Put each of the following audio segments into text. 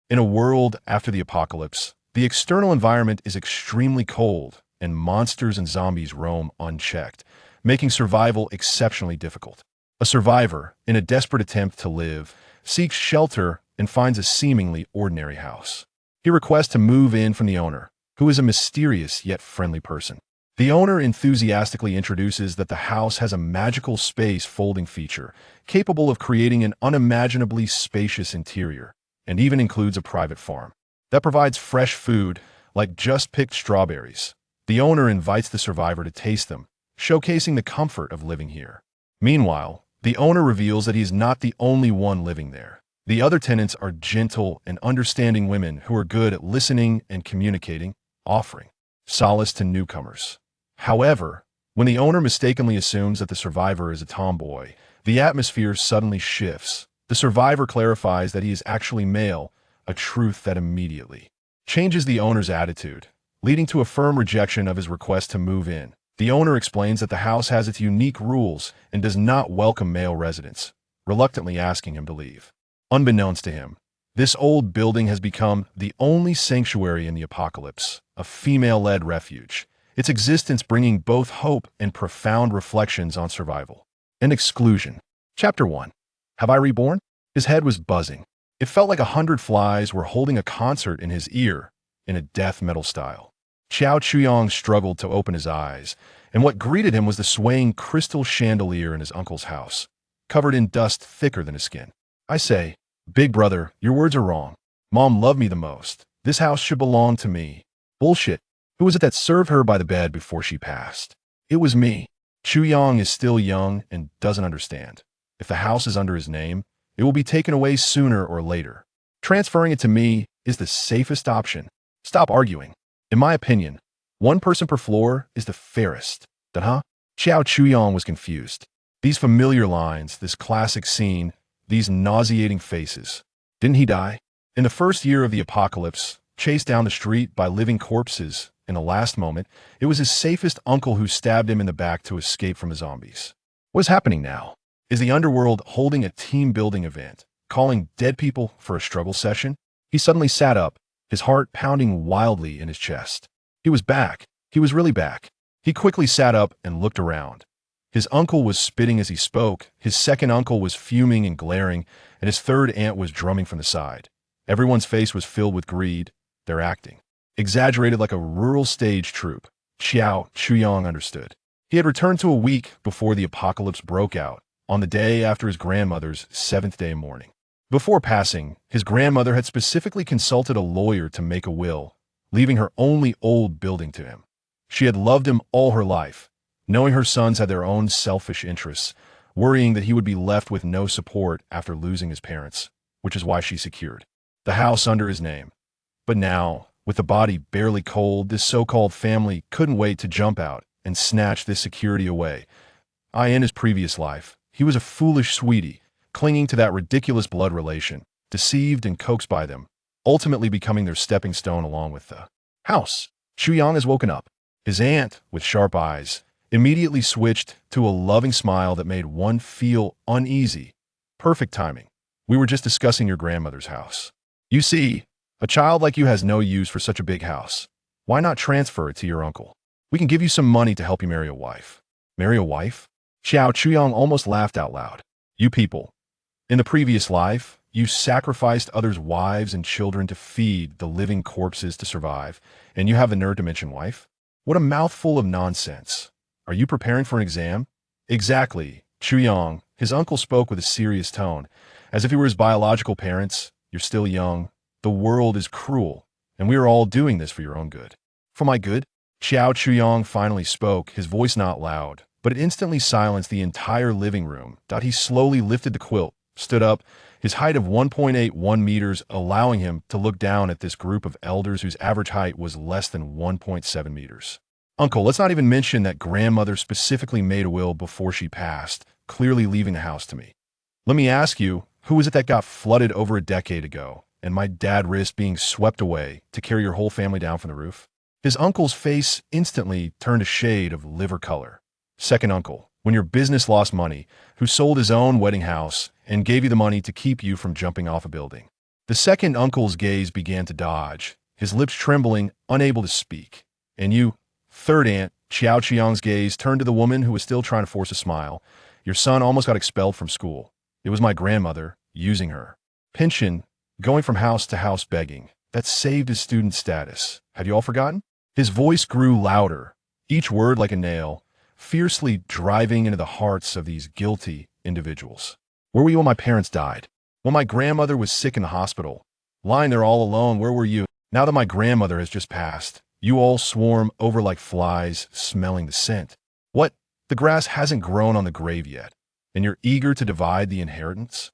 In a world after the apocalypse, the external environment is extremely cold, and monsters and zombies roam unchecked, making survival exceptionally difficult. A survivor, in a desperate attempt to live, seeks shelter and finds a seemingly ordinary house. He requests to move in from the owner, who is a mysterious yet friendly person. The owner enthusiastically introduces that the house has a magical space folding feature, capable of creating an unimaginably spacious interior, and even includes a private farm that provides fresh food, like just-picked strawberries. The owner invites the survivor to taste them, showcasing the comfort of living here. Meanwhile, the owner reveals that he is not the only one living there. The other tenants are gentle and understanding women who are good at listening and communicating, offering solace to newcomers. However, when the owner mistakenly assumes that the survivor is a tomboy, the atmosphere suddenly shifts. The survivor clarifies that he is actually male, a truth that immediately changes the owner's attitude, leading to a firm rejection of his request to move in. The owner explains that the house has its unique rules and does not welcome male residents, reluctantly asking him to leave. Unbeknownst to him, this old building has become the only sanctuary in the apocalypse, a female-led refuge, its existence bringing both hope and profound reflections on survival and exclusion. Chapter 1. Have I reborn? His head was buzzing. It felt like 100 flies were holding a concert in his ear, in a death metal style. Xiao Chuyong struggled to open his eyes, and what greeted him was the swaying crystal chandelier in his uncle's house, covered in dust thicker than his skin. I say, big brother, your words are wrong. Mom loved me the most. This house should belong to me. Bullshit. Who was it that served her by the bed before she passed? It was me. Chuyong is still young and doesn't understand. If the house is under his name, it will be taken away sooner or later. Transferring it to me is the safest option. Stop arguing. In my opinion, one person per floor is the fairest. Huh? Xiao Chuyong was confused. These familiar lines, this classic scene, these nauseating faces. Didn't he die? In the first year of the apocalypse, chased down the street by living corpses, in the last moment, it was his safest uncle who stabbed him in the back to escape from the zombies. What is happening now? Is the underworld holding a team-building event, calling dead people for a struggle session? He suddenly sat up, his heart pounding wildly in his chest. He was back. He was really back. He quickly sat up and looked around. His uncle was spitting as he spoke, his second uncle was fuming and glaring, and his third aunt was drumming from the side. Everyone's face was filled with greed, their acting exaggerated like a rural stage troupe. Xiao Chuyong understood. He had returned to a week before the apocalypse broke out, on the day after his grandmother's 7th-day mourning. Before passing, his grandmother had specifically consulted a lawyer to make a will, leaving her only old building to him. She had loved him all her life, knowing her sons had their own selfish interests, worrying that he would be left with no support after losing his parents, which is why she secured the house under his name. But now, with the body barely cold, this so-called family couldn't wait to jump out and snatch this security away. In his previous life, he was a foolish sweetie, clinging to that ridiculous blood relation, deceived and coaxed by them, ultimately becoming their stepping stone along with the house. Chuyong has woken up. His aunt, with sharp eyes, immediately switched to a loving smile that made one feel uneasy. Perfect timing. We were just discussing your grandmother's house. You see, a child like you has no use for such a big house. Why not transfer it to your uncle? We can give you some money to help you marry a wife. Marry a wife? Xiao Chuyong almost laughed out loud. You people. In the previous life, you sacrificed others' wives and children to feed the living corpses to survive, and you have the nerve to mention wife? What a mouthful of nonsense. Are you preparing for an exam? Exactly. Chuyong, his uncle spoke with a serious tone, as if he were his biological parents. You're still young. The world is cruel, and we are all doing this for your own good. For my good? Xiao Chuyong finally spoke, his voice not loud, but it instantly silenced the entire living room. He slowly lifted the quilt, stood up, his height of 1.81 meters allowing him to look down at this group of elders whose average height was less than 1.7 meters. Uncle, let's not even mention that grandmother specifically made a will before she passed, clearly leaving the house to me. Let me ask you, who was it that got flooded over a decade ago, and my dad risked being swept away to carry your whole family down from the roof? His uncle's face instantly turned a shade of liver color. Second uncle, when your business lost money, who sold his own wedding house and gave you the money to keep you from jumping off a building. The second uncle's gaze began to dodge, his lips trembling, unable to speak. And you, third aunt, Xiao Qiang's gaze turned to the woman who was still trying to force a smile. Your son almost got expelled from school. It was my grandmother, using her pension, going from house to house begging. That saved his student status. Had you all forgotten? His voice grew louder, each word like a nail, fiercely driving into the hearts of these guilty individuals. Where were you when my parents died? When my grandmother was sick in the hospital? Lying there all alone, where were you? Now that my grandmother has just passed, you all swarm over like flies, smelling the scent. What? The grass hasn't grown on the grave yet, and you're eager to divide the inheritance?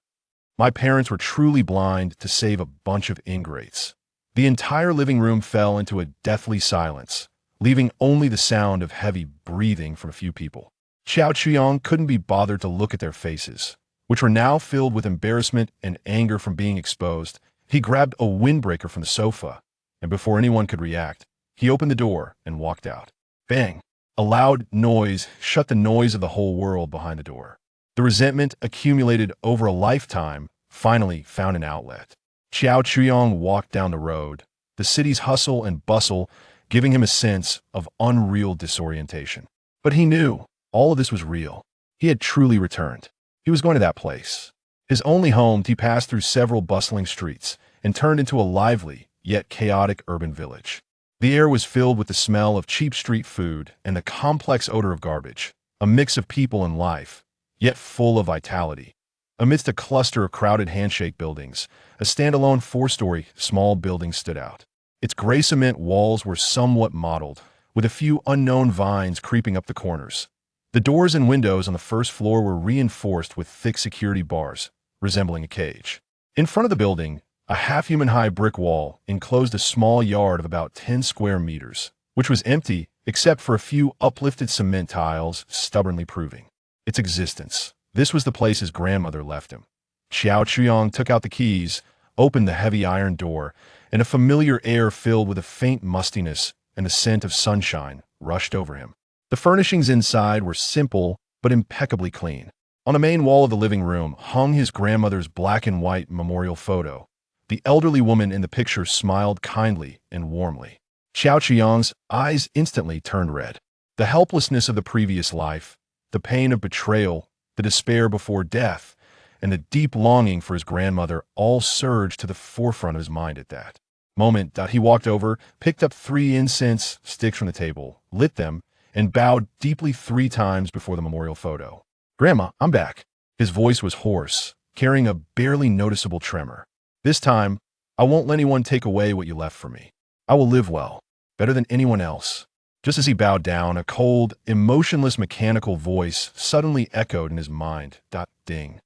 My parents were truly blind to save a bunch of ingrates. The entire living room fell into a deathly silence, leaving only the sound of heavy breathing from a few people. Xiao Chuyang couldn't be bothered to look at their faces, which were now filled with embarrassment and anger from being exposed. He grabbed a windbreaker from the sofa, and before anyone could react, he opened the door and walked out. Bang! A loud noise shut the noise of the whole world behind the door. The resentment accumulated over a lifetime finally found an outlet. Xiao Chuyang walked down the road, the city's hustle and bustle giving him a sense of unreal disorientation. But he knew all of this was real. He had truly returned. He was going to that place. His only home. He passed through several bustling streets and turned into a lively, yet chaotic urban village. The air was filled with the smell of cheap street food and the complex odor of garbage, a mix of people and life, yet full of vitality. Amidst a cluster of crowded handshake buildings, a standalone four-story small building stood out. Its gray cement walls were somewhat mottled, with a few unknown vines creeping up the corners. The doors and windows on the first floor were reinforced with thick security bars, resembling a cage. In front of the building, a half-human-high brick wall enclosed a small yard of about 10 square meters, which was empty except for a few uplifted cement tiles stubbornly proving its existence. This was the place his grandmother left him. Xiao Chuyang took out the keys, opened the heavy iron door, and a familiar air filled with a faint mustiness and the scent of sunshine rushed over him. The furnishings inside were simple but impeccably clean. On the main wall of the living room hung his grandmother's black and white memorial photo. The elderly woman in the picture smiled kindly and warmly. Xiao Chuyang's eyes instantly turned red. The helplessness of the previous life, the pain of betrayal, the despair before death, and the deep longing for his grandmother all surged to the forefront of his mind at that moment. He walked over, picked up 3 incense sticks from the table, lit them, and bowed deeply 3 times before the memorial photo. "Grandma, I'm back." His voice was hoarse, carrying a barely noticeable tremor. "This time, I won't let anyone take away what you left for me. I will live well, better than anyone else." Just as he bowed down, a cold, emotionless mechanical voice suddenly echoed in his mind. Ding.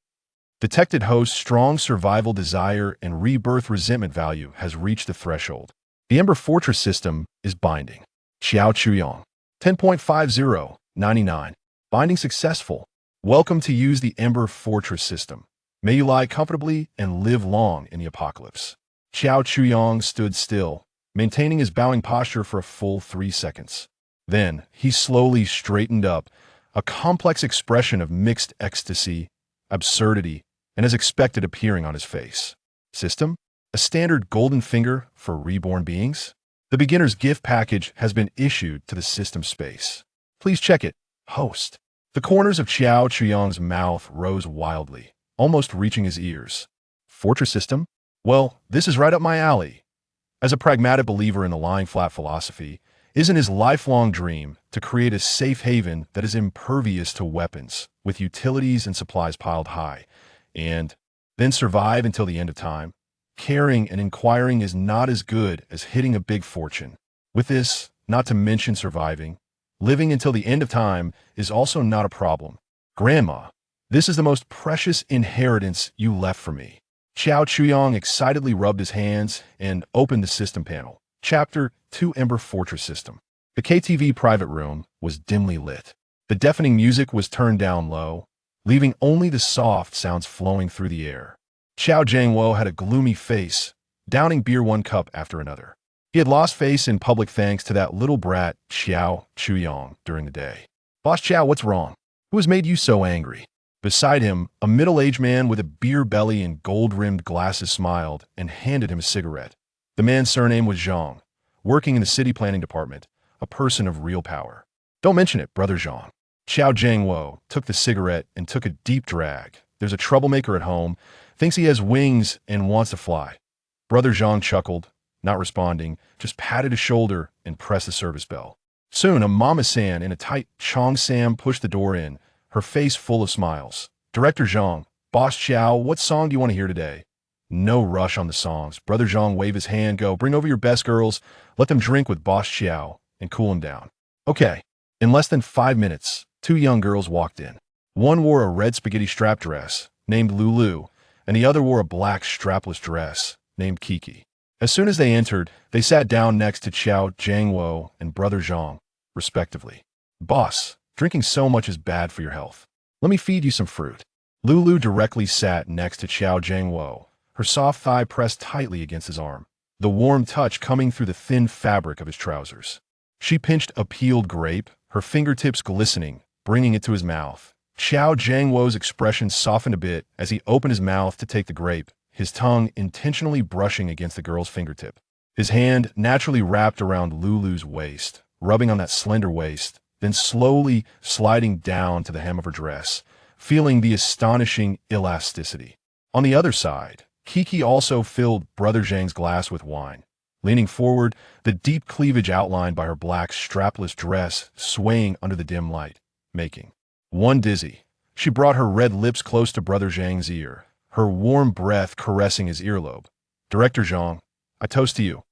Detected host's strong survival desire and rebirth resentment value has reached the threshold. The Ember Fortress system is binding. Xiao Chuyang. 10.50, 99. Binding successful. Welcome to use the Ember Fortress system. May you lie comfortably and live long in the apocalypse. Xiao Chuyang stood still, maintaining his bowing posture for a full 3 seconds. Then, he slowly straightened up, a complex expression of mixed ecstasy, absurdity, and as expected appearing on his face. System? A standard golden finger for reborn beings? The beginner's gift package has been issued to the system space. Please check it. Host. The corners of Xiao Chuyang's mouth rose wildly, almost reaching his ears. Fortress system? Well, this is right up my alley. As a pragmatic believer in the lying flat philosophy, isn't his lifelong dream to create a safe haven that is impervious to weapons, with utilities and supplies piled high, and then survive until the end of time? Caring and inquiring is not as good as hitting a big fortune. With this, not to mention surviving, living until the end of time is also not a problem. Grandma, this is the most precious inheritance you left for me. Xiao Chuyang excitedly rubbed his hands and opened the system panel. Chapter 2 Ember Fortress System. The KTV private room was dimly lit. The deafening music was turned down low, leaving only the soft sounds flowing through the air. Xiao Jiangwo had a gloomy face, downing beer 1 cup after another. He had lost face in public thanks to that little brat, Xiao Chuyang, during the day. "Boss Xiao, what's wrong? Who has made you so angry?" Beside him, a middle-aged man with a beer belly and gold-rimmed glasses smiled and handed him a cigarette. The man's surname was Zhang, working in the city planning department, a person of real power. Don't mention it, Brother Zhang. Xiao Jiangwo took the cigarette and took a deep drag. There's a troublemaker at home, thinks he has wings and wants to fly. Brother Zhang chuckled, not responding, just patted his shoulder and pressed the service bell. Soon, a mama-san in a tight cheongsam pushed the door in, her face full of smiles. Director Zhang, Boss Xiao, what song do you want to hear today? No rush on the songs. Brother Zhang waved his hand, go, bring over your best girls, let them drink with Boss Xiao, and cool him down. Okay. In less than 5 minutes, 2 young girls walked in. One wore a red spaghetti strap dress, named Lulu, and the other wore a black strapless dress, named Kiki. As soon as they entered, they sat down next to Xiao Jiangwo and Brother Zhang, respectively. Boss, drinking so much is bad for your health. Let me feed you some fruit. Lulu directly sat next to Xiao Jiangwo, her soft thigh pressed tightly against his arm, the warm touch coming through the thin fabric of his trousers. She pinched a peeled grape, her fingertips glistening, bringing it to his mouth. Xiao Jiangwo's expression softened a bit as he opened his mouth to take the grape, his tongue intentionally brushing against the girl's fingertip. His hand naturally wrapped around Lulu's waist, rubbing on that slender waist, then slowly sliding down to the hem of her dress, feeling the astonishing elasticity. On the other side, Kiki also filled Brother Zhang's glass with wine. Leaning forward, the deep cleavage outlined by her black strapless dress swaying under the dim light, making one dizzy. She brought her red lips close to Brother Zhang's ear, her warm breath caressing his earlobe. Director Zhang, I toast to you.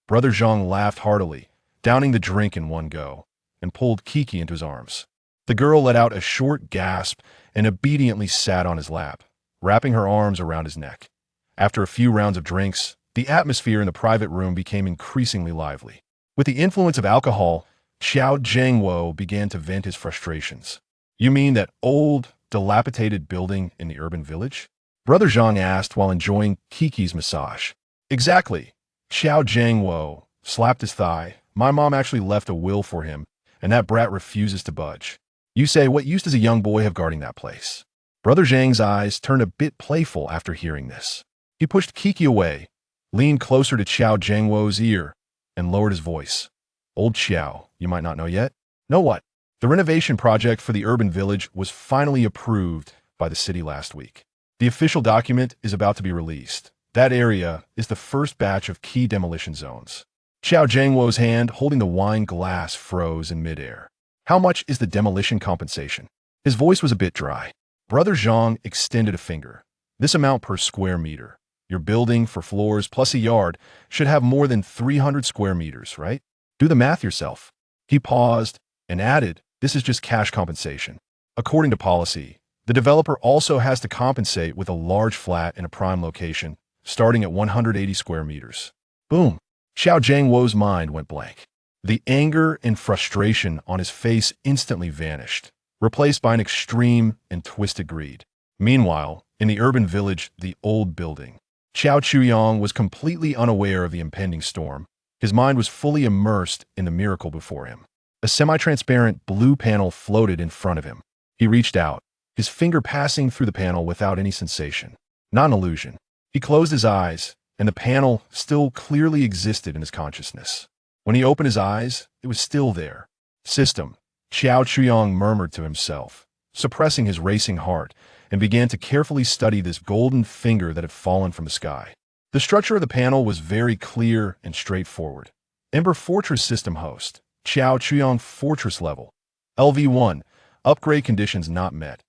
Brother Zhang laughed heartily, downing the drink in one go, and pulled Kiki into his arms. The girl let out a short gasp and obediently sat on his lap, wrapping her arms around his neck. After a few rounds of drinks, the atmosphere in the private room became increasingly lively. With the influence of alcohol, Xiao Jiangwo began to vent his frustrations. You mean that old, dilapidated building in the urban village? Brother Zhang asked while enjoying Kiki's massage. Exactly. Xiao Jiangwo slapped his thigh. My mom actually left a will for him, and that brat refuses to budge. You say, what use does a young boy have guarding that place? Brother Zhang's eyes turned a bit playful after hearing this. He pushed Kiki away, leaned closer to Xiao Jiangwo's ear, and lowered his voice. Old Xiao, you might not know yet. Know what? The renovation project for the urban village was finally approved by the city last week. The official document is about to be released. That area is the first batch of key demolition zones. Xiao Jiangwo's hand holding the wine glass froze in midair. How much is the demolition compensation? His voice was a bit dry. Brother Zhang extended a finger. This amount per square meter. Your building, for floors plus a yard, should have more than 300 square meters, right? Do the math yourself. He paused and added, this is just cash compensation. According to policy, the developer also has to compensate with a large flat in a prime location, starting at 180 square meters. Boom. Xiao Jiangwo's mind went blank. The anger and frustration on his face instantly vanished, replaced by an extreme and twisted greed. Meanwhile, in the urban village, the old building, Xiao Chuyong was completely unaware of the impending storm. His mind was fully immersed in the miracle before him. A semi-transparent blue panel floated in front of him. He reached out, his finger passing through the panel without any sensation. Not an illusion. He closed his eyes, and the panel still clearly existed in his consciousness. When he opened his eyes, it was still there. System, Xiao Chuyong murmured to himself, suppressing his racing heart, and began to carefully study this golden finger that had fallen from the sky. The structure of the panel was very clear and straightforward. Ember Fortress System Host, Xiao Chuyong Fortress Level, LV1, Upgrade Conditions Not Met.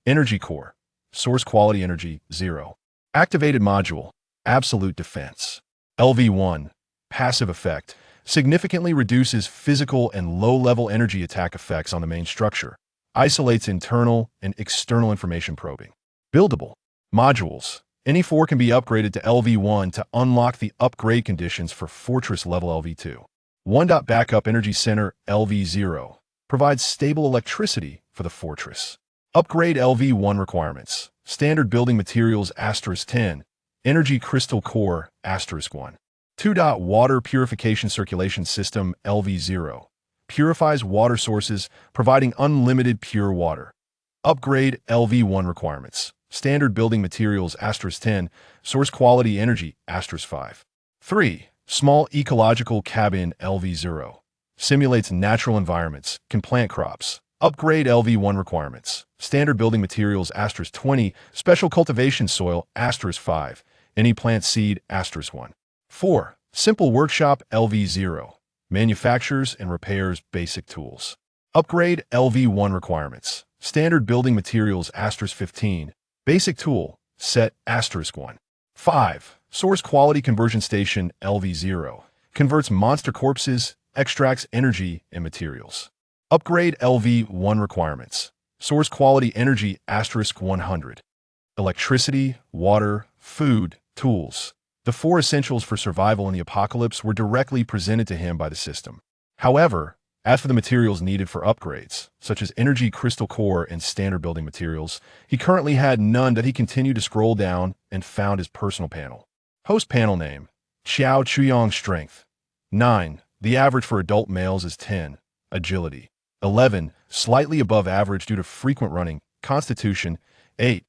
Energy Core, Source Quality Energy, 0. Activated Module, Absolute Defense. LV1, Passive Effect, significantly reduces physical and low-level energy attack effects on the main structure. Isolates internal and external information probing. Buildable modules. Any 4 can be upgraded to LV1 to unlock the upgrade conditions for Fortress level LV2. 1. Backup Energy Center LV0 provides stable electricity for the fortress. Upgrade LV1 requirements. Standard building materials *10. Energy Crystal Core *1. 2. Water Purification Circulation System LV0 purifies water sources, providing unlimited pure water. Upgrade LV1 requirements. Standard building materials *10, source quality energy *5. 3. Small ecological cabin LV0. Simulates natural environments, can plant crops. Upgrade LV1 requirements. Standard building materials *20, special cultivation soil *5, any plant seed *1. 4. Simple workshop LV0. Manufactures and repairs basic tools. Upgrade LV1 requirements. Standard building materials *15, basic tool set *1. 5. Source quality conversion station LV0. Converts monster corpses, extracts energy and materials. Upgrade LV1 requirements. Source quality energy *100. Electricity, water, food, tools. The 4 essentials for survival in the apocalypse were directly presented to him by the system. However, as for the materials needed for upgrades, such as energy crystal core and standard building materials, he currently had none. That he continued to scroll down and found his personal panel. Host panel name, Xiao Chuyong Strength. 9. The average for adult males is 10. Agility. 11. Slightly above average due to frequent running. Constitution. 8.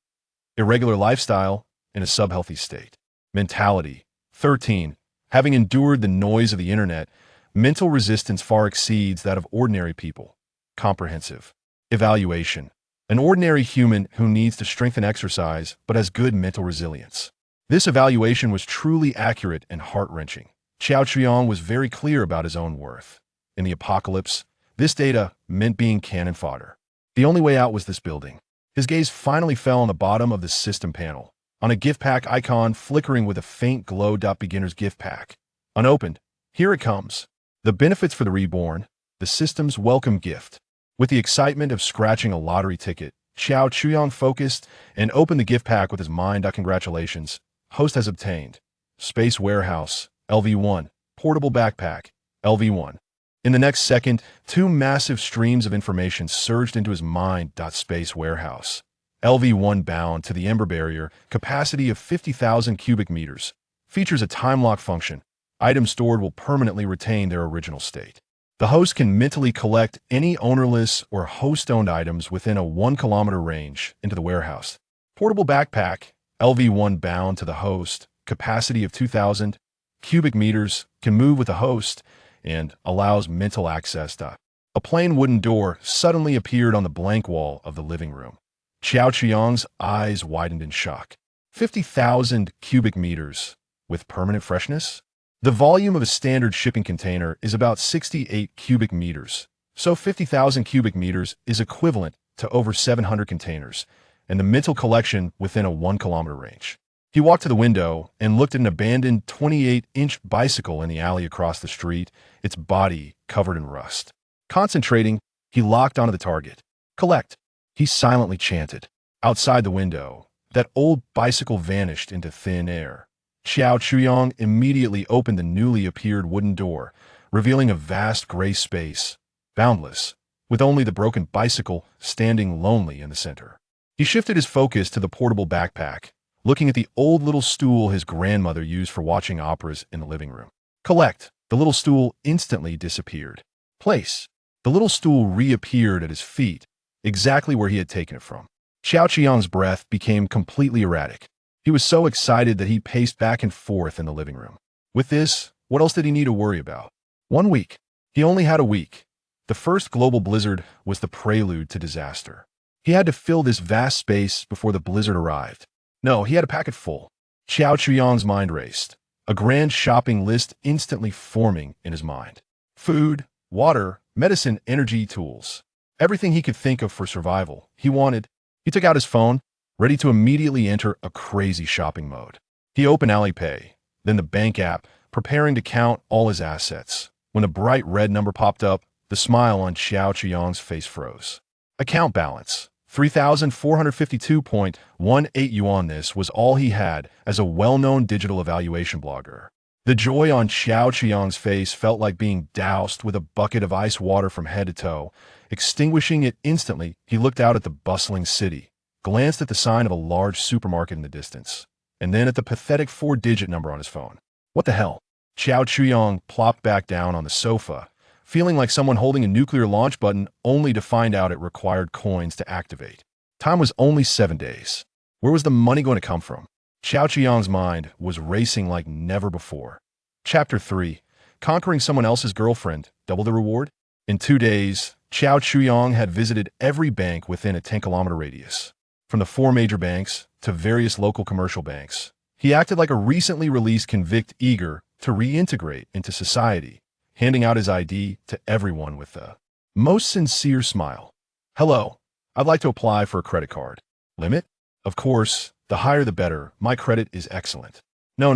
Irregular lifestyle in a subhealthy state. Mentality. 13. Having endured the noise of the internet, mental resistance far exceeds that of ordinary people. Comprehensive. Evaluation. An ordinary human who needs to strengthen exercise but has good mental resilience. This evaluation was truly accurate and heart-wrenching. Xiao Chuyong was very clear about his own worth. In the apocalypse, this data meant being cannon fodder. The only way out was this building. His gaze finally fell on the bottom of the system panel, on a gift pack icon flickering with a faint glow. Beginner's gift pack. Unopened. Here it comes. The benefits for the reborn, the system's welcome gift. With the excitement of scratching a lottery ticket, Xiao Chuyong focused and opened the gift pack with his mind. Congratulations. Host has obtained. Space Warehouse, LV1. Portable backpack, LV1. In the next second, 2 massive streams of information surged into his mind. Space Warehouse. LV1 bound to the Ember Barrier, capacity of 50,000 cubic meters. Features a time lock function. Items stored will permanently retain their original state. The host can mentally collect any ownerless or host-owned items within a 1-kilometer range into the warehouse. Portable backpack, LV1 bound to the host, capacity of 2,000 cubic meters, can move with the host, and allows mental access. A plain wooden door suddenly appeared on the blank wall of the living room. Xiao Chuyong's eyes widened in shock. 50,000 cubic meters with permanent freshness? The volume of a standard shipping container is about 68 cubic meters, so 50,000 cubic meters is equivalent to over 700 containers, and the mental collection within a 1-kilometer range. He walked to the window and looked at an abandoned 28-inch bicycle in the alley across the street, its body covered in rust. Concentrating, he locked onto the target. Collect, he silently chanted. Outside the window, that old bicycle vanished into thin air. Xiao Chuyong immediately opened the newly appeared wooden door, revealing a vast gray space, boundless, with only the broken bicycle standing lonely in the center. He shifted his focus to the portable backpack, looking at the old little stool his grandmother used for watching operas in the living room. Collect, the little stool instantly disappeared. Place, the little stool reappeared at his feet, exactly where he had taken it from. Xiao Chuyong's breath became completely erratic. He was so excited that he paced back and forth in the living room. With this, what else did he need to worry about? 1 week. He only had a week. The first global blizzard was the prelude to disaster. He had to fill this vast space before the blizzard arrived. No, he had to pack it full. Xiao Chuyong's mind raced, a grand shopping list instantly forming in his mind. Food, water, medicine, energy, tools. Everything he could think of for survival, he wanted. He took out his phone, ready to immediately enter a crazy shopping mode. He opened Alipay, then the bank app, preparing to count all his assets. When a bright red number popped up, the smile on Xiao Chuyong's face froze. Account balance, 3,452.18 yuan. This was all he had as a well-known digital evaluation blogger. The joy on Xiao Chuyong's face felt like being doused with a bucket of ice water from head to toe. Extinguishing it instantly, he looked out at the bustling city, glanced at the sign of a large supermarket in the distance, and then at the pathetic 4-digit number on his phone. What the hell? Xiao Chuyong plopped back down on the sofa, feeling like someone holding a nuclear launch button only to find out it required coins to activate. Time was only 7 days. Where was the money going to come from? Xiao Qiang's mind was racing like never before. Chapter 3. Conquering someone else's girlfriend. Double the reward? In 2 days, Xiao Qiang had visited every bank within a 10-kilometer radius. From the 4 major banks to various local commercial banks. He acted like a recently released convict eager to reintegrate into society, handing out his ID to everyone with the most sincere smile. Hello, I'd like to apply for a credit card. Limit? Of course, the higher the better. My credit is excellent. No,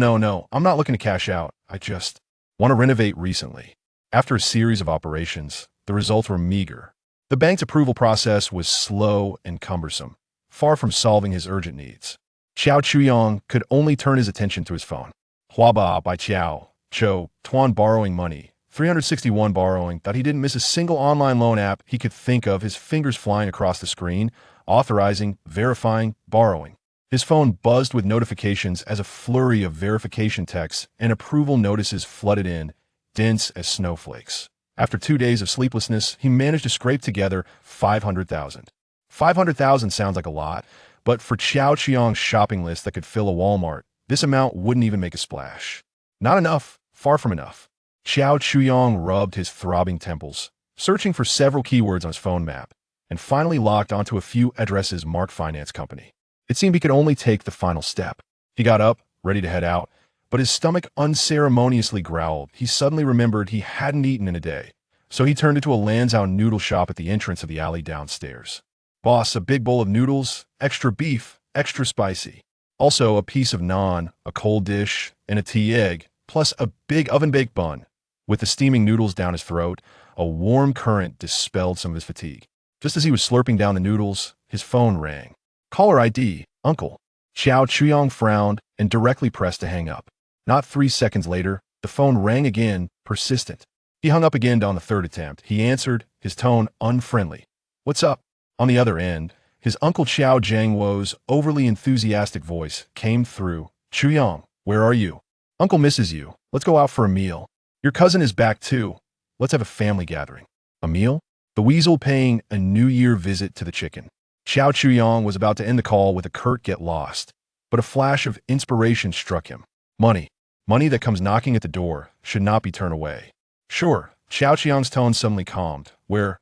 I'm not looking to cash out. I just want to renovate recently. After a series of operations, the results were meager. The bank's approval process was slow and cumbersome, far from solving his urgent needs. Xiao Chuyong could only turn his attention to his phone. Huaba by Xiao Cho Tuan borrowing money. 361 borrowing, thought he didn't miss a single online loan app he could think of, his fingers flying across the screen, authorizing, verifying, borrowing. His phone buzzed with notifications as a flurry of verification texts and approval notices flooded in, dense as snowflakes. After 2 days of sleeplessness, he managed to scrape together 500,000. 500,000 sounds like a lot, but for Xiao Qiang's shopping list that could fill a Walmart, this amount wouldn't even make a splash. Not enough, far from enough. Xiao Chuyong rubbed his throbbing temples, searching for several keywords on his phone map, and finally locked onto a few addresses marked finance company. It seemed he could only take the final step. He got up, ready to head out, but his stomach unceremoniously growled. He suddenly remembered he hadn't eaten in a day, so he turned into a Lanzhou noodle shop at the entrance of the alley downstairs. Boss, a big bowl of noodles, extra beef, extra spicy. Also a piece of naan, a cold dish, and a tea egg, plus a big oven-baked bun. With the steaming noodles down his throat, a warm current dispelled some of his fatigue. Just as he was slurping down the noodles, his phone rang. Caller ID, Uncle. Xiao Chuyong frowned and directly pressed to hang up. Not 3 seconds later, the phone rang again, persistent. He hung up again on the third attempt. He answered, his tone unfriendly. What's up? On the other end, his uncle Xiao Jiangwo's overly enthusiastic voice came through. Chuyong, where are you? Uncle misses you. Let's go out for a meal. Your cousin is back too. Let's have a family gathering. A meal? The weasel paying a New Year visit to the chicken. Xiao Chuyong was about to end the call with a curt get lost, but a flash of inspiration struck him. Money. Money that comes knocking at the door should not be turned away. Sure, Xiao Qiang's tone suddenly calmed, where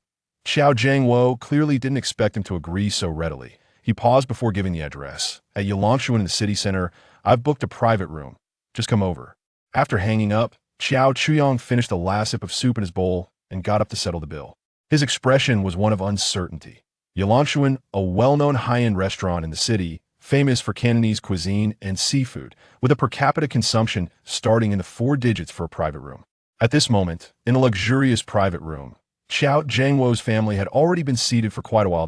Xiao Jiangwo clearly didn't expect him to agree so readily. He paused before giving the address. At Yulangshuan in the city center, I've booked a private room. Just come over. After hanging up, Xiao Chuyong finished the last sip of soup in his bowl and got up to settle the bill. His expression was one of uncertainty. Yulangshuan, a well-known high-end restaurant in the city, famous for Cantonese cuisine and seafood, with a per capita consumption starting in the 4 digits for a private room. At this moment, in a luxurious private room, Xiao Jiangwo's family had already been seated for quite a while.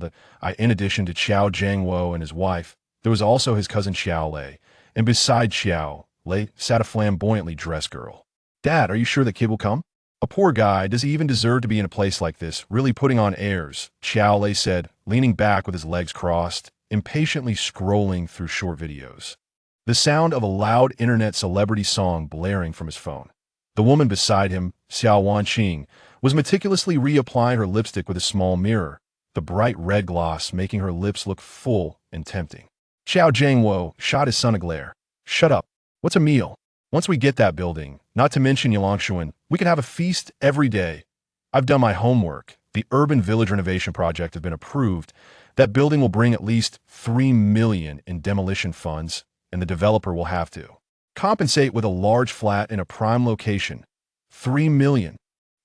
In addition to Xiao Jiangwo and his wife, there was also his cousin Xiao Lei, and beside Xiao Lei sat a flamboyantly dressed girl. Dad, are you sure the kid will come? A poor guy, does he even deserve to be in a place like this, really putting on airs, Xiao Lei said, leaning back with his legs crossed, impatiently scrolling through short videos. The sound of a loud internet celebrity song blaring from his phone. The woman beside him, Xiao Wanqing, was meticulously reapplying her lipstick with a small mirror, the bright red gloss making her lips look full and tempting. Xiao Jiangwo shot his son a glare. Shut up. What's a meal? Once we get that building, not to mention Yulangshuan, we can have a feast every day. I've done my homework. The urban village renovation project has been approved. That building will bring at least $3 million in demolition funds, and the developer will have to compensate with a large flat in a prime location. $3 million.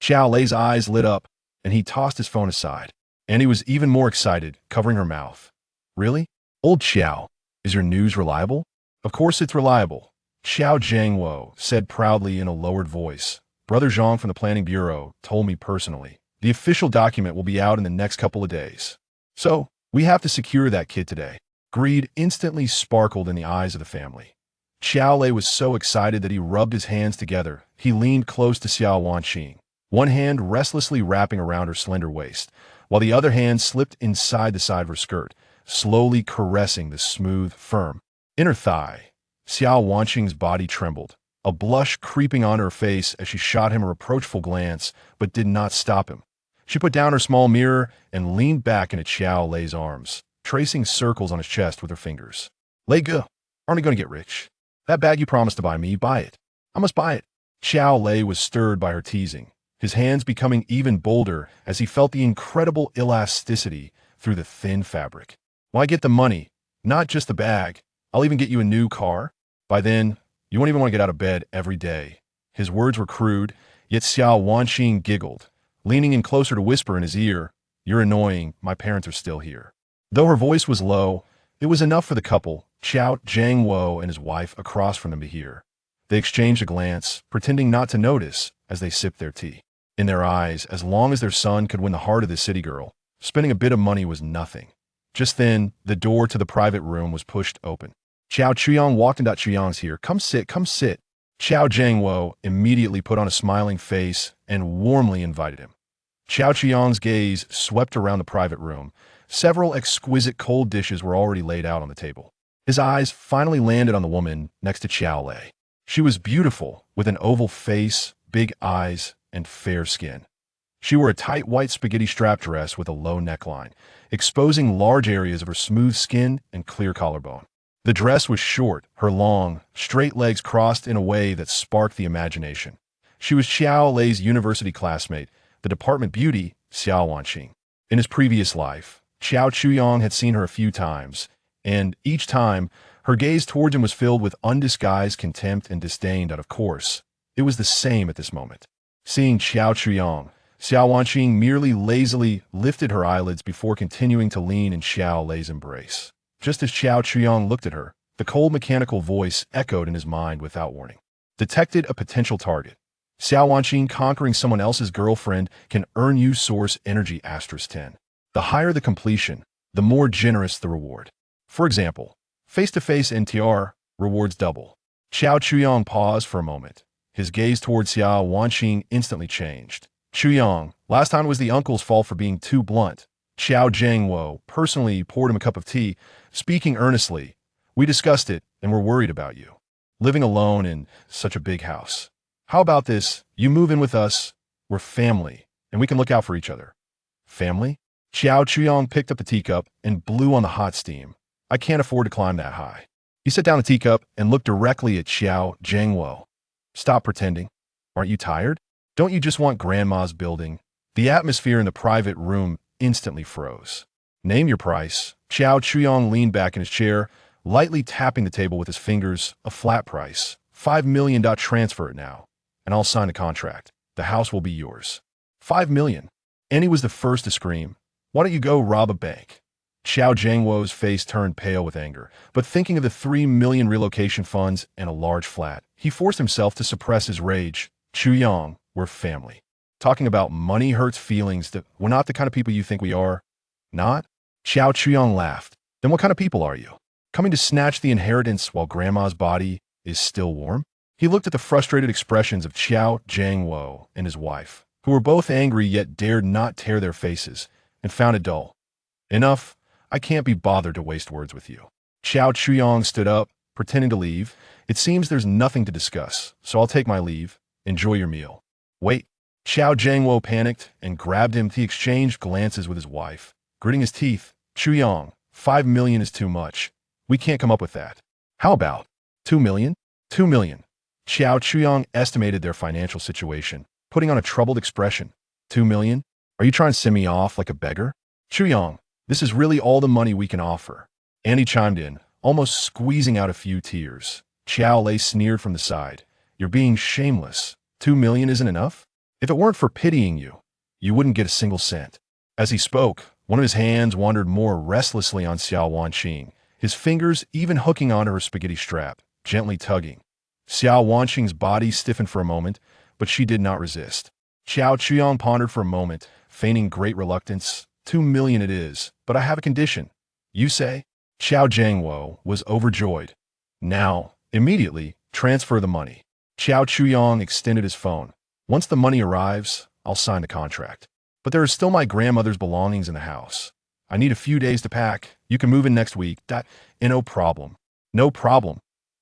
Xiao Lei's eyes lit up, and he tossed his phone aside. And he was even more excited, covering her mouth. Really? Old Xiao, is your news reliable? Of course it's reliable. Xiao Jiangwo said proudly in a lowered voice. Brother Zhang from the Planning Bureau told me personally. The official document will be out in the next couple of days. So, we have to secure that kid today. Greed instantly sparkled in the eyes of the family. Xiao Lei was so excited that he rubbed his hands together. He leaned close to Xiao Wanqing, one hand restlessly wrapping around her slender waist, while the other hand slipped inside the side of her skirt, slowly caressing the smooth, firm inner thigh. Xiao Wanqing's body trembled, a blush creeping on her face as she shot him a reproachful glance, but did not stop him. She put down her small mirror and leaned back into Xiao Lei's arms, tracing circles on his chest with her fingers. Lei Ge, aren't we going to get rich? That bag you promised to buy me, buy it. I must buy it. Xiao Lei was stirred by her teasing, his hands becoming even bolder as he felt the incredible elasticity through the thin fabric. Why get the money? Not just the bag. I'll even get you a new car. By then, you won't even want to get out of bed every day. His words were crude, yet Xiao Wanqing giggled, leaning in closer to whisper in his ear, "You're annoying, my parents are still here." Though her voice was low, it was enough for the couple, Xiao Zhangwo and his wife, across from them to hear. They exchanged a glance, pretending not to notice as they sipped their tea. In their eyes, as long as their son could win the heart of the city girl, spending a bit of money was nothing. Just then, the door to the private room was pushed open. Xiao Chuyang walked in. Chuyang's here. Come sit, come sit. Xiao Zhangwo immediately put on a smiling face and warmly invited him. Xiao Chuyang's gaze swept around the private room. Several exquisite cold dishes were already laid out on the table. His eyes finally landed on the woman next to Xiao Lei. She was beautiful, with an oval face, big eyes, and fair skin. She wore a tight white spaghetti strap dress with a low neckline, exposing large areas of her smooth skin and clear collarbone. The dress was short, her long, straight legs crossed in a way that sparked the imagination. She was Xiao Lei's university classmate, the department beauty, Xiao Wanqing. In his previous life, Xiao Chuyang had seen her a few times, and each time, her gaze towards him was filled with undisguised contempt and disdain. Of course, it was the same at this moment. Seeing Xiao Chuyang, Xiao Wanqing merely lazily lifted her eyelids before continuing to lean in Xiao Lei's embrace. Just as Xiao Chuyang looked at her, the cold mechanical voice echoed in his mind without warning. Detected a potential target. Xiao Wanqing conquering someone else's girlfriend can earn you source energy *10. The higher the completion, the more generous the reward. For example, face-to-face NTR, rewards double. Xiao Chuyang paused for a moment. His gaze towards Xiao Wanqing instantly changed. Chuyang, last time it was the uncle's fault for being too blunt. Xiao Zhangwo personally poured him a cup of tea, speaking earnestly. We discussed it, and we're worried about you. Living alone in such a big house. How about this? You move in with us. We're family, and we can look out for each other. Family? Xiao Chuyang picked up the teacup and blew on the hot steam. I can't afford to climb that high. He set down the teacup and looked directly at Xiao Zhangwo. Stop pretending. Aren't you tired? Don't you just want Grandma's building? The atmosphere in the private room instantly froze. Name your price. Xiao Chuyang leaned back in his chair, lightly tapping the table with his fingers. A flat price. $5 million. Transfer it now, and I'll sign the contract. The house will be yours. $5 million. Annie was the first to scream. Why don't you go rob a bank? Xiao Zhangwo's face turned pale with anger, but thinking of the $3 million relocation funds and a large flat, he forced himself to suppress his rage. Chuyang, we're family. Talking about money hurts feelings. That we're not the kind of people you think we are. Not? Xiao Chuyang laughed. Then what kind of people are you? Coming to snatch the inheritance while Grandma's body is still warm? He looked at the frustrated expressions of Xiao Zhangwo and his wife, who were both angry yet dared not tear their faces, and found it dull. Enough. I can't be bothered to waste words with you. Xiao Chuyang stood up, pretending to leave. It seems there's nothing to discuss, so I'll take my leave. Enjoy your meal. Wait. Xiao Zhangwo panicked and grabbed him. He exchanged glances with his wife. Gritting his teeth, Chuyang, $5 million is too much. We can't come up with that. How about $2 million? $2 million. Xiao Chuyang estimated their financial situation, putting on a troubled expression. $2 million? Are you trying to send me off like a beggar? Chuyang, this is really all the money we can offer. Annie chimed in, almost squeezing out a few tears. Xiao Lei sneered from the side. You're being shameless. $2 million isn't enough? If it weren't for pitying you, you wouldn't get a single cent. As he spoke, one of his hands wandered more restlessly on Xiao Wanqing, his fingers even hooking onto her spaghetti strap, gently tugging. Xiao Wanqing's body stiffened for a moment, but she did not resist. Xiao Chuyang pondered for a moment, feigning great reluctance. $2 million it is, but I have a condition. You say? Xiao Zhangwo was overjoyed. Now, immediately, transfer the money. Xiao Chuyang extended his phone. Once the money arrives, I'll sign the contract. But there are still my grandmother's belongings in the house. I need a few days to pack. You can move in next week. No problem. No problem.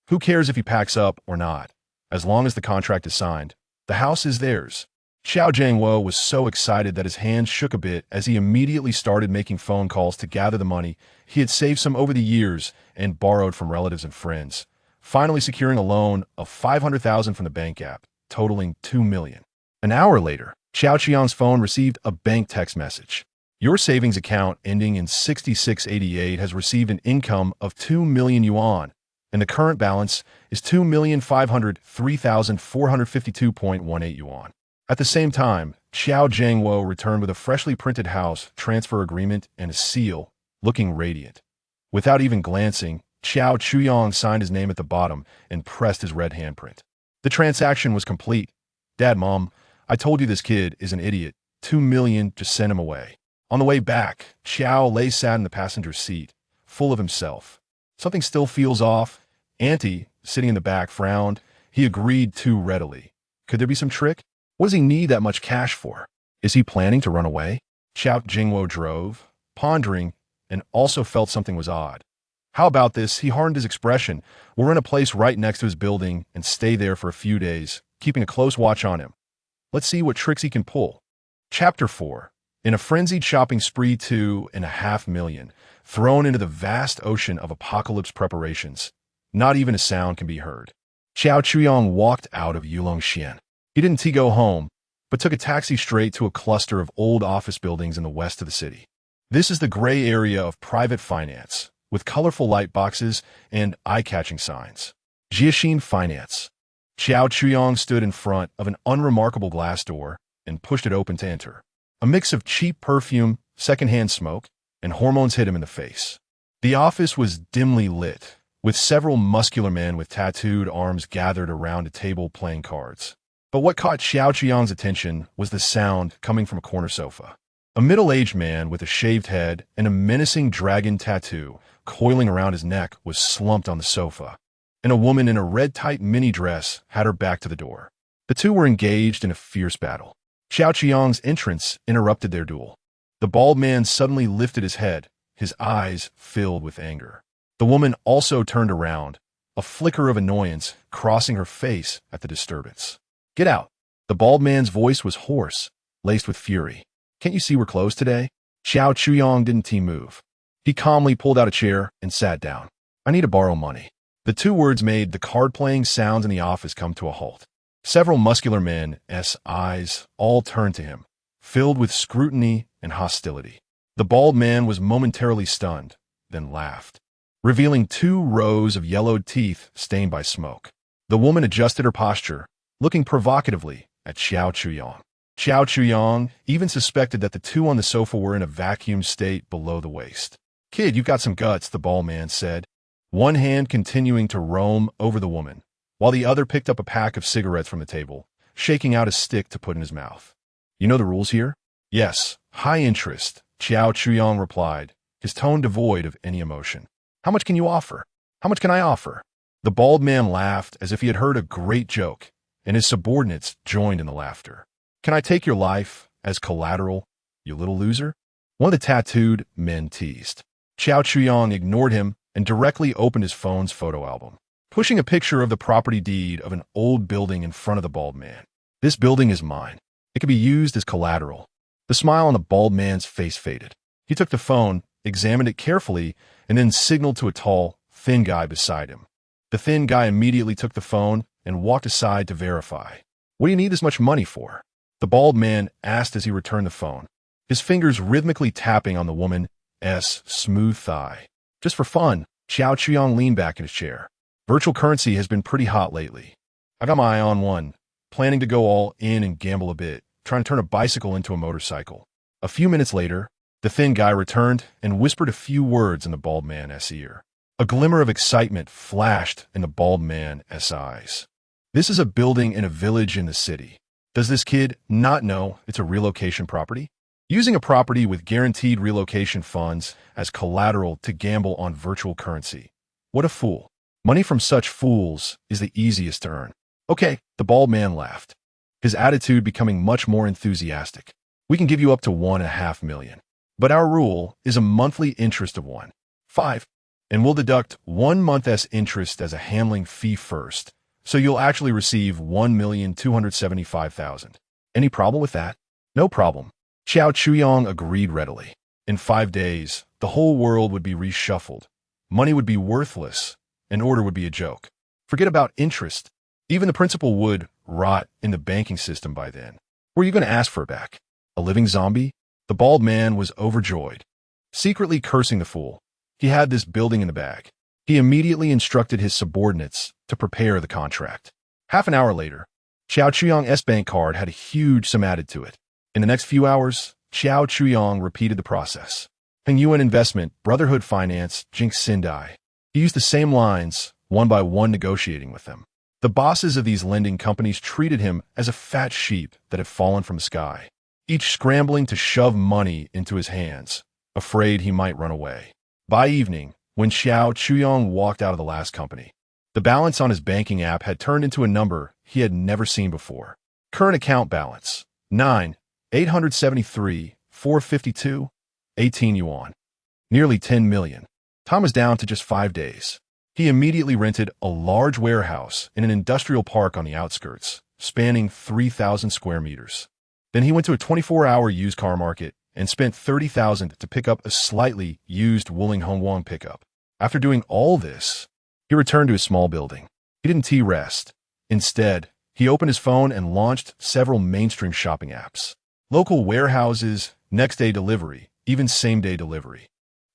Who cares if he packs up or not? As long as the contract is signed, the house is theirs. Xiao Jiangwo was so excited that his hands shook a bit as he immediately started making phone calls to gather the money he had saved some over the years and borrowed from relatives and friends, finally securing a loan of 500,000 from the bank app, totaling 2 million. An hour later, Xiao Qiang's phone received a bank text message. Your savings account ending in 6688 has received an income of 2 million yuan, and the current balance is 2,503,452.18 yuan. At the same time, Xiao Jiangwo returned with a freshly printed house transfer agreement and a seal, looking radiant. Without even glancing, Xiao Chuyong signed his name at the bottom and pressed his red handprint. The transaction was complete. Dad, Mom, I told you this kid is an idiot. 2 million, just send him away. On the way back, Xiao sat in the passenger seat, full of himself. Something still feels off. Auntie, sitting in the back, frowned. He agreed too readily. Could there be some trick? What does he need that much cash for? Is he planning to run away? Xiao Jingwo drove, pondering, and also felt something was odd. How about this? He hardened his expression. We'll rent a place right next to his building and stay there for a few days, keeping a close watch on him. Let's see what tricks he can pull. Chapter 4. In a frenzied shopping spree, 2.5 million, thrown into the vast ocean of apocalypse preparations. Not even a sound can be heard. Xiao Chuyong walked out of Yulongxian. He didn't go home, but took a taxi straight to a cluster of old office buildings in the west of the city. This is the gray area of private finance, with colorful light boxes and eye-catching signs. Jiaxin Finance. Xiao Chuyong stood in front of an unremarkable glass door and pushed it open to enter. A mix of cheap perfume, secondhand smoke, and hormones hit him in the face. The office was dimly lit, with several muscular men with tattooed arms gathered around a table playing cards. But what caught Xiao Qiang's attention was the sound coming from a corner sofa. A middle-aged man with a shaved head and a menacing dragon tattoo coiling around his neck was slumped on the sofa, and a woman in a red tight mini dress had her back to the door. The two were engaged in a fierce battle. Xiao Qiang's entrance interrupted their duel. The bald man suddenly lifted his head, his eyes filled with anger. The woman also turned around, a flicker of annoyance crossing her face at the disturbance. Get out. The bald man's voice was hoarse, laced with fury. Can't you see we're closed today? Xiao Chuyong didn't move. He calmly pulled out a chair and sat down. I need to borrow money. The two words made the card-playing sounds in the office come to a halt. Several muscular men's eyes all turned to him, filled with scrutiny and hostility. The bald man was momentarily stunned, then laughed, revealing 2 rows of yellowed teeth stained by smoke. The woman adjusted her posture, looking provocatively at Xiao Chuyong. Xiao Chuyong even suspected that the two on the sofa were in a vacuum state below the waist. Kid, you've got some guts, the bald man said, one hand continuing to roam over the woman, while the other picked up a pack of cigarettes from the table, shaking out a stick to put in his mouth. You know the rules here? Yes, high interest, Xiao Chuyong replied, his tone devoid of any emotion. How much can you offer? How much can I offer? The bald man laughed as if he had heard a great joke, and his subordinates joined in the laughter. Can I take your life as collateral, you little loser? One of the tattooed men teased. Xiao Chuyong ignored him and directly opened his phone's photo album, pushing a picture of the property deed of an old building in front of the bald man. This building is mine. It could be used as collateral. The smile on the bald man's face faded. He took the phone, examined it carefully, and then signaled to a tall, thin guy beside him. The thin guy immediately took the phone and walked aside to verify. What do you need this much money for? The bald man asked as he returned the phone, his fingers rhythmically tapping on the woman's smooth thigh. Just for fun, Xiao Chuyong leaned back in his chair. Virtual currency has been pretty hot lately. I got my eye on one, planning to go all in and gamble a bit, trying to turn a bicycle into a motorcycle. A few minutes later, the thin guy returned and whispered a few words in the bald man's ear. A glimmer of excitement flashed in the bald man's eyes. This is a building in a village in the city. Does this kid not know it's a relocation property? Using a property with guaranteed relocation funds as collateral to gamble on virtual currency. What a fool. Money from such fools is the easiest to earn. Okay, the bald man laughed, his attitude becoming much more enthusiastic. We can give you up to 1.5 million. But our rule is a monthly interest of 1.5, and we'll deduct 1 month's interest as a handling fee first, so you'll actually receive 1,275,000. Any problem with that? No problem. Xiao Chuyong agreed readily. In 5 days, the whole world would be reshuffled. Money would be worthless, and order would be a joke. Forget about interest. Even the principal would rot in the banking system by then. Were you going to ask for it back? A living zombie? The bald man was overjoyed, secretly cursing the fool. He had this building in the bag. He immediately instructed his subordinates to prepare the contract. Half an hour later, Xiao Chuyong's bank card had a huge sum added to it. In the next few hours, Xiao Chuyong repeated the process. Peng Yuan Investment, Brotherhood Finance, Jinx Sindai. He used the same lines, one by one negotiating with them. The bosses of these lending companies treated him as a fat sheep that had fallen from the sky, each scrambling to shove money into his hands, afraid he might run away. By evening, when Xiao Chuyong walked out of the last company, the balance on his banking app had turned into a number he had never seen before. Current account balance, 9,873,452, 18 yuan. Nearly 10 million. Tom was down to just 5 days. He immediately rented a large warehouse in an industrial park on the outskirts, spanning 3,000 square meters. Then he went to a 24-hour used car market and spent 30,000 to pick up a slightly used Wuling Hongwang pickup. After doing all this, he returned to his small building. He didn't rest. Instead, he opened his phone and launched several mainstream shopping apps. Local warehouses, next-day delivery, even same-day delivery.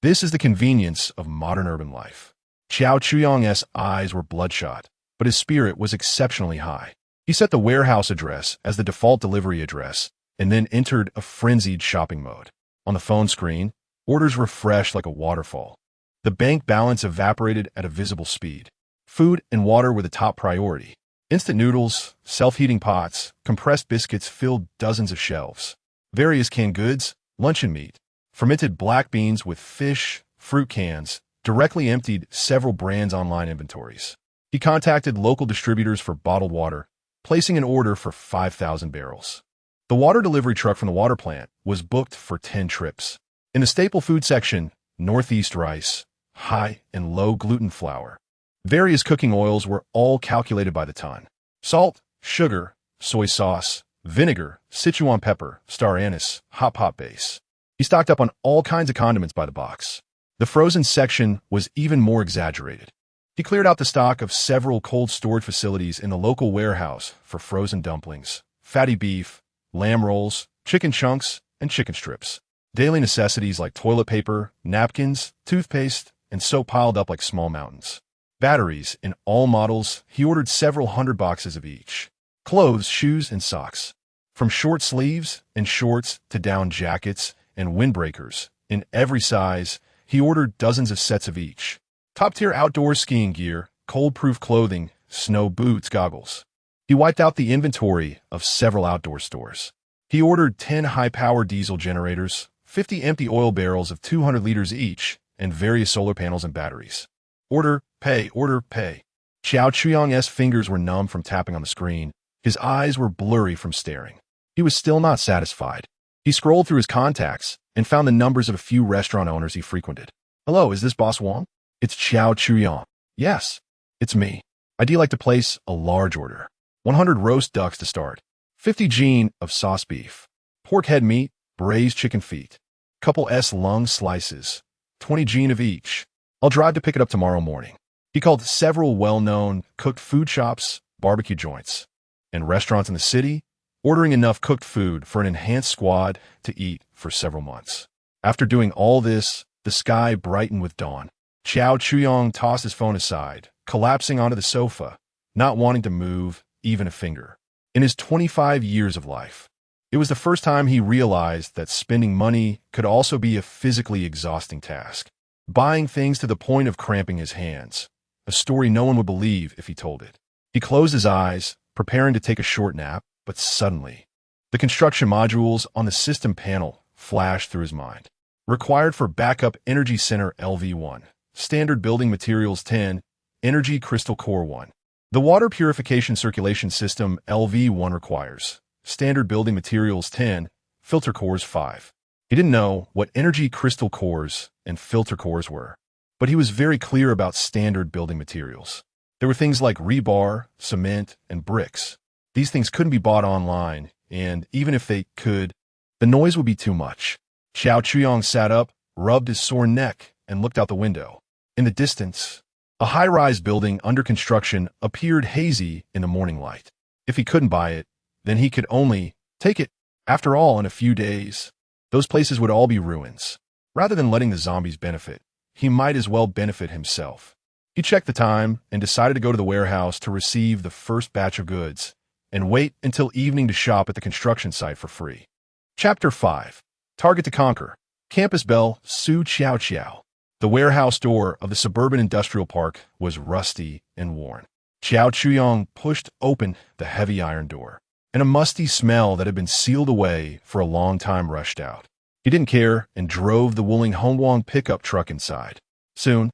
This is the convenience of modern urban life. Xiao Chuyong's eyes were bloodshot, but his spirit was exceptionally high. He set the warehouse address as the default delivery address and then entered a frenzied shopping mode. On the phone screen, orders refreshed like a waterfall. The bank balance evaporated at a visible speed. Food and water were the top priority. Instant noodles, self-heating pots, compressed biscuits filled dozens of shelves. Various canned goods, luncheon meat, fermented black beans with fish, fruit cans, directly emptied several brands' online inventories. He contacted local distributors for bottled water, placing an order for 5,000 barrels. The water delivery truck from the water plant was booked for 10 trips. In the staple food section, Northeast rice, high and low gluten flour. Various cooking oils were all calculated by the ton. Salt, sugar, soy sauce, vinegar, Sichuan pepper, star anise, hot pot base. He stocked up on all kinds of condiments by the box. The frozen section was even more exaggerated. He cleared out the stock of several cold storage facilities in the local warehouse for frozen dumplings, fatty beef, lamb rolls, chicken chunks, and chicken strips. Daily necessities like toilet paper, napkins, toothpaste, and soap piled up like small mountains. Batteries in all models, he ordered several hundred boxes of each. Clothes, shoes, and socks. From short sleeves and shorts to down jackets and windbreakers, in every size, he ordered dozens of sets of each. Top-tier outdoor skiing gear, cold-proof clothing, snow boots, goggles. He wiped out the inventory of several outdoor stores. He ordered 10 high-power diesel generators, 50 empty oil barrels of 200 liters each, and various solar panels and batteries. Order, pay, order, pay. Xiao Chuyong's fingers were numb from tapping on the screen. His eyes were blurry from staring. He was still not satisfied. He scrolled through his contacts and found the numbers of a few restaurant owners he frequented. Hello, is this Boss Wong? It's Xiao Chuyong. Yes, it's me. I'd like to place a large order. 100 roast ducks to start. 50 gene of sauce beef. Pork head meat, braised chicken feet. Couple lung slices. 20 gene of each. I'll drive to pick it up tomorrow morning. He called several well-known cooked food shops, barbecue joints, and restaurants in the city, ordering enough cooked food for an enhanced squad to eat for several months. After doing all this, the sky brightened with dawn. Xiao Chuyong tossed his phone aside, collapsing onto the sofa, not wanting to move even a finger. In his 25 years of life, it was the first time he realized that spending money could also be a physically exhausting task. Buying things to the point of cramping his hands, a story no one would believe if he told it. He closed his eyes, preparing to take a short nap, but suddenly, the construction modules on the system panel flashed through his mind. Required for backup energy center LV1, standard building materials 10, energy crystal core 1. The water purification circulation system LV1 requires standard building materials 10, filter cores 5. He didn't know what energy crystal cores and filter cores were, but he was very clear about standard building materials. There were things like rebar, cement, and bricks. These things couldn't be bought online, and even if they could, the noise would be too much. Xiao Chuyong sat up, rubbed his sore neck, and looked out the window. In the distance, a high-rise building under construction appeared hazy in the morning light. If he couldn't buy it, then he could only take it. After all, in a few days, those places would all be ruins. Rather than letting the zombies benefit, he might as well benefit himself. He checked the time and decided to go to the warehouse to receive the first batch of goods and wait until evening to shop at the construction site for free. Chapter 5. Target to Conquer. Campus Bell, Su Chiao Chiao. The warehouse door of the suburban industrial park was rusty and worn. Xiao Chuyong pushed open the heavy iron door, and a musty smell that had been sealed away for a long time rushed out. He didn't care and drove the Wuling Hongguang pickup truck inside. Soon,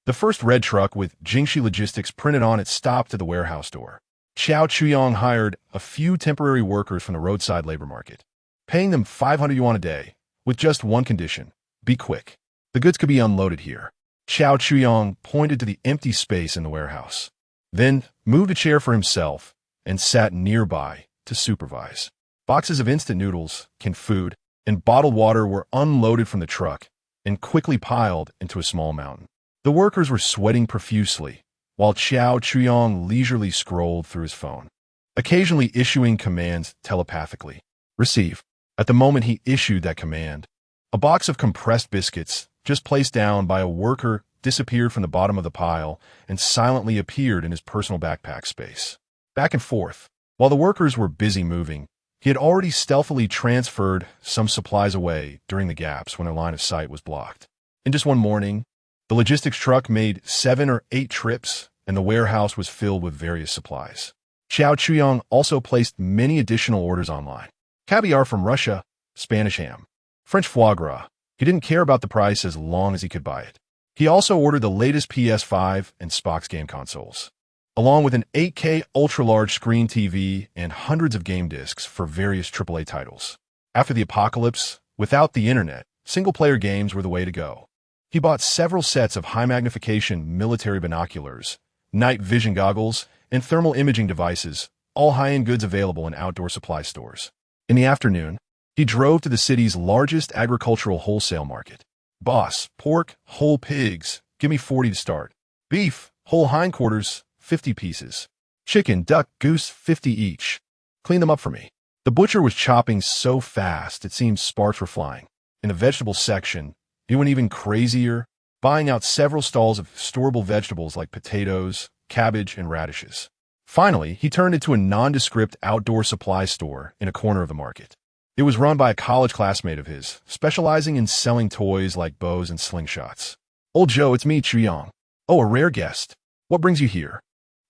the first red truck with Jingxi Logistics printed on it stopped at the warehouse door. Xiao Chuyong hired a few temporary workers from the roadside labor market, paying them 500 yuan a day, with just one condition: be quick. The goods could be unloaded here. Xiao Chuyong pointed to the empty space in the warehouse, then moved a chair for himself and sat nearby to supervise. Boxes of instant noodles, canned food, and bottled water were unloaded from the truck and quickly piled into a small mountain. The workers were sweating profusely, while Xiao Chuyong leisurely scrolled through his phone, occasionally issuing commands telepathically. Receive. At the moment he issued that command, a box of compressed biscuits, just placed down by a worker, disappeared from the bottom of the pile and silently appeared in his personal backpack space. Back and forth. While the workers were busy moving, he had already stealthily transferred some supplies away during the gaps when their line of sight was blocked. In just one morning, the logistics truck made 7 or 8 trips, and the warehouse was filled with various supplies. Xiao Chuyong also placed many additional orders online. Caviar from Russia, Spanish ham, French foie gras. He didn't care about the price as long as he could buy it. He also ordered the latest PS5 and Xbox game consoles, along with an 8K ultra-large screen TV and hundreds of game discs for various AAA titles. After the apocalypse, without the internet, single-player games were the way to go. He bought several sets of high-magnification military binoculars, night vision goggles, and thermal imaging devices, all high-end goods available in outdoor supply stores. In the afternoon, he drove to the city's largest agricultural wholesale market. Boss, pork, whole pigs, give me 40 to start. Beef, whole hindquarters, 50 pieces. Chicken, duck, goose, 50 each. Clean them up for me. The butcher was chopping so fast it seemed sparks were flying. In the vegetable section, he went even crazier, buying out several stalls of storable vegetables like potatoes, cabbage, and radishes. Finally, he turned into a nondescript outdoor supply store in a corner of the market. It was run by a college classmate of his, specializing in selling toys like bows and slingshots. Old Joe, it's me, Chuyong. Oh, a rare guest. What brings you here?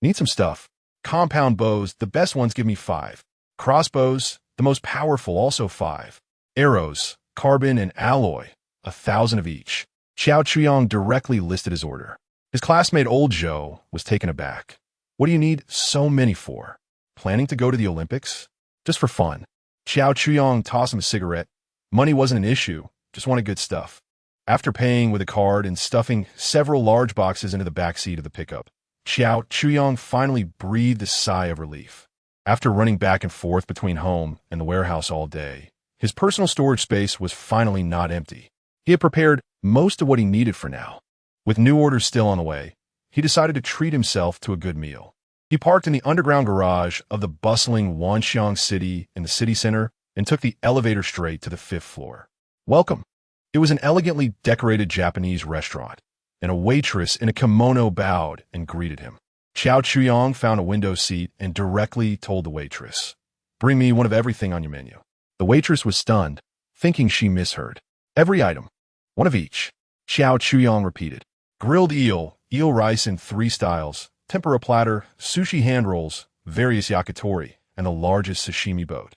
Need some stuff. Compound bows, the best ones give me 5. Crossbows, the most powerful, also 5. Arrows, carbon and alloy, 1,000 of each. Xiao Chuyong directly listed his order. His classmate Old Joe was taken aback. What do you need so many for? Planning to go to the Olympics? Just for fun. Xiao Chuyong tossed him a cigarette. Money wasn't an issue, just wanted good stuff. After paying with a card and stuffing several large boxes into the back seat of the pickup, Xiao Chuyong finally breathed a sigh of relief. After running back and forth between home and the warehouse all day, his personal storage space was finally not empty. He had prepared most of what he needed for now. With new orders still on the way, he decided to treat himself to a good meal. He parked in the underground garage of the bustling Wanxiang city in the city center and took the elevator straight to the 5th floor. Welcome. It was an elegantly decorated Japanese restaurant, and a waitress in a kimono bowed and greeted him. Xiao Chuyong found a window seat and directly told the waitress, "Bring me one of everything on your menu." The waitress was stunned, thinking she misheard. "Every item. One of each." Xiao Chuyong repeated. Grilled eel, eel rice in 3 styles, tempura platter, sushi hand rolls, various yakitori, and the largest sashimi boat.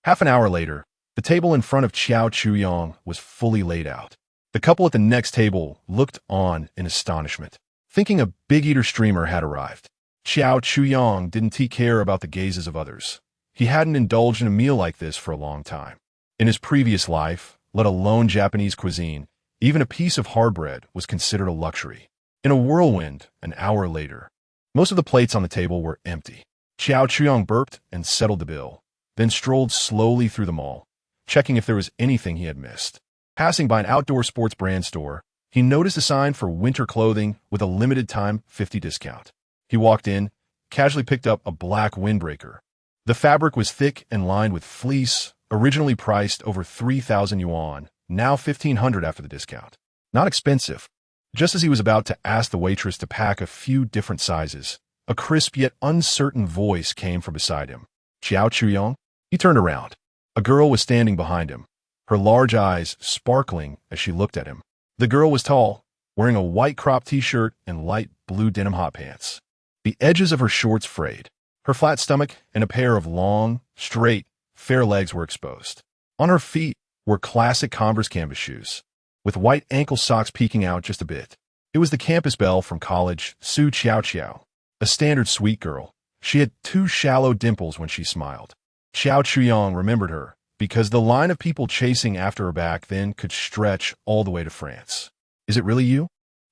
Half an hour later, the table in front of Xiao Chuyong was fully laid out. The couple at the next table looked on in astonishment, thinking a big eater streamer had arrived. Xiao Chuyong didn't take care about the gazes of others. He hadn't indulged in a meal like this for a long time. In his previous life, let alone Japanese cuisine, even a piece of hard bread was considered a luxury. In a whirlwind, an hour later, most of the plates on the table were empty. Xiao Chuyong burped and settled the bill, then strolled slowly through the mall, checking if there was anything he had missed. Passing by an outdoor sports brand store, he noticed a sign for winter clothing with a limited-time 50 discount. He walked in, casually picked up a black windbreaker. The fabric was thick and lined with fleece, originally priced over 3,000 yuan, now 1,500 after the discount. Not expensive. Just as he was about to ask the waitress to pack a few different sizes, a crisp yet uncertain voice came from beside him. Xiao Chuyong? He turned around. A girl was standing behind him, her large eyes sparkling as she looked at him. The girl was tall, wearing a white crop t-shirt and light blue denim hot pants. The edges of her shorts frayed. Her flat stomach and a pair of long, straight, fair legs were exposed. On her feet were classic Converse canvas shoes, with white ankle socks peeking out just a bit. It was the campus belle from college, Su Xiao, a standard sweet girl. She had two shallow dimples when she smiled. Xiao Chuyong remembered her, because the line of people chasing after her back then could stretch all the way to France. Is it really you?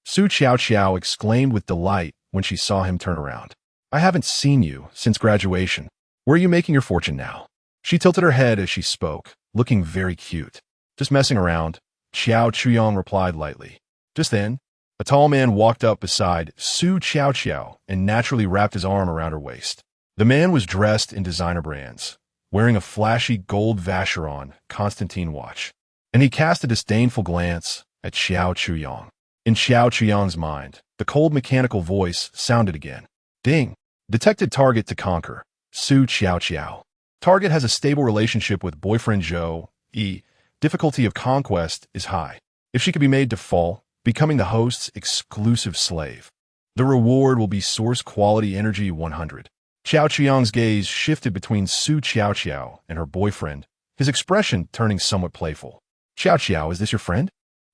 Su Xiao exclaimed with delight when she saw him turn around. I haven't seen you since graduation. Where are you making your fortune now? She tilted her head as she spoke, looking very cute. Just messing around, Xiao Chuyong replied lightly. Just then, a tall man walked up beside Su Xiao and naturally wrapped his arm around her waist. The man was dressed in designer brands, wearing a flashy gold Vacheron Constantine watch, and he cast a disdainful glance at Xiao Chuyong. In Xiao Chuyong's mind, the cold mechanical voice sounded again. Ding! Detected target to conquer. Su Xiao. Target has a stable relationship with boyfriend Zhou Yi. Difficulty of conquest is high. If she could be made to fall, becoming the host's exclusive slave. The reward will be source quality energy 100. Xiao Chuyong's gaze shifted between Su Xiao and her boyfriend, his expression turning somewhat playful. Xiao, is this your friend?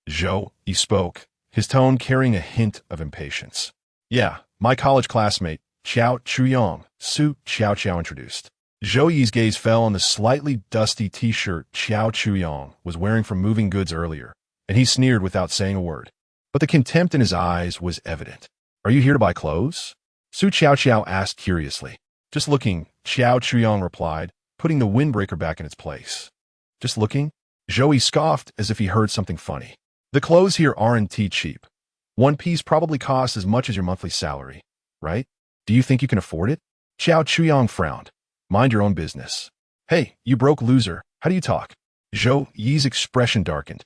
Zhou Yi spoke, his tone carrying a hint of impatience. Yeah, my college classmate, Xiao Chuyong, Su Xiao introduced. Zhou Yi's gaze fell on the slightly dusty t-shirt Xiao Chuyong was wearing from moving goods earlier, and he sneered without saying a word. But the contempt in his eyes was evident. Are you here to buy clothes? Su Xiao asked curiously. Just looking, Xiao Chuyong replied, putting the windbreaker back in its place. Just looking? Zhou Yi scoffed as if he heard something funny. The clothes here aren't cheap. One piece probably costs as much as your monthly salary, right? Do you think you can afford it? Xiao Chuyong frowned. Mind your own business. Hey, you broke loser, how do you talk? Zhou Yi's expression darkened.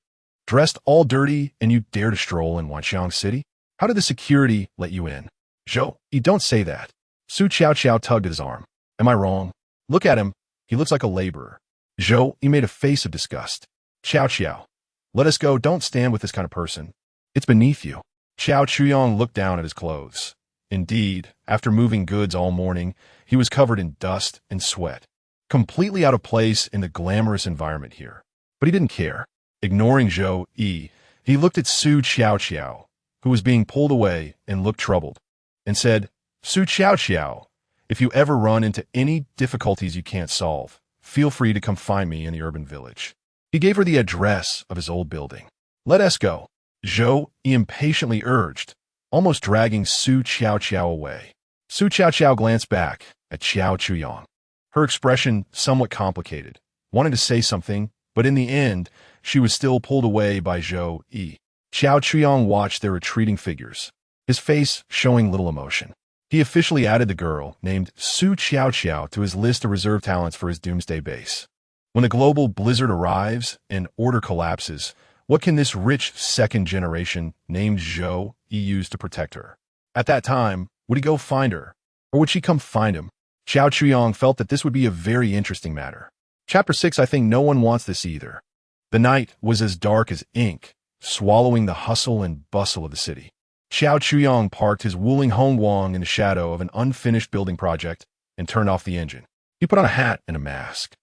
Dressed all dirty and you dare to stroll in Wanxiang City? How did the security let you in? Zhou, you don't say that. Su Xiao tugged at his arm. Am I wrong? Look at him. He looks like a laborer. Zhou, he made a face of disgust. Xiao, let us go. Don't stand with this kind of person. It's beneath you. Xiao Chuyong looked down at his clothes. Indeed, after moving goods all morning, he was covered in dust and sweat, completely out of place in the glamorous environment here. But he didn't care. Ignoring Zhou Yi, he looked at Su Xiao, who was being pulled away and looked troubled, and said, Su Xiao, if you ever run into any difficulties you can't solve, feel free to come find me in the urban village. He gave her the address of his old building. Let us go. Zhou Yi impatiently urged, almost dragging Su Xiao away. Su Xiao glanced back at Xiao Chuyong. Her expression somewhat complicated, wanted to say something, but in the end, she was still pulled away by Zhou Yi. Xiao Chuyong watched their retreating figures, his face showing little emotion. He officially added the girl named Su Xiao to his list of reserve talents for his doomsday base. When the global blizzard arrives and order collapses, what can this rich second generation named Zhou Yi use to protect her? At that time, would he go find her? Or would she come find him? Xiao Chuyong felt that this would be a very interesting matter. Chapter 6, I think no one wants this either. The night was as dark as ink, swallowing the hustle and bustle of the city. Xiao Chuyong parked his Wuling Hongguang in the shadow of an unfinished building project and turned off the engine. He put on a hat and a mask,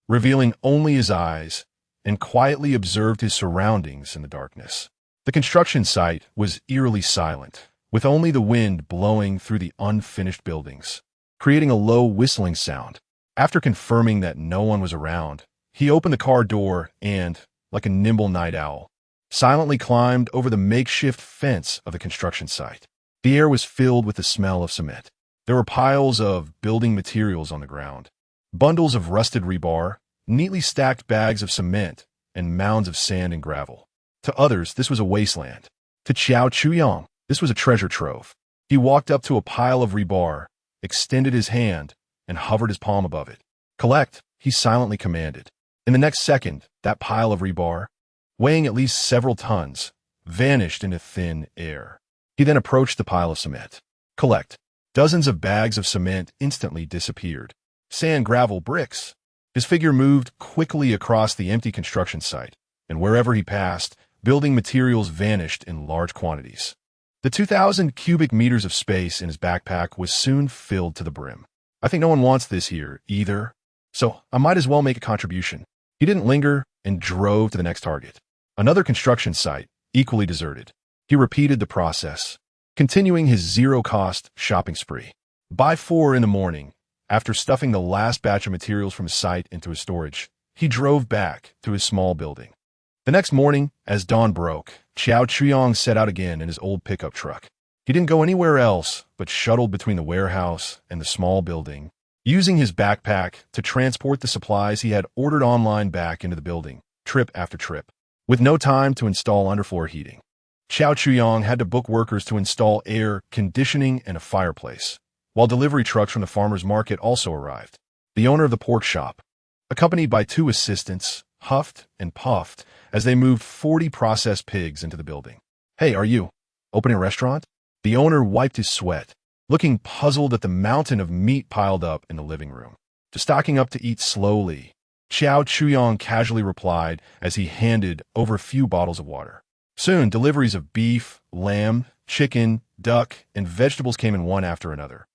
revealing only his eyes, and quietly observed his surroundings in the darkness. The construction site was eerily silent, with only the wind blowing through the unfinished buildings, creating a low whistling sound. After confirming that no one was around, he opened the car door and, like a nimble night owl, silently climbed over the makeshift fence of the construction site. The air was filled with the smell of cement. There were piles of building materials on the ground, Bundles of rusted rebar, neatly stacked bags of cement, and mounds of sand and gravel. To others, this was a wasteland. To Xiao Chuyang, this was a treasure trove. He walked up to a pile of rebar, extended his hand, and hovered his palm above it. "Collect," he silently commanded. In the next second, that pile of rebar, weighing at least several tons, vanished into thin air. He then approached the pile of cement. "Collect." Dozens of bags of cement instantly disappeared. Sand, gravel, bricks. His figure moved quickly across the empty construction site, and wherever he passed, building materials vanished in large quantities. The 2,000 cubic meters of space in his backpack was soon filled to the brim. "I think no one wants this here, either, so I might as well make a contribution." He didn't linger and drove to the next target. Another construction site, equally deserted. He repeated the process, continuing his zero-cost shopping spree. By 4 a.m, after stuffing the last batch of materials from his site into his storage, he drove back to his small building. The next morning, as dawn broke, Xiao Chuyang set out again in his old pickup truck. He didn't go anywhere else, but shuttled between the warehouse and the small building, using his backpack to transport the supplies he had ordered online back into the building, trip after trip. With no time to install underfloor heating, Xiao Chuyang had to book workers to install air conditioning and a fireplace, while delivery trucks from the farmer's market also arrived. The owner of the pork shop, accompanied by 2 assistants, huffed and puffed as they moved 40 processed pigs into the building. "Hey, are you opening a restaurant?" The owner wiped his sweat, looking puzzled at the mountain of meat piled up in the living room. "Just stocking up to eat slowly," Xiao Chuyang casually replied as he handed over a few bottles of water. Soon, deliveries of beef, lamb, chicken, duck, and vegetables came in one after another,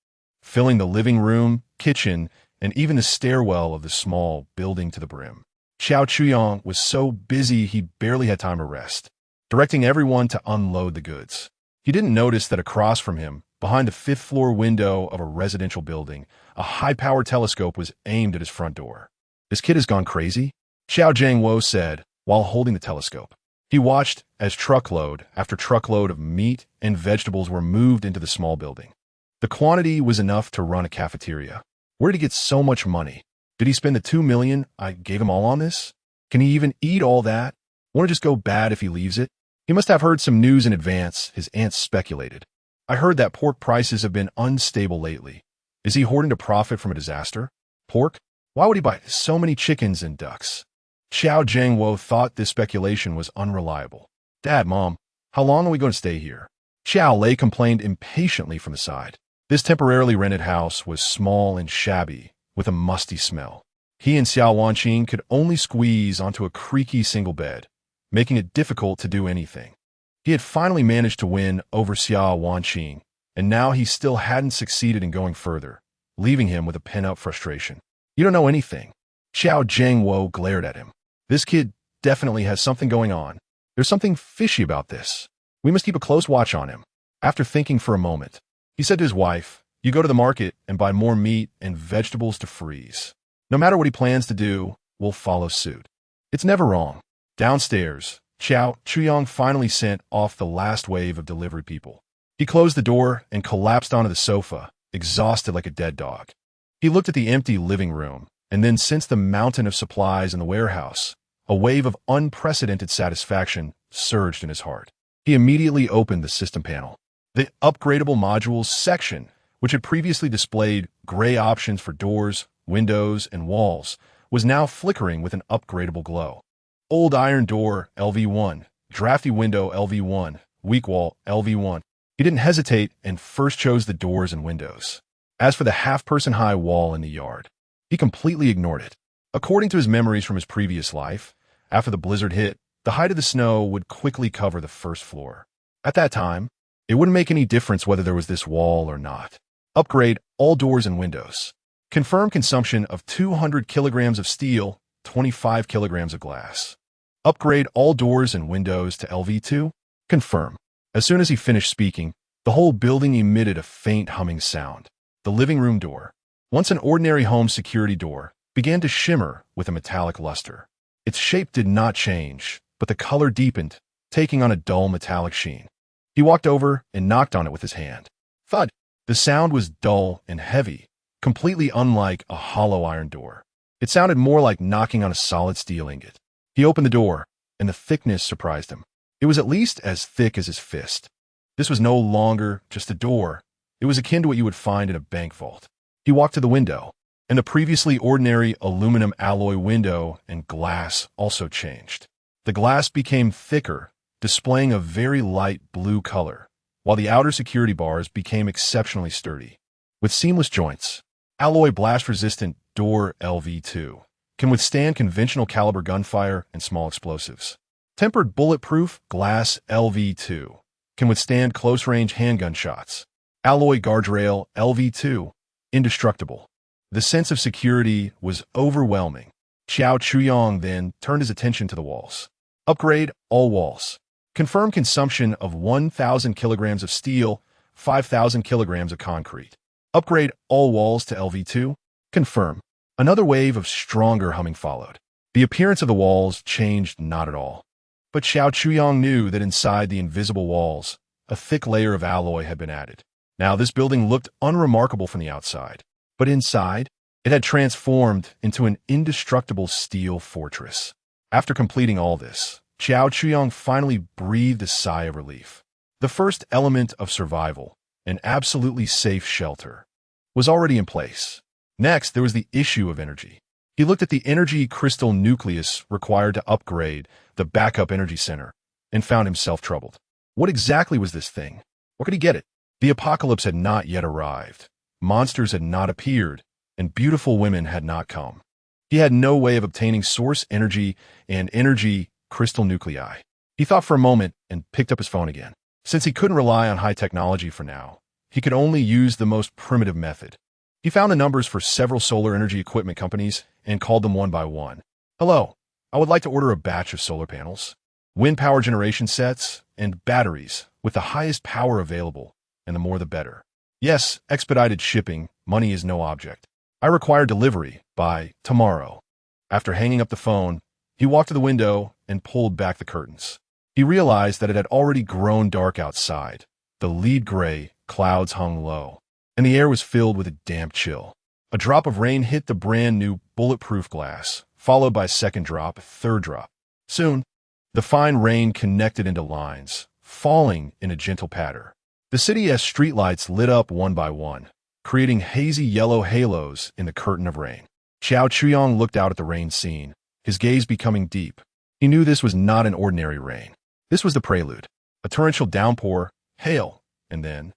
filling the living room, kitchen, and even the stairwell of the small building to the brim. Xiao Chuyang was so busy he barely had time to rest, directing everyone to unload the goods. He didn't notice that across from him, behind the 5th-floor window of a residential building, a high-powered telescope was aimed at his front door. "This kid has gone crazy," Xiao Jiangwo said while holding the telescope. He watched as truckload after truckload of meat and vegetables were moved into the small building. The quantity was enough to run a cafeteria. Where did he get so much money? Did he spend the $2 million I gave him all on this? Can he even eat all that? Won't it just go bad if he leaves it? He must have heard some news in advance, his aunt speculated. "I heard that pork prices have been unstable lately. Is he hoarding to profit from a disaster? Pork? Why would he buy so many chickens and ducks?" Xiao Jiangwo thought this speculation was unreliable. "Dad, Mom, how long are we going to stay here?" Xiao Lei complained impatiently from the side. This temporarily rented house was small and shabby, with a musty smell. He and Xiao Wanqing could only squeeze onto a creaky single bed, making it difficult to do anything. He had finally managed to win over Xiao Wanqing, and now he still hadn't succeeded in going further, leaving him with a pent-up frustration. "You don't know anything." Xiao Jiangwo glared at him. "This kid definitely has something going on. There's something fishy about this. We must keep a close watch on him." After thinking for a moment, he said to his wife, "You go to the market and buy more meat and vegetables to freeze. No matter what he plans to do, we'll follow suit. It's never wrong." Downstairs, Xiao Chuyang finally sent off the last wave of delivery people. He closed the door and collapsed onto the sofa, exhausted like a dead dog. He looked at the empty living room and then sensed the mountain of supplies in the warehouse. A wave of unprecedented satisfaction surged in his heart. He immediately opened the system panel. The upgradable modules section, which had previously displayed gray options for doors, windows, and walls, was now flickering with an upgradable glow. Old iron door, LV1. Drafty window, LV1. Weak wall, LV1. He didn't hesitate and first chose the doors and windows. As for the half-person high wall in the yard, he completely ignored it. According to his memories from his previous life, after the blizzard hit, the height of the snow would quickly cover the first floor. At that time, it wouldn't make any difference whether there was this wall or not. Upgrade all doors and windows. Confirm consumption of 200 kilograms of steel, 25 kilograms of glass. Upgrade all doors and windows to LV2. Confirm. As soon as he finished speaking, the whole building emitted a faint humming sound. The living room door, once an ordinary home security door, began to shimmer with a metallic luster. Its shape did not change, but the color deepened, taking on a dull metallic sheen. He walked over and knocked on it with his hand. Thud! The sound was dull and heavy, completely unlike a hollow iron door. It sounded more like knocking on a solid steel ingot. He opened the door, and the thickness surprised him. It was at least as thick as his fist. This was no longer just a door. It was akin to what you would find in a bank vault. He walked to the window, and the previously ordinary aluminum alloy window and glass also changed. The glass became thicker, displaying a very light blue color, while the outer security bars became exceptionally sturdy. With seamless joints, alloy blast-resistant door LV2 can withstand conventional caliber gunfire and small explosives. Tempered bulletproof glass LV2 can withstand close-range handgun shots. Alloy guardrail LV2, indestructible. The sense of security was overwhelming. Xiao Chuyong then turned his attention to the walls. Upgrade all walls. Confirm consumption of 1,000 kilograms of steel, 5,000 kilograms of concrete. Upgrade all walls to LV2. Confirm. Another wave of stronger humming followed. The appearance of the walls changed not at all. But Xiao Chuyong knew that inside the invisible walls, a thick layer of alloy had been added. Now this building looked unremarkable from the outside, but inside, it had transformed into an indestructible steel fortress. After completing all this, Xiao Chuyong finally breathed a sigh of relief. The first element of survival, an absolutely safe shelter, was already in place. Next, there was the issue of energy. He looked at the energy crystal nucleus required to upgrade the backup energy center and found himself troubled. What exactly was this thing? Where could he get it? The apocalypse had not yet arrived. Monsters had not appeared, and beautiful women had not come. He had no way of obtaining source energy and energy crystal nuclei. He thought for a moment and picked up his phone again. Since he couldn't rely on high technology for now, he could only use the most primitive method. He found the numbers for several solar energy equipment companies and called them one by one. Hello, I would like to order a batch of solar panels, wind power generation sets, and batteries with the highest power available, and the more the better. Yes, expedited shipping, money is no object. I require delivery by tomorrow. After hanging up the phone, he walked to the window and pulled back the curtains. He realized that it had already grown dark outside. The lead gray clouds hung low, and the air was filled with a damp chill. A drop of rain hit the brand new bulletproof glass, followed by a second drop, a third drop. Soon, the fine rain connected into lines, falling in a gentle patter. The city as streetlights lit up one by one, creating hazy yellow halos in the curtain of rain. Xiao Chuyong looked out at the rain scene, his gaze becoming deep. He knew this was not an ordinary rain. This was the prelude, a torrential downpour, hail, and then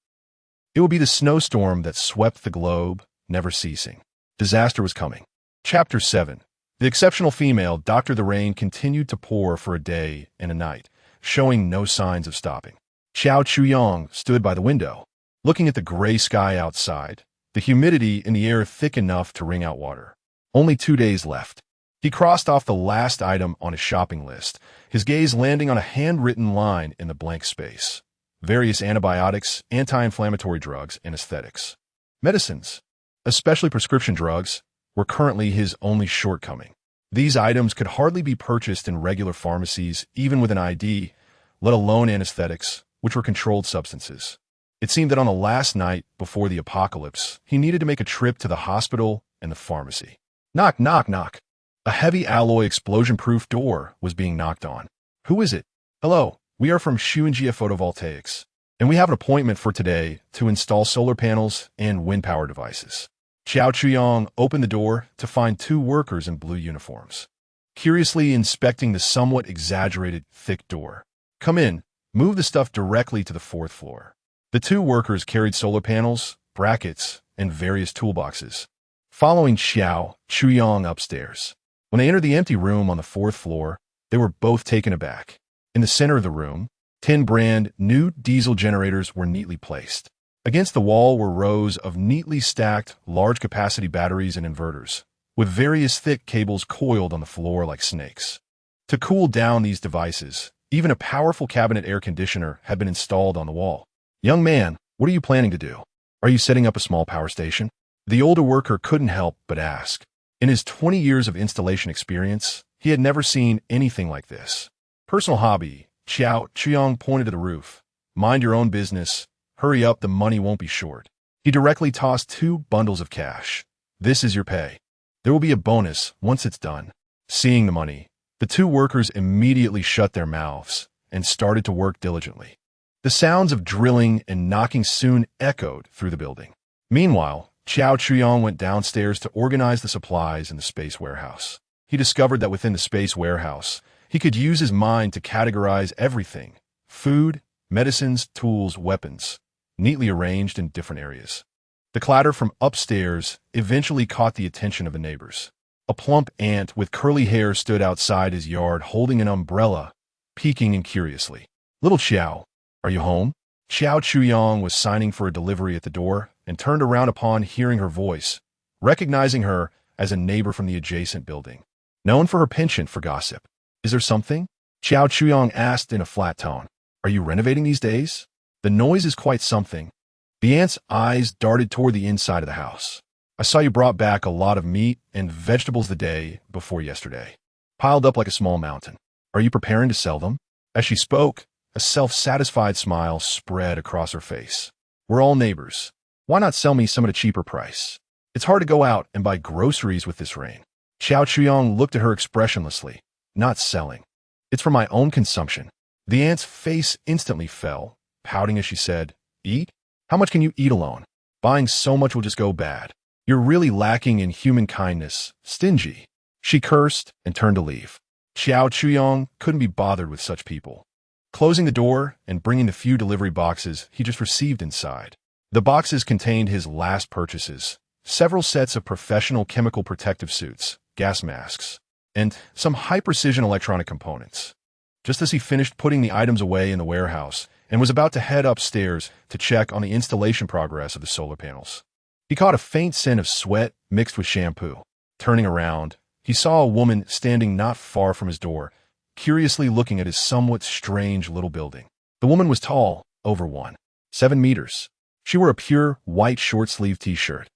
it would be the snowstorm that swept the globe, never ceasing. Disaster was coming. Chapter 7. The exceptional female, Dr. The Rain, continued to pour for a day and a night, showing no signs of stopping. Xiao Chuyong stood by the window, looking at the gray sky outside, the humidity in the air thick enough to wring out water. Only 2 days left. He crossed off the last item on his shopping list, his gaze landing on a handwritten line in the blank space. Various antibiotics, anti-inflammatory drugs, and aesthetics. Medicines, especially prescription drugs, were currently his only shortcoming. These items could hardly be purchased in regular pharmacies, even with an ID, let alone anesthetics, which were controlled substances. It seemed that on the last night before the apocalypse, he needed to make a trip to the hospital and the pharmacy. Knock, knock, knock. A heavy alloy explosion-proof door was being knocked on. Who is it? Hello, we are from Shuanjia Photovoltaics, and we have an appointment for today to install solar panels and wind power devices. Xiao Chuyong opened the door to find 2 workers in blue uniforms, curiously inspecting the somewhat exaggerated, thick door. Come in, move the stuff directly to the 4th floor. The 2 workers carried solar panels, brackets, and various toolboxes, following Xiao Chuyong upstairs. When they entered the empty room on the 4th floor, they were both taken aback. In the center of the room, 10 brand new diesel generators were neatly placed. Against the wall were rows of neatly stacked, large-capacity batteries and inverters, with various thick cables coiled on the floor like snakes. To cool down these devices, even a powerful cabinet air conditioner had been installed on the wall. Young man, what are you planning to do? Are you setting up a small power station? The older worker couldn't help but ask. In his 20 years of installation experience, he had never seen anything like this. Personal hobby, Xiao Chuyong pointed to the roof. Mind your own business. Hurry up, the money won't be short. He directly tossed 2 bundles of cash. "This is your pay. There will be a bonus once it's done." Seeing the money, the 2 workers immediately shut their mouths and started to work diligently. The sounds of drilling and knocking soon echoed through the building. Meanwhile, Xiao Chuyong went downstairs to organize the supplies in the space warehouse. He discovered that within the space warehouse, he could use his mind to categorize everything: food, medicines, tools, weapons, neatly arranged in different areas. The clatter from upstairs eventually caught the attention of the neighbors. A plump ant with curly hair stood outside his yard holding an umbrella, peeking in curiously. "Little Xiao, are you home?" Xiao Chuyong was signing for a delivery at the door and turned around upon hearing her voice, recognizing her as a neighbor from the adjacent building. Known for her penchant for gossip. "Is there something?" Xiao Chuyong asked in a flat tone. "Are you renovating these days? The noise is quite something." The ant's eyes darted toward the inside of the house. "I saw you brought back a lot of meat and vegetables the day before yesterday, piled up like a small mountain. Are you preparing to sell them?" As she spoke, a self-satisfied smile spread across her face. "We're all neighbors. Why not sell me some at a cheaper price? It's hard to go out and buy groceries with this rain." Xiao Chuyong looked at her expressionlessly. "Not selling. It's for my own consumption." The ant's face instantly fell, pouting as she said, "Eat? How much can you eat alone? Buying so much will just go bad. You're really lacking in human kindness, stingy." She cursed and turned to leave. Xiao Chuyong couldn't be bothered with such people. Closing the door and bringing the few delivery boxes he just received inside. The boxes contained his last purchases, several sets of professional chemical protective suits, gas masks, and some high-precision electronic components. Just as he finished putting the items away in the warehouse and was about to head upstairs to check on the installation progress of the solar panels, he caught a faint scent of sweat mixed with shampoo. Turning around, he saw a woman standing not far from his door, curiously looking at his somewhat strange little building. The woman was tall, over 1.7 meters. She wore a pure, white short-sleeve t-shirt.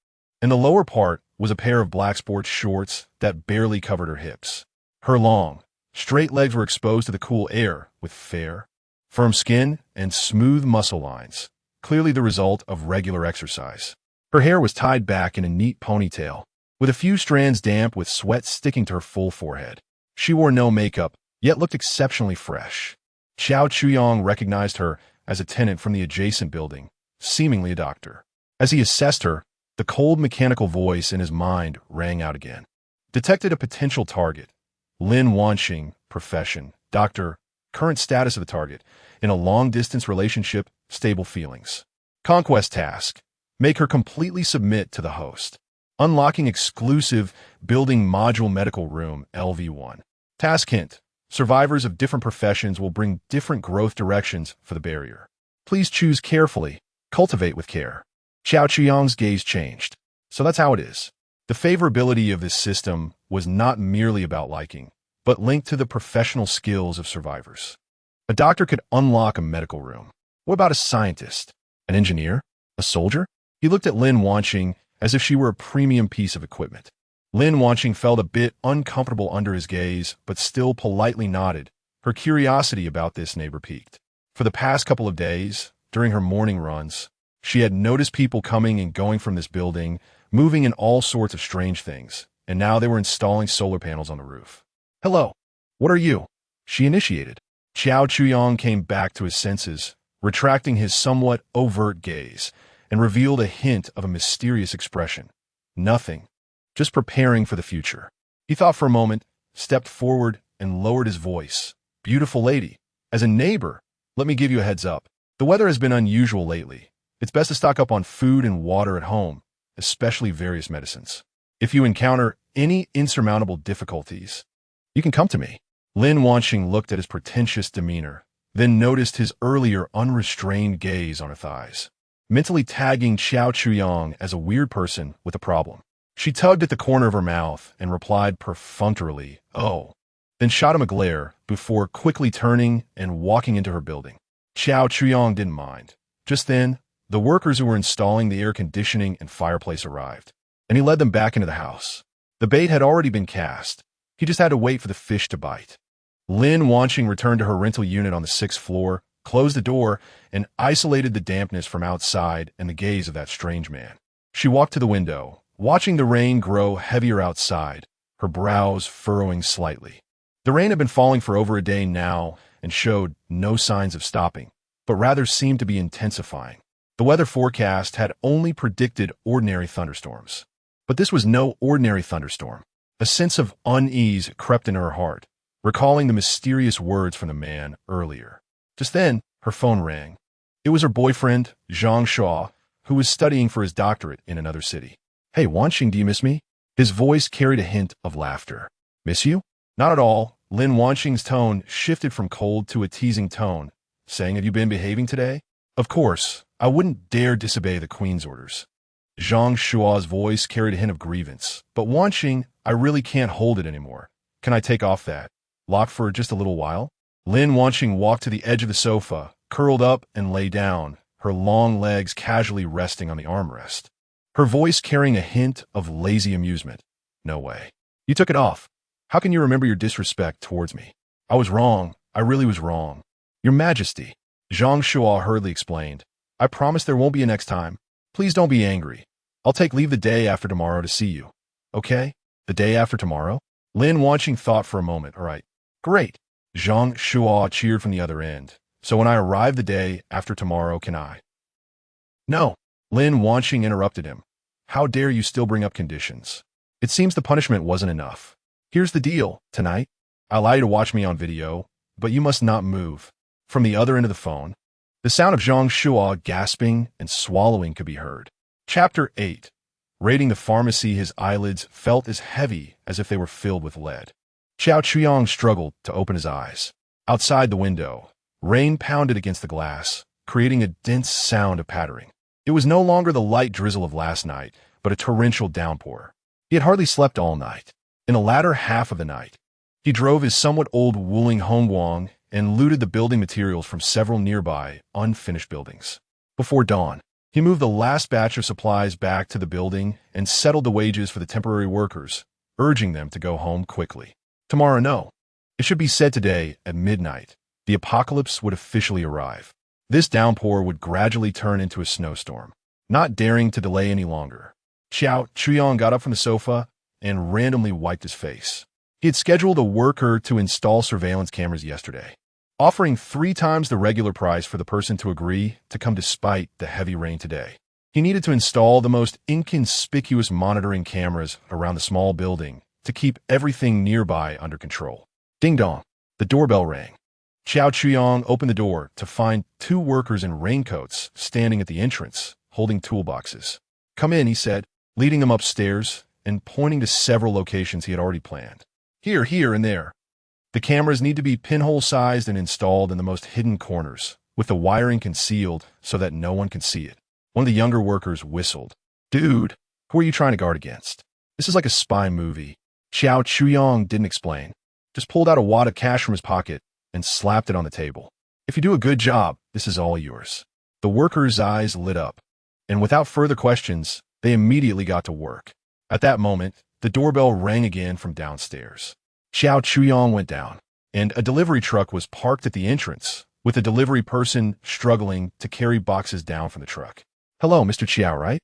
In the lower part was a pair of black sports shorts that barely covered her hips. Her long, straight legs were exposed to the cool air with fair, firm skin and smooth muscle lines, clearly the result of regular exercise. Her hair was tied back in a neat ponytail, with a few strands damp with sweat sticking to her full forehead. She wore no makeup, yet looked exceptionally fresh. Xiao Chuyong recognized her as a tenant from the adjacent building, seemingly a doctor. As he assessed her, the cold mechanical voice in his mind rang out again. Detected a potential target. Lin Wanxing, profession, doctor, current status of the target, in a long-distance relationship, stable feelings. Conquest task. Make her completely submit to the host. Unlocking exclusive building module medical room, LV1. Task hint. Survivors of different professions will bring different growth directions for the barrier. Please choose carefully. Cultivate with care. Xiao Chuyong's gaze changed. So that's how it is. The favorability of this system was not merely about liking, but linked to the professional skills of survivors. A doctor could unlock a medical room. What about a scientist? An engineer? A soldier? He looked at Lin Wanxing as if she were a premium piece of equipment. Lin Wanxing felt a bit uncomfortable under his gaze, but still politely nodded. Her curiosity about this neighbor piqued. For the past couple of days, during her morning runs, she had noticed people coming and going from this building, moving in all sorts of strange things, and now they were installing solar panels on the roof. "Hello. What are you?" she initiated. Xiao Chuyong came back to his senses, retracting his somewhat overt gaze, and revealed a hint of a mysterious expression. "Nothing. Just preparing for the future." He thought for a moment, stepped forward, and lowered his voice. "Beautiful lady, as a neighbor, let me give you a heads up. The weather has been unusual lately. It's best to stock up on food and water at home, especially various medicines. If you encounter any insurmountable difficulties, you can come to me." Lin Wanxing looked at his pretentious demeanor, then noticed his earlier unrestrained gaze on her thighs, mentally tagging Xiao Chuyong as a weird person with a problem. She tugged at the corner of her mouth and replied perfunctorily, "Oh," then shot him a glare before quickly turning and walking into her building. Xiao Chuyong didn't mind. Just then, the workers who were installing the air conditioning and fireplace arrived, and he led them back into the house. The bait had already been cast. He just had to wait for the fish to bite. Lin Wanxing returned to her rental unit on the 6th floor, closed the door, and isolated the dampness from outside and the gaze of that strange man. She walked to the window, watching the rain grow heavier outside, her brows furrowing slightly. The rain had been falling for over a day now and showed no signs of stopping, but rather seemed to be intensifying. The weather forecast had only predicted ordinary thunderstorms. But this was no ordinary thunderstorm. A sense of unease crept into her heart, recalling the mysterious words from the man earlier. Just then, her phone rang. It was her boyfriend, Zhang Shaw, who was studying for his doctorate in another city. "Hey, Wanxing, do you miss me?" His voice carried a hint of laughter. "Miss you?" "Not at all." Lin Wanxing's tone shifted from cold to a teasing tone, saying, "Have you been behaving today?" "Of course. I wouldn't dare disobey the Queen's orders." Zhang Shua's voice carried a hint of grievance. "But Wanxing, I really can't hold it anymore. Can I take off that lock for just a little while?" Lin Wanxing walked to the edge of the sofa, curled up and lay down, her long legs casually resting on the armrest. Her voice carrying a hint of lazy amusement. "No way. You took it off. How can you remember your disrespect towards me?" "I was wrong. I really was wrong." "Your Majesty," Zhang Shua hurriedly explained, "I promise there won't be a next time. Please don't be angry. I'll take leave the day after tomorrow to see you." "Okay? The day after tomorrow?" Lin Wanxing thought for a moment. "All right. Great." Zhang Shua cheered from the other end. "So when I arrive the day after tomorrow, can I?" "No." Lin Wanxing interrupted him. "How dare you still bring up conditions? It seems the punishment wasn't enough. Here's the deal. Tonight, I'll allow you to watch me on video, but you must not move." From the other end of the phone, the sound of Zhang Shua gasping and swallowing could be heard. Chapter 8. Raiding the pharmacy, his eyelids felt as heavy as if they were filled with lead. Xiao Chuyong struggled to open his eyes. Outside the window, rain pounded against the glass, creating a dense sound of pattering. It was no longer the light drizzle of last night, but a torrential downpour. He had hardly slept all night. In the latter half of the night, he drove his somewhat old Wuling Hongguang and looted the building materials from several nearby, unfinished buildings. Before dawn, he moved the last batch of supplies back to the building and settled the wages for the temporary workers, urging them to go home quickly. Tomorrow, no. It should be said today, at midnight, the apocalypse would officially arrive. This downpour would gradually turn into a snowstorm. Not daring to delay any longer, Xiao Chuyong got up from the sofa and randomly wiped his face. He had scheduled a worker to install surveillance cameras yesterday, offering 3 times the regular price for the person to agree to come despite the heavy rain today. He needed to install the most inconspicuous monitoring cameras around the small building to keep everything nearby under control. Ding dong. The doorbell rang. Xiao Chuyong opened the door to find 2 workers in raincoats standing at the entrance, holding toolboxes. "Come in," he said, leading them upstairs and pointing to several locations he had already planned. "Here, here, and there." The cameras need to be pinhole-sized and installed in the most hidden corners, with the wiring concealed so that no one can see it. One of the younger workers whistled. "Dude, who are you trying to guard against? This is like a spy movie." Xiao Chuyong didn't explain, just pulled out a wad of cash from his pocket and slapped it on the table. "If you do a good job, this is all yours." The workers' eyes lit up, and without further questions, they immediately got to work. At that moment, the doorbell rang again from downstairs. Xiao Chuyong went down, and a delivery truck was parked at the entrance, with a delivery person struggling to carry boxes down from the truck. "Hello, Mr. Xiao, right?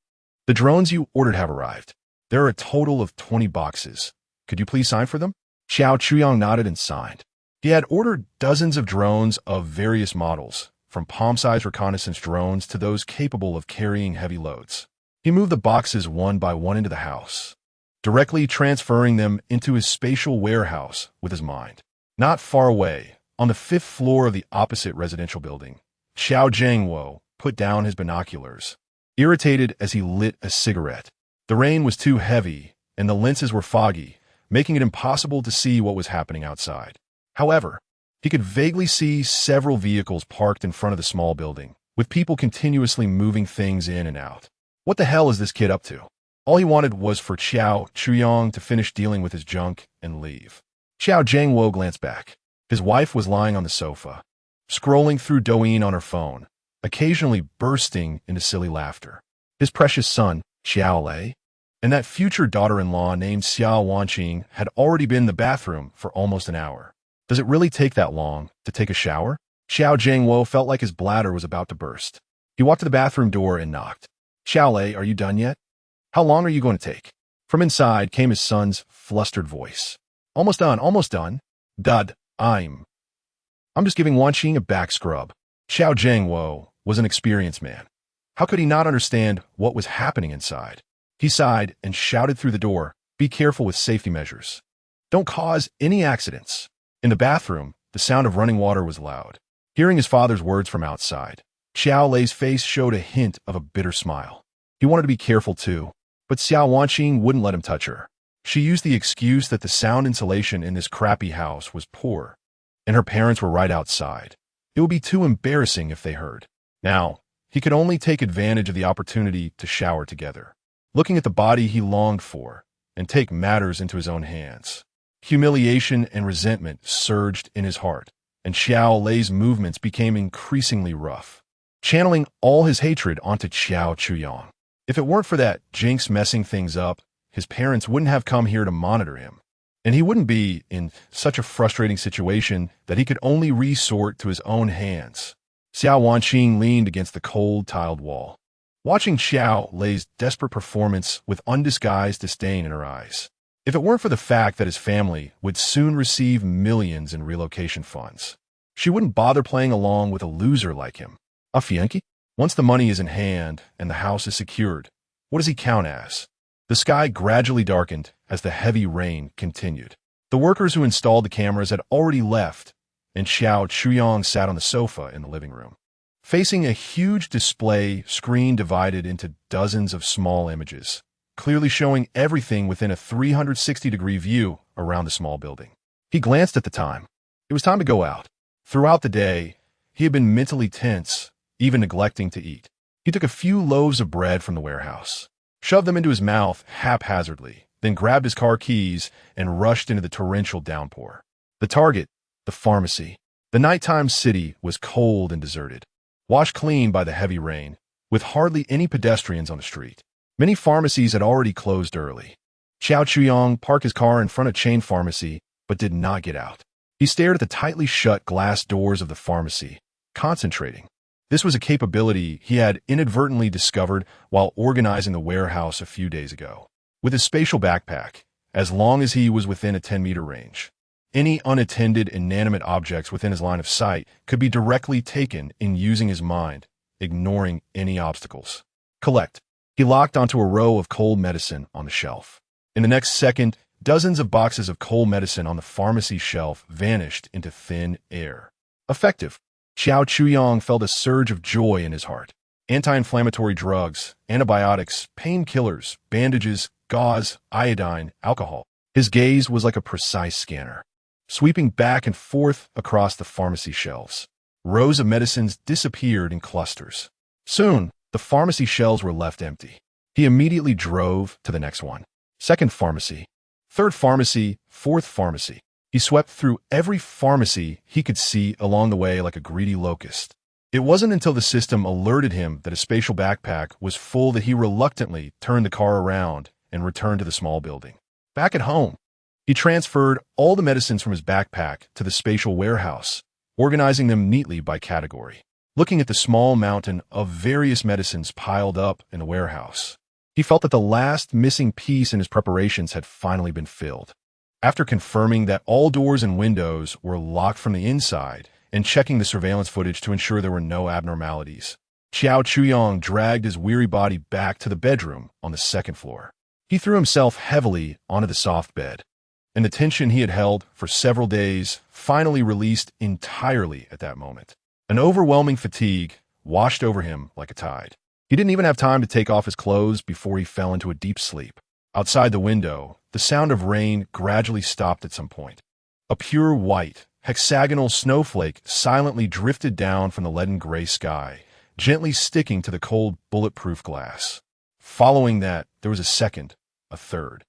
The drones you ordered have arrived. There are a total of 20 boxes. Could you please sign for them?" Xiao Chuyong nodded and signed. He had ordered dozens of drones of various models, from palm-sized reconnaissance drones to those capable of carrying heavy loads. He moved the boxes one by one into the house, directly transferring them into his spatial warehouse with his mind. Not far away, on the 5th floor of the opposite residential building, Xiao Zhengwo put down his binoculars, irritated as he lit a cigarette. The rain was too heavy, and the lenses were foggy, making it impossible to see what was happening outside. However, he could vaguely see several vehicles parked in front of the small building, with people continuously moving things in and out. What the hell is this kid up to? All he wanted was for Xiao Chuyong to finish dealing with his junk and leave. Xiao Zhengwo glanced back. His wife was lying on the sofa, scrolling through Douyin on her phone, occasionally bursting into silly laughter. His precious son, Xiao Lei, and that future daughter-in-law named Xiao Wanqing had already been in the bathroom for almost an hour. Does it really take that long to take a shower? Xiao Jiangwo felt like his bladder was about to burst. He walked to the bathroom door and knocked. Xiao Lei, are you done yet? How long are you going to take? From inside came his son's flustered voice. Almost done, almost done. Dud, I'm just giving Wan Qing a back scrub. Xiao Jiangwo was an experienced man. How could he not understand what was happening inside? He sighed and shouted through the door, be careful with safety measures. Don't cause any accidents. In the bathroom, the sound of running water was loud. Hearing his father's words from outside, Xiao Lei's face showed a hint of a bitter smile. He wanted to be careful too, but Xiao Wanqing wouldn't let him touch her. She used the excuse that the sound insulation in this crappy house was poor, and her parents were right outside. It would be too embarrassing if they heard. Now, he could only take advantage of the opportunity to shower together, looking at the body he longed for, and take matters into his own hands. Humiliation and resentment surged in his heart, and Xiao Lei's movements became increasingly rough, channeling all his hatred onto Qiao Chuyang. If it weren't for that jinx messing things up, his parents wouldn't have come here to monitor him, and he wouldn't be in such a frustrating situation that he could only resort to his own hands. Xiao Wanqing leaned against the cold, tiled wall, watching Xiao Lei's desperate performance with undisguised disdain in her eyes. If it weren't for the fact that his family would soon receive millions in relocation funds, she wouldn't bother playing along with a loser like him. A Fianchi? Once the money is in hand and the house is secured, what does he count as? The sky gradually darkened as the heavy rain continued. The workers who installed the cameras had already left, and Xiao Chuyang sat on the sofa in the living room, facing a huge display screen divided into dozens of small images, clearly showing everything within a 360-degree view around the small building. He glanced at the time. It was time to go out. Throughout the day, he had been mentally tense, even neglecting to eat. He took a few loaves of bread from the warehouse, shoved them into his mouth haphazardly, then grabbed his car keys and rushed into the torrential downpour. The target, the pharmacy. The nighttime city was cold and deserted, washed clean by the heavy rain, with hardly any pedestrians on the street. Many pharmacies had already closed early. Xiao Chuyang parked his car in front of chain pharmacy, but did not get out. He stared at the tightly shut glass doors of the pharmacy, concentrating. This was a capability he had inadvertently discovered while organizing the warehouse a few days ago. With his spatial backpack, as long as he was within a 10-meter range, any unattended inanimate objects within his line of sight could be directly taken in using his mind, ignoring any obstacles. Collect. He locked onto a row of cold medicine on the shelf. In the next second, dozens of boxes of cold medicine on the pharmacy shelf vanished into thin air. Effective. Xiao Chuyang felt a surge of joy in his heart. Anti-inflammatory drugs, antibiotics, painkillers, bandages, gauze, iodine, alcohol. His gaze was like a precise scanner, sweeping back and forth across the pharmacy shelves. Rows of medicines disappeared in clusters. Soon, the pharmacy shelves were left empty. He immediately drove to the next one. Second pharmacy, third pharmacy, fourth pharmacy. He swept through every pharmacy he could see along the way like a greedy locust. It wasn't until the system alerted him that his spatial backpack was full that he reluctantly turned the car around and returned to the small building. Back at home, he transferred all the medicines from his backpack to the spatial warehouse, organizing them neatly by category. Looking at the small mountain of various medicines piled up in the warehouse, he felt that the last missing piece in his preparations had finally been filled. After confirming that all doors and windows were locked from the inside and checking the surveillance footage to ensure there were no abnormalities, Qiao Chuyang dragged his weary body back to the bedroom on the second floor. He threw himself heavily onto the soft bed, and the tension he had held for several days finally released entirely at that moment. An overwhelming fatigue washed over him like a tide. He didn't even have time to take off his clothes before he fell into a deep sleep. Outside the window, the sound of rain gradually stopped at some point. A pure white, hexagonal snowflake silently drifted down from the leaden gray sky, gently sticking to the cold, bulletproof glass. Following that, there was a second, a third.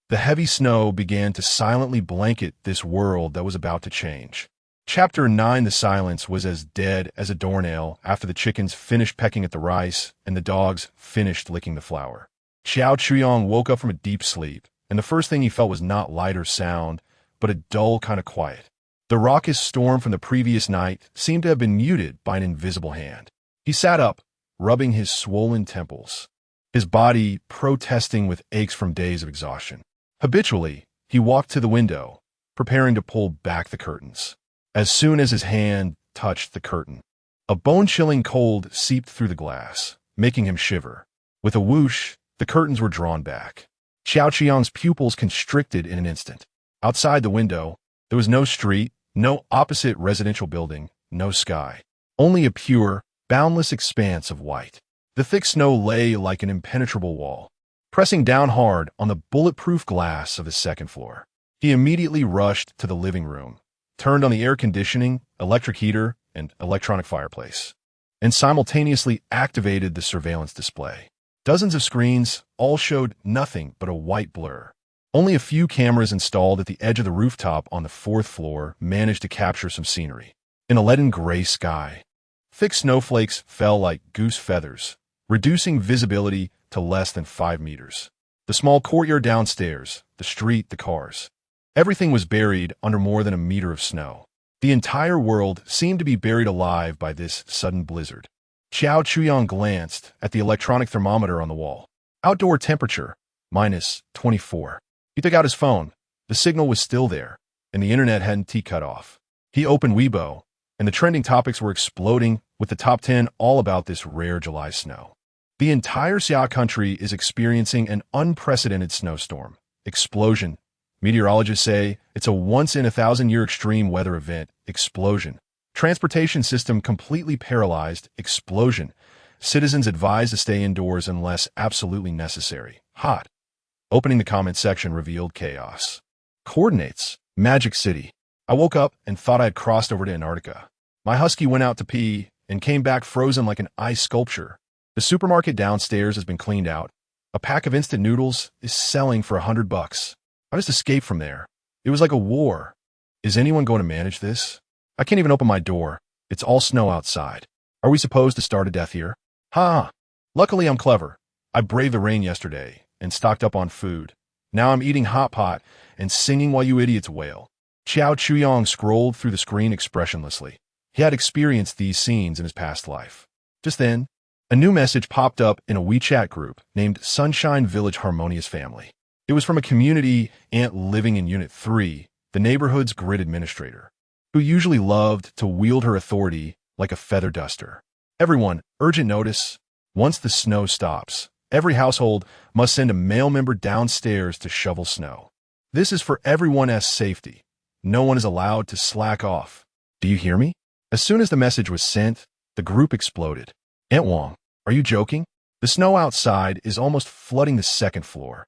The heavy snow began to silently blanket this world that was about to change. Chapter 9. The silence was as dead as a doornail after the chickens finished pecking at the rice and the dogs finished licking the flour. Xiao Chuyang woke up from a deep sleep, and the first thing he felt was not light or sound, but a dull kind of quiet. The raucous storm from the previous night seemed to have been muted by an invisible hand. He sat up, rubbing his swollen temples, his body protesting with aches from days of exhaustion. Habitually, he walked to the window, preparing to pull back the curtains. As soon as his hand touched the curtain, a bone-chilling cold seeped through the glass, making him shiver. With a whoosh, the curtains were drawn back. Xiao Qiang's pupils constricted in an instant. Outside the window, there was no street, no opposite residential building, no sky. Only a pure, boundless expanse of white. The thick snow lay like an impenetrable wall, pressing down hard on the bulletproof glass of his second floor. He immediately rushed to the living room, turned on the air conditioning, electric heater, and electronic fireplace, and simultaneously activated the surveillance display. Dozens of screens all showed nothing but a white blur. Only a few cameras installed at the edge of the rooftop on the fourth floor managed to capture some scenery. In a leaden gray sky, thick snowflakes fell like goose feathers, reducing visibility to less than 5 meters. The small courtyard downstairs, the street, the cars. Everything was buried under more than a meter of snow. The entire world seemed to be buried alive by this sudden blizzard. Xiao Chuyang glanced at the electronic thermometer on the wall. Outdoor temperature, -24. He took out his phone. The signal was still there, and the internet hadn't cut off. He opened Weibo, and the trending topics were exploding, with the top 10 all about this rare July snow. The entire Xia country is experiencing an unprecedented snowstorm. Explosion. Meteorologists say it's a once-in-a-thousand-year extreme weather event. Explosion. Transportation system completely paralyzed. Explosion. Citizens advised to stay indoors unless absolutely necessary. Hot. Opening the comment section revealed chaos. Coordinates. Magic City. I woke up and thought I had crossed over to Antarctica. My husky went out to pee and came back frozen like an ice sculpture. The supermarket downstairs has been cleaned out. A pack of instant noodles is selling for $100. I just escaped from there. It was like a war. Is anyone going to manage this? I can't even open my door. It's all snow outside. Are we supposed to starve to death here? Ha! Luckily, I'm clever. I braved the rain yesterday and stocked up on food. Now I'm eating hot pot and singing while you idiots wail. Xiao Chuyang scrolled through the screen expressionlessly. He had experienced these scenes in his past life. Just then, a new message popped up in a WeChat group named Sunshine Village Harmonious Family. It was from a community aunt living in Unit 3, the neighborhood's grid administrator, who usually loved to wield her authority like a feather duster. Everyone, urgent notice. Once the snow stops, every household must send a male member downstairs to shovel snow. This is for everyone's safety. No one is allowed to slack off. Do you hear me? As soon as the message was sent, the group exploded. Aunt Wong, are you joking? The snow outside is almost flooding the second floor.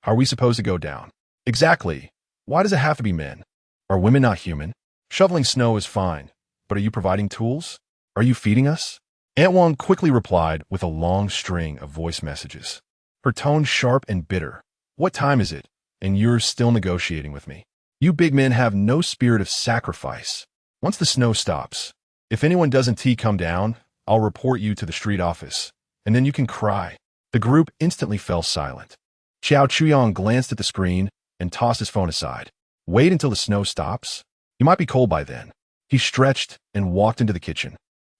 How are we supposed to go down? Exactly. Why does it have to be men? Are women not human? Shoveling snow is fine, but are you providing tools? Are you feeding us? Aunt Wong quickly replied with a long string of voice messages, her tone sharp and bitter. What time is it? And you're still negotiating with me. You big men have no spirit of sacrifice. Once the snow stops, if anyone doesn't come down, I'll report you to the street office, and then you can cry. The group instantly fell silent. Xiao Chuyang glanced at the screen and tossed his phone aside. Wait until the snow stops? You might be cold by then. He stretched and walked into the kitchen.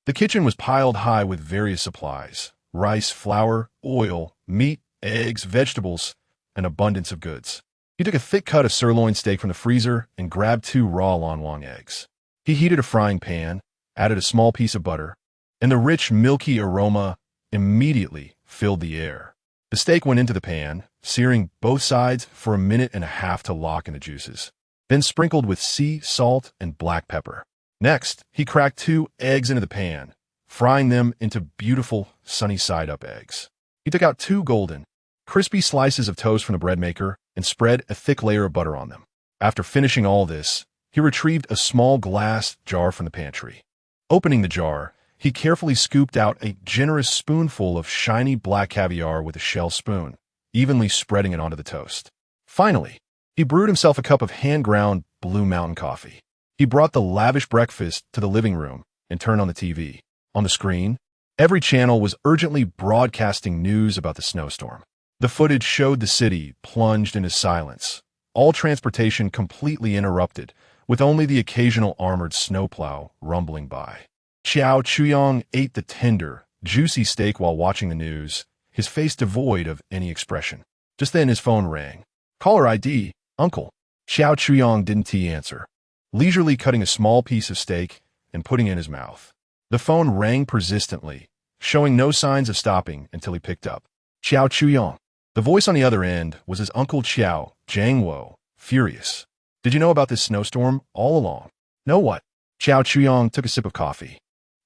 The kitchen was piled high with various supplies: rice, flour, oil, meat, eggs, vegetables, an abundance of goods. He took a thick cut of sirloin steak from the freezer and grabbed 2 raw Lonwang eggs. He heated a frying pan, added a small piece of butter, and the rich, milky aroma immediately filled the air. The steak went into the pan, searing both sides for 1.5 minutes to lock in the juices, then sprinkled with sea salt and black pepper. Next, he cracked 2 eggs into the pan, frying them into beautiful, sunny-side-up eggs. He took out 2 golden, crispy slices of toast from the bread maker and spread a thick layer of butter on them. After finishing all this, he retrieved a small glass jar from the pantry. Opening the jar, he carefully scooped out a generous spoonful of shiny black caviar with a shell spoon, evenly spreading it onto the toast. Finally, he brewed himself a cup of hand-ground Blue Mountain coffee. He brought the lavish breakfast to the living room and turned on the TV. On the screen, every channel was urgently broadcasting news about the snowstorm. The footage showed the city plunged into silence, all transportation completely interrupted, with only the occasional armored snowplow rumbling by. Xiao Chuyong ate the tender, juicy steak while watching the news, his face devoid of any expression. Just then his phone rang. "Caller ID, uncle." Xiao Chuyong didn't answer, leisurely cutting a small piece of steak and putting it in his mouth. The phone rang persistently, showing no signs of stopping until he picked up. "Xiao Chuyong." The voice on the other end was his uncle Xiao Jiangwo, furious. "Did you know about this snowstorm all along?" "Know what?" Xiao Chuyong took a sip of coffee,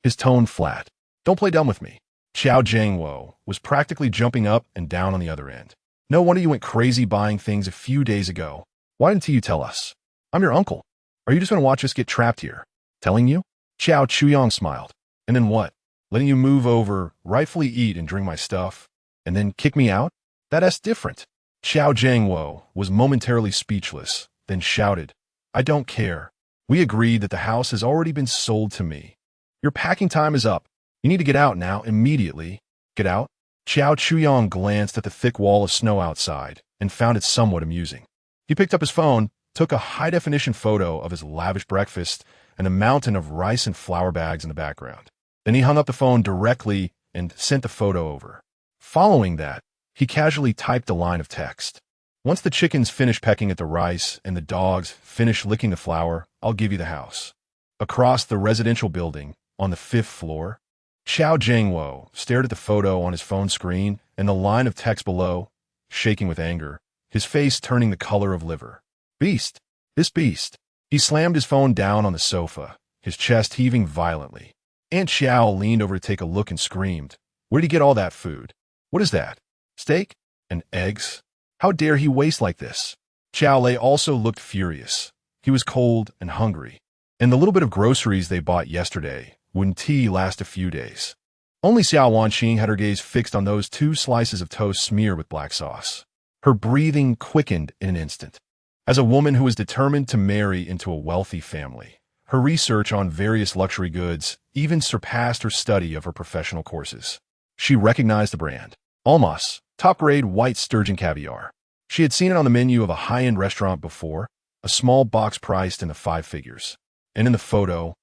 his tone flat. "Don't play dumb with me." Xiao Jiangwo was practically jumping up and down on the other end. "No wonder you went crazy buying things a few days ago. Why didn't you tell us? I'm your uncle. Are you just going to watch us get trapped here?" "Telling you?" Xiao Chuyong smiled. "And then what? Letting you move over, rightfully eat and drink my stuff, and then kick me out? That's different." Xiao Jiangwo was momentarily speechless, then shouted, "I don't care. We agreed that the house has already been sold to me. Your packing time is up. You need to get out now, immediately." "Get out?" Xiao Chuyong glanced at the thick wall of snow outside and found it somewhat amusing. He picked up his phone, took a high-definition photo of his lavish breakfast and a mountain of rice and flour bags in the background. Then he hung up the phone directly and sent the photo over. Following that, he casually typed a line of text. "Once the chickens finish pecking at the rice and the dogs finish licking the flour, I'll give you the house." Across the residential building, on the 5th floor, Xiao Jiangwo stared at the photo on his phone screen and the line of text below, shaking with anger, his face turning the color of liver. "Beast! This beast!" He slammed his phone down on the sofa, his chest heaving violently. Aunt Xiao leaned over to take a look and screamed, "Where'd he get all that food? What is that? Steak? And eggs? How dare he waste like this?" Xiao Lei also looked furious. He was cold and hungry, and the little bit of groceries they bought yesterday wouldn't last a few days. Only Xiao Wanqing had her gaze fixed on those 2 slices of toast smeared with black sauce. Her breathing quickened in an instant. As a woman who was determined to marry into a wealthy family, her research on various luxury goods even surpassed her study of her professional courses. She recognized the brand. Almas, top-grade white sturgeon caviar. She had seen it on the menu of a high-end restaurant before, a small box priced in the 5 figures. And in the photo,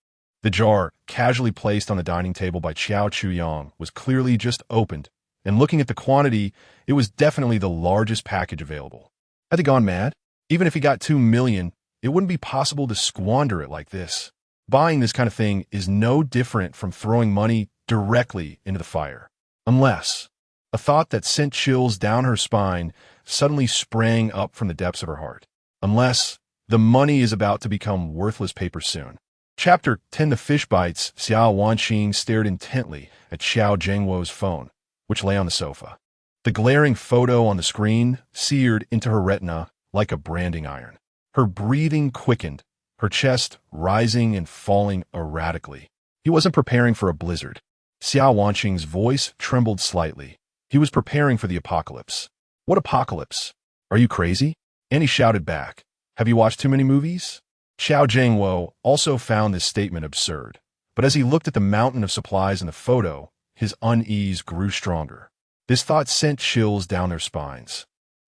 the jar, casually placed on the dining table by Xiao Chuyong, was clearly just opened, and looking at the quantity, it was definitely the largest package available. Had they gone mad? Even if he got 2 million, it wouldn't be possible to squander it like this. Buying this kind of thing is no different from throwing money directly into the fire. Unless, a thought that sent chills down her spine suddenly sprang up from the depths of her heart. Unless, the money is about to become worthless paper soon. Chapter 10. The Fish Bites. Xiao Wanqing stared intently at Xiao Jiangwo's phone, which lay on the sofa. The glaring photo on the screen seared into her retina like a branding iron. Her breathing quickened, her chest rising and falling erratically. He wasn't preparing for a blizzard. Xiao Wanqing's voice trembled slightly. He was preparing for the apocalypse. "What apocalypse? Are you crazy?" And he shouted back, "Have you watched too many movies?" Xiao Jiangwo also found this statement absurd, but as he looked at the mountain of supplies in the photo, his unease grew stronger. This thought sent chills down their spines.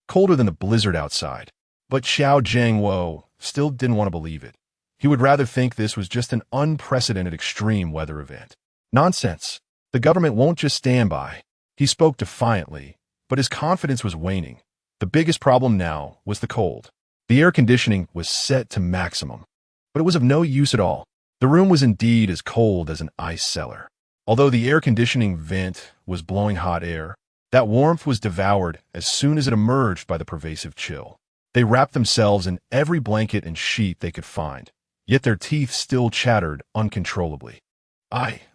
Colder than the blizzard outside. But Xiao Jiangwo still didn't want to believe it. He would rather think this was just an unprecedented extreme weather event. Nonsense. The government won't just stand by. He spoke defiantly, but his confidence was waning. The biggest problem now was the cold. The air conditioning was set to maximum, but it was of no use at all. The room was indeed as cold as an ice cellar. Although the air conditioning vent was blowing hot air, that warmth was devoured as soon as it emerged by the pervasive chill. They wrapped themselves in every blanket and sheet they could find, yet their teeth still chattered uncontrollably.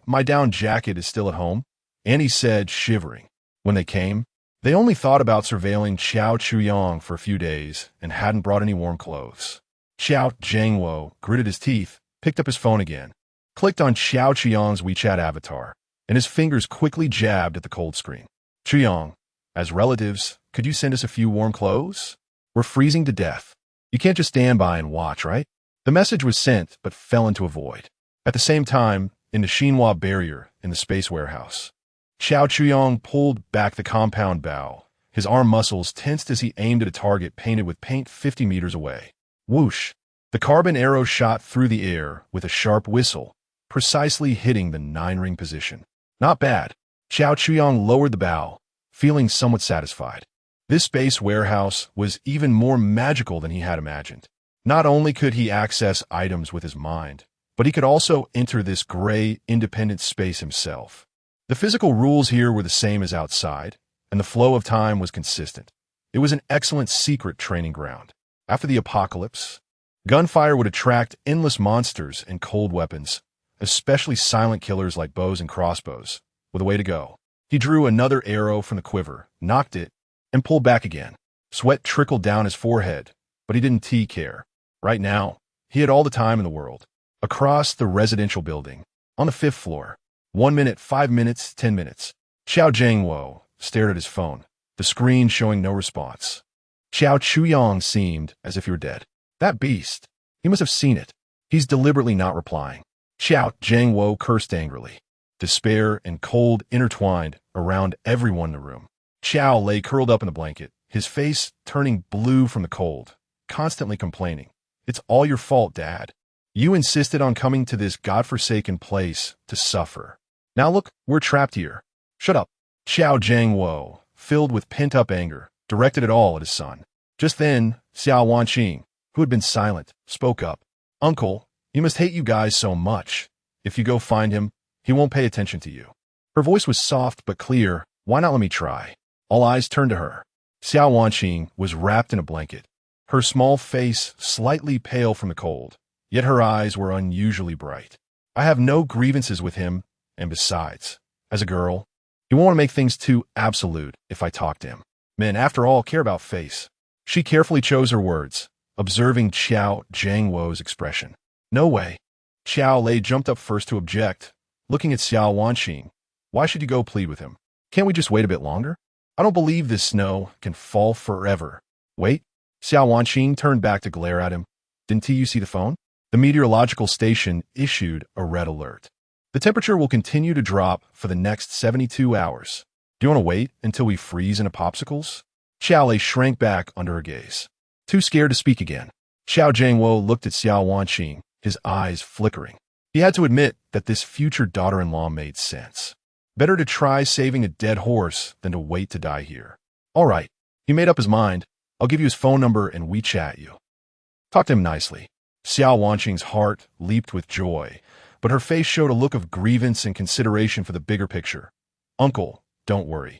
My down jacket is still at home," Annie said, shivering. When they came, they only thought about surveilling Xiao Chuyong for a few days and hadn't brought any warm clothes. Xiao Jiangwo gritted his teeth, picked up his phone again, clicked on Xiao Chuyong's WeChat avatar, and his fingers quickly jabbed at the cold screen. "Chuyong, as relatives, could you send us a few warm clothes? We're freezing to death. You can't just stand by and watch, right?" The message was sent, but fell into a void. At the same time, in the Xinhua barrier in the space warehouse, Xiao Chuyong pulled back the compound bow, his arm muscles tensed as he aimed at a target painted with paint 50 meters away. Whoosh! The carbon arrow shot through the air with a sharp whistle, precisely hitting the 9-ring position. Not bad. Xiao Chuyang lowered the bow, feeling somewhat satisfied. This space warehouse was even more magical than he had imagined. Not only could he access items with his mind, but he could also enter this gray, independent space himself. The physical rules here were the same as outside, and the flow of time was consistent. It was an excellent secret training ground. After the apocalypse, gunfire would attract endless monsters and cold weapons, especially silent killers like bows and crossbows, with a way to go. He drew another arrow from the quiver, knocked it, and pulled back again. Sweat trickled down his forehead, but he didn't care. Right now, he had all the time in the world. Across the residential building, on the 5th floor, 1 minute, 5 minutes, 10 minutes. Xiao Zhengwo stared at his phone, the screen showing no response. Xiao Chuyang seemed as if he were dead. That beast. He must have seen it. He's deliberately not replying. Xiao Zhengwo cursed angrily. Despair and cold intertwined around everyone in the room. Xiao lay curled up in the blanket, his face turning blue from the cold, constantly complaining. It's all your fault, Dad. You insisted on coming to this godforsaken place to suffer. Now look, we're trapped here. Shut up. Xiao Zhengwo, filled with pent-up anger, directed it all at his son. Just then, Xiao Wanqing, who had been silent, spoke up. Uncle, he must hate you guys so much. If you go find him, he won't pay attention to you. Her voice was soft but clear. Why not let me try? All eyes turned to her. Xiao Wanqing was wrapped in a blanket, her small face slightly pale from the cold, yet her eyes were unusually bright. I have no grievances with him, and besides, as a girl, he won't want to make things too absolute if I talk to him. Men, after all, care about face. She carefully chose her words, observing Xiao Zhengwo's expression. No way. Xiao Lei jumped up first to object, looking at Xiao Wanqing. Why should you go plead with him? Can't we just wait a bit longer? I don't believe this snow can fall forever. Wait. Xiao Wanqing turned back to glare at him. Didn't you see the phone? The meteorological station issued a red alert. The temperature will continue to drop for the next 72 hours. Do you want to wait until we freeze into popsicles? Xiao Lei shrank back under her gaze, too scared to speak again. Xiao Zhengwo looked at Xiao Wanqing, his eyes flickering. He had to admit that this future daughter-in-law made sense. Better to try saving a dead horse than to wait to die here. All right. He made up his mind. I'll give you his phone number and WeChat you. Talk to him nicely. Xiao Wanqing's heart leaped with joy, but her face showed a look of grievance and consideration for the bigger picture. Uncle, don't worry.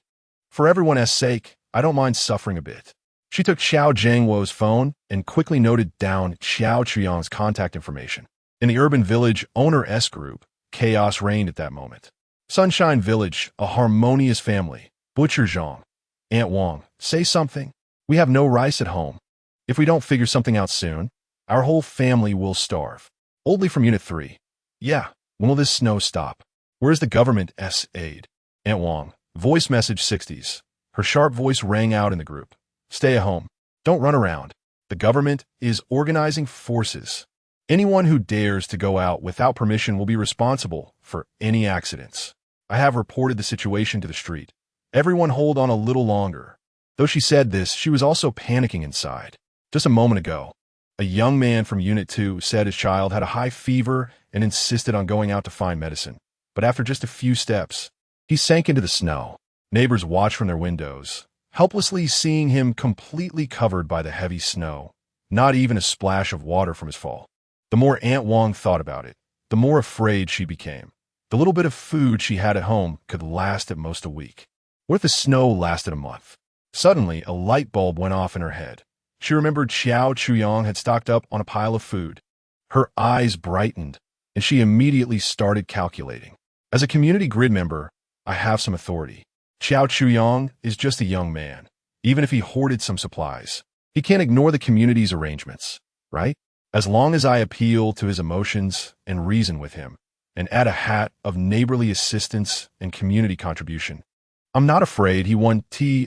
For everyone's sake, I don't mind suffering a bit. She took Xiao Zhengwo's phone and quickly noted down Xiao Chuyang's contact information. In the urban village owner S group, chaos reigned at that moment. Sunshine Village, a harmonious family. Butcher Zhang. Aunt Wang, say something. We have no rice at home. If we don't figure something out soon, our whole family will starve. Oldly from Unit 3. Yeah, when will this snow stop? Where's the government's aid? Aunt Wang. Voice message 60s. Her sharp voice rang out in the group. Stay at home. Don't run around. The government is organizing forces. Anyone who dares to go out without permission will be responsible for any accidents. I have reported the situation to the street. Everyone hold on a little longer. Though she said this, she was also panicking inside. Just a moment ago, a young man from Unit 2 said his child had a high fever and insisted on going out to find medicine. But after just a few steps, he sank into the snow. Neighbors watched from their windows, helplessly seeing him completely covered by the heavy snow, not even a splash of water from his fall. The more Aunt Wang thought about it, the more afraid she became. The little bit of food she had at home could last at most a week. What if the snow lasted a month? Suddenly, a light bulb went off in her head. She remembered Xiao Chuyang had stocked up on a pile of food. Her eyes brightened, and she immediately started calculating. As a community grid member, I have some authority. Xiao Chuyang is just a young man. Even if he hoarded some supplies, he can't ignore the community's arrangements, right? As long as I appeal to his emotions and reason with him, and add a hat of neighborly assistance and community contribution, I'm not afraid he won't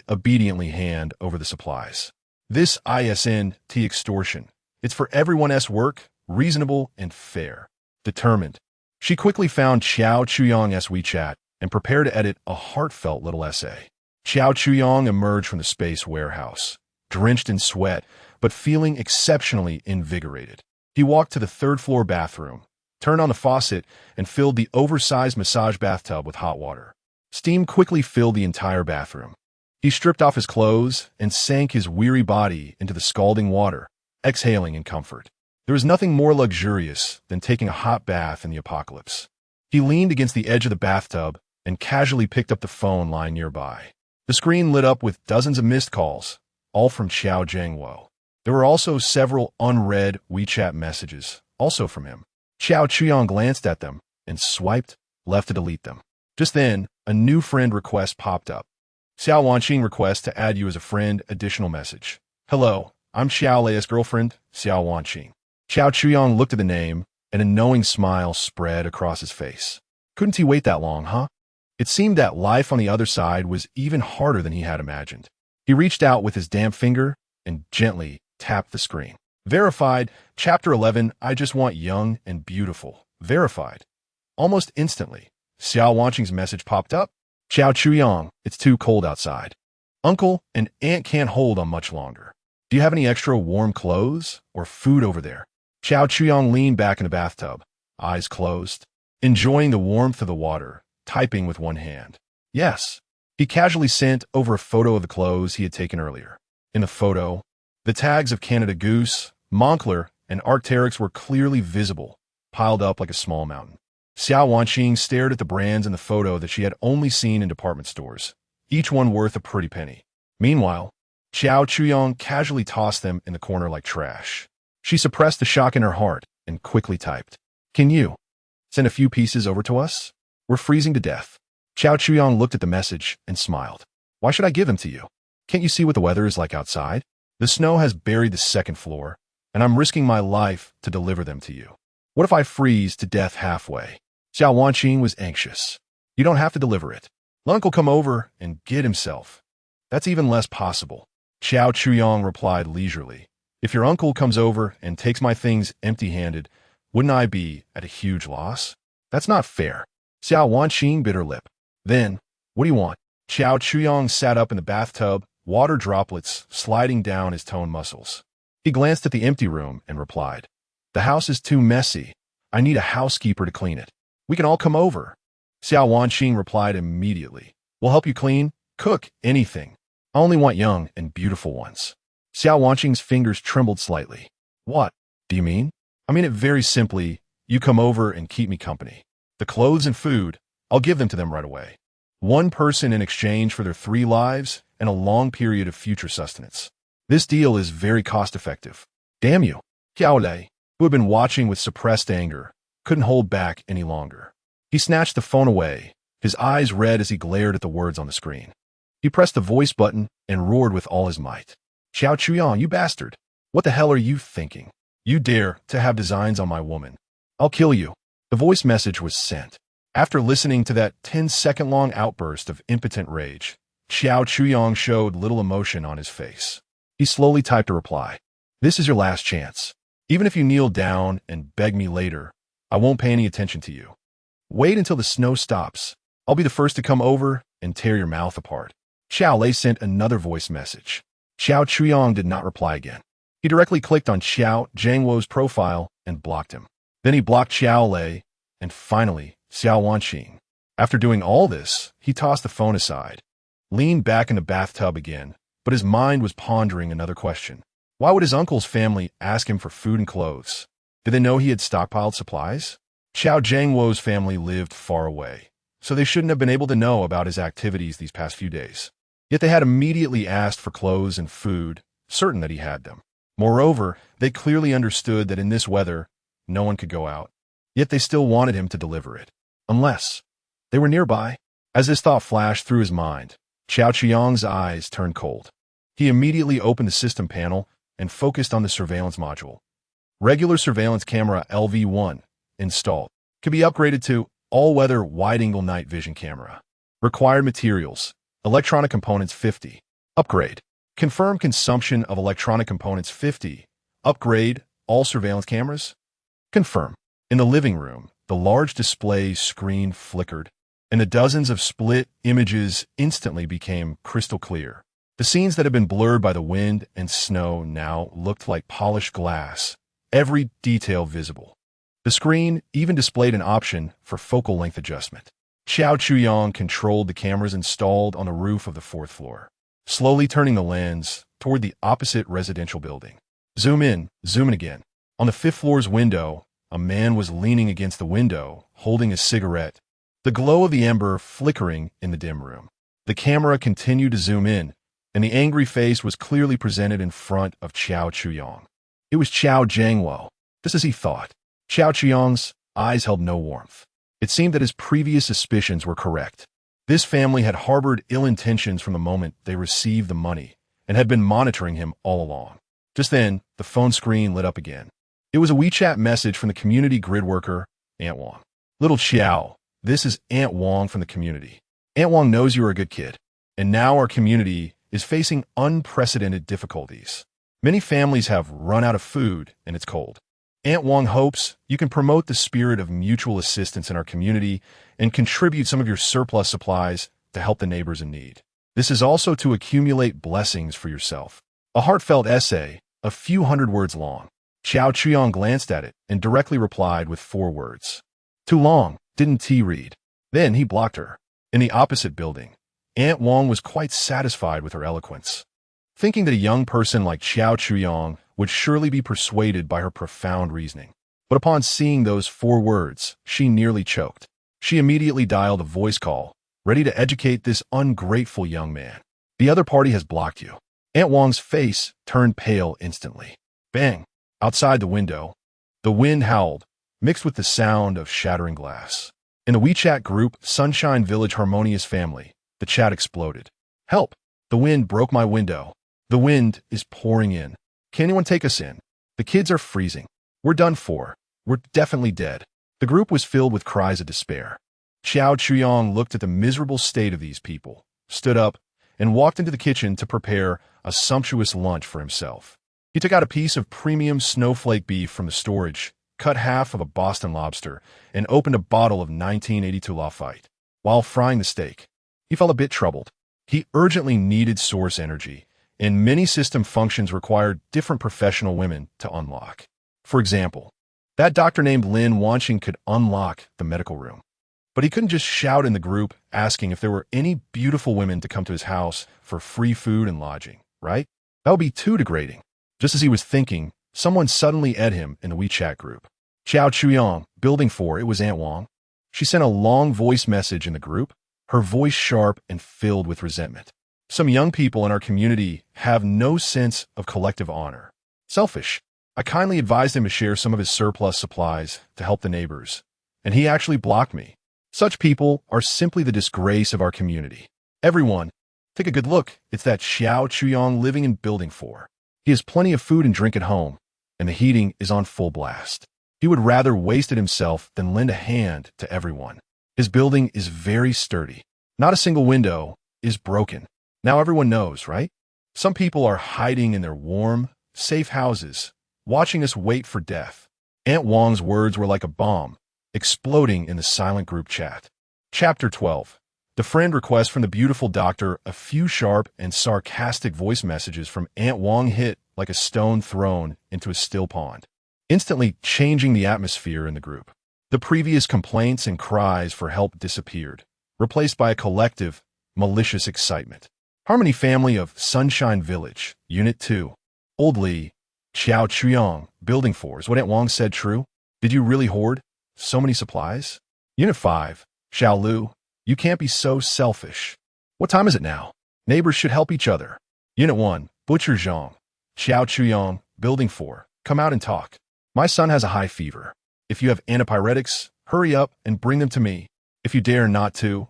obediently hand over the supplies. This isn't extortion. It's for everyone's work, reasonable and fair. Determined. She quickly found Xiao Chuyang's WeChat and prepared to edit a heartfelt little essay. Xiao Chuyang emerged from the space warehouse, drenched in sweat, but feeling exceptionally invigorated. He walked to the third-floor bathroom, turned on the faucet, and filled the oversized massage bathtub with hot water. Steam quickly filled the entire bathroom. He stripped off his clothes and sank his weary body into the scalding water, exhaling in comfort. There was nothing more luxurious than taking a hot bath in the apocalypse. He leaned against the edge of the bathtub and casually picked up the phone lying nearby. The screen lit up with dozens of missed calls, all from Xiao Zhengwo. There were also several unread WeChat messages, also from him. Xiao Chuyang glanced at them and swiped left to delete them. Just then, a new friend request popped up. Xiao Wanqing requests to add you as a friend, additional message. Hello, I'm Xiao Lei's girlfriend, Xiao Wanqing. Xiao Chuyang looked at the name, and a knowing smile spread across his face. Couldn't he wait that long, huh? It seemed that life on the other side was even harder than he had imagined. He reached out with his damp finger and gently tapped the screen. Verified, Chapter 11, I just want young and beautiful. Verified. Almost instantly, Xiao Wanqing's message popped up. Xiao Chuyang, it's too cold outside. Uncle and Aunt can't hold on much longer. Do you have any extra warm clothes or food over there? Xiao Chuyang leaned back in the bathtub, eyes closed, enjoying the warmth of the water, typing with one hand. Yes. He casually sent over a photo of the clothes he had taken earlier. In the photo, the tags of Canada Goose, Moncler, and Arc'teryx were clearly visible, piled up like a small mountain. Xiao Wanqing stared at the brands in the photo that she had only seen in department stores, each one worth a pretty penny. Meanwhile, Xiao Chuyang casually tossed them in the corner like trash. She suppressed the shock in her heart and quickly typed, Can you send a few pieces over to us? We're freezing to death. Xiao Chuyang looked at the message and smiled. Why should I give them to you? Can't you see what the weather is like outside? The snow has buried the second floor, and I'm risking my life to deliver them to you. What if I freeze to death halfway? Xiao Wanqing was anxious. You don't have to deliver it. Let Uncle come over and get himself. That's even less possible. Xiao Chuyang replied leisurely. If your uncle comes over and takes my things empty-handed, wouldn't I be at a huge loss? That's not fair. Xiao Wanqing bit her lip. Then, what do you want? Xiao Chuyang sat up in the bathtub, water droplets sliding down his toned muscles. He glanced at the empty room and replied, The house is too messy. I need a housekeeper to clean it. We can all come over. Xiao Wanqing replied immediately. We'll help you clean, cook, anything. I only want young and beautiful ones. Xiao Wanqing's fingers trembled slightly. What do you mean? I mean it very simply. You come over and keep me company. The clothes and food, I'll give them to them right away. One person in exchange for their 3 lives and a long period of future sustenance. This deal is very cost-effective. Damn you. Xiao Lei, who had been watching with suppressed anger, couldn't hold back any longer. He snatched the phone away, his eyes red as he glared at the words on the screen. He pressed the voice button and roared with all his might. Xiao Chuyang, you bastard. What the hell are you thinking? You dare to have designs on my woman. I'll kill you. The voice message was sent. After listening to that 10-second-long outburst of impotent rage, Xiao Chuyang showed little emotion on his face. He slowly typed a reply. This is your last chance. Even if you kneel down and beg me later, I won't pay any attention to you. Wait until the snow stops. I'll be the first to come over and tear your mouth apart. Xiao Lei sent another voice message. Xiao Chuyang did not reply again. He directly clicked on Xiao Zhengwo's profile and blocked him. Then he blocked Xiao Lei, and finally, Xiao Wanqing. After doing all this, he tossed the phone aside, leaned back in the bathtub again, but his mind was pondering another question. Why would his uncle's family ask him for food and clothes? Did they know he had stockpiled supplies? Xiao Zhengwo's family lived far away, so they shouldn't have been able to know about his activities these past few days. Yet they had immediately asked for clothes and food, certain that he had them. Moreover, they clearly understood that in this weather, no one could go out. Yet they still wanted him to deliver it. Unless they were nearby. As this thought flashed through his mind, Xiao Chuyang's eyes turned cold. He immediately opened the system panel and focused on the surveillance module. Regular surveillance camera LV1, installed. Could be upgraded to all-weather wide-angle night vision camera. Required materials. Electronic components 50. Upgrade. Confirm consumption of electronic components 50. Upgrade all surveillance cameras. Confirm. In the living room, the large display screen flickered, and the dozens of split images instantly became crystal clear. The scenes that had been blurred by the wind and snow now looked like polished glass, every detail visible. The screen even displayed an option for focal length adjustment. Xiao Chuyang controlled the cameras installed on the roof of the fourth floor, slowly turning the lens toward the opposite residential building. Zoom in again. On the fifth floor's window, a man was leaning against the window, holding a cigarette, the glow of the ember flickering in the dim room. The camera continued to zoom in, and the angry face was clearly presented in front of Xiao Chuyang. It was Xiao Jiangwo, just as he thought. Xiao Chuyang's eyes held no warmth. It seemed that his previous suspicions were correct. This family had harbored ill intentions from the moment they received the money and had been monitoring him all along. Just then, the phone screen lit up again. It was a WeChat message from the community grid worker, Aunt Wang. Little Xiao, this is Aunt Wang from the community. Aunt Wang knows you are a good kid, and now our community is facing unprecedented difficulties. Many families have run out of food, and it's cold. Aunt Wang hopes you can promote the spirit of mutual assistance in our community and contribute some of your surplus supplies to help the neighbors in need. This is also to accumulate blessings for yourself. A heartfelt essay, a few hundred words long. Xiao Chuyang glanced at it and directly replied with 4 words. Too long, didn't he read? Then he blocked her. In the opposite building, Aunt Wang was quite satisfied with her eloquence, thinking that a young person like Xiao Chuyang would surely be persuaded by her profound reasoning. But upon seeing those 4 words, she nearly choked. She immediately dialed a voice call, ready to educate this ungrateful young man. The other party has blocked you. Aunt Wang's face turned pale instantly. Bang! Outside the window, the wind howled, mixed with the sound of shattering glass. In the WeChat group, Sunshine Village Harmonious Family, the chat exploded. Help! The wind broke my window. The wind is pouring in. Can anyone take us in? The kids are freezing. We're done for. We're definitely dead. The group was filled with cries of despair. Xiao Chuyang looked at the miserable state of these people, stood up, and walked into the kitchen to prepare a sumptuous lunch for himself. He took out a piece of premium snowflake beef from the storage, cut half of a Boston lobster, and opened a bottle of 1982 Lafite. While frying the steak, he felt a bit troubled. He urgently needed source energy, and many system functions required different professional women to unlock. For example, that doctor named Lin Wanqing could unlock the medical room. But he couldn't just shout in the group asking if there were any beautiful women to come to his house for free food and lodging, right? That would be too degrading. Just as he was thinking, someone suddenly added him in the WeChat group. Xiao Chuyang, Building 4, it was Aunt Wang. She sent a long voice message in the group, her voice sharp and filled with resentment. Some young people in our community have no sense of collective honor. Selfish. I kindly advised him to share some of his surplus supplies to help the neighbors, and he actually blocked me. Such people are simply the disgrace of our community. Everyone, take a good look. It's that Xiao Chuyang living in Building 4. He has plenty of food and drink at home, and the heating is on full blast. He would rather waste it himself than lend a hand to everyone. His building is very sturdy. Not a single window is broken. Now everyone knows, right? Some people are hiding in their warm, safe houses, watching us wait for death. Aunt Wang's words were like a bomb, exploding in the silent group chat. Chapter 12. The friend request from the beautiful doctor, a few sharp and sarcastic voice messages from Aunt Wang hit like a stone thrown into a still pond, instantly changing the atmosphere in the group. The previous complaints and cries for help disappeared, replaced by a collective, malicious excitement. Harmony Family of Sunshine Village, Unit 2. Old Li, Xiao Chuyang, Building 4. Is what Aunt Wang said true? Did you really hoard so many supplies? Unit 5. Xiao Lu, you can't be so selfish. What time is it now? Neighbors should help each other. Unit 1. Butcher Zhang, Xiao Chuyang, Building 4. Come out and talk. My son has a high fever. If you have antipyretics, hurry up and bring them to me. If you dare not to,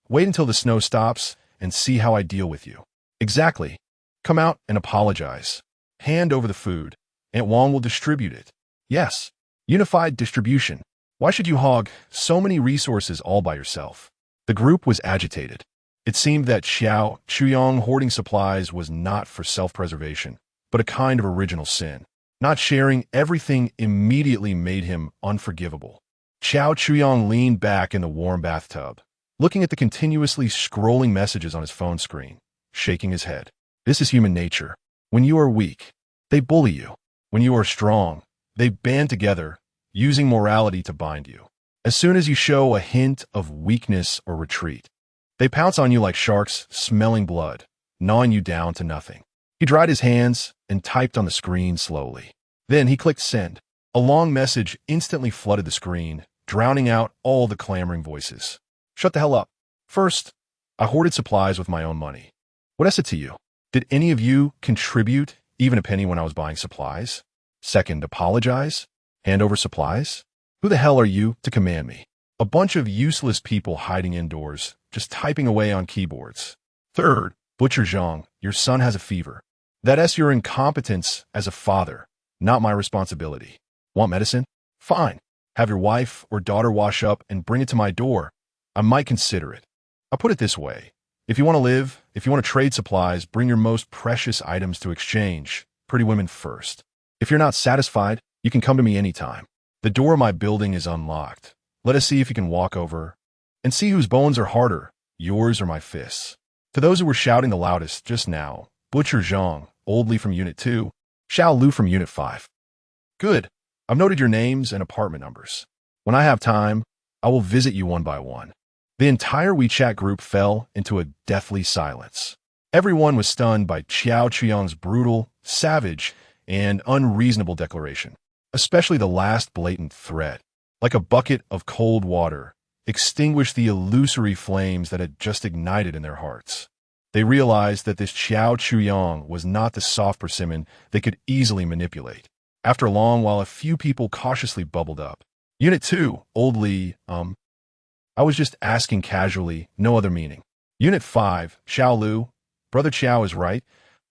wait until the snow stops and see how I deal with you. Exactly. Come out and apologize. Hand over the food. Aunt Wang will distribute it. Yes. Unified distribution. Why should you hog so many resources all by yourself? The group was agitated. It seemed that Xiao Chuyang hoarding supplies was not for self-preservation, but a kind of original sin. Not sharing everything immediately made him unforgivable. Xiao Chuyang leaned back in the warm bathtub, looking at the continuously scrolling messages on his phone screen, shaking his head. This is human nature. When you are weak, they bully you. When you are strong, They band together, using morality to bind you. As soon as you show a hint of weakness or retreat, they pounce on you like sharks smelling blood, gnawing you down to nothing. He dried his hands and typed on the screen slowly. Then he clicked send. A long message instantly flooded the screen, drowning out all the clamoring voices. Shut the hell up. First, I hoarded supplies with my own money. What is it to you? Did any of you contribute even a penny when I was buying supplies? Second, apologize? Hand over supplies? Who the hell are you to command me? A bunch of useless people hiding indoors, just typing away on keyboards. Third, Butcher Zhang, your son has a fever. That's your incompetence as a father, not my responsibility. Want medicine? Fine. Have your wife or daughter wash up and bring it to my door. I might consider it. I'll put it this way. If you want to live, if you want to trade supplies, bring your most precious items to exchange. Pretty women first. If you're not satisfied, you can come to me anytime. The door of my building is unlocked. Let us see if you can walk over and see whose bones are harder, yours or my fists. To those who were shouting the loudest just now, Butcher Zhang, Old Lee from Unit 2, Xiao Lu from Unit 5. Good. I've noted your names and apartment numbers. When I have time, I will visit you one by one. The entire WeChat group fell into a deathly silence. Everyone was stunned by Qiao Chuyang's brutal, savage, and unreasonable declaration, especially the last blatant threat. Like a bucket of cold water, extinguished the illusory flames that had just ignited in their hearts. They realized that this Qiao Chuyang was not the soft persimmon they could easily manipulate. After a long while, a few people cautiously bubbled up. Unit 2, Old Lee, I was just asking casually, no other meaning. Unit 5, Xiao Lu, Brother Qiao is right.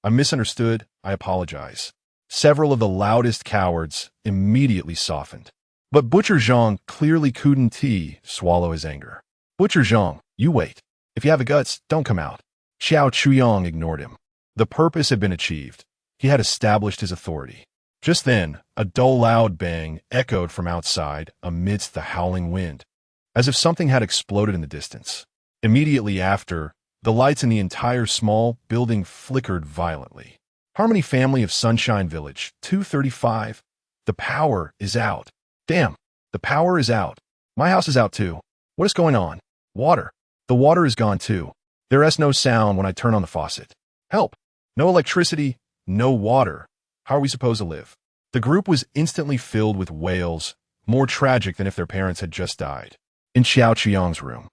I misunderstood, I apologize. Several of the loudest cowards immediately softened. But Butcher Zhang clearly couldn't swallow his anger. Butcher Zhang, you wait. If you have the guts, don't come out. Qiao Chuyang ignored him. The purpose had been achieved. He had established his authority. Just then, a dull loud bang echoed from outside amidst the howling wind, as if something had exploded in the distance. Immediately after, the lights in the entire small building flickered violently. Harmony family of Sunshine Village, 235. The power is out. Damn, the power is out. My house is out too. What is going on? Water. The water is gone too. There is no sound when I turn on the faucet. Help. No electricity, no water. How are we supposed to live? The group was instantly filled with wails, more tragic than if their parents had just died. In Xiao Chuyang's room,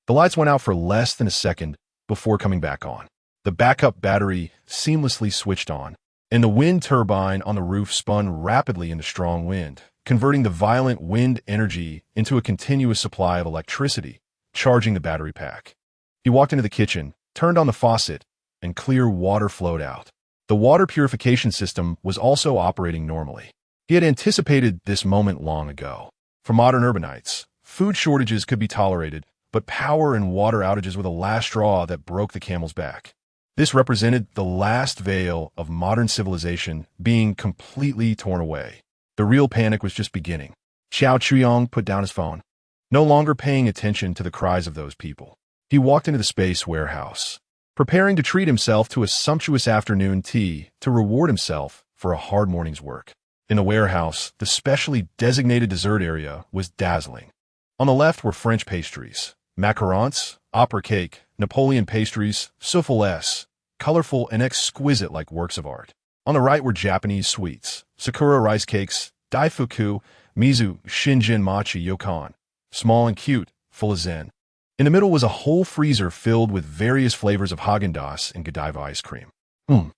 the lights went out for less than a second before coming back on. The backup battery seamlessly switched on, and the wind turbine on the roof spun rapidly into strong wind, converting the violent wind energy into a continuous supply of electricity, charging the battery pack. He walked into the kitchen, turned on the faucet, and clear water flowed out. The water purification system was also operating normally. He had anticipated this moment long ago. For modern urbanites, food shortages could be tolerated, but power and water outages were the last straw that broke the camel's back. This represented the last veil of modern civilization being completely torn away. The real panic was just beginning. Xiao Chuyang put down his phone, no longer paying attention to the cries of those people. He walked into the space warehouse, preparing to treat himself to a sumptuous afternoon tea to reward himself for a hard morning's work. In the warehouse, the specially designated dessert area was dazzling. On the left were French pastries, macarons, opera cake, Napoleon pastries, souffles, colorful and exquisite like works of art. On the right were Japanese sweets, sakura rice cakes, daifuku, mizu, shinjin mochi yokan, small and cute, full of zen. In the middle was a whole freezer filled with various flavors of Haagen-Dazs and Godiva ice cream. I'm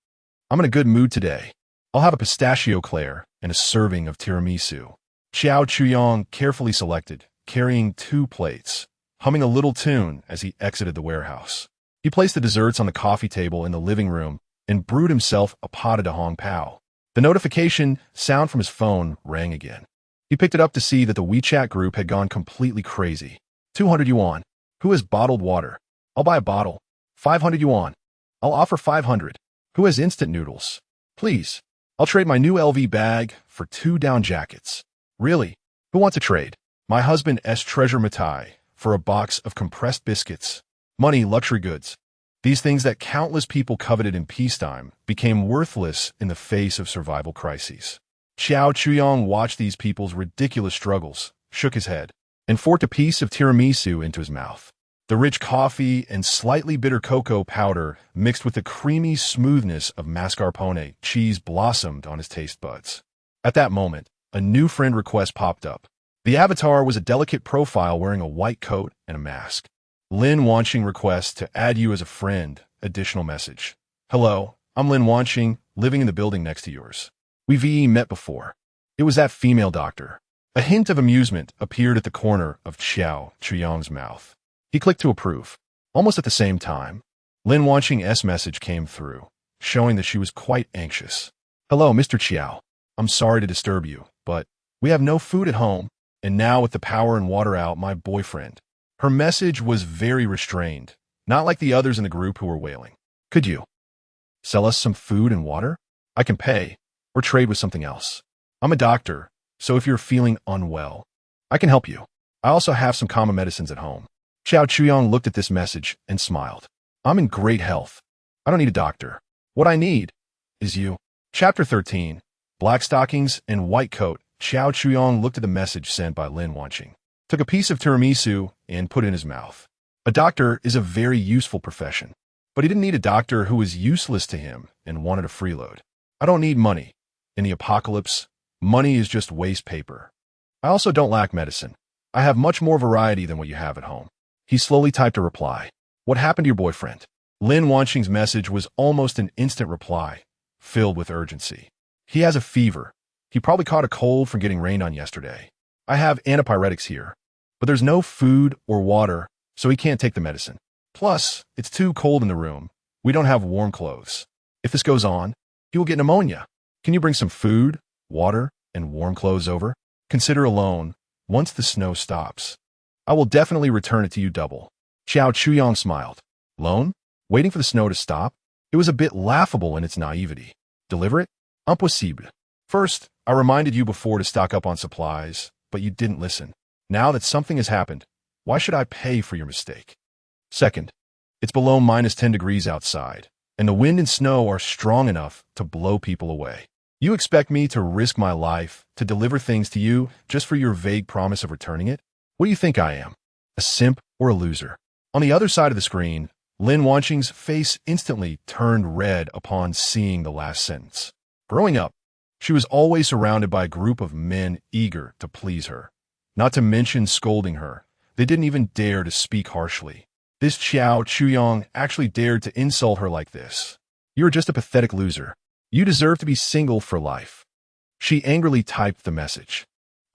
in a good mood today. I'll have a pistachio eclair and a serving of tiramisu. Xiao Chuyang carefully selected, carrying 2 plates, humming a little tune as he exited the warehouse. He placed the desserts on the coffee table in the living room and brewed himself a pot of Hong Pao. The notification sound from his phone rang again. He picked it up to see that the WeChat group had gone completely crazy. 200 yuan. Who has bottled water? I'll buy a bottle. 500 yuan. I'll offer 500. Who has instant noodles? Please. I'll trade my new LV bag for 2 down jackets. Really? Who wants a trade? My husband's treasure mitai for a box of compressed biscuits. Money, luxury goods. These things that countless people coveted in peacetime became worthless in the face of survival crises. Xiao Chuyong watched these people's ridiculous struggles, shook his head, and forked a piece of tiramisu into his mouth. The rich coffee and slightly bitter cocoa powder mixed with the creamy smoothness of mascarpone cheese blossomed on his taste buds. At that moment, a new friend request popped up. The avatar was a delicate profile wearing a white coat and a mask. Lin Wanqing requests to add you as a friend. Additional message. Hello, I'm Lin Wanqing, living in the building next to yours. We've met before. It was that female doctor. A hint of amusement appeared at the corner of Xiao Chuyong's mouth. He clicked to approve. Almost at the same time, Lin Wanqing's message came through, showing that she was quite anxious. Hello, Mr. Xiao. I'm sorry to disturb you, but we have no food at home, and now with the power and water out, my boyfriend. Her message was very restrained, not like the others in the group who were wailing. Could you sell us some food and water? I can pay, or trade with something else. I'm a doctor, so if you're feeling unwell, I can help you. I also have some common medicines at home. Xiao Chuyong looked at this message and smiled. I'm in great health. I don't need a doctor. What I need is you. Chapter 13. Black stockings and white coat. Xiao Chuyong looked at the message sent by Lin Wanqing, took a piece of tiramisu and put it in his mouth. A doctor is a very useful profession, but he didn't need a doctor who was useless to him and wanted a freeload. I don't need money. In the apocalypse, money is just waste paper. I also don't lack medicine. I have much more variety than what you have at home. He slowly typed a reply. What happened to your boyfriend? Lin Wanqing's message was almost an instant reply, filled with urgency. He has a fever. He probably caught a cold from getting rained on yesterday. I have antipyretics here, but there's no food or water, so he can't take the medicine. Plus, it's too cold in the room. We don't have warm clothes. If this goes on, he will get pneumonia. Can you bring some food, water, and warm clothes over? Consider a loan once the snow stops. I will definitely return it to you double. Xiao Chuyong smiled. Loan? Waiting for the snow to stop? It was a bit laughable in its naivety. Deliver it? Impossible. First, I reminded you before to stock up on supplies, but you didn't listen. Now that something has happened, why should I pay for your mistake? Second, it's below -10 degrees outside, and the wind and snow are strong enough to blow people away. You expect me to risk my life to deliver things to you just for your vague promise of returning it? What do you think I am? A simp or a loser? On the other side of the screen, Lin Wanqing's face instantly turned red upon seeing the last sentence. Growing up, she was always surrounded by a group of men eager to please her. Not to mention scolding her, they didn't even dare to speak harshly. This Xiao Chuyong actually dared to insult her like this. You're just a pathetic loser. You deserve to be single for life. She angrily typed the message,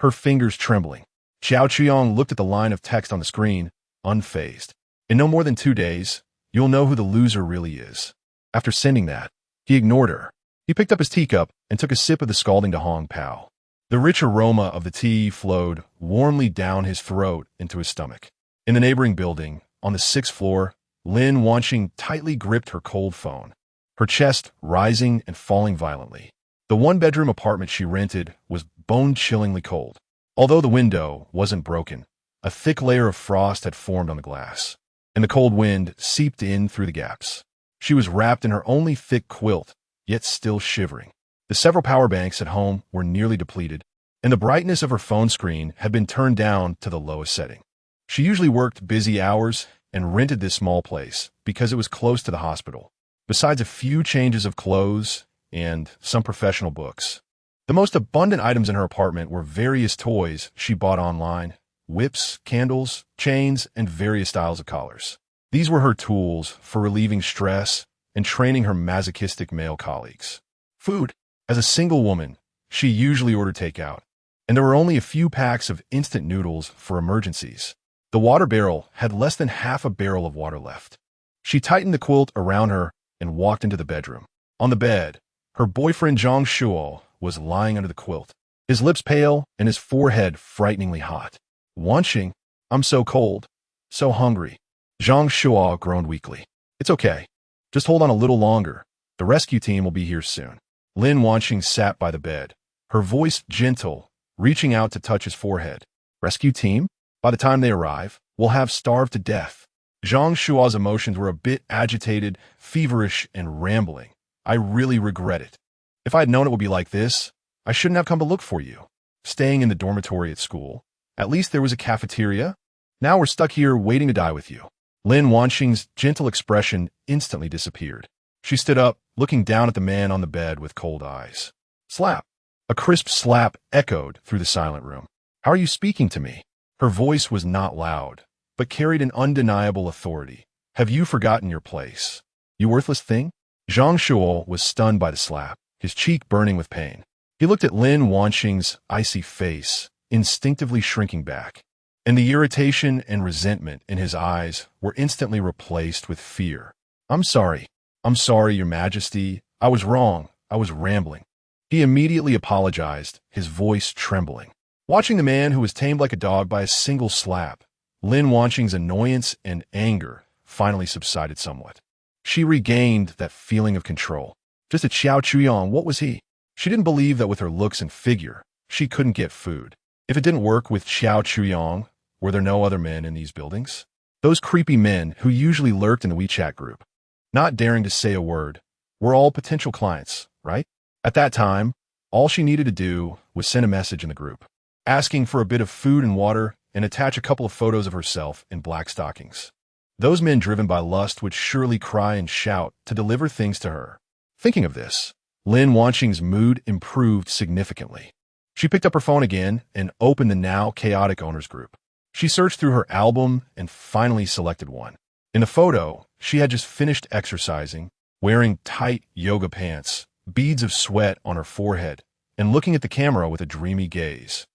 her fingers trembling. Xiao Chuyong looked at the line of text on the screen, unfazed. In no more than 2 days, you'll know who the loser really is. After sending that, he ignored her. He picked up his teacup and took a sip of the scalding Dahong Pao. The rich aroma of the tea flowed warmly down his throat into his stomach. In the neighboring building, on the 6th floor, Lin Wanqing tightly gripped her cold phone, her chest rising and falling violently. The one-bedroom apartment she rented was bone-chillingly cold. Although the window wasn't broken, a thick layer of frost had formed on the glass, and the cold wind seeped in through the gaps. She was wrapped in her only thick quilt, yet still shivering. The several power banks at home were nearly depleted, and the brightness of her phone screen had been turned down to the lowest setting. She usually worked busy hours and rented this small place because it was close to the hospital, besides a few changes of clothes and some professional books. The most abundant items in her apartment were various toys she bought online, whips, candles, chains, and various styles of collars. These were her tools for relieving stress and training her masochistic male colleagues. Food. As a single woman, she usually ordered takeout, and there were only a few packs of instant noodles for emergencies. The water barrel had less than half a barrel of water left. She tightened the quilt around her and walked into the bedroom. On the bed, her boyfriend Zhang Shuo was lying under the quilt, his lips pale and his forehead frighteningly hot. Wanqing, I'm so cold, so hungry. Zhang Shuo groaned weakly. It's okay. Just hold on a little longer. The rescue team will be here soon. Lin Wanqing sat by the bed, her voice gentle, reaching out to touch his forehead. Rescue team? By the time they arrive, we'll have starved to death. Zhang Shuo's emotions were a bit agitated, feverish, and rambling. I really regret it. If I had known it would be like this, I shouldn't have come to look for you. Staying in the dormitory at school. At least there was a cafeteria. Now we're stuck here waiting to die with you. Lin Wanxing's gentle expression instantly disappeared. She stood up, looking down at the man on the bed with cold eyes. Slap. A crisp slap echoed through the silent room. How are you speaking to me? Her voice was not loud, but carried an undeniable authority. Have you forgotten your place? You worthless thing? Zhang Shuo was stunned by the slap, his cheek burning with pain. He looked at Lin Wanxing's icy face, instinctively shrinking back, and the irritation and resentment in his eyes were instantly replaced with fear. I'm sorry, Your Majesty. I was wrong. I was rambling. He immediately apologized, his voice trembling. Watching the man who was tamed like a dog by a single slap, Lin Wanxing's annoyance and anger finally subsided somewhat. She regained that feeling of control. Just a Xiao Chuyang, what was he? She didn't believe that with her looks and figure, she couldn't get food. If it didn't work with Xiao Chuyang, were there no other men in these buildings? Those creepy men who usually lurked in the WeChat group, not daring to say a word, were all potential clients, right? At that time, all she needed to do was send a message in the group, asking for a bit of food and water and attach a couple of photos of herself in black stockings. Those men driven by lust would surely cry and shout to deliver things to her. Thinking of this, Lin Wanxing's mood improved significantly. She picked up her phone again and opened the now chaotic owners group. She searched through her album and finally selected one. In the photo, she had just finished exercising, wearing tight yoga pants, beads of sweat on her forehead, and looking at the camera with a dreamy gaze,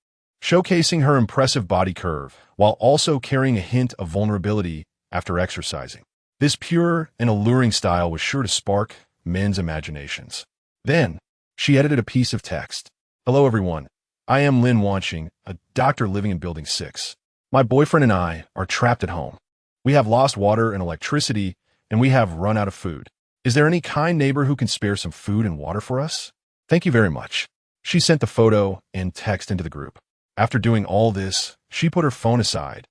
showcasing her impressive body curve while also carrying a hint of vulnerability after exercising. This pure and alluring style was sure to spark men's imaginations. Then, she edited a piece of text. Hello everyone, I am Lin Wanxing, a doctor living in Building 6. My boyfriend and I are trapped at home. We have lost water and electricity, and we have run out of food. Is there any kind neighbor who can spare some food and water for us? Thank you very much. She sent the photo and text into the group. After doing all this, she put her phone aside,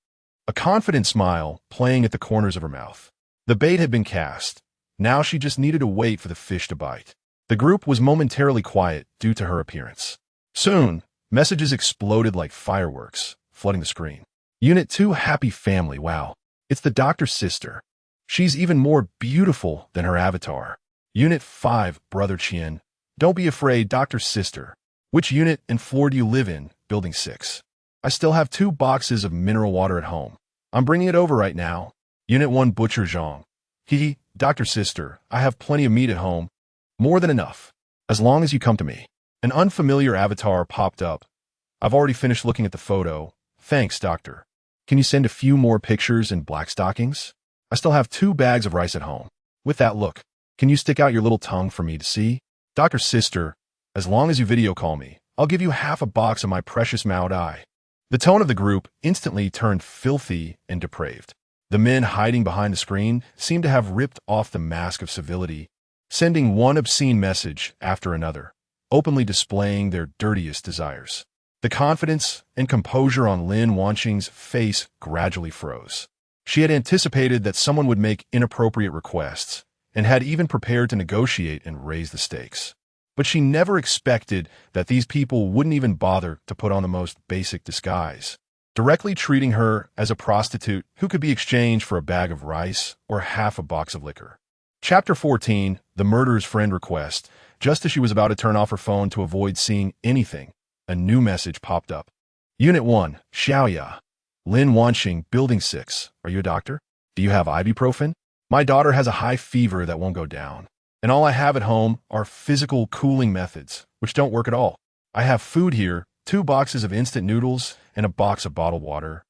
a confident smile playing at the corners of her mouth. The bait had been cast. Now she just needed to wait for the fish to bite. The group was momentarily quiet due to her appearance. Soon, messages exploded like fireworks, flooding the screen. Unit 2 happy family, wow. It's the doctor's sister. She's even more beautiful than her avatar. Unit 5, Brother Qian. Don't be afraid, doctor's sister. Which unit and floor do you live in? Building 6. I still have 2 boxes of mineral water at home. I'm bringing it over right now. Unit 1, Butcher Zhang. Doctor's sister, I have plenty of meat at home. More than enough. As long as you come to me. An unfamiliar avatar popped up. I've already finished looking at the photo. Thanks, doctor. Can you send a few more pictures in black stockings? I still have 2 bags of rice at home. With that look, can you stick out your little tongue for me to see? Doctor's sister, as long as you video call me, I'll give you half a box of my precious Mao Dai. The tone of the group instantly turned filthy and depraved. The men hiding behind the screen seemed to have ripped off the mask of civility, sending one obscene message after another, openly displaying their dirtiest desires. The confidence and composure on Lin Wanxing's face gradually froze. She had anticipated that someone would make inappropriate requests and had even prepared to negotiate and raise the stakes. But she never expected that these people wouldn't even bother to put on the most basic disguise, directly treating her as a prostitute who could be exchanged for a bag of rice or half a box of liquor. Chapter 14, The Murderer's Friend Request. Just as she was about to turn off her phone to avoid seeing anything, a new message popped up. Unit 1, Xiaoya. Lin Wanxing, Building 6. Are you a doctor? Do you have ibuprofen? My daughter has a high fever that won't go down. And all I have at home are physical cooling methods, which don't work at all. I have food here, 2 boxes of instant noodles, and a box of bottled water.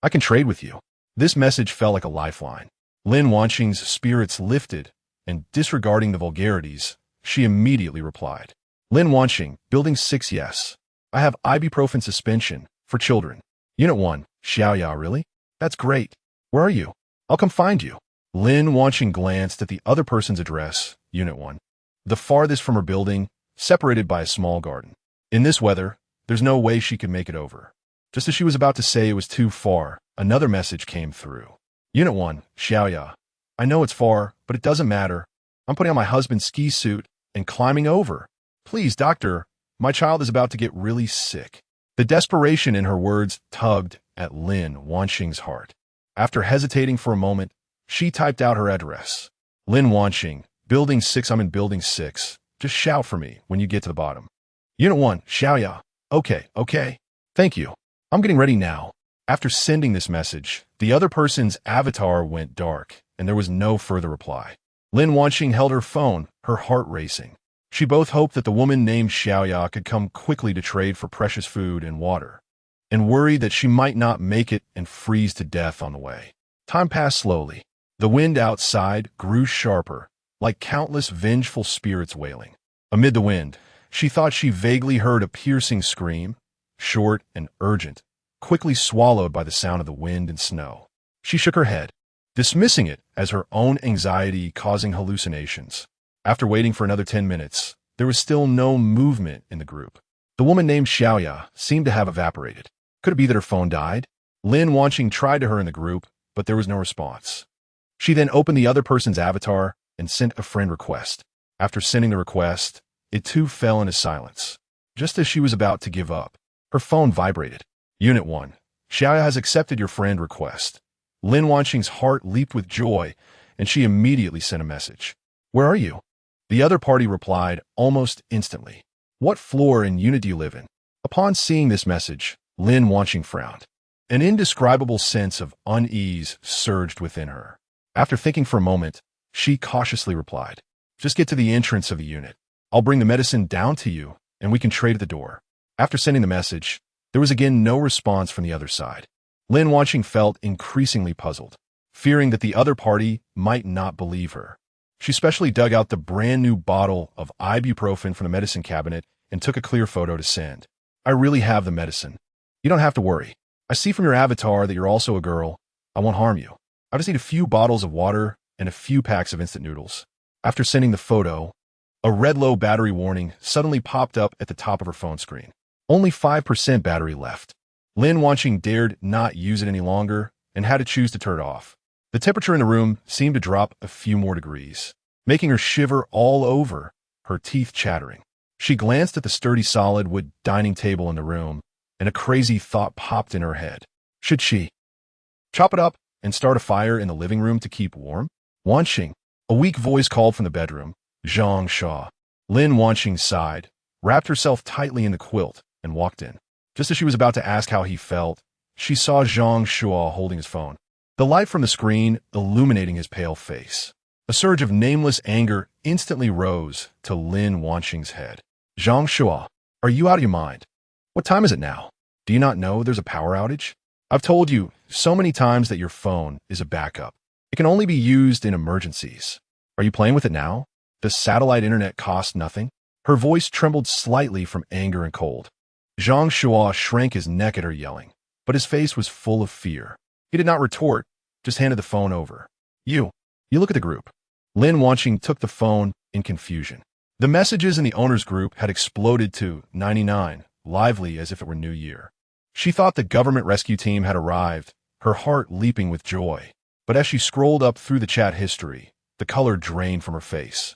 I can trade with you. This message felt like a lifeline. Lin Wanxing's spirits lifted, and disregarding the vulgarities, she immediately replied. Lin Wanxing, Building 6, yes. I have ibuprofen suspension for children. Unit 1, Xiaoya, really? That's great. Where are you? I'll come find you. Lin Wanxing glanced at the other person's address, Unit 1. The farthest from her building, separated by a small garden. In this weather, there's no way she could make it over. Just as she was about to say it was too far, another message came through. Unit 1, Xiaoya. I know it's far, but it doesn't matter. I'm putting on my husband's ski suit and climbing over. Please, doctor, My child is about to get really sick." The desperation in her words tugged at Lin Wanxing's heart. After hesitating for a moment, she typed out her address. "Lin Wanxing, Building 6, I'm in Building 6. Just shout for me when you get to the bottom." "Unit 1, Xiaoya." Okay. Thank you. I'm getting ready now." After sending this message, the other person's avatar went dark, and there was no further reply. Lin Wanxing held her phone, her heart racing. She both hoped that the woman named Xiaoya could come quickly to trade for precious food and water, and worried that she might not make it and freeze to death on the way. Time passed slowly. The wind outside grew sharper, like countless vengeful spirits wailing. Amid the wind, she thought she vaguely heard a piercing scream, short and urgent, quickly swallowed by the sound of the wind and snow. She shook her head, dismissing it as her own anxiety causing hallucinations. After waiting for another 10 minutes, there was still no movement in the group. The woman named Xiaoya seemed to have evaporated. Could it be that her phone died? Lin Wanxing tried to her in the group, but there was no response. She then opened the other person's avatar and sent a friend request. After sending the request, it too fell into silence. Just as she was about to give up, her phone vibrated. "Unit 1, Xiaoya has accepted your friend request." Lin Wanxing's heart leaped with joy, and she immediately sent a message. "Where are you?" The other party replied almost instantly. "What floor in unit do you live in?" Upon seeing this message, Lin Wanxing frowned. An indescribable sense of unease surged within her. After thinking for a moment, she cautiously replied, "Just get to the entrance of the unit. I'll bring the medicine down to you, and we can trade at the door." After sending the message, there was again no response from the other side. Lin Wanxing felt increasingly puzzled, fearing that the other party might not believe her. She specially dug out the brand new bottle of ibuprofen from the medicine cabinet and took a clear photo to send. "I really have the medicine. You don't have to worry. I see from your avatar that you're also a girl. I won't harm you. I just need a few bottles of water and a few packs of instant noodles." After sending the photo, a red low battery warning suddenly popped up at the top of her phone screen. Only 5% battery left. Lin Wanxing dared not use it any longer and had to choose to turn it off. The temperature in the room seemed to drop a few more degrees, making her shiver all over, her teeth chattering. She glanced at the sturdy solid wood dining table in the room, and a crazy thought popped in her head. Should she chop it up and start a fire in the living room to keep warm? "Wanxing," a weak voice called from the bedroom. "Zhang Shaw." Lin Wanxing sighed, wrapped herself tightly in the quilt, and walked in. Just as she was about to ask how he felt, she saw Zhang Shaw holding his phone, the light from the screen illuminating his pale face. A surge of nameless anger instantly rose to Lin Wanxing's head. "Zhang Shaw, are you out of your mind? What time is it now? Do you not know there's a power outage? I've told you so many times that your phone is a backup. It can only be used in emergencies. Are you playing with it now? Does satellite internet cost nothing?" Her voice trembled slightly from anger and cold. Zhang Shaw shrank his neck at her yelling, but his face was full of fear. He did not retort, just handed the phone over. You look at the group." Lin Wanxing took the phone in confusion. The messages in the owner's group had exploded to 99, lively as if it were New Year. She thought the government rescue team had arrived, her heart leaping with joy. But as she scrolled up through the chat history, the color drained from her face,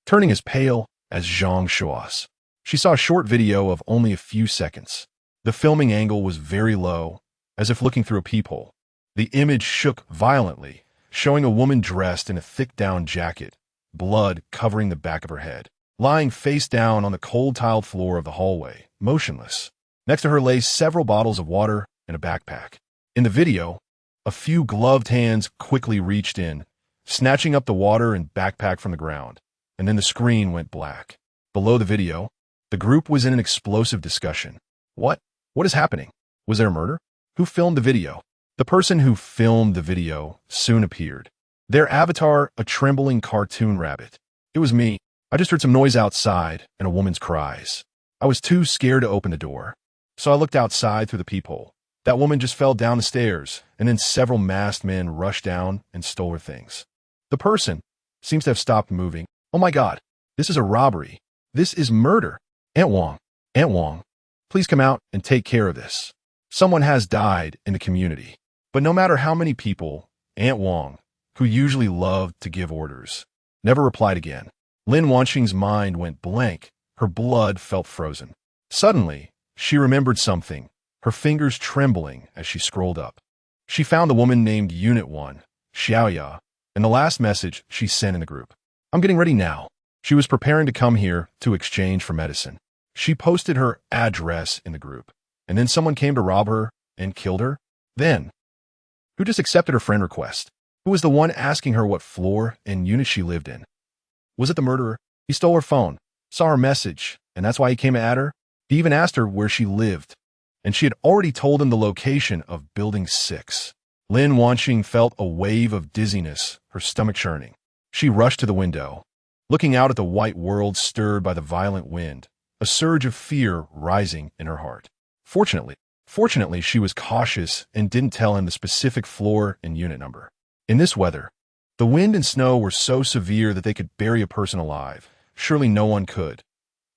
turning as pale as Zhang Shaw's. She saw a short video of only a few seconds. The filming angle was very low, as if looking through a peephole. The image shook violently, showing a woman dressed in a thick down jacket, blood covering the back of her head, lying face down on the cold tiled floor of the hallway, motionless. Next to her lay several bottles of water and a backpack. In the video, a few gloved hands quickly reached in, snatching up the water and backpack from the ground, and then the screen went black. Below the video, the group was in an explosive discussion. What is happening? Was there a murder? Who filmed the video? The person who filmed the video soon appeared. Their avatar, a trembling cartoon rabbit. "It was me. I just heard some noise outside and a woman's cries. I was too scared to open the door, so I looked outside through the peephole. That woman just fell down the stairs, and then several masked men rushed down and stole her things. The person seems to have stopped moving. Oh my God, this is a robbery. This is murder. Aunt Wong, please come out and take care of this. Someone has died in the community." But no matter how many people, Aunt Wong, who usually loved to give orders, never replied again. Lin Wanxing's mind went blank. Her blood felt frozen. Suddenly, she remembered something, her fingers trembling as she scrolled up. She found the woman named Unit 1, Xiaoya, and the last message she sent in the group. I'm getting ready now. She was preparing to come here to exchange for medicine. She posted her address in the group, and then someone came to rob her and killed her. Then, who just accepted her friend request? Who was the one asking her what floor and unit she lived in? Was it the murderer? He stole her phone, saw her message, and that's why he came at her? He even asked her where she lived, and she had already told him the location of Building 6. Lin Wanqing felt a wave of dizziness, her stomach churning. She rushed to the window, looking out at the white world stirred by the violent wind, a surge of fear rising in her heart. Fortunately, she was cautious and didn't tell him the specific floor and unit number. In this weather, the wind and snow were so severe that they could bury a person alive. Surely no one could.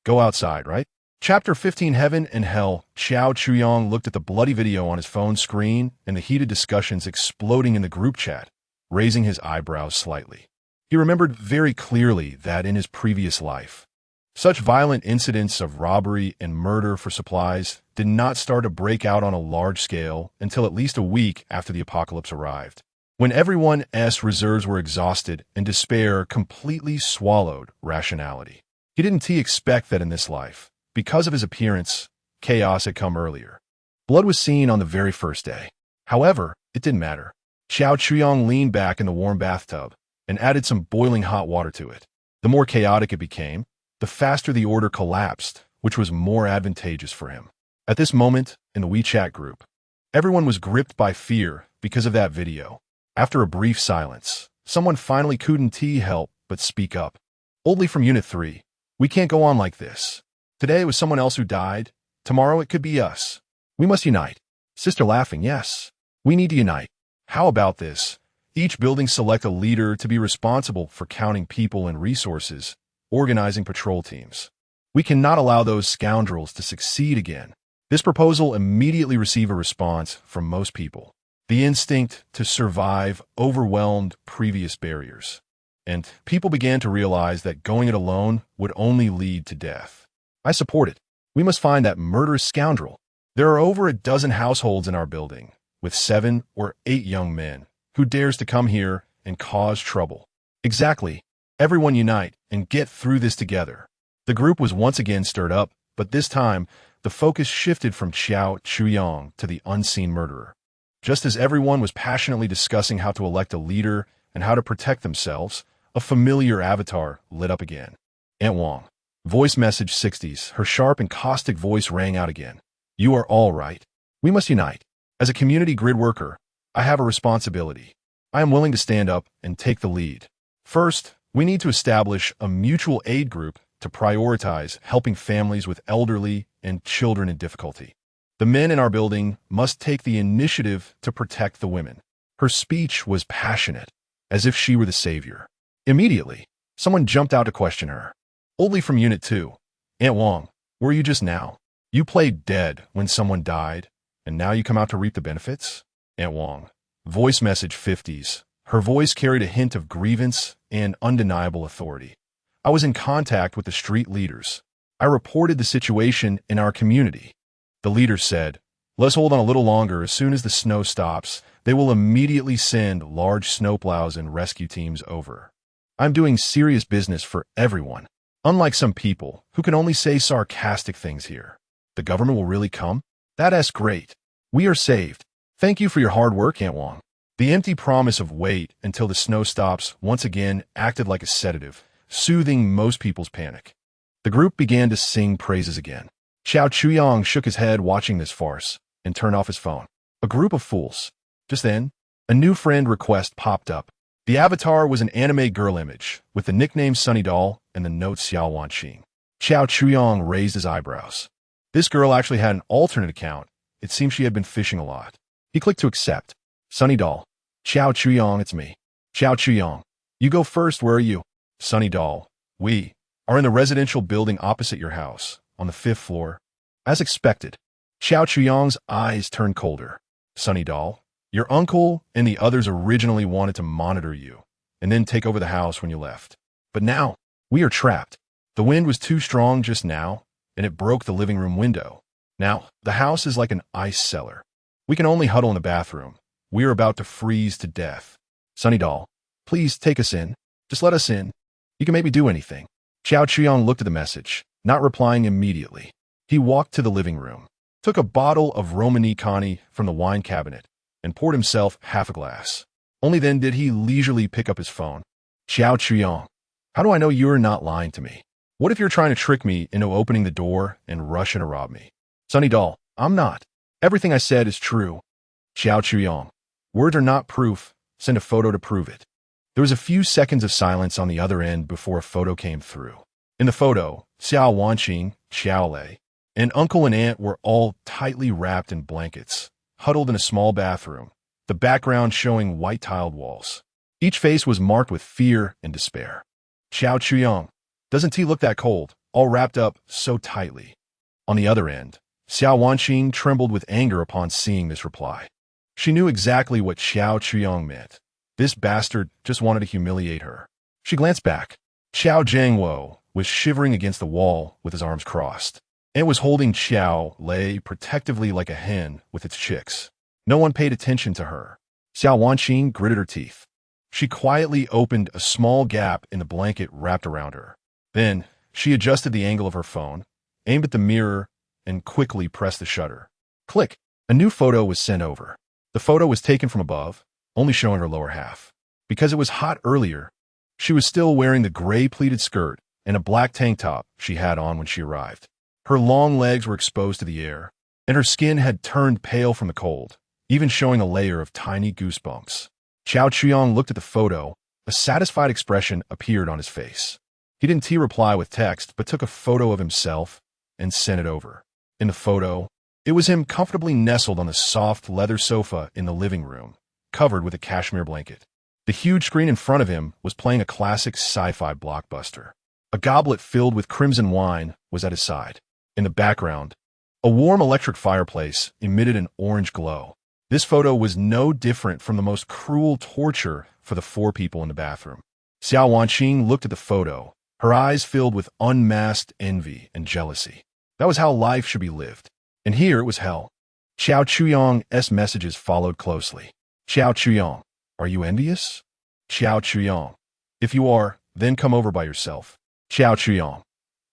Go outside, right? Chapter 15, Heaven and Hell. Xiao Chuyong looked at the bloody video on his phone screen and the heated discussions exploding in the group chat, raising his eyebrows slightly. He remembered very clearly that in his previous life, such violent incidents of robbery and murder for supplies did not start to break out on a large scale until at least a week after the apocalypse arrived, when everyone's reserves were exhausted and despair completely swallowed rationality. He didn't expect that in this life, because of his appearance, chaos had come earlier. Blood was seen on the very first day. However, it didn't matter. Xiao Chuyong leaned back in the warm bathtub and added some boiling hot water to it. The more chaotic it became, the faster the order collapsed, which was more advantageous for him. At this moment, in the WeChat group, everyone was gripped by fear because of that video. After a brief silence, someone finally couldn't help but speak up. Oldly from Unit 3, we can't go on like this. Today it was someone else who died. Tomorrow it could be us. We must unite. Sister laughing, yes. We need to unite. How about this? Each building select a leader to be responsible for counting people and resources, organizing patrol teams. We cannot allow those scoundrels to succeed again. This proposal immediately received a response from most people. The instinct to survive overwhelmed previous barriers, and people began to realize that going it alone would only lead to death. I support it. We must find that murderous scoundrel. There are over a dozen households in our building, with 7 or 8 young men, who dares to come here and cause trouble. Exactly. Everyone unite and get through this together. The group was once again stirred up, but this time, the focus shifted from Xiao Chuyong to the unseen murderer. Just as everyone was passionately discussing how to elect a leader and how to protect themselves, a familiar avatar lit up again. Aunt Wong. Voice message 60s. Her sharp and caustic voice rang out again. You are all right. We must unite. As a community grid worker, I have a responsibility. I am willing to stand up and take the lead. First, we need to establish a mutual aid group to prioritize helping families with elderly and children in difficulty. The men in our building must take the initiative to protect the women. Her speech was passionate, as if she were the savior. Immediately, someone jumped out to question her. Oldly from Unit 2. Aunt Wong, were you just now? You played dead when someone died, and now you come out to reap the benefits? Aunt Wong. Voice message 50s. Her voice carried a hint of grievance and undeniable authority. I was in contact with the street leaders. I reported the situation in our community. The leader said, let's hold on a little longer. As soon as the snow stops, they will immediately send large snowplows and rescue teams over. I'm doing serious business for everyone. Unlike some people who can only say sarcastic things here. The government will really come? That's great. We are saved. Thank you for your hard work, Aunt Wong. The empty promise of wait until the snow stops once again acted like a sedative, soothing most people's panic. The group began to sing praises again. Xiao Chuyong shook his head watching this farce and turned off his phone. A group of fools. Just then, a new friend request popped up. The avatar was an anime girl image with the nickname Sunny Doll and the note Xiao Wanqing. Xiao Chuyong raised his eyebrows. This girl actually had an alternate account. It seemed she had been fishing a lot. He clicked to accept. Sunny Doll. Xiao Chuyong, it's me. Xiao Chuyong. You go first, where are you? Sunny Doll. We are in the residential building opposite your house, on the 5th floor. As expected. Xiao Chuyong's eyes turned colder. Sunny Doll. Your uncle and the others originally wanted to monitor you, and then take over the house when you left. But now, we are trapped. The wind was too strong just now, and it broke the living room window. Now, the house is like an ice cellar. We can only huddle in the bathroom. We are about to freeze to death. Sunny doll, please take us in. Just let us in. You can maybe do anything. Xiao Chuyong looked at the message, not replying immediately. He walked to the living room, took a bottle of Romani Connie from the wine cabinet, and poured himself half a glass. Only then did he leisurely pick up his phone. Xiao Chuyong, how do I know you're not lying to me? What if you're trying to trick me into opening the door and rush in to rob me? Sunny doll, I'm not. Everything I said is true. Xiao Chuyong, words are not proof. Send a photo to prove it. There was a few seconds of silence on the other end before a photo came through. In the photo, Xiao Wanqing, Xiao Lei, and uncle and aunt were all tightly wrapped in blankets, huddled in a small bathroom, the background showing white-tiled walls. Each face was marked with fear and despair. Xiao Chuyong, doesn't he look that cold, all wrapped up so tightly? On the other end, Xiao Wanqing trembled with anger upon seeing this reply. She knew exactly what Xiao Chuyong meant. This bastard just wanted to humiliate her. She glanced back. Xiao Jiangwo was shivering against the wall with his arms crossed, and was holding Xiao Lei protectively like a hen with its chicks. No one paid attention to her. Xiao Wanqing gritted her teeth. She quietly opened a small gap in the blanket wrapped around her. Then, she adjusted the angle of her phone, aimed at the mirror, and quickly pressed the shutter. Click! A new photo was sent over. The photo was taken from above, only showing her lower half. Because it was hot earlier, she was still wearing the gray pleated skirt and a black tank top she had on when she arrived. Her long legs were exposed to the air, and her skin had turned pale from the cold, even showing a layer of tiny goosebumps. Xiao Chuyong looked at the photo. A satisfied expression appeared on his face. He didn't reply with text, but took a photo of himself and sent it over. In the photo, it was him comfortably nestled on the soft leather sofa in the living room, covered with a cashmere blanket. The huge screen in front of him was playing a classic sci-fi blockbuster. A goblet filled with crimson wine was at his side. In the background, a warm electric fireplace emitted an orange glow. This photo was no different from the most cruel torture for the four people in the bathroom. Xiao Wanqing looked at the photo, her eyes filled with unmasked envy and jealousy. That was how life should be lived. And here it was hell. Xiao Chuyong's messages followed closely. Xiao Chuyong, are you envious? Xiao Chuyong, if you are, then come over by yourself. Xiao Chuyong,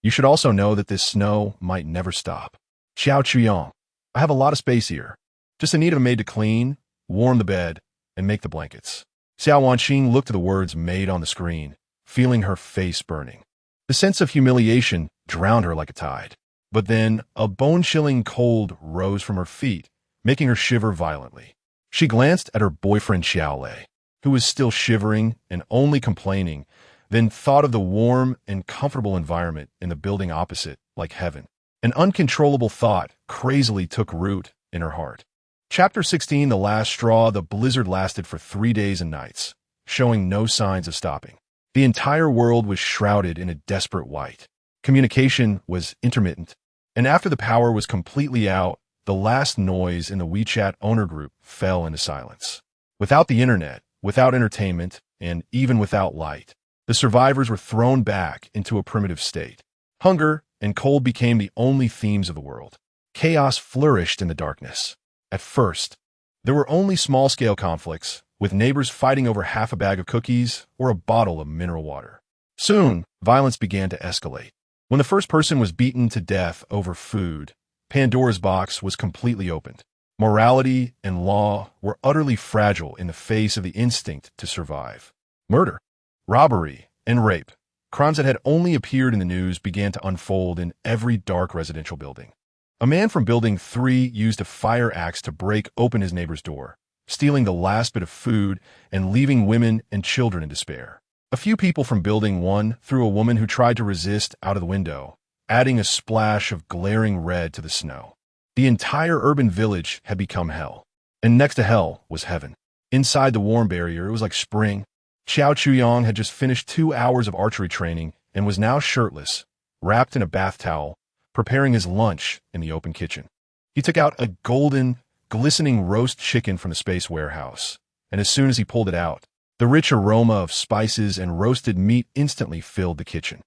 you should also know that this snow might never stop. Xiao Chuyong, I have a lot of space here. Just a need of a maid to clean, warm the bed, and make the blankets. Xiao Wanqing looked at the words made on the screen, feeling her face burning. The sense of humiliation drowned her like a tide. But then, a bone-chilling cold rose from her feet, making her shiver violently. She glanced at her boyfriend Xiao Lei, who was still shivering and only complaining, then thought of the warm and comfortable environment in the building opposite like heaven. An uncontrollable thought crazily took root in her heart. Chapter 16, The Last Straw. The blizzard lasted for 3 days and nights, showing no signs of stopping. The entire world was shrouded in a desperate white. Communication was intermittent, and after the power was completely out, the last noise in the WeChat owner group fell into silence. Without the internet, without entertainment, and even without light, the survivors were thrown back into a primitive state. Hunger and cold became the only themes of the world. Chaos flourished in the darkness. At first, there were only small-scale conflicts, with neighbors fighting over half a bag of cookies or a bottle of mineral water. Soon, violence began to escalate. When the first person was beaten to death over food, Pandora's box was completely opened. Morality and law were utterly fragile in the face of the instinct to survive. Murder, robbery, and rape, crimes that had only appeared in the news, began to unfold in every dark residential building. A man from Building 3 used a fire axe to break open his neighbor's door, stealing the last bit of food and leaving women and children in despair. A few people from Building 1 threw a woman who tried to resist out of the window, adding a splash of glaring red to the snow. The entire urban village had become hell, and next to hell was heaven. Inside the warm barrier, it was like spring. Xiao Chuyong had just finished 2 hours of archery training and was now shirtless, wrapped in a bath towel, preparing his lunch in the open kitchen. He took out a golden, glistening roast chicken from the space warehouse, and as soon as he pulled it out, the rich aroma of spices and roasted meat instantly filled the kitchen.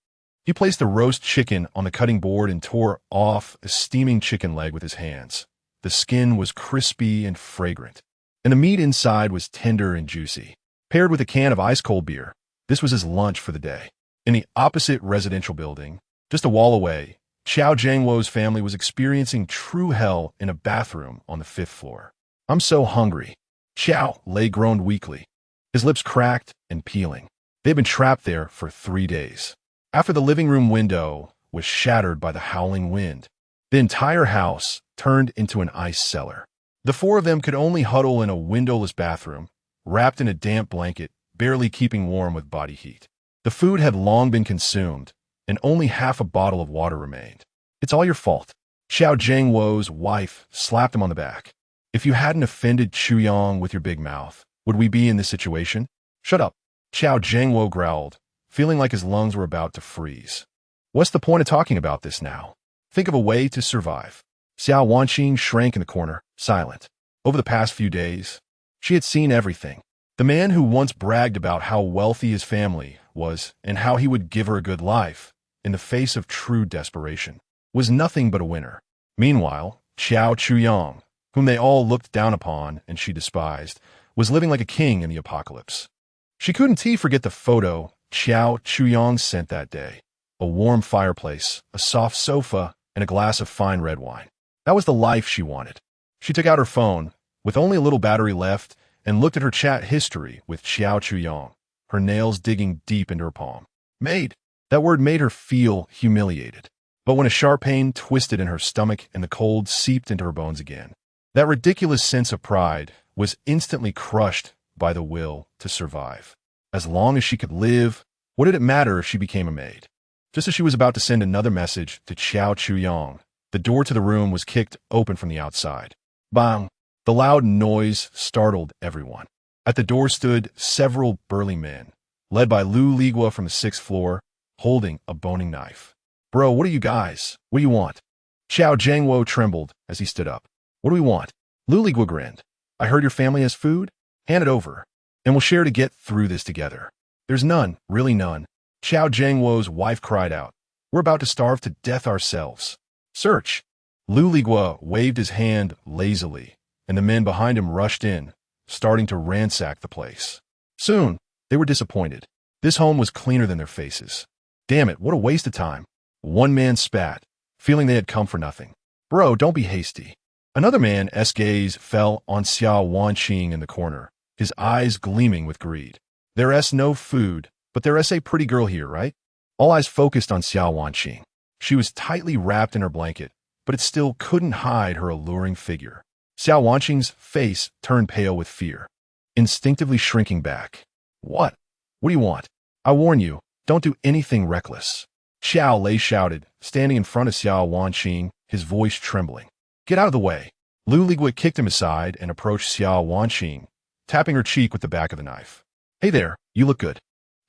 He placed the roast chicken on the cutting board and tore off a steaming chicken leg with his hands. The skin was crispy and fragrant, and the meat inside was tender and juicy. Paired with a can of ice-cold beer, this was his lunch for the day. In the opposite residential building, just a wall away, Xiao Jiangwo's family was experiencing true hell in a bathroom on the 5th floor. "I'm so hungry." Xiao Lei groaned weakly, his lips cracked and peeling. They'd been trapped there for 3 days. After the living room window was shattered by the howling wind, the entire house turned into an ice cellar. The 4 of them could only huddle in a windowless bathroom, wrapped in a damp blanket, barely keeping warm with body heat. The food had long been consumed, and only half a bottle of water remained. "It's all your fault." Xiao Jiangwo's wife slapped him on the back. "If you hadn't offended Chuyang with your big mouth, would we be in this situation?" "Shut up," Xiao Jiangwo growled, feeling like his lungs were about to freeze. "What's the point of talking about this now? Think of a way to survive." Xiao Wanqing shrank in the corner, silent. Over the past few days, she had seen everything. The man who once bragged about how wealthy his family was and how he would give her a good life, in the face of true desperation, was nothing but a winner. Meanwhile, Xiao Chuyang, whom they all looked down upon and she despised, was living like a king in the apocalypse. She couldn't forget the photo Xiao Chuyang sent that day. A warm fireplace, a soft sofa, and a glass of fine red wine. That was the life she wanted. She took out her phone, with only a little battery left, and looked at her chat history with Xiao Chuyang, her nails digging deep into her palm. Made. That word made her feel humiliated. But when a sharp pain twisted in her stomach and the cold seeped into her bones again, that ridiculous sense of pride was instantly crushed by the will to survive. As long as she could live, what did it matter if she became a maid? Just as she was about to send another message to Xiao Chuyang, the door to the room was kicked open from the outside. Bang! The loud noise startled everyone. At the door stood several burly men, led by Lu Ligua from the 6th floor, holding a boning knife. "Bro, what are you guys? What do you want?" Xiao Jiangwo trembled as he stood up. "What do we want?" Lu Ligua grinned. "I heard your family has food? Hand it over, and we'll share to get through this together." "There's none, really none." Xiao Jiangwo's wife cried out. "We're about to starve to death ourselves." "Search." Lu Ligua waved his hand lazily, and the men behind him rushed in, starting to ransack the place. Soon, they were disappointed. This home was cleaner than their faces. "Damn it, what a waste of time." One man spat, feeling they had come for nothing. "Bro, don't be hasty." Another man's gaze fell on Xiao Wanqing in the corner, his eyes gleaming with greed. "There's no food, but there's a pretty girl here, right?" All eyes focused on Xiao Wanqing. She was tightly wrapped in her blanket, but it still couldn't hide her alluring figure. Xiao Wanqing's face turned pale with fear, instinctively shrinking back. What do you want?" "I warn you, don't do anything reckless." Xiao Lei shouted, standing in front of Xiao Wanqing, his voice trembling. "Get out of the way." Lu Ligua kicked him aside and approached Xiao Wanqing, tapping her cheek with the back of the knife. "Hey there, you look good.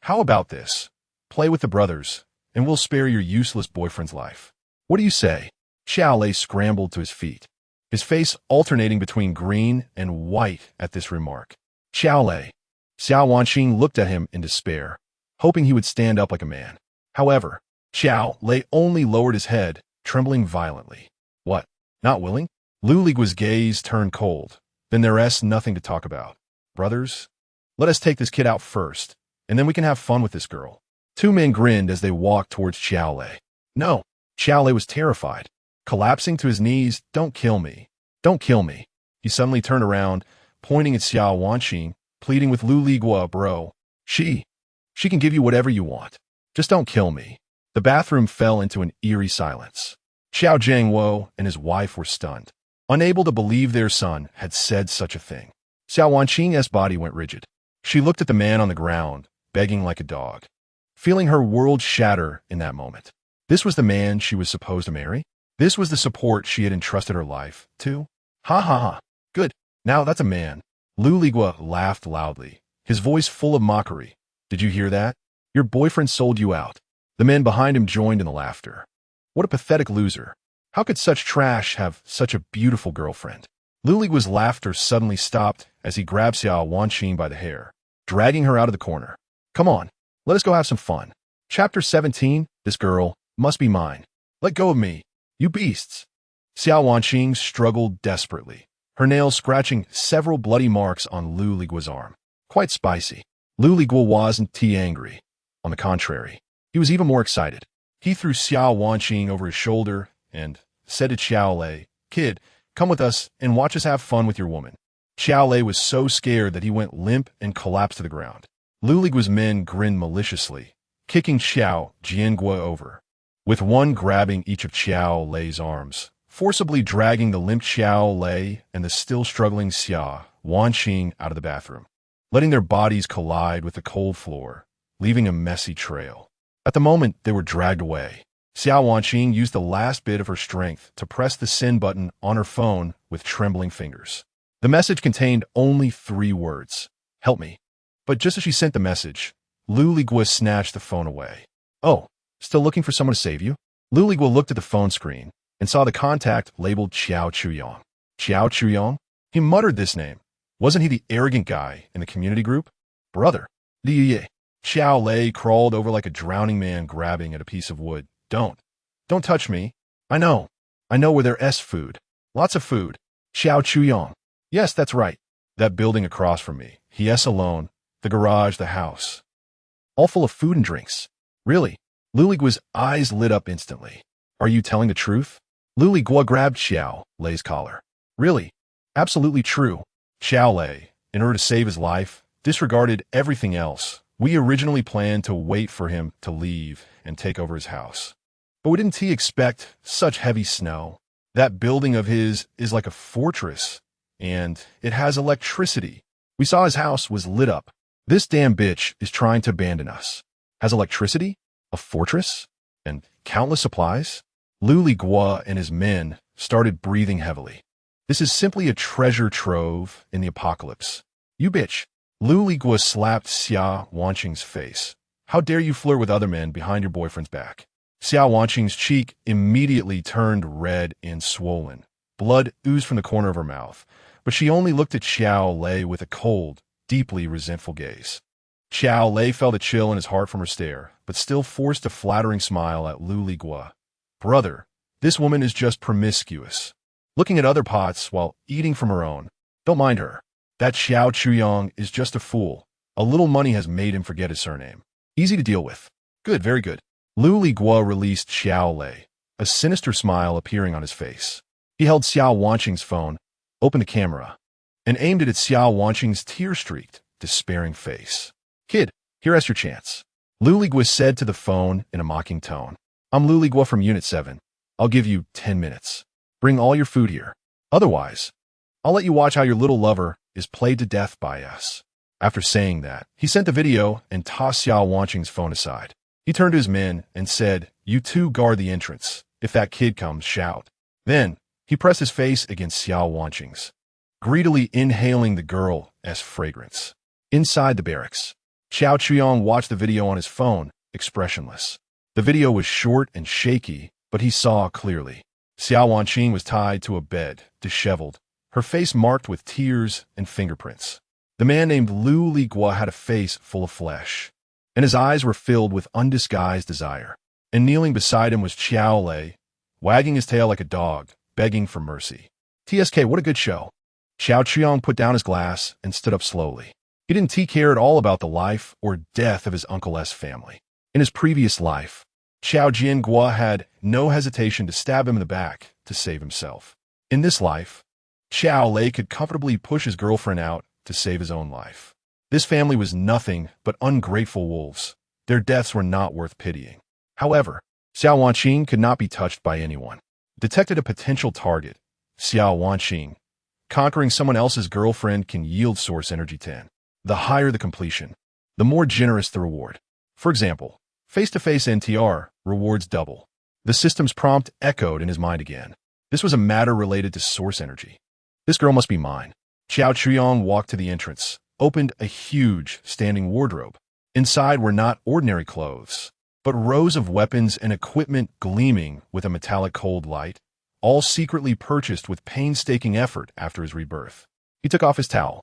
How about this? Play with the brothers, and we'll spare your useless boyfriend's life. What do you say?" Xiao Lei scrambled to his feet, his face alternating between green and white at this remark. "Xiao Lei." Xiao Wanqing looked at him in despair, hoping he would stand up like a man. However, Xiao Lei only lowered his head, trembling violently. "What? Not willing?" Lu Ligua's gaze turned cold. "Then there's nothing to talk about. Brothers, let us take this kid out first, and then we can have fun with this girl." 2 men grinned as they walked towards Xiao Lei. "No." Xiao Lei was terrified. Collapsing to his knees, "Don't kill me. Don't kill me." He suddenly turned around, pointing at Xiao Wanqing, pleading with Lu Ligua, "Bro, she can give you whatever you want. Just don't kill me." The bathroom fell into an eerie silence. Xiao Jiangwo and his wife were stunned, unable to believe their son had said such a thing. Xiao Wanqing's body went rigid. She looked at the man on the ground, begging like a dog, feeling her world shatter in that moment. This was the man she was supposed to marry? This was the support she had entrusted her life to? Ha ha ha. Good. Now that's a man. Lu Ligua laughed loudly, his voice full of mockery. "Did you hear that? Your boyfriend sold you out." The men behind him joined in the laughter. What a pathetic loser. How could such trash have such a beautiful girlfriend? Lu Ligua's laughter suddenly stopped as he grabbed Xiao Wanqing by the hair, dragging her out of the corner. "Come on, let us go have some fun." Chapter 17, This girl must be mine. Let go of me, you beasts. Xiao Wanqing struggled desperately, her nails scratching several bloody marks on Lu Ligua's arm. Quite spicy. Lu Ligua wasn't too angry. On the contrary, he was even more excited. He threw Xiao Wanqing over his shoulder and said to Xiao Lei, "Kid, come with us and watch us have fun with your woman." Xiao Lei was so scared that he went limp and collapsed to the ground. Lu Ligua's men grinned maliciously, kicking Xiao Jiangua over, with one grabbing each of Xiao Lei's arms, forcibly dragging the limp Xiao Lei and the still struggling Xia Wanqing out of the bathroom, letting their bodies collide with the cold floor, leaving a messy trail. At the moment they were dragged away, Xiao Wanqing used the last bit of her strength to press the send button on her phone with trembling fingers. The message contained only 3 words: "Help me." But just as she sent the message, Lu Ligua snatched the phone away. "Oh, still looking for someone to save you?" Lu Ligua looked at the phone screen and saw the contact labeled Xiao Chuyong. Xiao Chuyong? He muttered this name. Wasn't he the arrogant guy in the community group? Brother. Liye. Xiao Lei crawled over like a drowning man grabbing at a piece of wood. Don't touch me. I know where there's food. Lots of food. Xiao Chuyong. Yes, that's right. That building across from me. Yes, alone. The garage, the house. All full of food and drinks. Really? Lu Ligua's eyes lit up instantly. Are you telling the truth? Lu Ligua grabbed Xiao Lei's collar. Really? Absolutely true. Xiao Lei, in order to save his life, disregarded everything else. We originally planned to wait for him to leave and take over his house. But we didn't expect such heavy snow. That building of his is like a fortress, and it has electricity. We saw his house was lit up. This damn bitch is trying to abandon us. Has electricity? A fortress? And countless supplies? Lu Ligua and his men started breathing heavily. This is simply a treasure trove in the apocalypse. You bitch. Lu Ligua slapped Xia Wanqing's face. How dare you flirt with other men behind your boyfriend's back? Xia Wanqing's cheek immediately turned red and swollen. Blood oozed from the corner of her mouth, but she only looked at Xiao Lei with a cold, deeply resentful gaze. Xiao Lei felt a chill in his heart from her stare, but still forced a flattering smile at Lu Ligua. Brother, this woman is just promiscuous, looking at other pots while eating from her own. Don't mind her. That Xiao Chuyong is just a fool. A little money has made him forget his surname. Easy to deal with. Good, very good. Lu Ligua released Xiao Lei, a sinister smile appearing on his face. He held Xiao Wanqing's phone, opened the camera, and aimed it at Xiao Wanqing's tear-streaked, despairing face. Kid, here has your chance. Lu Ligua said to the phone in a mocking tone. I'm Lu Ligua from Unit 7. I'll give you 10 minutes. Bring all your food here. Otherwise, I'll let you watch how your little lover is played to death by us. After saying that, he sent the video and tossed Xiao Wanqing's phone aside. He turned to his men and said, You two guard the entrance. If that kid comes, shout. Then, he pressed his face against Xiao Wanqing's, greedily inhaling the girl's fragrance. Inside the barracks, Xiao Chuyong watched the video on his phone, expressionless. The video was short and shaky, but he saw clearly. Xiao Wanqing was tied to a bed, disheveled, her face marked with tears and fingerprints. The man named Lu Ligua had a face full of flesh, and his eyes were filled with undisguised desire. And kneeling beside him was Xiao Lei, wagging his tail like a dog, begging for mercy. TSK, what a good show. Xiao Chuyong put down his glass and stood up slowly. He didn't care at all about the life or death of his uncle's family. In his previous life, Xiao Jiangua had no hesitation to stab him in the back to save himself. In this life, Xiao Lei could comfortably push his girlfriend out to save his own life. This family was nothing but ungrateful wolves. Their deaths were not worth pitying. However, Xiao Wanqing could not be touched by anyone. Detected a potential target. Xiao Wanqing. Conquering someone else's girlfriend can yield source energy 10. The higher the completion, the more generous the reward. For example, face-to-face NTR rewards double. The system's prompt echoed in his mind again. This was a matter related to source energy. This girl must be mine. Xiao Chuyong walked to the entrance, opened a huge standing wardrobe. Inside were not ordinary clothes, but rows of weapons and equipment gleaming with a metallic cold light, all secretly purchased with painstaking effort after his rebirth. He took off his towel,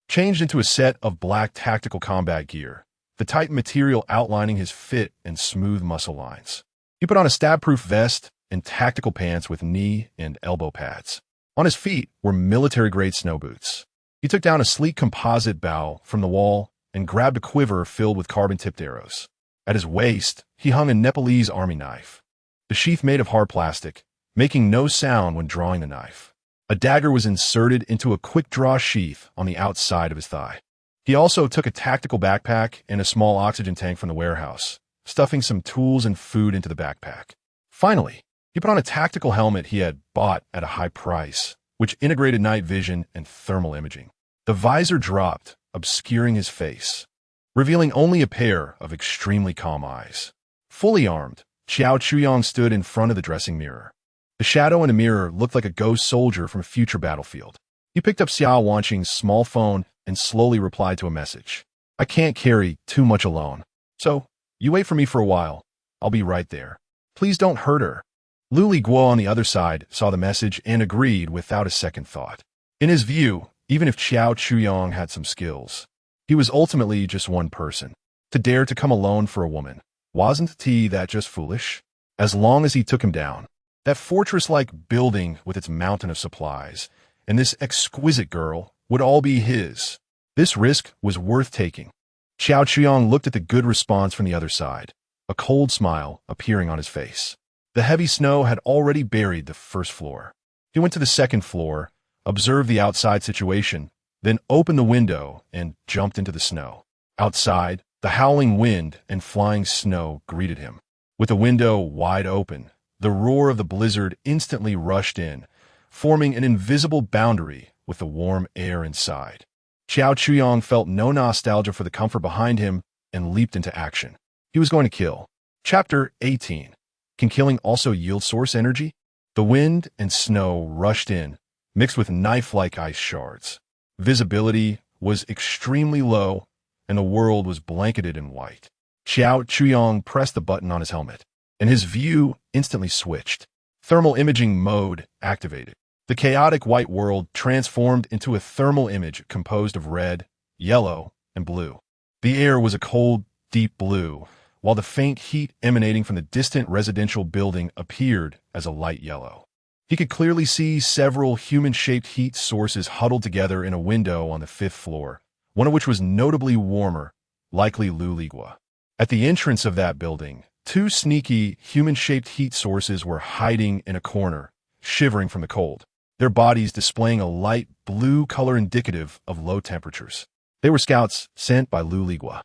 changed into a set of black tactical combat gear, the tight material outlining his fit and smooth muscle lines. He put on a stab-proof vest and tactical pants with knee and elbow pads. On his feet were military-grade snow boots. He took down a sleek composite bow from the wall and grabbed a quiver filled with carbon-tipped arrows. At his waist, he hung a Nepalese army knife, the sheath made of hard plastic, making no sound when drawing the knife. A dagger was inserted into a quick-draw sheath on the outside of his thigh. He also took a tactical backpack and a small oxygen tank from the warehouse, stuffing some tools and food into the backpack. Finally, he put on a tactical helmet he had bought at a high price, which integrated night vision and thermal imaging. The visor dropped, obscuring his face, revealing only a pair of extremely calm eyes. Fully armed, Xiao Chuyang stood in front of the dressing mirror. The shadow in the mirror looked like a ghost soldier from a future battlefield. He picked up Xiao Wanqing's small phone and slowly replied to a message. "I can't carry too much alone. So, you wait for me for a while. I'll be right there. Please don't hurt her." Lu Liguo on the other side saw the message and agreed without a second thought. In his view, even if Xiao Chuyang had some skills, he was ultimately just one person. To dare to come alone for a woman, wasn't he that just foolish? As long as he took him down, that fortress-like building with its mountain of supplies, and this exquisite girl would all be his. This risk was worth taking. Xiao Chuyang looked at the good response from the other side, a cold smile appearing on his face. The heavy snow had already buried the first floor. He went to the second floor, observed the outside situation, then opened the window and jumped into the snow. Outside, the howling wind and flying snow greeted him. With the window wide open, the roar of the blizzard instantly rushed in, forming an invisible boundary with the warm air inside. Xiao Chuyang felt no nostalgia for the comfort behind him and leaped into action. He was going to kill. Chapter 18. Can killing also yield source energy? The wind and snow rushed in, mixed with knife-like ice shards. Visibility was extremely low, and the world was blanketed in white. Xiao Chuyang pressed the button on his helmet, and his view instantly switched. Thermal imaging mode activated. The chaotic white world transformed into a thermal image composed of red, yellow, and blue. The air was a cold, deep blue, while the faint heat emanating from the distant residential building appeared as a light yellow. He could clearly see several human-shaped heat sources huddled together in a window on the 5th floor, one of which was notably warmer, likely Lu Ligua. At the entrance of that building, 2 sneaky, human-shaped heat sources were hiding in a corner, shivering from the cold, their bodies displaying a light blue color indicative of low temperatures. They were scouts sent by Lu Ligua.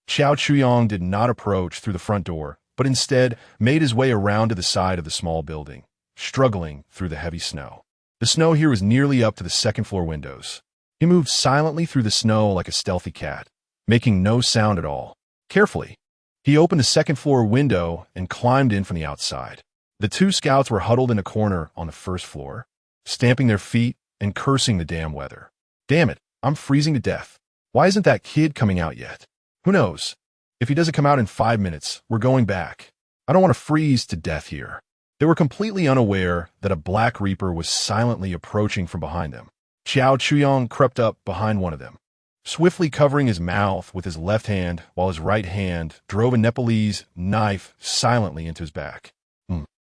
Xiao Chuyang did not approach through the front door, but instead made his way around to the side of the small building, struggling through the heavy snow. The snow here was nearly up to the second-floor windows. He moved silently through the snow like a stealthy cat, making no sound at all. Carefully, he opened the second-floor window and climbed in from the outside. The 2 scouts were huddled in a corner on the 1st floor, stamping their feet and cursing the damn weather. "Damn it, I'm freezing to death. Why isn't that kid coming out yet? Who knows? If he doesn't come out in 5 minutes, we're going back. I don't want to freeze to death here." They were completely unaware that a Black Reaper was silently approaching from behind them. Xiao Chuyang crept up behind one of them, swiftly covering his mouth with his left hand while his right hand drove a Nepalese knife silently into his back.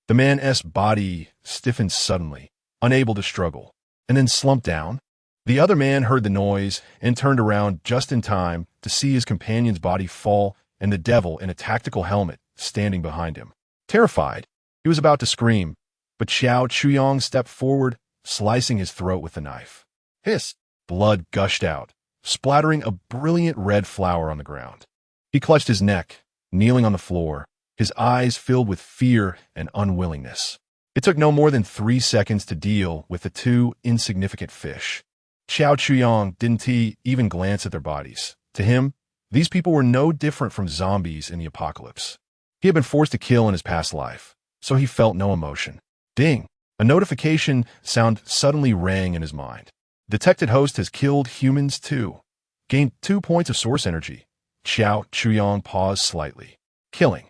The man's body stiffened suddenly, unable to struggle, and then slumped down. The other man heard the noise and turned around just in time to see his companion's body fall and the devil in a tactical helmet standing behind him. Terrified, he was about to scream, but Xiao Chuyang stepped forward, slicing his throat with the knife. Hiss! Blood gushed out, splattering a brilliant red flower on the ground. He clutched his neck, kneeling on the floor, his eyes filled with fear and unwillingness. It took no more than 3 seconds to deal with the 2 insignificant fish. Xiao Chuyang didn't even glance at their bodies. To him, these people were no different from zombies in the apocalypse. He had been forced to kill in his past life, so he felt no emotion. Ding! A notification sound suddenly rang in his mind. Detected host has killed humans too. Gained 2 points of source energy. Xiao Chuyang paused slightly. Killing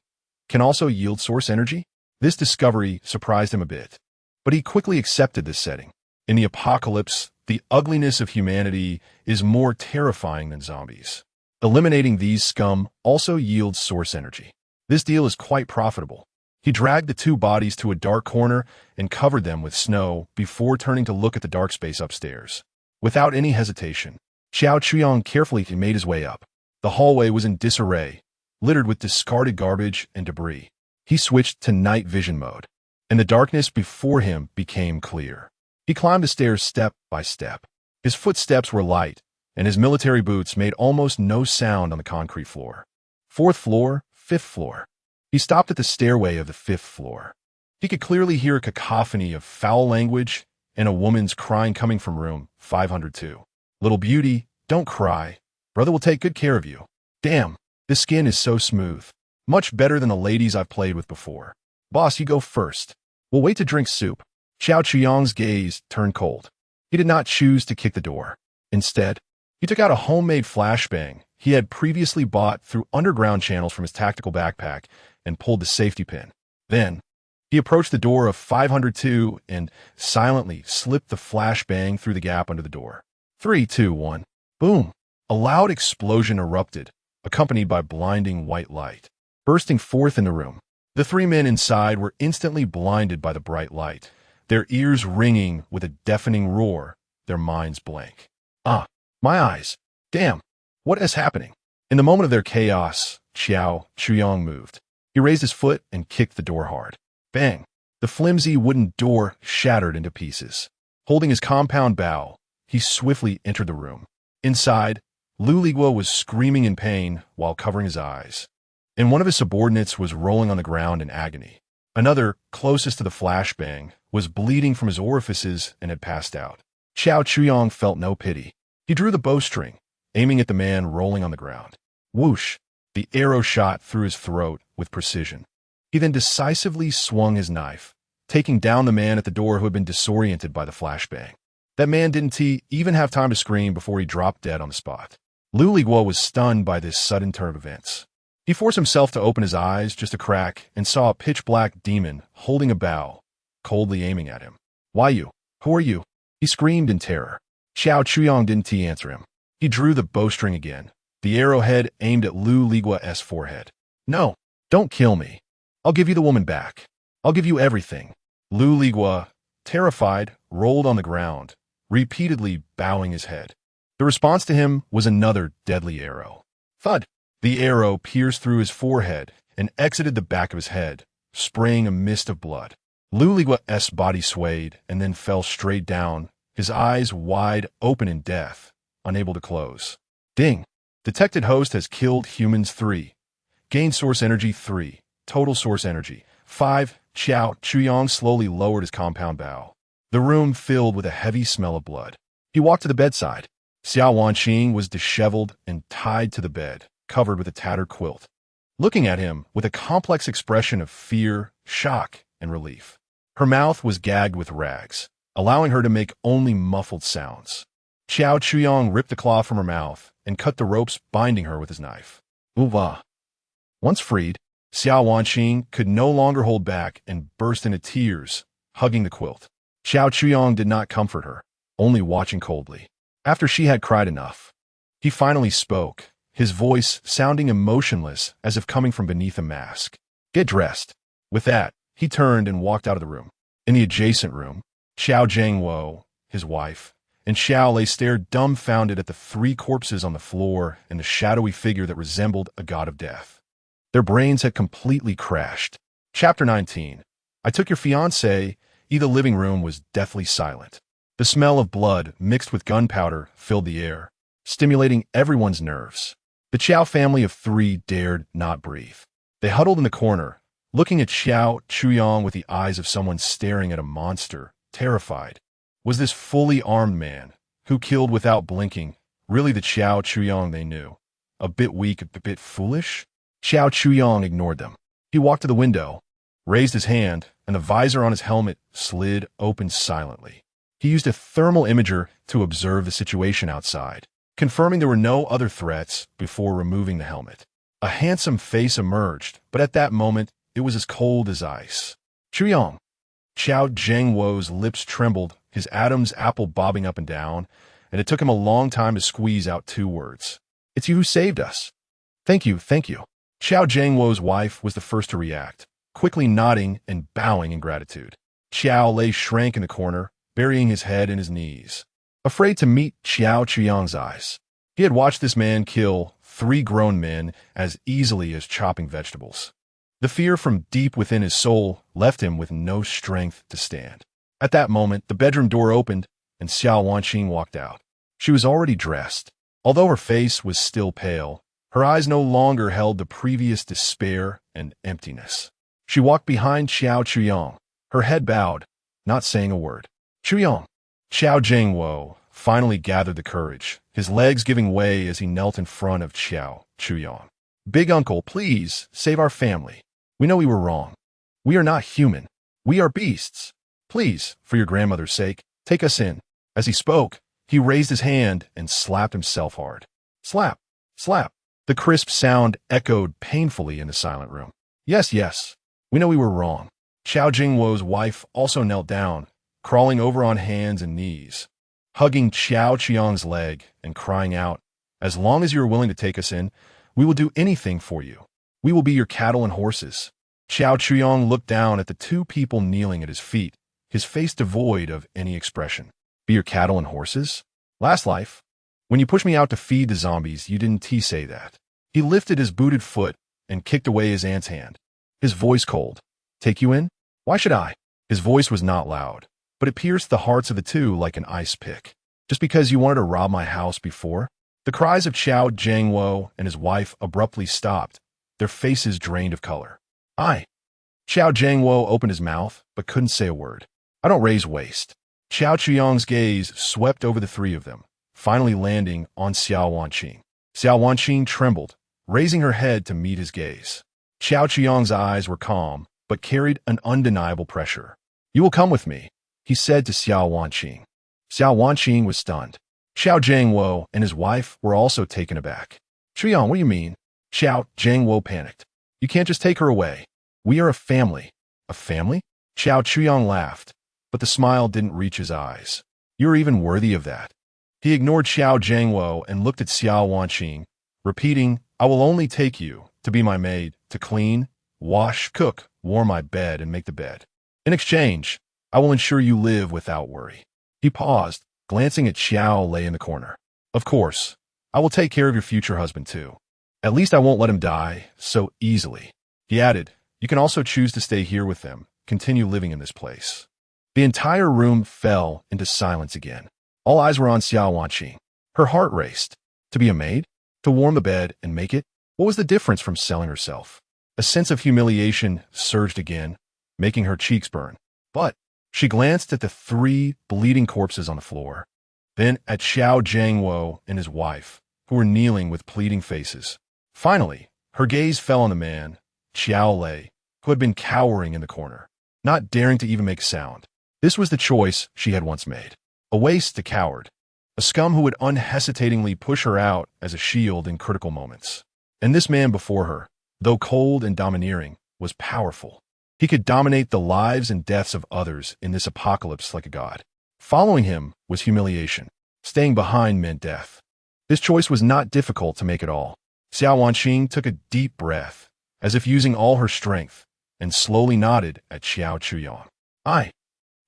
can also yield source energy? This discovery surprised him a bit, but he quickly accepted this setting. In the apocalypse, the ugliness of humanity is more terrifying than zombies. Eliminating these scum also yields source energy. This deal is quite profitable. He dragged the two bodies to a dark corner and covered them with snow before turning to look at the dark space upstairs. Without any hesitation, Xiao Chuyong carefully made his way up. The hallway was in disarray, littered with discarded garbage and debris. He switched to night vision mode, and the darkness before him became clear. He climbed the stairs step by step. His footsteps were light, and his military boots made almost no sound on the concrete floor. 4th floor, 5th floor. He stopped at the stairway of the 5th floor. He could clearly hear a cacophony of foul language and a woman's crying coming from room 502. "Little beauty, don't cry. Brother will take good care of you. Damn, this skin is so smooth. Much better than the ladies I've played with before. Boss, you go first. We'll wait to drink soup." Xiao Chuyong's gaze turned cold. He did not choose to kick the door. Instead, he took out a homemade flashbang he had previously bought through underground channels from his tactical backpack and pulled the safety pin. Then, he approached the door of 502 and silently slipped the flashbang through the gap under the door. 3, 2, 1. Boom! A loud explosion erupted, accompanied by blinding white light, bursting forth in the room. The three men inside were instantly blinded by the bright light, their ears ringing with a deafening roar, their minds blank. "Ah, my eyes! Damn! What is happening?" In the moment of their chaos, Xiao Chuyong moved. He raised his foot and kicked the door hard. Bang! The flimsy wooden door shattered into pieces. Holding his compound bow, he swiftly entered the room. Inside, Lu Liguo was screaming in pain while covering his eyes, and one of his subordinates was rolling on the ground in agony. Another, closest to the flashbang, was bleeding from his orifices and had passed out. Xiao Chuyong felt no pity. He drew the bowstring, aiming at the man rolling on the ground. Whoosh! The arrow shot through his throat with precision. He then decisively swung his knife, taking down the man at the door who had been disoriented by the flashbang. That man didn't even have time to scream before he dropped dead on the spot. Lu Liguo was stunned by this sudden turn of events. He forced himself to open his eyes just a crack and saw a pitch-black demon holding a bow, coldly aiming at him. "Why you? Who are you?" he screamed in terror. Xiao Chuyong didn't answer him. He drew the bowstring again, the arrowhead aimed at Lu Liguo's forehead. "No, don't kill me. I'll give you the woman back. I'll give you everything." Lu Liguo, terrified, rolled on the ground, repeatedly bowing his head. The response to him was another deadly arrow. Thud! The arrow pierced through his forehead and exited the back of his head, spraying a mist of blood. Lu Liguo's body swayed and then fell straight down, his eyes wide open in death, unable to close. Ding! Detected host has killed humans 3. Gained source energy 3. Total source energy 5. Xiao Chuyong slowly lowered his compound bow. The room filled with a heavy smell of blood. He walked to the bedside. Xiao Wanqing was disheveled and tied to the bed, covered with a tattered quilt, looking at him with a complex expression of fear, shock, and relief. Her mouth was gagged with rags, allowing her to make only muffled sounds. Xiao Chuyong ripped the cloth from her mouth and cut the ropes binding her with his knife. Uva. Once freed, Xiao Wanqing could no longer hold back and burst into tears, hugging the quilt. Xiao Chuyong did not comfort her, only watching coldly. After she had cried enough, he finally spoke, his voice sounding emotionless as if coming from beneath a mask. "Get dressed." With that, he turned and walked out of the room. In the adjacent room, Xiao Zhangwo, his wife, and Xiao Lei stared dumbfounded at the 3 corpses on the floor and the shadowy figure that resembled a god of death. Their brains had completely crashed. Chapter 19. I took your fiancé. The living room was deathly silent. The smell of blood mixed with gunpowder filled the air, stimulating everyone's nerves. The Qiao family of 3 dared not breathe. They huddled in the corner, looking at Xiao Chuyong with the eyes of someone staring at a monster, terrified. Was this fully armed man, who killed without blinking, really the Xiao Chuyong they knew? A bit weak, a bit foolish? Xiao Chuyong ignored them. He walked to the window, raised his hand, and the visor on his helmet slid open silently. He used a thermal imager to observe the situation outside, confirming there were no other threats before removing the helmet. A handsome face emerged, but at that moment, it was as cold as ice. Chuyong. Xiao Zhangwo's lips trembled, his Adam's apple bobbing up and down, and it took him a long time to squeeze out 2 words. "It's you who saved us." Thank you, thank you." Xiao Zhangwo's wife was the first to react. quickly nodding and bowing in gratitude. Xiao Lei shrank in the corner, burying his head in his knees, afraid to meet Xiao Chuyang's eyes. He had watched this man kill 3 grown men as easily as chopping vegetables. The fear from deep within his soul left him with no strength to stand. At that moment, the bedroom door opened, and Xiao Wanqing walked out. She was already dressed. Although her face was still pale, her eyes no longer held the previous despair and emptiness. She walked behind Xiao Chuyang, her head bowed, not saying a word. Chuyang. Xiao Jingwo finally gathered the courage, his legs giving way as he knelt in front of Xiao Chuyang. Big uncle, please, save our family. We know we were wrong. We are not human. We are beasts. Please, for your grandmother's sake, take us in. As he spoke, he raised his hand and slapped himself hard. Slap, slap. The crisp sound echoed painfully in the silent room. Yes, yes, we know we were wrong. Xiao Jingwo's wife also knelt down, crawling over on hands and knees, hugging Xiao Qiang's leg and crying out, "As long as you are willing to take us in, we will do anything for you. We will be your cattle and horses." Xiao Qiang looked down at the 2 people kneeling at his feet, his face devoid of any expression. Be your cattle and horses? Last life, when you pushed me out to feed the zombies, you didn't say that. He lifted his booted foot and kicked away his aunt's hand, his voice cold. Take you in? Why should I? His voice was not loud, but it pierced the hearts of the 2 like an ice pick. Just because you wanted to rob my house before? The cries of Xiao Jingwo and his wife abruptly stopped, their faces drained of color. I. Xiao Jingwo opened his mouth, but couldn't say a word. I don't raise waste. Xiao Chuyang's gaze swept over the 3 of them, finally landing on Xiao Wanqing. Xiao Wanqing trembled, raising her head to meet his gaze. Xiao Chuyang's eyes were calm, but carried an undeniable pressure. You will come with me, he said to Xiao Wanqing. Xiao Wanqing was stunned. Xiao Jingwo and his wife were also taken aback. Chuyang, what do you mean? Xiao Jingwo panicked. You can't just take her away. We are a family. A family? Xiao Chuyang laughed, but the smile didn't reach his eyes. You're even worthy of that. He ignored Xiao Jingwo and looked at Xiao Wanqing, repeating, I will only take you to be my maid, to clean, wash, cook, warm my bed, and make the bed. In exchange, I will ensure you live without worry. He paused, glancing at Xiao Lei in the corner. Of course, I will take care of your future husband too. At least I won't let him die so easily. He added, you can also choose to stay here with them, continue living in this place. The entire room fell into silence again. All eyes were on Xiao Wanqing. Her heart raced. To be a maid? To warm the bed and make it? What was the difference from selling herself? A sense of humiliation surged again, making her cheeks burn. But she glanced at the 3 bleeding corpses on the floor, then at Xiao Jingwo and his wife, who were kneeling with pleading faces. Finally, her gaze fell on the man, Xiao Lei, who had been cowering in the corner, not daring to even make sound. This was the choice she had once made. A waste to coward. A scum who would unhesitatingly push her out as a shield in critical moments. And this man before her, though cold and domineering, was powerful. He could dominate the lives and deaths of others in this apocalypse like a god. Following him was humiliation. Staying behind meant death. This choice was not difficult to make at all. Xiao Wanqing took a deep breath, as if using all her strength, and slowly nodded at Xiao Chuyang. I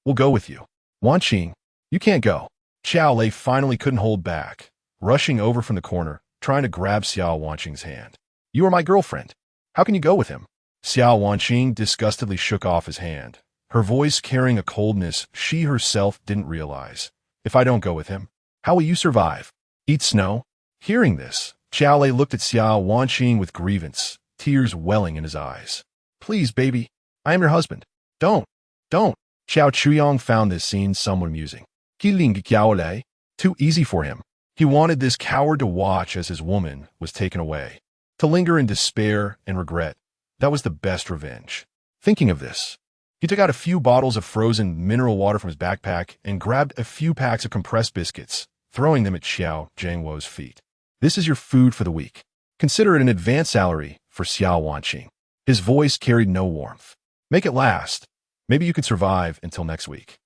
will go with you. Wanqing, you can't go. Xiao Lei finally couldn't hold back, rushing over from the corner, trying to grab Xiao Wanqing's hand. You are my girlfriend. How can you go with him? Xiao Wanqing disgustedly shook off his hand, her voice carrying a coldness she herself didn't realize. If I don't go with him, how will you survive? Eat snow? Hearing this, Xiao Lei looked at Xiao Wanqing with grievance, tears welling in his eyes. Please, baby, I am your husband. Don't. Xiao Chuyang found this scene somewhat amusing. Too easy for him. He wanted this coward to watch as his woman was taken away. To linger in despair and regret, that was the best revenge. Thinking of this, he took out a few bottles of frozen mineral water from his backpack and grabbed a few packs of compressed biscuits, throwing them at Xiao Jingwo's feet. This is your food for the week. Consider it an advance salary for Xiao Wanqing. His voice carried no warmth. Make it last. Maybe you could survive until next week.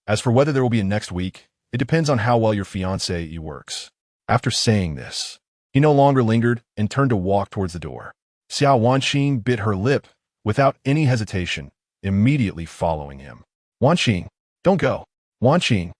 As for whether there will be a next week, it depends on how well your fiancé works. After saying this, he no longer lingered and turned to walk towards the door. Xiao Wanqing bit her lip, without any hesitation, immediately following him. "Wanqing, don't go. Wanqing!"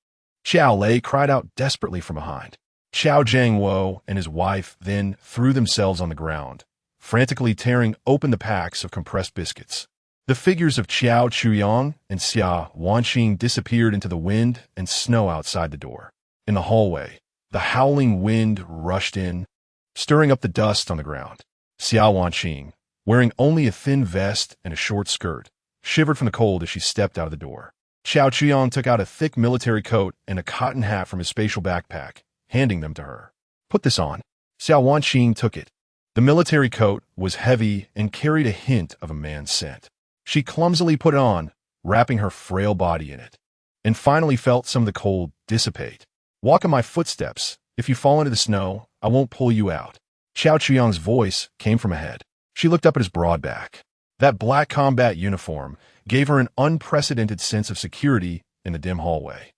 Xiao Lei cried out desperately from behind. Xiao Jiangwo and his wife then threw themselves on the ground, frantically tearing open the packs of compressed biscuits. The figures of Qiao Chuyang and Xia Wanqing disappeared into the wind and snow outside the door. In the hallway, the howling wind rushed in, stirring up the dust on the ground. Xia Wanqing, wearing only a thin vest and a short skirt, shivered from the cold as she stepped out of the door. Xiao Chuyang took out a thick military coat and a cotton hat from his spatial backpack, handing them to her. "Put this on." Xia Wanqing took it. The military coat was heavy and carried a hint of a man's scent. She clumsily put it on, wrapping her frail body in it, and finally felt some of the cold dissipate. "Walk in my footsteps. If you fall into the snow, I won't pull you out." Xiao Chuyang's voice came from ahead. She looked up at his broad back. That black combat uniform gave her an unprecedented sense of security in the dim hallway.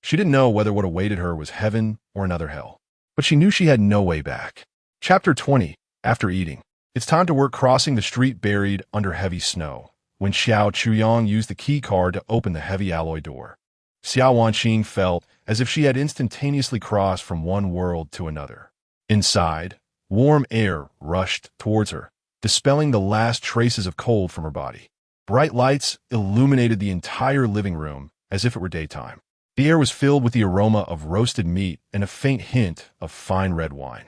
She didn't know whether what awaited her was heaven or another hell, but she knew she had no way back. Chapter 20. After eating. It's time to work crossing the street buried under heavy snow, when Xiao Chuyang used the key card to open the heavy alloy door. Xia Wanqing felt as if she had instantaneously crossed from one world to another. Inside, warm air rushed towards her, dispelling the last traces of cold from her body. Bright lights illuminated the entire living room as if it were daytime. The air was filled with the aroma of roasted meat and a faint hint of fine red wine.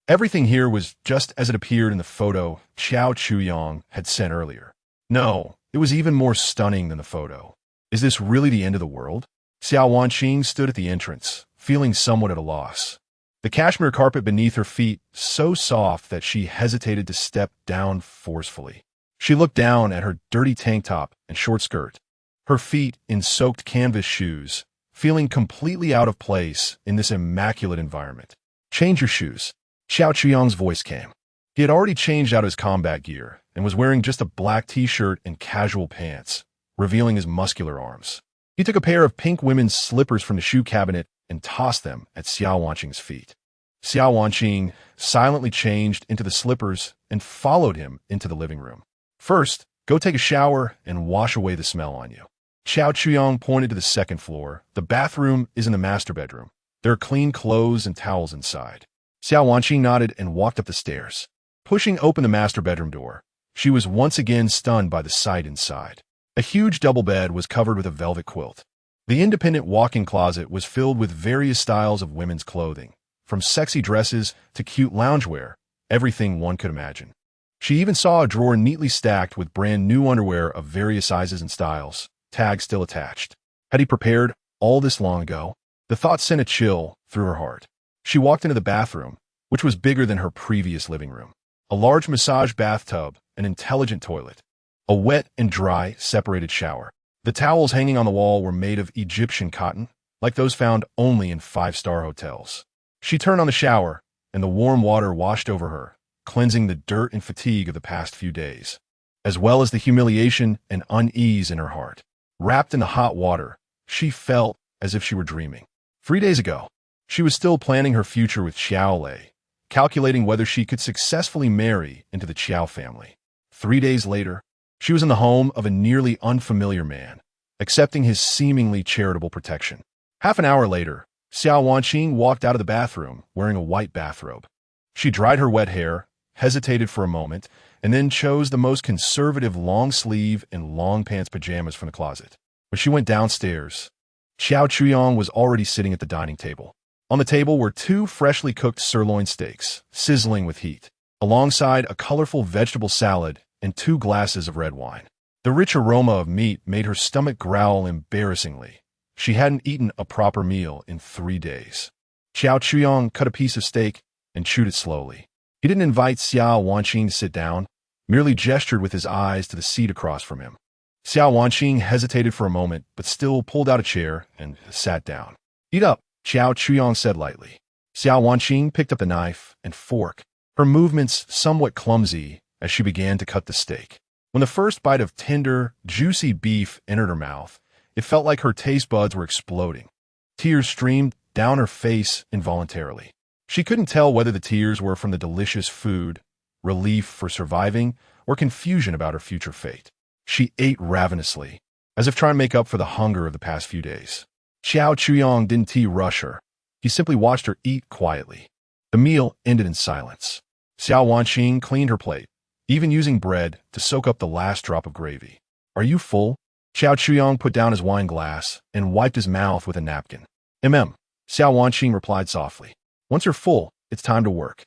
Everything here was just as it appeared in the photo Qiao Chuyang had sent earlier. No, it was even more stunning than the photo. Is this really the end of the world? Xia Wanqing stood at the entrance, feeling somewhat at a loss. The cashmere carpet beneath her feet so soft that she hesitated to step down forcefully. She looked down at her dirty tank top and short skirt, her feet in soaked canvas shoes, feeling completely out of place in this immaculate environment. "Change your shoes." Xiao Chuyang's voice came. He had already changed out his combat gear and was wearing just a black t-shirt and casual pants, revealing his muscular arms. He took a pair of pink women's slippers from the shoe cabinet and tossed them at Xia Wanqing's feet. Xia Wanqing silently changed into the slippers and followed him into the living room. "First, go take a shower and wash away the smell on you." Xiao Chuyang pointed to the second floor. "The bathroom is in the master bedroom. There are clean clothes and towels inside." Xia Wanqing nodded and walked up the stairs. Pushing open the master bedroom door, she was once again stunned by the sight inside. A huge double bed was covered with a velvet quilt. The independent walk-in closet was filled with various styles of women's clothing, from sexy dresses to cute loungewear, everything one could imagine. She even saw a drawer neatly stacked with brand new underwear of various sizes and styles, tags still attached. Had he prepared all this long ago? The thought sent a chill through her heart. She walked into the bathroom, which was bigger than her previous living room. A large massage bathtub, an intelligent toilet, a wet and dry separated shower. The towels hanging on the wall were made of Egyptian cotton, like those found only in five-star hotels. She turned on the shower, and the warm water washed over her, cleansing the dirt and fatigue of the past few days, as well as the humiliation and unease in her heart. Wrapped in the hot water, she felt as if she were dreaming. 3 days ago, she was still planning her future with Xiao Lei, calculating whether she could successfully marry into the Qiao family. 3 days later, she was in the home of a nearly unfamiliar man, accepting his seemingly charitable protection. Half an hour later, Xia Wanqing walked out of the bathroom wearing a white bathrobe. She dried her wet hair, hesitated for a moment, and then chose the most conservative long-sleeve and long-pants pajamas from the closet. When she went downstairs, Xiao Chuyang was already sitting at the dining table. On the table were 2 freshly cooked sirloin steaks, sizzling with heat, alongside a colorful vegetable salad and 2 glasses of red wine. The rich aroma of meat made her stomach growl embarrassingly. She hadn't eaten a proper meal in 3 days. Xiao Chuyang cut a piece of steak and chewed it slowly. He didn't invite Xia Wanqing to sit down, merely gestured with his eyes to the seat across from him. Xia Wanqing hesitated for a moment, but still pulled out a chair and sat down. "Eat up," Xiao Chuyang said lightly. Xia Wanqing picked up the knife and fork, her movements somewhat clumsy as she began to cut the steak. When the first bite of tender, juicy beef entered her mouth, it felt like her taste buds were exploding. Tears streamed down her face involuntarily. She couldn't tell whether the tears were from the delicious food relief for surviving, or confusion about her future fate. She ate ravenously, as if trying to make up for the hunger of the past few days. Xiao Chuyong didn't rush her. He simply watched her eat quietly. The meal ended in silence. Xiao Wanqing cleaned her plate, even using bread to soak up the last drop of gravy. "Are you full?" Xiao Chuyong put down his wine glass and wiped his mouth with a napkin. "Mm." Xiao Wanqing replied softly. "Once you're full, it's time to work."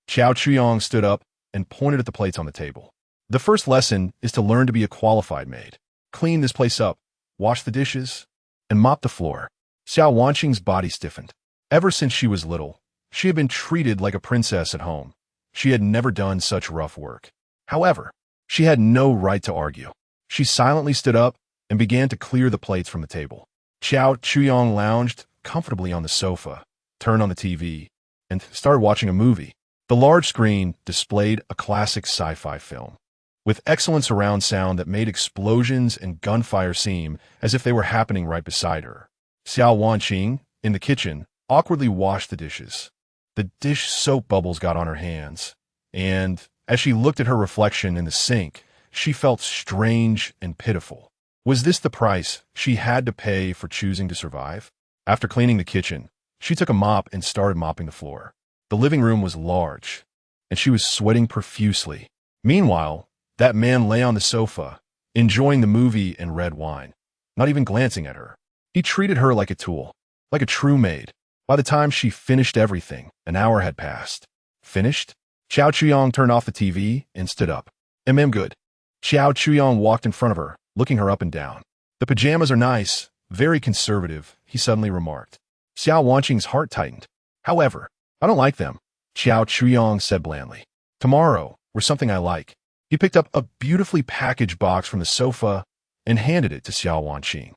Xiao Chuyong stood up and pointed at the plates on the table. "The first lesson is to learn to be a qualified maid. Clean this place up, wash the dishes, and mop the floor." Xiao Wanqing's body stiffened. Ever since she was little, she had been treated like a princess at home. She had never done such rough work. However, she had no right to argue. She silently stood up and began to clear the plates from the table. Xiao Chuyong lounged comfortably on the sofa, turned on the TV, and started watching a movie. The large screen displayed a classic sci-fi film, with excellent surround sound that made explosions and gunfire seem as if they were happening right beside her. Xiao Wanqing, in the kitchen, awkwardly washed the dishes. The dish soap bubbles got on her hands, and as she looked at her reflection in the sink, she felt strange and pitiful. Was this the price she had to pay for choosing to survive? After cleaning the kitchen, she took a mop and started mopping the floor. The living room was large, and she was sweating profusely. Meanwhile, that man lay on the sofa, enjoying the movie and red wine, not even glancing at her. He treated her like a tool, like a true maid. By the time she finished everything, an hour had passed. Finished? Xiao Chuyong turned off the TV and stood up. Good." Xiao Chuyong walked in front of her, looking her up and down. "The pajamas are nice, very conservative," he suddenly remarked. Xiao Wanqing's heart tightened. "However, I don't like them," Xiao Chuyong said blandly. "Tomorrow, wear something I like." He picked up a beautifully packaged box from the sofa and handed it to Xiao Wanqing.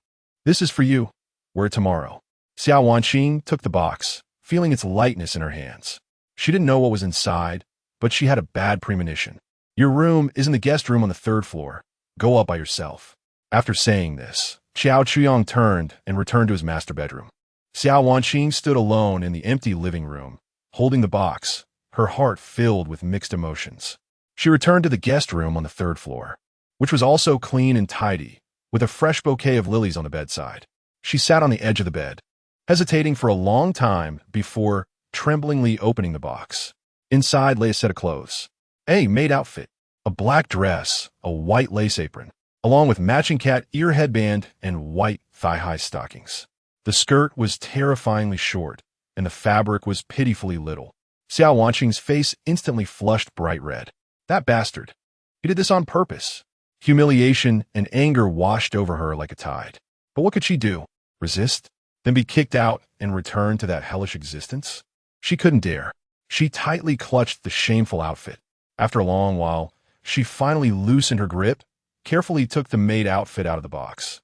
"This is for you. Wear it tomorrow." Xiao Wanqing took the box, feeling its lightness in her hands. She didn't know what was inside, but she had a bad premonition. "Your room is in the guest room on the 3rd floor. Go up by yourself." After saying this, Xiao Chuyong turned and returned to his master bedroom. Xiao Wanqing stood alone in the empty living room, holding the box, her heart filled with mixed emotions. She returned to the guest room on the 3rd floor, which was also clean and tidy, with a fresh bouquet of lilies on the bedside. She sat on the edge of the bed, hesitating for a long time before tremblingly opening the box. Inside lay a set of clothes. A maid outfit, a black dress, a white lace apron, along with matching cat ear headband and white thigh-high stockings. The skirt was terrifyingly short, and the fabric was pitifully little. Xiao Wanqing's face instantly flushed bright red. That bastard. He did this on purpose. Humiliation and anger washed over her like a tide. But what could she do? Resist? Then be kicked out and return to that hellish existence? She couldn't dare. She tightly clutched the shameful outfit. After a long while, she finally loosened her grip, carefully took the maid outfit out of the box,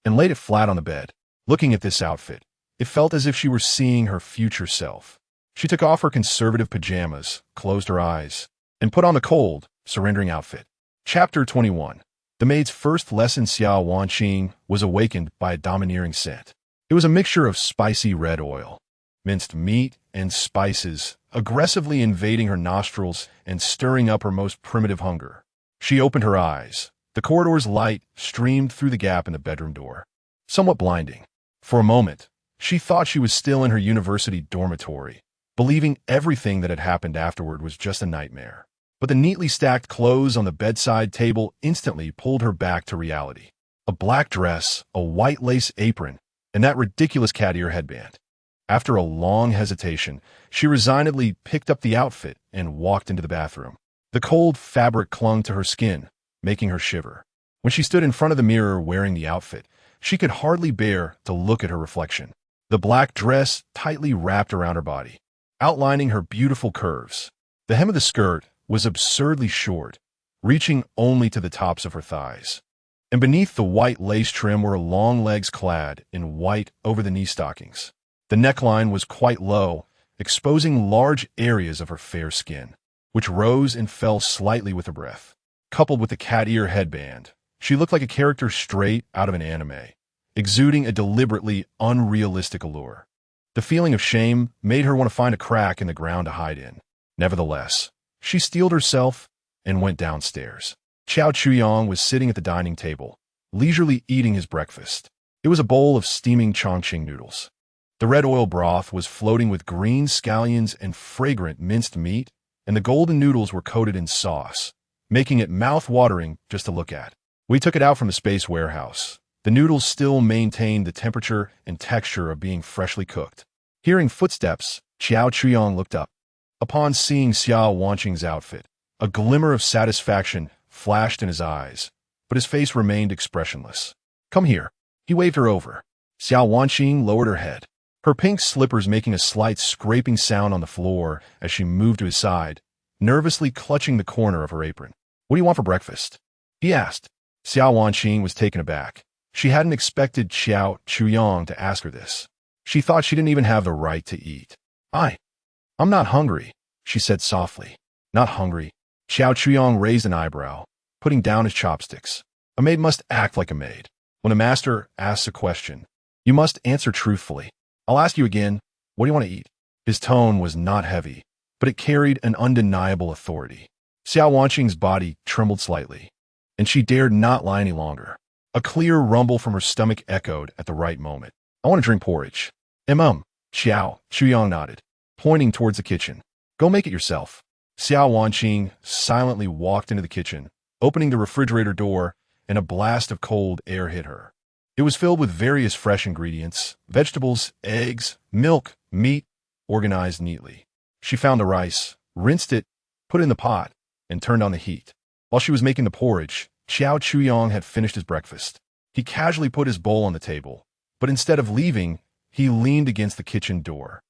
and laid it flat on the bed. Looking at this outfit, it felt as if she were seeing her future self. She took off her conservative pajamas, closed her eyes, and put on the cold, surrendering outfit. Chapter 21. The maid's first lesson. Xiao Wanqing was awakened by a domineering scent. It was a mixture of spicy red oil, minced meat, and spices, aggressively invading her nostrils and stirring up her most primitive hunger. She opened her eyes. The corridor's light streamed through the gap in the bedroom door, somewhat blinding. For a moment, she thought she was still in her university dormitory, believing everything that had happened afterward was just a nightmare. But the neatly stacked clothes on the bedside table instantly pulled her back to reality. A black dress, a white lace apron, and that ridiculous cat ear headband. After a long hesitation, she resignedly picked up the outfit and walked into the bathroom. The cold fabric clung to her skin, making her shiver. When she stood in front of the mirror wearing the outfit, she could hardly bear to look at her reflection. The black dress tightly wrapped around her body, outlining her beautiful curves. The hem of the skirt was absurdly short, reaching only to the tops of her thighs. And beneath the white lace trim were long legs clad in white over-the-knee stockings. The neckline was quite low, exposing large areas of her fair skin, which rose and fell slightly with her breath. Coupled with the cat ear headband, she looked like a character straight out of an anime, exuding a deliberately unrealistic allure. The feeling of shame made her want to find a crack in the ground to hide in. Nevertheless, She steeled herself and went downstairs. Xiao Chuyang was sitting at the dining table, leisurely eating his breakfast. It was a bowl of steaming Chongqing noodles. The red oil broth was floating with green scallions and fragrant minced meat, and the golden noodles were coated in sauce, making it mouth-watering just to look at. We took it out from the space warehouse. The noodles still maintained the temperature and texture of being freshly cooked. Hearing footsteps, Xiao Chuyang looked up. Upon seeing Xiao Wanqing's outfit, a glimmer of satisfaction flashed in his eyes, but his face remained expressionless. "Come here." He waved her over. Xiao Wanqing lowered her head, her pink slippers making a slight scraping sound on the floor as she moved to his side, nervously clutching the corner of her apron. "What do you want for breakfast?" he asked. Xiao Wanqing was taken aback. She hadn't expected Xiao Chuyang to ask her this. She thought she didn't even have the right to eat. I'm not hungry," she said softly. "Not hungry?" Xiao Chuyang raised an eyebrow, putting down his chopsticks. A maid must act like a maid. When a master asks a question, you must answer truthfully. "I'll ask you again, what do you want to eat?" His tone was not heavy, but it carried an undeniable authority. Xiao Wanqing's body trembled slightly, and she dared not lie any longer. A clear rumble from her stomach echoed at the right moment. "I want to drink porridge." Xiao Chuyang nodded, pointing towards the kitchen. "Go make it yourself." Xiao Wanqing silently walked into the kitchen, opening the refrigerator door, and a blast of cold air hit her. It was filled with various fresh ingredients, vegetables, eggs, milk, meat, organized neatly. She found the rice, rinsed it, put it in the pot, and turned on the heat. While she was making the porridge, Xiao Chuyang had finished his breakfast. He casually put his bowl on the table, but instead of leaving, he leaned against the kitchen door,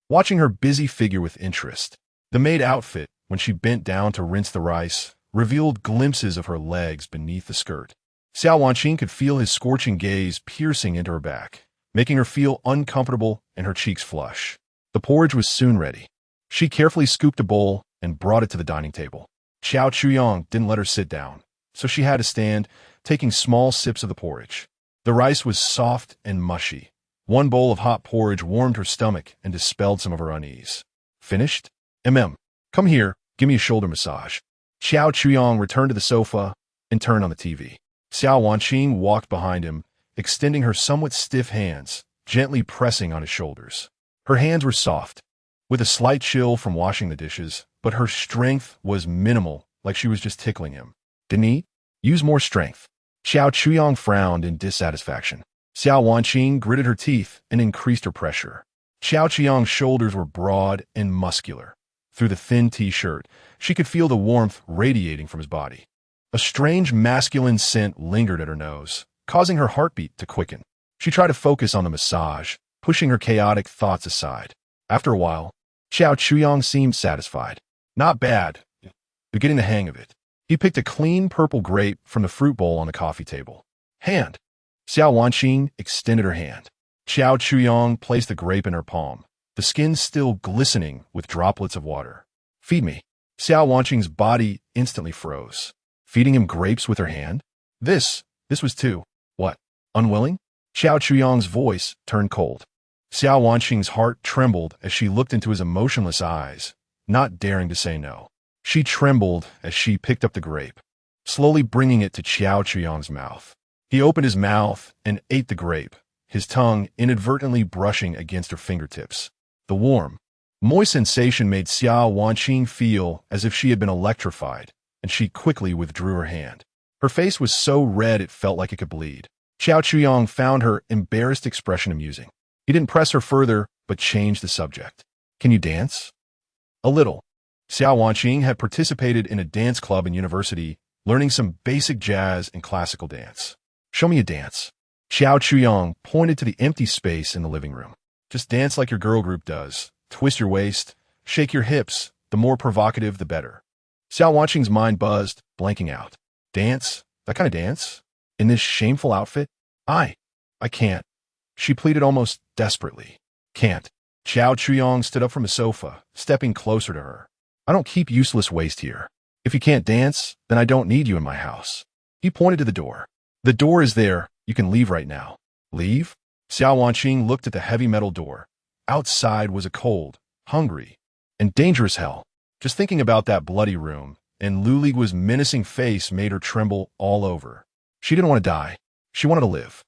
watching her busy figure with interest. The maid outfit, when she bent down to rinse the rice, revealed glimpses of her legs beneath the skirt. Xiao Wanqing could feel his scorching gaze piercing into her back, making her feel uncomfortable and her cheeks flush. The porridge was soon ready. She carefully scooped a bowl and brought it to the dining table. Xiao Chuyang didn't let her sit down, so she had to stand, taking small sips of the porridge. The rice was soft and mushy. One bowl of hot porridge warmed her stomach and dispelled some of her unease. "Finished? Come here, give me a shoulder massage." Xiao Chuyang returned to the sofa and turned on the TV. Xiao Wanqing walked behind him, extending her somewhat stiff hands, gently pressing on his shoulders. Her hands were soft, with a slight chill from washing the dishes, but her strength was minimal, like she was just tickling him. "Didn't eat? Use more strength." Xiao Chuyang frowned in dissatisfaction. Xiao Wanqing gritted her teeth and increased her pressure. Xiao Chuyang's shoulders were broad and muscular. Through the thin t-shirt, she could feel the warmth radiating from his body. A strange masculine scent lingered at her nose, causing her heartbeat to quicken. She tried to focus on the massage, pushing her chaotic thoughts aside. After a while, Xiao Chuyang seemed satisfied. "Not bad. You're getting the hang of it." He picked a clean purple grape from the fruit bowl on the coffee table. "Hand." Xiao Wanqing extended her hand. Xiao Chuyang placed the grape in her palm, the skin still glistening with droplets of water. "Feed me." Xiao Wanqing's body instantly froze. Feeding him grapes with her hand? This was too, what, unwilling? Xiao Chuyang's voice turned cold. Xiao Wanqing's heart trembled as she looked into his emotionless eyes, not daring to say no. She trembled as she picked up the grape, slowly bringing it to Xiao Chuyang's mouth. He opened his mouth and ate the grape, his tongue inadvertently brushing against her fingertips. The warm, moist sensation made Xiao Wanqing feel as if she had been electrified, and she quickly withdrew her hand. Her face was so red it felt like it could bleed. Xiao Chuyang found her embarrassed expression amusing. He didn't press her further, but changed the subject. "Can you dance?" "A little." Xiao Wanqing had participated in a dance club in university, learning some basic jazz and classical dance. "Show me a dance." Xiao Chuyang pointed to the empty space in the living room. "Just dance like your girl group does. Twist your waist, shake your hips. The more provocative, the better." Xiao Wanqing's mind buzzed, blanking out. "Dance? That kind of dance? In this shameful outfit? I can't." She pleaded almost desperately. "Can't." Xiao Chuyang stood up from the sofa, stepping closer to her. "I don't keep useless waste here. If you can't dance, then I don't need you in my house." He pointed to the door. "The door is there. You can leave right now." "Leave?" Xiao Wanqing looked at the heavy metal door. Outside was a cold, hungry, and dangerous hell. Just thinking about that bloody room, and Luligua's menacing face made her tremble all over. She didn't want to die. She wanted to live.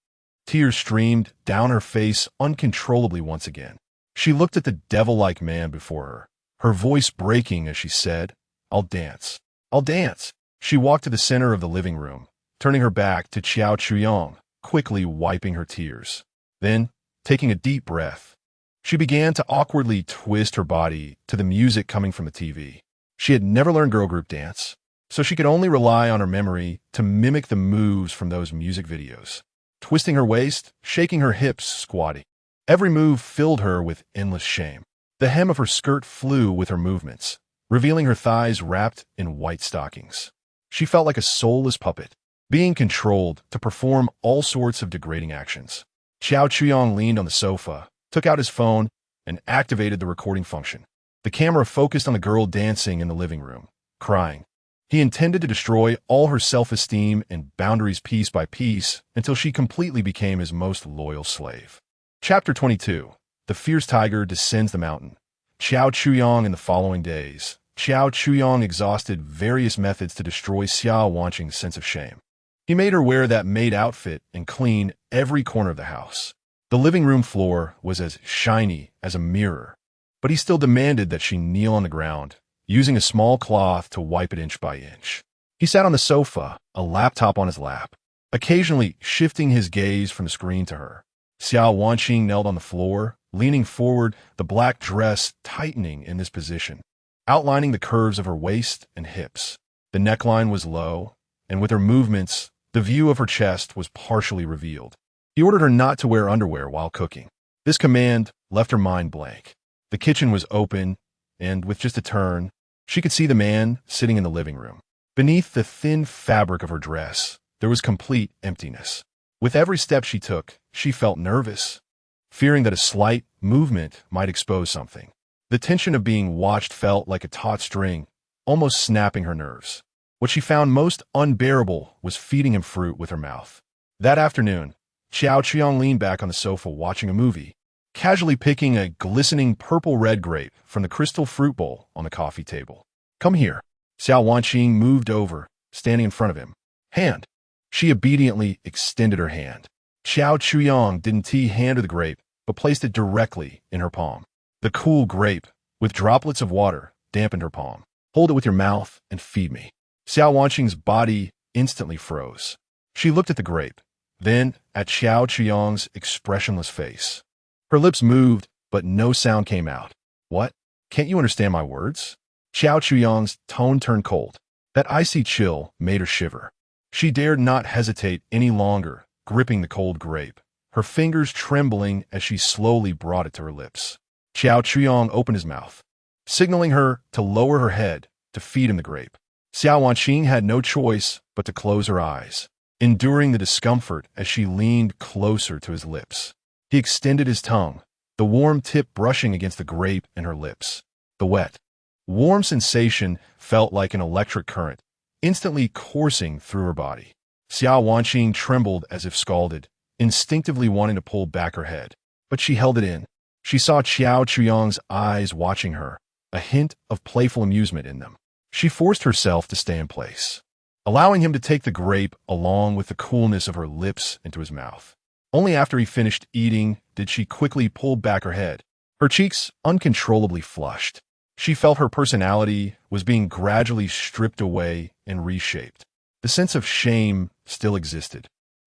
Tears streamed down her face uncontrollably once again. She looked at the devil-like man before her, her voice breaking as she said, "I'll dance. I'll dance." She walked to the center of the living room, turning her back to Qiao Chuyang, quickly wiping her tears. Then, taking a deep breath, she began to awkwardly twist her body to the music coming from the TV. She had never learned girl group dance, so she could only rely on her memory to mimic the moves from those music videos. Twisting her waist, shaking her hips, squatting. Every move filled her with endless shame. The hem of her skirt flew with her movements, revealing her thighs wrapped in white stockings. She felt like a soulless puppet, being controlled to perform all sorts of degrading actions. Qiao Chuyang leaned on the sofa, took out his phone, and activated the recording function. The camera focused on the girl dancing in the living room, crying. He intended to destroy all her self-esteem and boundaries piece by piece until she completely became his most loyal slave. Chapter 22. The fierce tiger descends the mountain. Qiao Chuyang in the following days. Qiao Chuyang exhausted various methods to destroy Xiao Wanqing's sense of shame. He made her wear that maid outfit and clean every corner of the house. The living room floor was as shiny as a mirror, but he still demanded that she kneel on the ground, using a small cloth to wipe it inch by inch. He sat on the sofa, a laptop on his lap, occasionally shifting his gaze from the screen to her. Xiao Wanqing knelt on the floor, leaning forward, the black dress tightening in this position, outlining the curves of her waist and hips. The neckline was low, and with her movements, the view of her chest was partially revealed. He ordered her not to wear underwear while cooking. This command left her mind blank. The kitchen was open, and with just a turn, she could see the man sitting in the living room. Beneath the thin fabric of her dress, there was complete emptiness. With every step she took, she felt nervous, fearing that a slight movement might expose something. The tension of being watched felt like a taut string, almost snapping her nerves. What she found most unbearable was feeding him fruit with her mouth. That afternoon, Qiao Chuyang leaned back on the sofa watching a movie, casually picking a glistening purple-red grape from the crystal fruit bowl on the coffee table. "Come here." Xiao Wanqing moved over, standing in front of him. "Hand." She obediently extended her hand. Qiao Chuyang didn't hand her the grape, but placed it directly in her palm. The cool grape, with droplets of water, dampened her palm. "Hold it with your mouth and feed me." Xiao Wanqing's body instantly froze. She looked at the grape, then at Qiao Chuyang's expressionless face. Her lips moved, but no sound came out. "What? Can't you understand my words?" Qiao Chuyang's tone turned cold. That icy chill made her shiver. She dared not hesitate any longer, gripping the cold grape, her fingers trembling as she slowly brought it to her lips. Qiao Chuyang opened his mouth, signaling her to lower her head to feed him the grape. Xiao Wanqing had no choice but to close her eyes, enduring the discomfort as she leaned closer to his lips. He extended his tongue, the warm tip brushing against the grape and her lips. The wet, warm sensation felt like an electric current, instantly coursing through her body. Xiao Wanqing trembled as if scalded, instinctively wanting to pull back her head. But she held it in. She saw Qiao Chuyang's eyes watching her, a hint of playful amusement in them. She forced herself to stay in place, allowing him to take the grape along with the coolness of her lips into his mouth. Only after he finished eating did she quickly pull back her head, her cheeks uncontrollably flushed. She felt her personality was being gradually stripped away and reshaped. The sense of shame still existed,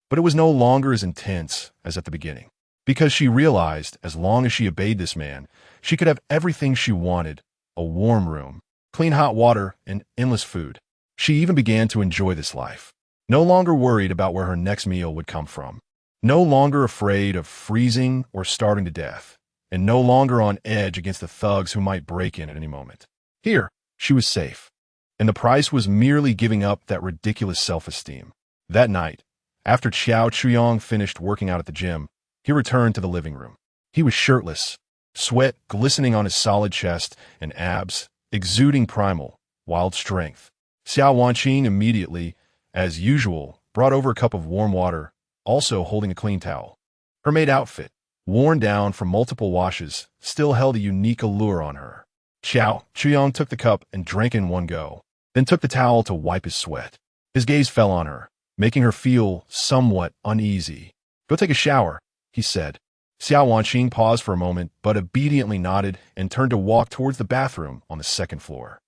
but it was no longer as intense as at the beginning, because she realized as long as she obeyed this man, she could have everything she wanted: a warm room, clean hot water, and endless food. She even began to enjoy this life, no longer worried about where her next meal would come from, no longer afraid of freezing or starving to death, and no longer on edge against the thugs who might break in at any moment. Here, she was safe, and the price was merely giving up that ridiculous self-esteem. That night, after Qiao Chuyang finished working out at the gym, he returned to the living room. He was shirtless, sweat glistening on his solid chest and abs, exuding primal, wild strength. Xiao Wanqing immediately, as usual, brought over a cup of warm water, also holding a clean towel. Her maid outfit, worn down from multiple washes, still held a unique allure on her. Xiao Chuyong took the cup and drank in one go, then took the towel to wipe his sweat. His gaze fell on her, making her feel somewhat uneasy. "Go take a shower," he said. Xiao Wanqing paused for a moment, but obediently nodded and turned to walk towards the bathroom on the second floor.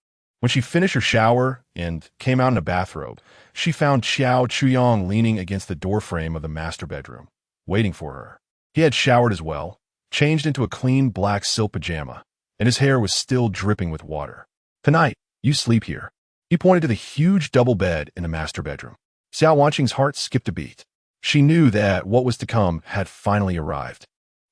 When she finished her shower and came out in a bathrobe, she found Xiao Chuyong leaning against the doorframe of the master bedroom, waiting for her. He had showered as well, changed into a clean black silk pajama, and his hair was still dripping with water. "Tonight, you sleep here." He pointed to the huge double bed in the master bedroom. Xiao Wanqing's heart skipped a beat. She knew that what was to come had finally arrived.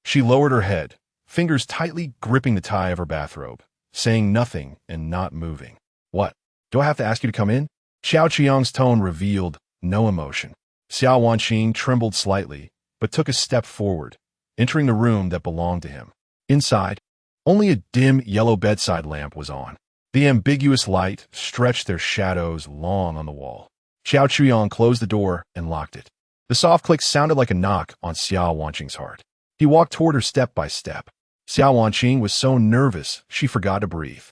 She lowered her head, fingers tightly gripping the tie of her bathrobe, saying nothing and not moving. "What? Do I have to ask you to come in?" Xiao Qiang's tone revealed no emotion. Xiao Wanqing trembled slightly, but took a step forward, entering the room that belonged to him. Inside, only a dim yellow bedside lamp was on. The ambiguous light stretched their shadows long on the wall. Xiao Qiang closed the door and locked it. The soft click sounded like a knock on Xiao Wanqing's heart. He walked toward her step by step. Xiao Wanqing was so nervous she forgot to breathe.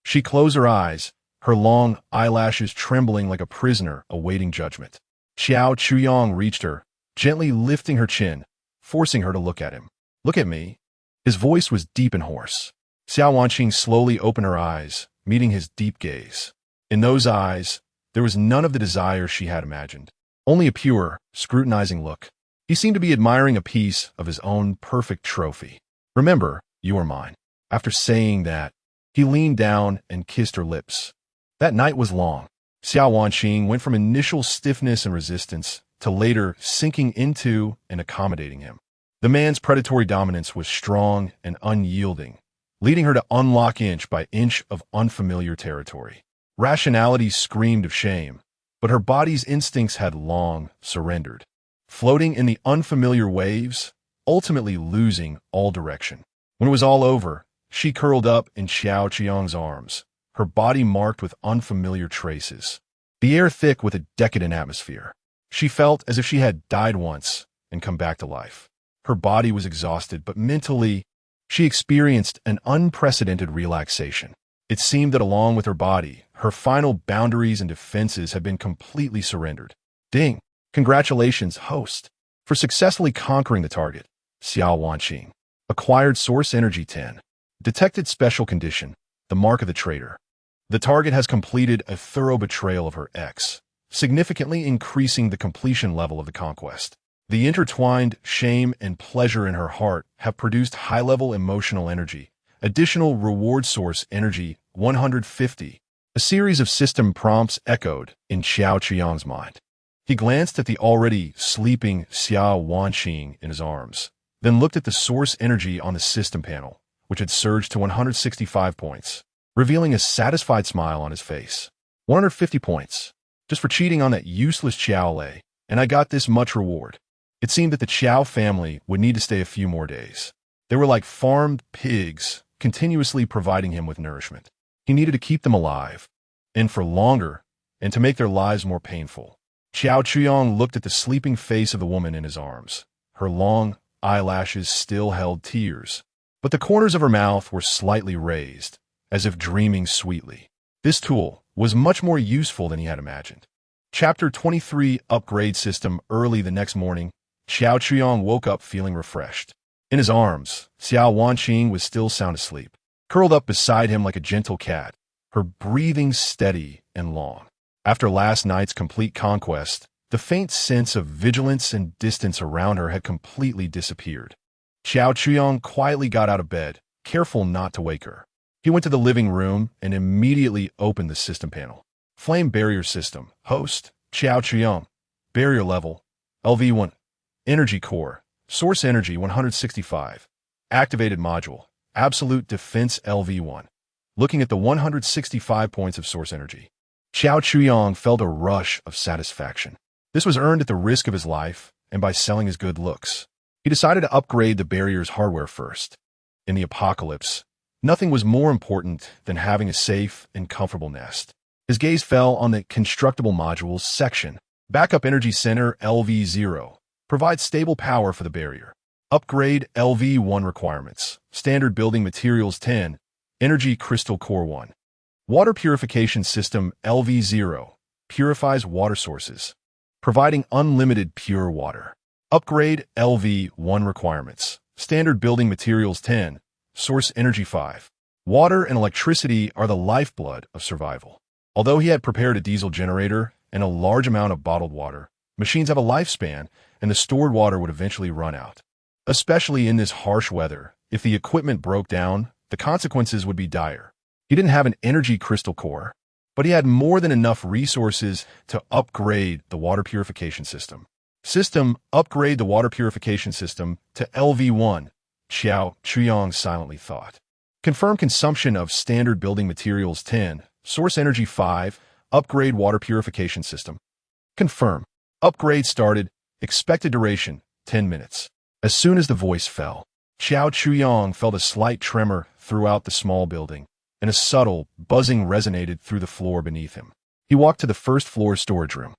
She closed her eyes, her long eyelashes trembling like a prisoner awaiting judgment. Xiao Chuyong reached her, gently lifting her chin, forcing her to look at him. "Look at me." His voice was deep and hoarse. Xiao Wanqing slowly opened her eyes, meeting his deep gaze. In those eyes, there was none of the desire she had imagined, only a pure, scrutinizing look. He seemed to be admiring a piece of his own perfect trophy. "Remember, you are mine." After saying that, he leaned down and kissed her lips. That night was long. Xiao Wanqing went from initial stiffness and resistance to later sinking into and accommodating him. The man's predatory dominance was strong and unyielding, leading her to unlock inch by inch of unfamiliar territory. Rationality screamed of shame, but her body's instincts had long surrendered, floating in the unfamiliar waves, ultimately losing all direction. When it was all over, she curled up in Xiao Qiang's arms, her body marked with unfamiliar traces, the air thick with a decadent atmosphere. She felt as if she had died once and come back to life. Her body was exhausted, but mentally, she experienced an unprecedented relaxation. It seemed that along with her body, her final boundaries and defenses had been completely surrendered. "Ding! Congratulations, host, for successfully conquering the target." Xiao Wanqing. Acquired Source Energy 10. Detected Special Condition, the Mark of the Traitor. The target has completed a thorough betrayal of her ex, significantly increasing the completion level of the conquest. The intertwined shame and pleasure in her heart have produced high-level emotional energy. Additional reward source energy 150. A series of system prompts echoed in Xiao Qiang's mind. He glanced at the already sleeping Xiao Wanqing in his arms, then looked at the source energy on the system panel, which had surged to 165 points, revealing a satisfied smile on his face. 150 points, just for cheating on that useless Xiao Lei, and I got this much reward. It seemed that the Qiao family would need to stay a few more days. They were like farmed pigs, continuously providing him with nourishment. He needed to keep them alive, and for longer, and to make their lives more painful. Xiao Chuyong looked at the sleeping face of the woman in his arms. Her long eyelashes still held tears, but the corners of her mouth were slightly raised, as if dreaming sweetly. This tool was much more useful than he had imagined. Chapter 23 Upgrade System. Early the next morning, Xiao Chuyong woke up feeling refreshed. In his arms, Xiao Wanqing was still sound asleep, curled up beside him like a gentle cat, her breathing steady and long. After last night's complete conquest, the faint sense of vigilance and distance around her had completely disappeared. Xiao Chuyong quietly got out of bed, careful not to wake her. He went to the living room and immediately opened the system panel. Flame Barrier System. Host, Xiao Chuyong. Barrier Level, LV1. Energy Core. Source Energy 165. Activated Module. Absolute Defense LV1. Looking at the 165 points of Source Energy, Xiao Chuyong felt a rush of satisfaction. This was earned at the risk of his life and by selling his good looks. He decided to upgrade the barrier's hardware first. In the apocalypse, nothing was more important than having a safe and comfortable nest. His gaze fell on the Constructible Modules section. Backup Energy Center LV0. Provides stable power for the barrier. Upgrade LV1 requirements. Standard Building Materials 10. Energy Crystal Core 1. Water Purification System LV0 purifies water sources, providing unlimited pure water. Upgrade LV1 requirements. Standard building materials 10. Source energy 5. Water and electricity are the lifeblood of survival. Although he had prepared a diesel generator and a large amount of bottled water, machines have a lifespan and the stored water would eventually run out. Especially in this harsh weather, if the equipment broke down, the consequences would be dire. He didn't have an energy crystal core, but he had more than enough resources to upgrade the water purification system. Upgrade the water purification system to LV1, Xiao Chuyong silently thought. Confirm consumption of standard building materials 10, source energy 5, upgrade water purification system. Confirm. Upgrade started, expected duration 10 minutes. As soon as the voice fell, Xiao Chuyong felt a slight tremor throughout the small building, and a subtle buzzing resonated through the floor beneath him. He walked to the first floor storage room.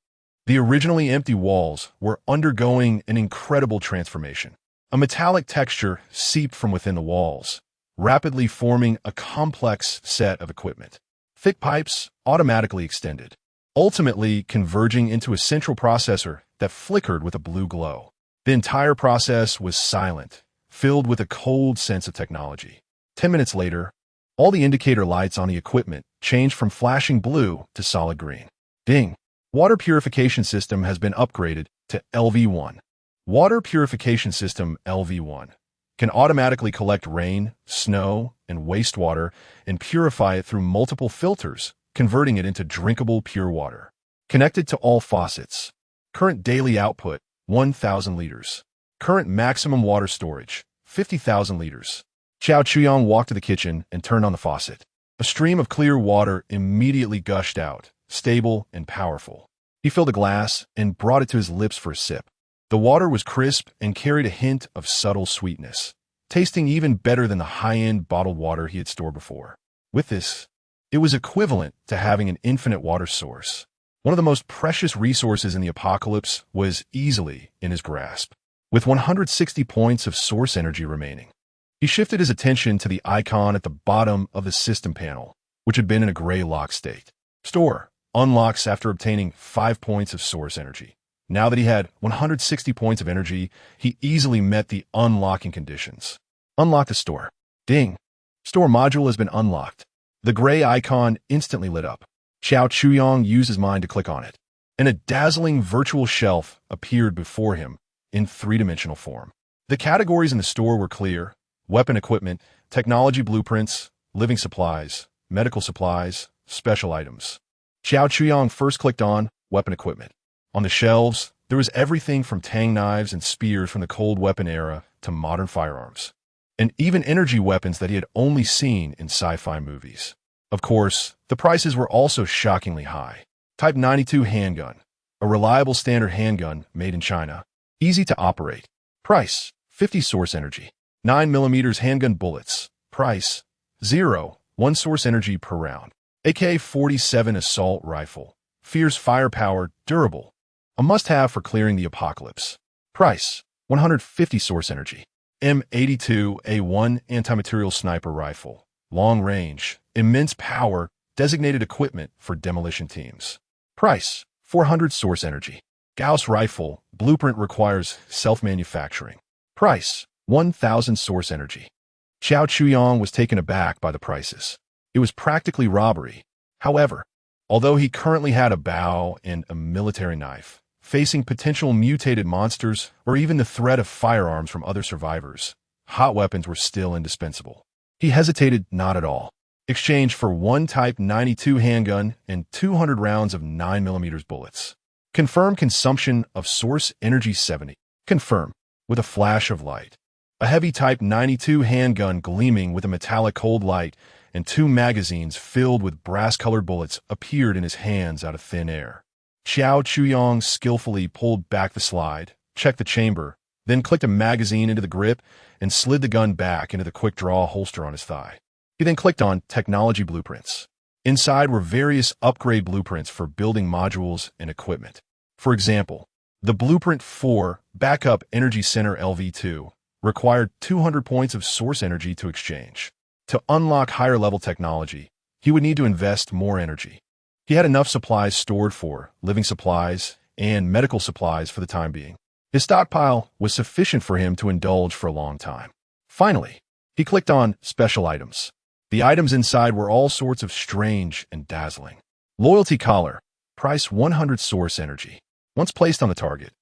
The originally empty walls were undergoing an incredible transformation. A metallic texture seeped from within the walls, rapidly forming a complex set of equipment. Thick pipes automatically extended, ultimately converging into a central processor that flickered with a blue glow. The entire process was silent, filled with a cold sense of technology. 10 minutes later, all the indicator lights on the equipment changed from flashing blue to solid green. Ding! Water purification system has been upgraded to LV1. Water purification system LV1 can automatically collect rain, snow, and wastewater and purify it through multiple filters, converting it into drinkable pure water. Connected to all faucets. Current daily output, 1,000 liters. Current maximum water storage, 50,000 liters. Xiao Chuyong walked to the kitchen and turned on the faucet. A stream of clear water immediately gushed out, stable and powerful. He filled a glass and brought it to his lips for a sip. The water was crisp and carried a hint of subtle sweetness, tasting even better than the high-end bottled water he had stored before. With this, it was equivalent to having an infinite water source. One of the most precious resources in the apocalypse was easily in his grasp. With 160 points of source energy remaining, he shifted his attention to the icon at the bottom of the system panel, which had been in a gray lock state. Store unlocks after obtaining 5 points of source energy. Now that he had 160 points of energy, he easily met the unlocking conditions. Unlock the store. Ding! Store module has been unlocked. The gray icon instantly lit up. Xiao Chuyong used his mind to click on it, and a dazzling virtual shelf appeared before him in three-dimensional form. The categories in the store were clear: weapon equipment, technology blueprints, living supplies, medical supplies, special items. Xiao Chuyong first clicked on weapon equipment. On the shelves, there was everything from tang knives and spears from the cold weapon era to modern firearms, and even energy weapons that he had only seen in sci-fi movies. Of course, the prices were also shockingly high. Type 92 handgun, a reliable standard handgun made in China, easy to operate. Price, 50 source energy. 9mm handgun bullets. Price, 0, 1 source energy per round. AK-47 assault rifle. Fierce firepower, durable. A must-have for clearing the apocalypse. Price, 150 source energy. M82A1 anti-material sniper rifle. Long range, immense power, designated equipment for demolition teams. Price, 400 source energy. Gauss rifle, blueprint requires self-manufacturing. Price, 1,000 source energy. Xiao Chuyong was taken aback by the prices. It was practically robbery. However, although he currently had a bow and a military knife, facing potential mutated monsters or even the threat of firearms from other survivors, hot weapons were still indispensable. He hesitated not at all. Exchanged for 1 Type 92 handgun and 200 rounds of 9mm bullets. Confirm consumption of source energy 70. Confirm. With a flash of light. A heavy Type 92 handgun gleaming with a metallic cold light and 2 magazines filled with brass-colored bullets appeared in his hands out of thin air. Xiao Chuyong skillfully pulled back the slide, checked the chamber, then clicked a magazine into the grip and slid the gun back into the quick-draw holster on his thigh. He then clicked on Technology Blueprints. Inside were various upgrade blueprints for building modules and equipment. For example, the Blueprint 4 Backup Energy Center LV2 required 200 points of source energy to exchange. To unlock higher-level technology, he would need to invest more energy. He had enough supplies stored for living supplies and medical supplies for the time being. His stockpile was sufficient for him to indulge for a long time. Finally, he clicked on Special Items. The items inside were all sorts of strange and dazzling. Loyalty Collar, price 100 source energy. Once placed on the target,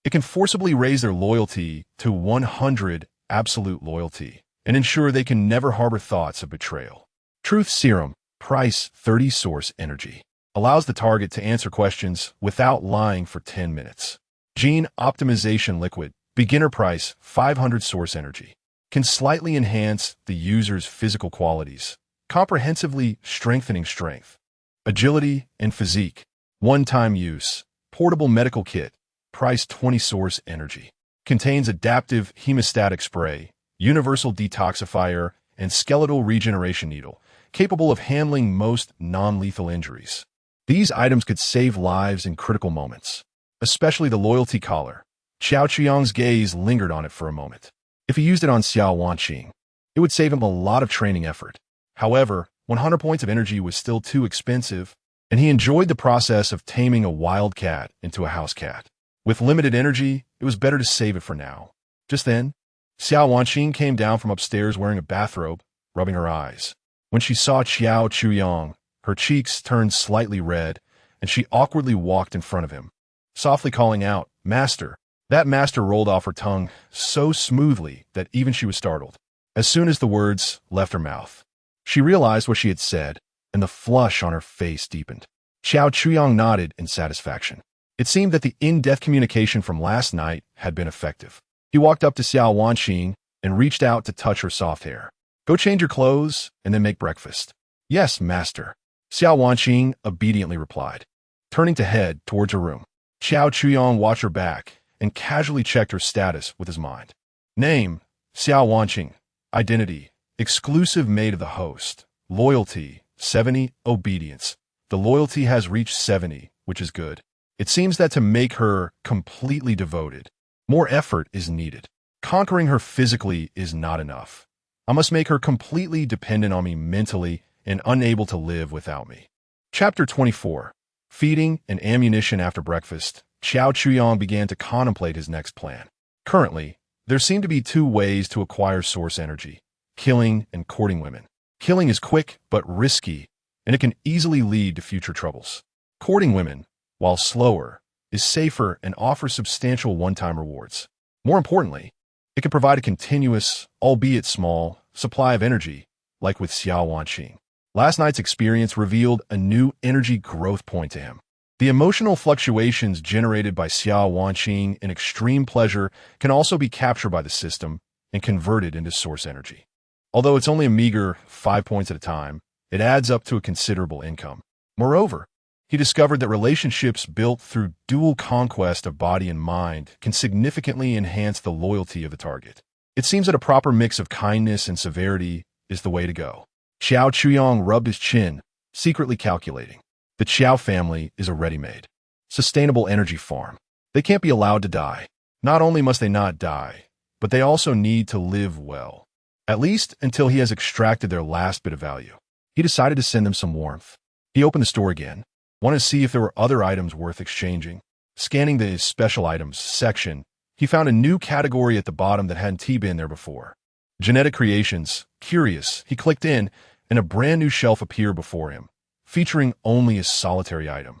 it can forcibly raise their loyalty to 100 absolute loyalty and ensure they can never harbor thoughts of betrayal. Truth Serum, price 30 source energy. Allows the target to answer questions without lying for 10 minutes. Gene Optimization Liquid, beginner price 500 source energy. Can slightly enhance the user's physical qualities, comprehensively strengthening strength, agility, and physique. One-time use. Portable medical kit, price 20 source energy. Contains adaptive hemostatic spray, universal detoxifier, and skeletal regeneration needle, capable of handling most non-lethal injuries. These items could save lives in critical moments, especially the Loyalty Collar. Xiao Qiang's gaze lingered on it for a moment. If he used it on Xiao Wanqing, it would save him a lot of training effort. However, 100 points of energy was still too expensive, and he enjoyed the process of taming a wild cat into a house cat. With limited energy, it was better to save it for now. Just then, Xiao Wanqing came down from upstairs wearing a bathrobe, rubbing her eyes. When she saw Xiao Chuyang, her cheeks turned slightly red, and she awkwardly walked in front of him, softly calling out, "Master." That master rolled off her tongue so smoothly that even she was startled. As soon as the words left her mouth, she realized what she had said, and the flush on her face deepened. Xiao Chuyang nodded in satisfaction. It seemed that the in-depth communication from last night had been effective. He walked up to Xiao Wanqing and reached out to touch her soft hair. "Go change your clothes and then make breakfast." "Yes, master." Xiao Wanqing obediently replied, turning to head towards her room. Xiao Chuyang watched her back and casually checked her status with his mind. Name, Xiao Wanqing. Identity, exclusive maid of the host. Loyalty, 70. Obedience. The loyalty has reached 70, which is good. It seems that to make her completely devoted, more effort is needed. Conquering her physically is not enough. I must make her completely dependent on me mentally and unable to live without me. Chapter 24. Feeding and ammunition after breakfast. Xiao Chuyang began to contemplate his next plan. Currently, there seem to be two ways to acquire source energy: killing and courting women. Killing is quick but risky, and it can easily lead to future troubles. Courting women, while slower, is safer and offers substantial one-time rewards. More importantly, it can provide a continuous, albeit small, supply of energy, like with Xiao Wanqing. Last night's experience revealed a new energy growth point to him. The emotional fluctuations generated by Xiao Wanqing in extreme pleasure can also be captured by the system and converted into source energy. Although it's only a meager 5 points at a time, it adds up to a considerable income. Moreover, he discovered that relationships built through dual conquest of body and mind can significantly enhance the loyalty of the target. It seems that a proper mix of kindness and severity is the way to go. Xiao Chuyang rubbed his chin, secretly calculating. The Qiao family is a ready-made, sustainable energy farm. They can't be allowed to die. Not only must they not die, but they also need to live well. At least until he has extracted their last bit of value. He decided to send them some warmth. He opened the store again, wanted to see if there were other items worth exchanging. Scanning the special items section, he found a new category at the bottom that hadn't been there before. Genetic creations. Curious, he clicked in, and a brand new shelf appeared before him, featuring only a solitary item.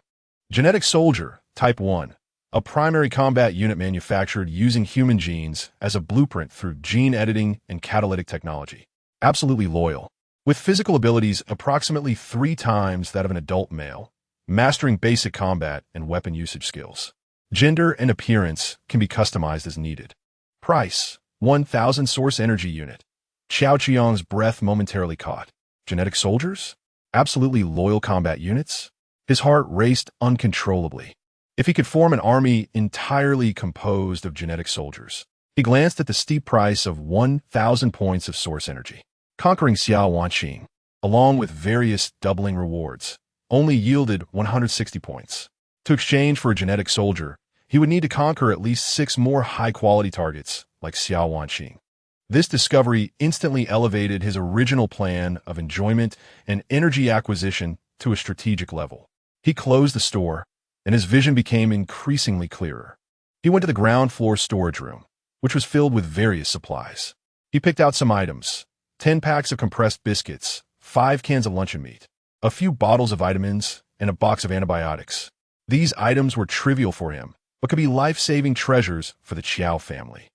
Genetic Soldier, Type 1. A primary combat unit manufactured using human genes as a blueprint through gene editing and catalytic technology. Absolutely loyal. With physical abilities approximately 3 times that of an adult male, mastering basic combat and weapon usage skills. Gender and appearance can be customized as needed. Price, 1,000 source energy unit. Xiao Qiang's breath momentarily caught. Genetic soldiers? Absolutely loyal combat units? His heart raced uncontrollably. If he could form an army entirely composed of genetic soldiers. He glanced at the steep price of 1,000 points of source energy. Conquering Xiao Wanqing, along with various doubling rewards, only yielded 160 points. To exchange for a genetic soldier, he would need to conquer at least 6 more high-quality targets like Xiao Wanqing. This discovery instantly elevated his original plan of enjoyment and energy acquisition to a strategic level. He closed the store, and his vision became increasingly clearer. He went to the ground floor storage room, which was filled with various supplies. He picked out some items: 10 packs of compressed biscuits, 5 cans of luncheon meat, a few bottles of vitamins, and a box of antibiotics. These items were trivial for him, but could be life-saving treasures for the Qiao family.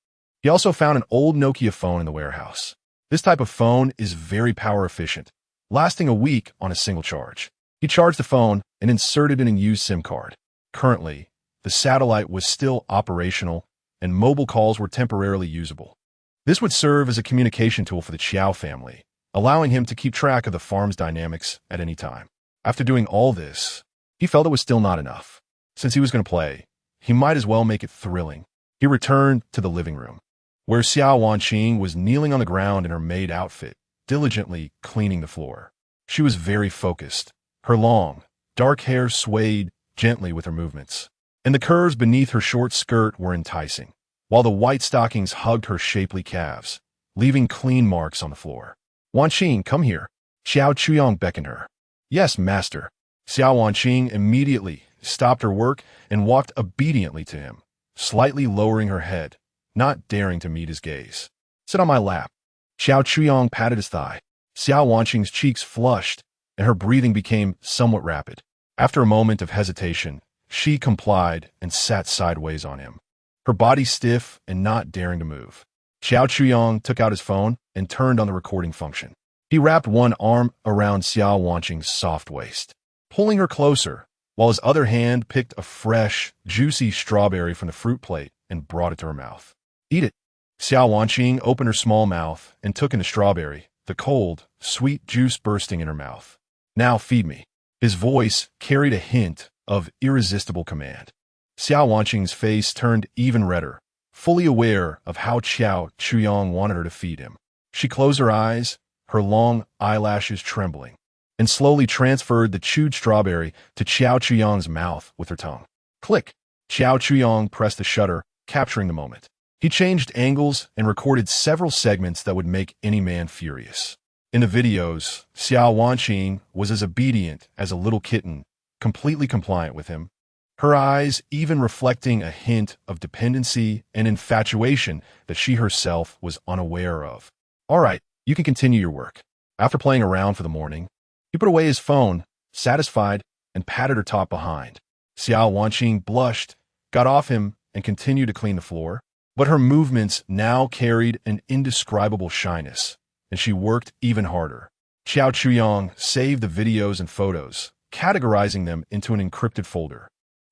He also found an old Nokia phone in the warehouse. This type of phone is very power efficient, lasting a week on a single charge. He charged the phone and inserted in a used SIM card. Currently, the satellite was still operational, and mobile calls were temporarily usable. This would serve as a communication tool for the Qiao family, allowing him to keep track of the farm's dynamics at any time. After doing all this, he felt it was still not enough. Since he was going to play, he might as well make it thrilling. He returned to the living room, where Xiao Wanqing was kneeling on the ground in her maid outfit, diligently cleaning the floor. She was very focused. Her long, dark hair swayed gently with her movements, and the curves beneath her short skirt were enticing, while the white stockings hugged her shapely calves, leaving clean marks on the floor. "Wanqing, come here." Xiao Chuyong beckoned her. "Yes, master." Xiao Wanqing immediately stopped her work and walked obediently to him, slightly lowering her head, not daring to meet his gaze. "Sit on my lap." Xiao Chuyong patted his thigh. Xiao Wanqing's cheeks flushed, and her breathing became somewhat rapid. After a moment of hesitation, she complied and sat sideways on him, her body stiff and not daring to move. Xiao Chuyong took out his phone and turned on the recording function. He wrapped one arm around Xiao Wanqing's soft waist, pulling her closer, while his other hand picked a fresh, juicy strawberry from the fruit plate and brought it to her mouth. "Eat it." Xiao Wanqing opened her small mouth and took in the strawberry, the cold, sweet juice bursting in her mouth. "Now feed me." His voice carried a hint of irresistible command. Xiao Wanqing's face turned even redder, fully aware of how Xiao Chuyong wanted her to feed him. She closed her eyes, her long eyelashes trembling, and slowly transferred the chewed strawberry to Xiao Chuyong's mouth with her tongue. Click! Xiao Chuyong pressed the shutter, capturing the moment. He changed angles and recorded several segments that would make any man furious. In the videos, Xiao Wanqing was as obedient as a little kitten, completely compliant with him, her eyes even reflecting a hint of dependency and infatuation that she herself was unaware of. "All right, you can continue your work." After playing around for the morning, he put away his phone, satisfied, and patted her top behind. Xiao Wanqing blushed, got off him, and continued to clean the floor, but her movements now carried an indescribable shyness, and she worked even harder. Xiao Chuyong saved the videos and photos, categorizing them into an encrypted folder.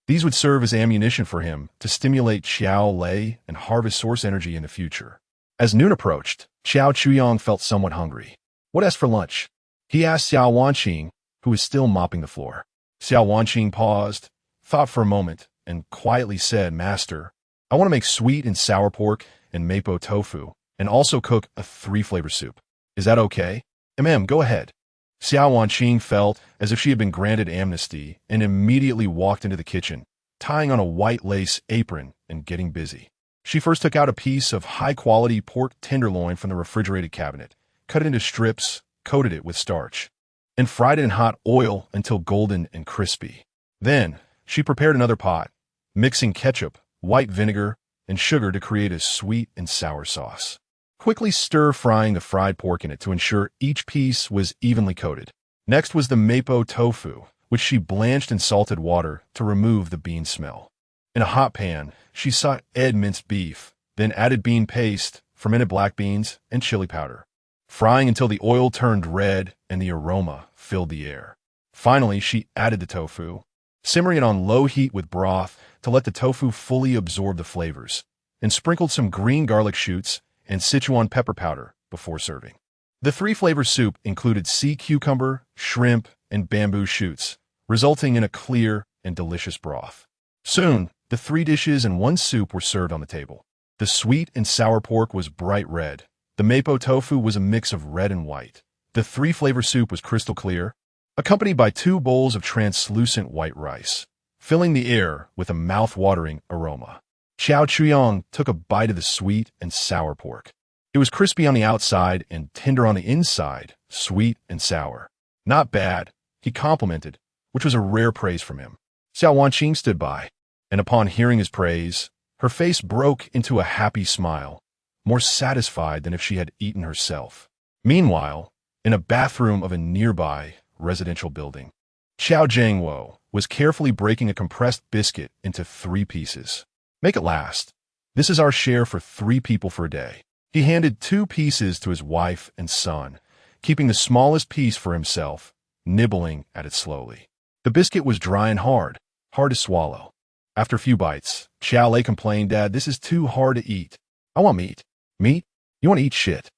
These would serve as ammunition for him to stimulate Xiao Lei and harvest source energy in the future. As noon approached, Xiao Chuyong felt somewhat hungry. "What else for lunch?" he asked Xiao Wanqing, who was still mopping the floor. Xiao Wanqing paused, thought for a moment, and quietly said, "Master, I want to make sweet and sour pork and mapo tofu, and also cook a 3-flavor soup. Is that okay?" Go ahead." Xiao Wanqing felt as if she had been granted amnesty and immediately walked into the kitchen, tying on a white lace apron and getting busy. She first took out a piece of high-quality pork tenderloin from the refrigerated cabinet, cut it into strips, coated it with starch, and fried it in hot oil until golden and crispy. Then, she prepared another pot, mixing ketchup, white vinegar, and sugar to create a sweet and sour sauce, quickly stir-frying the fried pork in it to ensure each piece was evenly coated. Next was the mapo tofu, which she blanched in salted water to remove the bean smell. In a hot pan, she sauteed minced beef, then added bean paste, fermented black beans, and chili powder, frying until the oil turned red and the aroma filled the air. Finally, she added the tofu, simmering it on low heat with broth to let the tofu fully absorb the flavors, and sprinkled some green garlic shoots and Sichuan pepper powder before serving. The 3-flavor soup included sea cucumber, shrimp, and bamboo shoots, resulting in a clear and delicious broth. Soon, the 3 dishes and 1 soup were served on the table. The sweet and sour pork was bright red. The mapo tofu was a mix of red and white. The 3-flavor soup was crystal clear, accompanied by 2 bowls of translucent white rice, filling the air with a mouth-watering aroma. Xiao Chuyong took a bite of the sweet and sour pork. It was crispy on the outside and tender on the inside, sweet and sour. Not bad, he complimented, which was a rare praise from him. Xiao Wanqing stood by, and upon hearing his praise, her face broke into a happy smile, more satisfied than if she had eaten herself. Meanwhile, in a bathroom of a nearby residential building, Xiao Jiangwo was carefully breaking a compressed biscuit into 3 pieces. Make it last. This is our share for 3 people for a day. He handed 2 pieces to his wife and son, keeping the smallest piece for himself, nibbling at it slowly. The biscuit was dry and hard to swallow. After a few bites, Xiao Lei complained, "Dad, this is too hard to eat. I want meat." "Meat? You want to eat shit."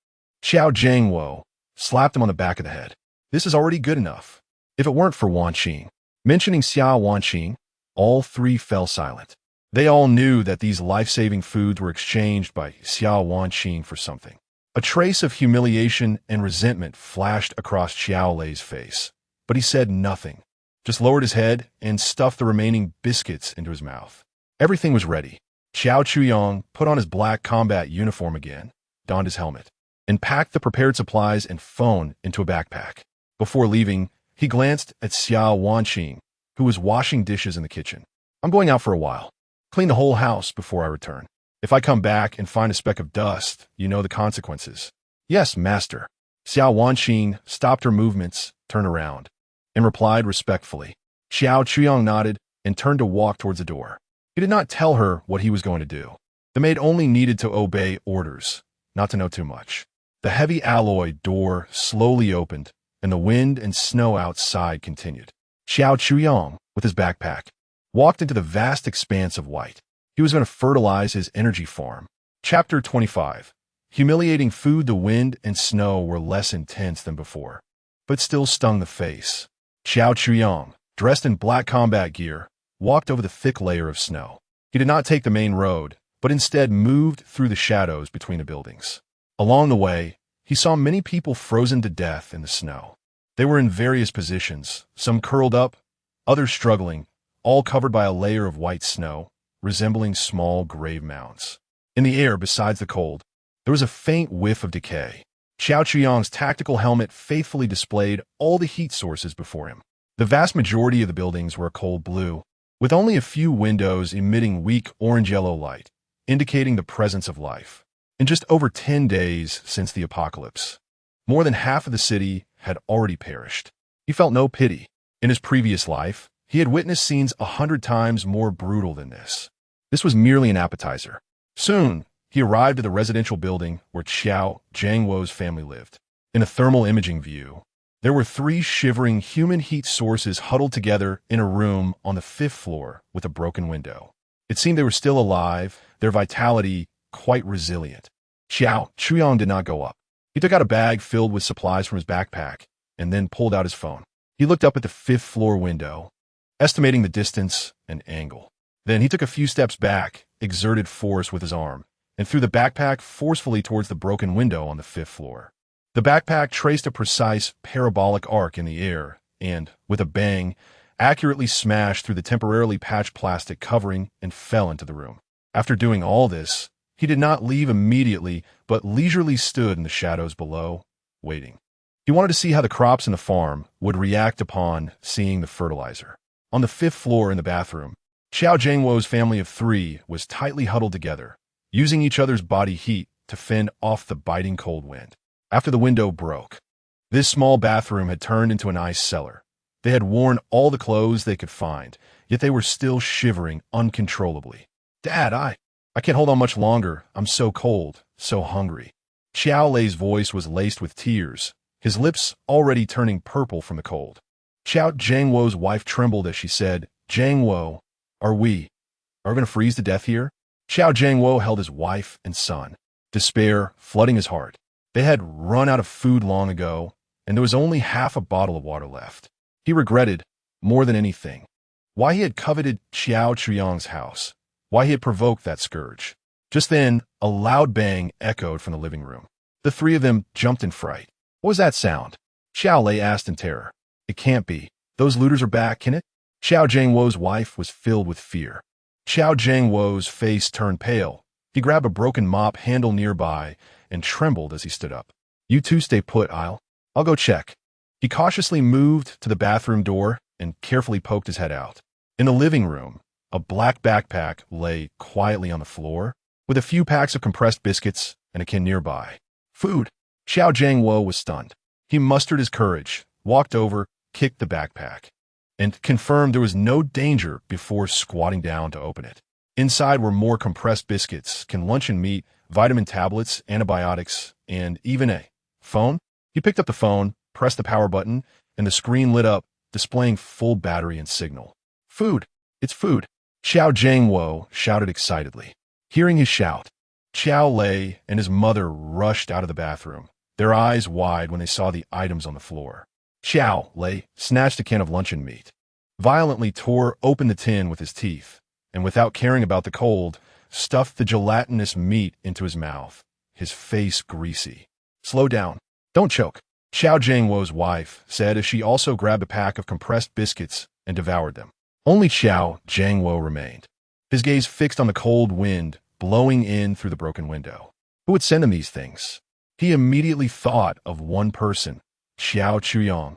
Xiao Jiangwo slapped him on the back of the head. "This is already good enough." If it weren't for Wanqing mentioning Xiao Wanqing, all 3 fell silent. They all knew that these life-saving foods were exchanged by Xiao Wanqing for something. A trace of humiliation and resentment flashed across Xiao Lei's face, but he said nothing, just lowered his head and stuffed the remaining biscuits into his mouth. Everything was ready. Xiao Chuyong put on his black combat uniform again, donned his helmet, and packed the prepared supplies and phone into a backpack. Before leaving, he glanced at Xiao Wanqing, who was washing dishes in the kitchen. "I'm going out for a while. Clean the whole house before I return. If I come back and find a speck of dust, you know the consequences." "Yes, master." Xiao Wanqing stopped her movements, turned around, and replied respectfully. Xiao Chuyong nodded and turned to walk towards the door. He did not tell her what he was going to do. The maid only needed to obey orders, not to know too much. The heavy alloy door slowly opened, and the wind and snow outside continued. Xiao Chuyong, with his backpack, walked into the vast expanse of white. He was going to fertilize his energy farm. Chapter 25. Humiliating food. The wind and snow were less intense than before, but still stung the face. Xiao Chuyong, dressed in black combat gear, walked over the thick layer of snow. He did not take the main road, but instead moved through the shadows between the buildings. Along the way, he saw many people frozen to death in the snow. They were in various positions, some curled up, others struggling, all covered by a layer of white snow, resembling small grave mounds. In the air, besides the cold, there was a faint whiff of decay. Xiao Chuyong's tactical helmet faithfully displayed all the heat sources before him. The vast majority of the buildings were a cold blue, with only a few windows emitting weak orange-yellow light, indicating the presence of life. In just over 10 days since the apocalypse, more than half of the city had already perished. He felt no pity. In his previous life, he had witnessed scenes 100 times more brutal than this. This was merely an appetizer. Soon, he arrived at the residential building where Xiao Jiangwo's family lived. In a thermal imaging view, there were 3 shivering human heat sources huddled together in a room on the 5th floor with a broken window. It seemed they were still alive, their vitality quite resilient. Xiao Chuyong did not go up. He took out a bag filled with supplies from his backpack and then pulled out his phone. He looked up at the 5th floor window, estimating the distance and angle. Then he took a few steps back, exerted force with his arm, and threw the backpack forcefully towards the broken window on the 5th floor. The backpack traced a precise parabolic arc in the air and, with a bang, accurately smashed through the temporarily patched plastic covering and fell into the room. After doing all this, he did not leave immediately, but leisurely stood in the shadows below, waiting. He wanted to see how the crops in the farm would react upon seeing the fertilizer. On the 5th floor in the bathroom, Xiao Jiangwo's family of 3 was tightly huddled together, using each other's body heat to fend off the biting cold wind. After the window broke, this small bathroom had turned into an ice cellar. They had worn all the clothes they could find, yet they were still shivering uncontrollably. "Dad, I can't hold on much longer. I'm so cold, so hungry." Xiao Lei's voice was laced with tears, his lips already turning purple from the cold. Xiao Jiangwo's wife trembled as she said, "Jiangwo, are we going to freeze to death here?" Xiao Jiangwo held his wife and son, despair flooding his heart. They had run out of food long ago, and there was only half a bottle of water left. He regretted, more than anything, why he had coveted Xiao Chuyong's house, why he had provoked that scourge. Just then, a loud bang echoed from the living room. The 3 of them jumped in fright. "What was that sound?" Xiao Lei asked in terror. "It can't be. Those looters are back, can it?" Xiao Jiangwo's wife was filled with fear. Xiao Jiangwo's face turned pale, He grabbed a broken mop handle nearby and trembled as he stood up. "You two stay put, I'll go check." He cautiously moved to the bathroom door and carefully poked his head out. In the living room, a black backpack lay quietly on the floor, with a few packs of compressed biscuits and a can nearby. "Food." Xiao Jiangwo was stunned. He mustered his courage, walked over, kicked the backpack, and confirmed there was no danger before squatting down to open it. Inside were more compressed biscuits, canned luncheon meat, vitamin tablets, antibiotics, and even a phone. He picked up the phone, pressed the power button, and the screen lit up, displaying full battery and signal. "Food! It's food!" Xiao Jiangwo shouted excitedly. Hearing his shout, Qiao Lei and his mother rushed out of the bathroom, their eyes wide when they saw the items on the floor. Qiao Lei snatched a can of luncheon meat, violently tore open the tin with his teeth, and without caring about the cold, stuffed the gelatinous meat into his mouth, his face greasy. "Slow down. Don't choke," Xiao Jiangwo's wife said as she also grabbed a pack of compressed biscuits and devoured them. Only Xiao Jiangwo remained, his gaze fixed on the cold wind blowing in through the broken window. Who would send him these things? He immediately thought of one person, Xiao Chuyong.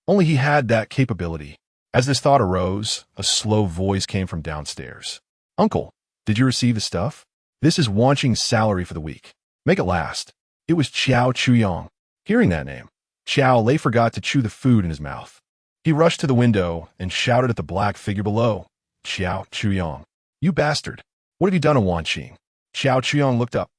Only he had that capability. As this thought arose, a slow voice came from downstairs. "Uncle, did you receive the stuff? This is Wanqing's salary for the week. Make it last." It was Xiao Chuyong. Hearing that name, Xiao Lei forgot to chew the food in his mouth. He rushed to the window and shouted at the black figure below, "Xiao Chuyong, you bastard! What have you done to Wanqing?" Xiao Chuyong looked up.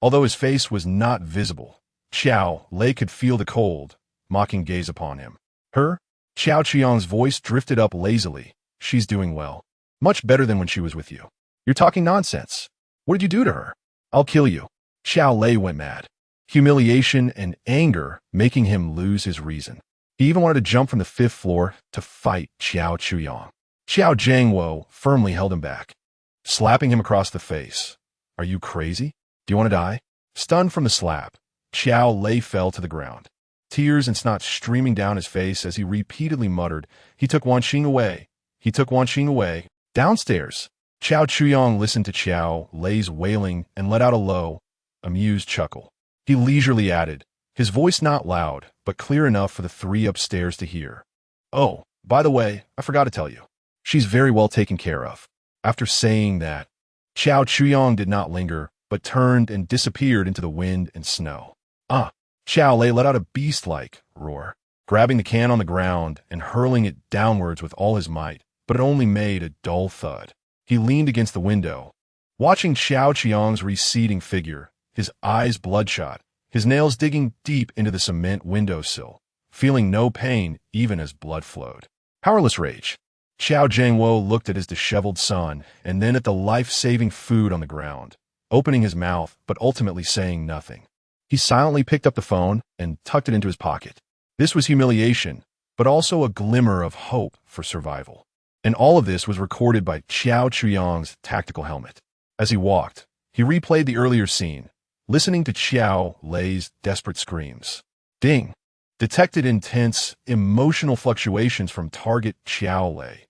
Although his face was not visible, Xiao Lei could feel the cold, mocking gaze upon him. "Her?" Xiao Chuyong's voice drifted up lazily. "She's doing well. Much better than when she was with you. You're talking nonsense. What did you do to her?" "I'll kill you." Xiao Lei went mad, humiliation and anger making him lose his reason. He even wanted to jump from the 5th floor to fight Xiao Chuyong. Xiao Jiangwo firmly held him back, slapping him across the face. "Are you crazy? Do you want to die?" Stunned from the slap, Xiao Lei fell to the ground, tears and snot streaming down his face as he repeatedly muttered, "He took Wanqing away. He took Wanqing away." Downstairs, Xiao Chuyong listened to Xiao Lei's wailing and let out a low, amused chuckle. He leisurely added, his voice not loud, but clear enough for the three upstairs to hear, "Oh, by the way, I forgot to tell you. She's very well taken care of." After saying that, Xiao Chuyong did not linger, but turned and disappeared into the wind and snow. "Ah!" Xiao Lei let out a beast-like roar, grabbing the can on the ground and hurling it downwards with all his might, but it only made a dull thud. He leaned against the window, watching Xiao Chuyong's receding figure, his eyes bloodshot, his nails digging deep into the cement windowsill, feeling no pain even as blood flowed. Powerless rage. Xiao Jiangwo looked at his disheveled son and then at the life-saving food on the ground, opening his mouth but ultimately saying nothing. He silently picked up the phone and tucked it into his pocket. This was humiliation, but also a glimmer of hope for survival. And all of this was recorded by Xiao Chuyong's tactical helmet. As he walked, he replayed the earlier scene, listening to Qiao Lei's desperate screams. Ding! Detected intense, emotional fluctuations from target Qiao Lei.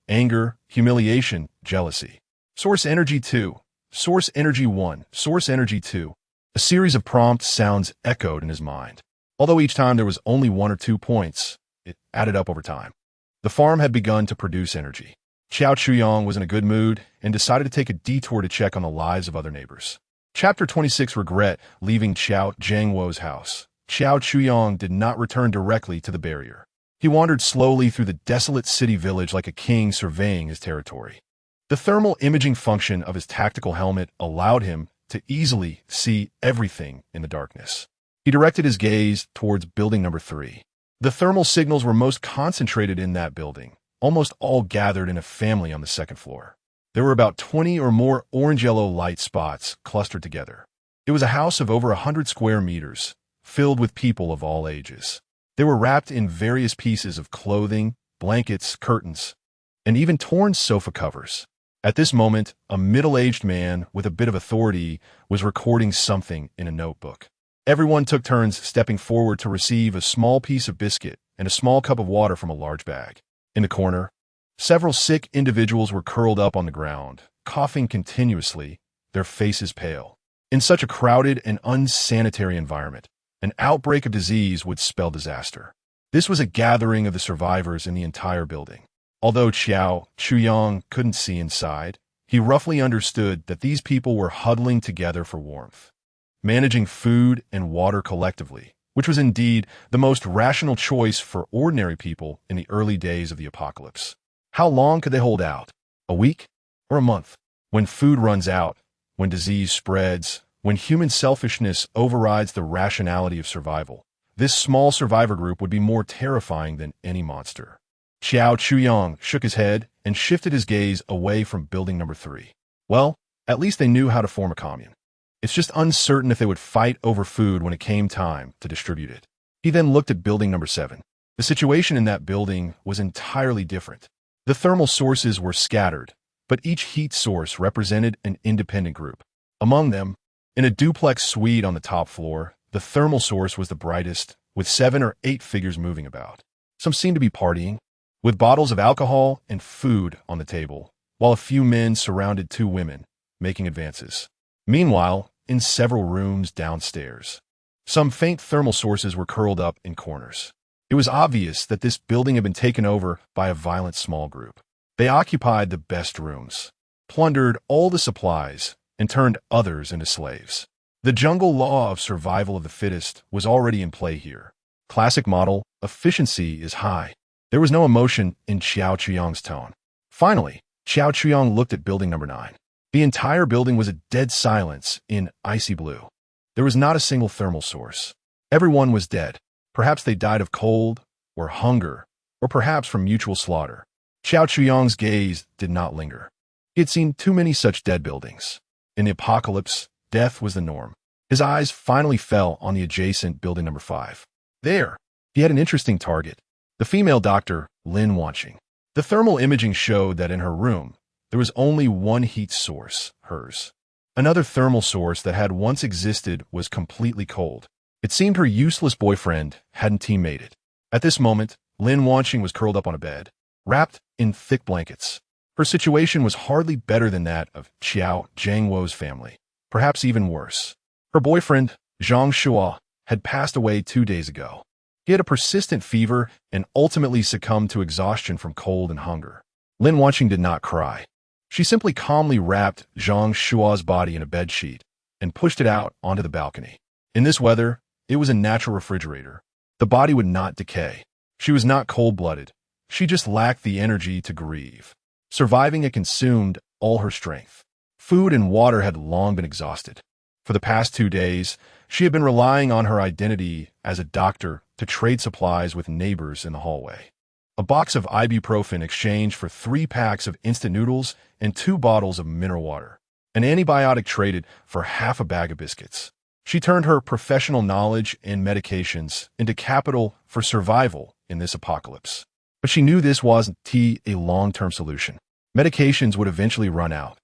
Anger, humiliation, jealousy. Source energy 2. Source energy 1. Source energy 2. A series of prompt sounds echoed in his mind. Although each time there was only 1 or 2 points, it added up over time. The farm had begun to produce energy. Xiao Chuyong was in a good mood and decided to take a detour to check on the lives of other neighbors. Chapter 26 Regret leaving Xiao Jiangwo's house. Xiao Chuyong did not return directly to the barrier. He wandered slowly through the desolate city village like a king surveying his territory. The thermal imaging function of his tactical helmet allowed him to easily see everything in the darkness. He directed his gaze towards building number 3. The thermal signals were most concentrated in that building, almost all gathered in a family on the 2nd floor. There were about 20 or more orange-yellow light spots clustered together. It was a house of over 100 square meters, filled with people of all ages. They were wrapped in various pieces of clothing, blankets, curtains, and even torn sofa covers. At this moment, a middle-aged man with a bit of authority was recording something in a notebook. Everyone took turns stepping forward to receive a small piece of biscuit and a small cup of water from a large bag. In the corner, several sick individuals were curled up on the ground, coughing continuously, their faces pale. In such a crowded and unsanitary environment, an outbreak of disease would spell disaster. This was a gathering of the survivors in the entire building. Although Xiao Chuyang couldn't see inside, he roughly understood that these people were huddling together for warmth, managing food and water collectively, which was indeed the most rational choice for ordinary people in the early days of the apocalypse. How long could they hold out? A week? Or a month? When food runs out, when disease spreads, when human selfishness overrides the rationality of survival, this small survivor group would be more terrifying than any monster. Xiao Chuyang shook his head and shifted his gaze away from building number 3. Well, at least they knew how to form a commune. It's just uncertain if they would fight over food when it came time to distribute it. He then looked at building number 7. The situation in that building was entirely different. The thermal sources were scattered, but each heat source represented an independent group. Among them, in a duplex suite on the top floor, the thermal source was the brightest, with 7 or 8 figures moving about. Some seemed to be partying, with bottles of alcohol and food on the table, while a few men surrounded 2 women, making advances. Meanwhile, in several rooms downstairs, some faint thermal sources were curled up in corners. It was obvious that this building had been taken over by a violent small group. They occupied the best rooms, plundered all the supplies, and turned others into slaves. The jungle law of survival of the fittest was already in play here. Classic model, efficiency is high. There was no emotion in Xiao Chuyang's tone. Finally, Xiao Chuyang looked at building number 9. The entire building was a dead silence in icy blue. There was not a single thermal source. Everyone was dead. Perhaps they died of cold, or hunger, or perhaps from mutual slaughter. Xiao Chuyang's gaze did not linger. He had seen too many such dead buildings. In the apocalypse, death was the norm. His eyes finally fell on the adjacent building number 5. There, he had an interesting target. The female doctor, Lin Wanqing. The thermal imaging showed that in her room, there was only one heat source, hers. Another thermal source that had once existed was completely cold. It seemed her useless boyfriend hadn't teammated. At this moment, Lin Wanqing was curled up on a bed, wrapped in thick blankets. Her situation was hardly better than that of Qiao Zhangwo's family, perhaps even worse. Her boyfriend, Zhang Shua, had passed away 2 days ago. He had a persistent fever and ultimately succumbed to exhaustion from cold and hunger. Lin Wanqing did not cry. She simply calmly wrapped Zhang Shua's body in a bedsheet and pushed it out onto the balcony. In this weather, it was a natural refrigerator. The body would not decay. She was not cold-blooded. She just lacked the energy to grieve. Surviving had consumed all her strength. Food and water had long been exhausted. For the past 2 days, she had been relying on her identity as a doctor to trade supplies with neighbors in the hallway. A box of ibuprofen exchanged for 3 packs of instant noodles and 2 bottles of mineral water. An antibiotic traded for half a bag of biscuits. She turned her professional knowledge and medications into capital for survival in this apocalypse. But she knew this wasn't a long-term solution. Medications would eventually run out,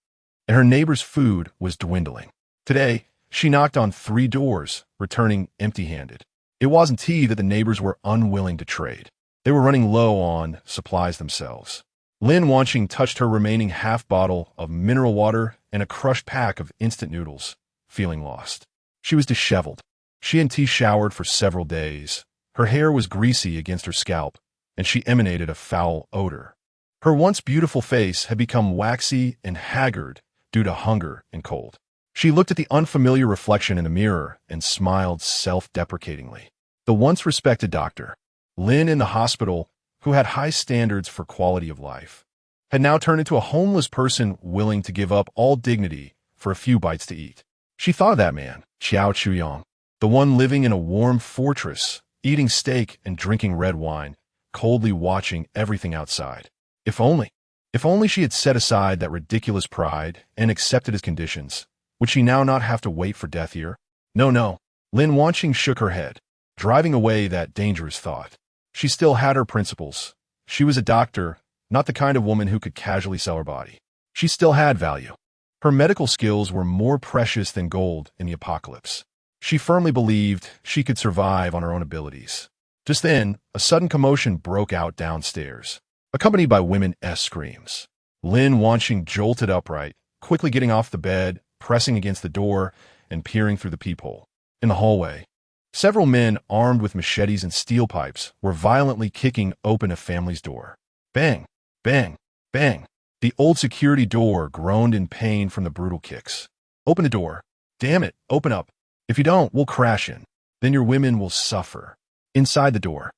and her neighbor's food was dwindling. Today, she knocked on 3 doors, returning empty-handed. It wasn't that the neighbors were unwilling to trade. They were running low on supplies themselves. Lin Wanqing touched her remaining half bottle of mineral water and a crushed pack of instant noodles, feeling lost. She was disheveled. She hadn't showered for several days. Her hair was greasy against her scalp, and she emanated a foul odor. Her once beautiful face had become waxy and haggard due to hunger and cold. She looked at the unfamiliar reflection in the mirror and smiled self-deprecatingly. The once respected doctor, Lin in the hospital, who had high standards for quality of life, had now turned into a homeless person willing to give up all dignity for a few bites to eat. She thought of that man, Xiao Chuyang, the one living in a warm fortress, eating steak and drinking red wine, coldly watching everything outside. If only she had set aside that ridiculous pride and accepted his conditions, would she now not have to wait for death here? No. Lin Wanqing shook her head, driving away that dangerous thought. She still had her principles. She was a doctor, not the kind of woman who could casually sell her body. She still had value. Her medical skills were more precious than gold in the apocalypse. She firmly believed she could survive on her own abilities. Just then, a sudden commotion broke out downstairs, accompanied by women's screams. Lin Wanqing jolted upright, quickly getting off the bed pressing against the door and peering through the peephole. In the hallway, several men armed with machetes and steel pipes were violently kicking open a family's door. Bang, bang, bang. The old security door groaned in pain from the brutal kicks. Open the door. Damn it, open up. If you don't, we'll crash in. Then your women will suffer. Inside the door,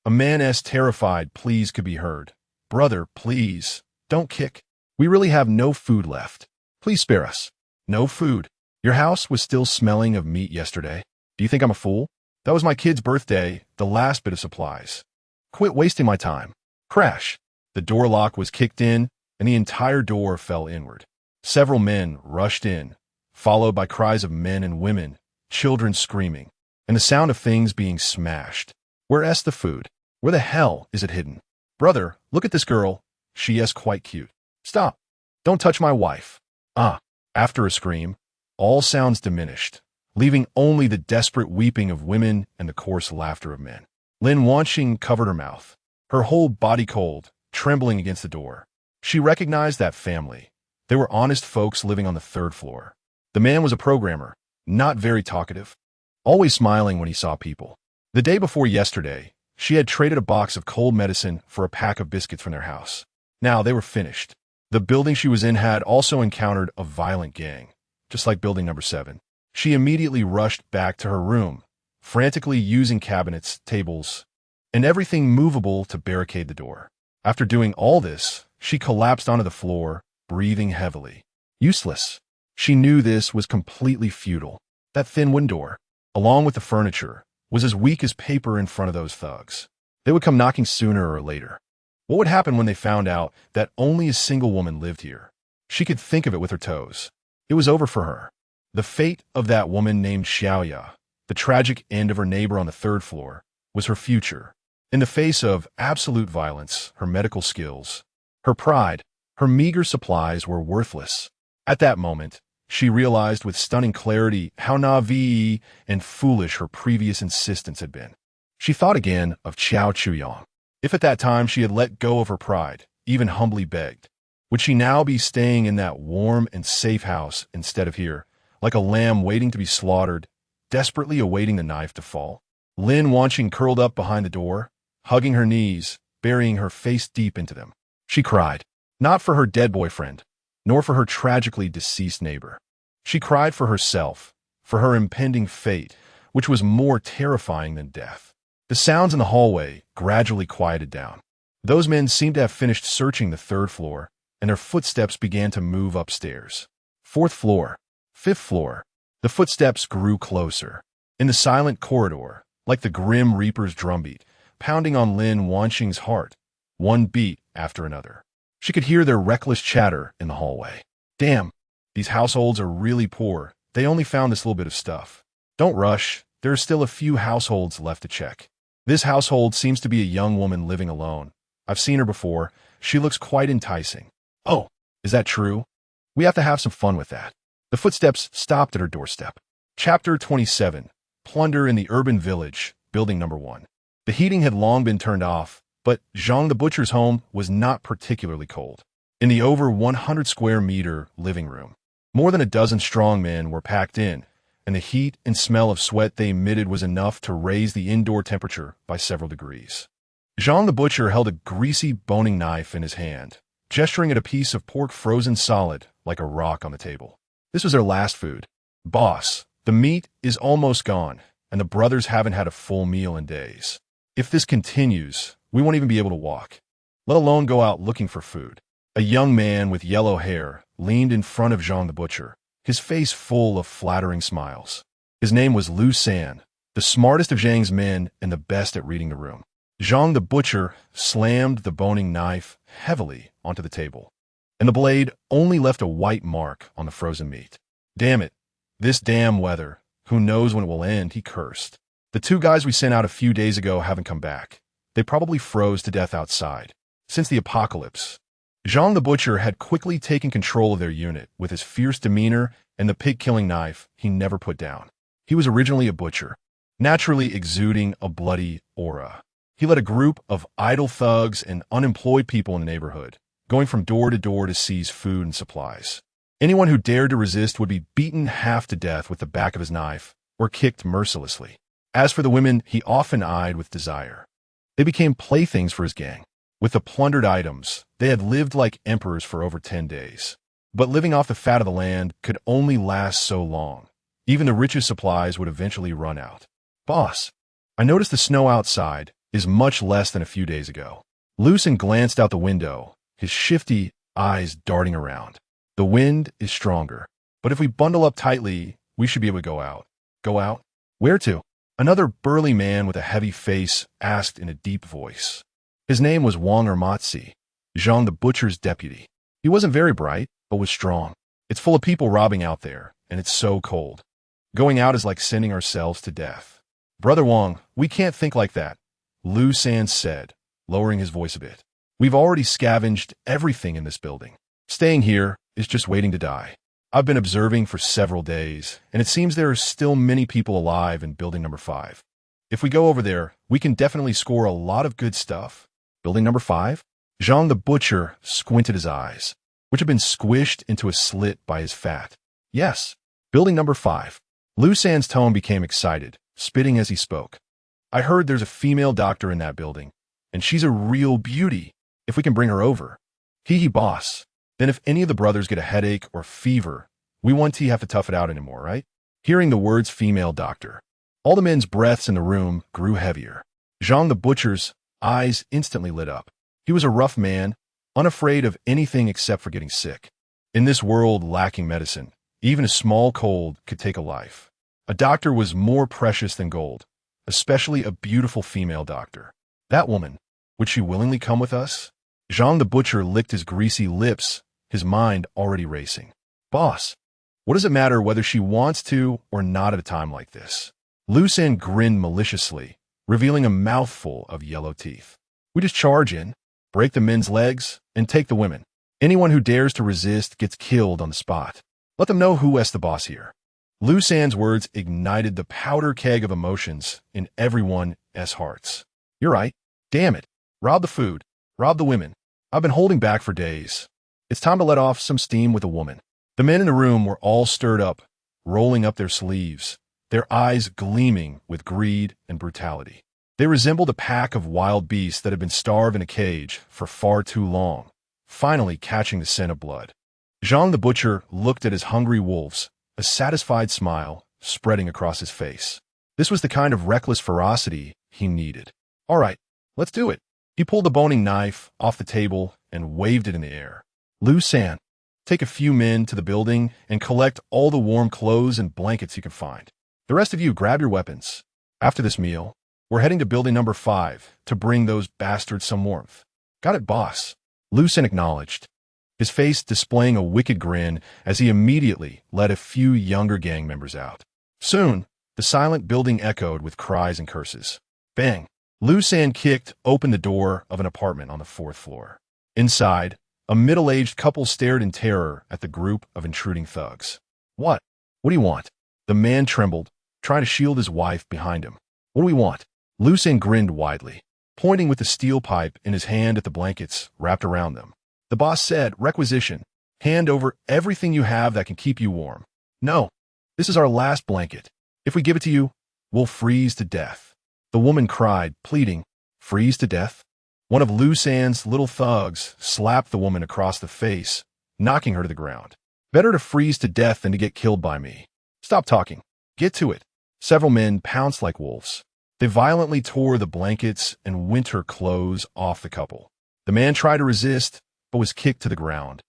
a man's terrified pleas could be heard. Brother, please, don't kick. We really have no food left. Please spare us. No food. Your house was still smelling of meat yesterday. Do you think I'm a fool? That was my kid's birthday, the last bit of supplies. Quit wasting my time. Crash. The door lock was kicked in, and the entire door fell inward. Several men rushed in, followed by cries of men and women, children screaming, and the sound of things being smashed. Where's the food? Where the hell is it hidden? Brother, look at this girl. She is quite cute. Stop. Don't touch my wife. Ah. After a scream, all sounds diminished, leaving only the desperate weeping of women and the coarse laughter of men. Lin Wanxing covered her mouth, her whole body cold, trembling against the door. She recognized that family. They were honest folks living on the third floor. The man was a programmer, not very talkative, always smiling when he saw people. The day before yesterday, she had traded a box of cold medicine for a pack of biscuits from their house. Now they were finished. The building she was in had also encountered a violent gang, just like building number 7. She immediately rushed back to her room, frantically using cabinets, tables, and everything movable to barricade the door. After doing all this, she collapsed onto the floor, breathing heavily. Useless. She knew this was completely futile. That thin wooden door, along with the furniture, was as weak as paper in front of those thugs. They would come knocking sooner or later. What would happen when they found out that only a single woman lived here? She could think of it with her toes. It was over for her. The fate of that woman named Xiaoya, the tragic end of her neighbor on the third floor, was her future. In the face of absolute violence, her medical skills, her pride, her meager supplies were worthless. At that moment, she realized with stunning clarity how naive and foolish her previous insistence had been. She thought again of Qiao Chuyang. If at that time she had let go of her pride, even humbly begged, would she now be staying in that warm and safe house instead of here, like a lamb waiting to be slaughtered, desperately awaiting the knife to fall? Lin Wanxing curled up behind the door, hugging her knees, burying her face deep into them. She cried, not for her dead boyfriend, nor for her tragically deceased neighbor. She cried for herself, for her impending fate, which was more terrifying than death. The sounds in the hallway gradually quieted down. Those men seemed to have finished searching the third floor, and their footsteps began to move upstairs. Fourth floor, fifth floor. The footsteps grew closer. In the silent corridor, like the Grim Reaper's drumbeat, pounding on Lin Wanxing's heart, one beat after another. She could hear their reckless chatter in the hallway. Damn, these households are really poor. They only found this little bit of stuff. Don't rush. There are still a few households left to check. This household seems to be a young woman living alone. I've seen her before. She looks quite enticing. Oh, is that true? We have to have some fun with that. The footsteps stopped at her doorstep. Chapter 27. Plunder in the Urban Village, Building Number 1. The heating had long been turned off, but Zhang the butcher's home was not particularly cold. In the over 100 square meter living room, more than a dozen strong men were packed in, and the heat and smell of sweat they emitted was enough to raise the indoor temperature by several degrees. Zhang the butcher held a greasy boning knife in his hand, gesturing at a piece of pork frozen solid like a rock on the table. This was their last food. Boss, the meat is almost gone, and the brothers haven't had a full meal in days. If this continues, we won't even be able to walk, let alone go out looking for food. A young man with yellow hair leaned in front of Zhang the butcher, his face full of flattering smiles. His name was Lu San, the smartest of Zhang's men and the best at reading the room. Zhang the butcher slammed the boning knife heavily onto the table, and the blade only left a white mark on the frozen meat. Damn it, this damn weather. Who knows when it will end, he cursed. The 2 guys we sent out a few days ago haven't come back. They probably froze to death outside. Since the apocalypse, Zhang the butcher had quickly taken control of their unit with his fierce demeanor and the pig-killing knife he never put down. He was originally a butcher, naturally exuding a bloody aura. He led a group of idle thugs and unemployed people in the neighborhood, going from door to door to seize food and supplies. Anyone who dared to resist would be beaten half to death with the back of his knife or kicked mercilessly. As for the women, he often eyed with desire. They became playthings for his gang. With the plundered items, they had lived like emperors for over 10 days. But living off the fat of the land could only last so long. Even the richest supplies would eventually run out. Boss, I noticed the snow outside is much less than a few days ago. Lucen glanced out the window, his shifty eyes darting around. The wind is stronger, but if we bundle up tightly, we should be able to go out. Go out? Where to? Another burly man with a heavy face asked in a deep voice. His name was Wang Ermatzi, Jean the Butcher's deputy. He wasn't very bright, but was strong. It's full of people robbing out there, and it's so cold. Going out is like sending ourselves to death. Brother Wang, we can't think like that, Lu San said, lowering his voice a bit. We've already scavenged everything in this building. Staying here is just waiting to die. I've been observing for several days, and it seems there are still many people alive in building number 5. If we go over there, we can definitely score a lot of good stuff. Building number 5? Jean the Butcher squinted his eyes, which had been squished into a slit by his fat. Yes, building number 5. Lu San's tone became excited, spitting as he spoke. I heard there's a female doctor in that building, and she's a real beauty, if we can bring her over. Hee boss. Then if any of the brothers get a headache or fever, we won't have to tough it out anymore, right? Hearing the words female doctor, all the men's breaths in the room grew heavier. Jean the Butcher's eyes instantly lit up. He was a rough man, unafraid of anything except for getting sick. In this world lacking medicine, even a small cold could take a life. A doctor was more precious than gold, especially a beautiful female doctor. That woman, would she willingly come with us? Jean the Butcher licked his greasy lips, his mind already racing. Boss, what does it matter whether she wants to or not at a time like this? Lu San grinned maliciously, revealing a mouthful of yellow teeth. We just charge in, break the men's legs, and take the women. Anyone who dares to resist gets killed on the spot. Let them know who is the boss here. Lu San's words ignited the powder keg of emotions in everyone's hearts. You're right. Damn it. Rob the food. Rob the women. I've been holding back for days. It's time to let off some steam with a woman. The men in the room were all stirred up, rolling up their sleeves, their eyes gleaming with greed and brutality. They resembled a pack of wild beasts that had been starved in a cage for far too long, finally catching the scent of blood. Jean the Butcher looked at his hungry wolves, a satisfied smile spreading across his face. This was the kind of reckless ferocity he needed. All right, let's do it. He pulled the boning knife off the table and waved it in the air. Lu San, take a few men to the building and collect all the warm clothes and blankets you can find. The rest of you grab your weapons. After this meal, we're heading to building number 5 to bring those bastards some warmth. Got it, boss. Lu San acknowledged, his face displaying a wicked grin as he immediately led a few younger gang members out. Soon, the silent building echoed with cries and curses. Bang! Lu San kicked open the door of an apartment on the 4th floor. Inside, a middle-aged couple stared in terror at the group of intruding thugs. What? What do you want? The man trembled, trying to shield his wife behind him. What do we want? Lu San grinned widely, pointing with the steel pipe in his hand at the blankets wrapped around them. The boss said, requisition. Hand over everything you have that can keep you warm. No, this is our last blanket. If we give it to you, we'll freeze to death. The woman cried, pleading, freeze to death? One of Lu San's little thugs slapped the woman across the face, knocking her to the ground. Better to freeze to death than to get killed by me. Stop talking. Get to it. Several men pounced like wolves. They violently tore the blankets and winter clothes off the couple. The man tried to resist, but was kicked to the ground,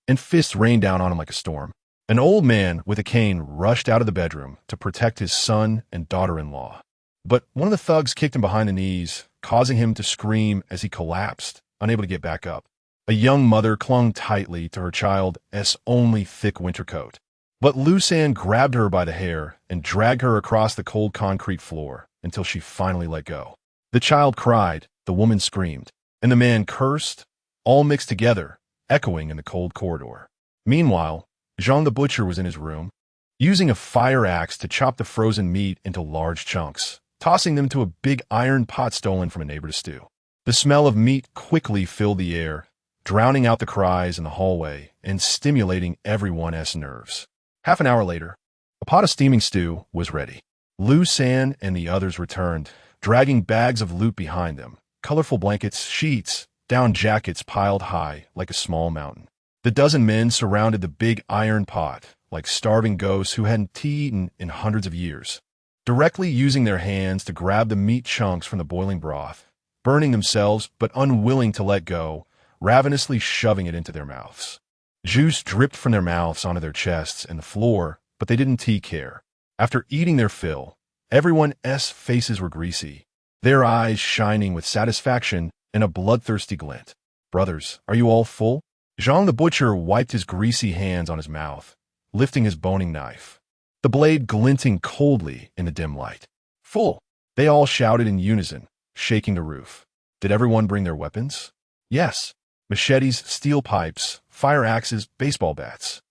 and fists rained down on him like a storm. An old man with a cane rushed out of the bedroom to protect his son and daughter-in-law. But one of the thugs kicked him behind the knees, causing him to scream as he collapsed, unable to get back up. A young mother clung tightly to her child's only thick winter coat. But Lu San grabbed her by the hair and dragged her across the cold concrete floor until she finally let go. The child cried, the woman screamed, and the man cursed, all mixed together, echoing in the cold corridor. Meanwhile, Jean the Butcher was in his room, using a fire axe to chop the frozen meat into large chunks, tossing them into a big iron pot stolen from a neighbor to stew. The smell of meat quickly filled the air, drowning out the cries in the hallway and stimulating everyone's nerves. Half an hour later, a pot of steaming stew was ready. Lu San and the others returned, dragging bags of loot behind them, colorful blankets, sheets, down jackets piled high like a small mountain. The dozen men surrounded the big iron pot like starving ghosts who hadn't eaten in hundreds of years, directly using their hands to grab the meat chunks from the boiling broth, burning themselves but unwilling to let go, ravenously shoving it into their mouths. Juice dripped from their mouths onto their chests and the floor, but they didn't care. After eating their fill, everyone's faces were greasy, their eyes shining with satisfaction and a bloodthirsty glint. "Brothers, are you all full?" Zhang the butcher wiped his greasy hands on his mouth, lifting his boning knife, the blade glinting coldly in the dim light. "Full!" They all shouted in unison, shaking the roof. Did everyone bring their weapons? Yes. Machetes, steel pipes, fire axes, baseball bats.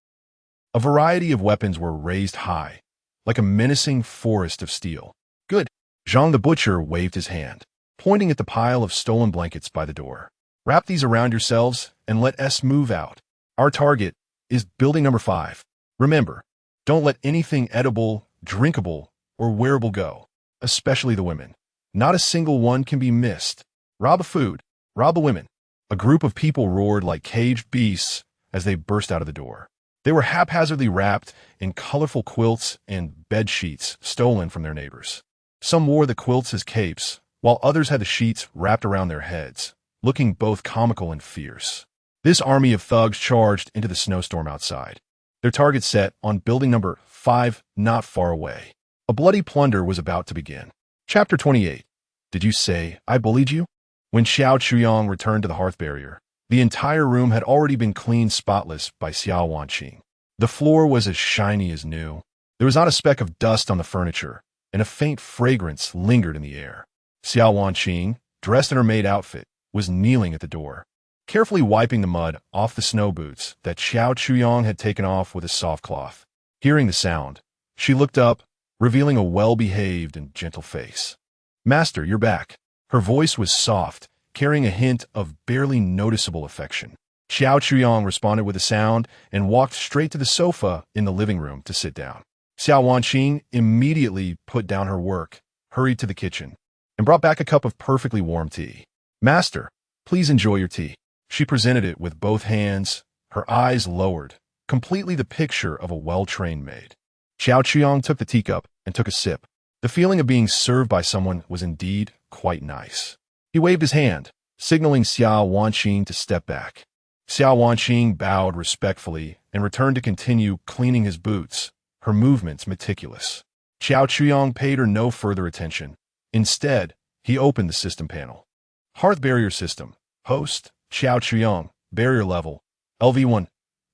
A variety of weapons were raised high, like a menacing forest of steel. "Good." Zhang the butcher waved his hand, pointing at the pile of stolen blankets by the door. "Wrap these around yourselves and let us move out. Our target is building number 5. Remember, don't let anything edible, drinkable, or wearable go, especially the women. Not a single one can be missed. Rob the food, rob the women." A group of people roared like caged beasts as they burst out of the door. They were haphazardly wrapped in colorful quilts and bed sheets stolen from their neighbors. Some wore the quilts as capes, while others had the sheets wrapped around their heads, looking both comical and fierce. This army of thugs charged into the snowstorm outside, their target set on building number 5 not far away. A bloody plunder was about to begin. Chapter 28. Did you say I bullied you? When Xiao Chuyang returned to the hearth barrier, the entire room had already been cleaned spotless by Xiao Wanqing. The floor was as shiny as new. There was not a speck of dust on the furniture, and a faint fragrance lingered in the air. Xiao Wanqing, dressed in her maid outfit, was kneeling at the door, carefully wiping the mud off the snow boots that Xiao Chuyang had taken off with a soft cloth. Hearing the sound, she looked up, revealing a well-behaved and gentle face. "Master, you're back." Her voice was soft, carrying a hint of barely noticeable affection. Xiao Chuyang responded with a sound and walked straight to the sofa in the living room to sit down. Xiao Wanqing immediately put down her work, hurried to the kitchen, and brought back a cup of perfectly warm tea. "Master, please enjoy your tea." She presented it with both hands, her eyes lowered, completely the picture of a well-trained maid. Xiao Chuyang took the teacup and took a sip. The feeling of being served by someone was indeed quite nice. He waved his hand, signaling Xiao Wanqing to step back. Xiao Wanqing bowed respectfully and returned to continue cleaning his boots, her movements meticulous. Xiao Chuyang paid her no further attention. Instead, he opened the system panel. Hearth barrier system. Host, Xiao Chuyang. Barrier level, LV1.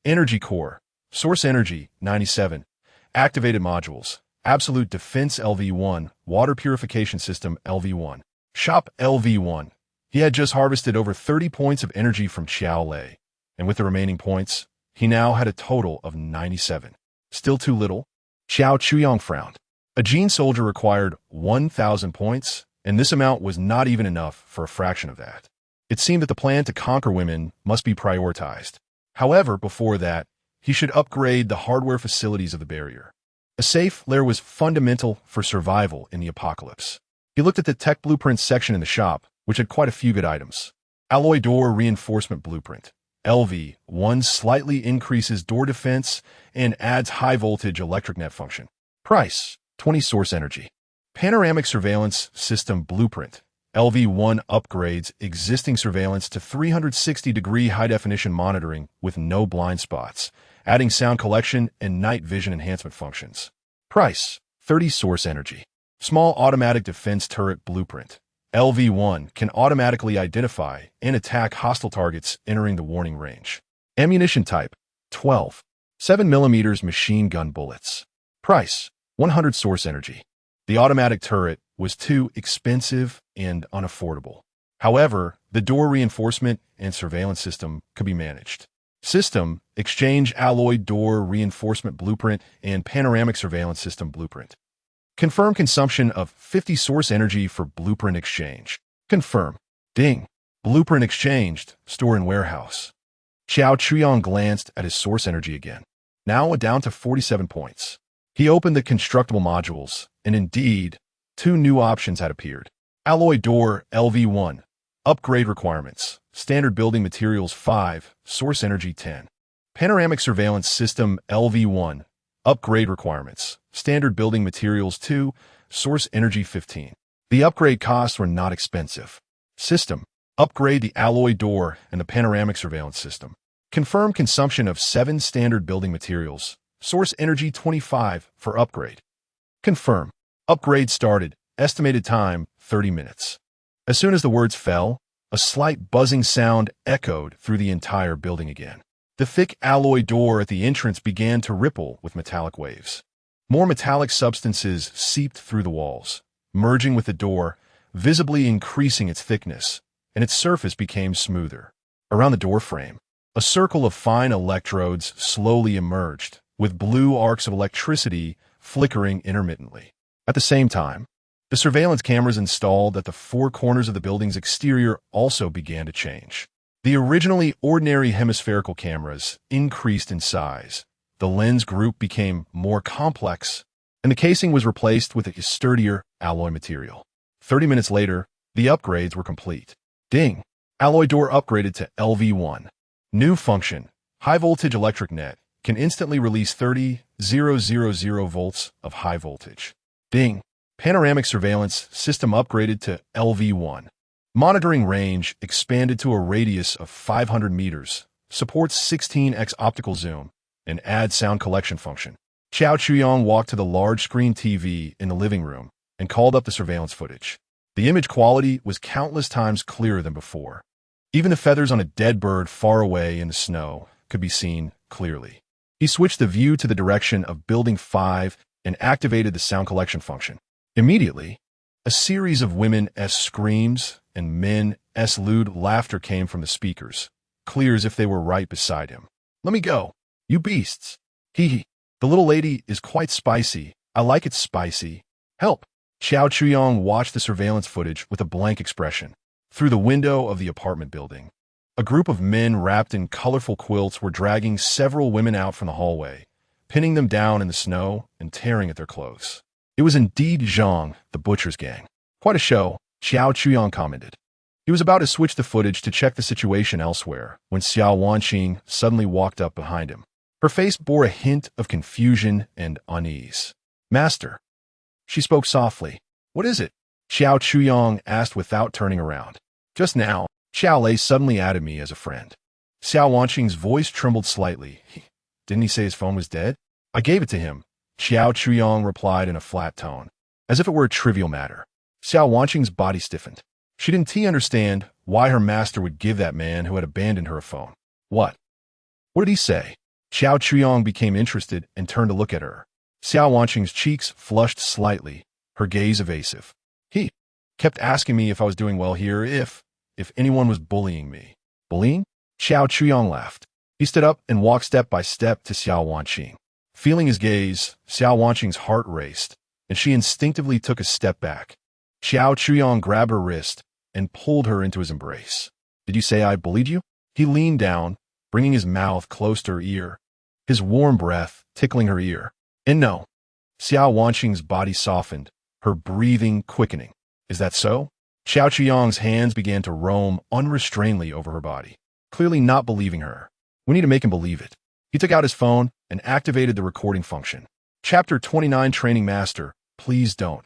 Energy core. Source energy, 97. Activated modules. Absolute defense LV1. Water purification system LV1. Shop LV1. He had just harvested over 30 points of energy from Xiao Lei, and with the remaining points, he now had a total of 97. Still too little? Xiao Chuyang frowned. A Gene soldier required 1,000 points, and this amount was not even enough for a fraction of that. It seemed that the plan to conquer women must be prioritized. However, before that, he should upgrade the hardware facilities of the barrier. A safe lair was fundamental for survival in the apocalypse. He looked at the tech blueprints section in the shop, which had quite a few good items. Alloy door reinforcement blueprint. LV1 slightly increases door defense and adds high voltage electric net function. Price, 20 source energy. Panoramic surveillance system blueprint. LV1 upgrades existing surveillance to 360-degree high-definition monitoring with no blind spots, adding sound collection and night vision enhancement functions. Price, 30 source energy. Small automatic defense turret blueprint. LV1 can automatically identify and attack hostile targets entering the warning range. Ammunition type, 12. 7mm machine gun bullets. Price, 100 source energy. The automatic turret was too expensive and unaffordable. However, the door reinforcement and surveillance system could be managed. System, exchange alloy door reinforcement blueprint and panoramic surveillance system blueprint. Confirm consumption of 50 source energy for blueprint exchange. Confirm. Ding. Blueprint exchanged, store and warehouse. Xiao Chuyang glanced at his source energy again, now down to 47 points. He opened the constructible modules, and indeed, 2 new options had appeared. Alloy door LV1. Upgrade requirements. Standard building materials 5, source energy 10. Panoramic surveillance system LV1. Upgrade requirements. Standard building materials 2, source energy 15. The upgrade costs were not expensive. System. Upgrade the alloy door and the panoramic surveillance system. Confirm consumption of 7 standard building materials. Source energy 25 for upgrade. Confirm. Upgrade started. Estimated time 30 minutes. As soon as the words fell, a slight buzzing sound echoed through the entire building again. The thick alloy door at the entrance began to ripple with metallic waves. More metallic substances seeped through the walls, merging with the door, visibly increasing its thickness, and its surface became smoother. Around the door frame, a circle of fine electrodes slowly emerged, with blue arcs of electricity flickering intermittently. At the same time, the surveillance cameras installed at the 4 corners of the building's exterior also began to change. The originally ordinary hemispherical cameras increased in size. The lens group became more complex, and the casing was replaced with a sturdier alloy material. 30 minutes later, the upgrades were complete. Ding! Alloy door upgraded to LV1. New function. High-voltage electric net can instantly release 30,000 volts of high voltage. Ding! Panoramic surveillance system upgraded to LV1. Monitoring range expanded to a radius of 500 meters, supports 16x optical zoom, and adds sound collection function. Xiao Chuyang walked to the large-screen TV in the living room and called up the surveillance footage. The image quality was countless times clearer than before. Even the feathers on a dead bird far away in the snow could be seen clearly. He switched the view to the direction of Building 5 and activated the sound collection function. Immediately, a series of women's screams and men's lewd laughter came from the speakers, clear as if they were right beside him. "Let me go, you beasts! Hee. The little lady is quite spicy. I like it spicy. Help!" Xiao Chuyang watched the surveillance footage with a blank expression. Through the window of the apartment building, a group of men wrapped in colorful quilts were dragging several women out from the hallway, pinning them down in the snow and tearing at their clothes. It was indeed Zhang, the butcher's gang. "Quite a show," Xiao Chuyang commented. He was about to switch the footage to check the situation elsewhere when Xiao Wanqing suddenly walked up behind him. Her face bore a hint of confusion and unease. "Master." She spoke softly. "What is it?" Xiao Chuyang asked without turning around. "Just now, Xiao Lei suddenly added me as a friend." Xiao Wanqing's voice trembled slightly. "Didn't he say his phone was dead?" "I gave it to him," Xiao Chuyang replied in a flat tone, as if it were a trivial matter. Xiao Wanqing's body stiffened. She didn't understand why her master would give that man who had abandoned her a phone. What did he say? Xiao Chuyang became interested and turned to look at her. Xiao Wanqing's cheeks flushed slightly, her gaze evasive. "He kept asking me if I was doing well here, if anyone was bullying me." "Bullying?" Xiao Chuyang laughed. He stood up and walked step by step to Xiao Wanqing. Feeling his gaze, Xiao Wanqing's heart raced, and she instinctively took a step back. Xiao Chuyang grabbed her wrist and pulled her into his embrace. "Did you say I bullied you?" He leaned down, bringing his mouth close to her ear, his warm breath tickling her ear. "And no." Xiao Wanqing's body softened, her breathing quickening. "Is that so?" Xiao Chuyang's hands began to roam unrestrainedly over her body, clearly not believing her. "We need to make him believe it." He took out his phone and activated the recording function. Chapter 29 Training Master, please don't.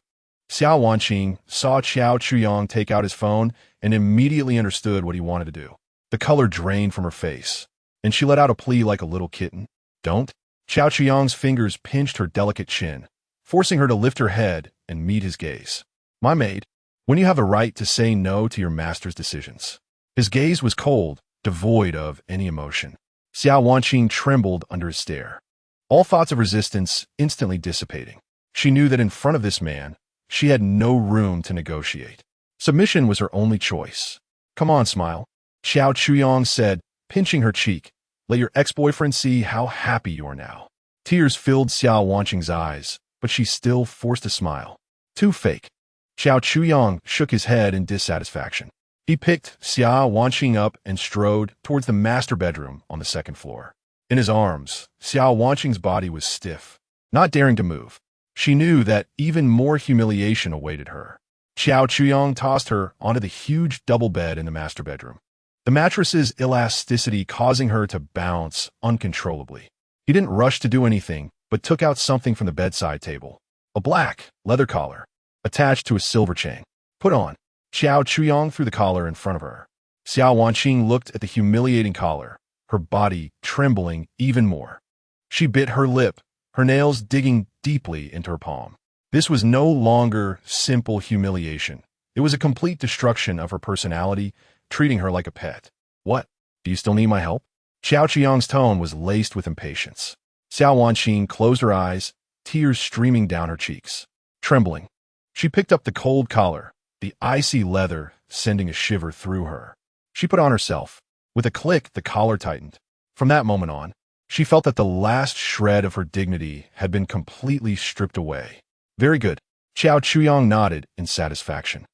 Xiao Wanqing saw Xiao Chuyang take out his phone and immediately understood what he wanted to do. The color drained from her face, and she let out a plea like a little kitten. "Don't." Xiao Chuyang's fingers pinched her delicate chin, forcing her to lift her head and meet his gaze. "My maid, when you have a right to say no to your master's decisions." His gaze was cold, devoid of any emotion. Xiao Wanqing trembled under his stare, all thoughts of resistance instantly dissipating. She knew that in front of this man, she had no room to negotiate. Submission was her only choice. "Come on, smile," Xiao Chuyang said, pinching her cheek. "Let your ex-boyfriend see how happy you are now." Tears filled Xiao Wanqing's eyes, but she still forced a smile. "Too fake." Xiao Chuyang shook his head in dissatisfaction. He picked Xia Wanqing up and strode towards the master bedroom on the second floor. In his arms, Xia Wanqing's body was stiff, not daring to move. She knew that even more humiliation awaited her. Xiao Chuyang tossed her onto the huge double bed in the master bedroom, the mattress's elasticity causing her to bounce uncontrollably. He didn't rush to do anything, but took out something from the bedside table. A black leather collar, attached to a silver chain. Put on. Xiao Chuyang threw the collar in front of her. Xia Wanqing looked at the humiliating collar, her body trembling even more. She bit her lip, her nails digging deeply into her palm. This was no longer simple humiliation. It was a complete destruction of her personality, treating her like a pet. What? Do you still need my help? Xiao Qiang's tone was laced with impatience. Xia Wanqing closed her eyes, tears streaming down her cheeks. Trembling, she picked up the cold collar, the icy leather sending a shiver through her. She put on herself. With a click, the collar tightened. From that moment on, she felt that the last shred of her dignity had been completely stripped away. Very good. Xiao Chuyang nodded in satisfaction.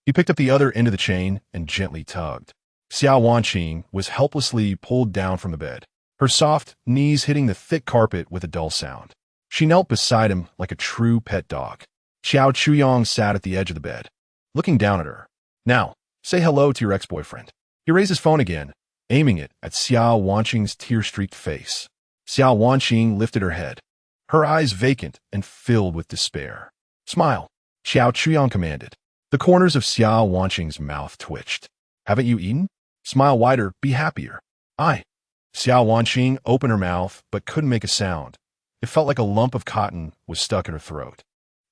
He picked up the other end of the chain and gently tugged. Xia Wanqing was helplessly pulled down from the bed, her soft knees hitting the thick carpet with a dull sound. She knelt beside him like a true pet dog. Xiao Chuyang sat at the edge of the bed, looking down at her. Now, say hello to your ex-boyfriend. He raised his phone again, aiming it at Xia Wanqing's tear-streaked face. Xia Wanqing lifted her head, her eyes vacant and filled with despair. Smile, Xiao Chuyang commanded. The corners of Xia Wanqing's mouth twitched. Haven't you eaten? Smile wider, be happier. Xia Wanqing opened her mouth but couldn't make a sound. It felt like a lump of cotton was stuck in her throat.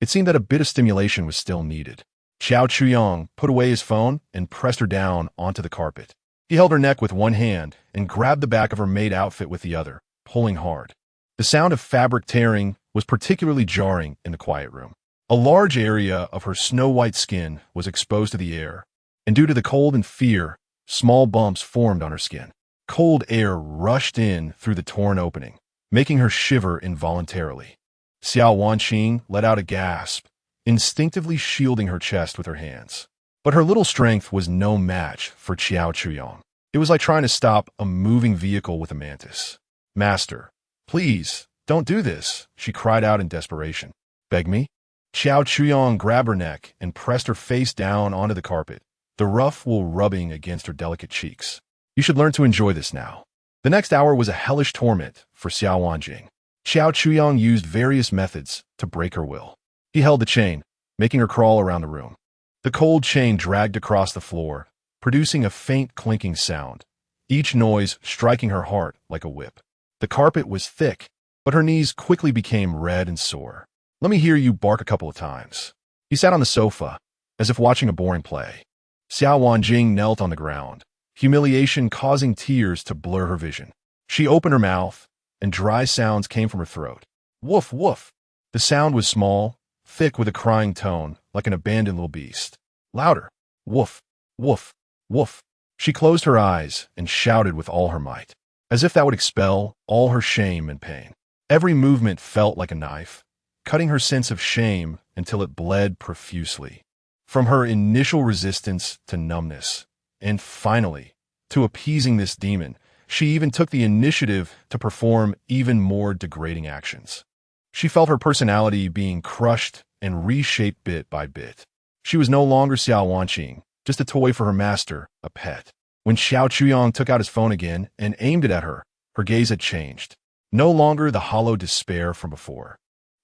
It seemed that a bit of stimulation was still needed. Xiao Chuyang put away his phone and pressed her down onto the carpet. He held her neck with one hand and grabbed the back of her maid outfit with the other, pulling hard. The sound of fabric tearing was particularly jarring in the quiet room. A large area of her snow-white skin was exposed to the air, and due to the cold and fear, small bumps formed on her skin. Cold air rushed in through the torn opening, making her shiver involuntarily. Xia Wanqing let out a gasp, instinctively shielding her chest with her hands. But her little strength was no match for Xiao Chuyang. It was like trying to stop a moving vehicle with a mantis. Master, please, don't do this, she cried out in desperation. Beg me? Xiao Chuyang grabbed her neck and pressed her face down onto the carpet, the rough wool rubbing against her delicate cheeks. You should learn to enjoy this now. The next hour was a hellish torment for Xia Wanqing. Xiao Chuyang used various methods to break her will. He held the chain, making her crawl around the room. The cold chain dragged across the floor, producing a faint clinking sound, each noise striking her heart like a whip. The carpet was thick, but her knees quickly became red and sore. Let me hear you bark a couple of times. He sat on the sofa, as if watching a boring play. Xia Wanqing knelt on the ground, humiliation causing tears to blur her vision. She opened her mouth, and dry sounds came from her throat. Woof, woof. The sound was small, thick with a crying tone, like an abandoned little beast. Louder. Woof, woof, woof. She closed her eyes and shouted with all her might, as if that would expel all her shame and pain. Every movement felt like a knife, cutting her sense of shame until it bled profusely. From her initial resistance to numbness, and finally, to appeasing this demon, she even took the initiative to perform even more degrading actions. She felt her personality being crushed and reshaped bit by bit. She was no longer Xia Wanqing, just a toy for her master, a pet. When Xiao Chuyang took out his phone again and aimed it at her, her gaze had changed. No longer the hollow despair from before.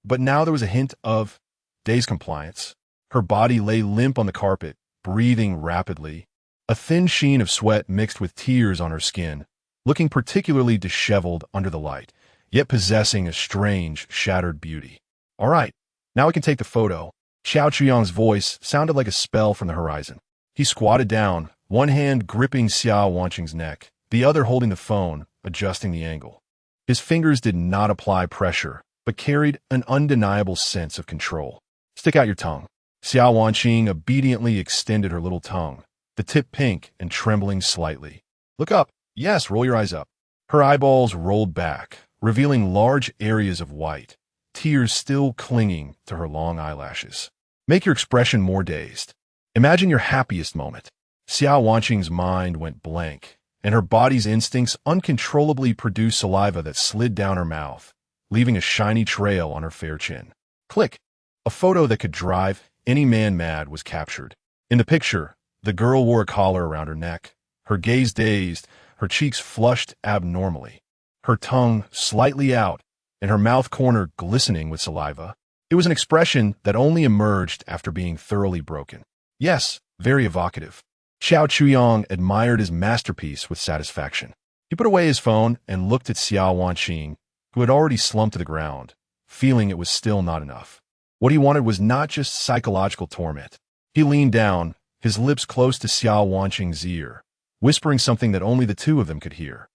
But now there was a hint of dazed compliance. Her body lay limp on the carpet, breathing rapidly. A thin sheen of sweat mixed with tears on her skin, looking particularly disheveled under the light, yet possessing a strange, shattered beauty. All right, now we can take the photo. Xiao Chuyang's voice sounded like a spell from the horizon. He squatted down, one hand gripping Xia Wanqing's neck, the other holding the phone, adjusting the angle. His fingers did not apply pressure, but carried an undeniable sense of control. Stick out your tongue. Xia Wanqing obediently extended her little tongue, the tip pink and trembling slightly. Look up. Yes, roll your eyes up. Her eyeballs rolled back, revealing large areas of white, tears still clinging to her long eyelashes. Make your expression more dazed. Imagine your happiest moment. Xiao Wanqing's mind went blank, and her body's instincts uncontrollably produced saliva that slid down her mouth, leaving a shiny trail on her fair chin. Click! A photo that could drive any man mad was captured. In the picture, the girl wore a collar around her neck, her gaze dazed, her cheeks flushed abnormally, her tongue slightly out, and her mouth corner glistening with saliva. It was an expression that only emerged after being thoroughly broken. Yes, very evocative. Xiao Chuyong admired his masterpiece with satisfaction. He put away his phone and looked at Xiao Wanqing, who had already slumped to the ground, feeling it was still not enough. What he wanted was not just psychological torment. He leaned down, his lips close to Xiao Wanqing's ear, whispering something that only the two of them could hear.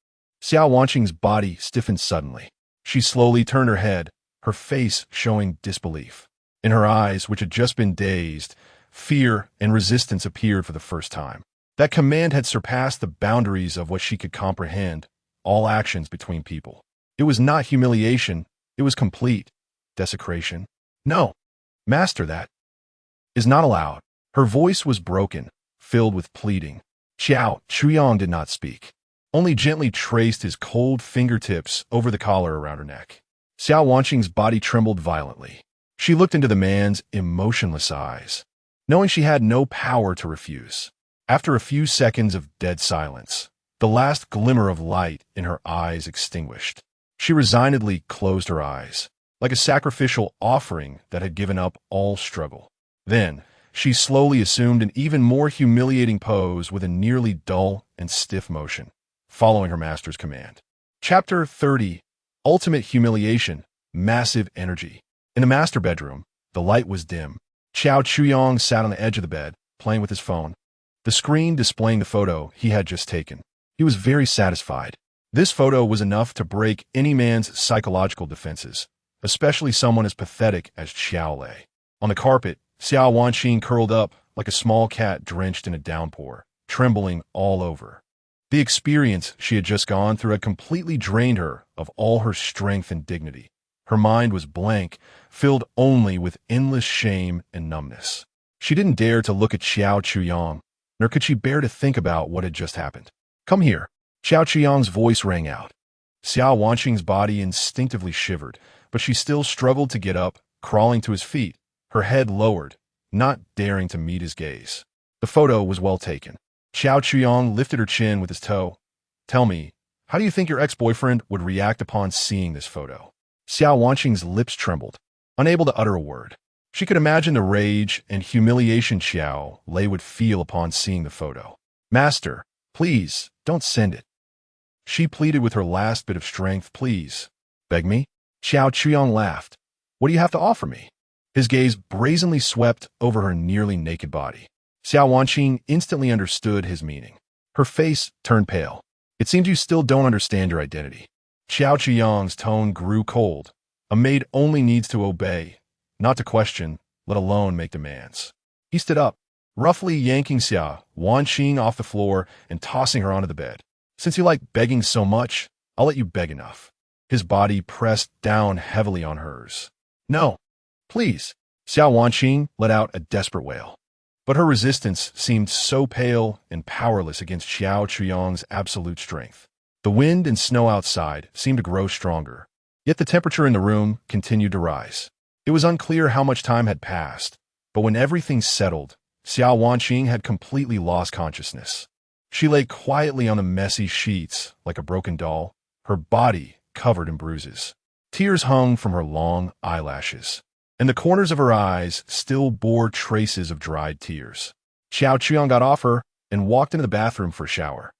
Xiao Wanqing's body stiffened suddenly. She slowly turned her head, her face showing disbelief. In her eyes, which had just been dazed, fear and resistance appeared for the first time. That command had surpassed the boundaries of what she could comprehend, all actions between people. It was not humiliation, it was complete desecration. No, master, that is not allowed. Her voice was broken, filled with pleading. Xiao Chuyong did not speak, only gently traced his cold fingertips over the collar around her neck. Xiao Wanqing's body trembled violently. She looked into the man's emotionless eyes, knowing she had no power to refuse. After a few seconds of dead silence, the last glimmer of light in her eyes extinguished. She resignedly closed her eyes, like a sacrificial offering that had given up all struggle. Then, she slowly assumed an even more humiliating pose with a nearly dull and stiff motion, following her master's command. Chapter 30. Ultimate Humiliation, Massive Energy. In the master bedroom, the light was dim. Xiao Chuyong sat on the edge of the bed, playing with his phone, the screen displaying the photo he had just taken. He was very satisfied. This photo was enough to break any man's psychological defenses, especially someone as pathetic as Xiao Lei. On the carpet, Xiao Wanqing curled up like a small cat drenched in a downpour, trembling all over. The experience she had just gone through had completely drained her of all her strength and dignity. Her mind was blank, filled only with endless shame and numbness. She didn't dare to look at Xiao Chuyong, nor could she bear to think about what had just happened. Come here. Xiao Chuyong's voice rang out. Xiao Wanqing's body instinctively shivered, but she still struggled to get up, crawling to his feet, her head lowered, not daring to meet his gaze. The photo was well taken. Xiao Chuyong lifted her chin with his toe. Tell me, how do you think your ex-boyfriend would react upon seeing this photo? Xiao Wanqing's lips trembled, unable to utter a word. She could imagine the rage and humiliation Xiao Lei would feel upon seeing the photo. Master, please, don't send it. She pleaded with her last bit of strength. Please. Beg me? Xiao Chuyong laughed. What do you have to offer me? His gaze brazenly swept over her nearly naked body. Xiao Wanqing instantly understood his meaning. Her face turned pale. It seems you still don't understand your identity. Xiao Chuyong's tone grew cold. A maid only needs to obey, not to question, let alone make demands. He stood up, roughly yanking Xiao Wanqing off the floor and tossing her onto the bed. Since you like begging so much, I'll let you beg enough. His body pressed down heavily on hers. No, please. Xiao Wanqing let out a desperate wail. But her resistance seemed so pale and powerless against Xiao Chuyong's absolute strength. The wind and snow outside seemed to grow stronger, yet the temperature in the room continued to rise. It was unclear how much time had passed, but when everything settled, Xiao Wanqing had completely lost consciousness. She lay quietly on the messy sheets like a broken doll, her body covered in bruises. Tears hung from her long eyelashes, and the corners of her eyes still bore traces of dried tears. Xiao Chuyong got off her and walked into the bathroom for a shower.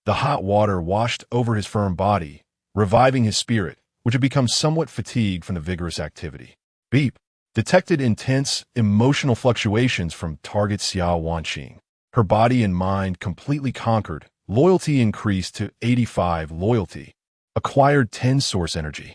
The hot water washed over his firm body, reviving his spirit, which had become somewhat fatigued from the vigorous activity. Beep. Detected intense, emotional fluctuations from target Xiao Wanqing. Her body and mind completely conquered. Loyalty increased to 85 loyalty. Acquired 10 source energy.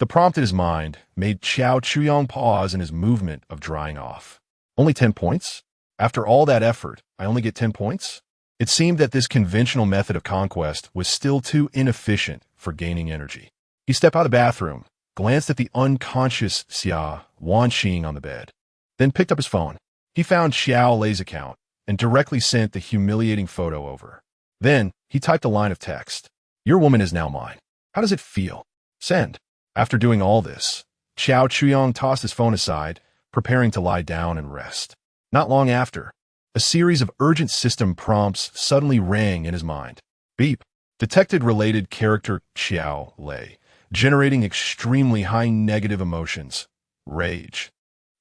The prompt in his mind made Xiao Chuyong pause in his movement of drying off. Only 10 points? After all that effort, I only get 10 points? It seemed that this conventional method of conquest was still too inefficient for gaining energy. He stepped out of the bathroom, glanced at the unconscious Xiao Wanqing on the bed, then picked up his phone. He found Xiao Lei's account, and directly sent the humiliating photo over. Then, he typed a line of text. Your woman is now mine. How does it feel? Send. After doing all this, Xiao Chuyong tossed his phone aside, preparing to lie down and rest. Not long after, a series of urgent system prompts suddenly rang in his mind. Beep. Detected related character Xiao Lei, generating extremely high negative emotions. Rage.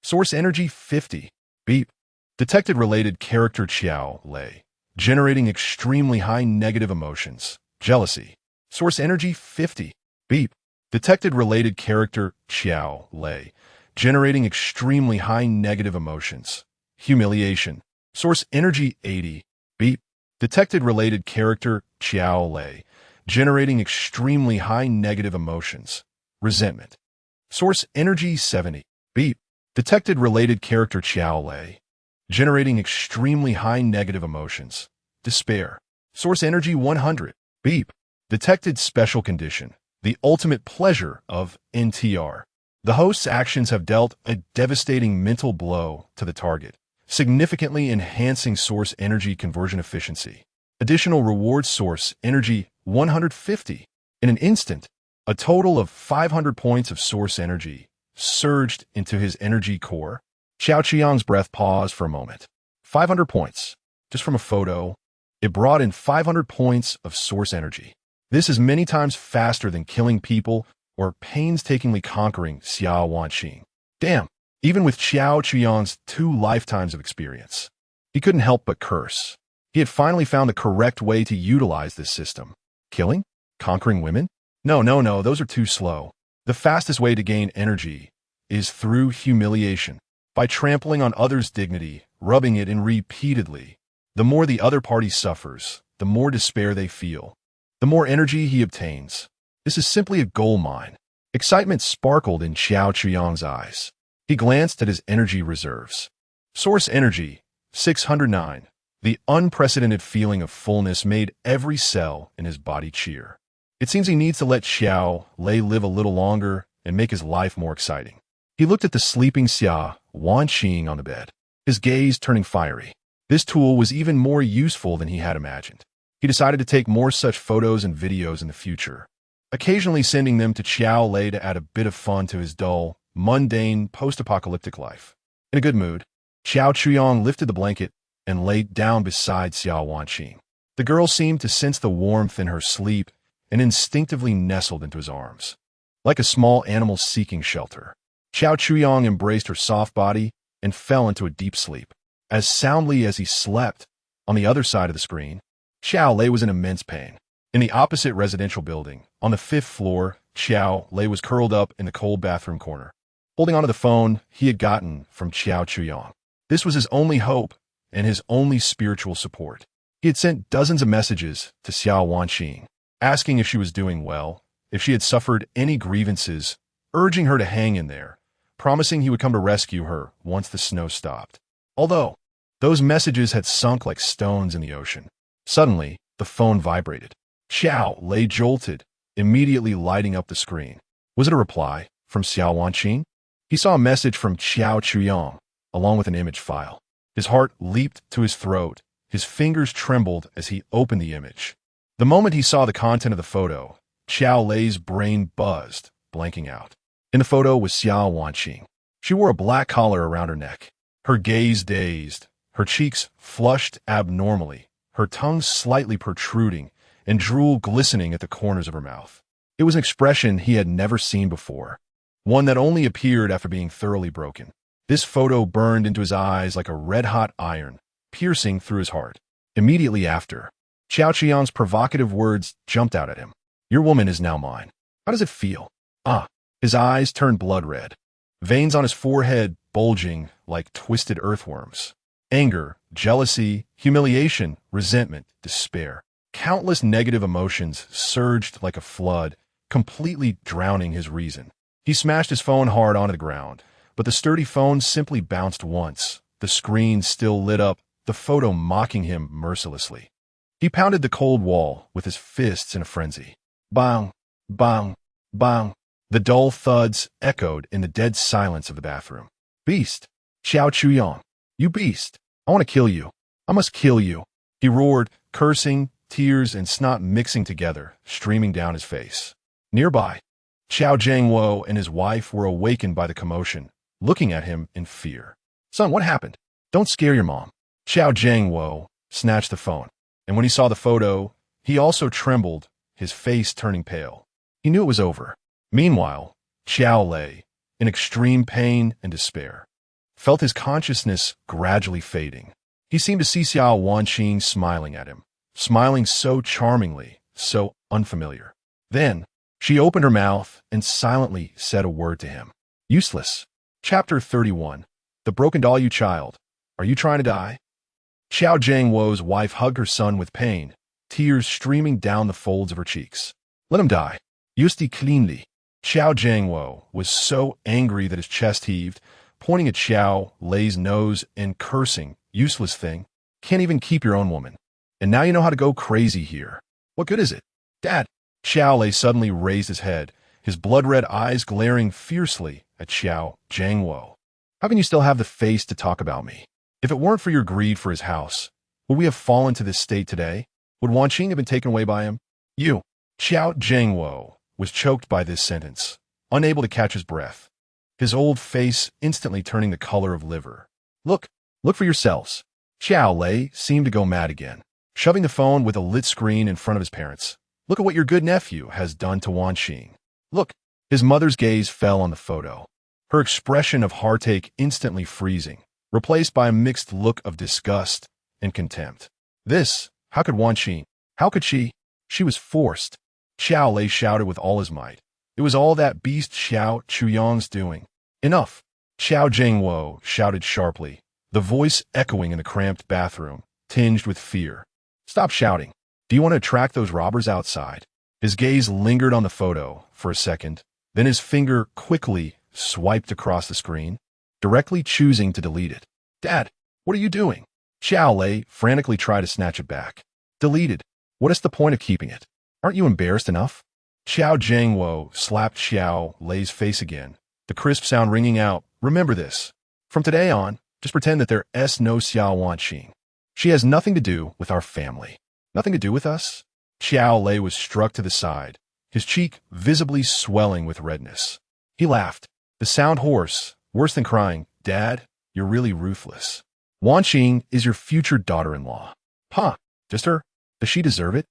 Source energy 50. Beep. Detected related character Xiao Lei, generating extremely high negative emotions. Jealousy. Source energy 50. Beep. Detected related character Xiao Lei, generating extremely high negative emotions. Humiliation. Source energy 80. Beep. Detected related character Xiao Lei, generating extremely high negative emotions. Resentment. Source energy 70. Beep. Detected related character Xiao Lei, generating extremely high negative emotions. Despair. Source energy 100. Beep. Detected special condition. The ultimate pleasure of NTR. The host's actions have dealt a devastating mental blow to the target, significantly enhancing source energy conversion efficiency. Additional reward source energy 150. In an instant, a total of 500 points of source energy surged into his energy core. Xiao Qiang's breath paused for a moment. 500 points. Just from a photo, it brought in 500 points of source energy. This is many times faster than killing people or painstakingly conquering Xiao Wanqing. Damn, even with Xiao Qiang's 2 lifetimes of experience, he couldn't help but curse. He had finally found the correct way to utilize this system. Killing? Conquering women? No, those are too slow. The fastest way to gain energy is through humiliation. By trampling on others' dignity, rubbing it in repeatedly. The more the other party suffers, the more despair they feel, the more energy he obtains. This is simply a gold mine. Excitement sparkled in Xiao Chuyang's eyes. He glanced at his energy reserves. Source energy, 609. The unprecedented feeling of fullness made every cell in his body cheer. It seems he needs to let Xiao Lei live a little longer and make his life more exciting. He looked at the sleeping Xia Wanqing on the bed, his gaze turning fiery. This tool was even more useful than he had imagined. He decided to take more such photos and videos in the future, occasionally sending them to Xiao Lei to add a bit of fun to his dull, mundane, post-apocalyptic life. In a good mood, Xiao Chuyong lifted the blanket and laid down beside Xiao Wanqing. The girl seemed to sense the warmth in her sleep and instinctively nestled into his arms. Like a small animal seeking shelter, Xiao Chuyong embraced her soft body and fell into a deep sleep. As soundly as he slept, on the other side of the screen, Xiao Lei was in immense pain. In the opposite residential building, on the 5th floor, Xiao Lei was curled up in the cold bathroom corner, holding onto the phone he had gotten from Xiao Chuyong. This was his only hope and his only spiritual support. He had sent dozens of messages to Xiao Wanqing, asking if she was doing well, if she had suffered any grievances, urging her to hang in there, promising he would come to rescue her once the snow stopped. Although those messages had sunk like stones in the ocean. Suddenly, the phone vibrated. Xiao Lei jolted, immediately lighting up the screen. Was it a reply from Xiao Wanqing? He saw a message from Xiao Chuyong, along with an image file. His heart leaped to his throat. His fingers trembled as he opened the image. The moment he saw the content of the photo, Xiao Lei's brain buzzed, blanking out. In the photo was Xiao Wanqing. She wore a black collar around her neck, her gaze dazed, her cheeks flushed abnormally, her tongue slightly protruding, and drool glistening at the corners of her mouth. It was an expression he had never seen before, one that only appeared after being thoroughly broken. This photo burned into his eyes like a red-hot iron, piercing through his heart. Immediately after, Xiao Qiang's provocative words jumped out at him. Your woman is now mine. How does it feel? His eyes turned blood red, veins on his forehead bulging like twisted earthworms. Anger, jealousy, humiliation, resentment, despair. Countless negative emotions surged like a flood, completely drowning his reason. He smashed his phone hard onto the ground, but the sturdy phone simply bounced once, the screen still lit up, the photo mocking him mercilessly. He pounded the cold wall with his fists in a frenzy. Bang, bang, bang. The dull thuds echoed in the dead silence of the bathroom. Beast! Xiao Chuyong! You beast! I want to kill you. I must kill you, he roared, cursing, tears and snot mixing together, streaming down his face. Nearby, Xiao Jiangwo and his wife were awakened by the commotion, looking at him in fear. Son, what happened? Don't scare your mom. Xiao Jiangwo snatched the phone, and when he saw the photo, he also trembled, his face turning pale. He knew it was over. Meanwhile, Xiao lay, in extreme pain and despair, felt his consciousness gradually fading. He seemed to see Xiao Wanqing smiling at him, smiling so charmingly, so unfamiliar. Then, she opened her mouth and silently said a word to him. Useless. Chapter 31. The Broken Doll. You child. Are you trying to die? Xiao Jiangwo's wife hugged her son with pain, tears streaming down the folds of her cheeks. Let him die. Yusti cleanly. Xiao Jiangwo was so angry that his chest heaved, pointing at Xiao Lei's nose and cursing, useless thing. Can't even keep your own woman. And now you know how to go crazy here. What good is it? Dad. Xiao Lei suddenly raised his head, his blood-red eyes glaring fiercely at Xiao Jiangwo. How can you still have the face to talk about me? If it weren't for your greed for his house, would we have fallen to this state today? Would Wanqing have been taken away by him? You. Xiao Jiangwo was choked by this sentence, unable to catch his breath, his old face instantly turning the color of liver. Look for yourselves. Xiao Lei seemed to go mad again, shoving the phone with a lit screen in front of his parents. Look at what your good nephew has done to Wanqing. Look. His mother's gaze fell on the photo, her expression of heartache instantly freezing, replaced by a mixed look of disgust and contempt. How could Wanqing? How could she? She was forced. Xiao Lei shouted with all his might. It was all that beast Xiao Chuyang's doing. Enough. Xiao Jiangwo shouted sharply, the voice echoing in the cramped bathroom, tinged with fear. Stop shouting. Do you want to attract those robbers outside? His gaze lingered on the photo for a second, then his finger quickly swiped across the screen, directly choosing to delete it. Dad, what are you doing? Xiao Lei frantically tried to snatch it back. Deleted. What is the point of keeping it? Aren't you embarrassed enough? Xiao Jiangwo slapped Xiao Lei's face again, the crisp sound ringing out. Remember this. From today on, just pretend that there's no Xiao Wanqing. She has nothing to do with our family. Nothing to do with us? Xiao Lei was struck to the side, his cheek visibly swelling with redness. He laughed, the sound hoarse, worse than crying. Dad, you're really ruthless. Wanqing is your future daughter-in-law. Huh, just her? Does she deserve it?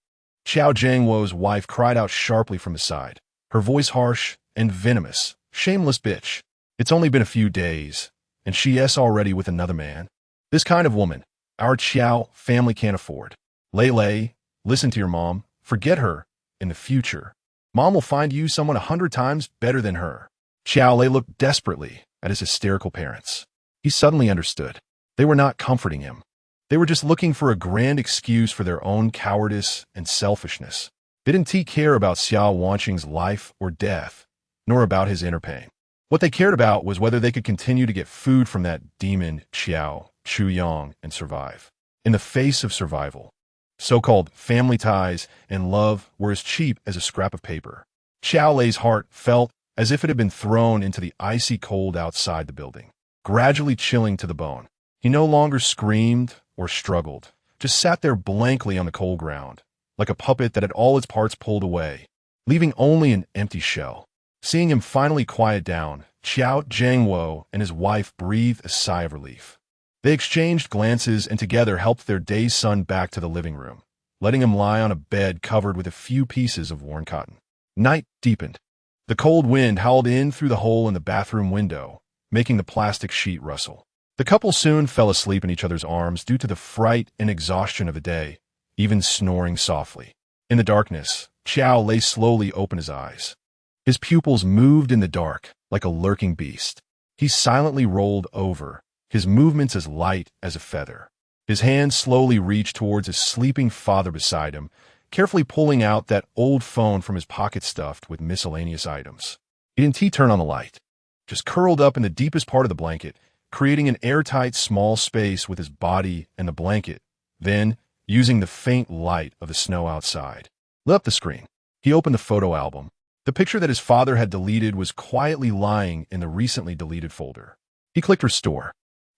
Xiao Jiangwo's wife cried out sharply from the side, her voice harsh and venomous. Shameless bitch. It's only been a few days, and she's already with another man. This kind of woman, our Xiao family can't afford. Lei, listen to your mom. Forget her. In the future, Mom will find you someone 100 times better than her. Xiao Lei looked desperately at his hysterical parents. He suddenly understood. They were not comforting him. They were just looking for a grand excuse for their own cowardice and selfishness. They didn't care about Xiao Wanqing's life or death, nor about his inner pain. What they cared about was whether they could continue to get food from that demon Xiao Chuyang and survive. In the face of survival, so-called family ties and love were as cheap as a scrap of paper. Xiao Lei's heart felt as if it had been thrown into the icy cold outside the building, gradually chilling to the bone. He no longer screamed or struggled, just sat there blankly on the cold ground, like a puppet that had all its parts pulled away, leaving only an empty shell. Seeing him finally quiet down, Xiao Jiangwo and his wife breathed a sigh of relief. They exchanged glances and together helped their dazed son back to the living room, letting him lie on a bed covered with a few pieces of worn cotton. Night deepened. The cold wind howled in through the hole in the bathroom window, making the plastic sheet rustle. The couple soon fell asleep in each other's arms due to the fright and exhaustion of the day, even snoring softly. In the darkness, Xiao Lei slowly opened his eyes. His pupils moved in the dark, like a lurking beast. He silently rolled over, his movements as light as a feather. His hand slowly reached towards his sleeping father beside him, carefully pulling out that old phone from his pocket stuffed with miscellaneous items. He didn't turn on the light, just curled up in the deepest part of the blanket, creating an airtight small space with his body and the blanket, then, using the faint light of the snow outside, lit up the screen. He opened the photo album. The picture that his father had deleted was quietly lying in the recently deleted folder. He clicked Restore.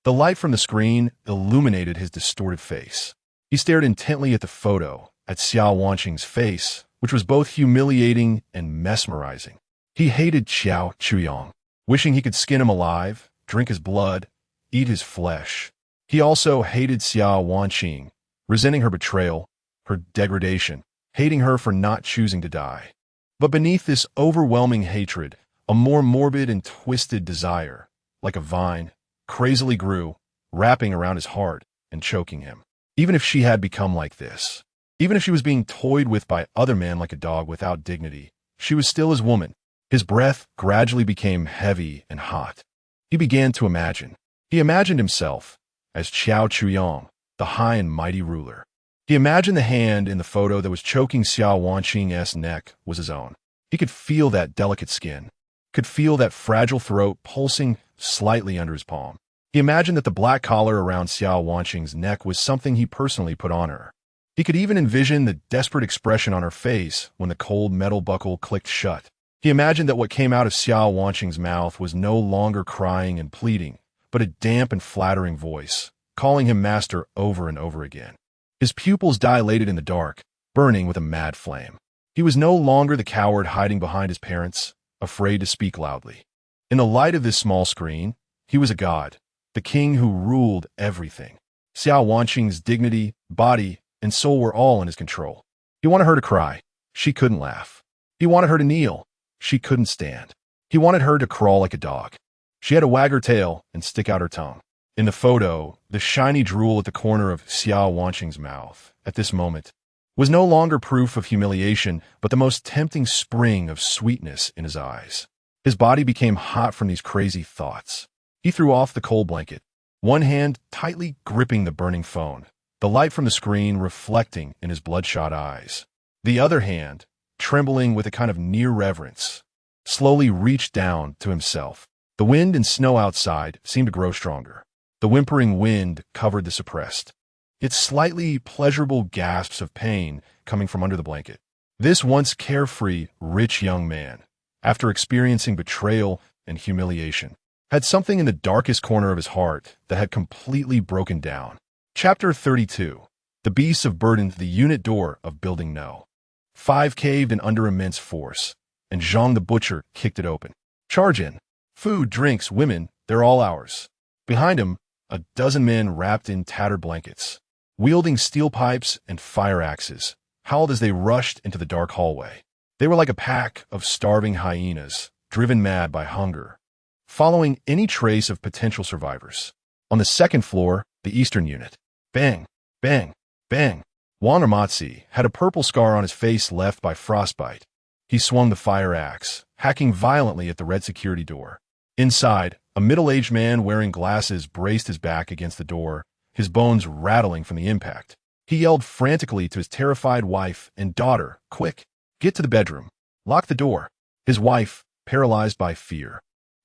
The light from the screen illuminated his distorted face. He stared intently at the photo, at Xiao Wanqing's face, which was both humiliating and mesmerizing. He hated Xiao Chuyong, wishing he could skin him alive, drink his blood, eat his flesh. He also hated Xiao Wanqing, resenting her betrayal, her degradation, hating her for not choosing to die. But beneath this overwhelming hatred, a more morbid and twisted desire, like a vine, crazily grew, wrapping around his heart and choking him. Even if she had become like this, even if she was being toyed with by other men like a dog without dignity, she was still his woman. His breath gradually became heavy and hot. He began to imagine. He imagined himself as Xiao Chuyong, the high and mighty ruler. He imagined the hand in the photo that was choking Xiao Wanqing's neck was his own. He could feel that delicate skin, could feel that fragile throat pulsing slightly under his palm. He imagined that the black collar around Xiao Wanqing's neck was something he personally put on her. He could even envision the desperate expression on her face when the cold metal buckle clicked shut. He imagined that what came out of Xiao Wanqing's mouth was no longer crying and pleading, but a damp and flattering voice, calling him master over and over again. His pupils dilated in the dark, burning with a mad flame. He was no longer the coward hiding behind his parents, afraid to speak loudly. In the light of this small screen, he was a god, the king who ruled everything. Xiao Wanqing's dignity, body, and soul were all in his control. He wanted her to cry. She couldn't laugh. He wanted her to kneel. She couldn't stand. He wanted her to crawl like a dog. She had to wag her tail and stick out her tongue. In the photo, the shiny drool at the corner of Xiao Wanqing's mouth, at this moment, was no longer proof of humiliation, but the most tempting spring of sweetness in his eyes. His body became hot from these crazy thoughts. He threw off the cold blanket, one hand tightly gripping the burning phone, the light from the screen reflecting in his bloodshot eyes. The other hand, trembling with a kind of near reverence, slowly reached down to himself. The wind and snow outside seemed to grow stronger. The whimpering wind covered the suppressed, its slightly pleasurable gasps of pain coming from under the blanket. This once carefree, rich young man, after experiencing betrayal and humiliation, had something in the darkest corner of his heart that had completely broken down. Chapter 32. The Beasts of Burden. The unit door of Building No. 5 caved in under immense force, and Zhang the butcher kicked it open. Charge in. Food, drinks, women, they're all ours. Behind him, a dozen men wrapped in tattered blankets, wielding steel pipes and fire axes, howled as they rushed into the dark hallway. They were like a pack of starving hyenas, driven mad by hunger, following any trace of potential survivors. On the second floor, the eastern unit. Bang, bang, bang. Juan Ramatzi had a purple scar on his face left by frostbite. He swung the fire axe, hacking violently at the red security door. Inside, a middle-aged man wearing glasses braced his back against the door, his bones rattling from the impact. He yelled frantically to his terrified wife and daughter, "Quick, get to the bedroom. Lock the door." His wife, paralyzed by fear,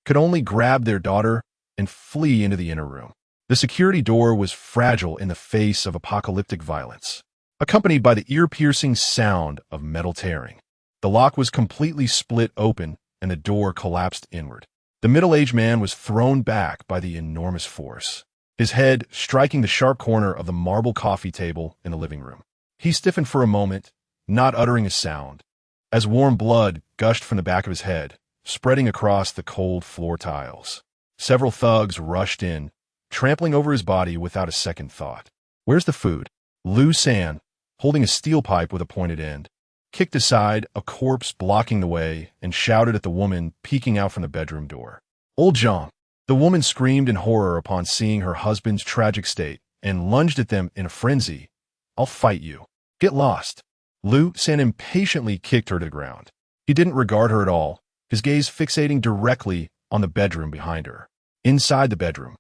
could only grab their daughter and flee into the inner room. The security door was fragile in the face of apocalyptic violence, accompanied by the ear-piercing sound of metal tearing. The lock was completely split open, and the door collapsed inward. The middle-aged man was thrown back by the enormous force, his head striking the sharp corner of the marble coffee table in the living room. He stiffened for a moment, not uttering a sound, as warm blood gushed from the back of his head, spreading across the cold floor tiles. Several thugs rushed in, trampling over his body without a second thought. "Where's the food?" Lu San, holding a steel pipe with a pointed end, kicked aside a corpse blocking the way and shouted at the woman peeking out from the bedroom door. "Old Zhang!" The woman screamed in horror upon seeing her husband's tragic state and lunged at them in a frenzy. "I'll fight you. Get lost." Lu San impatiently kicked her to the ground. He didn't regard her at all, his gaze fixating directly on the bedroom behind her. Inside the bedroom,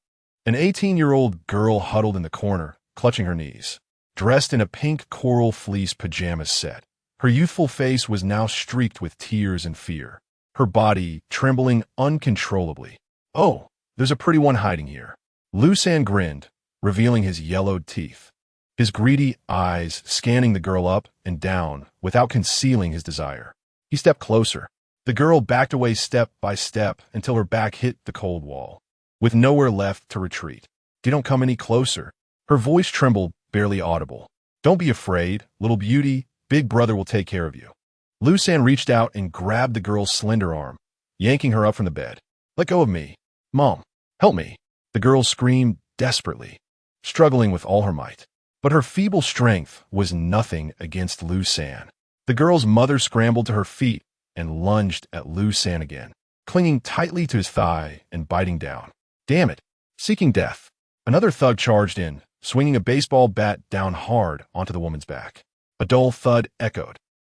an 18-year-old girl huddled in the corner, clutching her knees, dressed in a pink coral fleece pajama set. Her youthful face was now streaked with tears and fear, her body trembling uncontrollably. "Oh, there's a pretty one hiding here." Lu San grinned, revealing his yellowed teeth, his greedy eyes scanning the girl up and down without concealing his desire. He stepped closer. The girl backed away step by step until her back hit the cold wall, with nowhere left to retreat. Don't come any closer. Her voice trembled, barely audible. Don't be afraid, little beauty. Big brother will take care of you. Lusan reached out and grabbed the girl's slender arm, yanking her up from the bed. Let go of me. Mom, help me. The girl screamed desperately, struggling with all her might. But her feeble strength was nothing against Lusan. The girl's mother scrambled to her feet and lunged at Lusan again, clinging tightly to his thigh and biting down. Damn it! Seeking death. Another thug charged in, swinging a baseball bat down hard onto the woman's back. A dull thud echoed.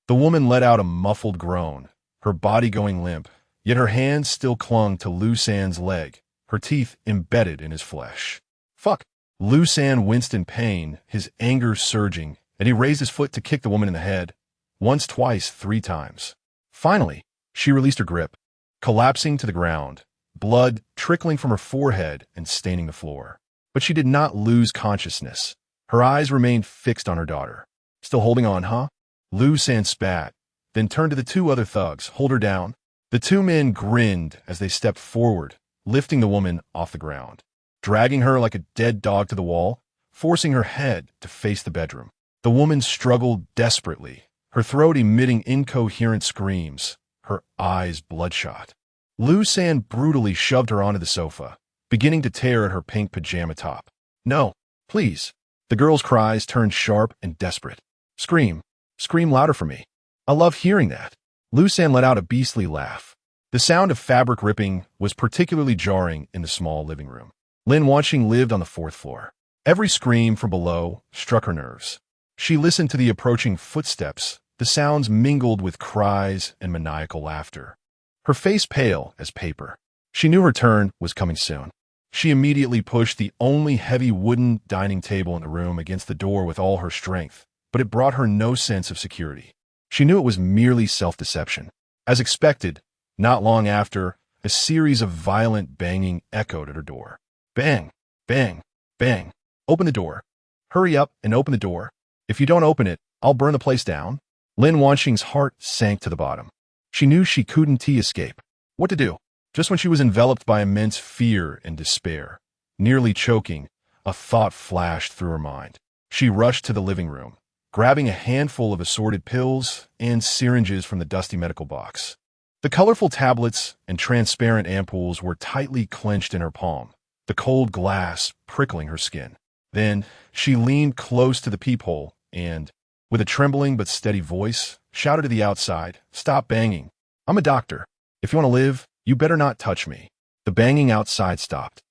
The woman let out a muffled groan, her body going limp, yet her hands still clung to Lusan's leg, her teeth embedded in his flesh. Fuck! Lusan winced in pain, his anger surging, and he raised his foot to kick the woman in the head. Once, twice, 3 times. Finally, she released her grip, collapsing to the ground, blood trickling from her forehead and staining the floor. But she did not lose consciousness. Her eyes remained fixed on her daughter. Still holding on, huh? Lusan spat, then turned to the 2 other thugs. Hold her down. The 2 men grinned as they stepped forward, lifting the woman off the ground, dragging her like a dead dog to the wall, forcing her head to face the bedroom. The woman struggled desperately, her throat emitting incoherent screams, her eyes bloodshot. Lusan brutally shoved her onto the sofa, beginning to tear at her pink pajama top. No, please. The girl's cries turned sharp and desperate. Scream. Scream louder for me. I love hearing that. Lusan let out a beastly laugh. The sound of fabric ripping was particularly jarring in the small living room. Lin Wanxing lived on the 4th floor. Every scream from below struck her nerves. She listened to the approaching footsteps, the sounds mingled with cries and maniacal laughter. Her face pale as paper. She knew her turn was coming soon. She immediately pushed the only heavy wooden dining table in the room against the door with all her strength, but it brought her no sense of security. She knew it was merely self-deception. As expected, not long after, a series of violent banging echoed at her door. Bang, bang, bang. Open the door. Hurry up and open the door. If you don't open it, I'll burn the place down. Lin Wanxing's heart sank to the bottom. She knew she couldn't escape. What to do? Just when she was enveloped by immense fear and despair, nearly choking, a thought flashed through her mind. She rushed to the living room, grabbing a handful of assorted pills and syringes from the dusty medical box. The colorful tablets and transparent ampoules were tightly clenched in her palm, the cold glass prickling her skin. Then she leaned close to the peephole and, with a trembling but steady voice, shouted to the outside, "Stop banging. I'm a doctor. If you want to live, you better not touch me." The banging outside stopped.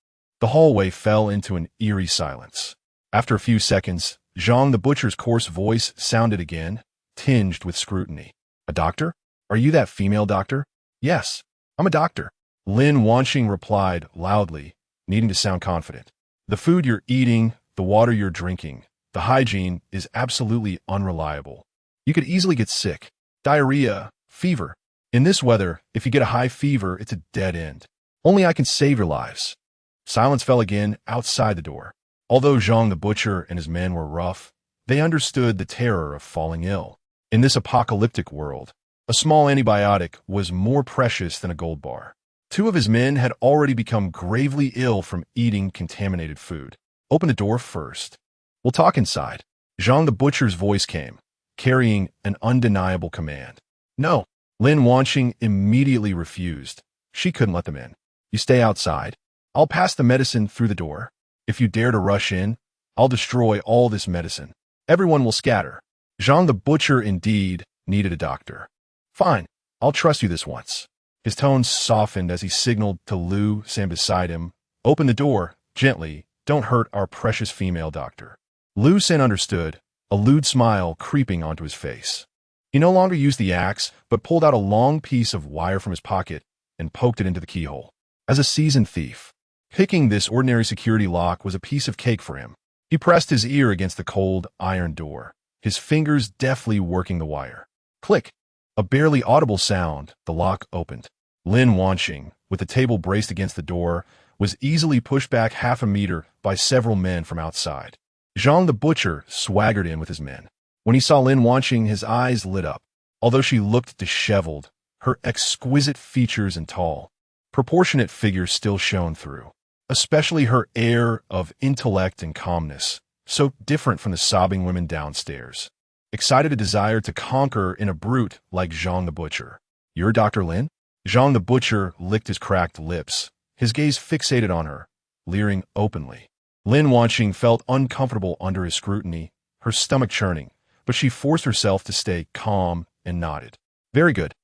The hallway fell into an eerie silence. After a few seconds, Zhang the butcher's coarse voice sounded again, tinged with scrutiny. "A doctor? Are you that female doctor?" "Yes, I'm a doctor," Lin Wanxing replied loudly, needing to sound confident. "The food you're eating, the water you're drinking, the hygiene is absolutely unreliable. You could easily get sick. Diarrhea, fever. In this weather, if you get a high fever, it's a dead end. Only I can save your lives." Silence fell again outside the door. Although Zhang the butcher and his men were rough, they understood the terror of falling ill. In this apocalyptic world, a small antibiotic was more precious than a gold bar. 2 of his men had already become gravely ill from eating contaminated food. "Open the door first. We'll talk inside." Zhang the butcher's voice came, carrying an undeniable command. "No." Lin Wanxing immediately refused. She couldn't let them in. "You stay outside. I'll pass the medicine through the door. If you dare to rush in, I'll destroy all this medicine. Everyone will scatter." Zhang the butcher indeed needed a doctor. "Fine, I'll trust you this once." His tone softened as he signaled to Lu San beside him. "Open the door, gently. Don't hurt our precious female doctor." Lu San understood, a lewd smile creeping onto his face. He no longer used the axe, but pulled out a long piece of wire from his pocket and poked it into the keyhole. As a seasoned thief, picking this ordinary security lock was a piece of cake for him. He pressed his ear against the cold iron door, his fingers deftly working the wire. Click! A barely audible sound, the lock opened. Lin Wanxing, with the table braced against the door, was easily pushed back half a meter by several men from outside. Zhang the butcher swaggered in with his men. When he saw Lin Wanxing, his eyes lit up. Although she looked disheveled, her exquisite features and tall, proportionate figure still shone through. especially her air of intellect and calmness, so different from the sobbing women downstairs. Excited a desire to conquer in a brute like Zhang the Butcher. "You're Dr. Lin?" Zhang the Butcher licked his cracked lips, his gaze fixated on her, leering openly. Lin Wanqing felt uncomfortable under his scrutiny, her stomach churning, but she forced herself to stay calm and nodded. "Very good."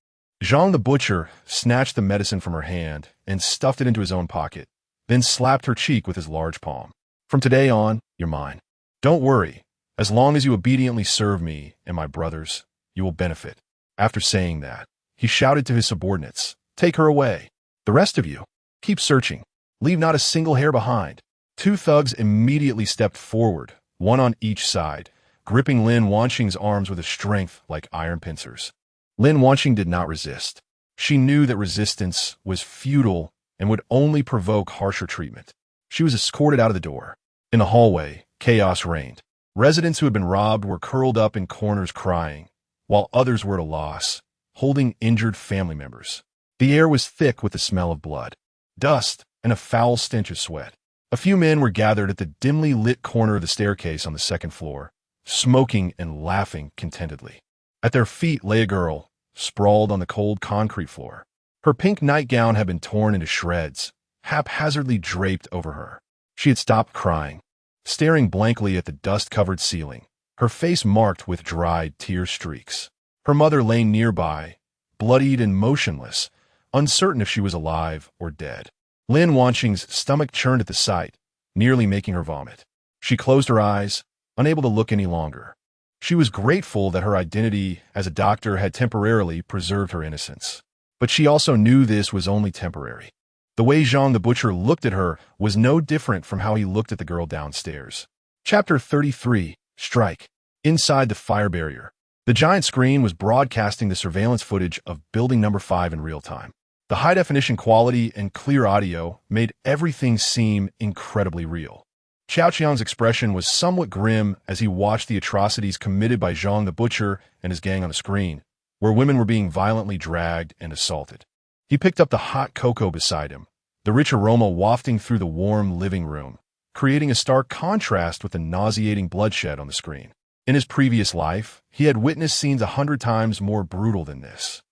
Zhang the Butcher snatched the medicine from her hand and stuffed it into his own pocket, then slapped her cheek with his large palm. "From today on, you're mine. Don't worry. As long as you obediently serve me and my brothers, you will benefit." After saying that, he shouted to his subordinates, "Take her away. The rest of you, keep searching. Leave not a single hair behind." Two thugs immediately stepped forward, one on each side, gripping Lin Wanqing's arms with a strength like iron pincers. Lin Wanqing did not resist. She knew that resistance was futile and would only provoke harsher treatment. She was escorted out of the door. In the hallway, chaos reigned. Residents who had been robbed were curled up in corners crying, while others were at a loss, holding injured family members. The air was thick with the smell of blood, dust, and a foul stench of sweat. A few men were gathered at the dimly lit corner of the staircase on the second floor, smoking and laughing contentedly. At their feet lay a girl, sprawled on the cold concrete floor. Her pink nightgown had been torn into shreds, haphazardly draped over her. She had stopped crying, staring blankly at the dust-covered ceiling, her face marked with dried tear streaks. Her mother lay nearby, bloodied and motionless, uncertain if she was alive or dead. Lin Wanqing's stomach churned at the sight, nearly making her vomit. She closed her eyes, unable to look any longer. She was grateful that her identity as a doctor had temporarily preserved her innocence. But she also knew this was only temporary. The way Zhang the Butcher looked at her was no different from how he looked at the girl downstairs. Chapter 33, Strike. Inside the fire barrier. The giant screen was broadcasting the surveillance footage of Building Number 5 in real time. The high-definition quality and clear audio made everything seem incredibly real. Qiao Qiang's expression was somewhat grim as he watched the atrocities committed by Zhang the Butcher and his gang on the screen, where women were being violently dragged and assaulted. He picked up the hot cocoa beside him, the rich aroma wafting through the warm living room, creating a stark contrast with the nauseating bloodshed on the screen. In his previous life, he had witnessed scenes 100 times more brutal than this.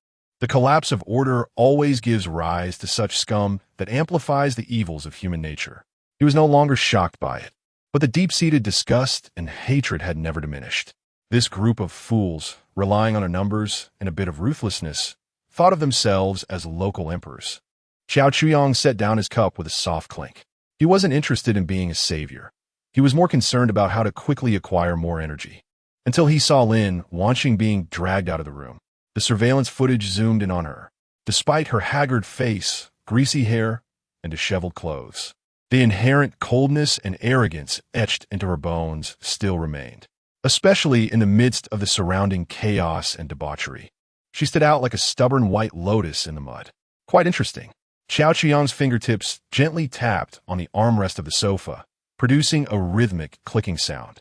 The collapse of order always gives rise to such scum that amplifies the evils of human nature. He was no longer shocked by it, but the deep-seated disgust and hatred had never diminished. This group of fools, relying on their numbers and a bit of ruthlessness, thought of themselves as local emperors. Qiao Qiang set down his cup with a soft clink. He wasn't interested in being a savior. He was more concerned about how to quickly acquire more energy. Until he saw Lin Wanqing being dragged out of the room. The surveillance footage zoomed in on her. Despite her haggard face, greasy hair, and disheveled clothes, the inherent coldness and arrogance etched into her bones still remained, especially in the midst of the surrounding chaos and debauchery. She stood out like a stubborn white lotus in the mud. Quite interesting. Qiao Qiang's fingertips gently tapped on the armrest of the sofa, producing a rhythmic clicking sound.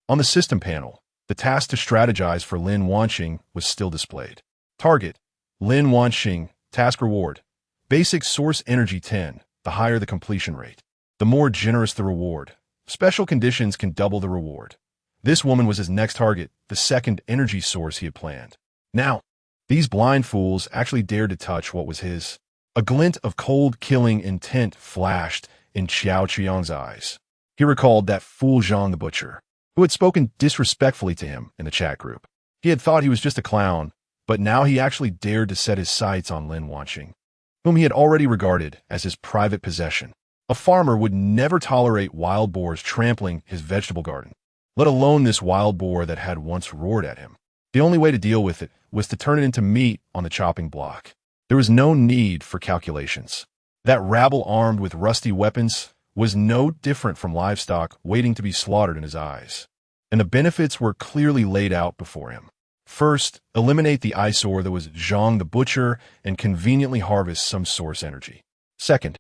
On the system panel, the task to strategize for Lin Wanqing was still displayed. Target: Lin Wanqing. Task reward: basic source energy 10, the higher the completion rate, the more generous the reward. Special conditions can double the reward. This woman was his next target, the second energy source he had planned. Now, these blind fools actually dared to touch what was his. A glint of cold, killing intent flashed in Qiao Qiang's eyes. He recalled that fool Zhang the Butcher, who had spoken disrespectfully to him in the chat group. He had thought he was just a clown, but now he actually dared to set his sights on Lin Wanqing, whom he had already regarded as his private possession. A farmer would never tolerate wild boars trampling his vegetable garden, let alone this wild boar that had once roared at him. The only way to deal with it was to turn it into meat on the chopping block. There was no need for calculations. That rabble armed with rusty weapons was no different from livestock waiting to be slaughtered in his eyes. And the benefits were clearly laid out before him. First, eliminate the eyesore that was Zhang the Butcher and conveniently harvest some source energy. Second,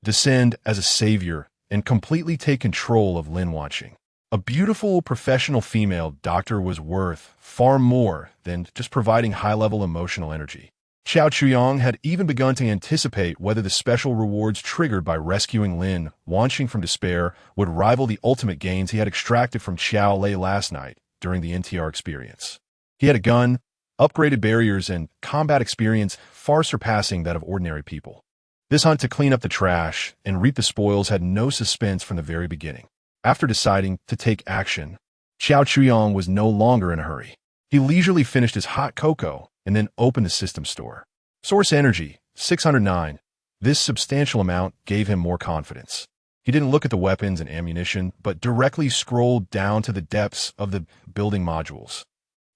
descend as a savior and completely take control of Lin Wanqing. A beautiful professional female doctor was worth far more than just providing high-level emotional energy. Xiao Chuyang had even begun to anticipate whether the special rewards triggered by rescuing Lin, launching from despair, would rival the ultimate gains he had extracted from Xiao Lei last night during the NTR experience. He had a gun, upgraded barriers, and combat experience far surpassing that of ordinary people. This hunt to clean up the trash and reap the spoils had no suspense from the very beginning. After deciding to take action, Xiao Chuyang was no longer in a hurry. He leisurely finished his hot cocoa and then opened the system store. Source energy, 609. This substantial amount gave him more confidence. He didn't look at the weapons and ammunition, but directly scrolled down to the depths of the building modules.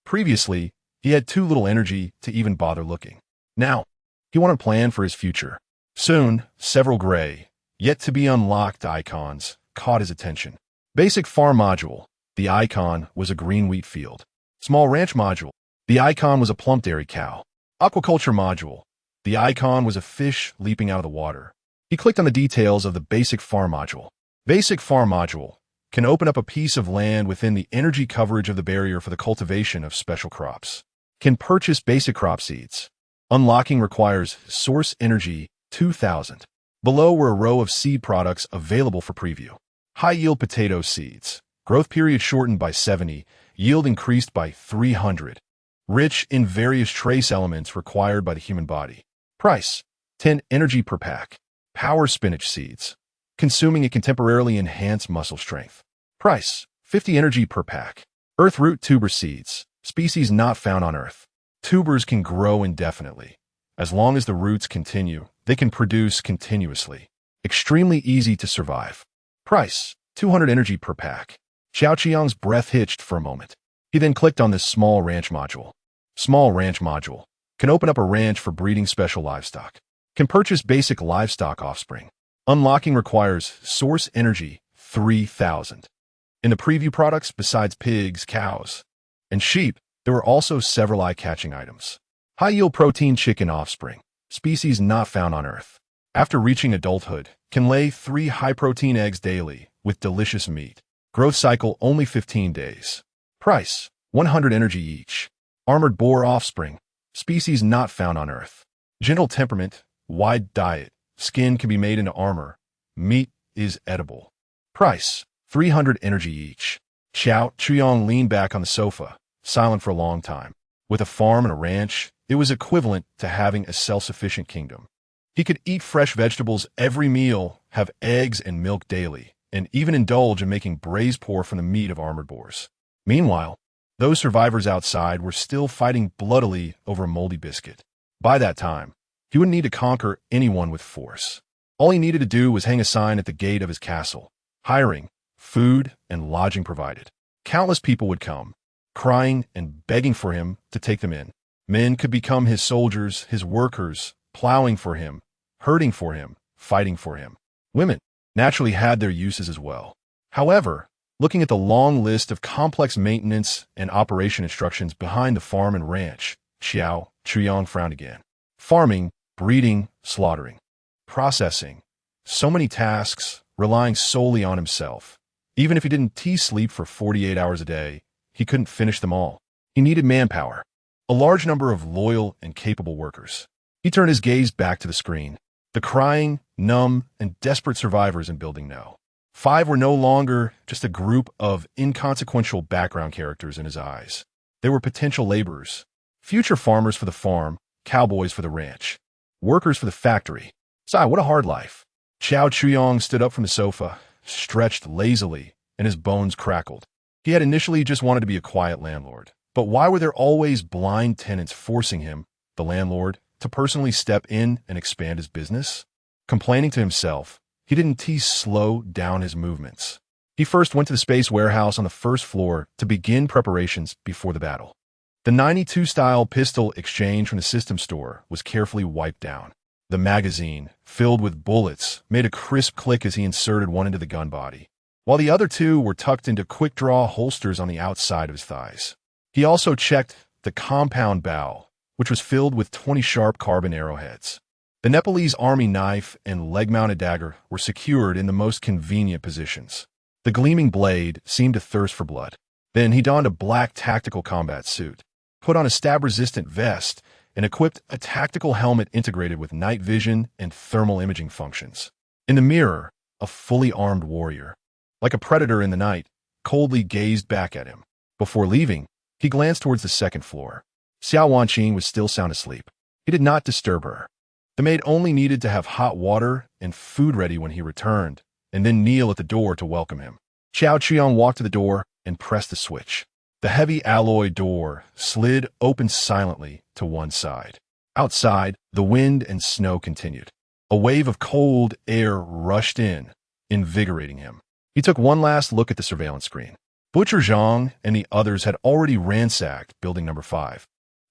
Previously, he had too little energy to even bother looking. Now, he wanted a plan for his future. Soon, several gray, yet to be unlocked icons caught his attention. Basic farm module. The icon was a green wheat field. Small ranch module. The icon was a plump dairy cow. Aquaculture module. The icon was a fish leaping out of the water. He clicked on the details of the basic farm module. Basic farm module can open up a piece of land within the energy coverage of the barrier for the cultivation of special crops. Can purchase basic crop seeds. Unlocking requires source energy 2000. Below were a row of seed products available for preview. High-yield potato seeds. Growth period shortened by 70. Yield increased by 300. Rich in various trace elements required by the human body. Price, 10 energy per pack. Power spinach seeds. Consuming it can temporarily enhance muscle strength. Price, 50 energy per pack. Earth root tuber seeds. Species not found on Earth. Tubers can grow indefinitely. As long as the roots continue, they can produce continuously. Extremely easy to survive. Price, 200 energy per pack. Xiao Qiang's breath hitched for a moment. He then clicked on this small ranch module. Small ranch module can open up a ranch for breeding special livestock. Can purchase basic livestock offspring. Unlocking requires source energy 3000. In the preview products, besides pigs, cows, and sheep, there were also several eye-catching items. High-yield protein chicken offspring, species not found on Earth. After reaching adulthood, can lay 3 high-protein eggs daily with delicious meat. Growth cycle only 15 days. Price, 100 energy each. Armored boar offspring, species not found on Earth. Gentle temperament, wide diet, skin can be made into armor. Meat is edible. Price, 300 energy each. Xiao Chuyang leaned back on the sofa, silent for a long time. With a farm and a ranch, it was equivalent to having a self-sufficient kingdom. He could eat fresh vegetables every meal, have eggs and milk daily, and even indulge in making braised pork from the meat of armored boars. Meanwhile, those survivors outside were still fighting bloodily over a moldy biscuit. By that time, he wouldn't need to conquer anyone with force. All he needed to do was hang a sign at the gate of his castle. Hiring, food, and lodging provided. Countless people would come, crying and begging for him to take them in. Men could become his soldiers, his workers, plowing for him, herding for him, fighting for him. Women naturally had their uses as well. However, looking at the long list of complex maintenance and operation instructions behind the farm and ranch, Xiao Chuyang frowned again. Farming, breeding, slaughtering, processing. So many tasks, relying solely on himself. Even if he didn't sleep for 48 hours a day, he couldn't finish them all. He needed manpower. A large number of loyal and capable workers. He turned his gaze back to the screen. The crying, numb, and desperate survivors in Building No. 5 were no longer just a group of inconsequential background characters in his eyes. They were potential laborers. Future farmers for the farm, cowboys for the ranch, workers for the factory. Sigh, what a hard life. Xiao Chuyang stood up from the sofa, stretched lazily, and his bones crackled. He had initially just wanted to be a quiet landlord. But why were there always blind tenants forcing him, the landlord, to personally step in and expand his business? Complaining to himself, he didn't slow down his movements. He first went to the space warehouse on the first floor to begin preparations before the battle. The 92-style pistol exchange from the system store was carefully wiped down. The magazine, filled with bullets, made a crisp click as he inserted one into the gun body, while the other 2 were tucked into quick-draw holsters on the outside of his thighs. He also checked the compound bow, which was filled with 20 sharp carbon arrowheads. The Nepalese army knife and leg-mounted dagger were secured in the most convenient positions. The gleaming blade seemed to thirst for blood. Then he donned a black tactical combat suit, put on a stab-resistant vest, and equipped a tactical helmet integrated with night vision and thermal imaging functions. In the mirror, a fully armed warrior, like a predator in the night, coldly gazed back at him. Before leaving, he glanced towards the second floor. Xiao Wanqing was still sound asleep. He did not disturb her. The maid only needed to have hot water and food ready when he returned, and then kneel at the door to welcome him. Xiao Qiang walked to the door and pressed the switch. The heavy alloy door slid open silently to one side. Outside, the wind and snow continued. A wave of cold air rushed in, invigorating him. He took one last look at the surveillance screen. Butcher Zhang and the others had already ransacked building number 5,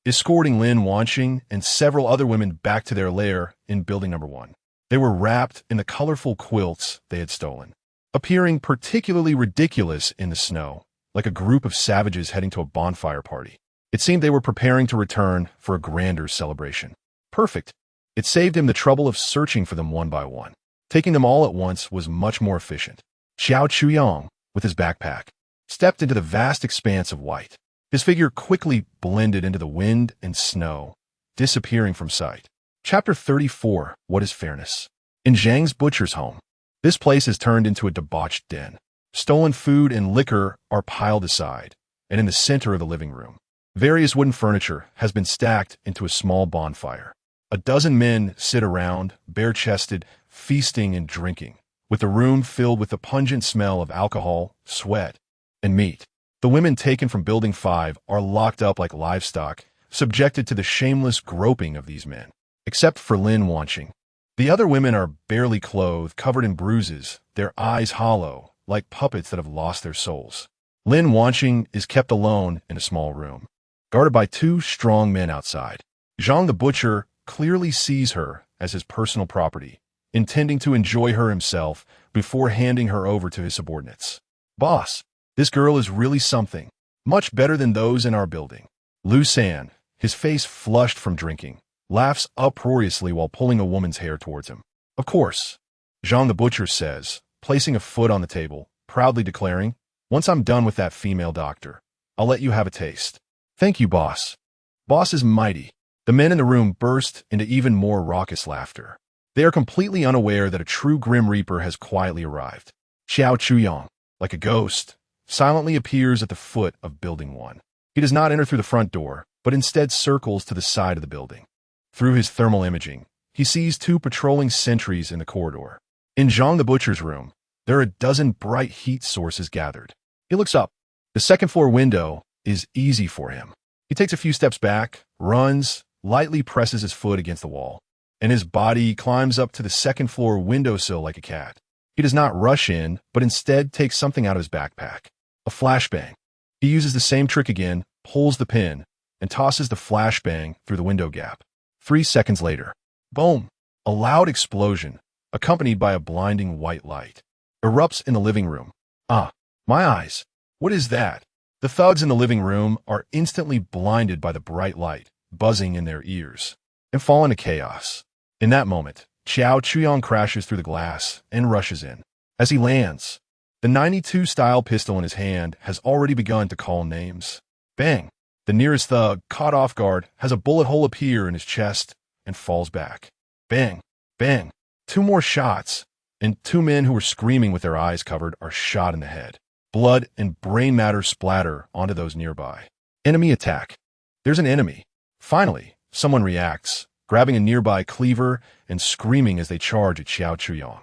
escorting Lin Wanqing and several other women back to their lair in building number 1. They were wrapped in the colorful quilts they had stolen, appearing particularly ridiculous in the snow, like a group of savages heading to a bonfire party. It seemed they were preparing to return for a grander celebration. Perfect. It saved him the trouble of searching for them one by one. Taking them all at once was much more efficient. Xiao Chuyang, with his backpack, stepped into the vast expanse of white. His figure quickly blended into the wind and snow, disappearing from sight. Chapter 34, What is Fairness? In Zhang's butcher's home, this place has turned into a debauched den. Stolen food and liquor are piled aside, and in the center of the living room, various wooden furniture has been stacked into a small bonfire. A dozen men sit around, bare-chested, feasting and drinking, with the room filled with the pungent smell of alcohol, sweat, and meat. The women taken from Building 5 are locked up like livestock, subjected to the shameless groping of these men. Except for Lin Wanqing. The other women are barely clothed, covered in bruises, their eyes hollow, like puppets that have lost their souls. Lin Wanqing is kept alone in a small room, guarded by 2 strong men outside. Zhang the butcher clearly sees her as his personal property, intending to enjoy her himself before handing her over to his subordinates. Boss, this girl is really something, much better than those in our building. Lu San, his face flushed from drinking, laughs uproariously while pulling a woman's hair towards him. Of course, Zhang the butcher says, placing a foot on the table, proudly declaring, once I'm done with that female doctor, I'll let you have a taste. Thank you, boss. Boss is mighty. The men in the room burst into even more raucous laughter. They are completely unaware that a true Grim Reaper has quietly arrived. Xiao Chuyang, like a ghost, silently appears at the foot of Building 1. He does not enter through the front door, but instead circles to the side of the building. Through his thermal imaging, he sees 2 patrolling sentries in the corridor. In Zhang the butcher's room, there are a dozen bright heat sources gathered. He looks up. The second-floor window is easy for him. He takes a few steps back, runs, lightly presses his foot against the wall, and his body climbs up to the second-floor windowsill like a cat. He does not rush in, but instead takes something out of his backpack. A flashbang. He uses the same trick again, pulls the pin, and tosses the flashbang through the window gap. 3 seconds later, boom! A loud explosion, accompanied by a blinding white light, erupts in the living room. Ah, my eyes! What is that? The thugs in the living room are instantly blinded by the bright light, buzzing in their ears, and fall into chaos. In that moment, Xiao Chuyang crashes through the glass and rushes in. As he lands, the 92 style pistol in his hand has already begun to call names. Bang! The nearest thug, caught off guard, has a bullet hole appear in his chest and falls back. Bang! Bang! 2 more shots, and 2 men who were screaming with their eyes covered are shot in the head. Blood and brain matter splatter onto those nearby. Enemy attack. There's an enemy. Finally, someone reacts, grabbing a nearby cleaver and screaming as they charge at Xiao Chuyang.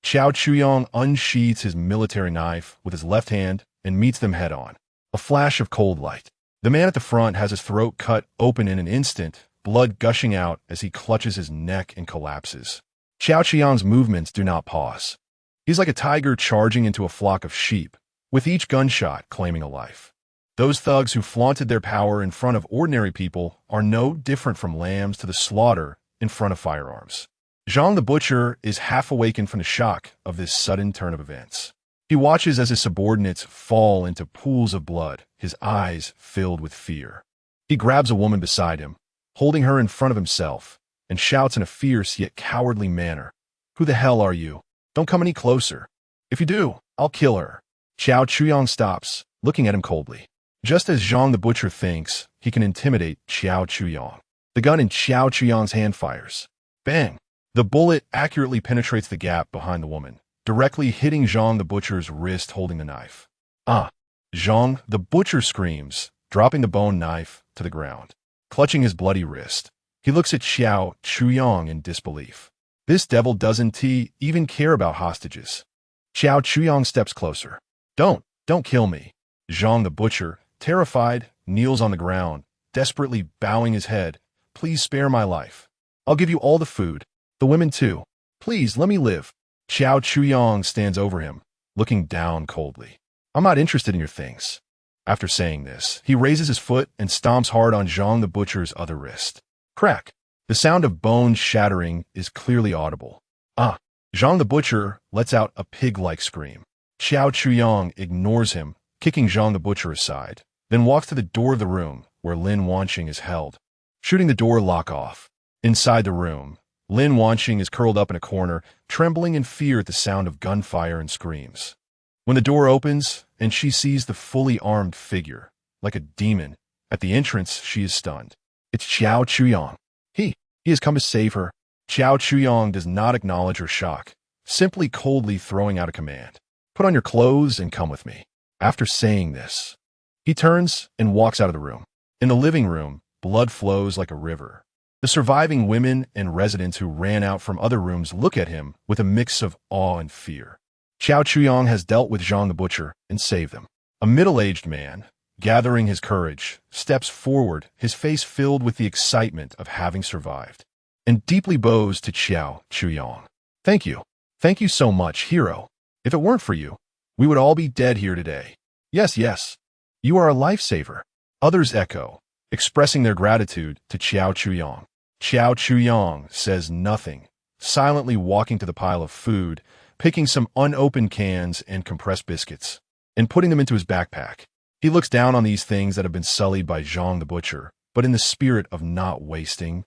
Xiao Chuyang unsheathes his military knife with his left hand and meets them head-on. A flash of cold light. The man at the front has his throat cut open in an instant, blood gushing out as he clutches his neck and collapses. Xiao Qiang's movements do not pause. He's like a tiger charging into a flock of sheep, with each gunshot claiming a life. Those thugs who flaunted their power in front of ordinary people are no different from lambs to the slaughter in front of firearms. Zhang the butcher is half awakened from the shock of this sudden turn of events. He watches as his subordinates fall into pools of blood, his eyes filled with fear. He grabs a woman beside him, holding her in front of himself, and shouts in a fierce yet cowardly manner, "Who the hell are you? Don't come any closer. If you do, I'll kill her." Xiao Chuyang stops, looking at him coldly. Just as Zhang the butcher thinks he can intimidate Xiao Chuyang, The gun in Xiao Chuyang's hand fires. Bang! The bullet accurately penetrates the gap behind the woman, directly hitting Zhang the butcher's wrist holding the knife. Ah! Zhang the butcher screams, dropping the bone knife to the ground. Clutching his bloody wrist, he looks at Xiao Chuyang in disbelief. This devil doesn't even care about hostages. Xiao Chuyang steps closer. Don't kill me. Zhang the butcher, terrified, kneels on the ground, desperately bowing his head. Please spare my life. I'll give you all the food. The women too. Please, let me live. Xiao Chuyang stands over him, looking down coldly. I'm not interested in your things. After saying this, he raises his foot and stomps hard on Zhang the butcher's other wrist. Crack! The sound of bones shattering is clearly audible. Ah! Zhang the butcher lets out a pig-like scream. Xiao Chuyang ignores him, kicking Zhang the butcher aside, then walks to the door of the room where Lin Wanqing is held. Shooting the door lock off. Inside the room, Lin Wanqing is curled up in a corner, trembling in fear at the sound of gunfire and screams. When the door opens and she sees the fully armed figure, like a demon, at the entrance she is stunned. It's Xiao Chuyang. He has come to save her. Xiao Chuyang does not acknowledge her shock, simply coldly throwing out a command. Put on your clothes and come with me. After saying this, he turns and walks out of the room. In the living room, blood flows like a river. The surviving women and residents who ran out from other rooms look at him with a mix of awe and fear. Xiao Chuyang has dealt with Zhang the butcher and saved them. A middle-aged man, gathering his courage, steps forward, his face filled with the excitement of having survived, and deeply bows to Xiao Chuyang. Thank you. Thank you so much, hero. If it weren't for you, we would all be dead here today. Yes, yes. You are a lifesaver. Others echo, expressing their gratitude to Xiao Chuyang. Xiao Chuyang says nothing, silently walking to the pile of food, picking some unopened cans and compressed biscuits, and putting them into his backpack. He looks down on these things that have been sullied by Zhang the butcher, but in the spirit of not wasting,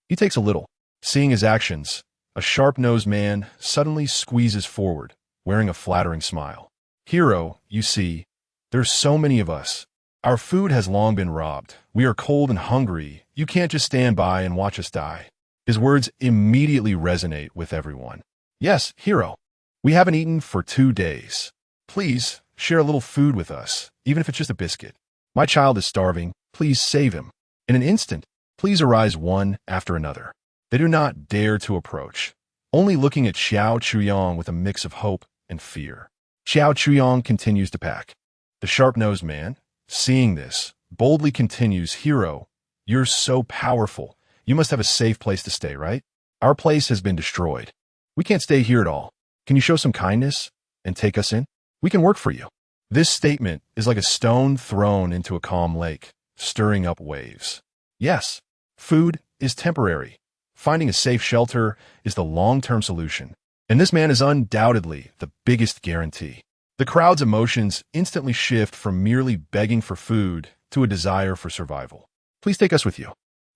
he takes a little. Seeing his actions, a sharp-nosed man suddenly squeezes forward, wearing a flattering smile. Hero, you see, there's so many of us. Our food has long been robbed. We are cold and hungry. You can't just stand by and watch us die. His words immediately resonate with everyone. Yes, hero. We haven't eaten for 2 days. Please, share a little food with us, even if it's just a biscuit. My child is starving. Please save him. In an instant, please arise one after another. They do not dare to approach, only looking at Xiao Chuyang with a mix of hope and fear. Xiao Chuyang continues to pack. The sharp-nosed man, seeing this, boldly continues, Hero, you're so powerful. You must have a safe place to stay, right? Our place has been destroyed. We can't stay here at all. Can you show some kindness and take us in? We can work for you. This statement is like a stone thrown into a calm lake, stirring up waves. Yes, food is temporary. Finding a safe shelter is the long-term solution. And this man is undoubtedly the biggest guarantee. The crowd's emotions instantly shift from merely begging for food to a desire for survival. Please take us with you.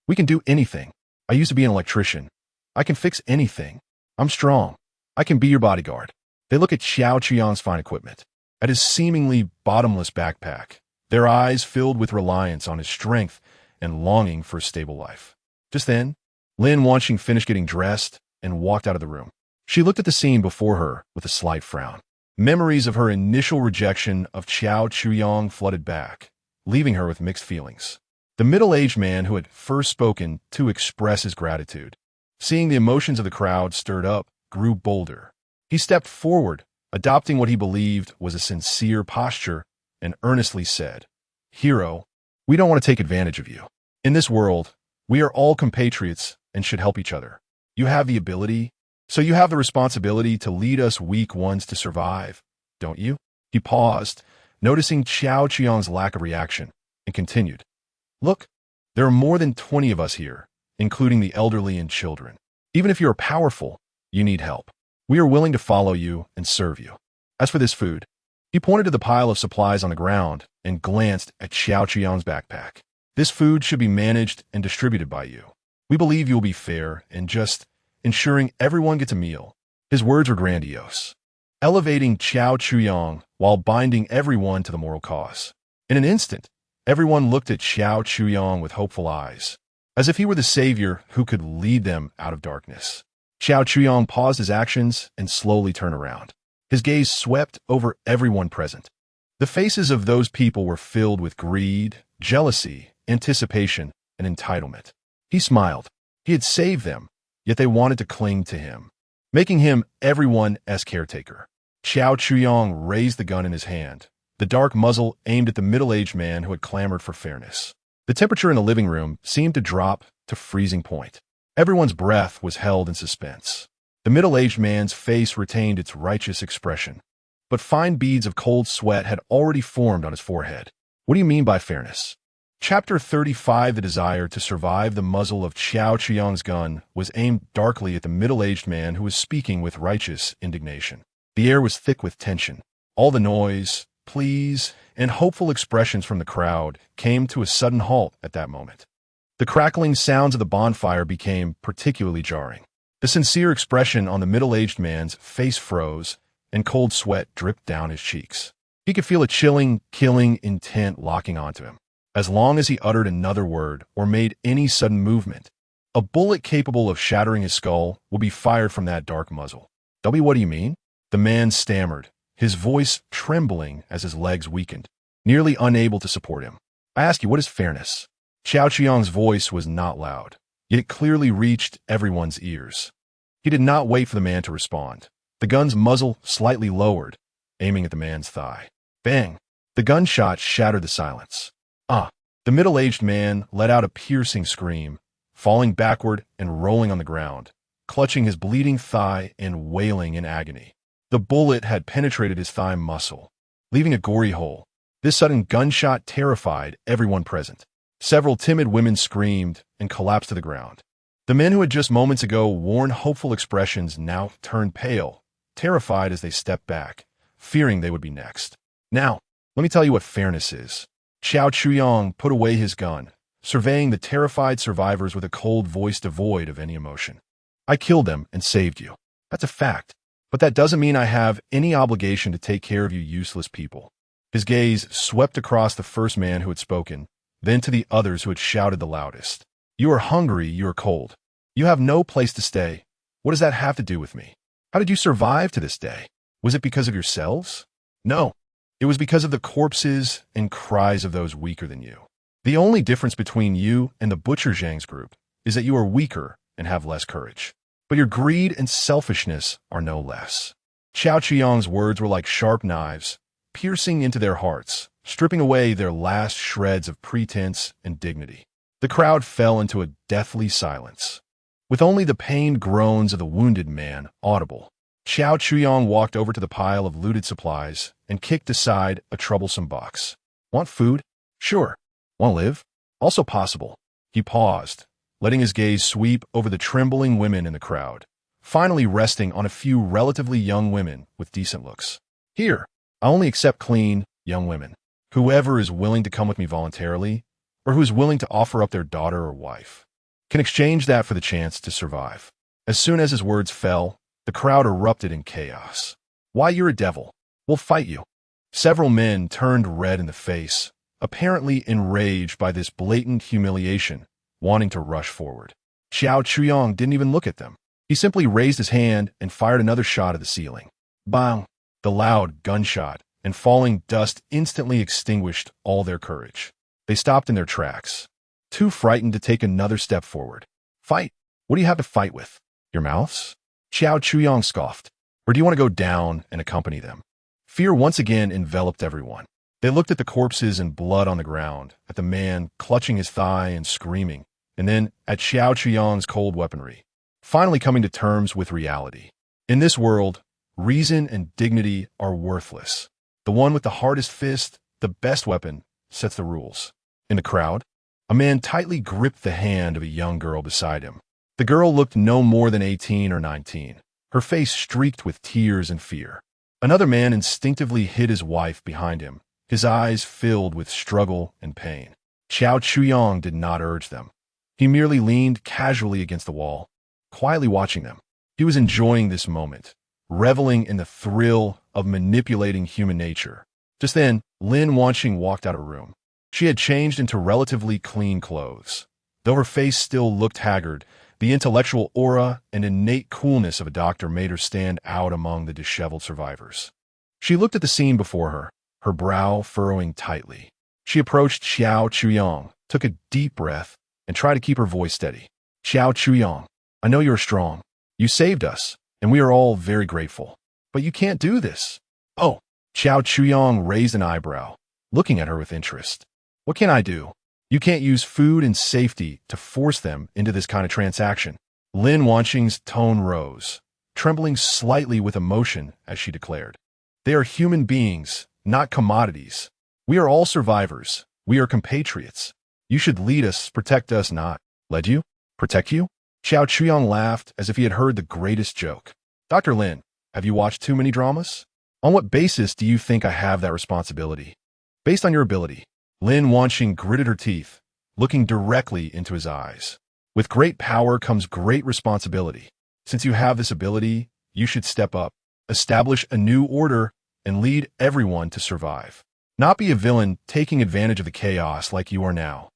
We can do anything. I used to be an electrician. I can fix anything. I'm strong. I can be your bodyguard. They look at Xiao Chuyang's fine equipment, at his seemingly bottomless backpack, their eyes filled with reliance on his strength and longing for a stable life. Just then, Lin Wanqing finished getting dressed and walked out of the room. She looked at the scene before her with a slight frown. Memories of her initial rejection of Xiao Chuyang flooded back, leaving her with mixed feelings. The middle-aged man who had first spoken to express his gratitude, seeing the emotions of the crowd stirred up, grew bolder. He stepped forward, adopting what he believed was a sincere posture, and earnestly said, Hero, we don't want to take advantage of you. In this world, we are all compatriots and should help each other. You have the ability, so you have the responsibility to lead us weak ones to survive, don't you? He paused, noticing Xiao Chuyang's lack of reaction, and continued. Look, there are more than 20 of us here, including the elderly and children. Even if you are powerful, you need help. We are willing to follow you and serve you. As for this food, he pointed to the pile of supplies on the ground and glanced at Xiao Chuyang's backpack. This food should be managed and distributed by you. We believe you will be fair and just, ensuring everyone gets a meal. His words were grandiose, elevating Xiao Chuyang while binding everyone to the moral cause. In an instant, everyone looked at Xiao Chuyang with hopeful eyes. as if he were the savior who could lead them out of darkness. Xiao Chuyong paused his actions and slowly turned around. His gaze swept over everyone present. The faces of those people were filled with greed, jealousy, anticipation, and entitlement. He smiled. He had saved them, yet they wanted to cling to him, making him everyone's caretaker. Xiao Chuyong raised the gun in his hand, the dark muzzle aimed at the middle-aged man who had clamored for fairness. The temperature in the living room seemed to drop to freezing point. Everyone's breath was held in suspense. The middle-aged man's face retained its righteous expression, but fine beads of cold sweat had already formed on his forehead. What do you mean by fairness? Chapter 35. The desire to survive. The muzzle of Xiao Chuyong's gun was aimed darkly at the middle-aged man who was speaking with righteous indignation. The air was thick with tension. All the noise, pleas, and hopeful expressions from the crowd came to a sudden halt at that moment. The crackling sounds of the bonfire became particularly jarring. The sincere expression on the middle-aged man's face froze, and cold sweat dripped down his cheeks. He could feel a chilling, killing intent locking onto him. As long as he uttered another word or made any sudden movement, a bullet capable of shattering his skull would be fired from that dark muzzle. What do you mean? The man stammered, his voice trembling as his legs weakened, nearly unable to support him. I ask you, what is fairness? Xiao Chuyong's voice was not loud, yet it clearly reached everyone's ears. He did not wait for the man to respond. The gun's muzzle slightly lowered, aiming at the man's thigh. Bang! The gunshot shattered the silence. The middle-aged man let out a piercing scream, falling backward and rolling on the ground, clutching his bleeding thigh and wailing in agony. The bullet had penetrated his thigh muscle, leaving a gory hole. This sudden gunshot terrified everyone present. Several timid women screamed and collapsed to the ground. The men who had just moments ago worn hopeful expressions now turned pale, terrified as they stepped back, fearing they would be next. Now, let me tell you what fairness is. Xiao Chuyong put away his gun, surveying the terrified survivors with a cold voice devoid of any emotion. I killed them and saved you. That's a fact. But that doesn't mean I have any obligation to take care of you useless people. His gaze swept across the first man who had spoken, then to the others who had shouted the loudest. You are hungry, you are cold. You have no place to stay. What does that have to do with me? How did you survive to this day? Was it because of yourselves? No. It was because of the corpses and cries of those weaker than you. The only difference between you and the Butcher Zhang's group is that you are weaker and have less courage. But your greed and selfishness are no less. Xiao Chuyong's words were like sharp knives, piercing into their hearts, stripping away their last shreds of pretense and dignity. The crowd fell into a deathly silence, with only the pained groans of the wounded man audible. Xiao Chuyong walked over to the pile of looted supplies and kicked aside a troublesome box. Want food? Sure. Want to live? Also possible. He paused, letting his gaze sweep over the trembling women in the crowd, finally resting on a few relatively young women with decent looks. Here, I only accept clean, young women. Whoever is willing to come with me voluntarily, or who is willing to offer up their daughter or wife, can exchange that for the chance to survive. As soon as his words fell, the crowd erupted in chaos. Why, you're a devil. We'll fight you. Several men turned red in the face, apparently enraged by this blatant humiliation, wanting to rush forward. Xiao Chuyong didn't even look at them. He simply raised his hand and fired another shot at the ceiling. Bang! The loud gunshot and falling dust instantly extinguished all their courage. They stopped in their tracks, too frightened to take another step forward. Fight? What do you have to fight with? Your mouths? Xiao Chuyong scoffed. Or do you want to go down and accompany them? Fear once again enveloped everyone. They looked at the corpses and blood on the ground, at the man clutching his thigh and screaming, and then at Xiao Chuyong's cold weaponry, finally coming to terms with reality. In this world, reason and dignity are worthless. The one with the hardest fist, the best weapon, sets the rules. In the crowd, a man tightly gripped the hand of a young girl beside him. The girl looked no more than 18 or 19, her face streaked with tears and fear. Another man instinctively hid his wife behind him, his eyes filled with struggle and pain. Xiao Chuyong did not urge them. He merely leaned casually against the wall, quietly watching them. He was enjoying this moment, reveling in the thrill of manipulating human nature. Just then, Lin Wanqing walked out of the room. She had changed into relatively clean clothes, Though her face still looked haggard, the intellectual aura and innate coolness of a doctor made her stand out among the disheveled survivors. She looked at the scene before her, her brow furrowing tightly. She approached Xiao Chuyang, took a deep breath, and tried to keep her voice steady. Xiao Chuyang, I know you're strong. You saved us, and we are all very grateful. But you can't do this. Oh, Xiao Chuyang raised an eyebrow, looking at her with interest. What can I do? You can't use food and safety to force them into this kind of transaction. Lin Wanqing's tone rose, trembling slightly with emotion as she declared. They are human beings, not commodities. We are all survivors. We are compatriots. You should lead us, protect us, not lead you, protect you. Xiao Chuyang laughed as if he had heard the greatest joke. Dr. Lin, have you watched too many dramas? On what basis do you think I have that responsibility? Based on your ability. Lin Wanqing gritted her teeth, looking directly into his eyes. With great power comes great responsibility. Since you have this ability, you should step up, establish a new order, and lead everyone to survive. Not be a villain taking advantage of the chaos like you are now.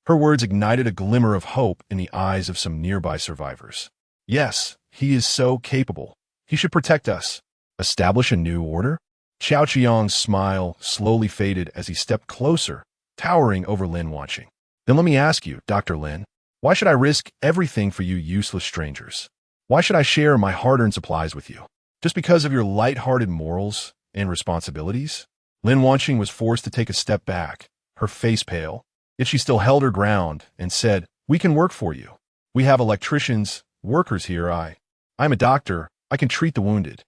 Her words ignited a glimmer of hope in the eyes of some nearby survivors. Yes, he is so capable. He should protect us. Establish a new order? Xiao Qiang's smile slowly faded as he stepped closer, towering over Lin Wanqing. Then let me ask you, Dr. Lin, why should I risk everything for you useless strangers? Why should I share my hard-earned supplies with you? Just because of your light-hearted morals and responsibilities? Lin Wanqing was forced to take a step back, her face pale, yet she still held her ground and said, We can work for you. We have electricians, workers here. I'm a doctor. I can treat the wounded.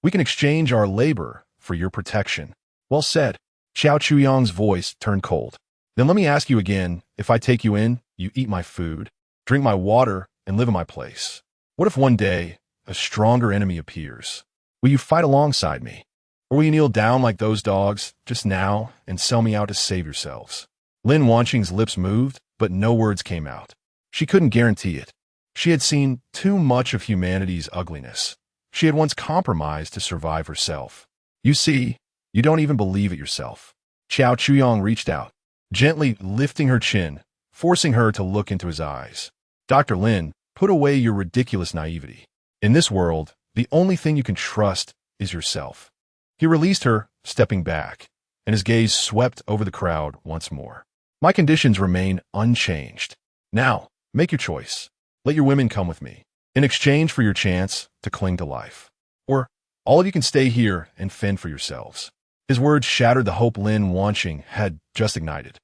We can exchange our labor for your protection. Well said. Xiao Chuyang's voice turned cold. Then let me ask you again, if I take you in, you eat my food, drink my water, and live in my place. What if one day a stronger enemy appears? Will you fight alongside me? Or will you kneel down like those dogs just now and sell me out to save yourselves? Lin Wanqing's lips moved, but no words came out. She couldn't guarantee it. She had seen too much of humanity's ugliness. She had once compromised to survive herself. You see, you don't even believe it yourself. Xiao Chuyang reached out, gently lifting her chin, forcing her to look into his eyes. Dr. Lin, put away your ridiculous naivety. In this world, the only thing you can trust is yourself. He released her, stepping back, and his gaze swept over the crowd once more. My conditions remain unchanged. Now, make your choice. Let your women come with me, in exchange for your chance to cling to life. Or, all of you can stay here and fend for yourselves. His words shattered the hope Lin Wanqing had just ignited.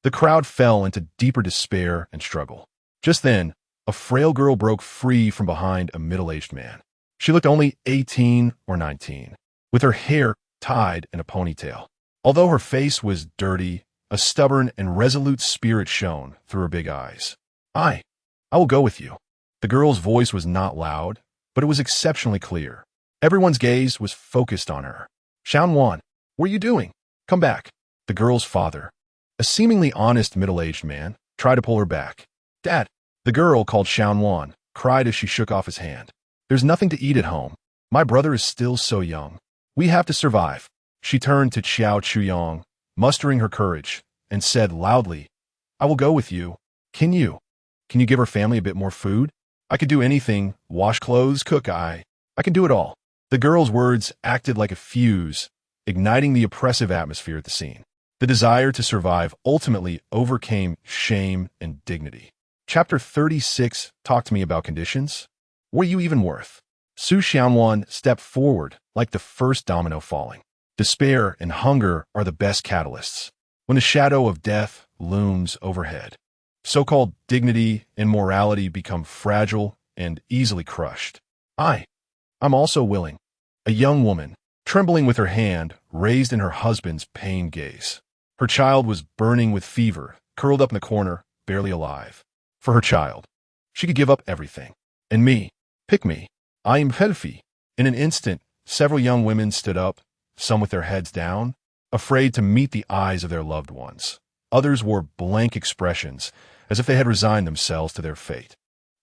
The crowd fell into deeper despair and struggle. Just then, a frail girl broke free from behind a middle-aged man. She looked only 18 or 19, with her hair tied in a ponytail. Although her face was dirty, a stubborn and resolute spirit shone through her big eyes. I will go with you. The girl's voice was not loud, but it was exceptionally clear. Everyone's gaze was focused on her. Xianwan, what are you doing? Come back. The girl's father, a seemingly honest middle-aged man, tried to pull her back. Dad, the girl called Xianwan, cried as she shook off his hand. There's nothing to eat at home. My brother is still so young. We have to survive. She turned to Xiao Chuyang, mustering her courage, and said loudly, I will go with you. Can you give her family a bit more food? I could do anything, wash clothes, cook, I can do it all. The girl's words acted like a fuse, igniting the oppressive atmosphere at the scene. The desire to survive ultimately overcame shame and dignity. Chapter 36, Talk to me about conditions. What are you even worth? Su Xianwan stepped forward like the first domino falling. Despair and hunger are the best catalysts. When the shadow of death looms overhead, so-called dignity and morality become fragile and easily crushed. I'm also willing. A young woman, trembling with her hand raised in her husband's pained gaze. Her child was burning with fever, curled up in the corner, barely alive. For her child, she could give up everything. And me, pick me. I am Pelfi. In an instant, several young women stood up, some with their heads down, afraid to meet the eyes of their loved ones. Others wore blank expressions, as if they had resigned themselves to their fate.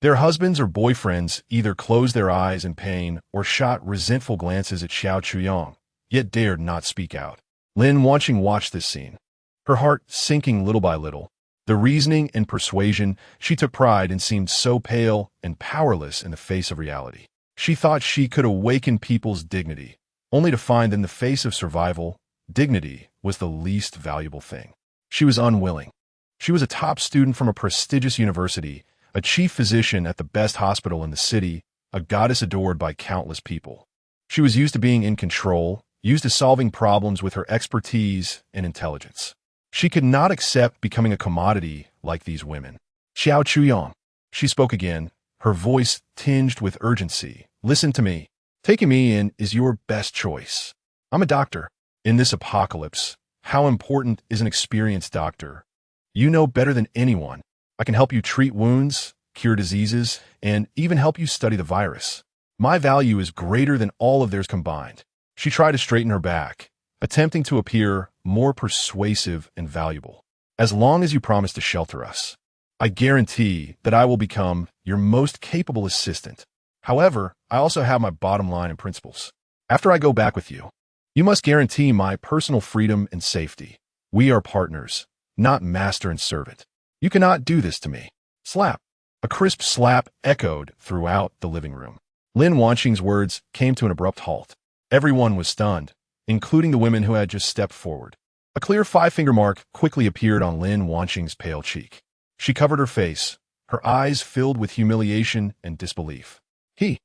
Their husbands or boyfriends either closed their eyes in pain or shot resentful glances at Xiao Chuyang, yet dared not speak out. Lin Wanqing watched this scene, her heart sinking little by little. The reasoning and persuasion, she took pride and seemed so pale and powerless in the face of reality. She thought she could awaken people's dignity, only to find in the face of survival, dignity was the least valuable thing. She was unwilling. She was a top student from a prestigious university, a chief physician at the best hospital in the city, a goddess adored by countless people. She was used to being in control, used to solving problems with her expertise and intelligence. She could not accept becoming a commodity like these women. Xiao Chuyang. She spoke again, her voice tinged with urgency. Listen to me. Taking me in is your best choice. I'm a doctor. In this apocalypse, how important is an experienced doctor? You know better than anyone. I can help you treat wounds, cure diseases, and even help you study the virus. My value is greater than all of theirs combined. She tried to straighten her back, attempting to appear more persuasive and valuable. As long as you promise to shelter us, I guarantee that I will become your most capable assistant. However, I also have my bottom line and principles. After I go back with you, you must guarantee my personal freedom and safety. We are partners, not master and servant. You cannot do this to me. Slap. A crisp slap echoed throughout the living room. Lin Wanqing's words came to an abrupt halt. Everyone was stunned, including the women who had just stepped forward. A clear five-finger mark quickly appeared on Lin Wanqing's pale cheek. She covered her face, her eyes filled with humiliation and disbelief. He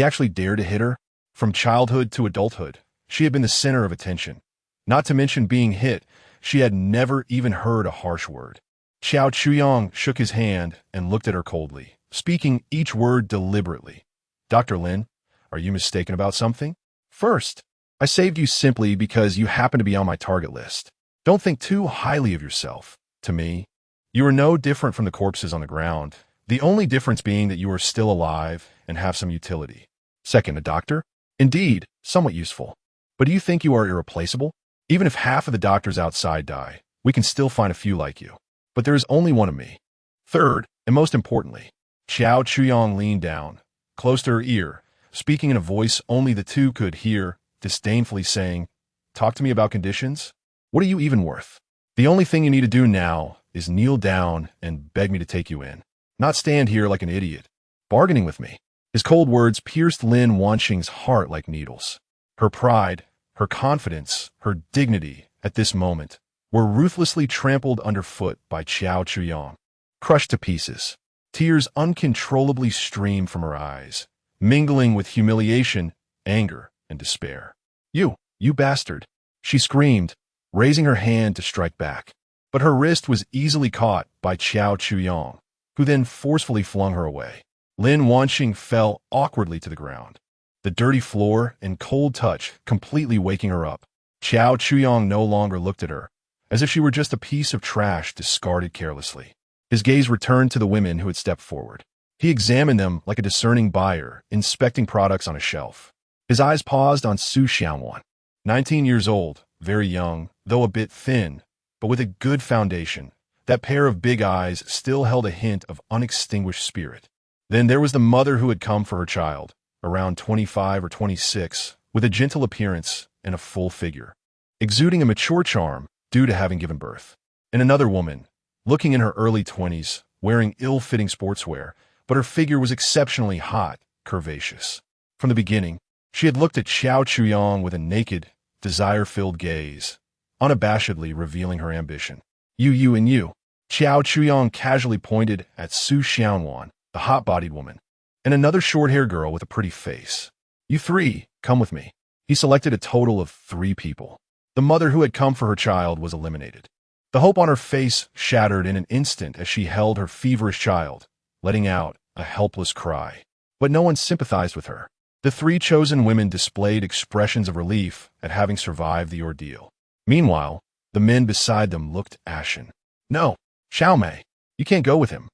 actually dared to hit her? From childhood to adulthood, she had been the center of attention. Not to mention being hit, she had never even heard a harsh word. Xiao Chuyang shook his hand and looked at her coldly, speaking each word deliberately. Dr. Lin, are you mistaken about something? First, I saved you simply because you happen to be on my target list. Don't think too highly of yourself. To me, you are no different from the corpses on the ground, the only difference being that you are still alive and have some utility. Second, a doctor? Indeed, somewhat useful. But do you think you are irreplaceable? Even if half of the doctors outside die, we can still find a few like you. But there is only one of me. Third, and most importantly, Xiao Chuyang leaned down, close to her ear, speaking in a voice only the two could hear, disdainfully saying, Talk to me about conditions? What are you even worth? The only thing you need to do now is kneel down and beg me to take you in. Not stand here like an idiot, bargaining with me. His cold words pierced Lin Wanqing's heart like needles. Her pride, her confidence, her dignity at this moment were ruthlessly trampled underfoot by Xiao Chuyang. Crushed to pieces, tears uncontrollably streamed from her eyes, mingling with humiliation, anger, and despair. You bastard! She screamed, raising her hand to strike back. But her wrist was easily caught by Xiao Chuyang, who then forcefully flung her away. Lin Wanqing fell awkwardly to the ground, the dirty floor and cold touch completely waking her up. Xiao Chuyang no longer looked at her, as if she were just a piece of trash discarded carelessly. His gaze returned to the women who had stepped forward. He examined them like a discerning buyer, inspecting products on a shelf. His eyes paused on Su Xiaowan, 19 years old, very young, though a bit thin, but with a good foundation. That pair of big eyes still held a hint of unextinguished spirit. Then there was the mother who had come for her child, around 25 or 26, with a gentle appearance and a full figure, exuding a mature charm due to having given birth. And another woman, looking in her early 20s, wearing ill-fitting sportswear, but her figure was exceptionally hot, curvaceous. From the beginning, she had looked at Xiao Chuyang with a naked, desire-filled gaze, unabashedly revealing her ambition. You and you. Xiao Chuyang casually pointed at Su Xiaowan, the hot-bodied woman, and another short-haired girl with a pretty face. You three, come with me. He selected a total of 3 people. The mother who had come for her child was eliminated. The hope on her face shattered in an instant as she held her feverish child, letting out a helpless cry. But no one sympathized with her. The 3 chosen women displayed expressions of relief at having survived the ordeal. Meanwhile, the men beside them looked ashen. No, Xiaomei, you can't go with him.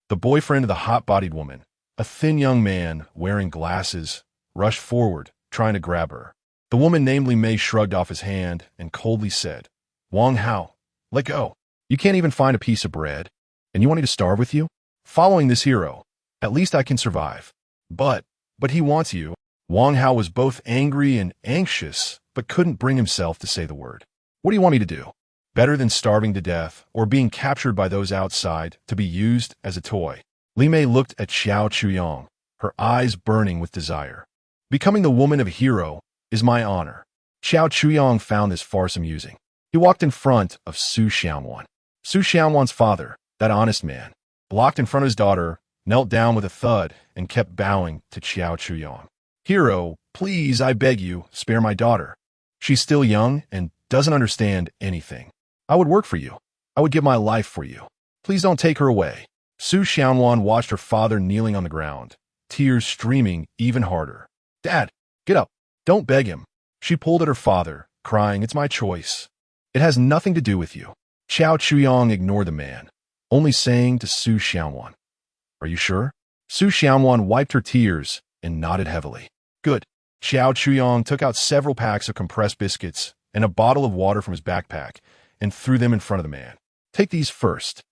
The boyfriend of the hot-bodied woman, a thin young man wearing glasses, rushed forward, trying to grab her. The woman namely Mei shrugged off his hand and coldly said, Wang Hao, let go. You can't even find a piece of bread, and you want me to starve with you? Following this hero, at least I can survive. But he wants you. Wang Hao was both angry and anxious, but couldn't bring himself to say the word. What do you want me to do? Better than starving to death or being captured by those outside to be used as a toy. Li Mei looked at Xiao Chuyang, her eyes burning with desire. Becoming the woman of a hero is my honor. Xiao Chuyang found this farce amusing. He walked in front of Su Xiaowan. Su Xiaowan's father, that honest man, blocked in front of his daughter, knelt down with a thud, and kept bowing to Xiao Chuyang. Hero, please, I beg you, spare my daughter. She's still young and doesn't understand anything. I would work for you. I would give my life for you. Please don't take her away. Su Xiaowan watched her father kneeling on the ground, tears streaming even harder. Dad, get up. Don't beg him. She pulled at her father, crying, it's my choice. It has nothing to do with you. Xiao Chuyang ignored the man, only saying to Su Xiaowan, are you sure? Su Xiaowan wiped her tears and nodded heavily. Good. Xiao Chuyang took out several packs of compressed biscuits and a bottle of water from his backpack and threw them in front of the man. Take these first.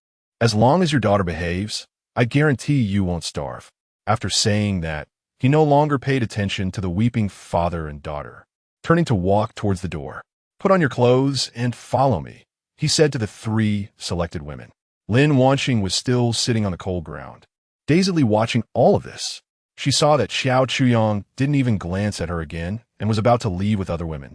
As long as your daughter behaves, I guarantee you won't starve. After saying that, he no longer paid attention to the weeping father and daughter, turning to walk towards the door. Put on your clothes and follow me, he said to the 3 selected women. Lin Wanxing was still sitting on the cold ground, dazedly watching all of this. She saw that Xiao Chuyang didn't even glance at her again and was about to leave with other women.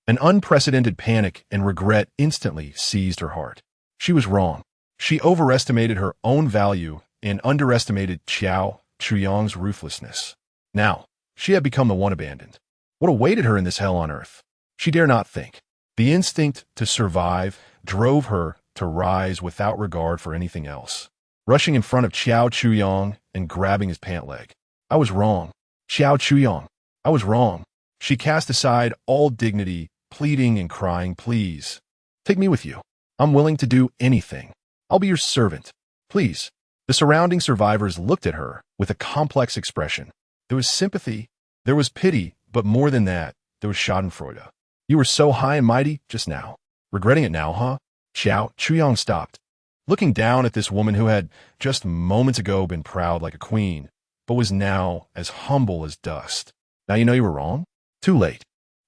An unprecedented panic and regret instantly seized her heart. She was wrong. She overestimated her own value and underestimated Xiao Chuyang's ruthlessness. Now, she had become the one abandoned. What awaited her in this hell on earth? She dare not think. The instinct to survive drove her to rise without regard for anything else, rushing in front of Xiao Chuyang and grabbing his pant leg. I was wrong. Xiao Chuyang, I was wrong. She cast aside all dignity, pleading and crying, please, take me with you. I'm willing to do anything. I'll be your servant. Please. The surrounding survivors looked at her with a complex expression. There was sympathy, there was pity, but more than that, there was schadenfreude. You were so high and mighty just now. Regretting it now, huh? Xiao Chuyang stopped, looking down at this woman who had just moments ago been proud like a queen, but was now as humble as dust. Now you know you were wrong? Too late.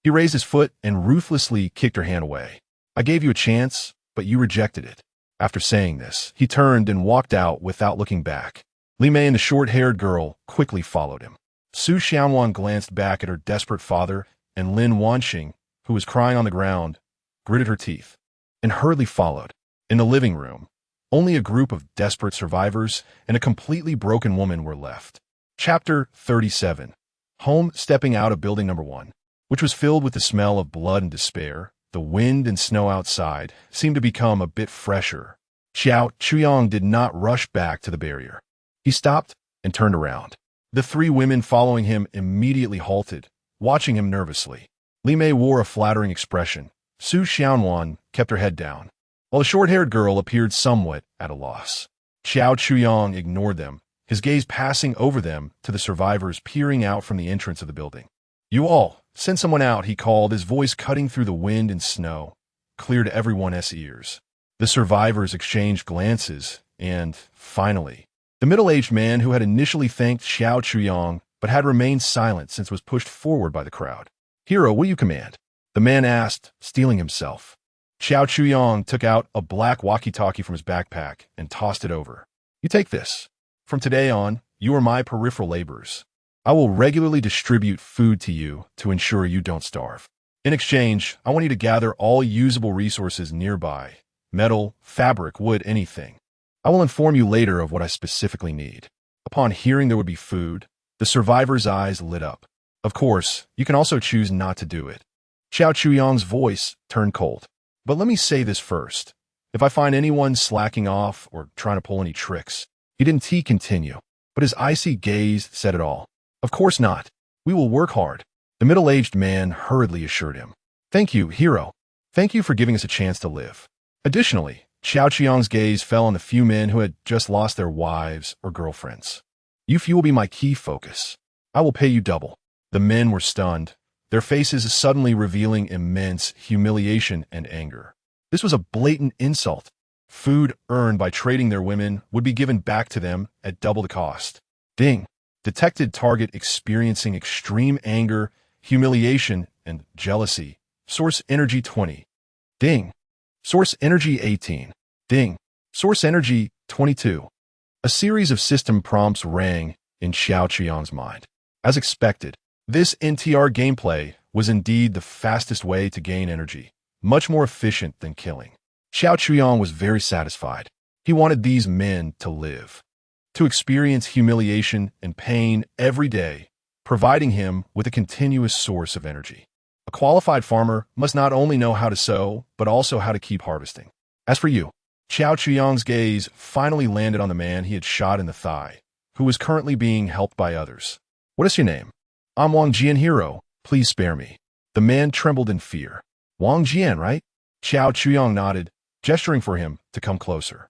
He raised his foot and ruthlessly kicked her hand away. I gave you a chance, but you rejected it. After saying this, he turned and walked out without looking back. Li Mei and the short-haired girl quickly followed him. Su Xiaowan glanced back at her desperate father, and Lin Wanxing, who was crying on the ground, gritted her teeth and hurriedly followed. In the living room, only a group of desperate survivors and a completely broken woman were left. Chapter 37. Home stepping out of building number 1, which was filled with the smell of blood and despair. The wind and snow outside seemed to become a bit fresher. Xiao Chuyang did not rush back to the barrier. He stopped and turned around. The 3 women following him immediately halted, watching him nervously. Li Mei wore a flattering expression. Su Xiaowan kept her head down, while the short-haired girl appeared somewhat at a loss. Xiao Chuyang ignored them, his gaze passing over them to the survivors peering out from the entrance of the building. You all, send someone out, he called, his voice cutting through the wind and snow, clear to everyone's ears. The survivors exchanged glances, and, finally, the middle-aged man who had initially thanked Xiao Chuyang but had remained silent since was pushed forward by the crowd. Hero, will you command? The man asked, steeling himself. Xiao Chuyang took out a black walkie-talkie from his backpack and tossed it over. You take this. From today on, you are my peripheral laborers. I will regularly distribute food to you to ensure you don't starve. In exchange, I want you to gather all usable resources nearby. Metal, fabric, wood, anything. I will inform you later of what I specifically need. Upon hearing there would be food, the survivor's eyes lit up. Of course, you can also choose not to do it. Xiao Chuyang's voice turned cold. But let me say this first. If I find anyone slacking off or trying to pull any tricks, he didn't continue, but his icy gaze said it all. Of course not. We will work hard. The middle-aged man hurriedly assured him. Thank you, hero. Thank you for giving us a chance to live. Additionally, Xiao Chuyang's gaze fell on the few men who had just lost their wives or girlfriends. You few will be my key focus. I will pay you double. The men were stunned, their faces suddenly revealing immense humiliation and anger. This was a blatant insult. Food earned by trading their women would be given back to them at double the cost. Ding. Detected target experiencing extreme anger, humiliation, and jealousy. Source energy 20. Ding. Source energy 18. Ding. Source energy 22. A series of system prompts rang in Xiao Chuyang's mind. As expected, this NTR gameplay was indeed the fastest way to gain energy, much more efficient than killing. Xiao Chuyang was very satisfied. He wanted these men to live, to experience humiliation and pain every day, providing him with a continuous source of energy. A qualified farmer must not only know how to sow, but also how to keep harvesting. As for you, Xiao Chuyang's gaze finally landed on the man he had shot in the thigh, who was currently being helped by others. What is your name? I'm Wang Jian Hero. Please spare me. The man trembled in fear. Wang Jian, right? Xiao Chuyang nodded, gesturing for him to come closer.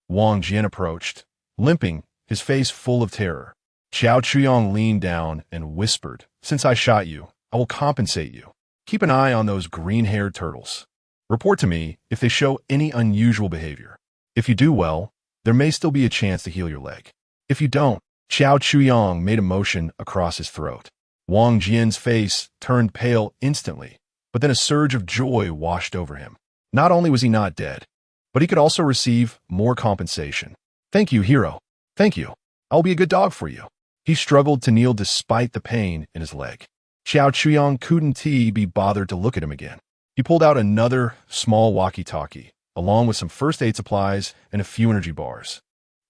Wang Jian approached, limping, his face full of terror. Xiao Chuyang leaned down and whispered, "Since I shot you, I will compensate you. Keep an eye on those green-haired turtles. Report to me if they show any unusual behavior. If you do well, there may still be a chance to heal your leg. If you don't," Xiao Chuyang made a motion across his throat. Wang Jian's face turned pale instantly, but then a surge of joy washed over him. Not only was he not dead, but he could also receive more compensation. "Thank you, hero. Thank you. I'll be a good dog for you." He struggled to kneel despite the pain in his leg. Xiao Chuyang couldn't be bothered to look at him again. He pulled out another small walkie-talkie, along with some first aid supplies and a few energy bars.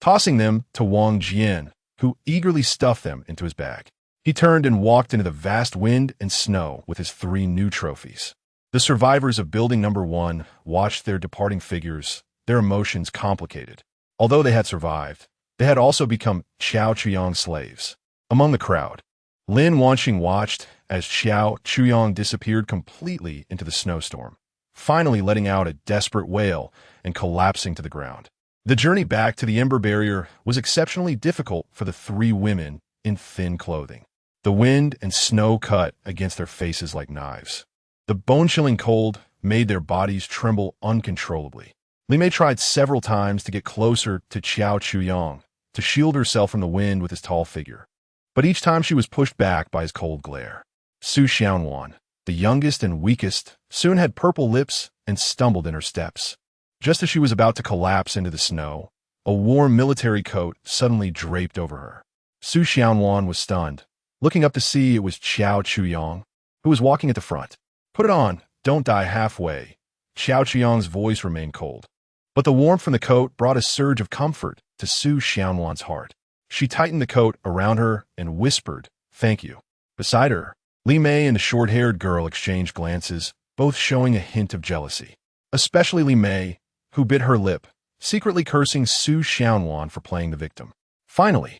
Tossing them to Wang Jian, who eagerly stuffed them into his bag. He turned and walked into the vast wind and snow with his 3 new trophies. The survivors of Building Number 1 watched their departing figures, their emotions complicated. Although they had survived, they had also become Xiao Chuyang's slaves. Among the crowd, Lin Wanxing watched as Xiao Chuyang disappeared completely into the snowstorm, finally letting out a desperate wail and collapsing to the ground. The journey back to the Ember Barrier was exceptionally difficult for the 3 women in thin clothing. The wind and snow cut against their faces like knives. The bone-chilling cold made their bodies tremble uncontrollably. Li Mei tried several times to get closer to Xiao Chuyang, to shield herself from the wind with his tall figure. But each time she was pushed back by his cold glare. Su Xianwan, the youngest and weakest, soon had purple lips and stumbled in her steps. Just as she was about to collapse into the snow, a warm military coat suddenly draped over her. Su Xianwan was stunned, looking up to see it was Xiao Chuyang, who was walking at the front. "Put it on, don't die halfway." Xiao Chuyang's voice remained cold, but the warmth from the coat brought a surge of comfort to Su Xianwan's heart. She tightened the coat around her and whispered, "Thank you." Beside her, Li Mei and the short-haired girl exchanged glances, both showing a hint of jealousy. Especially Li Mei, who bit her lip, secretly cursing Su Xianwan for playing the victim. Finally,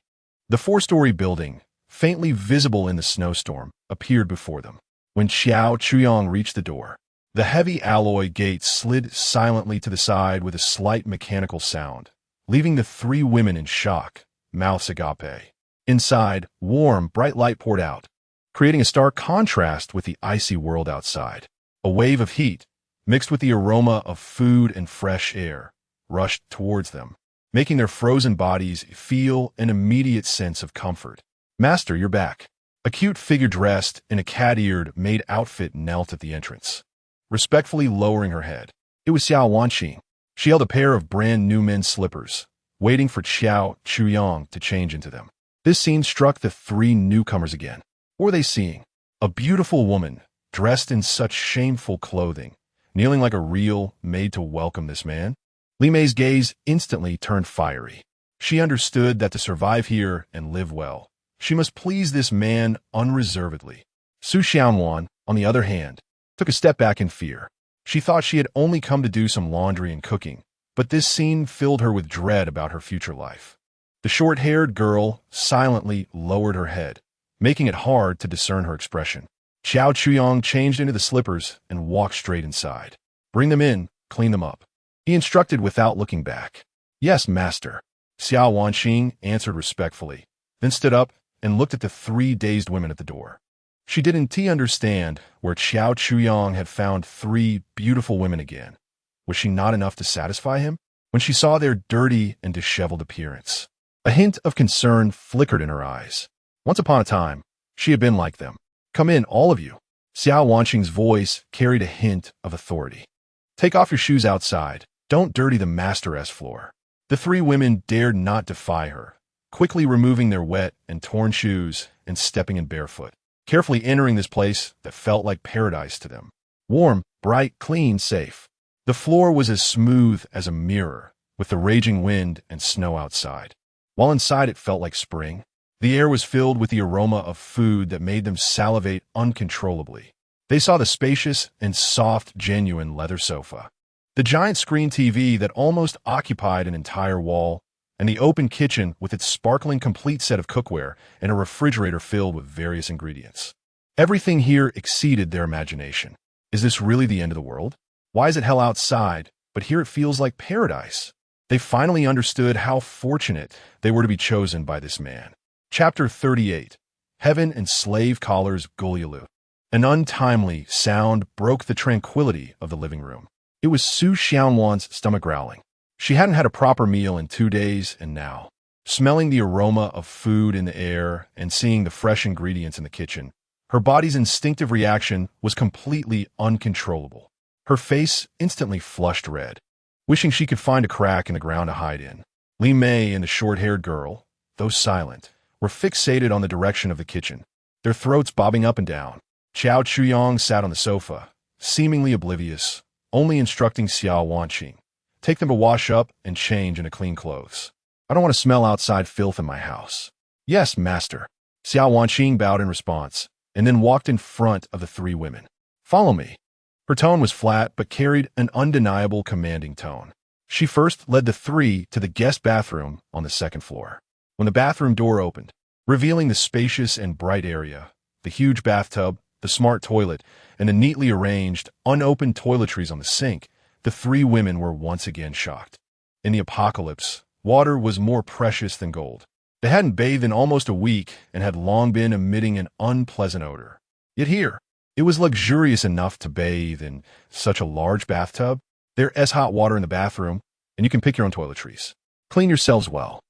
the 4-story building, faintly visible in the snowstorm, appeared before them. When Xiao Chuyang reached the door, the heavy alloy gate slid silently to the side with a slight mechanical sound, leaving the 3 women in shock, mouths agape. Inside, warm, bright light poured out, creating a stark contrast with the icy world outside. A wave of heat, mixed with the aroma of food and fresh air, rushed towards them, making their frozen bodies feel an immediate sense of comfort. "Master, you're back." A cute figure dressed in a cat-eared maid outfit knelt at the entrance, respectfully lowering her head. It was Xiao Wanxing. She held a pair of brand-new men's slippers, waiting for Xiao Chuyang to change into them. This scene struck the 3 newcomers again. What were they seeing? A beautiful woman, dressed in such shameful clothing, kneeling like a real maid to welcome this man? Li Mei's gaze instantly turned fiery. She understood that to survive here and live well, she must please this man unreservedly. Su Xianwan, on the other hand, took a step back in fear. She thought she had only come to do some laundry and cooking, but this scene filled her with dread about her future life. The short-haired girl silently lowered her head, making it hard to discern her expression. Xiao Chuyang changed into the slippers and walked straight inside. "Bring them in, clean them up," he instructed without looking back. "Yes, master," Xiao Wanxing answered respectfully, then stood up and looked at the 3 dazed women at the door. She didn't understand where Xiao Chuyang had found 3 beautiful women again. Was she not enough to satisfy him? When she saw their dirty and disheveled appearance, a hint of concern flickered in her eyes. Once upon a time, she had been like them. "Come in, all of you." Xiao Wanxing's voice carried a hint of authority. Take off your shoes outside. Don't dirty the master's floor. The three women dared not defy her, quickly removing their wet and torn shoes and stepping in barefoot, carefully entering this place that felt like paradise to them. Warm, bright, clean, safe. The floor was as smooth as a mirror, with the raging wind and snow outside. While inside it felt like spring, the air was filled with the aroma of food that made them salivate uncontrollably. They saw the spacious and soft, genuine leather sofa, the giant screen TV that almost occupied an entire wall, and the open kitchen with its sparkling complete set of cookware and a refrigerator filled with various ingredients. Everything here exceeded their imagination. Is this really the end of the world? Why is it hell outside, but here it feels like paradise? They finally understood how fortunate they were to be chosen by this man. Chapter 38. Heaven and Slave Collars Gulyalu. An untimely sound broke the tranquility of the living room. It was Su Xiaowan's stomach growling. She hadn't had a proper meal in 2 days, and now, smelling the aroma of food in the air and seeing the fresh ingredients in the kitchen, her body's instinctive reaction was completely uncontrollable. Her face instantly flushed red, wishing she could find a crack in the ground to hide in. Li Mei and the short-haired girl, though silent, were fixated on the direction of the kitchen, their throats bobbing up and down. Qiao Chuyong sat on the sofa, seemingly oblivious, only instructing Xiao Wanqing, "Take them to wash up and change into clean clothes. I don't want to smell outside filth in my house." "Yes, master." Xiao Wanqing bowed in response, and then walked in front of the three women. "Follow me." Her tone was flat but carried an undeniable commanding tone. She first led the three to the guest bathroom on the second floor. When the bathroom door opened, revealing the spacious and bright area, the huge bathtub, the smart toilet, and the neatly arranged, unopened toiletries on the sink, the three women were once again shocked. In the apocalypse, water was more precious than gold. They hadn't bathed in almost a week and had long been emitting an unpleasant odor. Yet here, it was luxurious enough to bathe in such a large bathtub. There's hot water in the bathroom, and you can pick your own toiletries. Clean yourselves well.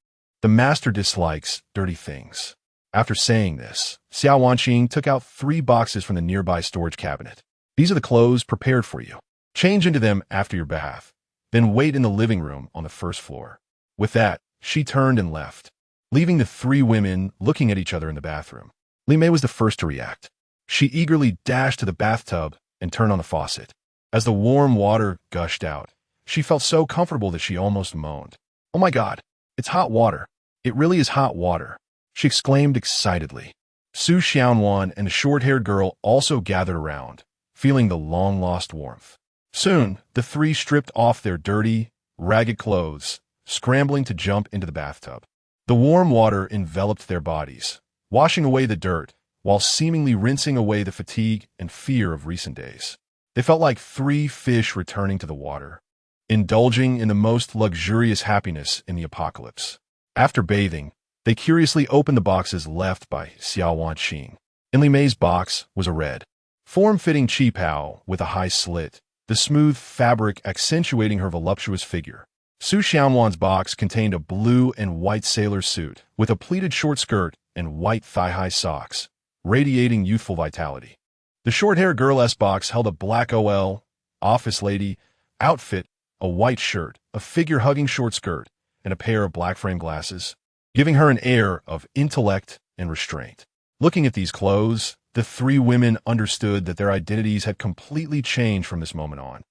The master dislikes dirty things. After saying this, Xiao Wanqing took out 3 boxes from the nearby storage cabinet. "These are the clothes prepared for you. Change into them after your bath, then wait in the living room on the first floor." With that, she turned and left, leaving the three women looking at each other in the bathroom. Li Mei was the first to react. She eagerly dashed to the bathtub and turned on the faucet. As the warm water gushed out, she felt so comfortable that she almost moaned. "Oh my God, it's hot water. It really is hot water," she exclaimed excitedly. Su Xiaowan and the short-haired girl also gathered around, feeling the long-lost warmth. Soon, the three stripped off their dirty, ragged clothes, scrambling to jump into the bathtub. The warm water enveloped their bodies, washing away the dirt, while seemingly rinsing away the fatigue and fear of recent days. They felt like 3 fish returning to the water, indulging in the most luxurious happiness in the apocalypse. After bathing, they curiously opened the boxes left by Xiao Wanqing. In Li Mei's box was a red, form-fitting qipao with a high slit, the smooth fabric accentuating her voluptuous figure. Su Xiaowan's box contained a blue and white sailor suit with a pleated short skirt and white thigh-high socks, radiating youthful vitality. The short-haired girl's box held a black office lady outfit, a white shirt, a figure-hugging short skirt, and a pair of black-framed glasses, giving her an air of intellect and restraint. Looking at these clothes, the three women understood that their identities had completely changed from this moment on.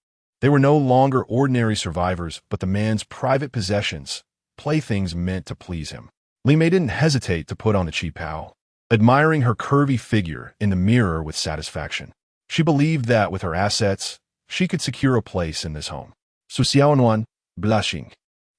They were no longer ordinary survivors, but the man's private possessions, playthings meant to please him. Li Mei didn't hesitate to put on the qipao, admiring her curvy figure in the mirror with satisfaction. She believed that with her assets, she could secure a place in this home. Su Xiaowan, blushing,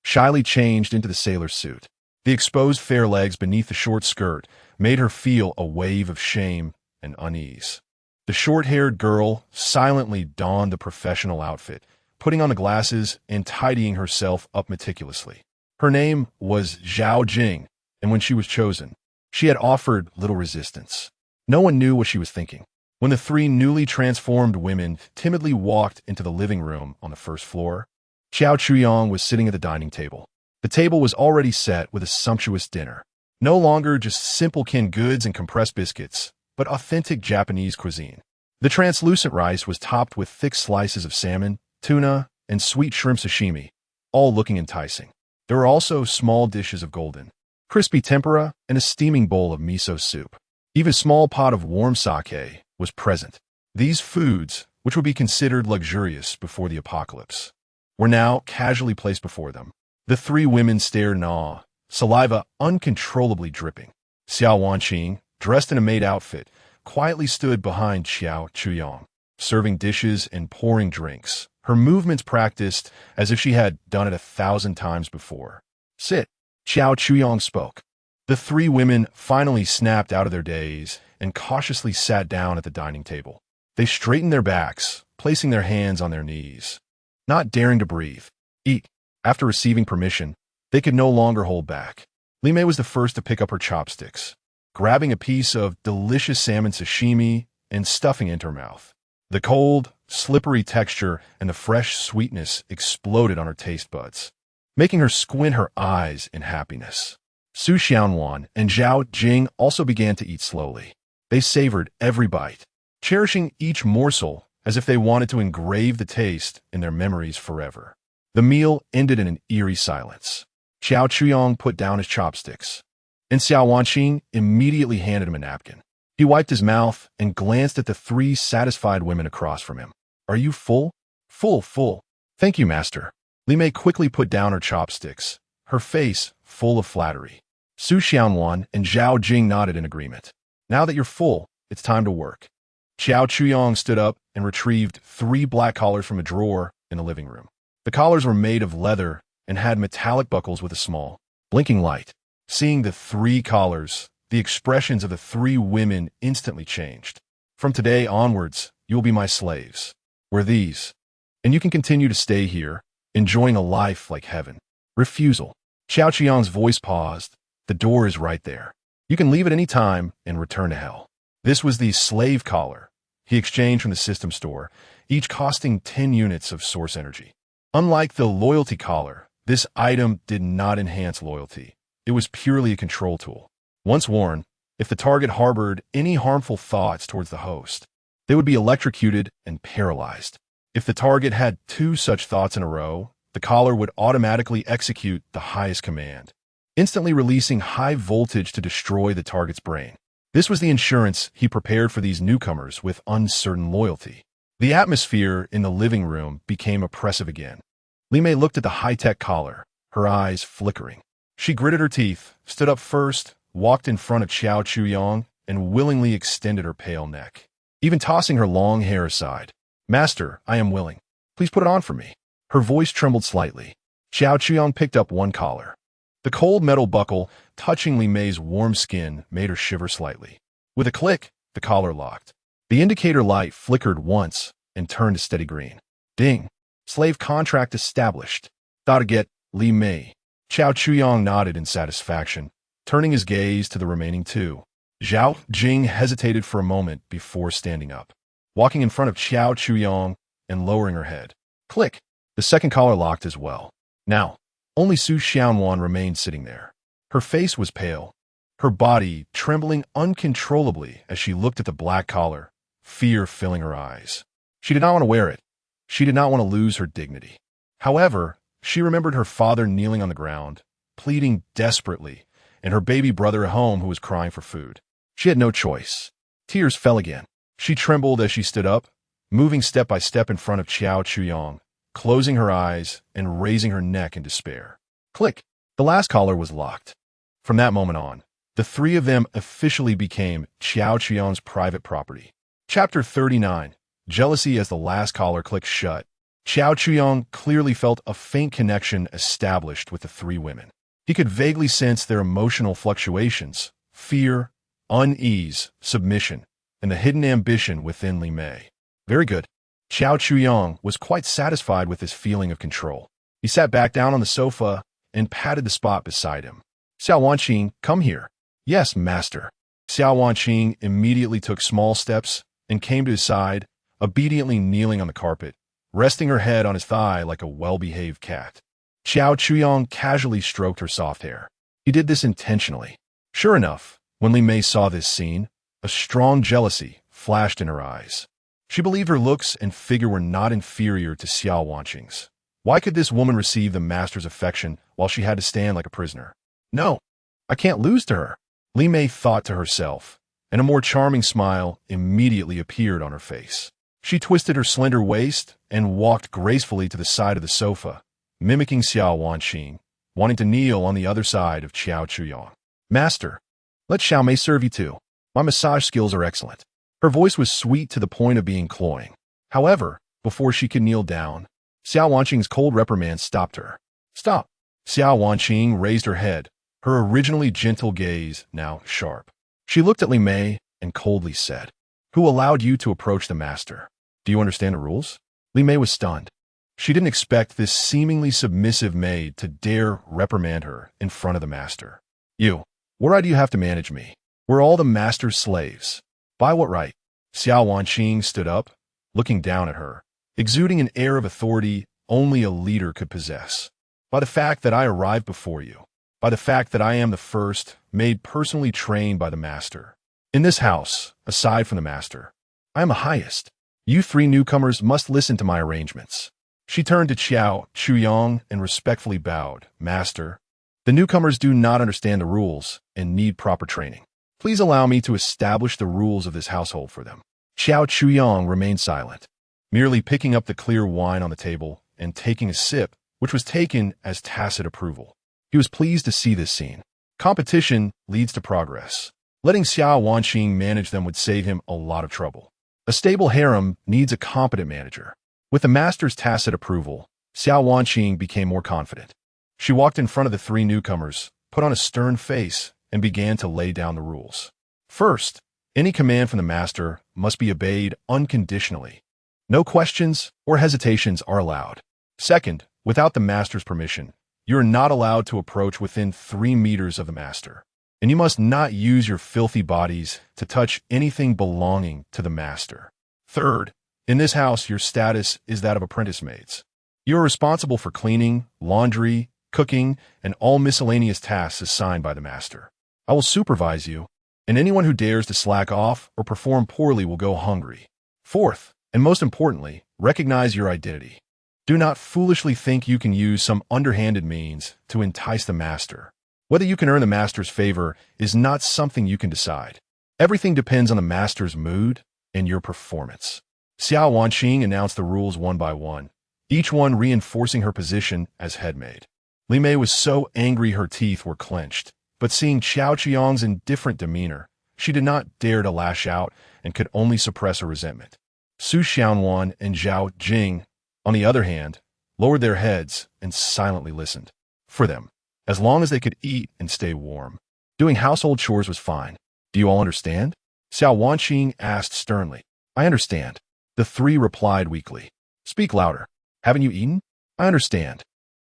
shyly changed into the sailor suit. The exposed fair legs beneath the short skirt made her feel a wave of shame and unease. The short-haired girl silently donned the professional outfit, putting on the glasses and tidying herself up meticulously. Her name was Zhao Jing, and when she was chosen, she had offered little resistance. No one knew what she was thinking. When the 3 newly transformed women timidly walked into the living room on the first floor, Qiao Chuyong was sitting at the dining table. The table was already set with a sumptuous dinner. No longer just simple canned goods and compressed biscuits, but authentic Japanese cuisine. The translucent rice was topped with thick slices of salmon, tuna, and sweet shrimp sashimi, all looking enticing. There were also small dishes of golden, crispy tempura and a steaming bowl of miso soup. Even a small pot of warm sake was present. These foods, which would be considered luxurious before the apocalypse, were now casually placed before them. The three women stared in awe, saliva uncontrollably dripping. Xiao Wanqing, dressed in a maid outfit, quietly stood behind Xiao Chuyang, serving dishes and pouring drinks, her movements practiced as if she had done it 1,000 times before. Sit, Xiao Chuyang spoke. The three women finally snapped out of their daze and cautiously sat down at the dining table. They straightened their backs, placing their hands on their knees, not daring to breathe. Eat. After receiving permission, they could no longer hold back. Li Mei was the first to pick up her chopsticks, grabbing a piece of delicious salmon sashimi and stuffing it into her mouth. The cold, slippery texture and the fresh sweetness exploded on her taste buds, making her squint her eyes in happiness. Su Xianwan and Zhao Jing also began to eat slowly. They savored every bite, cherishing each morsel as if they wanted to engrave the taste in their memories forever. The meal ended in an eerie silence. Xiao Chuyang put down his chopsticks, and Xiao Wanqing immediately handed him a napkin. He wiped his mouth and glanced at the three satisfied women across from him. Are you full? Full. Thank you, master. Li Mei quickly put down her chopsticks, her face full of flattery. Su Xianwan and Zhao Jing nodded in agreement. Now that you're full, it's time to work. Xiao Chuyang stood up and retrieved 3 black collars from a drawer in the living room. The collars were made of leather and had metallic buckles with a small, blinking light. Seeing the 3 collars, the expressions of the 3 women instantly changed. From today onwards, you will be my slaves. Wear these, and you can continue to stay here, enjoying a life like heaven. Refusal. Xiao Qiang's voice paused. The door is right there. You can leave at any time and return to hell. This was the slave collar he exchanged from the system store, each costing 10 units of source energy. Unlike the loyalty collar, this item did not enhance loyalty. It was purely a control tool. Once worn, if the target harbored any harmful thoughts towards the host, they would be electrocuted and paralyzed. If the target had 2 such thoughts in a row, the collar would automatically execute the highest command, instantly releasing high voltage to destroy the target's brain. This was the insurance he prepared for these newcomers with uncertain loyalty. The atmosphere in the living room became oppressive again. Li Mei looked at the high-tech collar, her eyes flickering. She gritted her teeth, stood up first, walked in front of Xiao Chuyang, and willingly extended her pale neck, even tossing her long hair aside. Master, I am willing. Please put it on for me. Her voice trembled slightly. Xiao Chuyang picked up one collar. The cold metal buckle touching Li Mei's warm skin made her shiver slightly. With a click, the collar locked. The indicator light flickered once and turned to steady green. Ding. Slave contract established. Thought to get Li Mei. Xiao Chuyang nodded in satisfaction, turning his gaze to the remaining 2. Zhao Jing hesitated for a moment before standing up, walking in front of Xiao Chuyang and lowering her head. Click. The second collar locked as well. Now, only Su Xianwan remained sitting there. Her face was pale, her body trembling uncontrollably as she looked at the black collar, fear filling her eyes. She did not want to wear it. She did not want to lose her dignity. However, she remembered her father kneeling on the ground, pleading desperately, and her baby brother at home who was crying for food. She had no choice. Tears fell again. She trembled as she stood up, moving step by step in front of Xiao Chuyang, closing her eyes and raising her neck in despair. Click. The last collar was locked. From that moment on, the 3 of them officially became Xiao Chuyang's private property. Chapter 39. Jealousy as the last collar clicked shut. Xiao Chuyang clearly felt a faint connection established with the 3 women. He could vaguely sense their emotional fluctuations, fear, unease, submission, and the hidden ambition within Li Mei. Very good. Xiao Chuyang was quite satisfied with his feeling of control. He sat back down on the sofa and patted the spot beside him. Xiao Wanqing, come here. Yes, master. Xiao Wanqing immediately took small steps and came to his side, obediently kneeling on the carpet, resting her head on his thigh like a well-behaved cat. Xiao Chuyang casually stroked her soft hair. He did this intentionally. Sure enough, when Li Mei saw this scene, a strong jealousy flashed in her eyes. She believed her looks and figure were not inferior to Xiao Wanqing's. Why could this woman receive the master's affection while she had to stand like a prisoner? No, I can't lose to her, Li Mei thought to herself, and a more charming smile immediately appeared on her face. She twisted her slender waist and walked gracefully to the side of the sofa, mimicking Xiao Wanqing, wanting to kneel on the other side of Qiao Chuyang. Master, let Xiao Mei serve you too. My massage skills are excellent. Her voice was sweet to the point of being cloying. However, before she could kneel down, Xiao Wanqing's cold reprimand stopped her. Stop! Xiao Wanqing raised her head, her originally gentle gaze now sharp. She looked at Li Mei and coldly said, Who allowed you to approach the master? Do you understand the rules? Li Mei was stunned. She didn't expect this seemingly submissive maid to dare reprimand her in front of the master. You, what right do you have to manage me? We're all the master's slaves. By what right? Xiao Wanqing stood up, looking down at her, exuding an air of authority only a leader could possess. By the fact that I arrived before you. By the fact that I am the first, maid personally trained by the master. In this house, aside from the master, I am the highest. You three newcomers must listen to my arrangements. She turned to Qiao Chuyang and respectfully bowed. Master, the newcomers do not understand the rules and need proper training. Please allow me to establish the rules of this household for them. Qiao Chuyang remained silent, merely picking up the clear wine on the table and taking a sip, which was taken as tacit approval. He was pleased to see this scene. Competition leads to progress. Letting Xiao Wanqing manage them would save him a lot of trouble. A stable harem needs a competent manager. With the master's tacit approval, Xiao Wanqing became more confident. She walked in front of the three newcomers, put on a stern face, and began to lay down the rules. First, any command from the master must be obeyed unconditionally. No questions or hesitations are allowed. Second, without the master's permission, you are not allowed to approach within 3 meters of the master. And you must not use your filthy bodies to touch anything belonging to the master. Third, in this house, your status is that of apprentice maids. You are responsible for cleaning, laundry, cooking, and all miscellaneous tasks assigned by the master. I will supervise you, and anyone who dares to slack off or perform poorly will go hungry. Fourth, and most importantly, recognize your identity. Do not foolishly think you can use some underhanded means to entice the master. Whether you can earn the master's favor is not something you can decide. Everything depends on the master's mood and your performance. Xiao Wanqing announced the rules one by one, each one reinforcing her position as headmaid. Li Mei was so angry her teeth were clenched, but seeing Qiao Qiang's indifferent demeanor, she did not dare to lash out and could only suppress her resentment. Su Xianwan and Zhao Jing, on the other hand, lowered their heads and silently listened. For them, as long as they could eat and stay warm, doing household chores was fine. Do you all understand? Xiao Wanqing asked sternly. I understand. The three replied weakly. Speak louder. Haven't you eaten? I understand.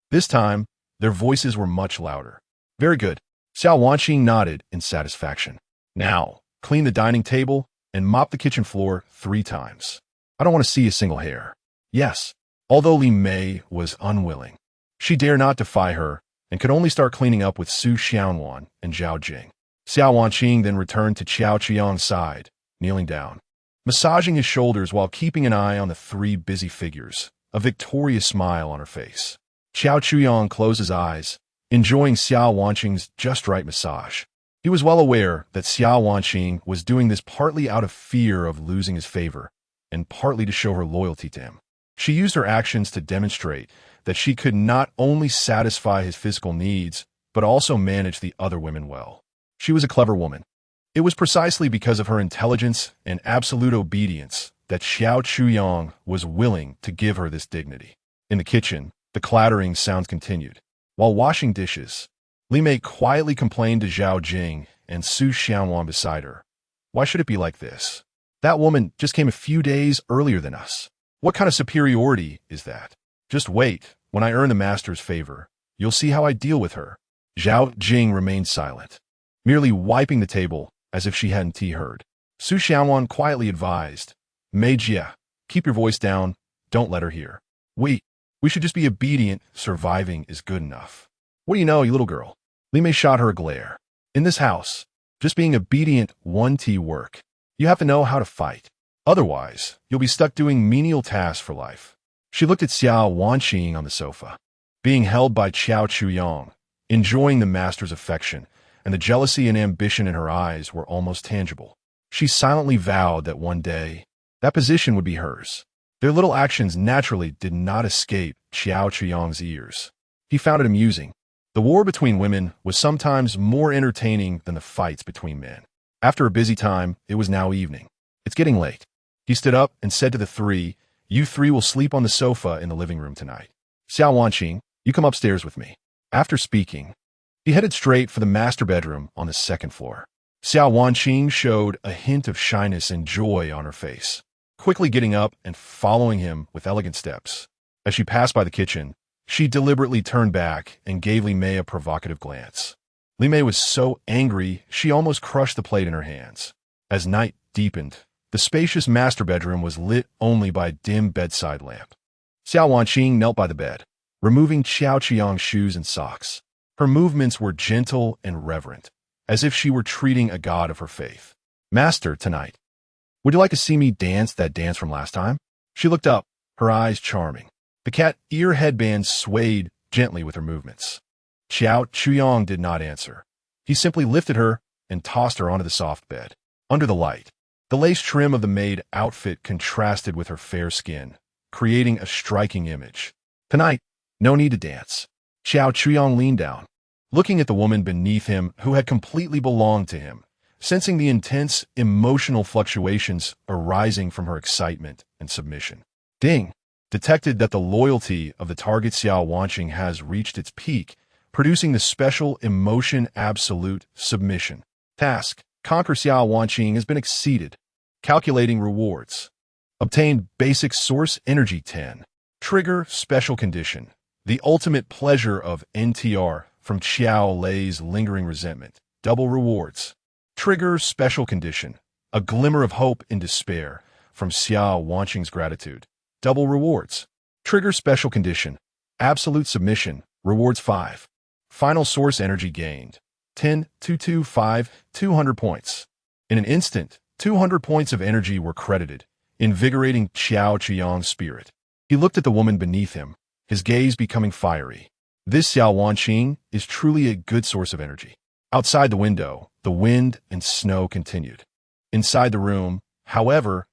This time, their voices were much louder. Very good. Xiao Wanqing nodded in satisfaction. Now, clean the dining table and mop the kitchen floor 3 times. I don't want to see a single hair. Yes. Although Li Mei was unwilling, she dared not defy her and could only start cleaning up with Su Xianwan and Zhao Jing. Xiao Wanqing then returned to Qiao Qiang's side, kneeling down, massaging his shoulders while keeping an eye on the 3 busy figures, a victorious smile on her face. Qiao Qiang closed his eyes, enjoying Xiao Wanqing's just right massage. He was well aware that Xiao Wanqing was doing this partly out of fear of losing his favor, and partly to show her loyalty to him. She used her actions to demonstrate that she could not only satisfy his physical needs, but also manage the other women well. She was a clever woman. It was precisely because of her intelligence and absolute obedience that Xiao Chuyang was willing to give her this dignity. In the kitchen, the clattering sounds continued. While washing dishes, Li Mei quietly complained to Zhao Jing and Su Xianwan beside her. Why should it be like this? That woman just came a few days earlier than us. What kind of superiority is that? Just wait. When I earn the master's favor, you'll see how I deal with her. Zhao Jing remained silent, merely wiping the table as if she hadn't heard. Su Xianwan quietly advised, Mei Jia, keep your voice down. Don't let her hear. We should just be obedient. Surviving is good enough. What do you know, you little girl? Li Mei shot her a glare. In this house, just being obedient won't work. You have to know how to fight. Otherwise, you'll be stuck doing menial tasks for life. She looked at Xiao Wanqing on the sofa, being held by Qiao Chuyang, enjoying the master's affection, and the jealousy and ambition in her eyes were almost tangible. She silently vowed that one day, that position would be hers. Their little actions naturally did not escape Qiao Chuyang's ears. He found it amusing. The war between women was sometimes more entertaining than the fights between men. After a busy time, it was now evening. It's getting late. He stood up and said to the three, "You three will sleep on the sofa in the living room tonight. Xiao Wanqing, you come upstairs with me." After speaking, he headed straight for the master bedroom on the second floor. Xiao Wanqing showed a hint of shyness and joy on her face, quickly getting up and following him with elegant steps. As she passed by the kitchen, she deliberately turned back and gave Li Mei a provocative glance. Li Mei was so angry she almost crushed the plate in her hands. As night deepened, the spacious master bedroom was lit only by a dim bedside lamp. Xiao Wanqing knelt by the bed, removing Qiao Chuyang's shoes and socks. Her movements were gentle and reverent, as if she were treating a god of her faith. "Master, tonight, would you like to see me dance that dance from last time?" She looked up, her eyes charming. The cat ear headband swayed gently with her movements. Qiao Chuyang did not answer. He simply lifted her and tossed her onto the soft bed. Under the light, the lace trim of the maid outfit contrasted with her fair skin, creating a striking image. "Tonight, no need to dance." Qiao Chuyang leaned down, looking at the woman beneath him who had completely belonged to him, sensing the intense emotional fluctuations arising from her excitement and submission. Ding! Detected that the loyalty of the target Xiao Wanqing has reached its peak, producing the special emotion absolute submission. Task: conquer Xiao Wanqing has been exceeded. Calculating rewards. Obtained basic source energy 10. Trigger special condition. The ultimate pleasure of NTR from Qiao Lei's lingering resentment. Double rewards. Trigger special condition. A glimmer of hope in despair from Xiao Wanqing's gratitude. Double rewards. Trigger special condition. Absolute submission. Rewards 5. Final source energy gained. 200 points. In an instant, 200 points of energy were credited, invigorating Qiao Chuyang's spirit. He looked at the woman beneath him, his gaze becoming fiery. This Xiao Wanqing is truly a good source of energy. Outside the window, the wind and snow continued. Inside the room, however,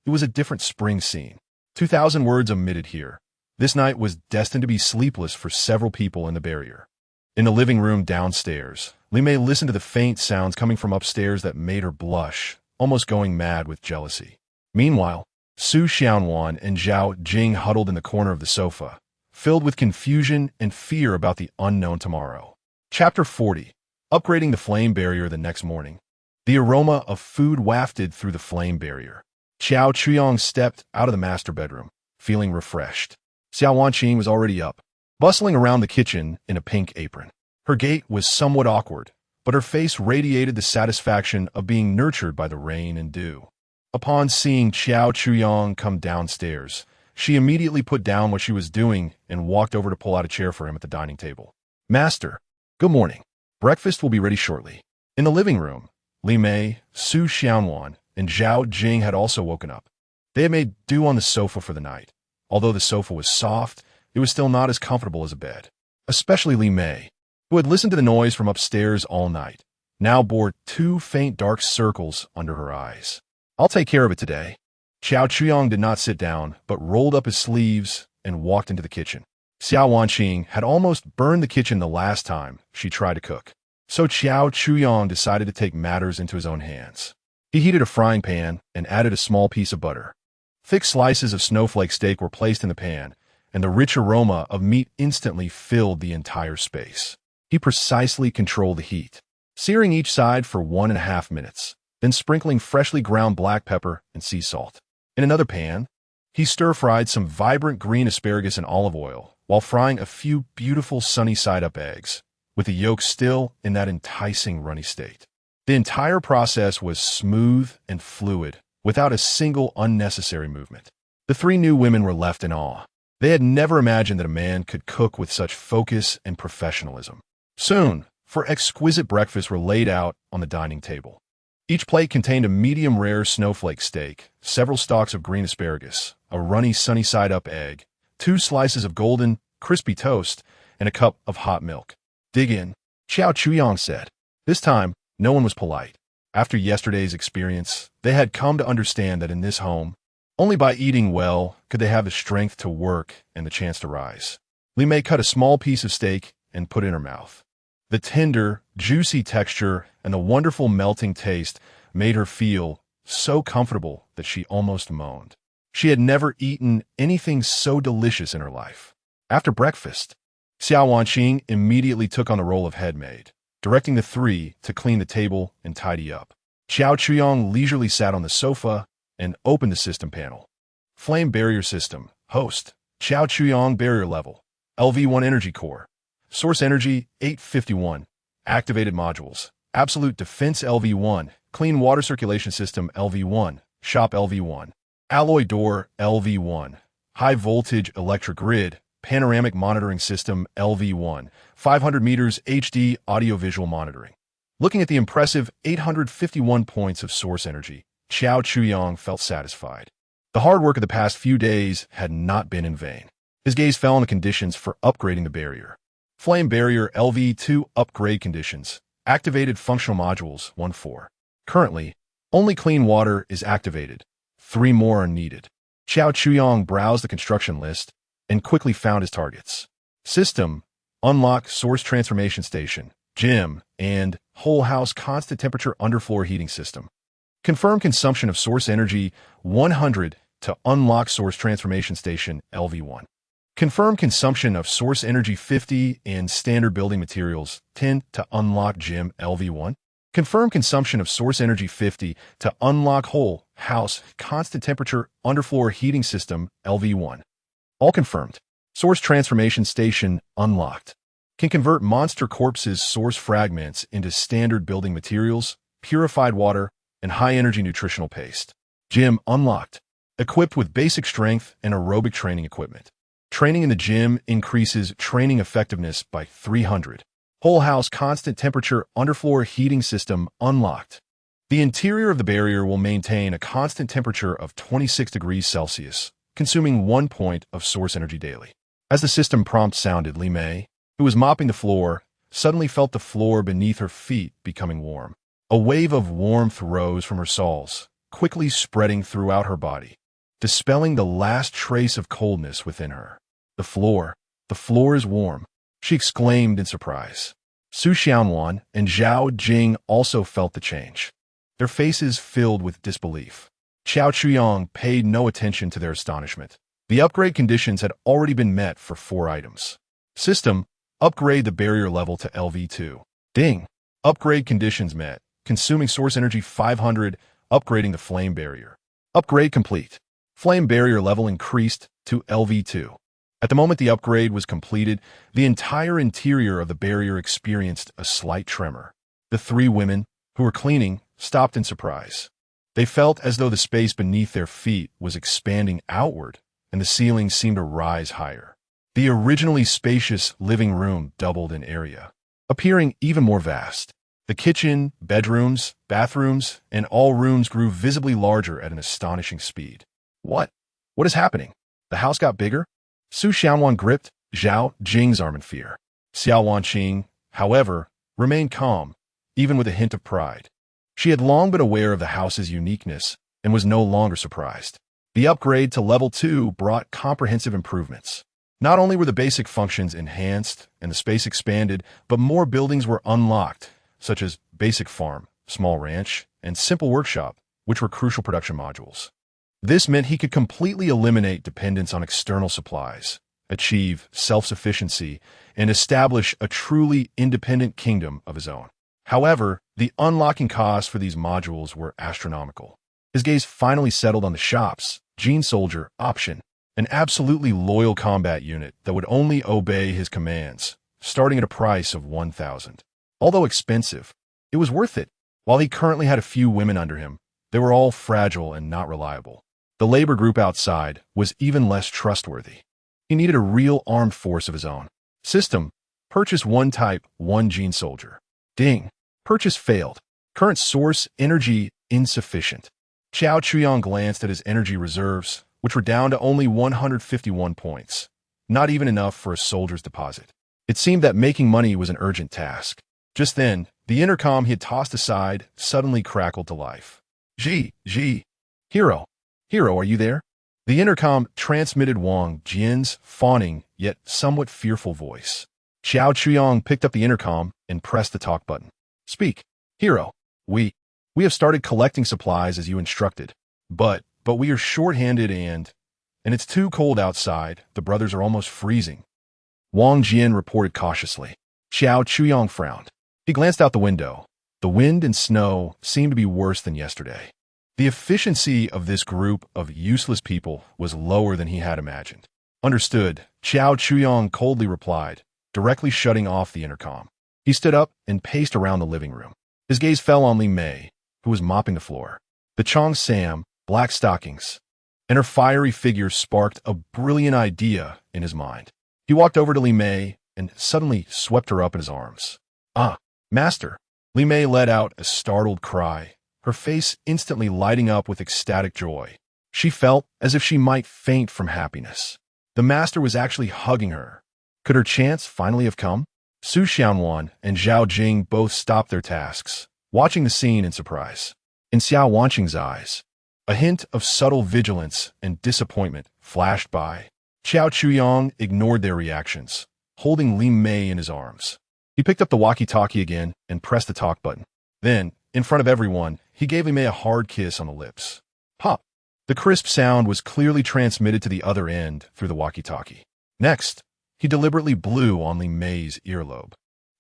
it was a different spring scene. 2,000 words omitted here. This night was destined to be sleepless for several people in the barrier. In the living room downstairs, Li Mei listened to the faint sounds coming from upstairs that made her blush, almost going mad with jealousy. Meanwhile, Su Xianwan and Zhao Jing huddled in the corner of the sofa, filled with confusion and fear about the unknown tomorrow. Chapter 40. Upgrading the flame barrier the next morning. The aroma of food wafted through the flame barrier. Qiao Chuyang stepped out of the master bedroom, feeling refreshed. Xiao Wanqing was already up, bustling around the kitchen in a pink apron. Her gait was somewhat awkward, but her face radiated the satisfaction of being nurtured by the rain and dew. Upon seeing Qiao Chuyang come downstairs, she immediately put down what she was doing and walked over to pull out a chair for him at the dining table. "Master, good morning. Breakfast will be ready shortly." In the living room, Li Mei, Su Xianwan, and Zhao Jing had also woken up. They had made do on the sofa for the night. Although the sofa was soft, it was still not as comfortable as a bed. Especially Li Mei, who had listened to the noise from upstairs all night, now bore 2 faint dark circles under her eyes. "I'll take care of it today." Qiao Chuyang did not sit down, but rolled up his sleeves and walked into the kitchen. Xiao Wanqing had almost burned the kitchen the last time she tried to cook. So Qiao Chuyang decided to take matters into his own hands. He heated a frying pan and added a small piece of butter. Thick slices of snowflake steak were placed in the pan, and the rich aroma of meat instantly filled the entire space. He precisely controlled the heat, searing each side for 1.5 minutes, then sprinkling freshly ground black pepper and sea salt. In another pan, he stir-fried some vibrant green asparagus in olive oil while frying a few beautiful sunny side-up eggs, with the yolk still in that enticing runny state. The entire process was smooth and fluid, without a single unnecessary movement. The 3 new women were left in awe. They had never imagined that a man could cook with such focus and professionalism. Soon, 4 exquisite breakfasts were laid out on the dining table. Each plate contained a medium-rare snowflake steak, several stalks of green asparagus, a runny sunny-side-up egg, 2 slices of golden, crispy toast, and a cup of hot milk. "Dig in," Xiao Chuyang said. This time, no one was polite. After yesterday's experience, they had come to understand that in this home, only by eating well could they have the strength to work and the chance to rise. Li Mei cut a small piece of steak and put it in her mouth. The tender, juicy texture and the wonderful melting taste made her feel so comfortable that she almost moaned. She had never eaten anything so delicious in her life. After breakfast, Xiao Wanqing immediately took on the role of head maid, directing the 3 to clean the table and tidy up. Xiao Chuyang leisurely sat on the sofa and opened the system panel. Flame barrier system, host, Xiao Chuyang barrier level, LV1 energy core, source energy 851, activated modules, absolute defense LV1, clean water circulation system LV1, shop LV1, alloy door LV1, high voltage electric grid, panoramic monitoring system LV1, 500 meters HD audio-visual monitoring. Looking at the impressive 851 points of source energy, Xiao Chuyang felt satisfied. The hard work of the past few days had not been in vain. His gaze fell on the conditions for upgrading the barrier. Flame barrier LV2 upgrade conditions. Activated functional modules 1-4. Currently, only clean water is activated. 3 more are needed. Xiao Chuyang browsed the construction list and quickly found his targets. System, unlock source transformation station, gym, and whole house constant temperature underfloor heating system. Confirm consumption of source energy 100 to unlock source transformation station LV1. Confirm consumption of source energy 50 and standard building materials 10 to unlock gym LV1. Confirm consumption of source energy 50 to unlock whole house constant temperature underfloor heating system LV1. All confirmed. Source transformation station unlocked. Can convert monster corpses source fragments into standard building materials, purified water, and high-energy nutritional paste. Gym unlocked. Equipped with basic strength and aerobic training equipment. Training in the gym increases training effectiveness by 300. Whole house constant temperature underfloor heating system unlocked. The interior of the barrier will maintain a constant temperature of 26 degrees Celsius, consuming 1 point of source energy daily. As the system prompt sounded, Li Mei, who was mopping the floor, suddenly felt the floor beneath her feet becoming warm. A wave of warmth rose from her soles, quickly spreading throughout her body, dispelling the last trace of coldness within her. The floor is warm, she exclaimed in surprise. Su Xianwan and Zhao Jing also felt the change, their faces filled with disbelief. Xiao Chuyang paid no attention to their astonishment. The upgrade conditions had already been met for 4 items. System, upgrade the barrier level to LV2. Ding. Upgrade conditions met. Consuming source energy 500, upgrading the flame barrier. Upgrade complete. Flame barrier level increased to LV2. At the moment the upgrade was completed, the entire interior of the barrier experienced a slight tremor. The 3 women, who were cleaning, stopped in surprise. They felt as though the space beneath their feet was expanding outward, and the ceiling seemed to rise higher. The originally spacious living room doubled in area, appearing even more vast. The kitchen, bedrooms, bathrooms, and all rooms grew visibly larger at an astonishing speed. What is happening? The house got bigger? Su Xianwan gripped Zhao Jing's arm in fear. Xiao Wanqing, however, remained calm, even with a hint of pride. She had long been aware of the house's uniqueness and was no longer surprised. The upgrade to level 2 brought comprehensive improvements. Not only were the basic functions enhanced and the space expanded, but more buildings were unlocked, such as basic farm, small ranch, and simple workshop, which were crucial production modules. This meant he could completely eliminate dependence on external supplies, achieve self-sufficiency, and establish a truly independent kingdom of his own. However, the unlocking costs for these modules were astronomical. His gaze finally settled on the shop's Gene Soldier option, an absolutely loyal combat unit that would only obey his commands, starting at a price of 1,000. Although expensive, it was worth it. While he currently had a few women under him, they were all fragile and not reliable. The labor group outside was even less trustworthy. He needed a real armed force of his own. System, purchase 1 type, 1 Gene Soldier. Ding. Purchase failed. Current source, energy, insufficient. Xiao Chuyang glanced at his energy reserves, which were down to only 151 points. Not even enough for a soldier's deposit. It seemed that making money was an urgent task. Just then, the intercom he had tossed aside suddenly crackled to life. Ji, Hero, are you there? The intercom transmitted Wang Jian's fawning, yet somewhat fearful voice. Xiao Chuyang picked up the intercom and pressed the talk button. Speak, Hero. We have started collecting supplies as you instructed. But we are short-handed and it's too cold outside. The brothers are almost freezing. Wang Jian reported cautiously. Xiao Chuyang frowned. He glanced out the window. The wind and snow seemed to be worse than yesterday. The efficiency of this group of useless people was lower than he had imagined. Understood, Xiao Chuyang coldly replied, directly shutting off the intercom. He stood up and paced around the living room. His gaze fell on Li Mei, who was mopping the floor. The Chong Sam, black stockings, and her fiery figure sparked a brilliant idea in his mind. He walked over to Li Mei and suddenly swept her up in his arms. Ah, master! Li Mei let out a startled cry, her face instantly lighting up with ecstatic joy. She felt as if she might faint from happiness. The master was actually hugging her. Could her chance finally have come? Su Xiaowan and Zhao Jing both stopped their tasks, watching the scene in surprise. In Xiao Wanqing's eyes, a hint of subtle vigilance and disappointment flashed by. Xiao Chuyang ignored their reactions, holding Li Mei in his arms. He picked up the walkie-talkie again and pressed the talk button. Then, in front of everyone, he gave Li Mei a hard kiss on the lips. Pop! The crisp sound was clearly transmitted to the other end through the walkie-talkie. Next, he deliberately blew on Li Mei's earlobe,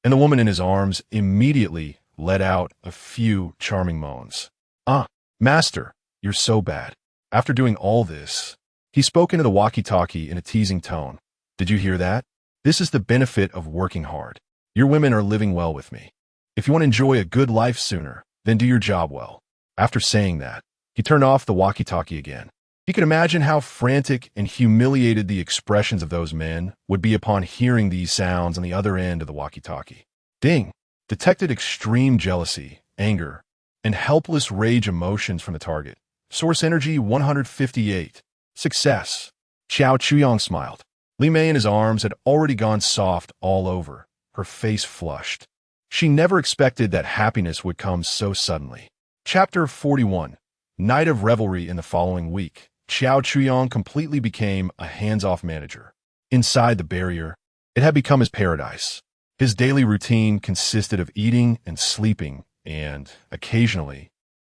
and the woman in his arms immediately let out a few charming moans. Ah, master, you're so bad. After doing all this, he spoke into the walkie-talkie in a teasing tone. Did you hear that? This is the benefit of working hard. Your women are living well with me. If you want to enjoy a good life sooner, then do your job well. After saying that, he turned off the walkie-talkie again. He could imagine how frantic and humiliated the expressions of those men would be upon hearing these sounds on the other end of the walkie-talkie. Ding! Detected extreme jealousy, anger, and helpless rage emotions from the target. Source energy 158. Success. Xiao Chuyang smiled. Li Mei in his arms had already gone soft all over, her face flushed. She never expected that happiness would come so suddenly. Chapter 41. Night of revelry. In the following week, Xiao Chuyang completely became a hands-off manager. Inside the barrier, it had become his paradise. His daily routine consisted of eating and sleeping, and, occasionally,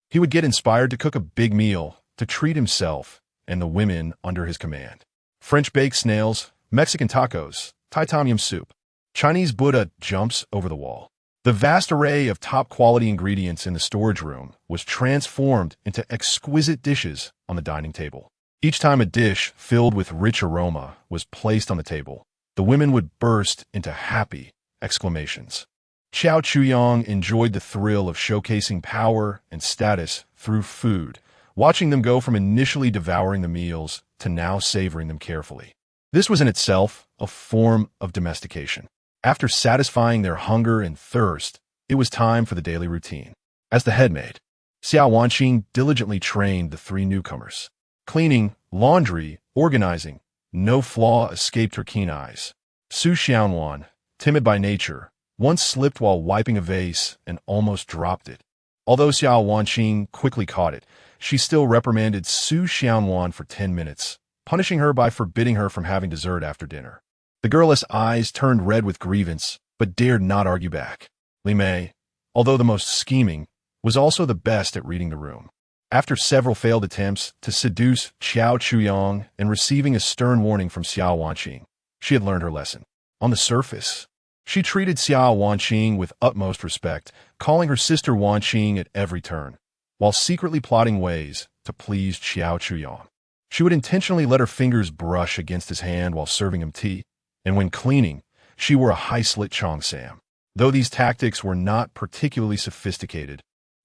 he would get inspired to cook a big meal to treat himself and the women under his command. French baked snails, Mexican tacos, Thai tom yum soup. Chinese Buddha jumps over the wall. The vast array of top-quality ingredients in the storage room was transformed into exquisite dishes on the dining table. Each time a dish filled with rich aroma was placed on the table, the women would burst into happy exclamations. Xiao Chuyang enjoyed the thrill of showcasing power and status through food, watching them go from initially devouring the meals to now savoring them carefully. This was in itself a form of domestication. After satisfying their hunger and thirst, it was time for the daily routine. As the head maid, Xiao Wanqing diligently trained the three newcomers. Cleaning, laundry, organizing, no flaw escaped her keen eyes. Su Xiaowan, timid by nature, once slipped while wiping a vase and almost dropped it. Although Xiao Wanqing quickly caught it, she still reprimanded Su Xiaowan for 10 minutes, punishing her by forbidding her from having dessert after dinner. The girl's eyes turned red with grievance, but dared not argue back. Li Mei, although the most scheming, was also the best at reading the room. After several failed attempts to seduce Xiao Chuyang and receiving a stern warning from Xiao Wanqing, she had learned her lesson. On the surface, she treated Xiao Wanqing with utmost respect, calling her sister Wanqing at every turn, while secretly plotting ways to please Xiao Chuyang. She would intentionally let her fingers brush against his hand while serving him tea, and when cleaning, she wore a high-slit Chong Sam. Though these tactics were not particularly sophisticated,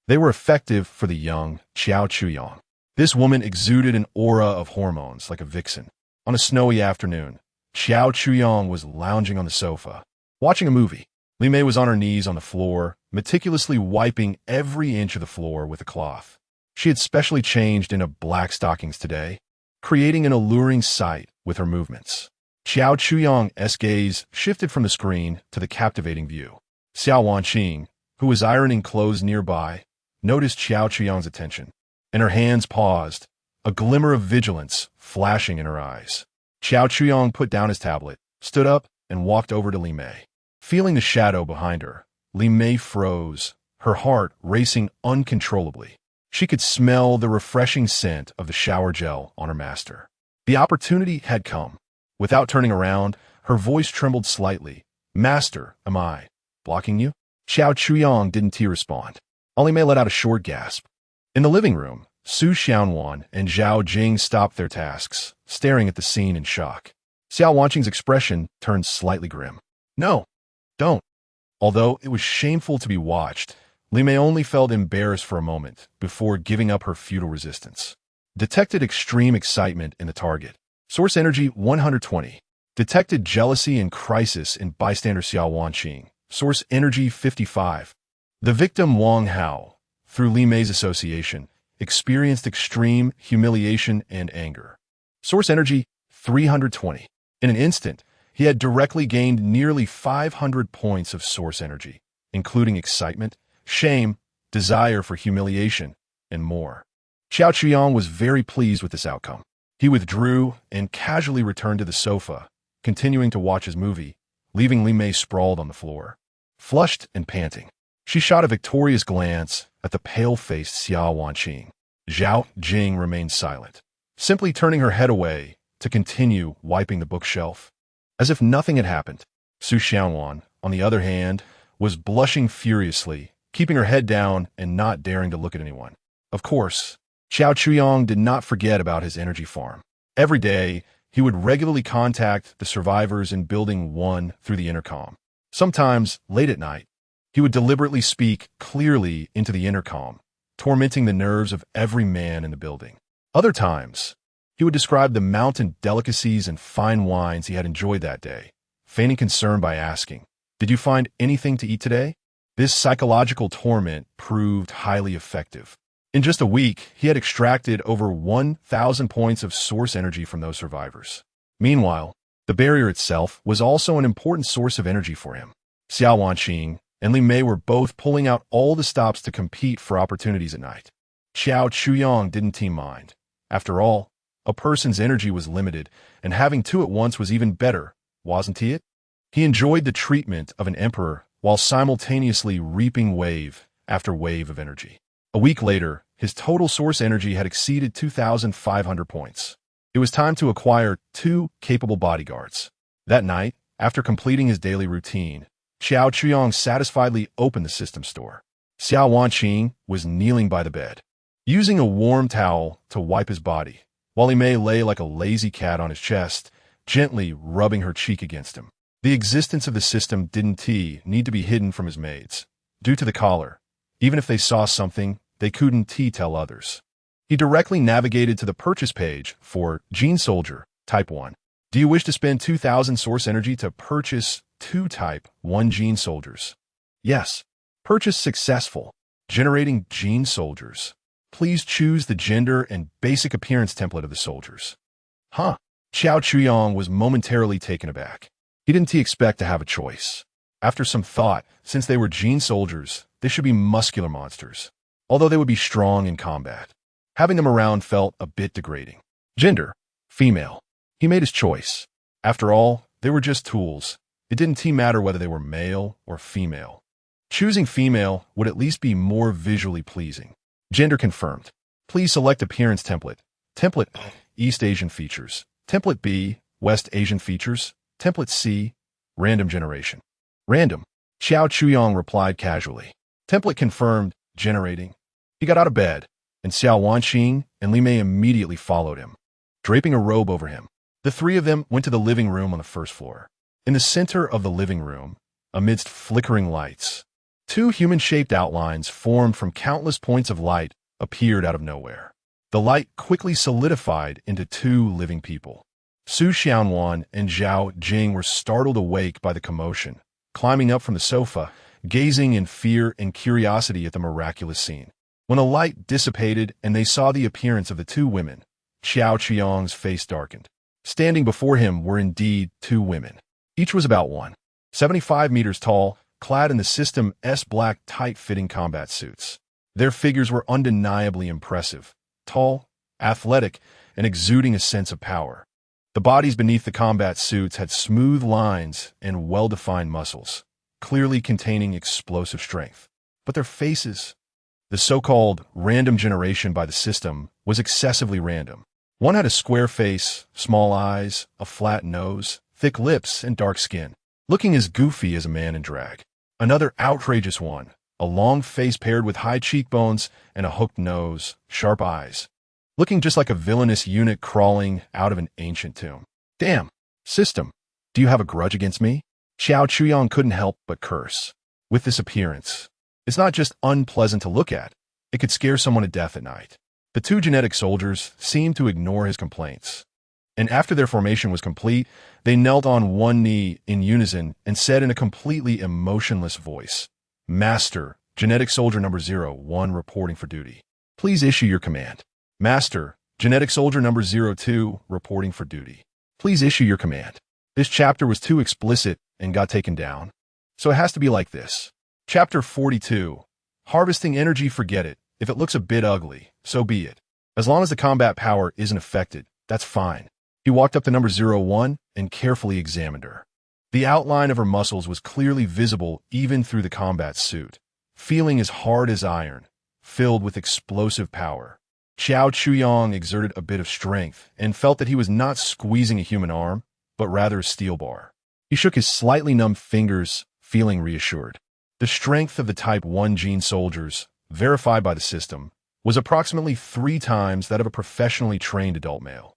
they were effective for the young Xiao Chuyang. This woman exuded an aura of hormones like a vixen. On a snowy afternoon, Xiao Chuyang was lounging on the sofa, watching a movie. Li Mei was on her knees on the floor, meticulously wiping every inch of the floor with a cloth. She had specially changed into black stockings today, creating an alluring sight with her movements. Xiao Chuyang's gaze shifted from the screen to the captivating view. Xiao Wanqing, who was ironing clothes nearby, noticed Xiao Chuyang's attention, and her hands paused, a glimmer of vigilance flashing in her eyes. Xiao Chuyang put down his tablet, stood up, and walked over to Li Mei. Feeling the shadow behind her, Li Mei froze, her heart racing uncontrollably. She could smell the refreshing scent of the shower gel on her master. The opportunity had come. Without turning around, her voice trembled slightly. "Master, am I blocking you?" Xiao Chuyang didn't respond. Li Mei let out a short gasp. In the living room, Su Xiaowan and Zhao Jing stopped their tasks, staring at the scene in shock. Xiao Wanqing's expression turned slightly grim. "No, don't." Although it was shameful to be watched, Li Mei only felt embarrassed for a moment before giving up her futile resistance. Detected extreme excitement in the target. Source energy 120. Detected jealousy and crisis in bystander Xiao Wanqing. Source energy 55. The victim Wang Hao, through Li Mei's association, experienced extreme humiliation and anger. Source energy 320. In an instant, he had directly gained nearly 500 points of source energy, including excitement, shame, desire for humiliation, and more. Xiao Chuyang was very pleased with this outcome. He withdrew and casually returned to the sofa, continuing to watch his movie, leaving Li Mei sprawled on the floor. Flushed and panting, she shot a victorious glance at the pale-faced Xiao Wanqing. Zhao Jing remained silent, simply turning her head away to continue wiping the bookshelf. As if nothing had happened, Su Xiaowan, on the other hand, was blushing furiously, keeping her head down and not daring to look at anyone. Of course, Xiao Chuyang did not forget about his energy farm. Every day, he would regularly contact the survivors in Building 1 through the intercom. Sometimes, late at night, he would deliberately speak clearly into the intercom, tormenting the nerves of every man in the building. Other times, he would describe the mountain delicacies and fine wines he had enjoyed that day, feigning concern by asking, "Did you find anything to eat today?" This psychological torment proved highly effective. In just a week, he had extracted over 1,000 points of source energy from those survivors. Meanwhile, the barrier itself was also an important source of energy for him. Xiao Wanqing and Li Mei were both pulling out all the stops to compete for opportunities at night. Xiao Chuyang didn't mind. After all, a person's energy was limited, and having two at once was even better, wasn't he? He enjoyed the treatment of an emperor while simultaneously reaping wave after wave of energy. A week later, his total source energy had exceeded 2,500 points. It was time to acquire 2 capable bodyguards. That night, after completing his daily routine, Xiao Chuyang satisfiedly opened the system store. Xiao Wanqing was kneeling by the bed, using a warm towel to wipe his body, while Li Mei lay like a lazy cat on his chest, gently rubbing her cheek against him. The existence of the system didn't need to be hidden from his maids. Due to the collar, even if they saw something, they couldn't tell others. He directly navigated to the purchase page for Gene Soldier, Type 1. Do you wish to spend 2,000 source energy to purchase 2 Type 1 Gene Soldiers? Yes. Purchase successful. Generating Gene Soldiers. Please choose the gender and basic appearance template of the soldiers. Huh. Xiao Chuyang was momentarily taken aback. He didn't expect to have a choice. After some thought, since they were Gene Soldiers, they should be muscular monsters, although they would be strong in combat. Having them around felt a bit degrading. Gender, female. He made his choice. After all, they were just tools. It didn't matter whether they were male or female. Choosing female would at least be more visually pleasing. Gender confirmed. Please select appearance template. Template East Asian features. Template B, West Asian features. Template C, random generation. Random. Xiao Chuyang replied casually. Template confirmed, generating. He got out of bed, and Xiao Wanqing and Li Mei immediately followed him, draping a robe over him. The 3 of them went to the living room on the first floor. In the center of the living room, amidst flickering lights, 2 human-shaped outlines formed from countless points of light appeared out of nowhere. The light quickly solidified into 2 living people. Su Xiaowan and Zhao Jing were startled awake by the commotion. Climbing up from the sofa, gazing in fear and curiosity at the miraculous scene. When the light dissipated and they saw the appearance of the two women, Xiao Qiang's face darkened. Standing before him were indeed two women. Each was about 175 meters tall, clad in the System's black tight-fitting combat suits. Their figures were undeniably impressive, tall, athletic, and exuding a sense of power. The bodies beneath the combat suits had smooth lines and well-defined muscles, clearly containing explosive strength. But their faces, the so-called random generation by the system, was excessively random. One had a square face, small eyes, a flat nose, thick lips, and dark skin, looking as goofy as a man in drag. Another outrageous one, a long face paired with high cheekbones and a hooked nose, sharp eyes, looking just like a villainous eunuch crawling out of an ancient tomb. Damn, system, do you have a grudge against me? Xiao Chuyang couldn't help but curse. With this appearance, it's not just unpleasant to look at, it could scare someone to death at night. The two genetic soldiers seemed to ignore his complaints, and after their formation was complete, they knelt on one knee in unison and said in a completely emotionless voice, "Master, genetic soldier number 01 reporting for duty. Please issue your command." "Master, genetic soldier number 02 reporting for duty. Please issue your command." This chapter was too explicit and got taken down, so it has to be like this. Chapter 42. Harvesting energy, forget it. If it looks a bit ugly, so be it. As long as the combat power isn't affected, that's fine. He walked up to number 01 and carefully examined her. The outline of her muscles was clearly visible even through the combat suit, feeling as hard as iron, filled with explosive power. Xiao Chuyang exerted a bit of strength and felt that he was not squeezing a human arm, but rather a steel bar. He shook his slightly numb fingers, feeling reassured. The strength of the Type 1 gene soldiers, verified by the system, was approximately 3 times that of a professionally trained adult male.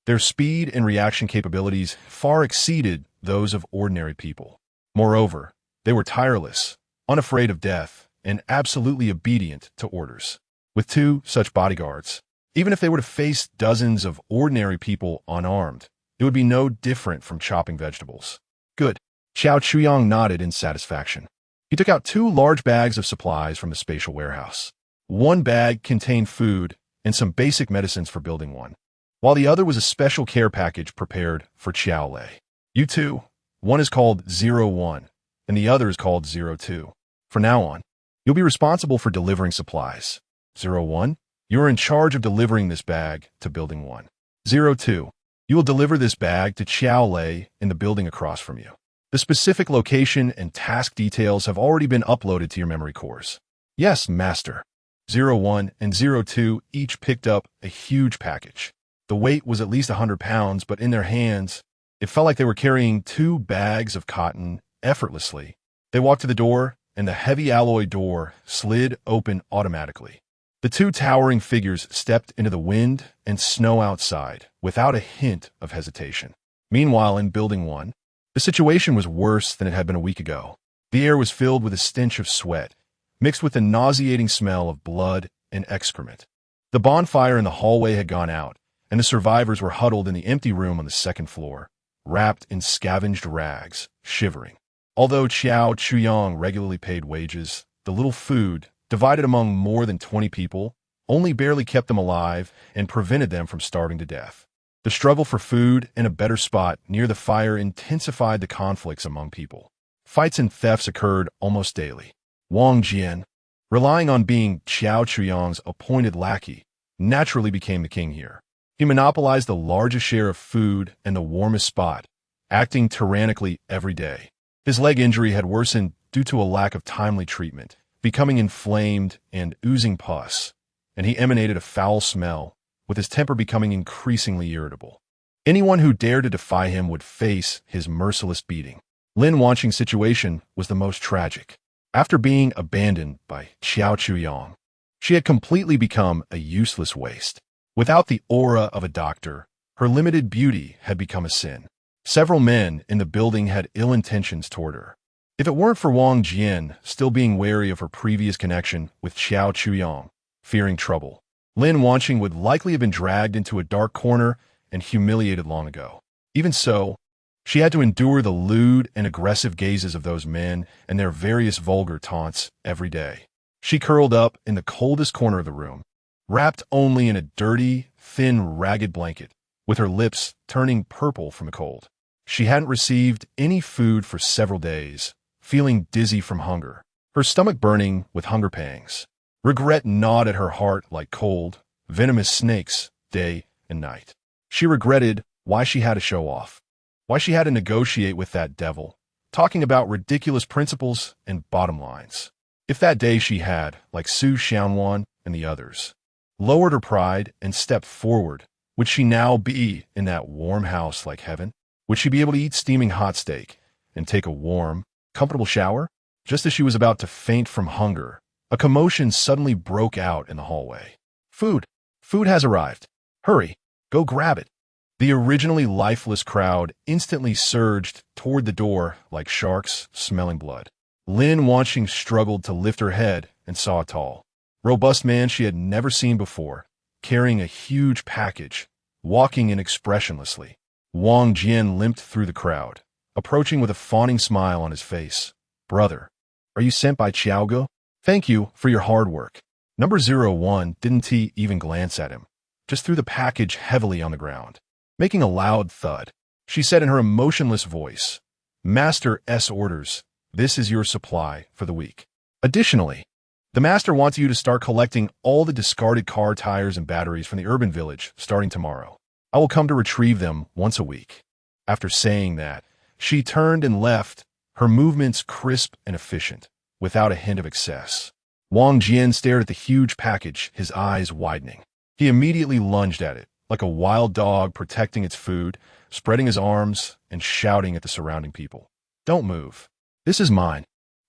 Their speed and reaction capabilities far exceeded those of ordinary people. Moreover, they were tireless, unafraid of death, and absolutely obedient to orders. With 2 such bodyguards, even if they were to face dozens of ordinary people unarmed, it would be no different from chopping vegetables. Good. Xiao Chuyang nodded in satisfaction. He took out 2 large bags of supplies from the spatial warehouse. One bag contained food and some basic medicines for building 1, while the other was a special care package prepared for Xiao Lei. You two, one is called 01, and the other is called 02. From now on, you'll be responsible for delivering supplies. 01, you are in charge of delivering this bag to building 1. 02, you will deliver this bag to Xiao Lei in the building across from you. The specific location and task details have already been uploaded to your memory cores. Yes, Master. 01 and 02 each picked up a huge package. The weight was at least 100 pounds, but in their hands, it felt like they were carrying 2 bags of cotton effortlessly. They walked to the door, and the heavy alloy door slid open automatically. The 2 towering figures stepped into the wind and snow outside without a hint of hesitation. Meanwhile, in Building 1, the situation was worse than it had been a week ago. The air was filled with a stench of sweat, mixed with the nauseating smell of blood and excrement. The bonfire in the hallway had gone out, and the survivors were huddled in the empty room on the 2nd floor, wrapped in scavenged rags, shivering. Although Xiao Chuyang regularly paid wages, the little food, divided among more than 20 people, only barely kept them alive and prevented them from starving to death. The struggle for food and a better spot near the fire intensified the conflicts among people. Fights and thefts occurred almost daily. Wang Jian, relying on being Xiao Chuyang's appointed lackey, naturally became the king here. He monopolized the largest share of food and the warmest spot, acting tyrannically every day. His leg injury had worsened due to a lack of timely treatment, becoming inflamed and oozing pus, and he emanated a foul smell, with his temper becoming increasingly irritable. Anyone who dared to defy him would face his merciless beating. Lin Wanqing's situation was the most tragic. After being abandoned by Xiao Chuyang, she had completely become a useless waste. Without the aura of a doctor, her limited beauty had become a sin. Several men in the building had ill intentions toward her. If it weren't for Wang Jian still being wary of her previous connection with Xiao Chuyang, fearing trouble, Lin Wanqing would likely have been dragged into a dark corner and humiliated long ago. Even so, She had to endure the lewd and aggressive gazes of those men and their various vulgar taunts every day. She curled up in the coldest corner of the room, wrapped only in a dirty, thin, ragged blanket, with her lips turning purple from the cold. She hadn't received any food for several days, feeling dizzy from hunger, her stomach burning with hunger pangs. Regret gnawed at her heart like cold, venomous snakes, day and night. She regretted why she had to show off, why she had to negotiate with that devil, talking about ridiculous principles and bottom lines. If that day she had, like Su Xianwan and the others, lowered her pride and stepped forward, would she now be in that warm house like heaven? Would she be able to eat steaming hot steak and take a warm, comfortable shower? Just as she was about to faint from hunger, a commotion suddenly broke out in the hallway. Food! Food has arrived. Hurry, go grab it. The originally lifeless crowd instantly surged toward the door like sharks smelling blood. Lin Wanxing struggled to lift her head and saw a tall, robust man she had never seen before, carrying a huge package, walking in expressionlessly. Wang Jian limped through the crowd, approaching with a fawning smile on his face. Brother, are you sent by Xiaoge? Thank you for your hard work. Number 01 didn't even glance at him, just threw the package heavily on the ground. Making a loud thud, she said in her emotionless voice, Master S orders, this is your supply for the week. Additionally, the master wants you to start collecting all the discarded car tires and batteries from the urban village starting tomorrow. I will come to retrieve them once a week. After saying that, she turned and left, her movements crisp and efficient, without a hint of excess. Wang Jian stared at the huge package, his eyes widening. He immediately lunged at it, like a wild dog protecting its food, spreading his arms and shouting at the surrounding people. Don't move. This is mine.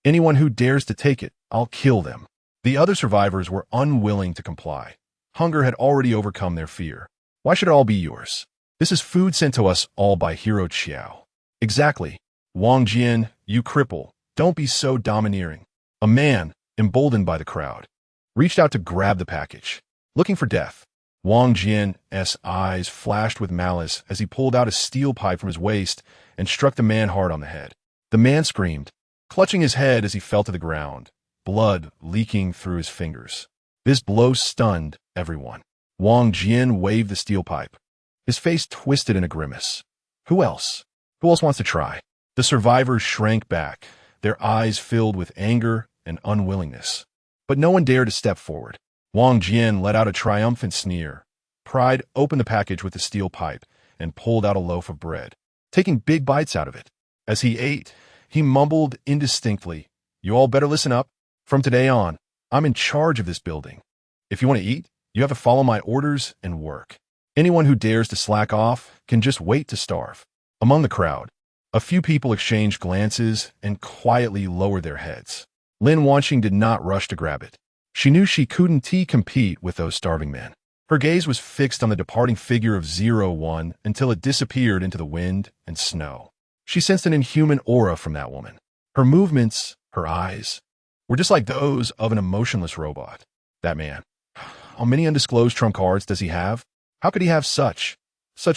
Anyone who dares to take it, I'll kill them. The other survivors were unwilling to comply. Hunger had already overcome their fear. Why should it all be yours? This is food sent to us all by Hero Qiao. Exactly. Wang Jian, you cripple. Don't be so domineering. A man, emboldened by the crowd, reached out to grab the package, looking for death. Wang Jian's eyes flashed with malice as he pulled out a steel pipe from his waist and struck the man hard on the head. The man screamed, clutching his head as he fell to the ground, blood leaking through his fingers. This blow stunned everyone. Wang Jian waved the steel pipe. His face twisted in a grimace. Who else? Who else wants to try? The survivors shrank back, their eyes filled with anger and unwillingness. But no one dared to step forward. Wang Jian let out a triumphant sneer. Pride opened the package with the steel pipe and pulled out a loaf of bread, taking big bites out of it. As he ate, he mumbled indistinctly, You all better listen up. From today on, I'm in charge of this building. If you want to eat, you have to follow my orders and work. Anyone who dares to slack off can just wait to starve. Among the crowd, a few people exchanged glances and quietly lowered their heads. Lin Wanxing did not rush to grab it. She knew she couldn't compete with those starving men. Her gaze was fixed on the departing figure of 01 until it disappeared into the wind and snow. She sensed an inhuman aura from that woman. Her movements, her eyes, were just like those of an emotionless robot. That man. How many undisclosed trump cards does he have? How could he have such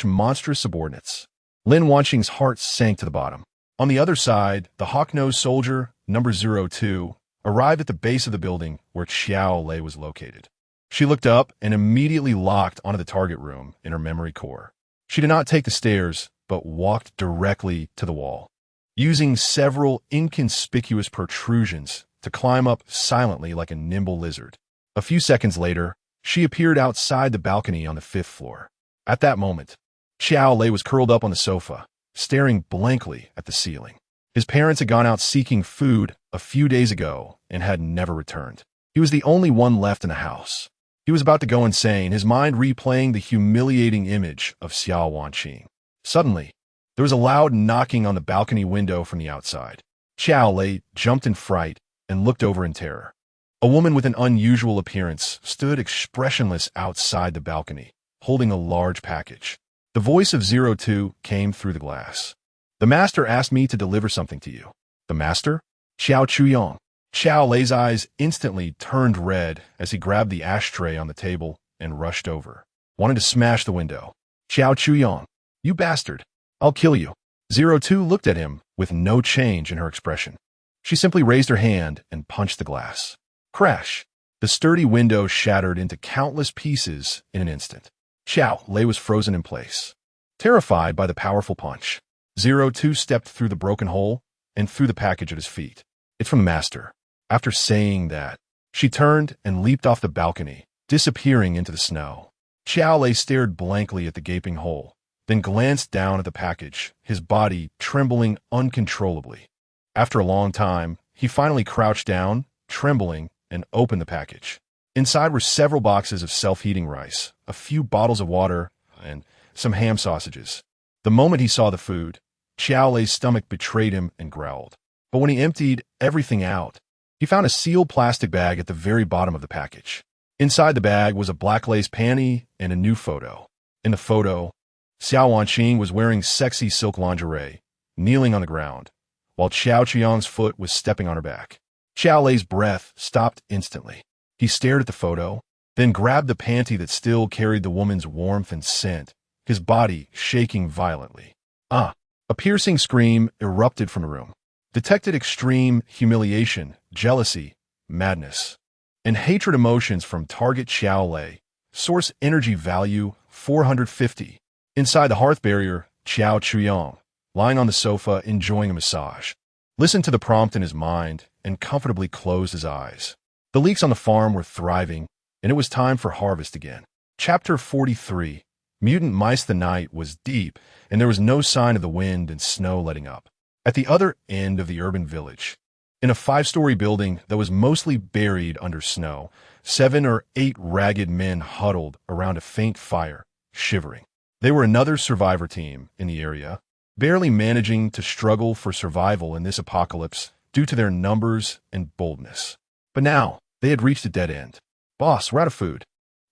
monstrous subordinates? Lin Wanxing's heart sank to the bottom. On the other side, the hawk-nosed soldier, number 02, arrived at the base of the building where Xiao Lei was located. She looked up and immediately locked onto the target room in her memory core. She did not take the stairs, but walked directly to the wall, using several inconspicuous protrusions to climb up silently like a nimble lizard. A few seconds later, she appeared outside the balcony on the 5th floor. At that moment, Xiao Lei was curled up on the sofa, staring blankly at the ceiling. His parents had gone out seeking food a few days ago and had never returned. He was the only one left in the house. He was about to go insane, his mind replaying the humiliating image of Xiao Wanqing. Suddenly, there was a loud knocking on the balcony window from the outside. Xiao Lei jumped in fright and looked over in terror. A woman with an unusual appearance stood expressionless outside the balcony, holding a large package. The voice of 02 came through the glass. The master asked me to deliver something to you. The master? Xiao Chuyong. Xiao Lei's eyes instantly turned red as he grabbed the ashtray on the table and rushed over, wanting to smash the window. Xiao Chuyong, you bastard. I'll kill you. 02 looked at him with no change in her expression. She simply raised her hand and punched the glass. Crash! The sturdy window shattered into countless pieces in an instant. Xiao Lei was frozen in place. Terrified by the powerful punch, 02 stepped through the broken hole and threw the package at his feet. It's from the master. After saying that, she turned and leaped off the balcony, disappearing into the snow. Xiao Lei stared blankly at the gaping hole, then glanced down at the package, his body trembling uncontrollably. After a long time, he finally crouched down, trembling, and opened the package. Inside were several boxes of self-heating rice, a few bottles of water, and some ham sausages. The moment he saw the food, Xiao Lei's stomach betrayed him and growled. But when he emptied everything out, he found a sealed plastic bag at the very bottom of the package. Inside the bag was a black lace panty and a new photo. In the photo, Xiao Wanqing was wearing sexy silk lingerie, kneeling on the ground, while Qiao Qiang's foot was stepping on her back. Xiao Lei's breath stopped instantly. He stared at the photo, then grabbed the panty that still carried the woman's warmth and scent, his body shaking violently. A piercing scream erupted from the room. Detected extreme humiliation, jealousy, madness, and hatred emotions from target Xiao Lei. Source energy value 450. Inside the hearth barrier, Qiao Qiang, lying on the sofa enjoying a massage, listened to the prompt in his mind and comfortably closed his eyes. The leeks on the farm were thriving, and it was time for harvest again. Chapter 43. Mutant Mice. The night was deep, and there was no sign of the wind and snow letting up. At the other end of the urban village, in a 5-story building that was mostly buried under snow, 7 or 8 ragged men huddled around a faint fire, shivering. They were another survivor team in the area, barely managing to struggle for survival in this apocalypse due to their numbers and boldness. But now, they had reached a dead end. "Boss, we're out of food.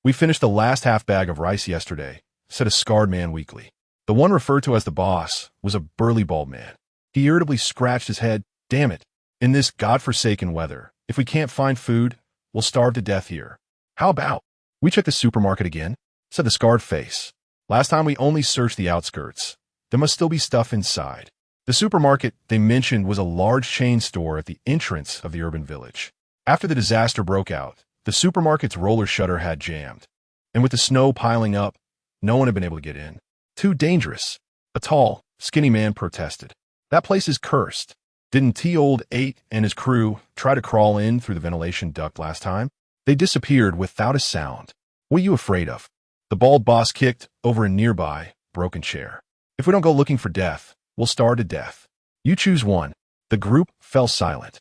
We finished the last half bag of rice yesterday," said a scarred man weakly. The one referred to as the boss was a burly bald man. He irritably scratched his head. "Damn it. In this godforsaken weather, if we can't find food, we'll starve to death here. How about we check the supermarket again?" said the scarred face. "Last time we only searched the outskirts. There must still be stuff inside." The supermarket they mentioned was a large chain store at the entrance of the urban village. After the disaster broke out, the supermarket's roller shutter had jammed, and with the snow piling up, no one had been able to get in. "Too dangerous," a tall, skinny man protested. "That place is cursed. Didn't T-Old 8 and his crew try to crawl in through the ventilation duct last time? They disappeared without a sound. What are you afraid of?" The bald boss kicked over a nearby, broken chair. "If we don't go looking for death, we'll starve to death. You choose one." The group fell silent.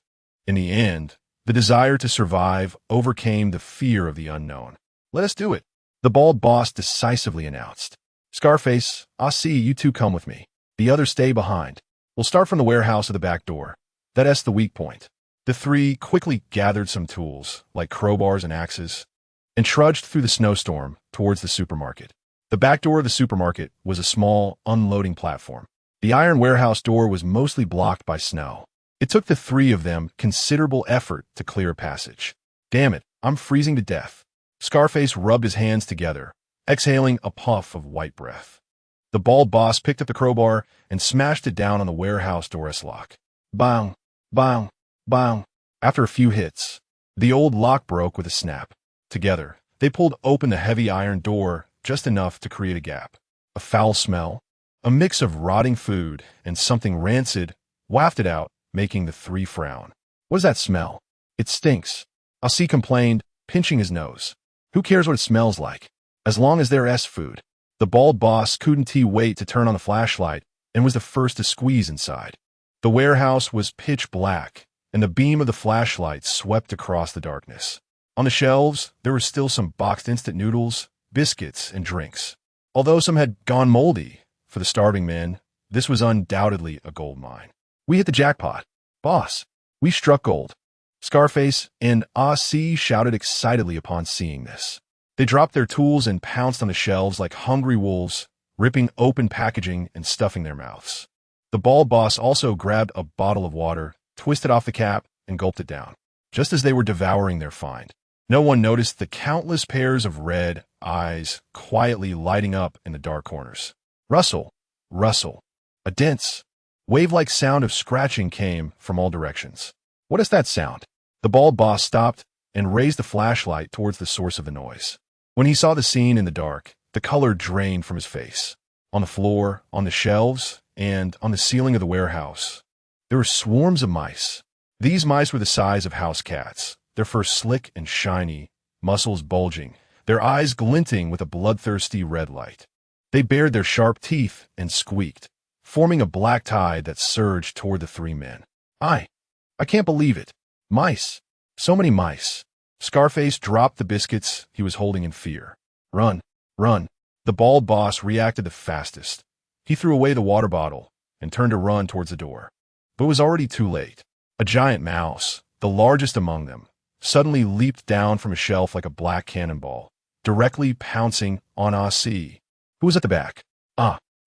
In the end, the desire to survive overcame the fear of the unknown. "Let us do it," the bald boss decisively announced. "Scarface, I see you two come with me. The others stay behind. We'll start from the warehouse at the back door. That's the weak point." The three quickly gathered some tools, like crowbars and axes, and trudged through the snowstorm towards the supermarket. The back door of the supermarket was a small, unloading platform. The iron warehouse door was mostly blocked by snow. It took the three of them considerable effort to clear a passage. "Damn it, I'm freezing to death." Scarface rubbed his hands together, exhaling a puff of white breath. The bald boss picked up the crowbar and smashed it down on the warehouse door S-lock. Bang, bang, bang. After a few hits, the old lock broke with a snap. Together, they pulled open the heavy iron door just enough to create a gap. A foul smell, a mix of rotting food and something rancid, wafted out, making the three frown. "What is that smell?" "It stinks," Asi complained, pinching his nose. "Who cares what it smells like, as long as they're food?" The bald boss couldn't wait to turn on the flashlight and was the first to squeeze inside. The warehouse was pitch black, and the beam of the flashlight swept across the darkness. On the shelves, there were still some boxed instant noodles, biscuits, and drinks. Although some had gone moldy, for the starving men, this was undoubtedly a gold mine. "We hit the jackpot. Boss, we struck gold." Scarface and Asi shouted excitedly upon seeing this. They dropped their tools and pounced on the shelves like hungry wolves, ripping open packaging and stuffing their mouths. The bald boss also grabbed a bottle of water, twisted off the cap, and gulped it down. Just as they were devouring their find, no one noticed the countless pairs of red eyes quietly lighting up in the dark corners. Rustle, rustle. A dense, Wave-like sound of scratching came from all directions. What is that sound? The bald boss stopped and raised the flashlight towards the source of the noise. When he saw the scene in the dark, the color drained from his face. On the floor, on the shelves, and on the ceiling of the warehouse, there were swarms of mice. These mice were the size of house cats, their fur slick and shiny, muscles bulging, their eyes glinting with a bloodthirsty red light. They bared their sharp teeth and squeaked, forming a black tide that surged toward the three men. I can't believe it. Mice. So many mice. Scarface dropped the biscuits he was holding in fear. Run, run. The bald boss reacted the fastest. He threw away the water bottle and turned to run towards the door. But it was already too late. A giant mouse, the largest among them, suddenly leaped down from a shelf like a black cannonball, directly pouncing on Aussie, who was at the back.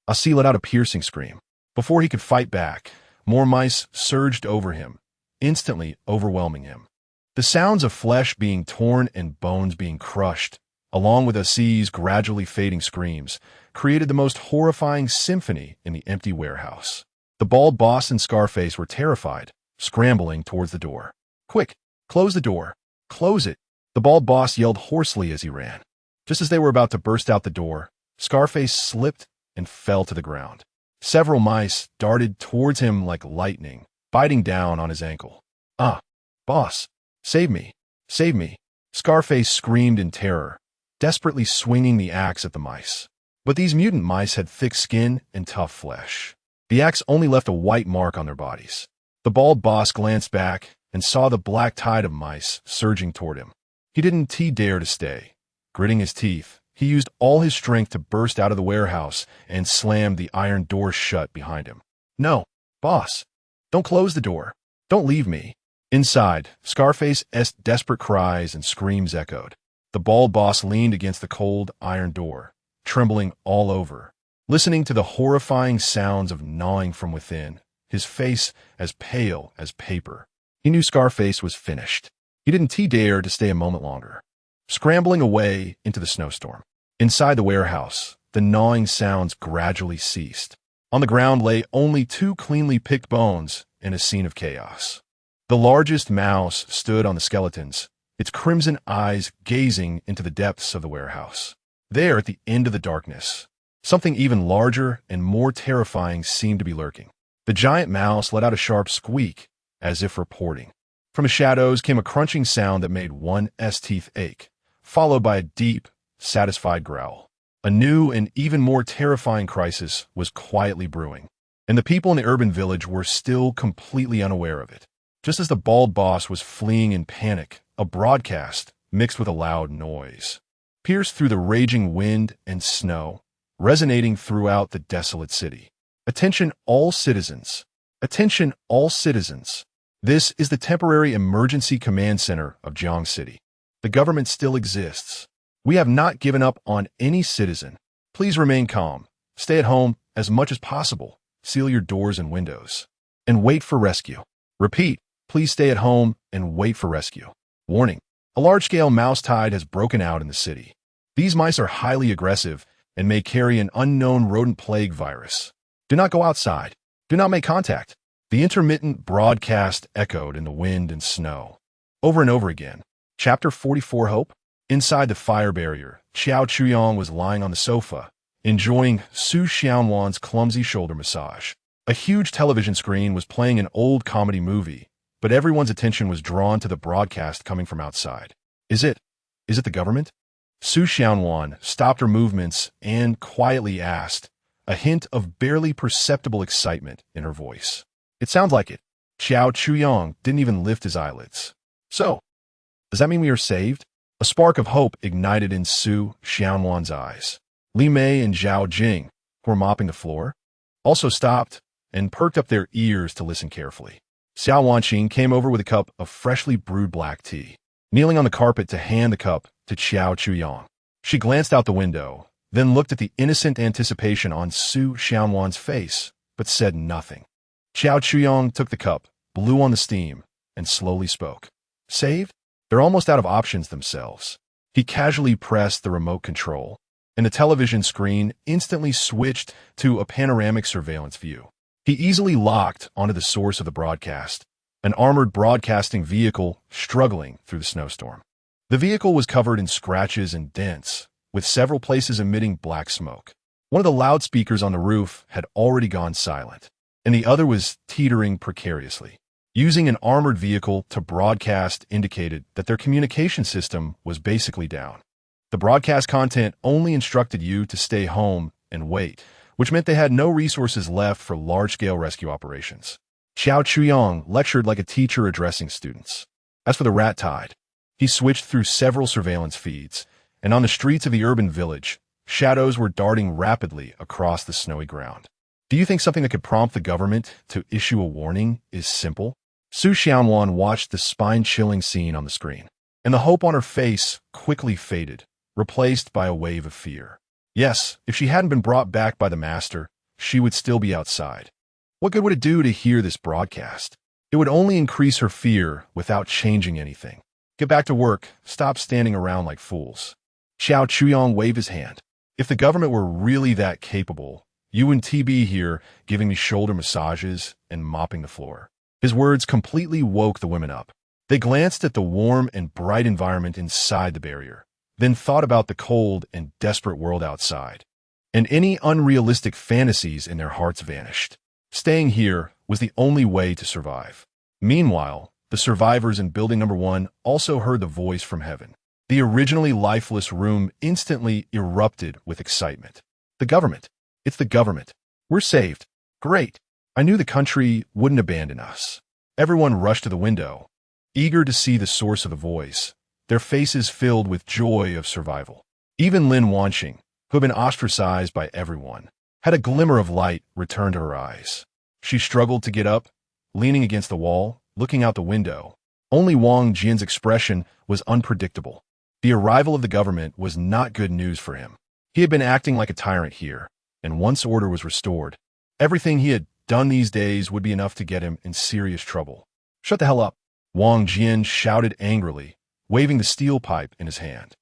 Aussie let out a piercing scream. Before he could fight back, more mice surged over him, instantly overwhelming him. The sounds of flesh being torn and bones being crushed, along with Aussie's gradually fading screams, created the most horrifying symphony in the empty warehouse. The bald boss and Scarface were terrified, scrambling towards the door. Quick, close the door. Close it. The bald boss yelled hoarsely as he ran. Just as they were about to burst out the door, Scarface slipped and fell to the ground. Several mice darted towards him like lightning, biting down on his ankle. Boss, save me, save me. Scarface screamed in terror, desperately swinging the axe at the mice. But these mutant mice had thick skin and tough flesh. The axe only left a white mark on their bodies. The bald boss glanced back and saw the black tide of mice surging toward him. He didn't dare to stay. Gritting his teeth, he used all his strength to burst out of the warehouse and slammed the iron door shut behind him. No, boss, don't close the door. Don't leave me. Inside, Scarface's desperate cries and screams echoed. The bald boss leaned against the cold iron door, trembling all over, listening to the horrifying sounds of gnawing from within, his face as pale as paper. He knew Scarface was finished. He didn't dare to stay a moment longer. Scrambling away into the snowstorm. Inside the warehouse, the gnawing sounds gradually ceased. On the ground lay only two cleanly picked bones in a scene of chaos. The largest mouse stood on the skeletons, its crimson eyes gazing into the depths of the warehouse. There, at the end of the darkness, something even larger and more terrifying seemed to be lurking. The giant mouse let out a sharp squeak, as if reporting. From the shadows came a crunching sound that made one's teeth ache, followed by a deep, satisfied growl. A new and even more terrifying crisis was quietly brewing, and the people in the urban village were still completely unaware of it. Just as the bald boss was fleeing in panic, a broadcast, mixed with a loud noise, pierced through the raging wind and snow, resonating throughout the desolate city. Attention all citizens. Attention all citizens. This is the temporary emergency command center of Jiang City. The government still exists. We have not given up on any citizen. Please remain calm. Stay at home as much as possible. Seal your doors and windows. And wait for rescue. Repeat, please stay at home and wait for rescue. Warning, a large-scale mouse tide has broken out in the city. These mice are highly aggressive and may carry an unknown rodent plague virus. Do not go outside. Do not make contact. The intermittent broadcast echoed in the wind and snow. Over and over again. Chapter 44 Hope? Inside the fire barrier, Xiao Chuyong was lying on the sofa, enjoying Su Xianwan's clumsy shoulder massage. A huge television screen was playing an old comedy movie, but everyone's attention was drawn to the broadcast coming from outside. Is it the government? Su Xianwan stopped her movements and quietly asked, a hint of barely perceptible excitement in her voice. It sounds like it. Xiao Chuyong didn't even lift his eyelids. So, does that mean we are saved? A spark of hope ignited in Su Xianwan's eyes. Li Mei and Zhao Jing, who were mopping the floor, also stopped and perked up their ears to listen carefully. Xiao Wanqing came over with a cup of freshly brewed black tea, kneeling on the carpet to hand the cup to Xiao Chuyong. She glanced out the window, then looked at the innocent anticipation on Su Xianwan's face, but said nothing. Xiao Chuyong took the cup, blew on the steam, and slowly spoke. Saved? They're almost out of options themselves. He casually pressed the remote control, and the television screen instantly switched to a panoramic surveillance view. He easily locked onto the source of the broadcast, an armored broadcasting vehicle struggling through the snowstorm. The vehicle was covered in scratches and dents, with several places emitting black smoke. One of the loudspeakers on the roof had already gone silent, and the other was teetering precariously. Using an armored vehicle to broadcast indicated that their communication system was basically down. The broadcast content only instructed you to stay home and wait, which meant they had no resources left for large-scale rescue operations. Xiao Chuyong lectured like a teacher addressing students. As for the rat tide, he switched through several surveillance feeds, and on the streets of the urban village, shadows were darting rapidly across the snowy ground. Do you think something that could prompt the government to issue a warning is simple? Su Xianwan watched the spine-chilling scene on the screen, and the hope on her face quickly faded, replaced by a wave of fear. Yes, if she hadn't been brought back by the master, she would still be outside. What good would it do to hear this broadcast? It would only increase her fear without changing anything. Get back to work. Stop standing around like fools. Xiao Chuyong waved his hand. If the government were really that capable, you wouldn't be here giving me shoulder massages and mopping the floor. His words completely woke the women up. They glanced at the warm and bright environment inside the barrier, then thought about the cold and desperate world outside. And any unrealistic fantasies in their hearts vanished. Staying here was the only way to survive. Meanwhile, the survivors in Building Number 1 also heard the voice from heaven. The originally lifeless room instantly erupted with excitement. The government. It's the government. We're saved. Great. I knew the country wouldn't abandon us. Everyone rushed to the window, eager to see the source of the voice, their faces filled with joy of survival. Even Lin Wanxing, who had been ostracized by everyone, had a glimmer of light return to her eyes. She struggled to get up, leaning against the wall, looking out the window. Only Wang Jian's expression was unpredictable. The arrival of the government was not good news for him. He had been acting like a tyrant here, and once order was restored, everything he had done these days would be enough to get him in serious trouble. Shut the hell up, Wang Jian shouted angrily, waving the steel pipe in his hand.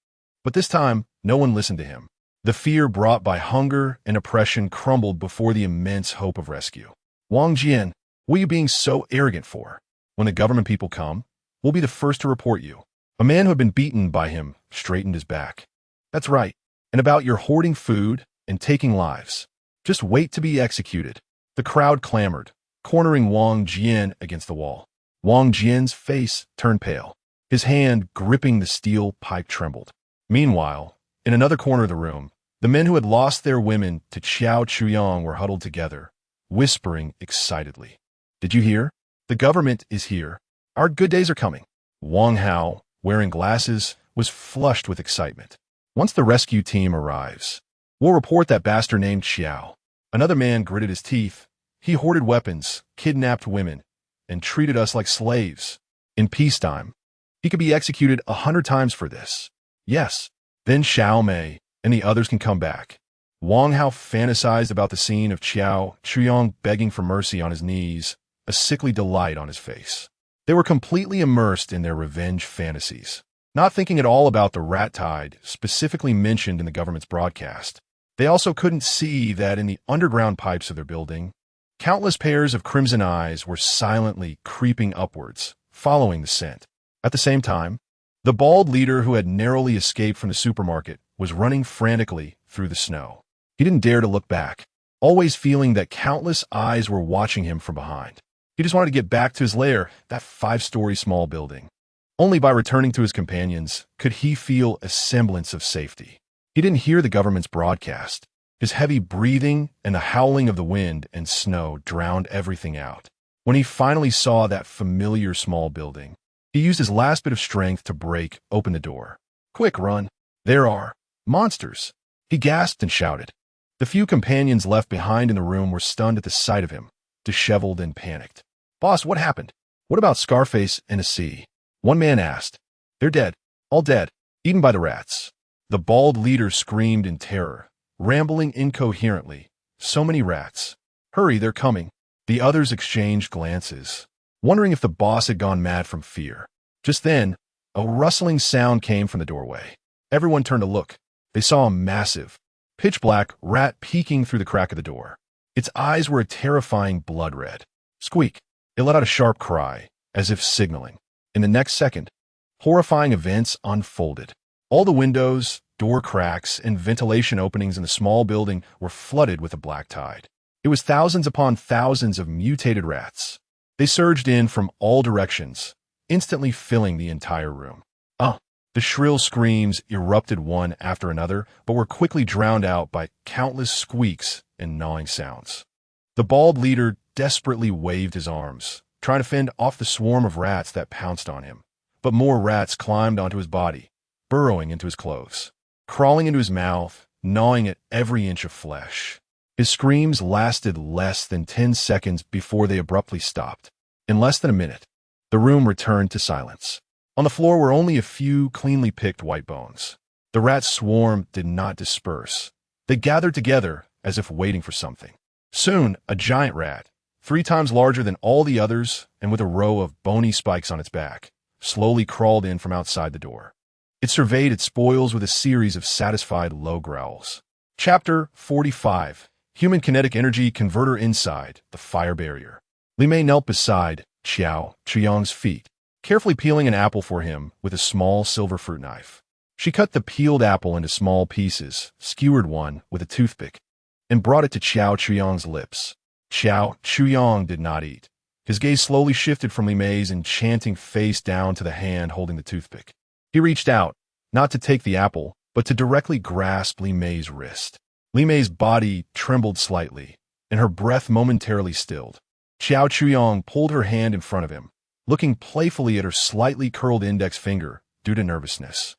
But this time, no one listened to him. The fear brought by hunger and oppression crumbled before the immense hope of rescue. Wang Jian, what are you being so arrogant for? When the government people come, we'll be the first to report you. A man who had been beaten by him straightened his back. That's right. And about your hoarding food and taking lives. Just wait to be executed. The crowd clamored, cornering Wang Jian against the wall. Wang Jian's face turned pale. His hand gripping the steel pipe trembled. Meanwhile, in another corner of the room, the men who had lost their women to Xiao Chuyong were huddled together, whispering excitedly. Did you hear? The government is here. Our good days are coming. Wang Hao, wearing glasses, was flushed with excitement. Once the rescue team arrives, we'll report that bastard named Xiao. Another man gritted his teeth. He hoarded weapons, kidnapped women, and treated us like slaves. In peacetime, he could be executed 100 times for this. Yes, then Xiao Mei and the others can come back. Wang Hao fantasized about the scene of Xiao Chuyong begging for mercy on his knees, a sickly delight on his face. They were completely immersed in their revenge fantasies, not thinking at all about the rat tide specifically mentioned in the government's broadcast. They also couldn't see that in the underground pipes of their building, countless pairs of crimson eyes were silently creeping upwards, following the scent. At the same time, the bald leader who had narrowly escaped from the supermarket was running frantically through the snow. He didn't dare to look back, always feeling that countless eyes were watching him from behind. He just wanted to get back to his lair, that 5-story small building. Only by returning to his companions could he feel a semblance of safety. He didn't hear the government's broadcast. His heavy breathing and the howling of the wind and snow drowned everything out. When he finally saw that familiar small building, he used his last bit of strength to break open the door. Quick, run. There are monsters. He gasped and shouted. The few companions left behind in the room were stunned at the sight of him, disheveled and panicked. Boss, what happened? What about Scarface and a C? One man asked. They're dead. All dead. Eaten by the rats. The bald leader screamed in terror, rambling incoherently. So many rats. Hurry, they're coming. The others exchanged glances, wondering if the boss had gone mad from fear. Just then, a rustling sound came from the doorway. Everyone turned to look. They saw a massive, pitch-black rat peeking through the crack of the door. Its eyes were a terrifying blood red. Squeak! It let out a sharp cry, as if signaling. In the next second, horrifying events unfolded. All the windows, door cracks, and ventilation openings in the small building were flooded with a black tide. It was thousands upon thousands of mutated rats. They surged in from all directions, instantly filling the entire room. The shrill screams erupted one after another, but were quickly drowned out by countless squeaks and gnawing sounds. The bald leader desperately waved his arms, trying to fend off the swarm of rats that pounced on him. But more rats climbed onto his body, burrowing into his clothes, crawling into his mouth, gnawing at every inch of flesh. His screams lasted less than 10 seconds before they abruptly stopped. In less than a minute, the room returned to silence. On the floor were only a few cleanly picked white bones. The rat swarm did not disperse. They gathered together as if waiting for something. Soon, a giant rat, 3 times larger than all the others and with a row of bony spikes on its back, slowly crawled in from outside the door. It surveyed its spoils with a series of satisfied low growls. Chapter 45. Human Kinetic Energy Converter Inside the Fire Barrier. Li Mei knelt beside Xiao Chuyang's feet, carefully peeling an apple for him with a small silver fruit knife. She cut the peeled apple into small pieces, skewered one with a toothpick, and brought it to Xiao Chuyang's lips. Xiao Chuyang did not eat. His gaze slowly shifted from Li Mei's enchanting face down to the hand holding the toothpick. He reached out, not to take the apple, but to directly grasp Li Mei's wrist. Li Mei's body trembled slightly, and her breath momentarily stilled. Xiao Chuyang pulled her hand in front of him, looking playfully at her slightly curled index finger due to nervousness.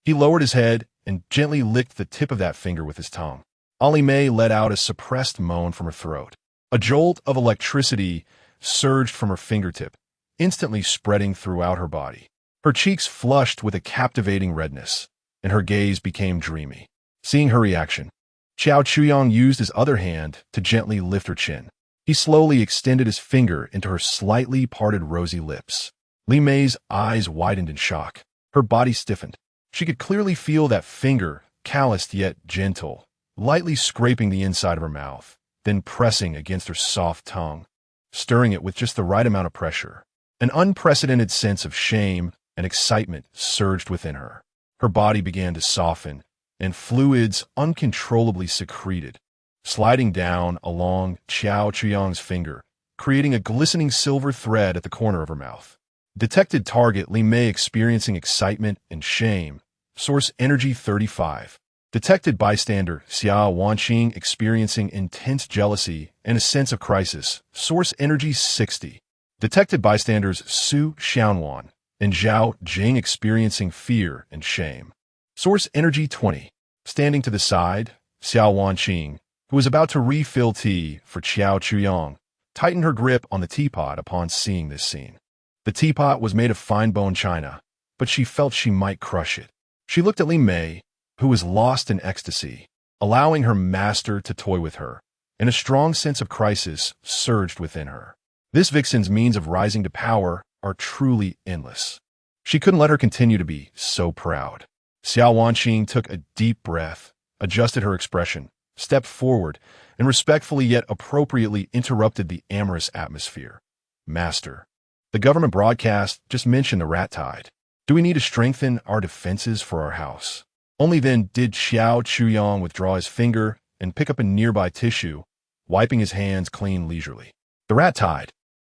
He lowered his head and gently licked the tip of that finger with his tongue. Li Mei let out a suppressed moan from her throat. A jolt of electricity surged from her fingertip, instantly spreading throughout her body. Her cheeks flushed with a captivating redness, and her gaze became dreamy. Seeing her reaction, Xiao Chuyang used his other hand to gently lift her chin. He slowly extended his finger into her slightly parted rosy lips. Li Mei's eyes widened in shock. Her body stiffened. She could clearly feel that finger, calloused yet gentle, lightly scraping the inside of her mouth, then pressing against her soft tongue, stirring it with just the right amount of pressure. An unprecedented sense of shame and excitement surged within her. Her body began to soften, and fluids uncontrollably secreted, sliding down along Xiao Chuyang's finger, creating a glistening silver thread at the corner of her mouth. Detected target Li Mei experiencing excitement and shame. Source energy 35. Detected bystander Xia Wanqing experiencing intense jealousy and a sense of crisis. Source energy 60. Detected bystanders Su Xiaowan and Zhao Jing experiencing fear and shame. Source energy 20. Standing to the side, Xia Wanqing, who was about to refill tea for Xiao Chuyang, tightened her grip on the teapot upon seeing this scene. The teapot was made of fine-bone china, but she felt she might crush it. She looked at Li Mei, who was lost in ecstasy, allowing her master to toy with her, and a strong sense of crisis surged within her. This vixen's means of rising to power are truly endless. She couldn't let her continue to be so proud. Xia Wanqing took a deep breath, adjusted her expression, stepped forward, and respectfully yet appropriately interrupted the amorous atmosphere. Master, the government broadcast just mentioned the rat tide. Do we need to strengthen our defenses for our house? Only then did Xiao Chuyang withdraw his finger and pick up a nearby tissue, wiping his hands clean leisurely. The rat tide.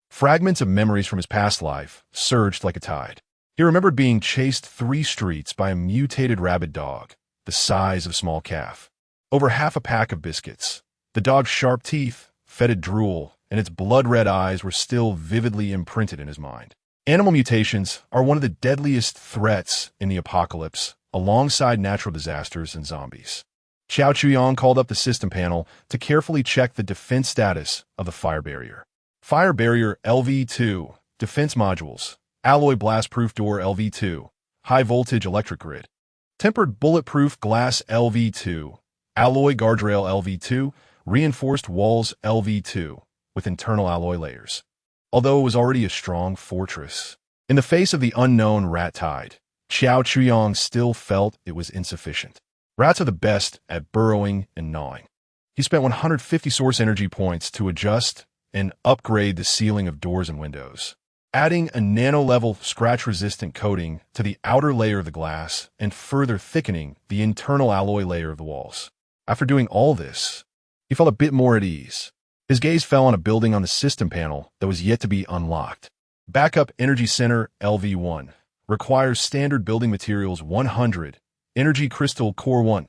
Fragments of memories from his past life surged like a tide. He remembered being chased 3 streets by a mutated rabid dog, the size of a small calf. Over half a pack of biscuits. The dog's sharp teeth, fetid drool, and its blood-red eyes were still vividly imprinted in his mind. Animal mutations are one of the deadliest threats in the apocalypse, alongside natural disasters and zombies. Xiao Chuyang called up the system panel to carefully check the defense status of the fire barrier. Fire barrier LV2, defense modules, alloy blast-proof door LV2, high-voltage electric grid, tempered bulletproof glass LV2, alloy guardrail LV2, reinforced walls LV2, with internal alloy layers. Although it was already a strong fortress, in the face of the unknown rat tide, Xiao Chuyang still felt it was insufficient. Rats are the best at burrowing and gnawing. He spent 150 source energy points to adjust and upgrade the sealing of doors and windows, adding a nano-level scratch-resistant coating to the outer layer of the glass and further thickening the internal alloy layer of the walls. After doing all this, he felt a bit more at ease. His gaze fell on a building on the system panel that was yet to be unlocked. Backup Energy Center LV1 requires standard building materials 100, Energy Crystal Core 1,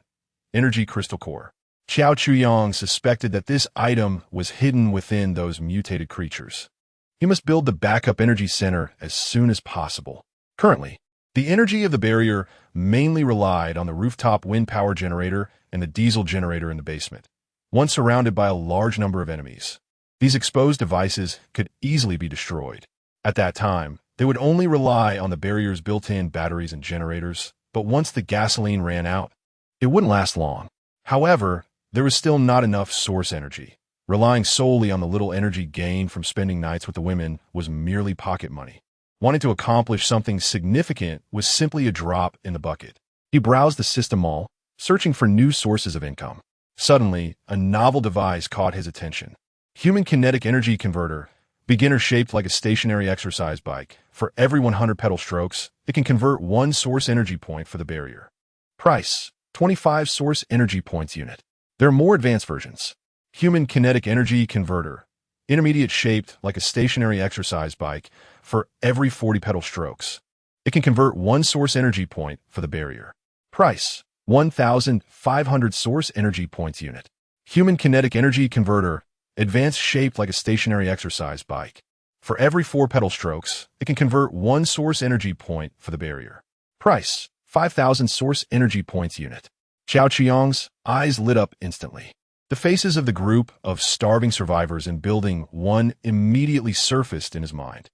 Energy Crystal Core. Xiao Chuyang suspected that this item was hidden within those mutated creatures. He must build the backup energy center as soon as possible. Currently, the energy of the barrier mainly relied on the rooftop wind power generator and the diesel generator in the basement. Once surrounded by a large number of enemies, these exposed devices could easily be destroyed. At that time, they would only rely on the barrier's built-in batteries and generators, but once the gasoline ran out, it wouldn't last long. However, there was still not enough source energy. Relying solely on the little energy gained from spending nights with the women was merely pocket money. Wanting to accomplish something significant was simply a drop in the bucket. He browsed the system mall, searching for new sources of income. Suddenly, a novel device caught his attention. Human Kinetic Energy Converter, beginner shaped like a stationary exercise bike. For every 100 pedal strokes, it can convert 1 source energy point for the barrier. Price, 25 source energy points unit. There are more advanced versions. Human Kinetic Energy Converter, intermediate shaped like a stationary exercise bike. For every 40 pedal strokes, it can convert 1 source energy point for the barrier. Price, 1,500 source energy points unit. Human Kinetic Energy Converter, advanced shaped like a stationary exercise bike. For every 4 pedal strokes, it can convert 1 source energy point for the barrier. Price, 5,000 source energy points unit. Xiao Qiang's eyes lit up instantly. The faces of the group of starving survivors in Building 1 immediately surfaced in his mind.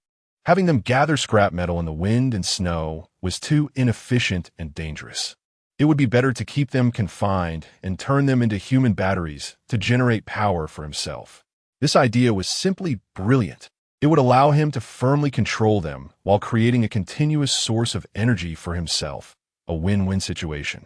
Having them gather scrap metal in the wind and snow was too inefficient and dangerous. It would be better to keep them confined and turn them into human batteries to generate power for himself. This idea was simply brilliant. It would allow him to firmly control them while creating a continuous source of energy for himself, a win-win situation.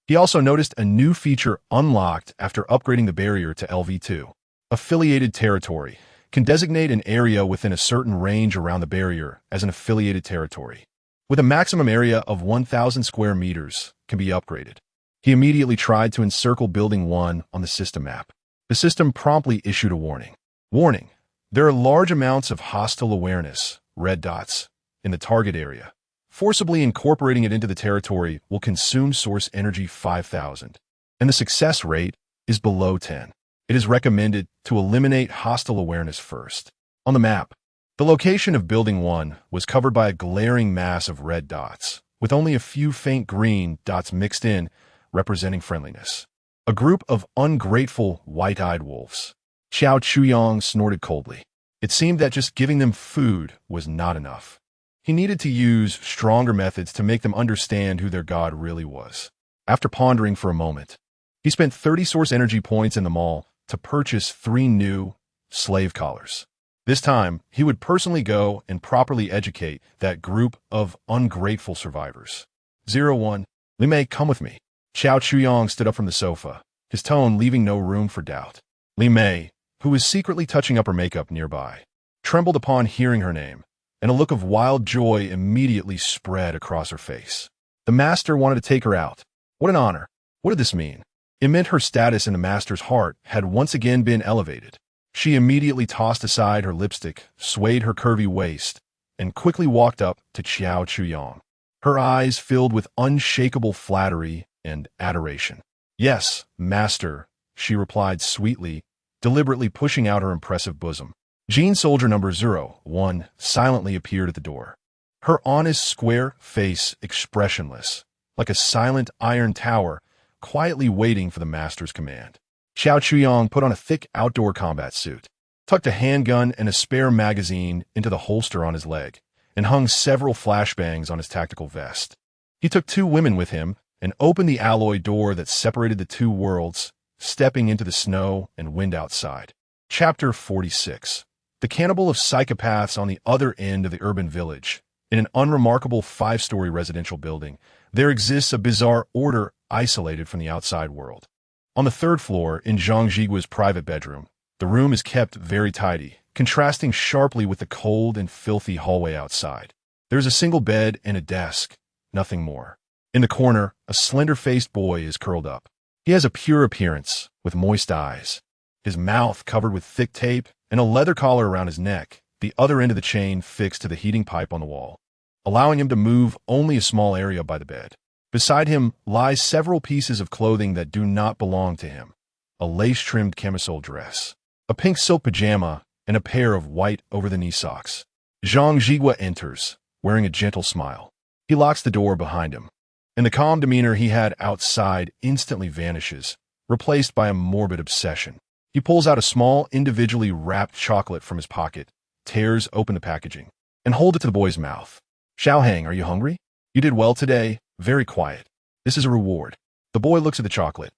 He also noticed a new feature unlocked after upgrading the barrier to LV2. Affiliated Territory can designate an area within a certain range around the barrier as an affiliated territory, with a maximum area of 1,000 square meters can be upgraded. He immediately tried to encircle Building 1 on the system map. The system promptly issued a warning. Warning: there are large amounts of hostile awareness, red dots, in the target area. Forcibly incorporating it into the territory will consume source energy 5,000, and the success rate is below 10. It is recommended to eliminate hostile awareness first. On the map, the location of Building 1 was covered by a glaring mass of red dots, with only a few faint green dots mixed in, representing friendliness. A group of ungrateful, white-eyed wolves. Xiao Chuyang snorted coldly. It seemed that just giving them food was not enough. He needed to use stronger methods to make them understand who their god really was. After pondering for a moment, he spent 30 source energy points in the mall to purchase 3 new slave collars. This time, he would personally go and properly educate that group of ungrateful survivors. 01. Li Mei, come with me. Xiao Chuyang stood up from the sofa, his tone leaving no room for doubt. Li Mei, who was secretly touching up her makeup nearby, trembled upon hearing her name, and a look of wild joy immediately spread across her face. The master wanted to take her out. What an honor. What did this mean? It meant her status in the master's heart had once again been elevated. She immediately tossed aside her lipstick, swayed her curvy waist, and quickly walked up to Xiao Chuyang. Her eyes filled with unshakable flattery and adoration. Yes, master, she replied sweetly, deliberately pushing out her impressive bosom. Jean Soldier number 01 silently appeared at the door. Her honest, square face expressionless, like a silent iron tower, quietly waiting for the master's command. Xiao Chuyang put on a thick outdoor combat suit, tucked a handgun and a spare magazine into the holster on his leg, and hung several flashbangs on his tactical vest. He took 2 women with him and opened the alloy door that separated the 2 worlds, stepping into the snow and wind outside. Chapter 46. The cannibal of psychopaths on the other end of the urban village. In an unremarkable 5-story residential building, there exists a bizarre order isolated from the outside world. On the third floor, in Zhang Jigua's private bedroom, the room is kept very tidy, contrasting sharply with the cold and filthy hallway outside. There's a single bed and a desk, nothing more. In the corner, a slender-faced boy is curled up. He has a pure appearance, with moist eyes. His mouth covered with thick tape and a leather collar around his neck, the other end of the chain fixed to the heating pipe on the wall, allowing him to move only a small area by the bed. Beside him lies several pieces of clothing that do not belong to him. A lace-trimmed camisole dress, a pink silk pajama, and a pair of white over-the-knee socks. Zhang Jigua enters, wearing a gentle smile. He locks the door behind him, and the calm demeanor he had outside instantly vanishes, replaced by a morbid obsession. He pulls out a small, individually wrapped chocolate from his pocket, tears open the packaging, and holds it to the boy's mouth. Xiaohang, are you hungry? You did well today. Very quiet. This is a reward. The boy looks at the chocolate,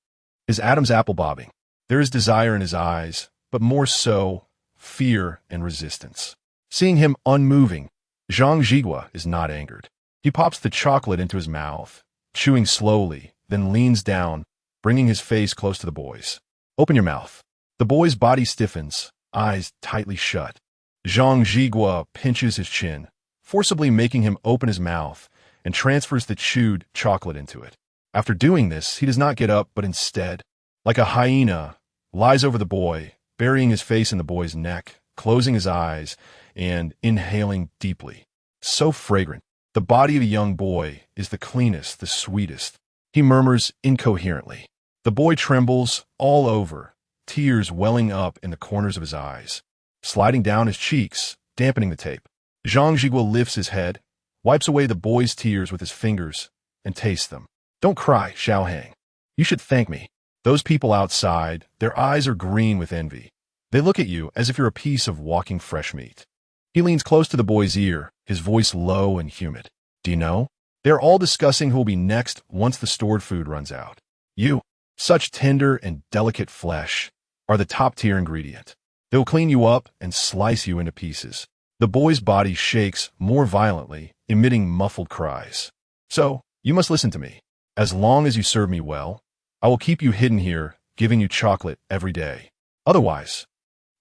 his Adam's apple bobbing. There is desire in his eyes, but more so, fear and resistance. Seeing him unmoving, Zhang Jigua is not angered. He pops the chocolate into his mouth, chewing slowly, then leans down, bringing his face close to the boy's. Open your mouth. The boy's body stiffens, eyes tightly shut. Zhang Jigua pinches his chin, forcibly making him open his mouth, and transfers the chewed chocolate into it. After doing this, he does not get up, but instead, like a hyena, lies over the boy, burying his face in the boy's neck, closing his eyes, and inhaling deeply. So fragrant. The body of a young boy is the cleanest, the sweetest. He murmurs incoherently. The boy trembles all over, tears welling up in the corners of his eyes, sliding down his cheeks, dampening the tape. Zhang Jigua lifts his head, wipes away the boy's tears with his fingers, and tastes them. Don't cry, Xiaohang. You should thank me. Those people outside, their eyes are green with envy. They look at you as if you're a piece of walking fresh meat. He leans close to the boy's ear, his voice low and humid. Do you know? They're all discussing who will be next once the stored food runs out. You, such tender and delicate flesh, are the top-tier ingredient. They will clean you up and slice you into pieces. The boy's body shakes more violently, emitting muffled cries. So, you must listen to me. As long as you serve me well, I will keep you hidden here, giving you chocolate every day. Otherwise,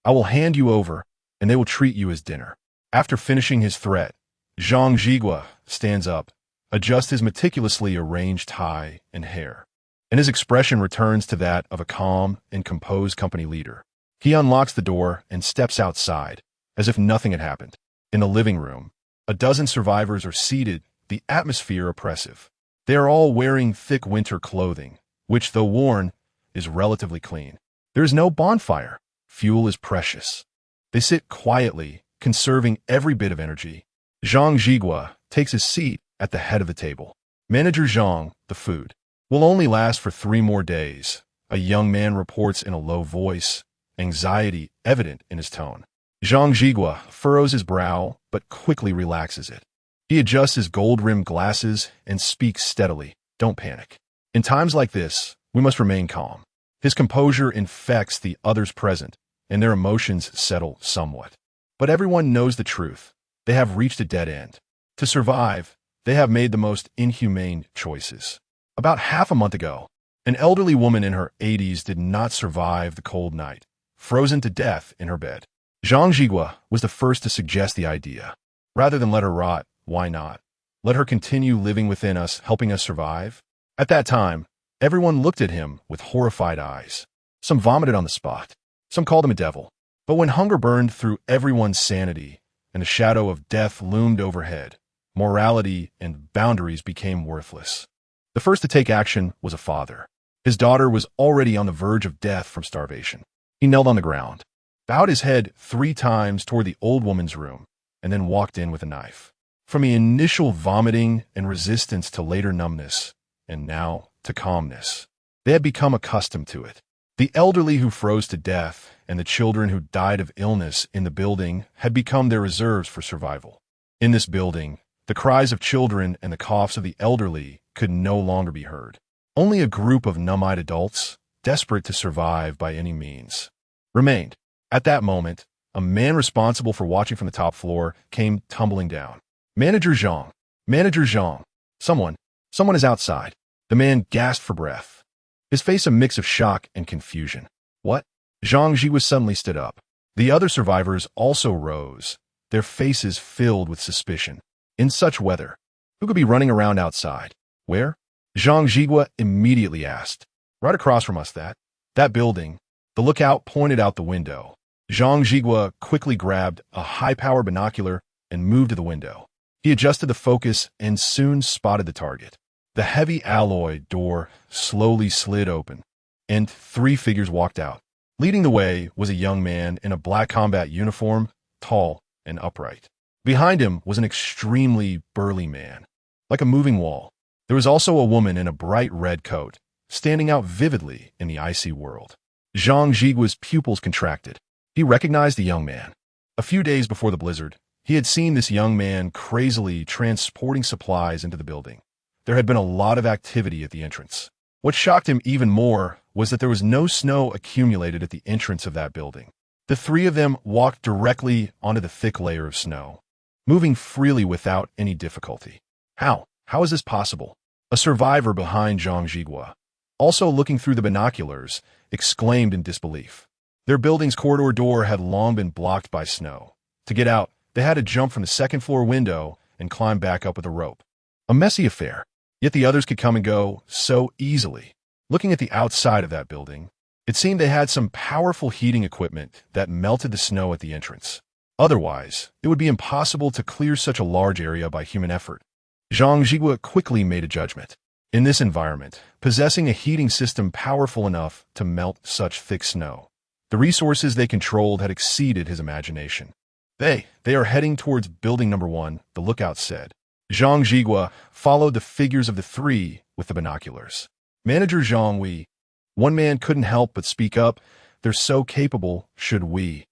I will hand you over, and they will treat you as dinner. After finishing his threat, Zhang Jigua stands up, adjusts his meticulously arranged tie and hair, and his expression returns to that of a calm and composed company leader. He unlocks the door and steps outside, as if nothing had happened. In the living room, a dozen survivors are seated, the atmosphere oppressive. They are all wearing thick winter clothing, which, though worn, is relatively clean. There is no bonfire. Fuel is precious. They sit quietly, conserving every bit of energy. Zhang Jigua takes his seat at the head of the table. Manager Zhang, the food will only last for 3 more days, a young man reports in a low voice, anxiety evident in his tone. Zhang Jigua furrows his brow, but quickly relaxes it. He adjusts his gold-rimmed glasses and speaks steadily. Don't panic. In times like this, we must remain calm. His composure infects the others present, and their emotions settle somewhat. But everyone knows the truth. They have reached a dead end. To survive, they have made the most inhumane choices. About half a month ago, an elderly woman in her 80s did not survive the cold night, frozen to death in her bed. Zhang Jigua was the first to suggest the idea. Rather than let her rot, why not? Let her continue living within us, helping us survive? At that time, everyone looked at him with horrified eyes. Some vomited on the spot. Some called him a devil. But when hunger burned through everyone's sanity and the shadow of death loomed overhead, morality and boundaries became worthless. The first to take action was a father. His daughter was already on the verge of death from starvation. He knelt on the ground, bowed his head 3 times toward the old woman's room, and then walked in with a knife. From the initial vomiting and resistance to later numbness, and now to calmness, they had become accustomed to it. The elderly who froze to death and the children who died of illness in the building had become their reserves for survival. In this building, the cries of children and the coughs of the elderly could no longer be heard. Only a group of numb-eyed adults, desperate to survive by any means, remained. At that moment, a man responsible for watching from the top floor came tumbling down. Manager Zhang! Manager Zhang! Someone is outside. The man gasped for breath. his face a mix of shock and confusion. What? Zhang Jigua suddenly stood up. The other survivors also rose, their faces filled with suspicion. In such weather, who could be running around outside? Where? Zhang Jigua immediately asked. Right across from us, that building. The lookout pointed out the window. Zhang Jigua quickly grabbed a high-power binocular and moved to the window. He adjusted the focus and soon spotted the target. The heavy alloy door slowly slid open, and 3 figures walked out. Leading the way was a young man in a black combat uniform, tall and upright. Behind him was an extremely burly man, like a moving wall. There was also a woman in a bright red coat, standing out vividly in the icy world. Zhang Jigua's pupils contracted. He recognized the young man. A few days before the blizzard, he had seen this young man crazily transporting supplies into the building. There had been a lot of activity at the entrance. What shocked him even more was that there was no snow accumulated at the entrance of that building. The 3 of them walked directly onto the thick layer of snow, moving freely without any difficulty. How? How is this possible? A survivor behind Zhang Jigua, also looking through the binoculars, exclaimed in disbelief. Their building's corridor door had long been blocked by snow. To get out, they had to jump from the second-floor window and climb back up with a rope. A messy affair, yet the others could come and go so easily. Looking at the outside of that building, it seemed they had some powerful heating equipment that melted the snow at the entrance. Otherwise, it would be impossible to clear such a large area by human effort. Zhang Jigua quickly made a judgment. In this environment, possessing a heating system powerful enough to melt such thick snow, the resources they controlled had exceeded his imagination. They are heading towards building number 1, the lookout said. Zhang Jigua followed the figures of the 3 with the binoculars. Manager Zhang Wei. One man couldn't help but speak up. They're so capable, should we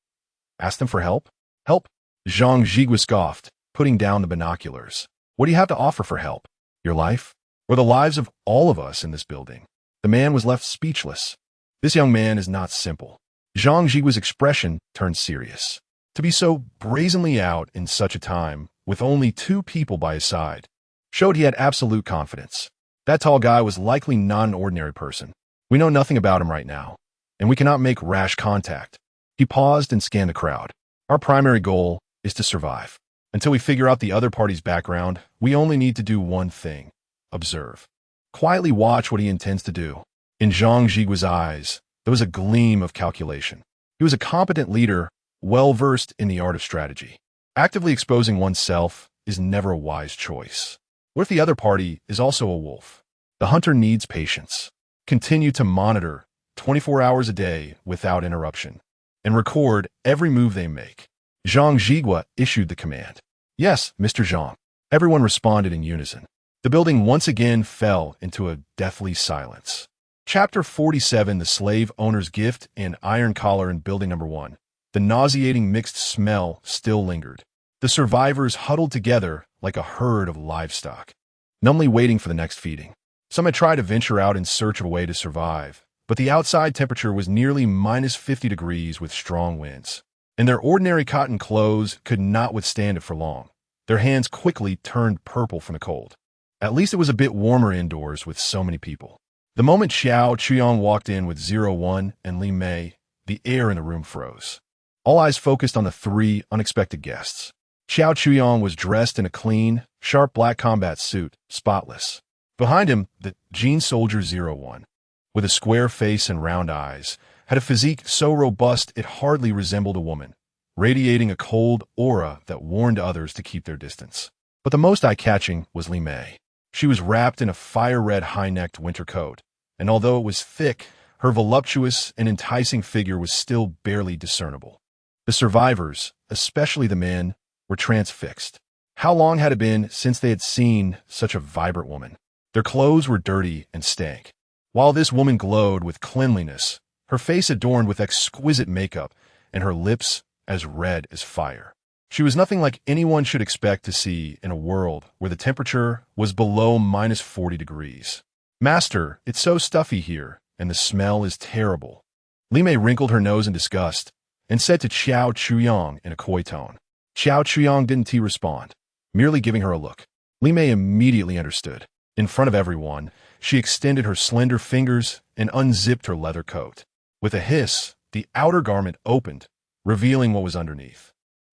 ask them for help? Help? Zhang Jigua scoffed, putting down the binoculars. What do you have to offer for help? Your life? Or the lives of all of us in this building? The man was left speechless. This young man is not simple. Zhang Jigua's expression turned serious. To be so brazenly out in such a time, with only 2 people by his side, showed he had absolute confidence. That tall guy was likely not an ordinary person. We know nothing about him right now, and we cannot make rash contact. He paused and scanned the crowd. Our primary goal is to survive. Until we figure out the other party's background, we only need to do one thing: observe. Quietly watch what he intends to do. In Zhang Jigua's eyes, there was a gleam of calculation. He was a competent leader, well-versed in the art of strategy. Actively exposing oneself is never a wise choice. What if the other party is also a wolf? The hunter needs patience. Continue to monitor 24 hours a day without interruption, and record every move they make. Zhang Jigua issued the command. Yes, Mr. Zhang. Everyone responded in unison. The building once again fell into a deathly silence. Chapter 47, The Slave Owner's Gift and Iron Collar in Building Number 1. The nauseating mixed smell still lingered. The survivors huddled together like a herd of livestock, numbly waiting for the next feeding. Some had tried to venture out in search of a way to survive, but the outside temperature was nearly minus 50 degrees with strong winds, and their ordinary cotton clothes could not withstand it for long. Their hands quickly turned purple from the cold. At least it was a bit warmer indoors with so many people. The moment Xiao Chuyong walked in with 01 and Li Mei, the air in the room froze. All eyes focused on the 3 unexpected guests. Xiao Chuyong was dressed in a clean, sharp black combat suit, spotless. Behind him, the Jean Soldier 01, with a square face and round eyes, had a physique so robust it hardly resembled a woman, radiating a cold aura that warned others to keep their distance. But the most eye-catching was Li Mei. She was wrapped in a fire-red high-necked winter coat, and although it was thick, her voluptuous and enticing figure was still barely discernible. The survivors, especially the men, were transfixed. How long had it been since they had seen such a vibrant woman? Their clothes were dirty and stank. While this woman glowed with cleanliness, her face adorned with exquisite makeup, and her lips as red as fire. She was nothing like anyone should expect to see in a world where the temperature was below minus 40 degrees. Master, it's so stuffy here, and the smell is terrible. Li Mei wrinkled her nose in disgust and said to Xiao Chuyong in a coy tone. Xiao Chuyong didn't respond, merely giving her a look. Li Mei immediately understood. In front of everyone, She extended her slender fingers and unzipped her leather coat. With a hiss, the outer garment opened, revealing what was underneath.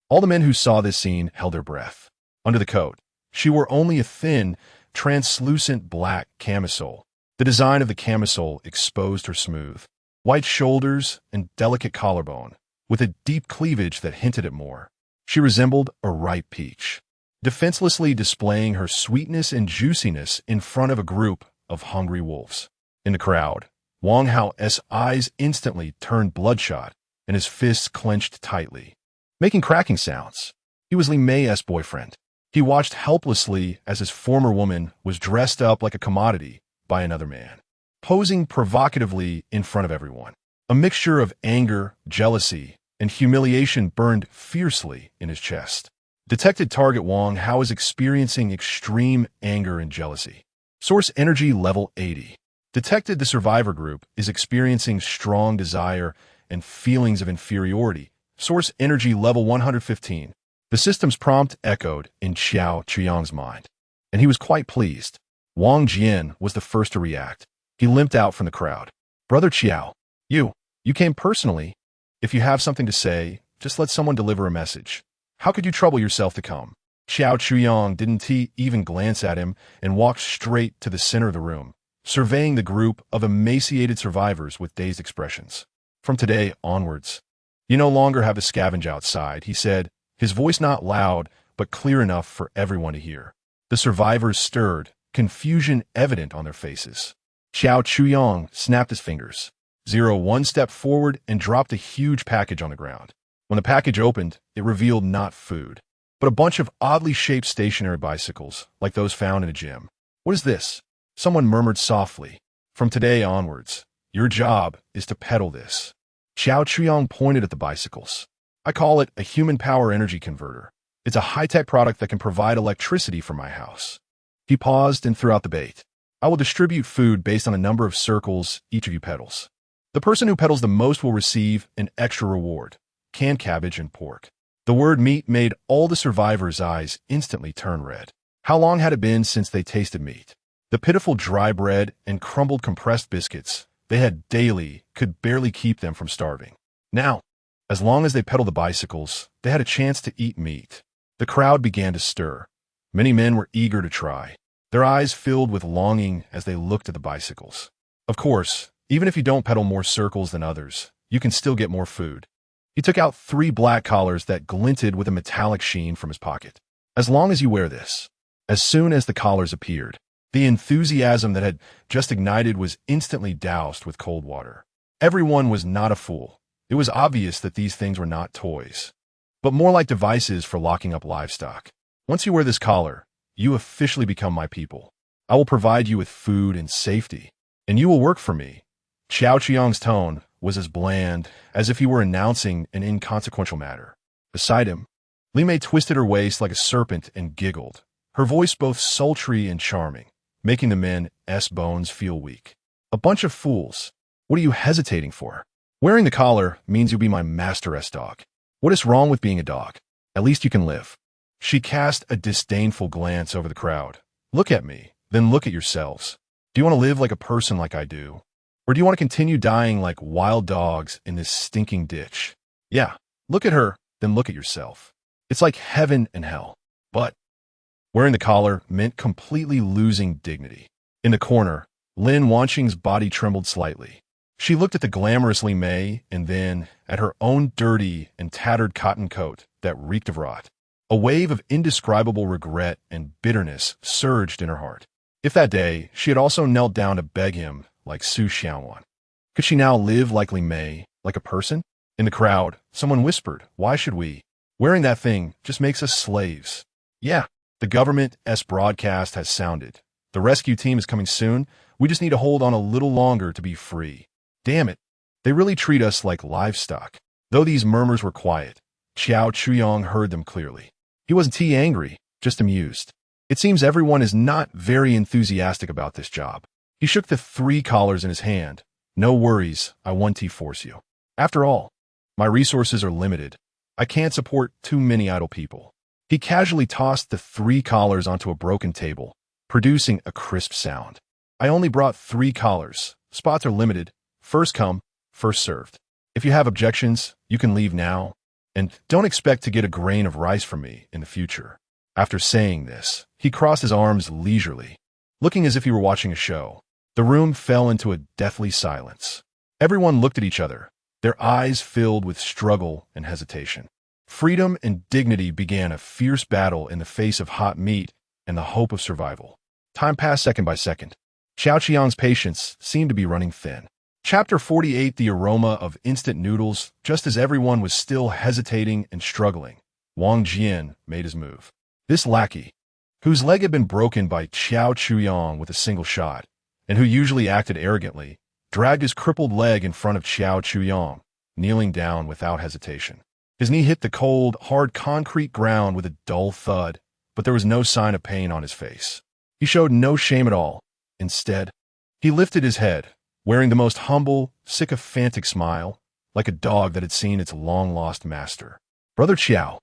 All the men who saw this scene held their breath. Under the coat, she wore only a thin, translucent black camisole. The design of the camisole exposed her smooth, white shoulders and delicate collarbone, with a deep cleavage that hinted at more. She resembled a ripe peach, defenselessly displaying her sweetness and juiciness in front of a group of hungry wolves. In the crowd, Wang Hao's eyes instantly turned bloodshot and his fists clenched tightly, making cracking sounds. He was Li Mei's boyfriend. He watched helplessly as his former woman was dressed up like a commodity by another man, posing provocatively in front of everyone. A mixture of anger, jealousy, and humiliation burned fiercely in his chest. Detected target Wang Hao is experiencing extreme anger and jealousy. Source energy level 80. Detected the survivor group is experiencing strong desire and feelings of inferiority. Source energy level 115. The system's prompt echoed in Xiao Chuyang's mind, and he was quite pleased. Wang Jian was the first to react. He limped out from the crowd. Brother Qiao, you came personally. If you have something to say, just let someone deliver a message. How could you trouble yourself to come? Xiao Chuyang didn't even glance at him and walked straight to the center of the room, surveying the group of emaciated survivors with dazed expressions. From today onwards, you no longer have to scavenge outside, he said, his voice not loud but clear enough for everyone to hear. The survivors stirred, confusion evident on their faces. Xiao Chuyang snapped his fingers. 1 stepped forward and dropped a huge package on the ground. When the package opened, it revealed not food, but a bunch of oddly shaped stationary bicycles, like those found in a gym. What is this? Someone murmured softly. From today onwards, your job is to pedal this. Xiao Chuyang pointed at the bicycles. I call it a human power energy converter. It's a high-tech product that can provide electricity for my house. He paused and threw out the bait. I will distribute food based on a number of circles each of you pedals. The person who pedals the most will receive an extra reward: canned cabbage and pork. The word meat made all the survivors' eyes instantly turn red. How long had it been since they tasted meat? The pitiful dry bread and crumbled compressed biscuits they had daily could barely keep them from starving. Now, as long as they pedaled the bicycles, they had a chance to eat meat. The crowd began to stir. Many men were eager to try, their eyes filled with longing as they looked at the bicycles. Of course, even if you don't pedal more circles than others, you can still get more food. He took out 3 black collars that glinted with a metallic sheen from his pocket. As long as you wear this. As soon as the collars appeared, the enthusiasm that had just ignited was instantly doused with cold water. Everyone was not a fool. It was obvious that these things were not toys, but more like devices for locking up livestock. Once you wear this collar, you officially become my people. I will provide you with food and safety, and you will work for me. Xiao Qiang's tone was as bland as if he were announcing an inconsequential matter. Beside him, Li Mei twisted her waist like a serpent and giggled, her voice both sultry and charming, making the men's bones feel weak. A bunch of fools. What are you hesitating for? Wearing the collar means you'll be my master's dog. What is wrong with being a dog? At least you can live. She cast a disdainful glance over the crowd. Look at me, then look at yourselves. Do you want to live like a person like I do? Or do you want to continue dying like wild dogs in this stinking ditch? Yeah, look at her, then look at yourself. It's like heaven and hell. But wearing the collar meant completely losing dignity. In the corner, Lin Wanqing's body trembled slightly. She looked at the glamorous Li Mei and then at her own dirty and tattered cotton coat that reeked of rot. A wave of indescribable regret and bitterness surged in her heart. If that day she had also knelt down to beg him like Su Xiaowan, could she now live like Li Mei, like a person? In the crowd, someone whispered, "Why should we? Wearing that thing just makes us slaves." Yeah, the government's broadcast has sounded. The rescue team is coming soon. We just need to hold on a little longer to be free. Damn it, they really treat us like livestock. Though these murmurs were quiet, Xiao Chuyang heard them clearly. He wasn't angry, just amused. It seems everyone is not very enthusiastic about this job. He shook the 3 collars in his hand. No worries, I won't force you. After all, my resources are limited. I can't support too many idle people. He casually tossed the 3 collars onto a broken table, producing a crisp sound. I only brought 3 collars. Spots are limited. First come, first served. If you have objections, you can leave now. And don't expect to get a grain of rice from me in the future." After saying this, he crossed his arms leisurely, looking as if he were watching a show. The room fell into a deathly silence. Everyone looked at each other, their eyes filled with struggle and hesitation. Freedom and dignity began a fierce battle in the face of hot meat and the hope of survival. Time passed second by second. Xiao Qiang's patience seemed to be running thin. Chapter 48: The aroma of instant noodles. Just as everyone was still hesitating and struggling, Wang Jian made his move. This lackey, whose leg had been broken by Xiao Chuyang with a single shot, and who usually acted arrogantly, dragged his crippled leg in front of Xiao Chuyang, kneeling down without hesitation. His knee hit the cold, hard concrete ground with a dull thud, but there was no sign of pain on his face. He showed no shame at all. Instead, he lifted his head, wearing the most humble, sycophantic smile, like a dog that had seen its long-lost master. "Brother Xiao,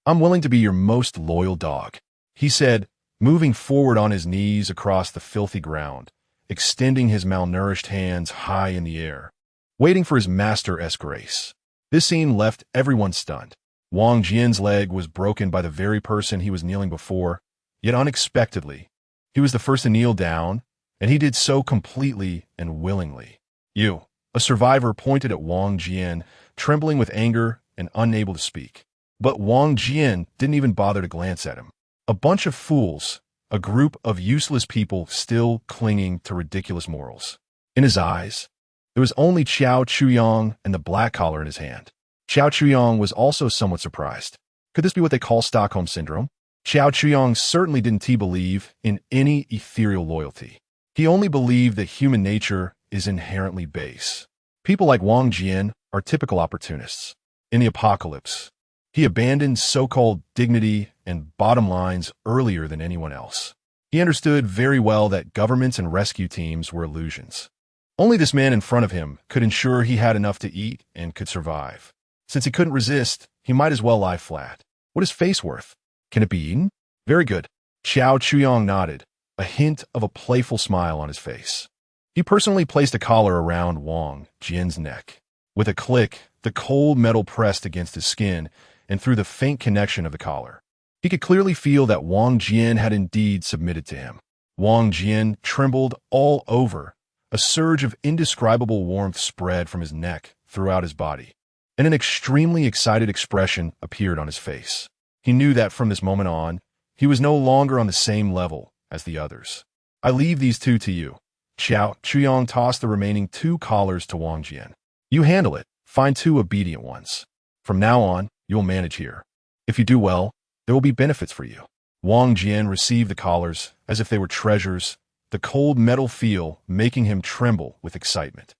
I'm willing to be your most loyal dog," he said, moving forward on his knees across the filthy ground, extending his malnourished hands high in the air, waiting for his master-esque grace. This scene left everyone stunned. Wang Jian's leg was broken by the very person he was kneeling before, yet unexpectedly, he was the first to kneel down, and he did so completely and willingly. "You," a survivor pointed at Wang Jian, trembling with anger and unable to speak. But Wang Jian didn't even bother to glance at him. A bunch of fools, a group of useless people still clinging to ridiculous morals. In his eyes, there was only Xiao Chuyang and the black collar in his hand. Xiao Chuyang was also somewhat surprised. Could this be what they call Stockholm Syndrome? Xiao Chuyang certainly didn't believe in any ethereal loyalty. He only believed that human nature is inherently base. People like Wang Jian are typical opportunists. In the apocalypse, he abandoned so-called dignity and bottom lines earlier than anyone else. He understood very well that governments and rescue teams were illusions. Only this man in front of him could ensure he had enough to eat and could survive. Since he couldn't resist, he might as well lie flat. What is face worth? Can it be eaten? Very good. Xiao Chuyang nodded, a hint of a playful smile on his face. He personally placed a collar around Wang Jian's neck. With a click, the cold metal pressed against his skin and through the faint connection of the collar. He could clearly feel that Wang Jian had indeed submitted to him. Wang Jian trembled all over. A surge of indescribable warmth spread from his neck throughout his body, and an extremely excited expression appeared on his face. He knew that from this moment on, he was no longer on the same level as the others. "I leave these 2 to you." Xiao Chuyang tossed the remaining 2 collars to Wang Jian. "You handle it. Find 2 obedient ones. From now on, you'll manage here. If you do well, there will be benefits for you." Wang Jian received the collars as if they were treasures, the cold metal feel making him tremble with excitement.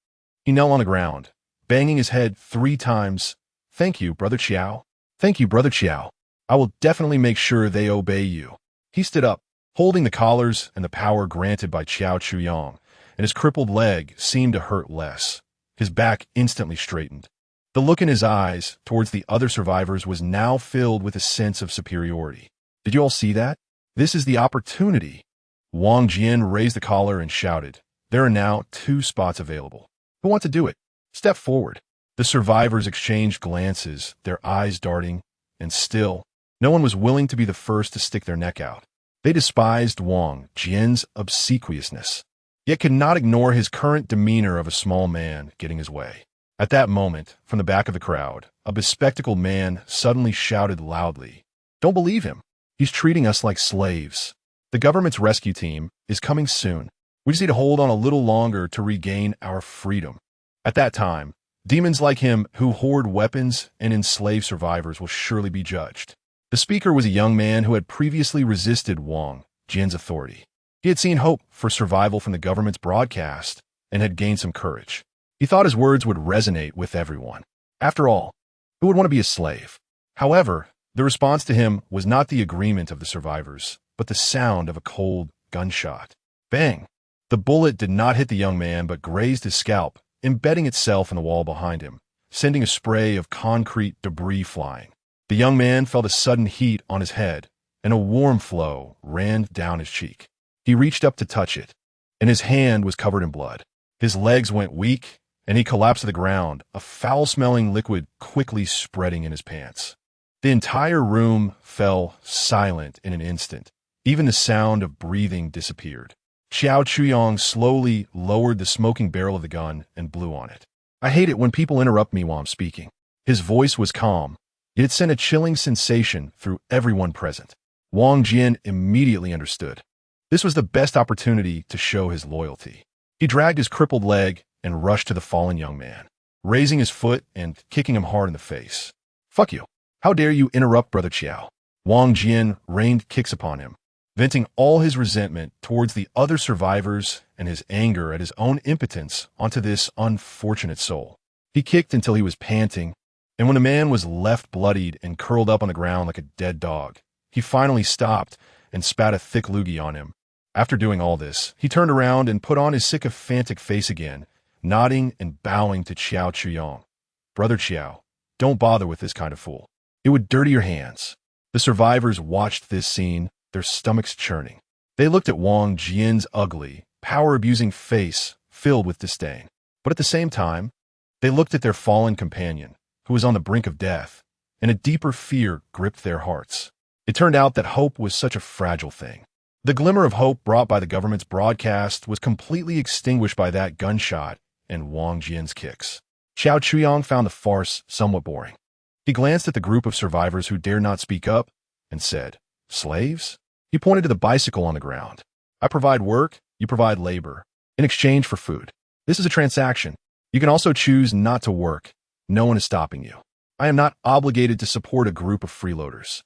He knelt on the ground, banging his head 3 times. "Thank you, Brother Xiao. Thank you, Brother Xiao. I will definitely make sure they obey you." He stood up, holding the collars and the power granted by Xiao Chuyang, and his crippled leg seemed to hurt less. His back instantly straightened. The look in his eyes towards the other survivors was now filled with a sense of superiority. "Did you all see that? This is the opportunity." Wang Jian raised the collar and shouted, "There are now 2 spots available. Who wants to do it? Step forward." The survivors exchanged glances, their eyes darting, and still, no one was willing to be the first to stick their neck out. They despised Wang Jian's obsequiousness, yet could not ignore his current demeanor of a small man getting his way. At that moment, from the back of the crowd, a bespectacled man suddenly shouted loudly, "Don't believe him. He's treating us like slaves. The government's rescue team is coming soon. We just need to hold on a little longer to regain our freedom." At that time, demons like him who hoard weapons and enslave survivors will surely be judged. The speaker was a young man who had previously resisted Wang Jian's authority. He had seen hope for survival from the government's broadcast and had gained some courage. He thought his words would resonate with everyone. After all, who would want to be a slave? However, the response to him was not the agreement of the survivors, but the sound of a cold gunshot. Bang! The bullet did not hit the young man but grazed his scalp, embedding itself in the wall behind him, sending a spray of concrete debris flying. The young man felt a sudden heat on his head, and a warm flow ran down his cheek. He reached up to touch it, and his hand was covered in blood. His legs went weak, and he collapsed to the ground, a foul-smelling liquid quickly spreading in his pants. The entire room fell silent in an instant. Even the sound of breathing disappeared. Xiao Chuyong slowly lowered the smoking barrel of the gun and blew on it. I hate it when people interrupt me while I'm speaking. His voice was calm, yet it sent a chilling sensation through everyone present. Wang Jian immediately understood. This was the best opportunity to show his loyalty. He dragged his crippled leg and rushed to the fallen young man, raising his foot and kicking him hard in the face. "Fuck you. How dare you interrupt Brother Qiao?" Wang Jian rained kicks upon him, venting all his resentment towards the other survivors and his anger at his own impotence onto this unfortunate soul. He kicked until he was panting, and when the man was left bloodied and curled up on the ground like a dead dog, he finally stopped and spat a thick loogie on him. After doing all this, he turned around and put on his sycophantic face again, nodding and bowing to Xiao Chuyong. "Brother Qiao, don't bother with this kind of fool. It would dirty your hands." The survivors watched this scene, their stomachs churning. They looked at Wang Jian's ugly, power-abusing face filled with disdain. But at the same time, they looked at their fallen companion, who was on the brink of death, and a deeper fear gripped their hearts. It turned out that hope was such a fragile thing. The glimmer of hope brought by the government's broadcast was completely extinguished by that gunshot and Wang Jian's kicks. Xiao Chuyong found the farce somewhat boring. He glanced at the group of survivors who dared not speak up and said, "Slaves?" He pointed to the bicycle on the ground. "I provide work, you provide labor, in exchange for food. This is a transaction. You can also choose not to work. No one is stopping you. I am not obligated to support a group of freeloaders."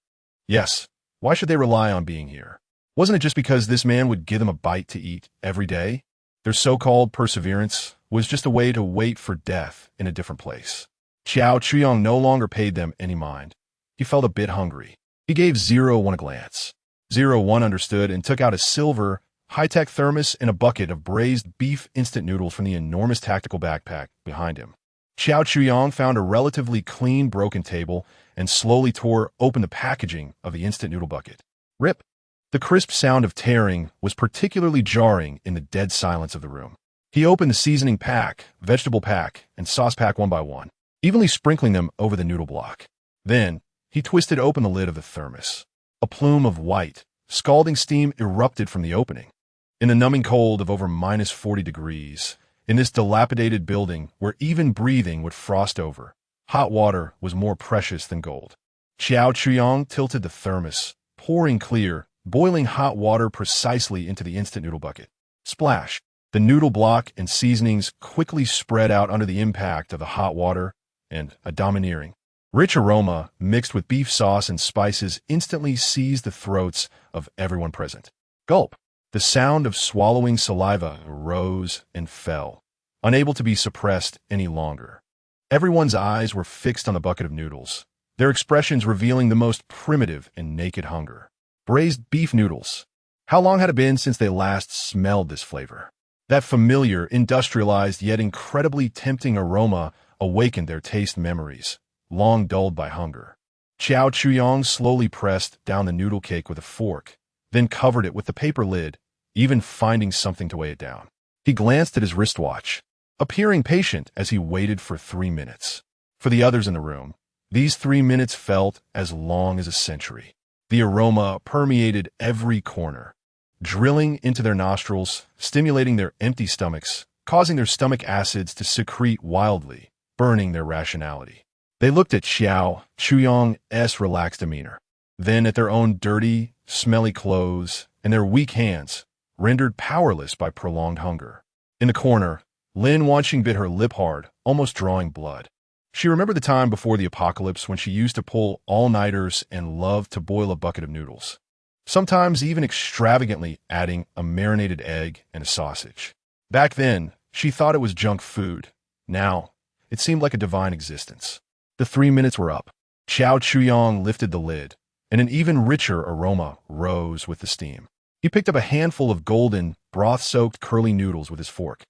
Yes, why should they rely on being here? Wasn't it just because this man would give them a bite to eat every day? Their so-called perseverance was just a way to wait for death in a different place. Xiao Chuyong no longer paid them any mind. He felt a bit hungry. He gave 01 a glance. 01 understood and took out a silver, high-tech thermos and a bucket of braised beef instant noodles from the enormous tactical backpack behind him. Xiao Chuyong found a relatively clean, broken table and slowly tore open the packaging of the instant noodle bucket. Rip! The crisp sound of tearing was particularly jarring in the dead silence of the room. He opened the seasoning pack, vegetable pack, and sauce pack one by one, evenly sprinkling them over the noodle block. Then, he twisted open the lid of the thermos. A plume of white, scalding steam erupted from the opening. In the numbing cold of over -40 degrees, in this dilapidated building where even breathing would frost over, hot water was more precious than gold. Xiao Chuyong tilted the thermos, pouring clear, boiling hot water precisely into the instant noodle bucket. Splash! The noodle block and seasonings quickly spread out under the impact of the hot water, and a domineering, rich aroma mixed with beef sauce and spices instantly seized the throats of everyone present. Gulp! The sound of swallowing saliva rose and fell, unable to be suppressed any longer. Everyone's eyes were fixed on the bucket of noodles, their expressions revealing the most primitive and naked hunger. Braised beef noodles. How long had it been since they last smelled this flavor? That familiar, industrialized, yet incredibly tempting aroma awakened their taste memories, long dulled by hunger. Xiao Chuyong slowly pressed down the noodle cake with a fork, then covered it with the paper lid, even finding something to weigh it down. He glanced at his wristwatch, appearing patient as he waited for 3 minutes. For the others in the room, these 3 minutes felt as long as a century. The aroma permeated every corner, drilling into their nostrils, stimulating their empty stomachs, causing their stomach acids to secrete wildly, burning their rationality. They looked at Xiao Chuyong's relaxed demeanor, then at their own dirty, smelly clothes and their weak hands, rendered powerless by prolonged hunger. In the corner, Lin Wanqing bit her lip hard, almost drawing blood. She remembered the time before the apocalypse when she used to pull all-nighters and loved to boil a bucket of noodles, sometimes even extravagantly adding a marinated egg and a sausage. Back then, she thought it was junk food. Now, it seemed like a divine existence. The 3 minutes were up. Xiao Chuyong lifted the lid, and an even richer aroma rose with the steam. He picked up a handful of golden, broth-soaked curly noodles with his fork.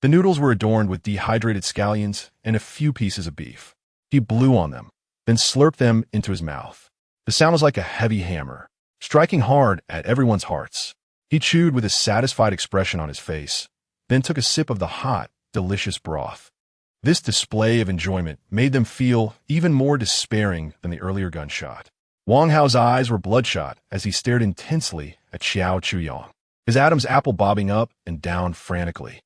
The noodles were adorned with dehydrated scallions and a few pieces of beef. He blew on them, then slurped them into his mouth. The sound was like a heavy hammer, striking hard at everyone's hearts. He chewed with a satisfied expression on his face, then took a sip of the hot, delicious broth. This display of enjoyment made them feel even more despairing than the earlier gunshot. Wang Hao's eyes were bloodshot as he stared intensely at Xiao Chuyang, his Adam's apple bobbing up and down frantically.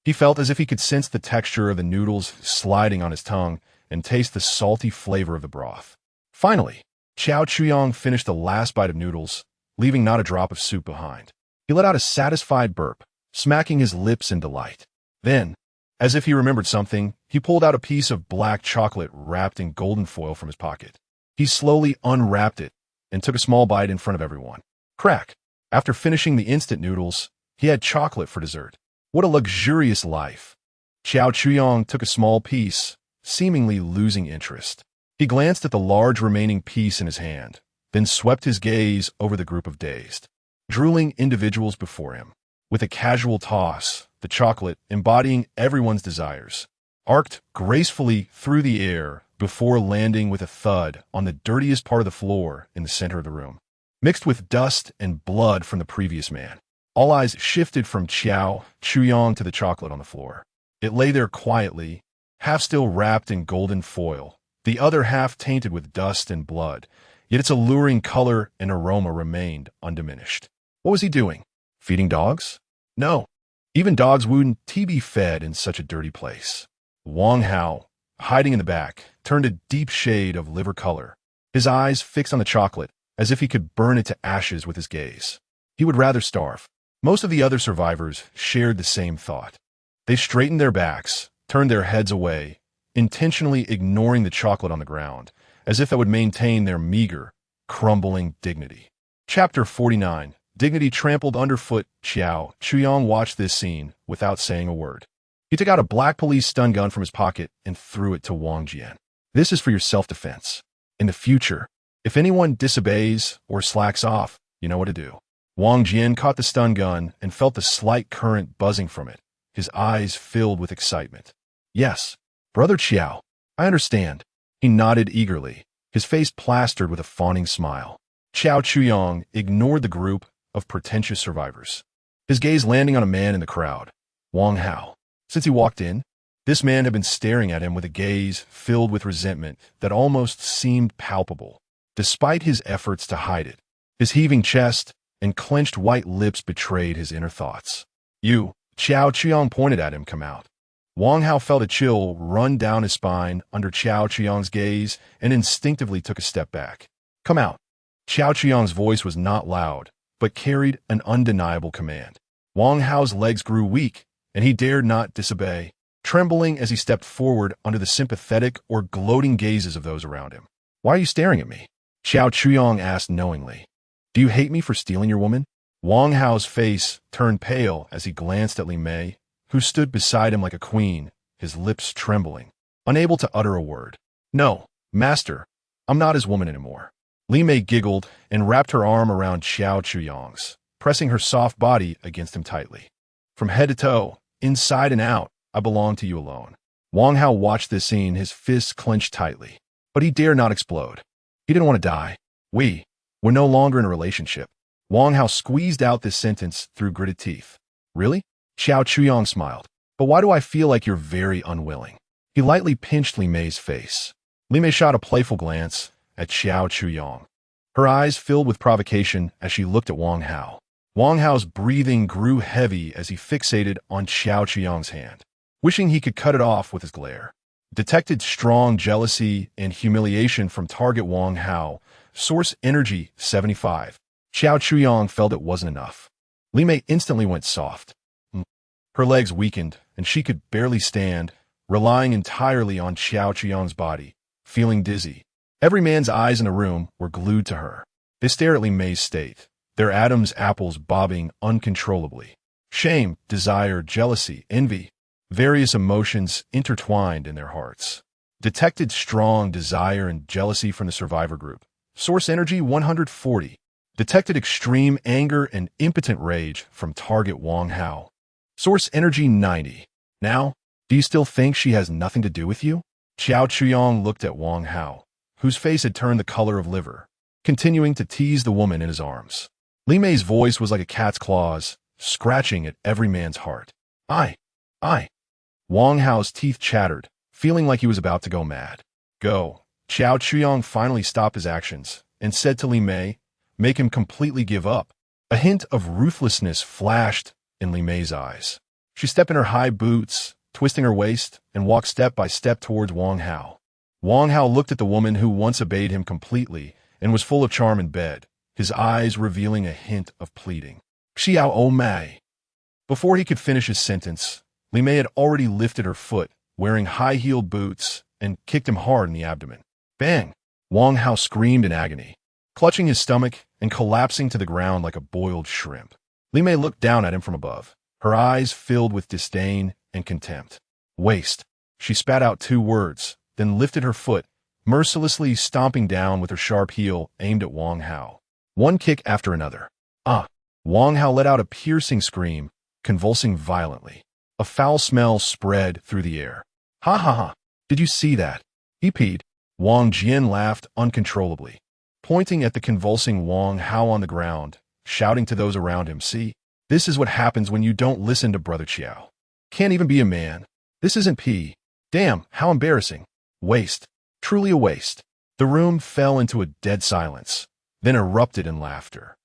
He felt as if he could sense the texture of the noodles sliding on his tongue and taste the salty flavor of the broth. Finally, Xiao Chuyang finished the last bite of noodles, leaving not a drop of soup behind. He let out a satisfied burp, smacking his lips in delight. Then, as if he remembered something, he pulled out a piece of black chocolate wrapped in golden foil from his pocket. He slowly unwrapped it and took a small bite in front of everyone. Crack! After finishing the instant noodles, he had chocolate for dessert. What a luxurious life! Xiao Chuyang took a small piece, seemingly losing interest. He glanced at the large remaining piece in his hand, then swept his gaze over the group of dazed, drooling individuals before him. With a casual toss, the chocolate, embodying everyone's desires, arced gracefully through the air before landing with a thud on the dirtiest part of the floor in the center of the room. Mixed with dust and blood from the previous man, all eyes shifted from Xiao Chuyang to the chocolate on the floor. It lay there quietly, half still wrapped in golden foil, the other half tainted with dust and blood, yet its alluring color and aroma remained undiminished. What was he doing? Feeding dogs? No. Even dogs wouldn't be fed in such a dirty place. Wang Hao, hiding in the back, turned a deep shade of liver color, his eyes fixed on the chocolate as if he could burn it to ashes with his gaze. He would rather starve. Most of the other survivors shared the same thought. They straightened their backs, turned their heads away, intentionally ignoring the chocolate on the ground, as if that would maintain their meager, crumbling dignity. Chapter 49. Dignity trampled underfoot. Xiao Chuyang watched this scene without saying a word. He took out a black police stun gun from his pocket and threw it to Wang Jian. This is for your self-defense. In the future, if anyone disobeys or slacks off, you know what to do. Wang Jian caught the stun gun and felt the slight current buzzing from it, his eyes filled with excitement. Yes, Brother Xiao, I understand. He nodded eagerly, his face plastered with a fawning smile. Xiao Chuyang ignored the group of pretentious survivors, his gaze landing on a man in the crowd, Wang Hao. Since he walked in, this man had been staring at him with a gaze filled with resentment that almost seemed palpable, despite his efforts to hide it. His heaving chest and clenched white lips betrayed his inner thoughts. You, Xiao Chuyang pointed at him, come out. Wang Hao felt a chill run down his spine under Xiao Chuyang's gaze and instinctively took a step back. Come out. Xiao Chuyang's voice was not loud, but carried an undeniable command. Wang Hao's legs grew weak, and he dared not disobey, trembling as he stepped forward under the sympathetic or gloating gazes of those around him. Why are you staring at me? Xiao Chuyang asked knowingly. Do you hate me for stealing your woman? Wang Hao's face turned pale as he glanced at Li Mei, who stood beside him like a queen, his lips trembling, unable to utter a word. No, master, I'm not his woman anymore. Li Mei giggled and wrapped her arm around Xiao Chuyang's, pressing her soft body against him tightly. From head to toe, inside and out, I belong to you alone. Wang Hao watched this scene, his fists clenched tightly, but he dared not explode. He didn't want to die. We're no longer in a relationship. Wang Hao squeezed out this sentence through gritted teeth. Really? Xiao Chuyang smiled. But why do I feel like you're very unwilling? He lightly pinched Li Mei's face. Li Mei shot a playful glance at Xiao Chuyang. Her eyes filled with provocation as she looked at Wang Hao. Wang Hao's breathing grew heavy as he fixated on Xiao Chuyang's hand, wishing he could cut it off with his glare. Detected strong jealousy and humiliation from target Wang Hao. Source energy 75. Xiao Chuyang felt it wasn't enough. Li Mei instantly went soft. Her legs weakened, and she could barely stand, relying entirely on Xiao Chuyang's body, feeling dizzy. Every man's eyes in the room were glued to her. They stared at Li Mei's state, their Adam's apples bobbing uncontrollably. Shame, desire, jealousy, envy, various emotions intertwined in their hearts. Detected strong desire and jealousy from the survivor group. Source energy 140. Detected extreme anger and impotent rage from target Wang Hao. Source energy 90. Now, do you still think she has nothing to do with you? Xiao Chuyang looked at Wang Hao, whose face had turned the color of liver, continuing to tease the woman in his arms. Li Mei's voice was like a cat's claws, scratching at every man's heart. I. Wang Hao's teeth chattered, feeling like he was about to go mad. Go. Qiao Chuyang finally stopped his actions and said to Li Mei, make him completely give up. A hint of ruthlessness flashed in Li Mei's eyes. She stepped in her high boots, twisting her waist, and walked step by step towards Wang Hao. Wang Hao looked at the woman who once obeyed him completely and was full of charm in bed, his eyes revealing a hint of pleading. Xiao O Mei. Before he could finish his sentence, Li Mei had already lifted her foot, wearing high-heeled boots, and kicked him hard in the abdomen. Bang! Wang Hao screamed in agony, clutching his stomach and collapsing to the ground like a boiled shrimp. Li Mei looked down at him from above, her eyes filled with disdain and contempt. Waste. She spat out 2 words, then lifted her foot, mercilessly stomping down with her sharp heel aimed at Wang Hao. One kick after another. Wang Hao let out a piercing scream, convulsing violently. A foul smell spread through the air. Ha ha ha. Did you see that? He peed. Wang Jian laughed uncontrollably, pointing at the convulsing Wang Hao on the ground, shouting to those around him, see? This is what happens when you don't listen to Brother Qiao. Can't even be a man. This isn't pee. Damn, how embarrassing. Waste. Truly a waste. The room fell into a dead silence, then erupted in laughter.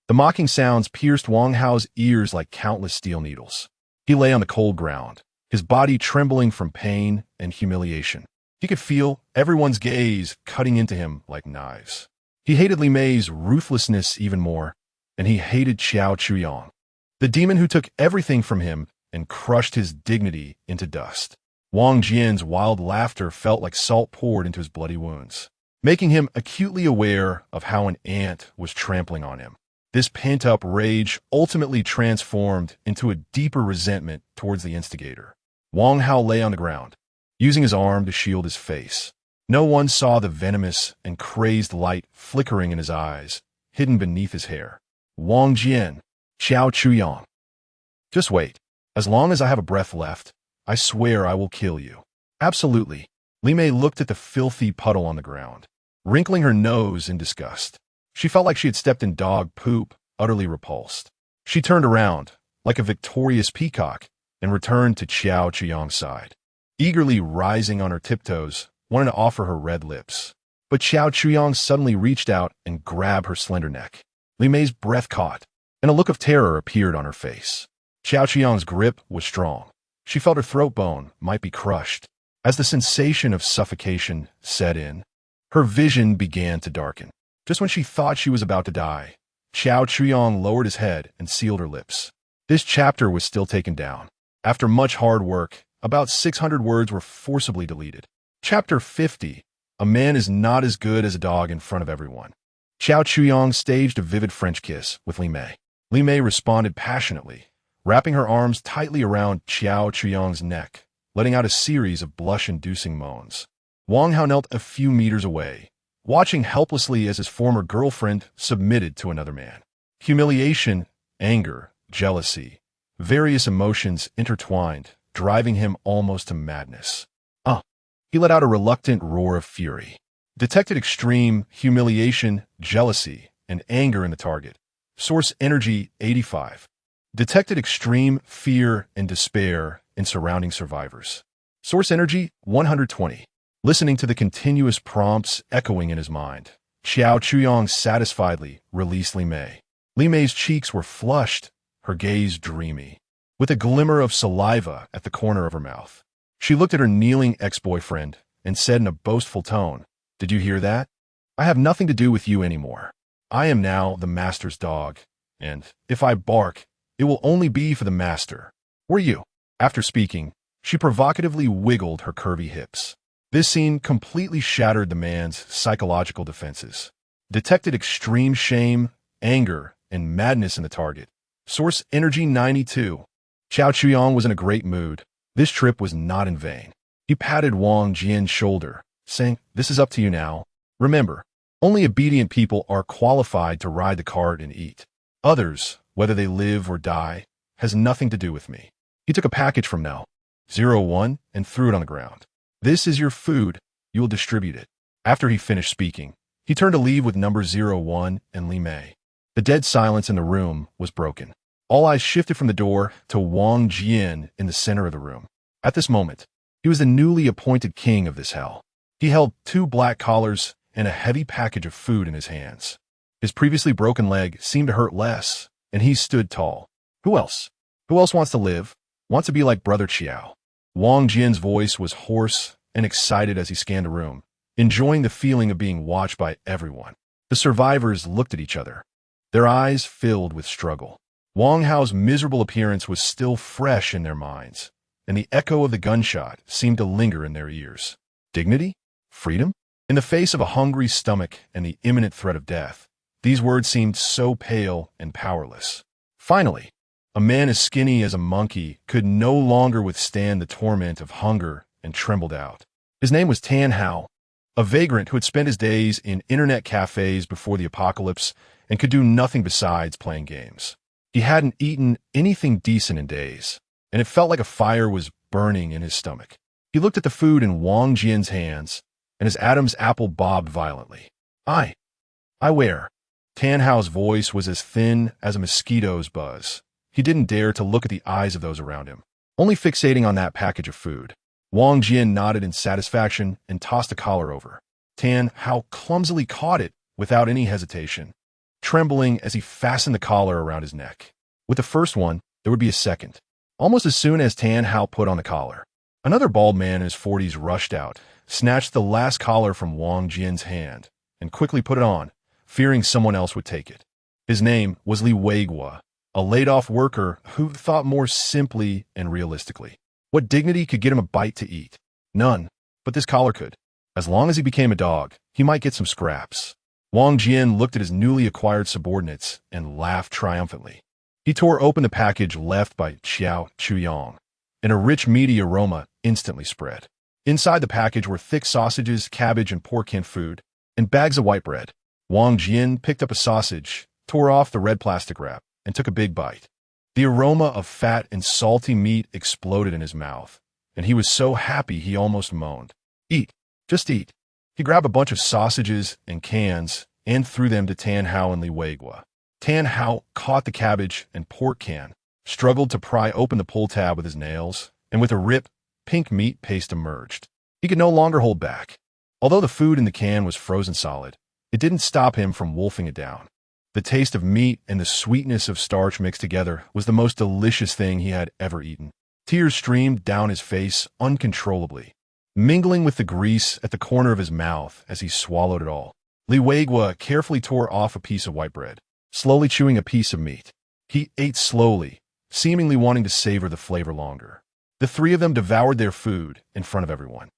The mocking sounds pierced Wang Hao's ears like countless steel needles. He lay on the cold ground, his body trembling from pain and humiliation. He could feel everyone's gaze cutting into him like knives. He hated Li Mei's ruthlessness even more, and he hated Qiao Chuyang, the demon who took everything from him and crushed his dignity into dust. Wang Jian's wild laughter felt like salt poured into his bloody wounds, making him acutely aware of how an ant was trampling on him. This pent-up rage ultimately transformed into a deeper resentment towards the instigator. Wang Hao lay on the ground, using his arm to shield his face. No one saw the venomous and crazed light flickering in his eyes, hidden beneath his hair. Wang Jian, Qiao Chuyang. Just wait. As long as I have a breath left, I swear I will kill you. Absolutely. Li Mei looked at the filthy puddle on the ground, wrinkling her nose in disgust. She felt like she had stepped in dog poop, utterly repulsed. She turned around, like a victorious peacock, and returned to Qiao Chuyang's side, eagerly rising on her tiptoes, wanting to offer her red lips. But Qiao Chuyang suddenly reached out and grabbed her slender neck. Li Mei's breath caught, and a look of terror appeared on her face. Qiao Chuyang's grip was strong. She felt her throat bone might be crushed. As the sensation of suffocation set in, her vision began to darken. Just when she thought she was about to die, Qiao Chuyang lowered his head and sealed her lips. This chapter was still taken down. After much hard work, about 600 words were forcibly deleted. Chapter 50. A man is not as good as a dog in front of everyone. Qiao Chuyang staged a vivid French kiss with Li Mei. Li Mei responded passionately, wrapping her arms tightly around Qiao Chuyang's neck, letting out a series of blush-inducing moans. Wang Hao knelt a few meters away, watching helplessly as his former girlfriend submitted to another man. Humiliation, anger, jealousy, various emotions intertwined, driving him almost to madness. He let out a reluctant roar of fury. Detected extreme humiliation, jealousy, and anger in the target. Source energy 85. Detected extreme fear and despair in surrounding survivors. Source energy 120. Listening to the continuous prompts echoing in his mind, Qiao Chuyang satisfiedly released Li Mei. Li Mei's cheeks were flushed, her gaze dreamy, with a glimmer of saliva at the corner of her mouth. She looked at her kneeling ex-boyfriend and said in a boastful tone, "Did you hear that? I have nothing to do with you anymore. I am now the master's dog, and if I bark, it will only be for the master. Were you?" After speaking, she provocatively wiggled her curvy hips. This scene completely shattered the man's psychological defenses. Detected extreme shame, anger, and madness in the target. Source energy 92. Qiao Chuyang was in a great mood. This trip was not in vain. He patted Wang Jian's shoulder, saying, "This is up to you now. Remember, only obedient people are qualified to ride the cart and eat. Others, whether they live or die, has nothing to do with me." He took a package from No. 01 and threw it on the ground. "This is your food. You will distribute it." After he finished speaking, he turned to leave with number 01 and Li Mei. The dead silence in the room was broken. All eyes shifted from the door to Wang Jian in the center of the room. At this moment, he was the newly appointed king of this hell. He held 2 black collars and a heavy package of food in his hands. His previously broken leg seemed to hurt less, and he stood tall. Who else? Who else wants to live? Wants to be like Brother Qiao? Wang Jian's voice was hoarse and excited as he scanned the room, enjoying the feeling of being watched by everyone. The survivors looked at each other, their eyes filled with struggle. Wang Hao's miserable appearance was still fresh in their minds, and the echo of the gunshot seemed to linger in their ears. Dignity? Freedom? In the face of a hungry stomach and the imminent threat of death, these words seemed so pale and powerless. Finally, a man as skinny as a monkey could no longer withstand the torment of hunger and trembled out. His name was Tan Hao, a vagrant who had spent his days in internet cafes before the apocalypse and could do nothing besides playing games. He hadn't eaten anything decent in days, and it felt like a fire was burning in his stomach. He looked at the food in Wang Jian's hands, and his Adam's apple bobbed violently. I wear. Tan Hao's voice was as thin as a mosquito's buzz. He didn't dare to look at the eyes of those around him, only fixating on that package of food. Wang Jian nodded in satisfaction and tossed a collar over. Tan Hao clumsily caught it without any hesitation, trembling as he fastened the collar around his neck. With the first one, there would be a second. Almost as soon as Tan Hao put on the collar, another bald man in his 40s rushed out, snatched the last collar from Wang Jian's hand, and quickly put it on, fearing someone else would take it. His name was Li Weiguo, a laid-off worker who thought more simply and realistically. What dignity could get him a bite to eat? None, but this collar could. As long as he became a dog, he might get some scraps. Wang Jian looked at his newly acquired subordinates and laughed triumphantly. He tore open the package left by Xiao Chuyang, and a rich meaty aroma instantly spread. Inside the package were thick sausages, cabbage, and pork canned food, and bags of white bread. Wang Jian picked up a sausage, tore off the red plastic wrap, and took a big bite. The aroma of fat and salty meat exploded in his mouth, and he was so happy he almost moaned. Eat, just eat. He grabbed a bunch of sausages and cans and threw them to Tan Hao and Li Weiguo. Tan Hao caught the cabbage and pork can, struggled to pry open the pull tab with his nails, and with a rip, pink meat paste emerged. He could no longer hold back. Although the food in the can was frozen solid, it didn't stop him from wolfing it down. The taste of meat and the sweetness of starch mixed together was the most delicious thing he had ever eaten. Tears streamed down his face uncontrollably, mingling with the grease at the corner of his mouth as he swallowed it all. Li Weiguo carefully tore off a piece of white bread, slowly chewing a piece of meat. He ate slowly, seemingly wanting to savor the flavor longer. The three of them devoured their food in front of everyone.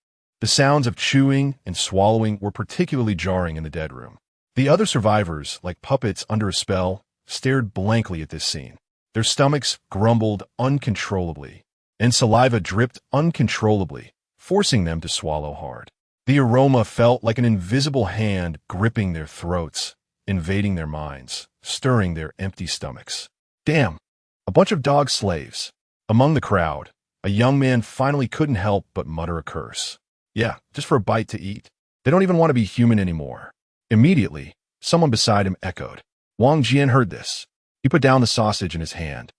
The sounds of chewing and swallowing were particularly jarring in the dead room. The other survivors, like puppets under a spell, stared blankly at this scene. Their stomachs grumbled uncontrollably, and saliva dripped uncontrollably, forcing them to swallow hard. The aroma felt like an invisible hand gripping their throats, invading their minds, stirring their empty stomachs. Damn! A bunch of dog slaves. Among the crowd, a young man finally couldn't help but mutter a curse. Yeah, just for a bite to eat. They don't even want to be human anymore. Immediately, someone beside him echoed. Wang Jian heard this. He put down the sausage in his hand,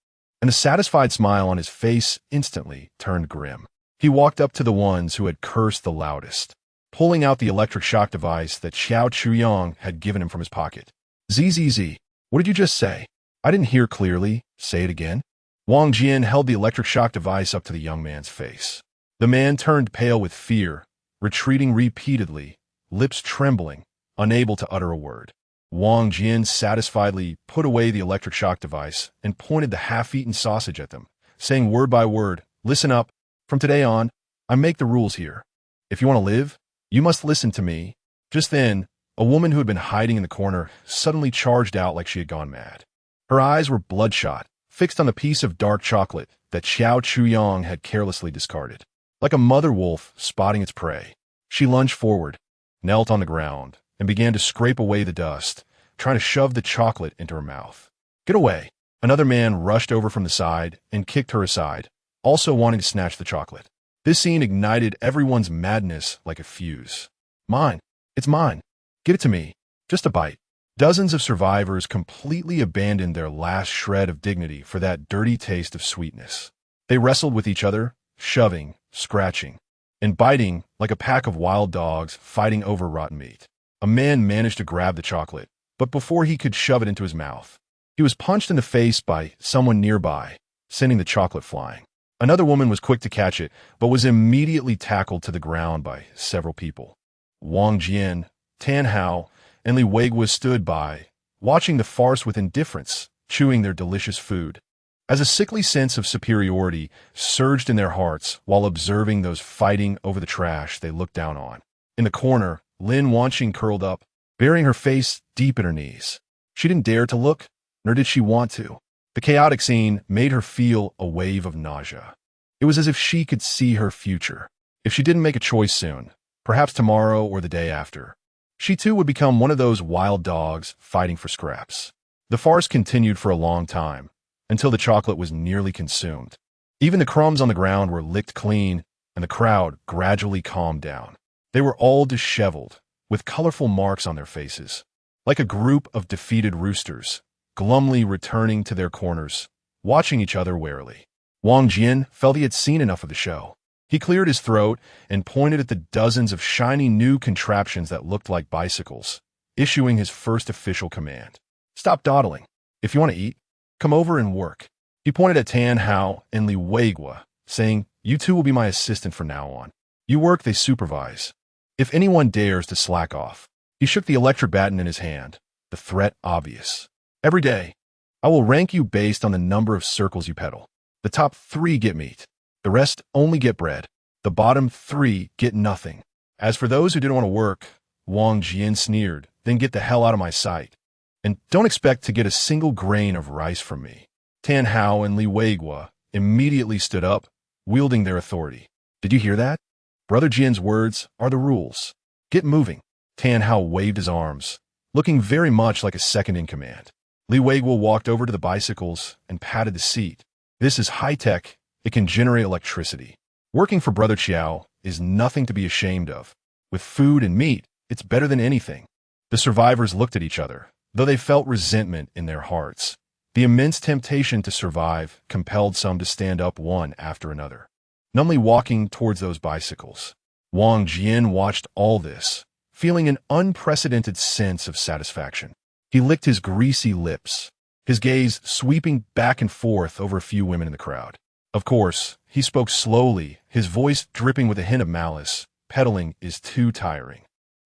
and the satisfied smile on his face instantly turned grim. He walked up to the ones who had cursed the loudest, pulling out the electric shock device that Xiao Chuyang had given him from his pocket. ZZZ, what did you just say? I didn't hear clearly. Say it again. Wang Jian held the electric shock device up to the young man's face. The man turned pale with fear, retreating repeatedly, lips trembling, unable to utter a word. Wang Jian satisfiedly put away the electric shock device and pointed the half-eaten sausage at them, saying word by word, "Listen up. From today on, I make the rules here. If you want to live, you must listen to me." Just then, a woman who had been hiding in the corner suddenly charged out like she had gone mad. Her eyes were bloodshot, fixed on the piece of dark chocolate that Xiao Chuyang had carelessly discarded. Like a mother wolf spotting its prey, she lunged forward, knelt on the ground, and began to scrape away the dust, trying to shove the chocolate into her mouth. Get away! Another man rushed over from the side and kicked her aside, also wanting to snatch the chocolate. This scene ignited everyone's madness like a fuse. Mine! It's mine! Give it to me! Just a bite! Dozens of survivors completely abandoned their last shred of dignity for that dirty taste of sweetness. They wrestled with each other, shoving, scratching, and biting like a pack of wild dogs fighting over rotten meat. A man managed to grab the chocolate, but before he could shove it into his mouth, he was punched in the face by someone nearby, sending the chocolate flying. Another woman was quick to catch it, but was immediately tackled to the ground by several people. Wang Jian, Tan Hao, and Li Weiguo stood by, watching the farce with indifference, chewing their delicious food. As a sickly sense of superiority surged in their hearts while observing those fighting over the trash they looked down on. In the corner, Lin Wanqing curled up, burying her face deep in her knees. She didn't dare to look, nor did she want to. The chaotic scene made her feel a wave of nausea. It was as if she could see her future. If she didn't make a choice soon, perhaps tomorrow or the day after, she too would become one of those wild dogs fighting for scraps. The farce continued for a long time, until the chocolate was nearly consumed. Even the crumbs on the ground were licked clean, and the crowd gradually calmed down. They were all disheveled, with colorful marks on their faces, like a group of defeated roosters, glumly returning to their corners, watching each other warily. Wang Jian felt he had seen enough of the show. He cleared his throat and pointed at the dozens of shiny new contraptions that looked like bicycles, issuing his first official command. "Stop dawdling. If you want to eat, come over and work." He pointed at Tan Hao and Li Weiguo, saying, "You two will be my assistant from now on. You work, they supervise. If anyone dares to slack off." He shook the electric baton in his hand, the threat obvious. "Every day, I will rank you based on the number of circles you pedal. The top 3 get meat. The rest only get bread. The bottom 3 get nothing. As for those who didn't want to work," Wang Jian sneered, "then get the hell out of my sight. And don't expect to get a single grain of rice from me." Tan Hao and Li Weiguo immediately stood up, wielding their authority. "Did you hear that? Brother Jian's words are the rules. Get moving." Tan Hao waved his arms, looking very much like a second in command. Li Weiguo walked over to the bicycles and patted the seat. "This is high-tech. It can generate electricity. Working for Brother Qiao is nothing to be ashamed of. With food and meat, it's better than anything." The survivors looked at each other, though they felt resentment in their hearts. The immense temptation to survive compelled some to stand up one after another, numbly walking towards those bicycles. Wang Jian watched all this, feeling an unprecedented sense of satisfaction. He licked his greasy lips, his gaze sweeping back and forth over a few women in the crowd. Of course, he spoke slowly, his voice dripping with a hint of malice. "Pedaling is too tiring.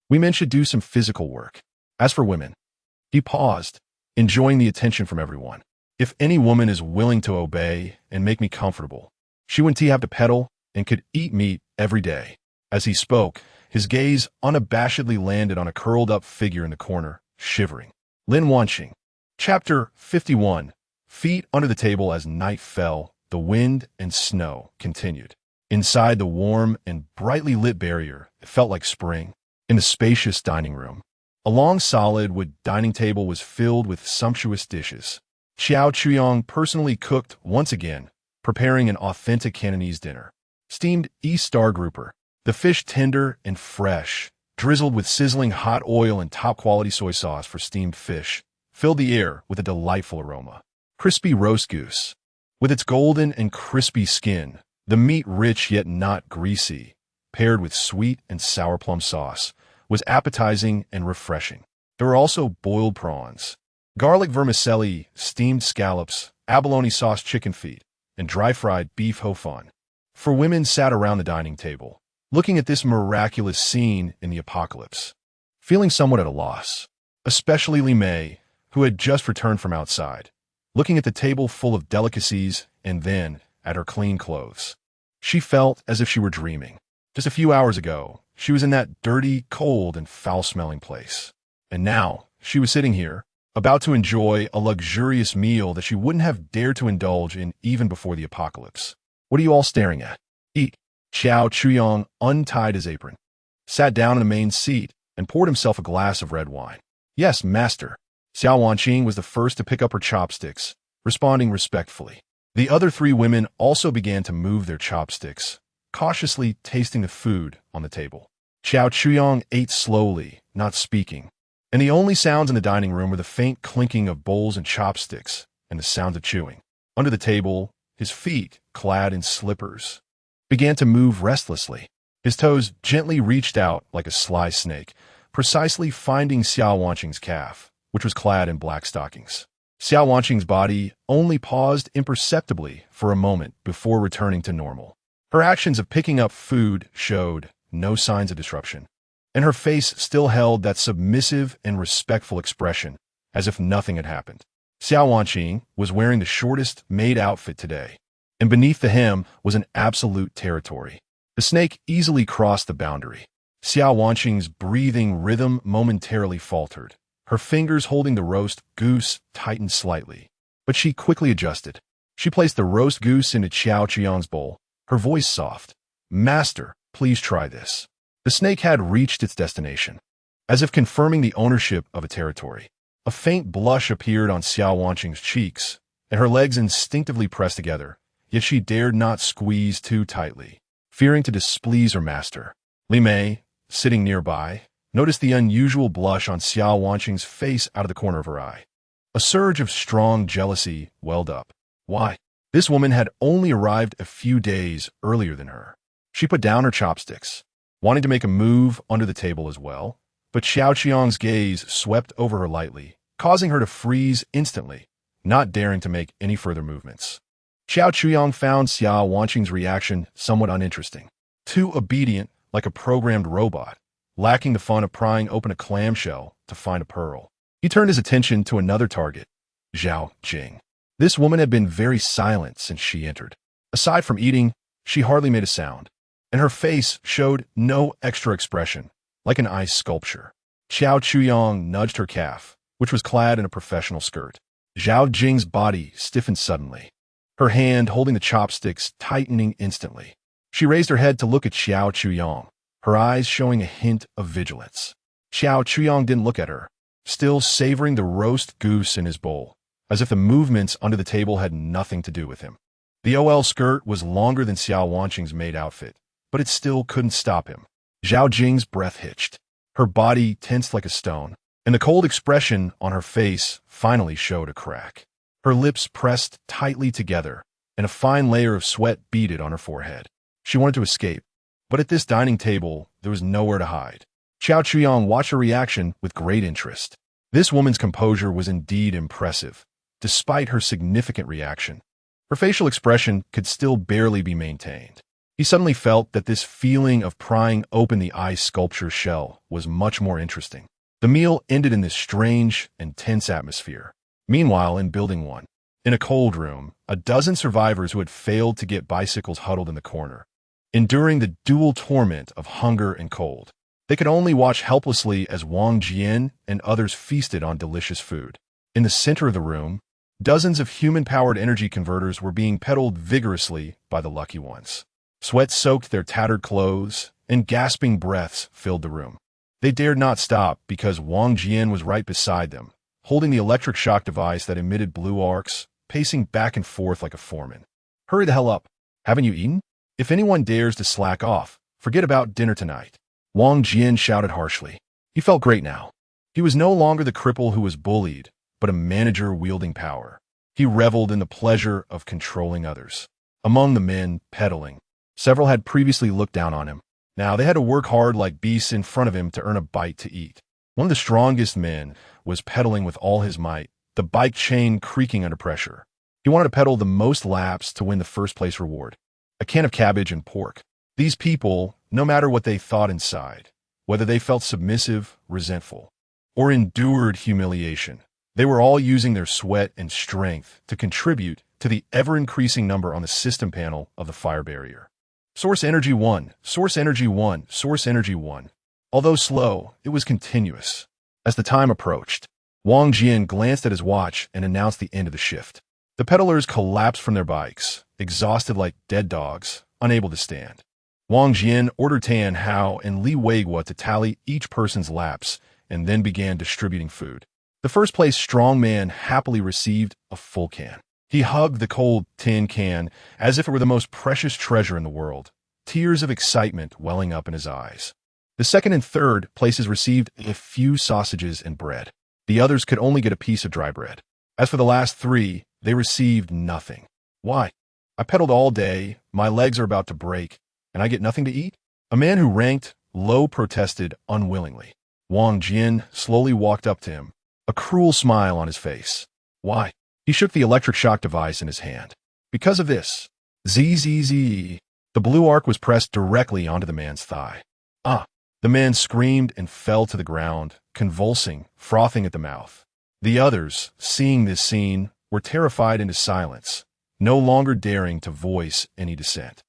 We men should do some physical work. As for women..." He paused, enjoying the attention from everyone. "If any woman is willing to obey and make me comfortable, she wouldn't have to pedal and could eat meat every day." As he spoke, his gaze unabashedly landed on a curled-up figure in the corner, shivering. Lin Wanqing. Chapter 51. Feet under the table. As night fell, the wind and snow continued. Inside the warm and brightly lit barrier, it felt like spring. In the spacious dining room, a long solid wood dining table was filled with sumptuous dishes. Xiao Chuyong personally cooked once again, preparing an authentic Cantonese dinner. Steamed E-star grouper, the fish tender and fresh, drizzled with sizzling hot oil and top-quality soy sauce for steamed fish, filled the air with a delightful aroma. Crispy roast goose. With its golden and crispy skin, the meat rich yet not greasy, paired with sweet and sour plum sauce, was appetizing and refreshing. There were also boiled prawns, garlic vermicelli, steamed scallops, abalone sauce chicken feet, and dry-fried beef ho fun. Four women sat around the dining table, looking at this miraculous scene in the apocalypse, feeling somewhat at a loss, especially Li Mei, who had just returned from outside, looking at the table full of delicacies and then at her clean clothes. She felt as if she were dreaming. Just a few hours ago, she was in that dirty, cold, and foul-smelling place. And now, she was sitting here, about to enjoy a luxurious meal that she wouldn't have dared to indulge in even before the apocalypse. "What are you all staring at? Eat." Xiao Chuyong untied his apron, sat down in the main seat, and poured himself a glass of red wine. "Yes, master." Xiao Wanqing was the first to pick up her chopsticks, responding respectfully. The other 3 women also began to move their chopsticks, cautiously tasting the food on the table. Xiao Chuyong ate slowly, not speaking, and the only sounds in the dining room were the faint clinking of bowls and chopsticks and the sound of chewing. Under the table, his feet, clad in slippers, began to move restlessly. His toes gently reached out like a sly snake, precisely finding Xiao Wanqing's calf, which was clad in black stockings. Xiao Wanqing's body only paused imperceptibly for a moment before returning to normal. Her actions of picking up food showed no signs of disruption, and her face still held that submissive and respectful expression, as if nothing had happened. Xiao Wanqing was wearing the shortest maid outfit today, and beneath the hem was an absolute territory. The snake easily crossed the boundary. Xiao Wanqing's breathing rhythm momentarily faltered. Her fingers holding the roast goose tightened slightly, but she quickly adjusted. She placed the roast goose into Qiao Qiang's bowl, her voice soft. "Master, please try this." The snake had reached its destination. As if confirming the ownership of a territory, a faint blush appeared on Xiao Wanqing's cheeks, and her legs instinctively pressed together, yet she dared not squeeze too tightly, fearing to displease her master. Li Mei, sitting nearby, noticed the unusual blush on Xiao Wanqing's face out of the corner of her eye. A surge of strong jealousy welled up. Why? This woman had only arrived a few days earlier than her. She put down her chopsticks, wanting to make a move under the table as well, but Xiao Qiang's gaze swept over her lightly, causing her to freeze instantly, not daring to make any further movements. Xiao Qiang found Xiao Wanqing's reaction somewhat uninteresting. Too obedient, like a programmed robot, lacking the fun of prying open a clamshell to find a pearl. He turned his attention to another target, Zhao Jing. This woman had been very silent since she entered. Aside from eating, she hardly made a sound, and her face showed no extra expression, like an ice sculpture. Xiao Chuyang nudged her calf, which was clad in a professional skirt. Zhao Jing's body stiffened suddenly, her hand holding the chopsticks tightening instantly. She raised her head to look at Xiao Chuyang, her eyes showing a hint of vigilance. Xiao Chuyang didn't look at her, still savoring the roast goose in his bowl, as if the movements under the table had nothing to do with him. The OL skirt was longer than Xiao Wanqing's maid outfit, but it still couldn't stop him. Zhao Jing's breath hitched, her body tensed like a stone, and the cold expression on her face finally showed a crack. Her lips pressed tightly together, and a fine layer of sweat beaded on her forehead. She wanted to escape, but at this dining table, there was nowhere to hide. Xiao Chuyang watched her reaction with great interest. This woman's composure was indeed impressive, despite her significant reaction. Her facial expression could still barely be maintained. He suddenly felt that this feeling of prying open the ice sculpture's shell was much more interesting. The meal ended in this strange and tense atmosphere. Meanwhile, in Building 1, in a cold room, a dozen survivors who had failed to get bicycles huddled in the corner, enduring the dual torment of hunger and cold. They could only watch helplessly as Wang Jian and others feasted on delicious food. In the center of the room, dozens of human-powered energy converters were being pedaled vigorously by the lucky ones. Sweat soaked their tattered clothes, and gasping breaths filled the room. They dared not stop because Wang Jian was right beside them, holding the electric shock device that emitted blue arcs, pacing back and forth like a foreman. "Hurry the hell up. Haven't you eaten? If anyone dares to slack off, forget about dinner tonight." Wang Jian shouted harshly. He felt great now. He was no longer the cripple who was bullied, but a manager wielding power. He reveled in the pleasure of controlling others. Among the men pedaling, several had previously looked down on him. Now they had to work hard like beasts in front of him to earn a bite to eat. One of the strongest men was pedaling with all his might, the bike chain creaking under pressure. He wanted to pedal the most laps to win the first place reward, a can of cabbage and pork. These people, no matter what they thought inside, whether they felt submissive, resentful, or endured humiliation, they were all using their sweat and strength to contribute to the ever-increasing number on the system panel of the fire barrier. Source Energy 1, Source Energy 1, Source Energy 1. Although slow, it was continuous. As the time approached, Wang Jian glanced at his watch and announced the end of the shift. The pedalers collapsed from their bikes, exhausted like dead dogs, unable to stand. Wang Jian ordered Tan Hao and Li Weiguo to tally each person's laps and then began distributing food. The first-place strongman happily received a full can. He hugged the cold tin can as if it were the most precious treasure in the world, tears of excitement welling up in his eyes. The second and third places received a few sausages and bread. The others could only get a piece of dry bread. As for the last three, they received nothing. Why? I pedaled all day, my legs are about to break, and I get nothing to eat? A man who ranked low protested unwillingly. Wang Jian slowly walked up to him, a cruel smile on his face. Why? He shook the electric shock device in his hand. Because of this. Zzz. The blue arc was pressed directly onto the man's thigh. Ah! The man screamed and fell to the ground, convulsing, frothing at the mouth. The others, seeing this scene, were terrified into silence, no longer daring to voice any dissent.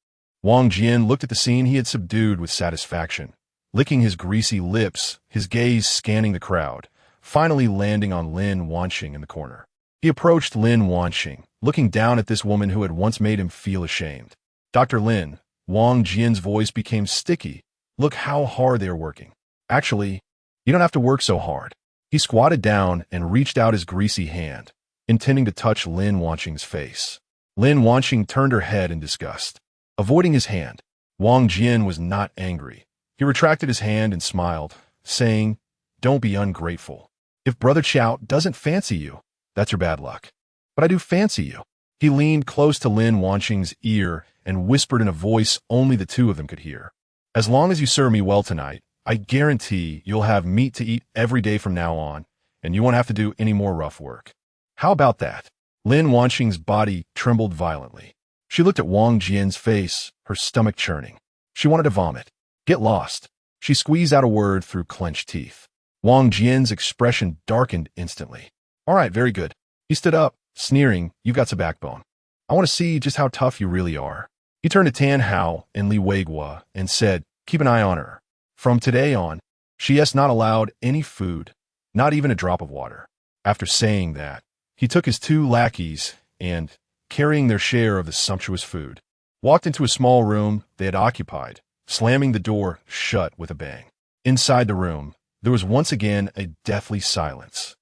Wang Jian looked at the scene he had subdued with satisfaction, licking his greasy lips, his gaze scanning the crowd, finally landing on Lin Wanxing in the corner. He approached Lin Wanxing, looking down at this woman who had once made him feel ashamed. Dr. Lin, Wang Jian's voice became sticky. Look how hard they are working. Actually, you don't have to work so hard. He squatted down and reached out his greasy hand, intending to touch Lin Wanxing's face. Lin Wanxing turned her head in disgust. Avoiding his hand, Wang Jian was not angry. He retracted his hand and smiled, saying, "Don't be ungrateful. If Brother Chow doesn't fancy you, that's your bad luck. But I do fancy you." He leaned close to Lin Wanxing's ear and whispered in a voice only the two of them could hear. "As long as you serve me well tonight, I guarantee you'll have meat to eat every day from now on, and you won't have to do any more rough work. How about that?" Lin Wanxing's body trembled violently. She looked at Wang Jian's face, her stomach churning. She wanted to vomit. "Get lost." She squeezed out a word through clenched teeth. Wang Jian's expression darkened instantly. "All right, very good." He stood up, sneering, "You've got some backbone. I want to see just how tough you really are." He turned to Tan Hao and Li Weiguo and said, "Keep an eye on her. From today on, she is not allowed any food, not even a drop of water." After saying that, he took his two lackeys and, carrying their share of the sumptuous food, walked into a small room they had occupied, slamming the door shut with a bang. Inside the room, there was once again a deathly silence.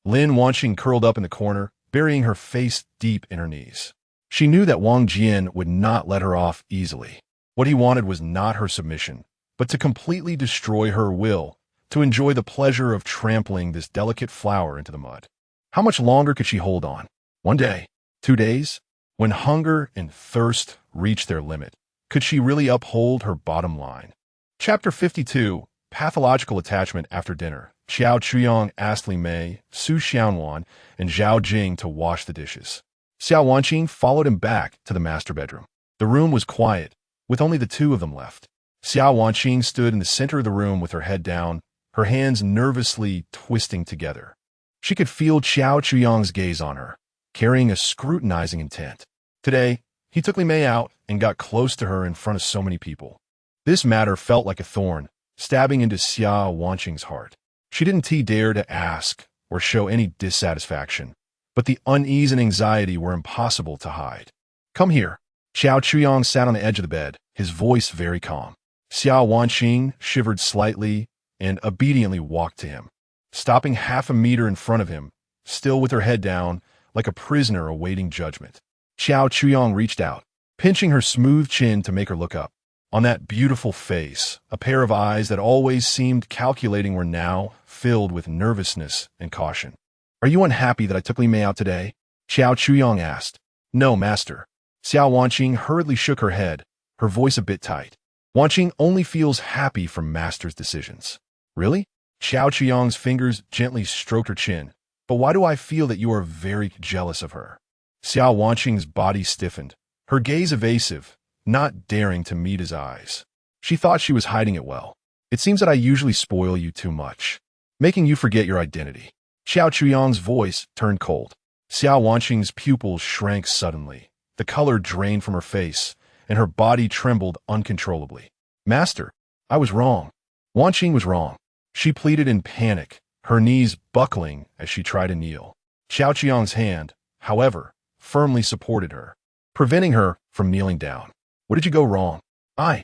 Lin Wanxing curled up in the corner, burying her face deep in her knees. She knew that Wang Jian would not let her off easily. What he wanted was not her submission, but to completely destroy her will, to enjoy the pleasure of trampling this delicate flower into the mud. How much longer could she hold on? 1 day? 2 days? When hunger and thirst reached their limit, could she really uphold her bottom line? Chapter 52, Pathological Attachment After Dinner. Xiao Chuyong asked Li Mei, Su Xianwan, and Zhao Jing to wash the dishes. Xiao Wanqing followed him back to the master bedroom. The room was quiet, with only the two of them left. Xiao Wanqing stood in the center of the room with her head down, her hands nervously twisting together. She could feel Xiao Chuyong's gaze on her, carrying a scrutinizing intent. Today, he took Li Mei out and got close to her in front of so many people. This matter felt like a thorn, stabbing into Xiao Wanqing's heart. She didn't dare to ask or show any dissatisfaction, but the unease and anxiety were impossible to hide. "Come here." Xiao Chuyong sat on the edge of the bed, his voice very calm. Xiao Wanqing shivered slightly and obediently walked to him, stopping half a meter in front of him, still with her head down, like a prisoner awaiting judgment. Xiao Chuyong reached out, pinching her smooth chin to make her look up. On that beautiful face, a pair of eyes that always seemed calculating were now filled with nervousness and caution. "Are you unhappy that I took Li Mei out today?" Xiao Chuyong asked. "No, master." Xiao Wanqing hurriedly shook her head, her voice a bit tight. "Wanqing only feels happy from master's decisions." "Really?" Xiao Chuyong's fingers gently stroked her chin. "But why do I feel that you are very jealous of her?" Xiao Wanqing's body stiffened, her gaze evasive, not daring to meet his eyes. She thought she was hiding it well. "It seems that I usually spoil you too much, making you forget your identity." Xiao Chuyong's voice turned cold. Xiao Wanqing's pupils shrank suddenly. The color drained from her face, and her body trembled uncontrollably. "Master, I was wrong." Wanqing was wrong. She pleaded in panic, her knees buckling as she tried to kneel. Xiao Chuyong's hand, however, firmly supported her, preventing her from kneeling down. "What did you go wrong?" I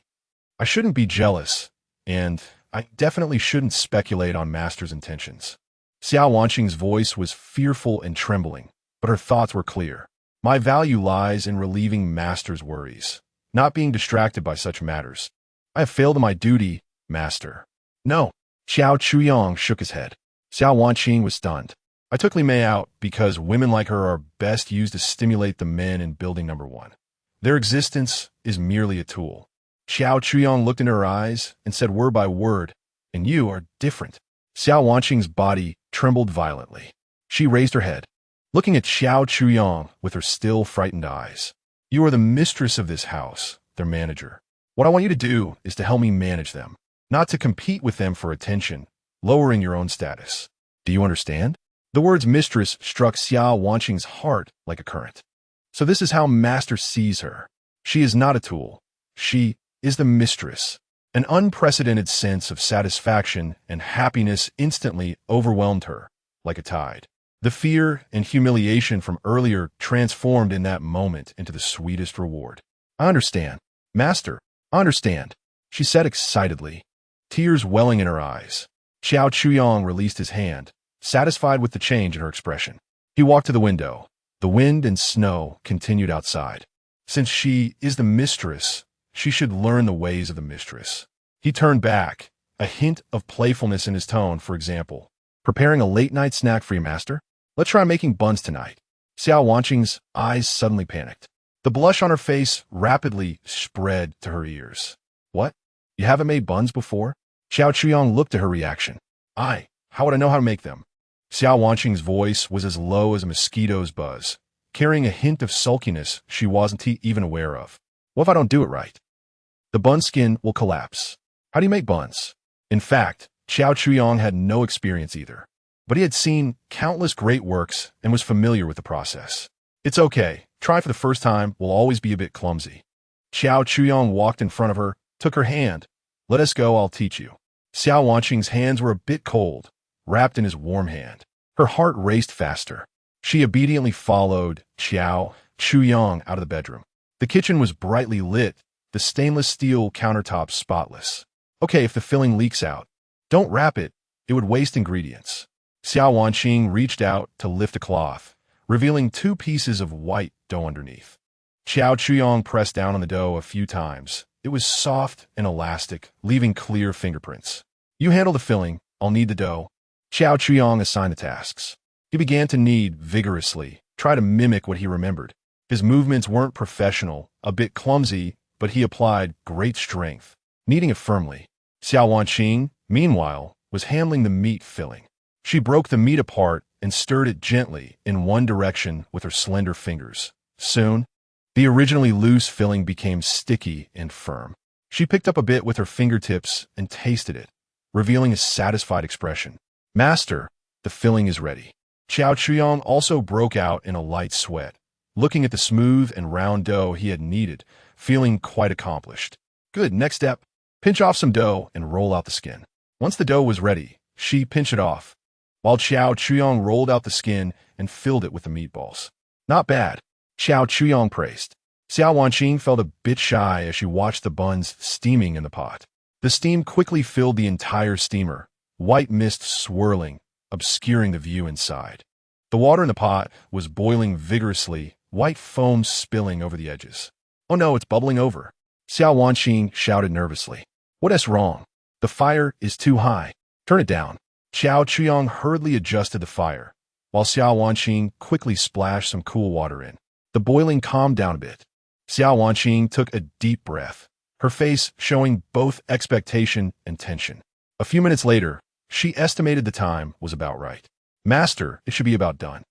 shouldn't be jealous, and I definitely shouldn't speculate on master's intentions." Xiao Wanqing's voice was fearful and trembling, but her thoughts were clear. "My value lies in relieving master's worries, not being distracted by such matters. I have failed in my duty, master." No. Xiao Chuyong shook his head. Xiao Wanqing was stunned. I took Li Mei out because women like her are best used to stimulate the men in building number 1. Their existence is merely a tool. Xiao Chuyong looked into her eyes and said word by word, and you are different. Xiao Wanqing's body trembled violently. She raised her head, looking at Xiao Chuyong with her still frightened eyes. You are the mistress of this house, their manager. What I want you to do is to help me manage them, not to compete with them for attention, lowering your own status. Do you understand? The words mistress struck Xiao Wanqing's heart like a current. So this is how Master sees her. She is not a tool. She is the mistress. An unprecedented sense of satisfaction and happiness instantly overwhelmed her, like a tide. The fear and humiliation from earlier transformed in that moment into the sweetest reward. I understand. Master, I understand, she said excitedly, tears welling in her eyes. Xiao Chuyong released his hand, satisfied with the change in her expression. He walked to the window. The wind and snow continued outside. Since she is the mistress, she should learn the ways of the mistress. He turned back, a hint of playfulness in his tone, for example. Preparing a late-night snack for your master? Let's try making buns tonight. Xiao Wanqing's eyes suddenly panicked. The blush on her face rapidly spread to her ears. What? You haven't made buns before? Xiao Chuyong looked at her reaction. How would I know how to make them? Xiao Wanqing's voice was as low as a mosquito's buzz, carrying a hint of sulkiness she wasn't even aware of. What if I don't do it right? The bun skin will collapse. How do you make buns? In fact, Xiao Chuyong had no experience either, but he had seen countless great works and was familiar with the process. It's okay. Try for the first time, will always be a bit clumsy. Xiao Chuyong walked in front of her, took her hand. Let us go, I'll teach you. Xiao Wanqing's hands were a bit cold, wrapped in his warm hand. Her heart raced faster. She obediently followed Xiao Chuyong out of the bedroom. The kitchen was brightly lit, the stainless steel countertops spotless. Okay, if the filling leaks out, don't wrap it. It would waste ingredients. Xiao Wanqing reached out to lift a cloth, revealing 2 pieces of white dough underneath. Xiao Chuyong pressed down on the dough a few times. It was soft and elastic, leaving clear fingerprints. You handle the filling, I'll knead the dough. Xiao Chuyong assigned the tasks. He began to knead vigorously, try to mimic what he remembered. His movements weren't professional, a bit clumsy, but he applied great strength, kneading it firmly. Xiao Wanqing, meanwhile, was handling the meat filling. She broke the meat apart and stirred it gently in one direction with her slender fingers. Soon, the originally loose filling became sticky and firm. She picked up a bit with her fingertips and tasted it, revealing a satisfied expression. Master, the filling is ready. Xiao Chuyong also broke out in a light sweat, looking at the smooth and round dough he had kneaded, feeling quite accomplished. Good, next step. Pinch off some dough and roll out the skin. Once the dough was ready, she pinched it off, while Xiao Chuyong rolled out the skin and filled it with the meatballs. Not bad, Xiao Chuyong praised. Xiao Wanqing felt a bit shy as she watched the buns steaming in the pot. The steam quickly filled the entire steamer, white mist swirling, obscuring the view inside. The water in the pot was boiling vigorously, white foam spilling over the edges. Oh no, it's bubbling over. Xiao Wanqing shouted nervously. What's wrong? The fire is too high. Turn it down. Xiao Chuyong hurriedly adjusted the fire, while Xiao Wanqing quickly splashed some cool water in. The boiling calmed down a bit. Xiao Wanqing took a deep breath, her face showing both expectation and tension. A few minutes later, she estimated the time was about right. Master, it should be about done.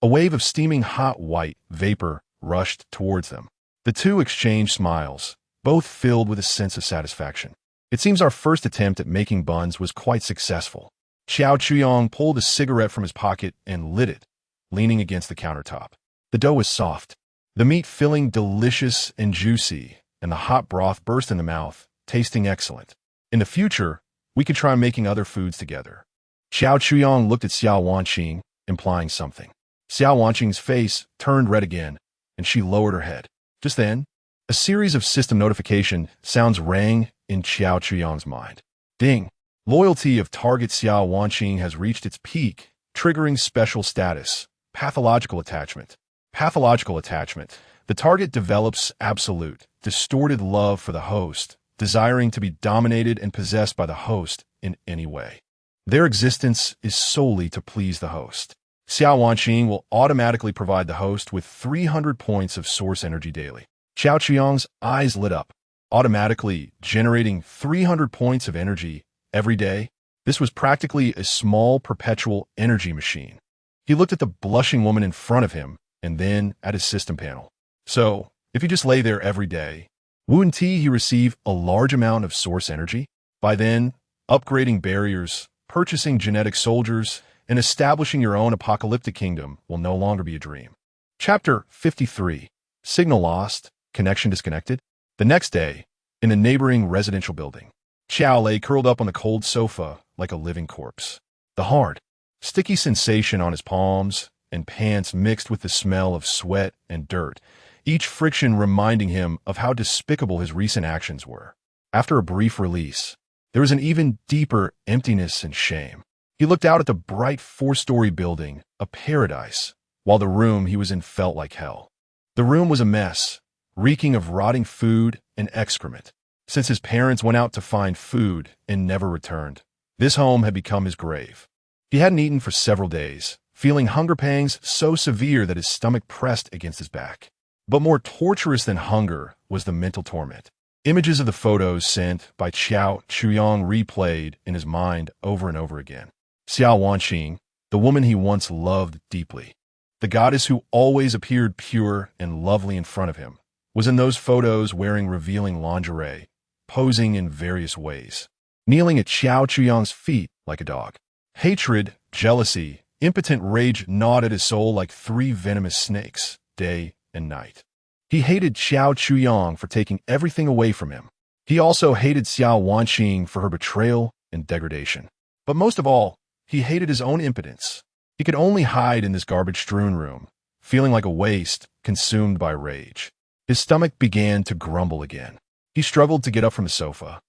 A wave of steaming hot white vapor rushed towards them. The two exchanged smiles, both filled with a sense of satisfaction. It seems our first attempt at making buns was quite successful. Xiao Chuyong pulled a cigarette from his pocket and lit it, leaning against the countertop. The dough was soft, the meat filling delicious and juicy, and the hot broth burst in the mouth, tasting excellent. In the future, we could try making other foods together. Xiao Chuyong looked at Xiao Wanqing, implying something. Xiao Wanqing's face turned red again, and she lowered her head. Just then, a series of system notification sounds rang in Xiao Chuyong's mind. Ding! Loyalty of target Xiao Wanqing has reached its peak, triggering special status. Pathological attachment. Pathological attachment. The target develops absolute, distorted love for the host, desiring to be dominated and possessed by the host in any way. Their existence is solely to please the host. Xiao Wanqing will automatically provide the host with 300 points of source energy daily. Xiao Chuyang's eyes lit up, automatically generating 300 points of energy every day. This was practically a small perpetual energy machine. He looked at the blushing woman in front of him and then at his system panel. So, if you just lay there every day, wouldn't he receive a large amount of source energy? By then, upgrading barriers, purchasing genetic soldiers, and establishing your own apocalyptic kingdom will no longer be a dream. Chapter 53. Signal lost, connection disconnected. The next day, in a neighboring residential building, Xiao lay curled up on the cold sofa like a living corpse. The hard, sticky sensation on his palms and pants mixed with the smell of sweat and dirt, each friction reminding him of how despicable his recent actions were. After a brief release, there was an even deeper emptiness and shame. He looked out at the bright 4-story building, a paradise, while the room he was in felt like hell. The room was a mess, reeking of rotting food and excrement. Since his parents went out to find food and never returned, this home had become his grave. He hadn't eaten for several days, feeling hunger pangs so severe that his stomach pressed against his back. But more torturous than hunger was the mental torment. Images of the photos sent by Xiao Chuyang replayed in his mind over and over again. Xiao Wanqing, the woman he once loved deeply, the goddess who always appeared pure and lovely in front of him, was in those photos wearing revealing lingerie, posing in various ways, kneeling at Xiao Chuyang's feet like a dog. Hatred, jealousy, impotent rage gnawed at his soul like 3 venomous snakes, day and night. He hated Xiao Chuyang for taking everything away from him. He also hated Xiao Wanqing for her betrayal and degradation. But most of all, he hated his own impotence. He could only hide in this garbage-strewn room, feeling like a waste, consumed by rage. His stomach began to grumble again. He struggled to get up from the sofa.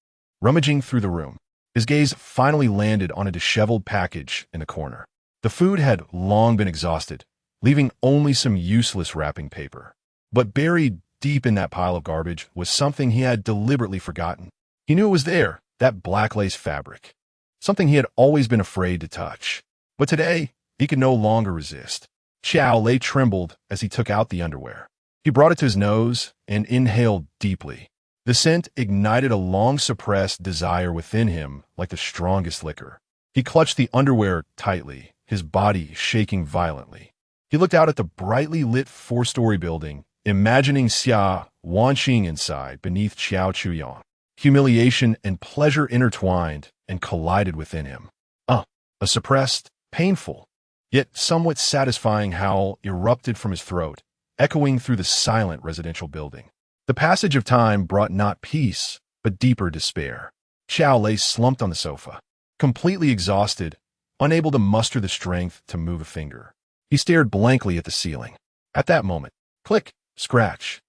Rummaging through the room, his gaze finally landed on a disheveled package in the corner. The food had long been exhausted, leaving only some useless wrapping paper. But buried deep in that pile of garbage was something he had deliberately forgotten. He knew it was there, that black lace fabric. Something he had always been afraid to touch. But today, he could no longer resist. Xiao Lei trembled as he took out the underwear. He brought it to his nose and inhaled deeply. The scent ignited a long-suppressed desire within him like the strongest liquor. He clutched the underwear tightly, his body shaking violently. He looked out at the brightly lit 4-story building, imagining Xia Wanqing inside beneath Xiao Chuyang. Humiliation and pleasure intertwined and collided within him. A suppressed, painful, yet somewhat satisfying howl erupted from his throat, echoing through the silent residential building. The passage of time brought not peace, but deeper despair. Xiao lay slumped on the sofa, completely exhausted, unable to muster the strength to move a finger. He stared blankly at the ceiling. At that moment, click, scratch.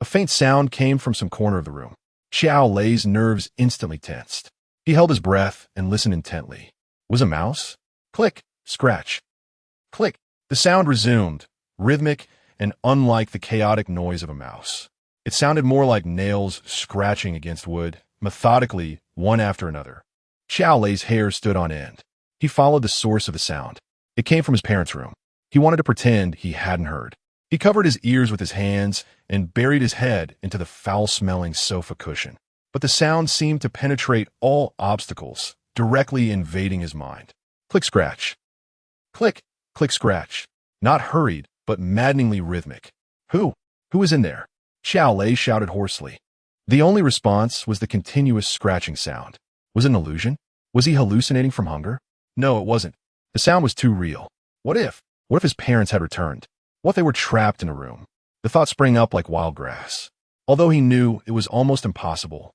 A faint sound came from some corner of the room. Xiao Lei's nerves instantly tensed. He held his breath and listened intently. Was a mouse? Click, scratch. Click. The sound resumed, rhythmic and unlike the chaotic noise of a mouse. It sounded more like nails scratching against wood, methodically, one after another. Xiao Lei's hair stood on end. He followed the source of the sound. It came from his parents' room. He wanted to pretend he hadn't heard. He covered his ears with his hands and buried his head into the foul-smelling sofa cushion. But the sound seemed to penetrate all obstacles, directly invading his mind. Click, scratch. Click, click, scratch. Not hurried, but maddeningly rhythmic. Who? Who is in there? Xiao Lei shouted hoarsely. The only response was the continuous scratching sound. Was it an illusion? Was he hallucinating from hunger? No, it wasn't. The sound was too real. What if? What if his parents had returned? What if they were trapped in a room? The thought sprang up like wild grass. Although he knew it was almost impossible.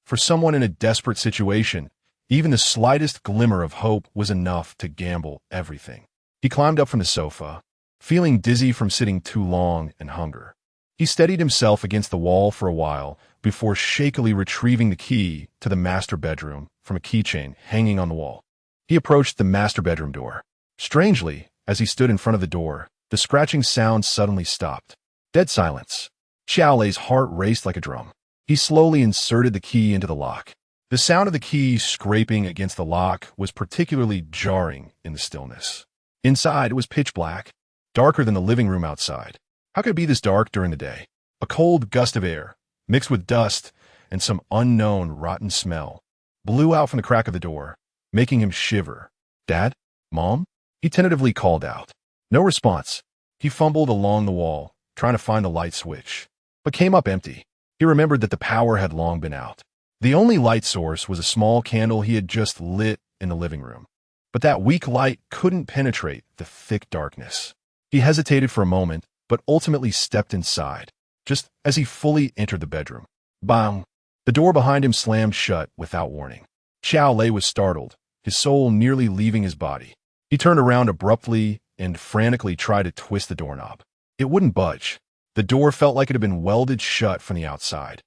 For someone in a desperate situation, even the slightest glimmer of hope was enough to gamble everything. He climbed up from the sofa, feeling dizzy from sitting too long and hunger. He steadied himself against the wall for a while before shakily retrieving the key to the master bedroom from a keychain hanging on the wall. He approached the master bedroom door. Strangely, as he stood in front of the door, the scratching sound suddenly stopped. Dead silence. Xiao Lei's heart raced like a drum. He slowly inserted the key into the lock. The sound of the key scraping against the lock was particularly jarring in the stillness. Inside, it was pitch black, darker than the living room outside. How could it be this dark during the day? A cold gust of air, mixed with dust and some unknown rotten smell, blew out from the crack of the door, making him shiver. "Dad? Mom?" He tentatively called out. No response. He fumbled along the wall, trying to find the light switch, but came up empty. He remembered that the power had long been out. The only light source was a small candle he had just lit in the living room. But that weak light couldn't penetrate the thick darkness. He hesitated for a moment, but ultimately stepped inside, just as he fully entered the bedroom. Bang! The door behind him slammed shut without warning. Xiao Lei was startled, his soul nearly leaving his body. He turned around abruptly and frantically tried to twist the doorknob. It wouldn't budge. The door felt like it had been welded shut from the outside.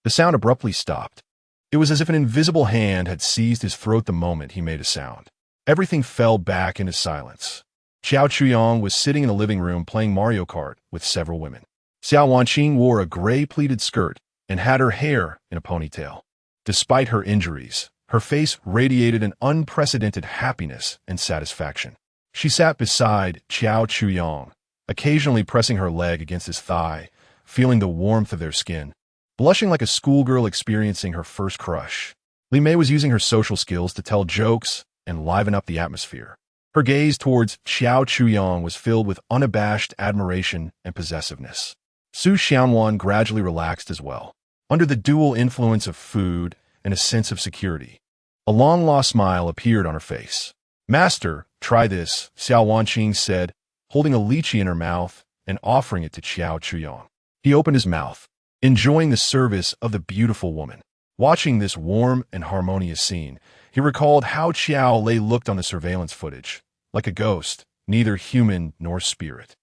The sound abruptly stopped. It was as if an invisible hand had seized his throat the moment he made a sound. Everything fell back into silence. Xiao Chuyong was sitting in the living room playing Mario Kart with several women. Xiao Wanqing wore a gray pleated skirt and had her hair in a ponytail. Despite her injuries, her face radiated an unprecedented happiness and satisfaction. She sat beside Xiao Chuyong, occasionally pressing her leg against his thigh, feeling the warmth of their skin. Blushing like a schoolgirl experiencing her first crush, Li Mei was using her social skills to tell jokes and liven up the atmosphere. Her gaze towards Xiao Chuyong was filled with unabashed admiration and possessiveness. Su Xianwan gradually relaxed as well, under the dual influence of food and a sense of security. A long-lost smile appeared on her face. "Master, try this," Xiao Wanqing said, holding a lychee in her mouth and offering it to Xiao Chuyong. He opened his mouth, enjoying the service of the beautiful woman. Watching this warm and harmonious scene, he recalled how Xiao Lei looked on the surveillance footage, like a ghost, neither human nor spirit.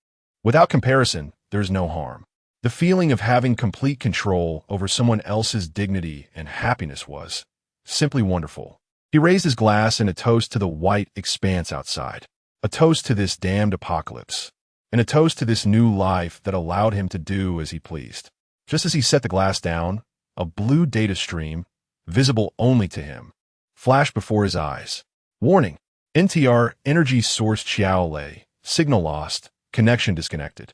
Without comparison, there is no harm. The feeling of having complete control over someone else's dignity and happiness was simply wonderful. He raised his glass in a toast to the white expanse outside, a toast to this damned apocalypse, and a toast to this new life that allowed him to do as he pleased. Just as he set the glass down, a blue data stream, visible only to him, flashed before his eyes. Warning: NTR energy source Xiao Lei, signal lost, connection disconnected.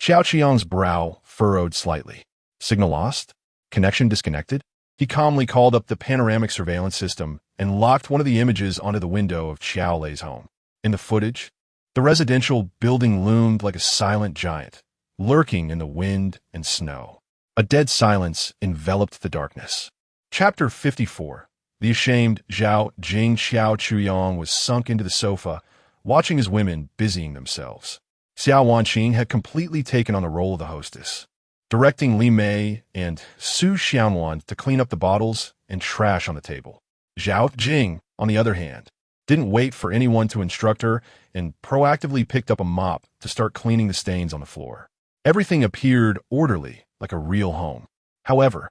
Xiao Qiang's brow furrowed slightly. Signal lost? Connection disconnected? He calmly called up the panoramic surveillance system and locked one of the images onto the window of Xiao Lei's home. In the footage, the residential building loomed like a silent giant, lurking in the wind and snow. A dead silence enveloped the darkness. Chapter 54. The ashamed Zhao Jing Xiao Chuyong was sunk into the sofa, watching his women busying themselves. Xiao Wanqing had completely taken on the role of the hostess, directing Li Mei and Su Xianwan to clean up the bottles and trash on the table. Zhao Jing, on the other hand, didn't wait for anyone to instruct her and proactively picked up a mop to start cleaning the stains on the floor. Everything appeared orderly, like a real home. However,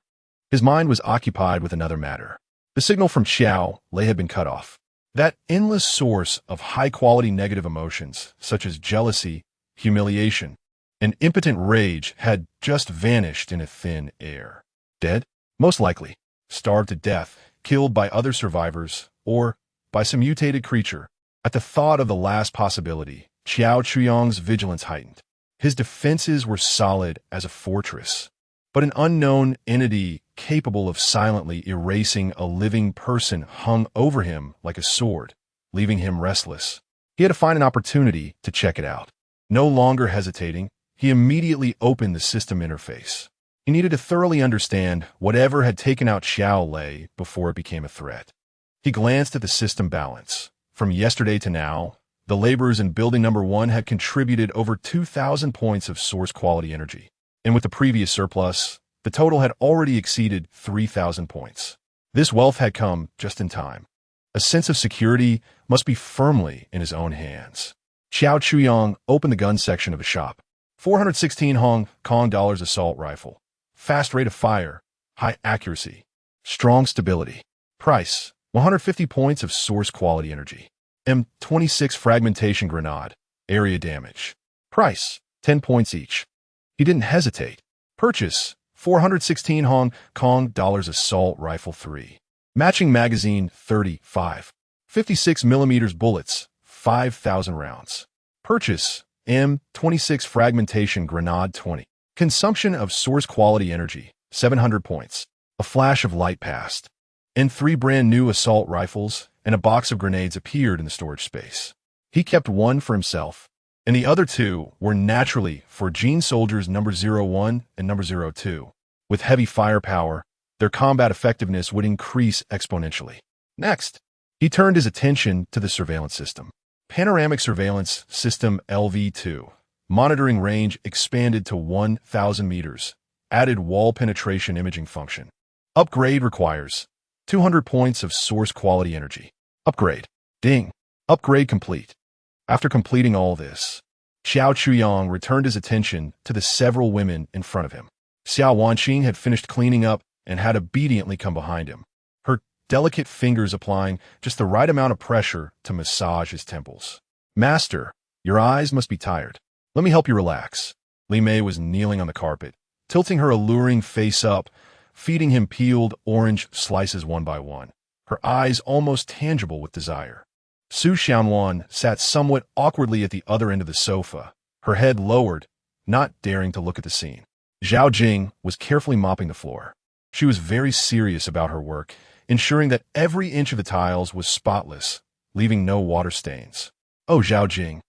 his mind was occupied with another matter. The signal from Xiao Lei had been cut off. That endless source of high-quality negative emotions, such as jealousy, humiliation, and impotent rage, had just vanished in a thin air. Dead? Most likely. Starved to death, killed by other survivors, or by some mutated creature. At the thought of the last possibility, Xiao Chuyong's vigilance heightened. His defenses were solid as a fortress, but an unknown entity capable of silently erasing a living person hung over him like a sword, leaving him restless. He had to find an opportunity to check it out. No longer hesitating, he immediately opened the system interface. He needed to thoroughly understand whatever had taken out Xiao Lei before it became a threat. He glanced at the system balance. From yesterday to now, the laborers in building number 1 had contributed over 2,000 points of source quality energy. And with the previous surplus, the total had already exceeded 3,000 points. This wealth had come just in time. A sense of security must be firmly in his own hands. Xiao Chuyong opened the gun section of a shop. 416 Hong Kong dollars assault rifle. Fast rate of fire. High accuracy. Strong stability. Price: 150 points of source quality energy. M26 fragmentation grenade. Area damage. Price: 10 points each. He didn't hesitate. Purchase: 416 Hong Kong dollars assault rifle 3. Matching magazine 35. 56mm bullets, 5,000 rounds. Purchase M26 fragmentation grenade 20. Consumption of source quality energy, 700 points. A flash of light passed, and 3 brand new assault rifles and a box of grenades appeared in the storage space. He kept one for himself, and the other 2 were naturally for Gene Soldiers number 01 and number 02. With heavy firepower, their combat effectiveness would increase exponentially. Next, he turned his attention to the surveillance system. Panoramic Surveillance System LV2. Monitoring range expanded to 1,000 meters. Added wall penetration imaging function. Upgrade requires 200 points of source quality energy. Upgrade. Ding. Upgrade complete. After completing all this, Xiao Chuyang returned his attention to the several women in front of him. Xiao Wanqing had finished cleaning up and had obediently come behind him, her delicate fingers applying just the right amount of pressure to massage his temples. Master, your eyes must be tired. Let me help you relax. Li Mei was kneeling on the carpet, tilting her alluring face up, feeding him peeled orange slices one by one, her eyes almost tangible with desire. Su Xianwan sat somewhat awkwardly at the other end of the sofa, her head lowered, not daring to look at the scene. Zhao Jing was carefully mopping the floor. She was very serious about her work, ensuring that every inch of the tiles was spotless, leaving no water stains. Oh, Zhao Jing,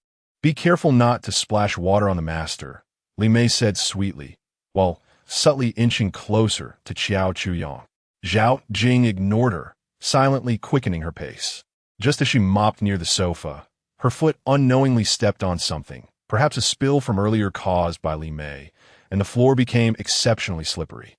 be careful not to splash water on the master, Li Mei said sweetly, while subtly inching closer to Xiao Chuyang. Zhao Jing ignored her, silently quickening her pace. Just as she mopped near the sofa, her foot unknowingly stepped on something, perhaps a spill from earlier caused by Li Mei, and the floor became exceptionally slippery.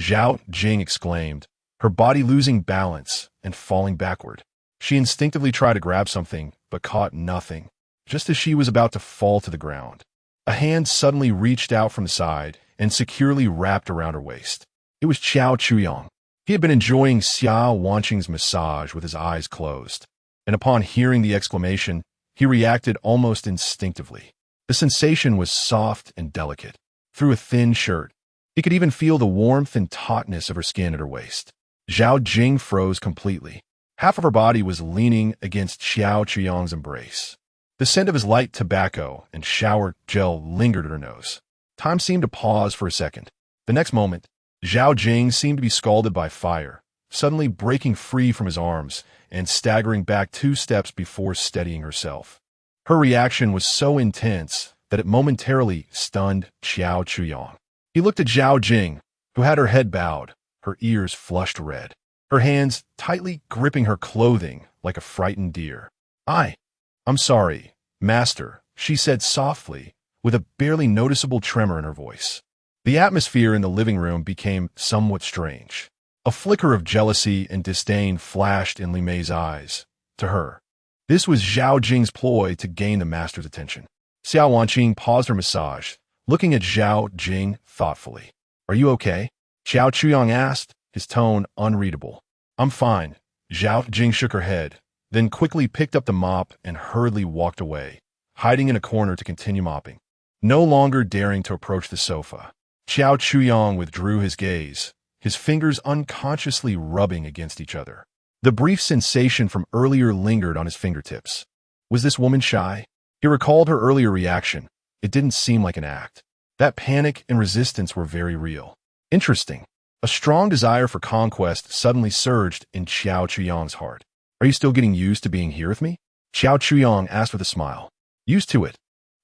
Zhao Jing exclaimed, her body losing balance and falling backward. She instinctively tried to grab something, but caught nothing. Just as she was about to fall to the ground, a hand suddenly reached out from the side and securely wrapped around her waist. It was Xiao Chuyang. He had been enjoying Xiao Wanqing's massage with his eyes closed, and upon hearing the exclamation, he reacted almost instinctively. The sensation was soft and delicate. Through a thin shirt, he could even feel the warmth and tautness of her skin at her waist. Zhao Jing froze completely. Half of her body was leaning against Xiao Chuyang's embrace. The scent of his light tobacco and shower gel lingered at her nose. Time seemed to pause for a second. The next moment, Zhao Jing seemed to be scalded by fire, suddenly breaking free from his arms and staggering back 2 steps before steadying herself. Her reaction was so intense that it momentarily stunned Xiao Chuyang. He looked at Zhao Jing, who had her head bowed, her ears flushed red, her hands tightly gripping her clothing like a frightened deer. I'm sorry, master, she said softly, with a barely noticeable tremor in her voice. The atmosphere in the living room became somewhat strange. A flicker of jealousy and disdain flashed in Li Mei's eyes. To her, this was Zhao Jing's ploy to gain the master's attention. Xiao Wanqing paused her massage, looking at Zhao Jing thoughtfully. Are you okay? Xiao Chuyang asked, his tone unreadable. I'm fine. Zhao Jing shook her head, then quickly picked up the mop and hurriedly walked away, hiding in a corner to continue mopping. No longer daring to approach the sofa, Xiao Chuyang withdrew his gaze, his fingers unconsciously rubbing against each other. The brief sensation from earlier lingered on his fingertips. Was this woman shy? He recalled her earlier reaction. It didn't seem like an act. That panic and resistance were very real. Interesting. A strong desire for conquest suddenly surged in Xiao Chuyang's heart. Are you still getting used to being here with me? Xiao Chuyang asked with a smile. Used to it.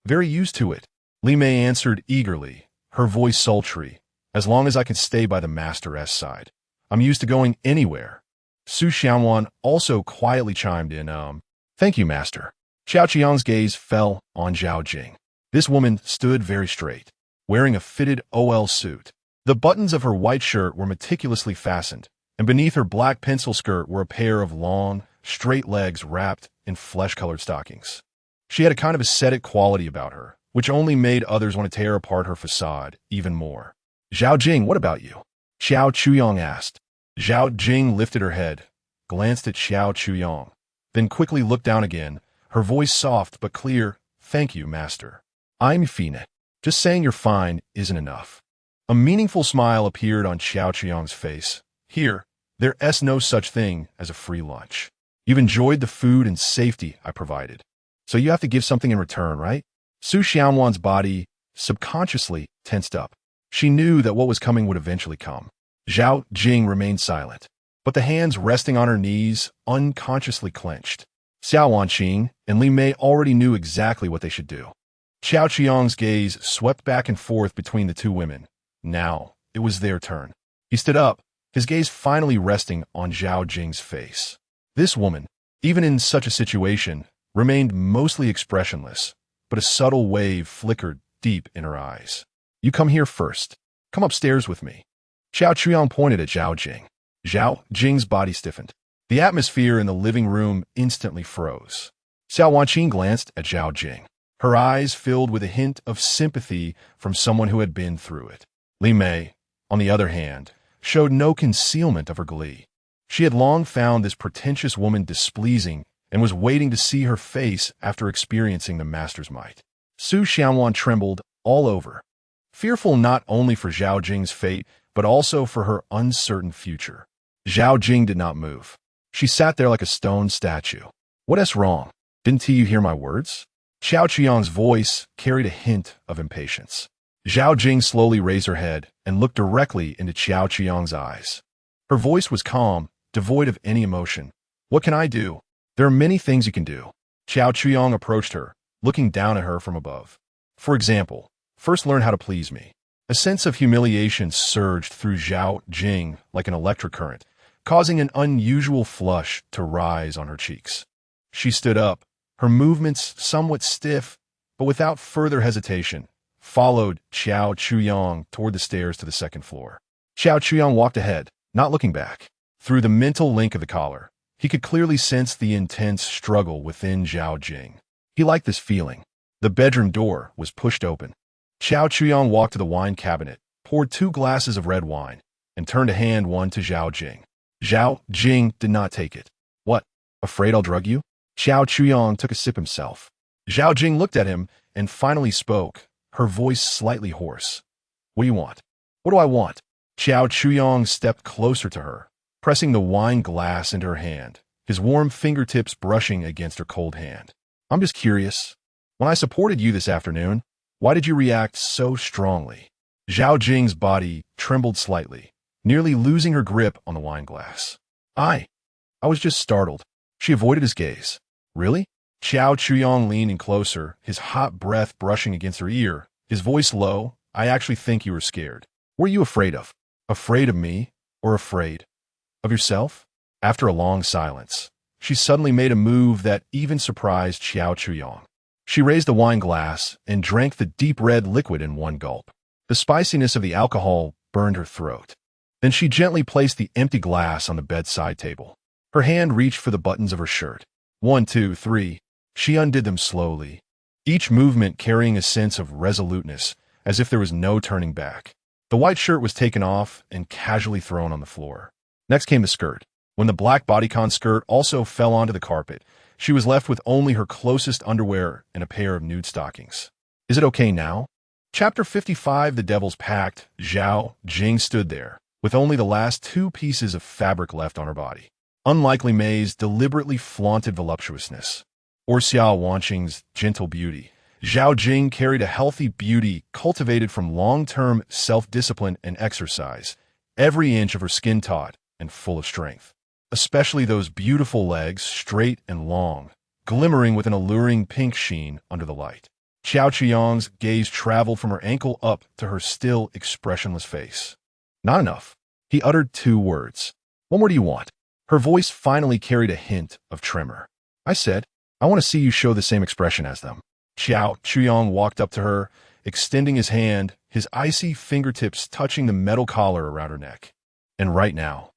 Very used to it. Li Mei answered eagerly, her voice sultry. As long as I can stay by the master's side. I'm used to going anywhere. Su Xianwan also quietly chimed in, Thank you, master. Xiao Qiang's gaze fell on Zhao Jing. This woman stood very straight, wearing a fitted OL suit. The buttons of her white shirt were meticulously fastened, and beneath her black pencil skirt were a pair of long, straight legs wrapped in flesh-colored stockings. She had a kind of ascetic quality about her, which only made others want to tear apart her facade even more. Zhao Jing, what about you? Xiao Chuyang asked. Zhao Jing lifted her head, glanced at Xiao Chuyang, then quickly looked down again, her voice soft but clear. Thank you, master. I'm fine. Just saying you're fine isn't enough. A meaningful smile appeared on Xiao Chuyang's face. Here, There's no such thing as a free lunch. You've enjoyed the food and safety I provided, so you have to give something in return, right? Su Xianwan's body subconsciously tensed up. She knew that what was coming would eventually come. Zhao Jing remained silent, but the hands resting on her knees unconsciously clenched. Xiao Wanqing and Li Mei already knew exactly what they should do. Qiao Qiang's gaze swept back and forth between the two women. Now, it was their turn. He stood up, his gaze finally resting on Zhao Jing's face. This woman, even in such a situation, remained mostly expressionless, but a subtle wave flickered deep in her eyes. You come here first. Come upstairs with me. Xiao Qiang pointed at Zhao Jing. Zhao Jing's body stiffened. The atmosphere in the living room instantly froze. Xiao Wanqing glanced at Zhao Jing. Her eyes filled with a hint of sympathy from someone who had been through it. Li Mei, on the other hand, showed no concealment of her glee. She had long found this pretentious woman displeasing and was waiting to see her face after experiencing the master's might. Su Xianwan trembled all over, fearful not only for Zhao Jing's fate, but also for her uncertain future. Zhao Jing did not move. She sat there like a stone statue. What's wrong? Didn't you hear my words? Xiao Qiang's voice carried a hint of impatience. Zhao Jing slowly raised her head and looked directly into Xiao Qiang's eyes. Her voice was calm, devoid of any emotion. What can I do? There are many things you can do. Xiao Qiang approached her, looking down at her from above. For example, first learn how to please me. A sense of humiliation surged through Zhao Jing like an electric current, causing an unusual flush to rise on her cheeks. She stood up, her movements somewhat stiff, but without further hesitation, followed Xiao Chuyang toward the stairs to the second floor. Xiao Chuyang walked ahead, not looking back. Through the mental link of the collar, he could clearly sense the intense struggle within Zhao Jing. He liked this feeling. The bedroom door was pushed open. Xiao Chuyang walked to the wine cabinet, poured 2 glasses of red wine, and turned to hand one to Zhao Jing. Zhao Jing did not take it. What? Afraid I'll drug you? Xiao Chuyang took a sip himself. Zhao Jing looked at him and finally spoke, her voice slightly hoarse. What do you want? What do I want? Xiao Chuyang stepped closer to her, pressing the wine glass into her hand, his warm fingertips brushing against her cold hand. I'm just curious. When I supported you this afternoon, why did you react so strongly? Zhao Jing's body trembled slightly, nearly losing her grip on the wine glass. I was just startled. She avoided his gaze. Really? Xiao Chuyang leaned in closer, his hot breath brushing against her ear, his voice low. I actually think you were scared. What are you afraid of? Afraid of me, or afraid of yourself? After a long silence, she suddenly made a move that even surprised Xiao Chuyang. She raised the wine glass and drank the deep red liquid in one gulp. The spiciness of the alcohol burned her throat. Then she gently placed the empty glass on the bedside table. Her hand reached for the buttons of her shirt. 1, 2, 3. She undid them slowly, each movement carrying a sense of resoluteness, as if there was no turning back. The white shirt was taken off and casually thrown on the floor. Next came the skirt. When the black bodycon skirt also fell onto the carpet, she was left with only her closest underwear and a pair of nude stockings. Is it okay now? Chapter 55, The Devil's Pact. Zhao Jing stood there, with only the last 2 pieces of fabric left on her body. Unlike Li Mei's deliberately flaunted voluptuousness, or Xiao Wanqing's gentle beauty, Zhao Jing carried a healthy beauty cultivated from long-term self-discipline and exercise, every inch of her skin taut and full of strength. Especially those beautiful legs, straight and long, glimmering with an alluring pink sheen under the light. Xiao Qiang's gaze traveled from her ankle up to her still expressionless face. Not enough. He uttered 2 words. What more do you want? Her voice finally carried a hint of tremor. I said, I want to see you show the same expression as them. Xiao Chuyang walked up to her, extending his hand, his icy fingertips touching the metal collar around her neck. And right now,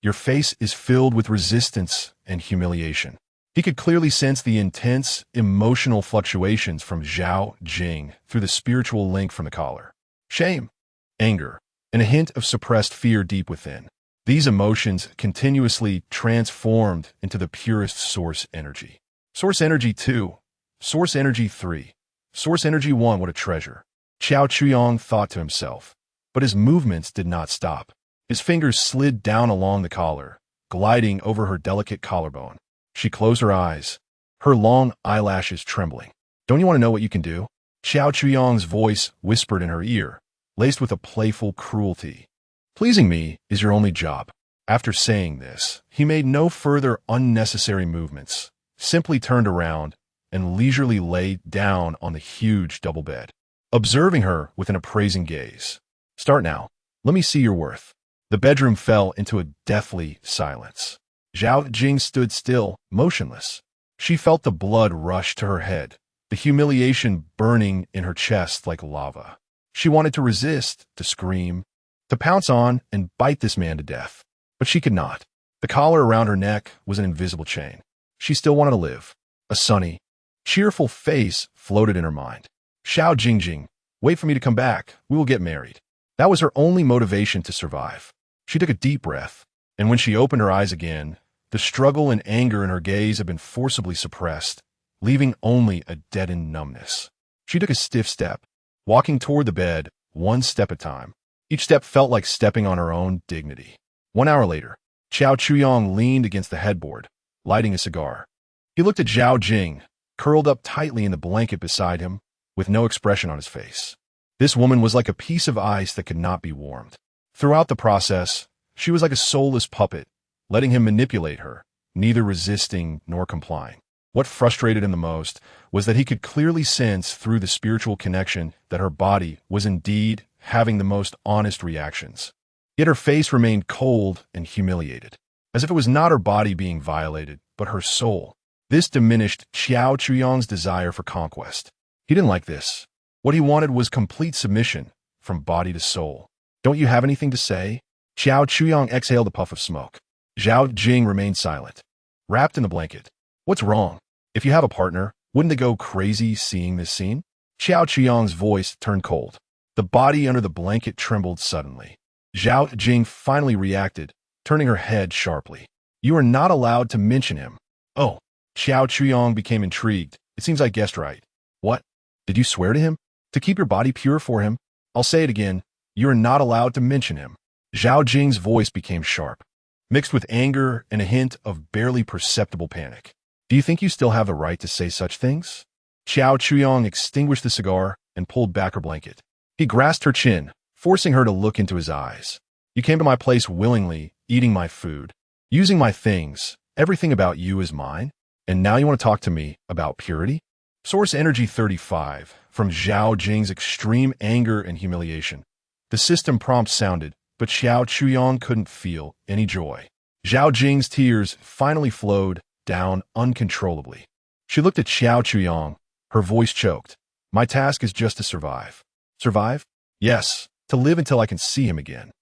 your face is filled with resistance and humiliation. He could clearly sense the intense, emotional fluctuations from Zhao Jing through the spiritual link from the collar. Shame, anger, and a hint of suppressed fear deep within. These emotions continuously transformed into the purest source energy. Source energy 2. Source energy 3. Source energy 1, what a treasure. Xiao Chuyang thought to himself, but his movements did not stop. His fingers slid down along the collar, gliding over her delicate collarbone. She closed her eyes, her long eyelashes trembling. "Don't you want to know what you can do?" Xiao Chuyong's voice whispered in her ear, laced with a playful cruelty. "Pleasing me is your only job." After saying this, he made no further unnecessary movements, simply turned around and leisurely lay down on the huge double bed, observing her with an appraising gaze. "Start now. Let me see your worth." The bedroom fell into a deathly silence. Zhao Jing stood still, motionless. She felt the blood rush to her head, the humiliation burning in her chest like lava. She wanted to resist, to scream, to pounce on and bite this man to death. But she could not. The collar around her neck was an invisible chain. She still wanted to live. A sunny, cheerful face floated in her mind. "Xiao Jingjing, wait for me to come back. We will get married." That was her only motivation to survive. She took a deep breath, and when she opened her eyes again, the struggle and anger in her gaze had been forcibly suppressed, leaving only a deadened numbness. She took a stiff step, walking toward the bed, one step at a time. Each step felt like stepping on her own dignity. 1 hour later, Xiao Chuyong leaned against the headboard, lighting a cigar. He looked at Zhao Jing, curled up tightly in the blanket beside him, with no expression on his face. This woman was like a piece of ice that could not be warmed. Throughout the process, she was like a soulless puppet, letting him manipulate her, neither resisting nor complying. What frustrated him the most was that he could clearly sense through the spiritual connection that her body was indeed having the most honest reactions. Yet her face remained cold and humiliated, as if it was not her body being violated, but her soul. This diminished Xiao Chuyong's desire for conquest. He didn't like this. What he wanted was complete submission, from body to soul. "Don't you have anything to say?" Xiao Chuyong exhaled a puff of smoke. Zhao Jing remained silent, wrapped in the blanket. "What's wrong? If you have a partner, wouldn't they go crazy seeing this scene?" Xiao Chuyong's voice turned cold. The body under the blanket trembled suddenly. Zhao Jing finally reacted, turning her head sharply. "You are not allowed to mention him." "Oh." Xiao Chuyong became intrigued. "It seems I guessed right." "What? Did you swear to him? To keep your body pure for him?" "I'll say it again. You are not allowed to mention him." Zhao Jing's voice became sharp, mixed with anger and a hint of barely perceptible panic. "Do you think you still have the right to say such things?" Xiao Chuyong extinguished the cigar and pulled back her blanket. He grasped her chin, forcing her to look into his eyes. "You came to my place willingly, eating my food, using my things. Everything about you is mine. And now you want to talk to me about purity?" Source Energy 35, from Zhao Jing's extreme anger and humiliation. The system prompt sounded, but Xiao Chuyong couldn't feel any joy. Zhao Jing's tears finally flowed down uncontrollably. She looked at Xiao Chuyong, her voice choked. "My task is just to survive." "Survive?" "Yes, to live until I can see him again."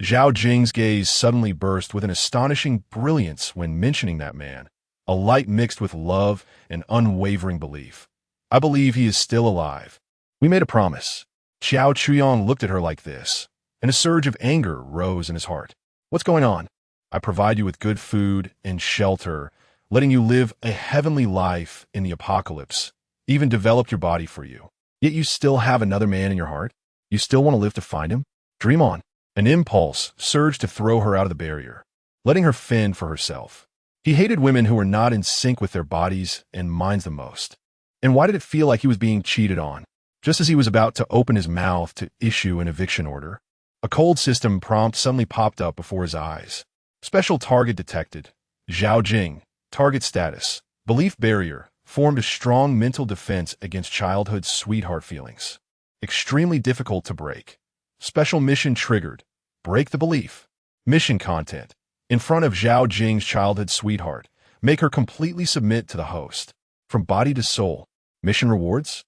Zhao Jing's gaze suddenly burst with an astonishing brilliance when mentioning that man, a light mixed with love and unwavering belief. "I believe he is still alive. We made a promise." Xiao Chuyong looked at her like this, and a surge of anger rose in his heart. "What's going on?" "I provide you with good food and shelter, letting you live a heavenly life in the apocalypse, even developed your body for you. Yet you still have another man in your heart? You still want to live to find him? Dream on." An impulse surged to throw her out of the barrier, letting her fend for herself. He hated women who were not in sync with their bodies and minds the most. And why did it feel like he was being cheated on? Just as he was about to open his mouth to issue an eviction order, a cold system prompt suddenly popped up before his eyes. Special target detected. Zhao Jing. Target status. Belief barrier. Formed a strong mental defense against childhood sweetheart feelings. Extremely difficult to break. Special mission triggered. Break the belief. Mission content. In front of Zhao Jing's childhood sweetheart, make her completely submit to the host. From body to soul. Mission rewards?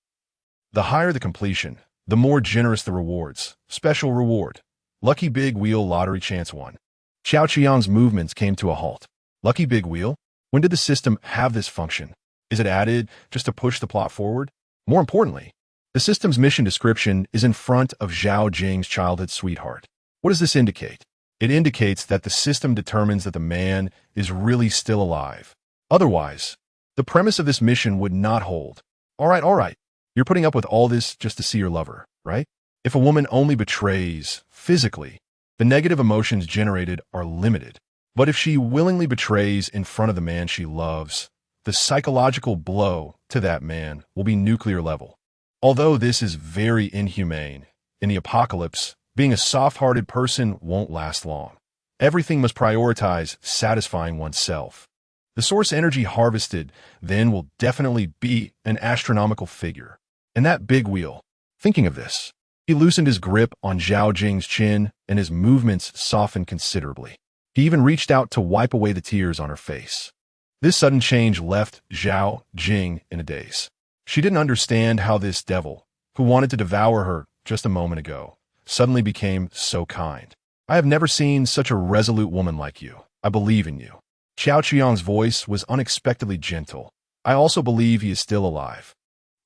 The higher the completion, the more generous the rewards. Special reward. Lucky Big Wheel Lottery Chance 1. Xiao Qiang's movements came to a halt. Lucky Big Wheel? When did the system have this function? Is it added just to push the plot forward? More importantly, the system's mission description is in front of Zhao Jing's childhood sweetheart. What does this indicate? It indicates that the system determines that the man is really still alive. Otherwise, the premise of this mission would not hold. All right. You're putting up with all this just to see your lover, right? If a woman only betrays physically, The negative emotions generated are limited. But if she willingly betrays in front of the man she loves, the psychological blow to that man will be nuclear level. Although this is very inhumane, in the apocalypse, being a soft-hearted person won't last long. Everything must prioritize satisfying oneself. The source energy harvested then will definitely be an astronomical figure. And that big wheel, thinking of this, he loosened his grip on Zhao Jing's chin and his movements softened considerably. He even reached out to wipe away the tears on her face. This sudden change left Zhao Jing in a daze. She didn't understand how this devil, who wanted to devour her just a moment ago, suddenly became so kind. I have never seen such a resolute woman like you. I believe in you. Xiao Chuyang's voice was unexpectedly gentle. I also believe he is still alive.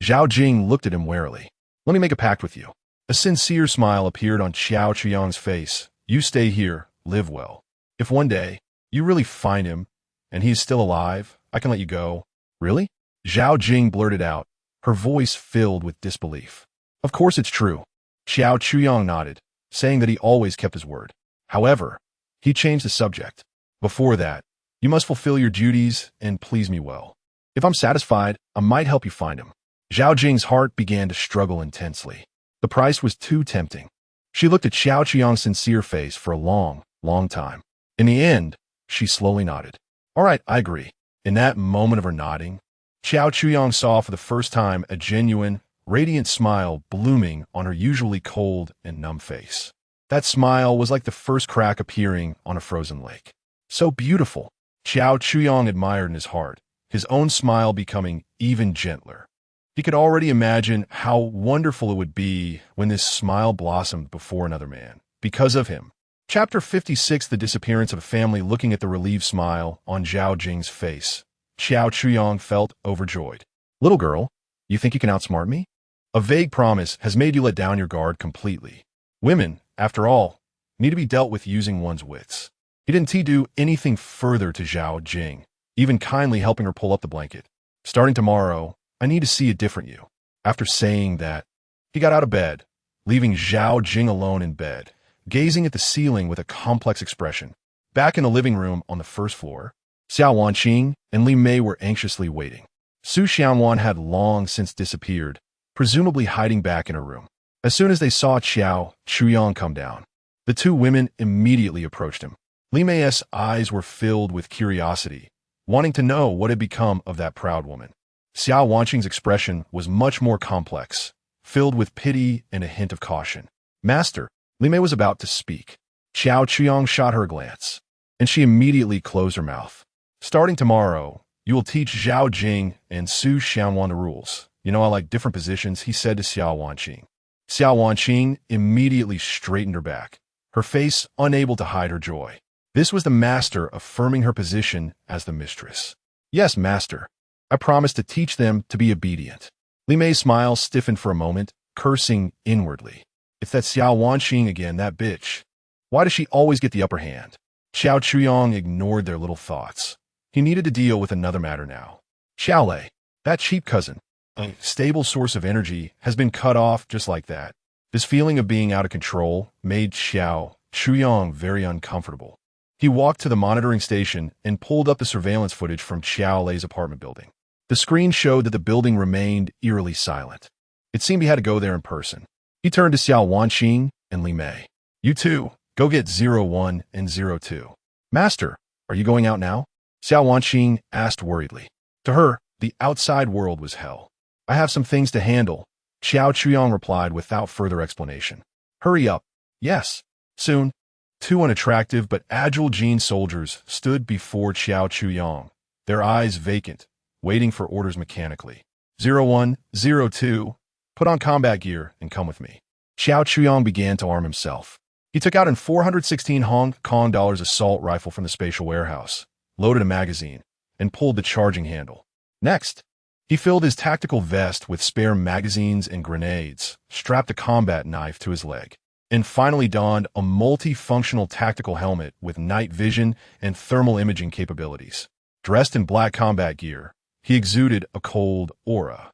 Zhao Jing looked at him warily. Let me make a pact with you. A sincere smile appeared on Xiao Chuyang's face. You stay here, live well. If one day you really find him and he is still alive, I can let you go. Really? Zhao Jing blurted out, her voice filled with disbelief. Of course it's true. Xiao Chuyang nodded, saying that he always kept his word. However, he changed the subject. Before that, you must fulfill your duties and please me well. If I'm satisfied, I might help you find him. Zhao Jing's heart began to struggle intensely. The price was too tempting. She looked at Xiao Chuyang's sincere face for a long, long time. In the end, she slowly nodded. All right, I agree. In that moment of her nodding, Xiao Chuyang saw for the first time a genuine, radiant smile blooming on her usually cold and numb face. That smile was like the first crack appearing on a frozen lake. So beautiful. Xiao Chuyang admired in his heart, his own smile becoming even gentler. He could already imagine how wonderful it would be when this smile blossomed before another man. Because of him. Chapter 56, The Disappearance of a Family. Looking at the relieved smile on Zhao Jing's face, Xiao Chuyang felt overjoyed. Little girl, you think you can outsmart me? A vague promise has made you let down your guard completely. Women, after all, need to be dealt with using one's wits. He didn't do anything further to Zhao Jing, even kindly helping her pull up the blanket. Starting tomorrow, I need to see a different you. After saying that, he got out of bed, leaving Zhao Jing alone in bed, gazing at the ceiling with a complex expression. Back in the living room on the first floor, Xiao Wanqing and Li Mei were anxiously waiting. Su Xianwan had long since disappeared, presumably hiding back in her room. As soon as they saw Xiao Chuyang come down, the two women immediately approached him. Li Mei's eyes were filled with curiosity, wanting to know what had become of that proud woman. Xiao Wanqing's expression was much more complex, filled with pity and a hint of caution. Master, Li Mei was about to speak. Xiao Chuyang shot her a glance, and she immediately closed her mouth. Starting tomorrow, you will teach Zhao Jing and Su Xianwan the rules. You know I like different positions, he said to Xiao Wanqing. Xiao Wanqing immediately straightened her back, her face unable to hide her joy. This was the master affirming her position as the mistress. Yes, master. I promise to teach them to be obedient. Li Mei's smile stiffened for a moment, cursing inwardly. It's that Xiao Wanqing again, that bitch. Why does she always get the upper hand? Xiao Chuyang ignored their little thoughts. He needed to deal with another matter now. Xiaolei, that cheap cousin, a stable source of energy, has been cut off just like that. This feeling of being out of control made Xiao Chuyang very uncomfortable. He walked to the monitoring station and pulled up the surveillance footage from Xiaolei's apartment building. The screen showed that the building remained eerily silent. It seemed he had to go there in person. He turned to Xiao Wanqing and Li Mei. You two, go get 01 and 02. Master, are you going out now? Xiao Wanqing asked worriedly. To her, the outside world was hell. I have some things to handle, Xiao Chuyang replied without further explanation. Hurry up. Yes. Soon. Two unattractive but agile Jin soldiers stood before Xiao Chuyang, their eyes vacant, waiting for orders mechanically. 01, 02, put on combat gear and come with me. Xiao Chuyang began to arm himself. He took out an 416 Hong Kong dollars assault rifle from the spatial warehouse, loaded a magazine, and pulled the charging handle. Next, he filled his tactical vest with spare magazines and grenades, strapped a combat knife to his leg, and finally donned a multifunctional tactical helmet with night vision and thermal imaging capabilities. Dressed in black combat gear, he exuded a cold aura.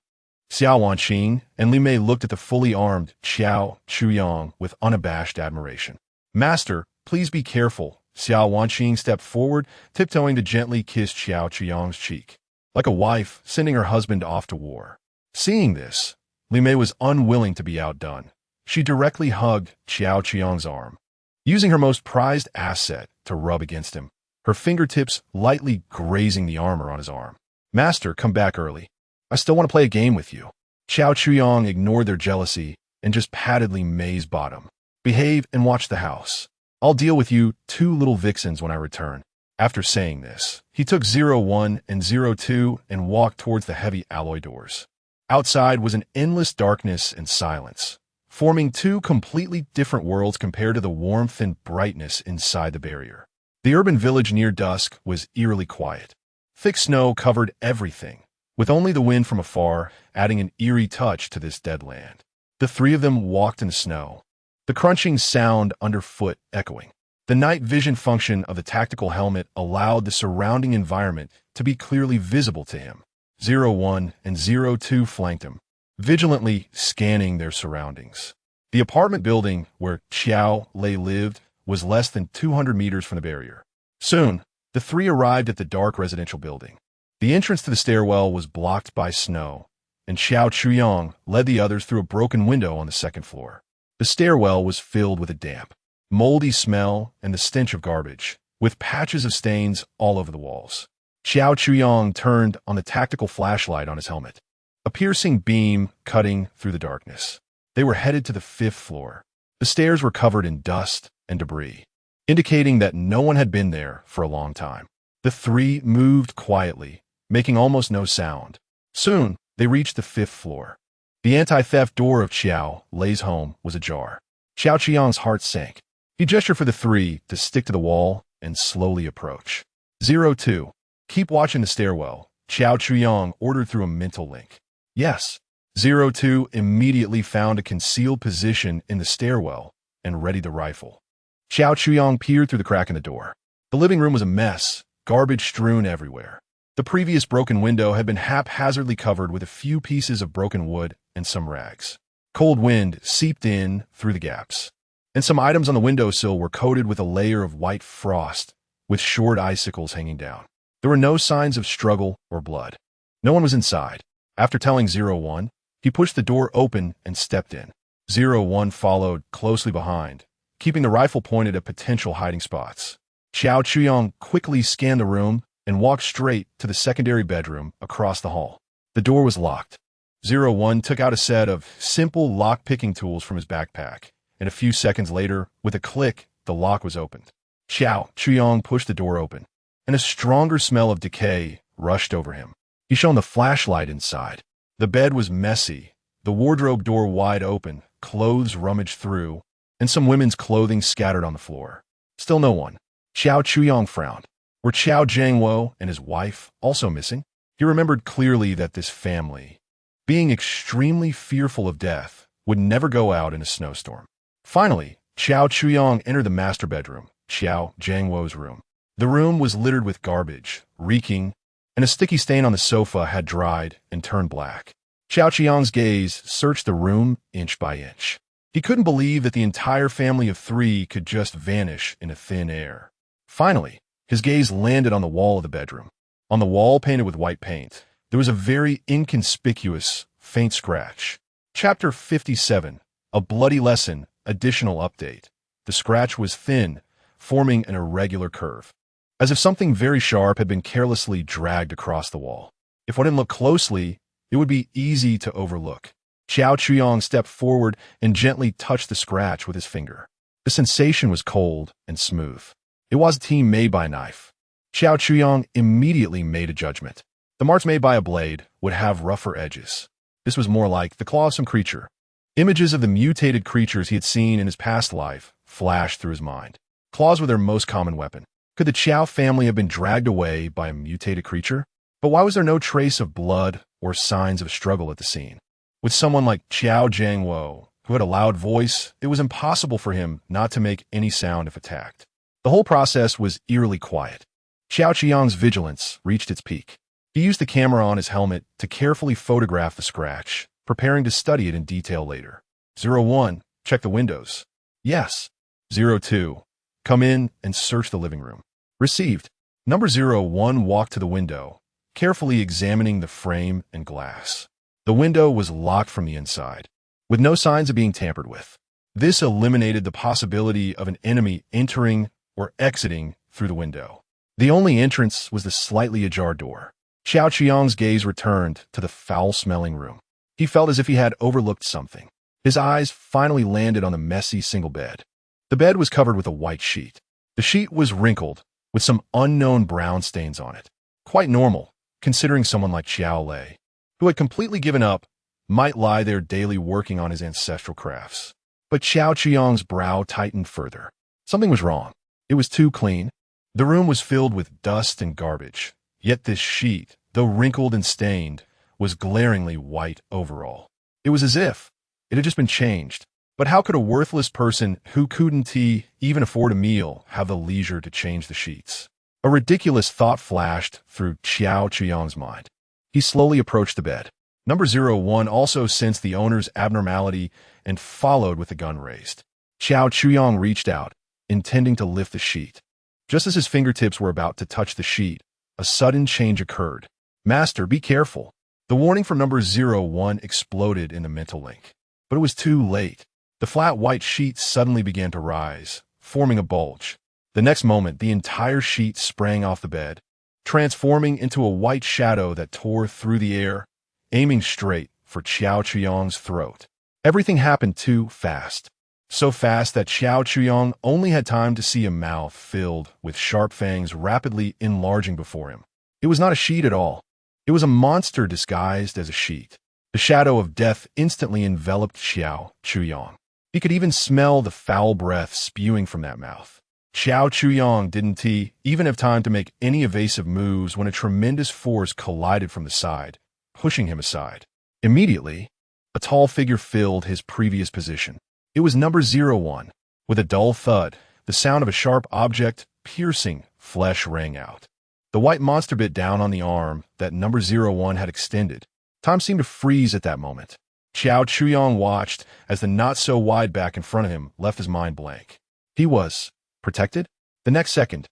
Xiao Wanqing and Li Mei looked at the fully armed Xiao Chuyang with unabashed admiration. Master, please be careful. Xiao Wanqing stepped forward, tiptoeing to gently kiss Xiao Chuyang's cheek, like a wife sending her husband off to war. Seeing this, Li Mei was unwilling to be outdone. She directly hugged Xiao Chuyang's arm, using her most prized asset to rub against him, her fingertips lightly grazing the armor on his arm. Master, come back early. I still want to play a game with you. Xiao Chuyang ignored their jealousy and just patted Li Mei's bottom. Behave and watch the house. I'll deal with you two little vixens when I return. After saying this, he took 01 and 02 and walked towards the heavy alloy doors. Outside was an endless darkness and silence, forming two completely different worlds compared to the warmth and brightness inside the barrier. The urban village near dusk was eerily quiet. Thick snow covered everything, with only the wind from afar adding an eerie touch to this dead land. The three of them walked in the snow, the crunching sound underfoot echoing. The night vision function of the tactical helmet allowed the surrounding environment to be clearly visible to him. 01 and 02 flanked him, vigilantly scanning their surroundings. The apartment building where Xiao Lei lived was less than 200 meters from the barrier. Soon, the three arrived at the dark residential building. The entrance to the stairwell was blocked by snow, and Xiao Chuyang led the others through a broken window on the second floor. The stairwell was filled with a damp, moldy smell and the stench of garbage, with patches of stains all over the walls. Xiao Chuyang turned on the tactical flashlight on his helmet, a piercing beam cutting through the darkness. They were headed to the 5th floor. The stairs were covered in dust and debris, indicating that no one had been there for a long time. The three moved quietly, making almost no sound. Soon, they reached the 5th floor. The anti-theft door of Xiao Lei's home was ajar. Xiao Qiang's heart sank. He gestured for the three to stick to the wall and slowly approach. 02. Keep watching the stairwell, Xiao Chuyang ordered through a mental link. Yes. 02 immediately found a concealed position in the stairwell and readied the rifle. Xiao Chuyang peered through the crack in the door. The living room was a mess, garbage strewn everywhere. The previous broken window had been haphazardly covered with a few pieces of broken wood and some rags. Cold wind seeped in through the gaps, and some items on the windowsill were coated with a layer of white frost with short icicles hanging down. There were no signs of struggle or blood. No one was inside. After telling 01, he pushed the door open and stepped in. 01 followed closely behind, keeping the rifle pointed at potential hiding spots. Xiao Chuyang quickly scanned the room and walked straight to the secondary bedroom across the hall. The door was locked. 01 took out a set of simple lock-picking tools from his backpack, and a few seconds later, with a click, the lock was opened. Xiao Chuyang pushed the door open, and a stronger smell of decay rushed over him. He shone the flashlight inside. The bed was messy, the wardrobe door wide open, clothes rummaged through, and some women's clothing scattered on the floor. Still no one. Xiao Chuyang frowned. Were Qiao Jiangwo and his wife also missing? He remembered clearly that this family, being extremely fearful of death, would never go out in a snowstorm. Finally, Xiao Chuyang entered the master bedroom, Qiao Jiangwo's room. The room was littered with garbage, reeking, and a sticky stain on the sofa had dried and turned black. Xiao Qiang's gaze searched the room inch by inch. He couldn't believe that the entire family of three could just vanish in a thin air. Finally, his gaze landed on the wall of the bedroom. On the wall painted with white paint, there was a very inconspicuous, faint scratch. Chapter 57, A Bloody Lesson, Additional Update. The scratch was thin, forming an irregular curve, as if something very sharp had been carelessly dragged across the wall. If one didn't look closely, it would be easy to overlook. Xiao Chuyang stepped forward and gently touched the scratch with his finger. The sensation was cold and smooth. It was a team made by a knife. Xiao Chuyang immediately made a judgment. The marks made by a blade would have rougher edges. This was more like the claw of some creature. Images of the mutated creatures he had seen in his past life flashed through his mind. Claws were their most common weapon. Could the Qiao family have been dragged away by a mutated creature? But why was there no trace of blood or signs of struggle at the scene? With someone like Qiao Jiangwo, who had a loud voice, it was impossible for him not to make any sound if attacked. The whole process was eerily quiet. Xiao Qiang's vigilance reached its peak. He used the camera on his helmet to carefully photograph the scratch, preparing to study it in detail later. 01, check the windows. Yes. 02. Come in and search the living room. Received. Number 01 walked to the window, carefully examining the frame and glass. The window was locked from the inside, with no signs of being tampered with. This eliminated the possibility of an enemy entering or exiting through the window. The only entrance was the slightly ajar door. Xiao Qiang's gaze returned to the foul-smelling room. He felt as if he had overlooked something. His eyes finally landed on the messy single bed. The bed was covered with a white sheet. The sheet was wrinkled, with some unknown brown stains on it. Quite normal, considering someone like Xiao Lei, who had completely given up, might lie there daily working on his ancestral crafts. But Xiao Qiang's brow tightened further. Something was wrong. It was too clean. The room was filled with dust and garbage, yet this sheet, though wrinkled and stained, was glaringly white overall. It was as if it had just been changed. But how could a worthless person who couldn't even afford a meal have the leisure to change the sheets? A ridiculous thought flashed through Xiao Qiang's mind. He slowly approached the bed. Number 01 also sensed the owner's abnormality and followed with the gun raised. Xiao Qiang reached out, intending to lift the sheet. Just as his fingertips were about to touch the sheet, a sudden change occurred. "Master, be careful." The warning from number 01 exploded in the mental link. But it was too late. The flat white sheet suddenly began to rise, forming a bulge. The next moment, the entire sheet sprang off the bed, transforming into a white shadow that tore through the air, aiming straight for Xiao Qiang's throat. Everything happened too fast. So fast that Xiao Qiang only had time to see a mouth filled with sharp fangs rapidly enlarging before him. It was not a sheet at all. It was a monster disguised as a sheet. The shadow of death instantly enveloped Xiao Qiang. He could even smell the foul breath spewing from that mouth. Xiao Qiang didn't even have time to make any evasive moves when a tremendous force collided from the side, pushing him aside. Immediately, a tall figure filled his previous position. It was number 01. With a dull thud, the sound of a sharp object piercing flesh rang out. The white monster bit down on the arm that number 01 had extended. Time seemed to freeze at that moment. Xiao Qiang watched as the not-so-wide back in front of him left his mind blank. He was protected? The next second,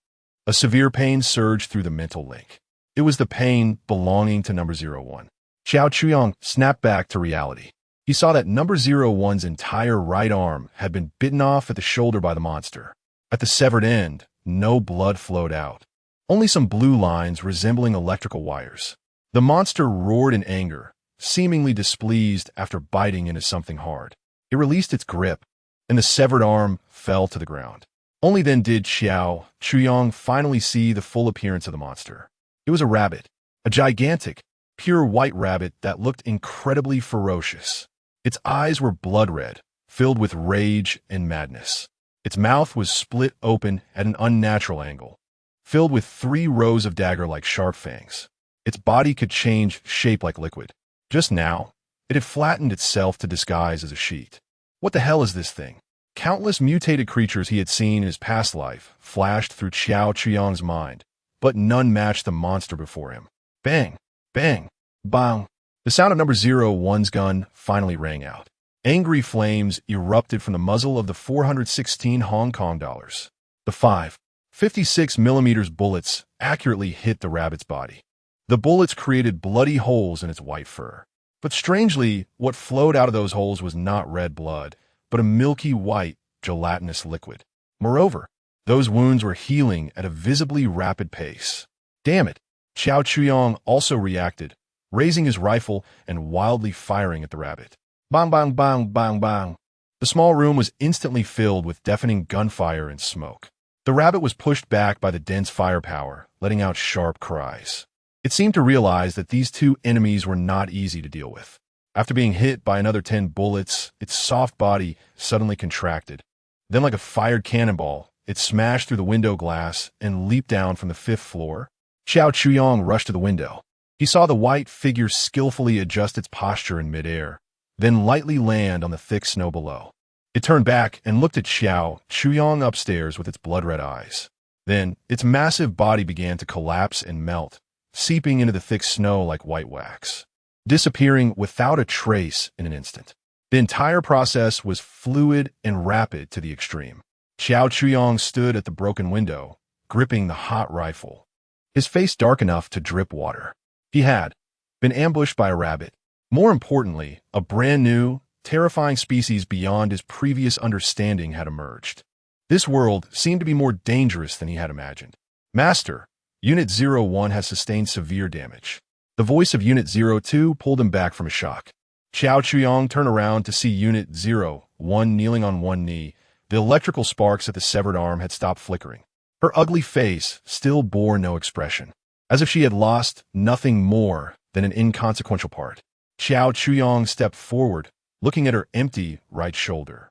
a severe pain surged through the mental link. It was the pain belonging to number 01. Xiao Qiang snapped back to reality. He saw that number 01's entire right arm had been bitten off at the shoulder by the monster. At the severed end, no blood flowed out, only some blue lines resembling electrical wires. The monster roared in anger, seemingly displeased after biting into something hard. It released its grip, and the severed arm fell to the ground. Only then did Xiao Qiang finally see the full appearance of the monster. It was a rabbit, a gigantic, pure white rabbit that looked incredibly ferocious. Its eyes were blood red, filled with rage and madness. Its mouth was split open at an unnatural angle, filled with 3 rows of dagger-like sharp fangs. Its body could change shape like liquid. Just now, it had flattened itself to disguise as a sheet. What the hell is this thing? Countless mutated creatures he had seen in his past life flashed through Xiao Qiang's mind, but none matched the monster before him. Bang! Bang! Bang! The sound of number 01's gun finally rang out. Angry flames erupted from the muzzle of the 416 Hong Kong dollars. The 5.56mm bullets accurately hit the rabbit's body. The bullets created bloody holes in its white fur. But strangely, what flowed out of those holes was not red blood, but a milky white, gelatinous liquid. Moreover, those wounds were healing at a visibly rapid pace. Damn it! Xiao Qiang also reacted, raising his rifle and wildly firing at the rabbit. Bang, bang, bang, bang, bang. The small room was instantly filled with deafening gunfire and smoke. The rabbit was pushed back by the dense firepower, letting out sharp cries. It seemed to realize that these two enemies were not easy to deal with. After being hit by another 10 bullets, its soft body suddenly contracted. Then, like a fired cannonball, it smashed through the window glass and leaped down from the 5th floor. Xiao Qiang rushed to the window. He saw the white figure skillfully adjust its posture in midair, then lightly land on the thick snow below. It turned back and looked at Xiao Qiang upstairs with its blood-red eyes. Then, its massive body began to collapse and melt, seeping into the thick snow like white wax, disappearing without a trace in an instant. The entire process was fluid and rapid to the extreme. Xiao Chuyong stood at the broken window, gripping the hot rifle, his face dark enough to drip water. He had been ambushed by a rabbit. More importantly, a brand new, terrifying species beyond his previous understanding had emerged. This world seemed to be more dangerous than he had imagined. Master, Unit 01 has sustained severe damage. The voice of Unit 02 pulled him back from a shock. Xiao Chuyong turned around to see Unit 01 kneeling on one knee. The electrical sparks at the severed arm had stopped flickering. Her ugly face still bore no expression, as if she had lost nothing more than an inconsequential part. Xiao Chuyong stepped forward, looking at her empty right shoulder,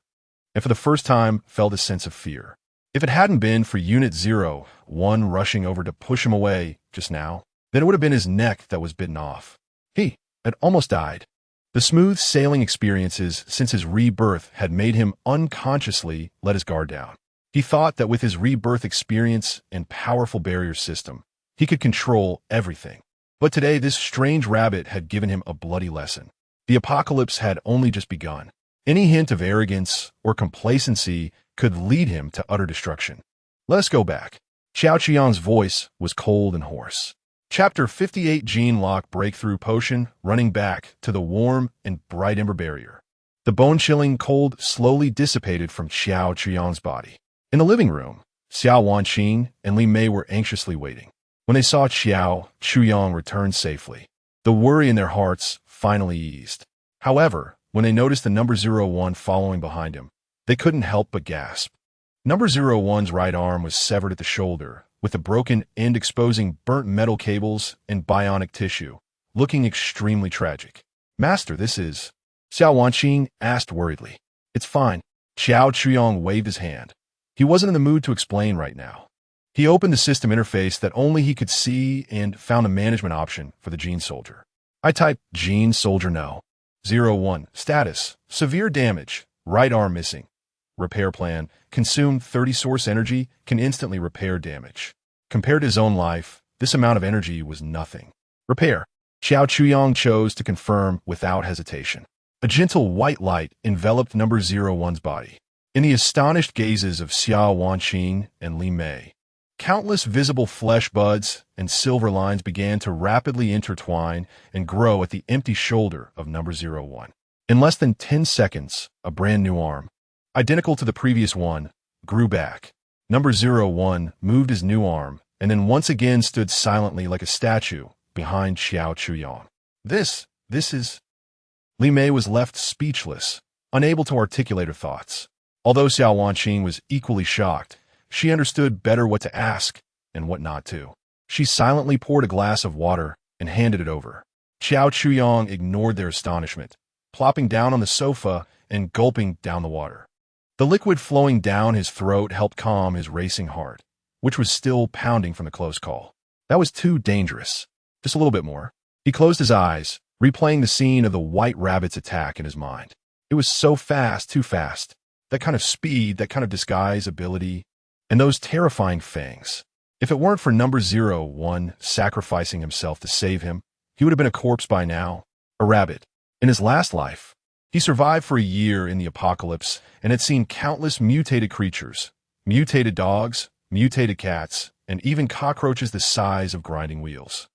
and for the first time felt a sense of fear. If it hadn't been for Unit 01 rushing over to push him away just now, then it would have been his neck that was bitten off. He had almost died. The smooth sailing experiences since his rebirth had made him unconsciously let his guard down. He thought that with his rebirth experience and powerful barrier system, he could control everything. But today, this strange rabbit had given him a bloody lesson. The apocalypse had only just begun. Any hint of arrogance or complacency could lead him to utter destruction. Let us go back. Xiao Qian's voice was cold and hoarse. Chapter 58 Gene Lock Breakthrough Potion, running back to the warm and bright ember barrier. The bone-chilling cold slowly dissipated from Xiao Qian's body. In the living room, Xiao Wanqing and Li Mei were anxiously waiting. When they saw Xiao Chuyong return safely, the worry in their hearts finally eased. However, when they noticed the number 01 following behind him, they couldn't help but gasp. Number 01's right arm was severed at the shoulder, with the broken end exposing burnt metal cables and bionic tissue, looking extremely tragic. Master, this is... Xiao Wanqing asked worriedly. It's fine. Xiao Chuyong waved his hand. He wasn't in the mood to explain right now. He opened the system interface that only he could see and found a management option for the Gene Soldier. I typed Gene Soldier No. 01. Status. Severe damage. Right arm missing. Repair plan. Consume 30 source energy. Can instantly repair damage. Compared to his own life, this amount of energy was nothing. Repair. Xiao Chuyong chose to confirm without hesitation. A gentle white light enveloped number 01's body. In the astonished gazes of Xiao Wanqing and Li Mei, countless visible flesh buds and silver lines began to rapidly intertwine and grow at the empty shoulder of number 01. In less than 10 seconds, a brand new arm, identical to the previous one, grew back. Number 01 moved his new arm and then once again stood silently like a statue behind Xiao Chuyong. This is... Li Mei was left speechless, unable to articulate her thoughts. Although Xiao Wanqing was equally shocked, she understood better what to ask and what not to. She silently poured a glass of water and handed it over. Xiao Chuyong ignored their astonishment, plopping down on the sofa and gulping down the water. The liquid flowing down his throat helped calm his racing heart, which was still pounding from the close call. That was too dangerous. Just a little bit more. He closed his eyes, replaying the scene of the white rabbit's attack in his mind. It was so fast, too fast. That kind of speed, that kind of disguise ability, and those terrifying fangs. If it weren't for number 01 sacrificing himself to save him, he would have been a corpse by now. A rabbit. In his last life, he survived for a year in the apocalypse and had seen countless mutated creatures, mutated dogs, mutated cats, and even cockroaches the size of grinding wheels.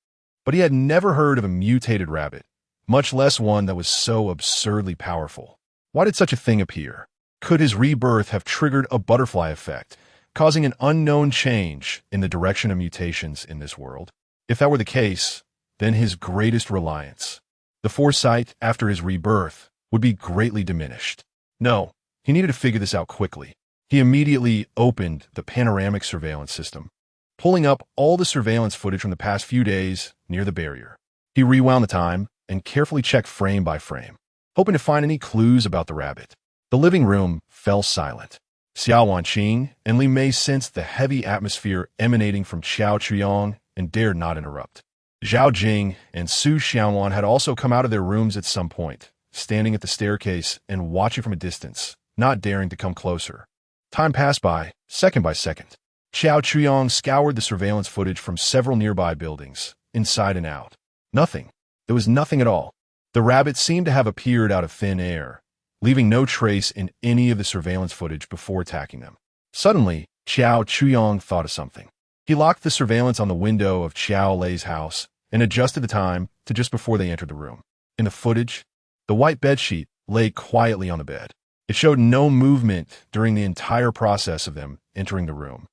But he had never heard of a mutated rabbit, much less one that was so absurdly powerful. Why did such a thing appear? Could his rebirth have triggered a butterfly effect, causing an unknown change in the direction of mutations in this world? If that were the case, then his greatest reliance, the foresight after his rebirth, would be greatly diminished. No, he needed to figure this out quickly. He immediately opened the panoramic surveillance system, pulling up all the surveillance footage from the past few days near the barrier. He rewound the time and carefully checked frame by frame, hoping to find any clues about the rabbit. The living room fell silent. Xiao Wanqing and Li Mei sensed the heavy atmosphere emanating from Xiao Chuyong and dared not interrupt. Zhao Jing and Su Xianwan had also come out of their rooms at some point, standing at the staircase and watching from a distance, not daring to come closer. Time passed by, second by second. Xiao Chuyong scoured the surveillance footage from several nearby buildings, inside and out. Nothing. There was nothing at all. The rabbit seemed to have appeared out of thin air, leaving no trace in any of the surveillance footage before attacking them. Suddenly, Xiao Chuyong thought of something. He locked the surveillance on the window of Xiao Lei's house and adjusted the time to just before they entered the room. In the footage, the white bedsheet lay quietly on the bed. It showed no movement during the entire process of them entering the room.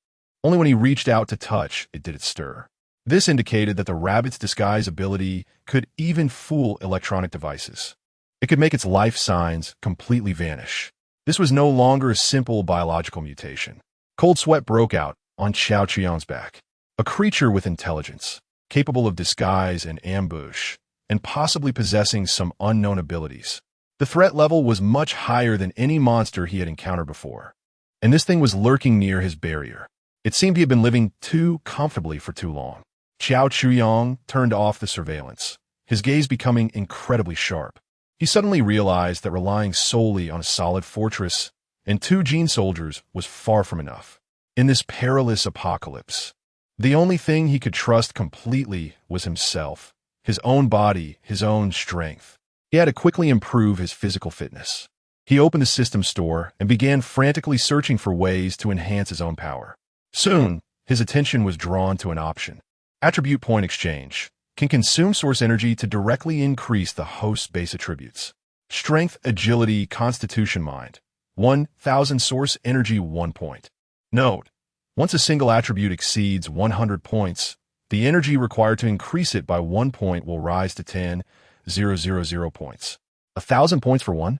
Only when he reached out to touch did it stir. This indicated that the rabbit's disguise ability could even fool electronic devices. It could make its life signs completely vanish. This was no longer a simple biological mutation. Cold sweat broke out on Xiao Chuyong's back. A creature with intelligence, capable of disguise and ambush, and possibly possessing some unknown abilities. The threat level was much higher than any monster he had encountered before. And this thing was lurking near his barrier. It seemed he had been living too comfortably for too long. Xiao Chuyong turned off the surveillance, his gaze becoming incredibly sharp. He suddenly realized that relying solely on a solid fortress and 2 gene soldiers was far from enough. In this perilous apocalypse, the only thing he could trust completely was himself, his own body, his own strength. He had to quickly improve his physical fitness. He opened the system store and began frantically searching for ways to enhance his own power. Soon, his attention was drawn to an option. Attribute point exchange can consume source energy to directly increase the host's base attributes. Strength, agility, constitution, mind. 1,000 source energy 1 point. Note, once a single attribute exceeds 100 points, the energy required to increase it by 1 point will rise to 10,000 points. 1,000 points for 1?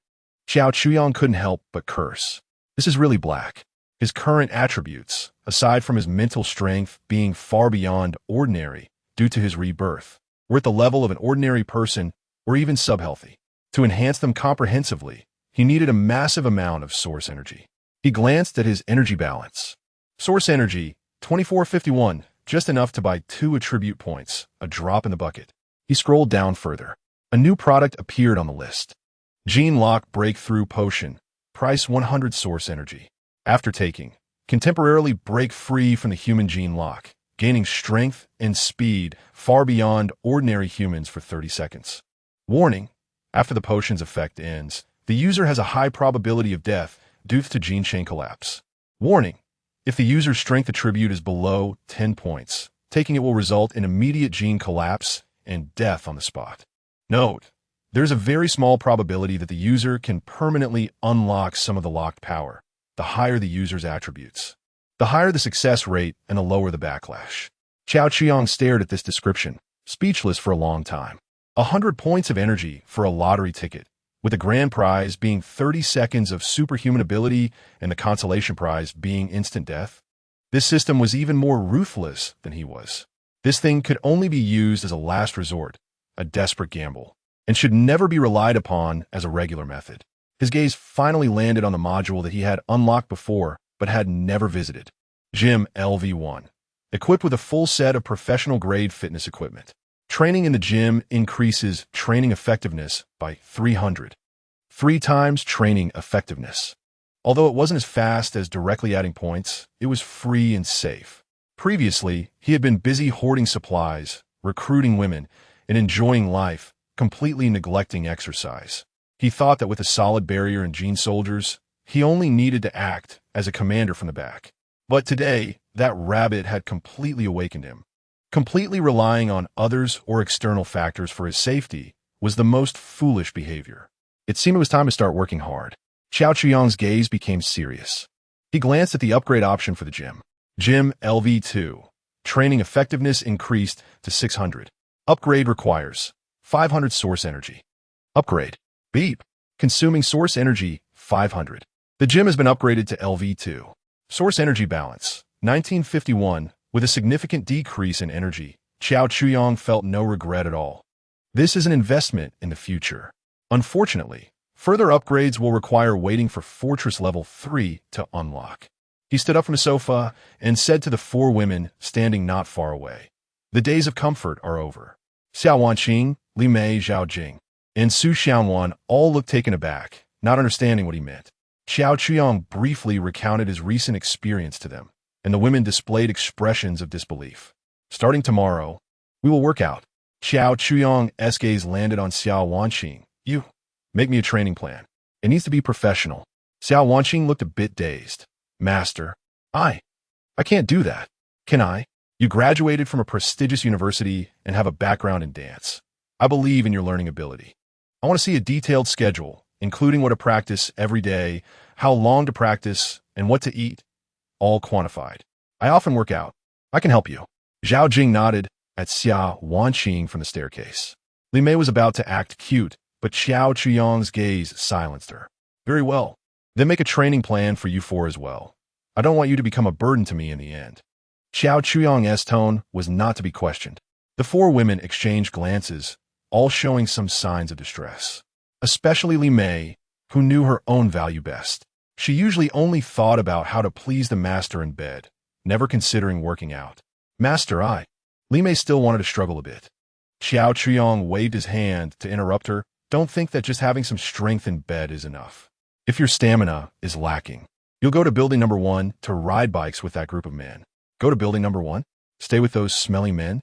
Xiao Chuyong couldn't help but curse. This is really black. His current attributes, aside from his mental strength being far beyond ordinary due to his rebirth, were at the level of an ordinary person or even subhealthy. To enhance them comprehensively, he needed a massive amount of source energy. He glanced at his energy balance. Source energy, 2451, just enough to buy 2 attribute points, a drop in the bucket. He scrolled down further. A new product appeared on the list. Gene Lock Breakthrough Potion, price 100 source energy. After taking, can temporarily break free from the human gene lock, gaining strength and speed far beyond ordinary humans for 30 seconds. Warning, after the potion's effect ends, the user has a high probability of death due to gene chain collapse. Warning, if the user's strength attribute is below 10 points, taking it will result in immediate gene collapse and death on the spot. Note, there's a very small probability that the user can permanently unlock some of the locked power, the higher the user's attributes. The higher the success rate and the lower the backlash. Xiao Chuyong stared at this description, speechless for a long time. 100 points of energy for a lottery ticket, with the grand prize being 30 seconds of superhuman ability and the consolation prize being instant death. This system was even more ruthless than he was. This thing could only be used as a last resort, a desperate gamble, and should never be relied upon as a regular method. His gaze finally landed on the module that he had unlocked before, but had never visited. Gym LV1. Equipped with a full set of professional-grade fitness equipment. Training in the gym increases training effectiveness by 300. 3 times training effectiveness. Although it wasn't as fast as directly adding points, it was free and safe. Previously, he had been busy hoarding supplies, recruiting women, and enjoying life, completely neglecting exercise. He thought that with a solid barrier and gene soldiers, he only needed to act as a commander from the back. But today, that rabbit had completely awakened him. Completely relying on others or external factors for his safety was the most foolish behavior. It seemed it was time to start working hard. Xiao Chuyong's gaze became serious. He glanced at the upgrade option for the gym. Gym LV2. Training effectiveness increased to 600. Upgrade requires 500 source energy. Upgrade. Beep. Consuming source energy, 500. The gym has been upgraded to LV2. Source energy balance, 1951. With a significant decrease in energy, Xiao Chuyong felt no regret at all. This is an investment in the future. Unfortunately, further upgrades will require waiting for Fortress Level 3 to unlock. He stood up from the sofa and said to the 4 women standing not far away, "The days of comfort are over." Xiao Wanqing, Li Mei Zhaojing, and Su Xiaowan all looked taken aback, not understanding what he meant. Xiao Chuyong briefly recounted his recent experience to them, and the women displayed expressions of disbelief. "Starting tomorrow, we will work out." Xiao Chuyong's gaze landed on Xiao Wanqing. "You, make me a training plan. It needs to be professional." Xiao Wanqing looked a bit dazed. "Master, I can't do that. Can I? You graduated from a prestigious university and have a background in dance. I believe in your learning ability. I want to see a detailed schedule, including what to practice every day, how long to practice, and what to eat, all quantified. I often work out. I can help you. Zhao Jing nodded at Xia Wanqing from the staircase. Li Mei was about to act cute, but Xiao Chuyong's gaze silenced her. Very well. Then make a training plan for you four as well. I don't want you to become a burden to me in the end. Xiao Chuyong's tone was not to be questioned. The four women exchanged glances, all showing some signs of distress. Especially Li Mei, who knew her own value best. She usually only thought about how to please the master in bed, never considering working out. Master, Li Mei still wanted to struggle a bit. Xiao Chuyong waved his hand to interrupt her. Don't think that just having some strength in bed is enough. If your stamina is lacking, you'll go to building number 1 to ride bikes with that group of men. Go to building number 1? Stay with those smelly men?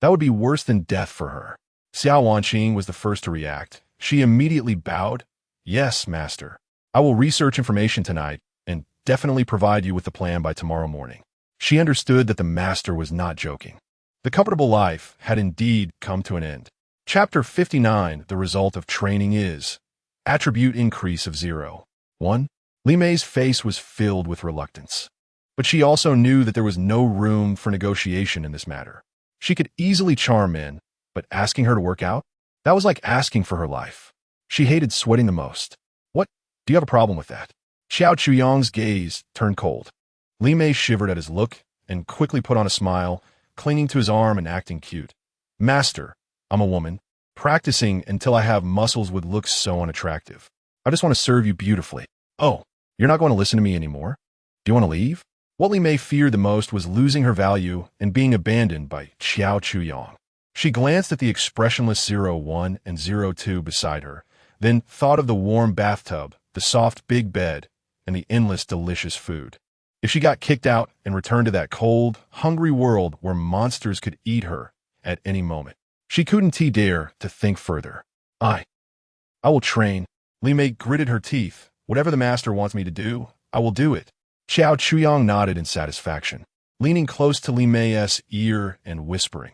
That would be worse than death for her. Xiao Wanqing was the first to react. She immediately bowed. Yes, master. I will research information tonight and definitely provide you with the plan by tomorrow morning. She understood that the master was not joking. The comfortable life had indeed come to an end. Chapter 59, the result of training is attribute increase of 0. 1. Li Mei's face was filled with reluctance. But she also knew that there was no room for negotiation in this matter. She could easily charm men, but asking her to work out? That was like asking for her life. She hated sweating the most. What? Do you have a problem with that? Xiao Chuyong's gaze turned cold. Li Mei shivered at his look and quickly put on a smile, clinging to his arm and acting cute. Master, I'm a woman. Practicing until I have muscles would look so unattractive. I just want to serve you beautifully. Oh, you're not going to listen to me anymore? Do you want to leave? What Li Mei feared the most was losing her value and being abandoned by Xiao Chuyong. She glanced at the expressionless 01 and 02 beside her, then thought of the warm bathtub, the soft big bed, and the endless delicious food. If she got kicked out and returned to that cold, hungry world where monsters could eat her at any moment, she couldn't dare to think further. I will train. Li Mei gritted her teeth. Whatever the master wants me to do, I will do it. Xiao Chuyong nodded in satisfaction, leaning close to Li Mei's ear and whispering,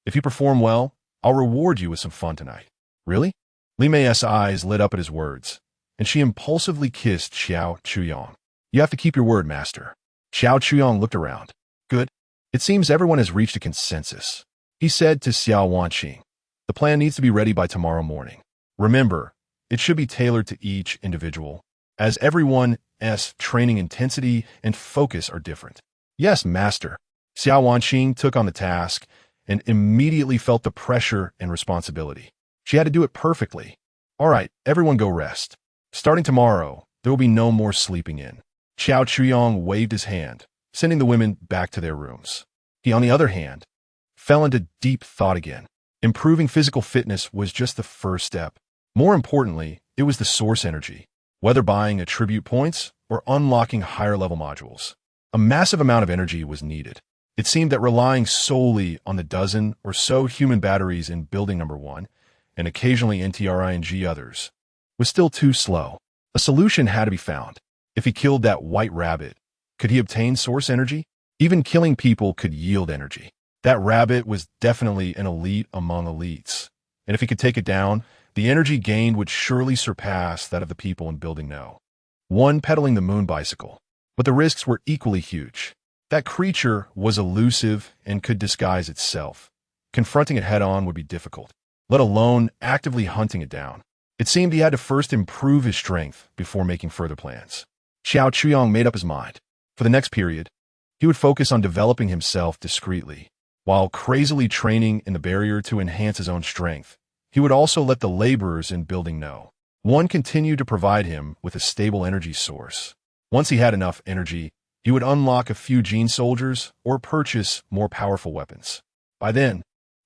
if you perform well, I'll reward you with some fun tonight. Really? Li Mei's eyes lit up at his words, and she impulsively kissed Xiao Chuyong. You have to keep your word, master. Xiao Chuyong looked around. Good. It seems everyone has reached a consensus. He said to Xiao Wanqing, the plan needs to be ready by tomorrow morning. Remember, it should be tailored to each individual, as everyone's training intensity and focus are different. Yes, master. Xiao Wanqing took on the task and immediately felt the pressure and responsibility. She had to do it perfectly. All right, everyone go rest. Starting tomorrow, there will be no more sleeping in. Xiao Chuyong waved his hand, sending the women back to their rooms. He, on the other hand, fell into deep thought again. Improving physical fitness was just the first step. More importantly, it was the source energy, whether buying attribute points or unlocking higher-level modules. A massive amount of energy was needed. It seemed that relying solely on the dozen or so human batteries in building number 1, and occasionally NTRING others, was still too slow. A solution had to be found. If he killed that white rabbit, could he obtain source energy? Even killing people could yield energy. That rabbit was definitely an elite among elites. And if he could take it down, the energy gained would surely surpass that of the people in Building No. 1 pedaling the moon bicycle. But the risks were equally huge. That creature was elusive and could disguise itself. Confronting it head-on would be difficult, let alone actively hunting it down. It seemed he had to first improve his strength before making further plans. Xiao Chuyong made up his mind. For the next period, he would focus on developing himself discreetly. While crazily training in the barrier to enhance his own strength, he would also let the laborers in Building No. 1 continue to provide him with a stable energy source. Once he had enough energy, he would unlock a few gene soldiers or purchase more powerful weapons. By then,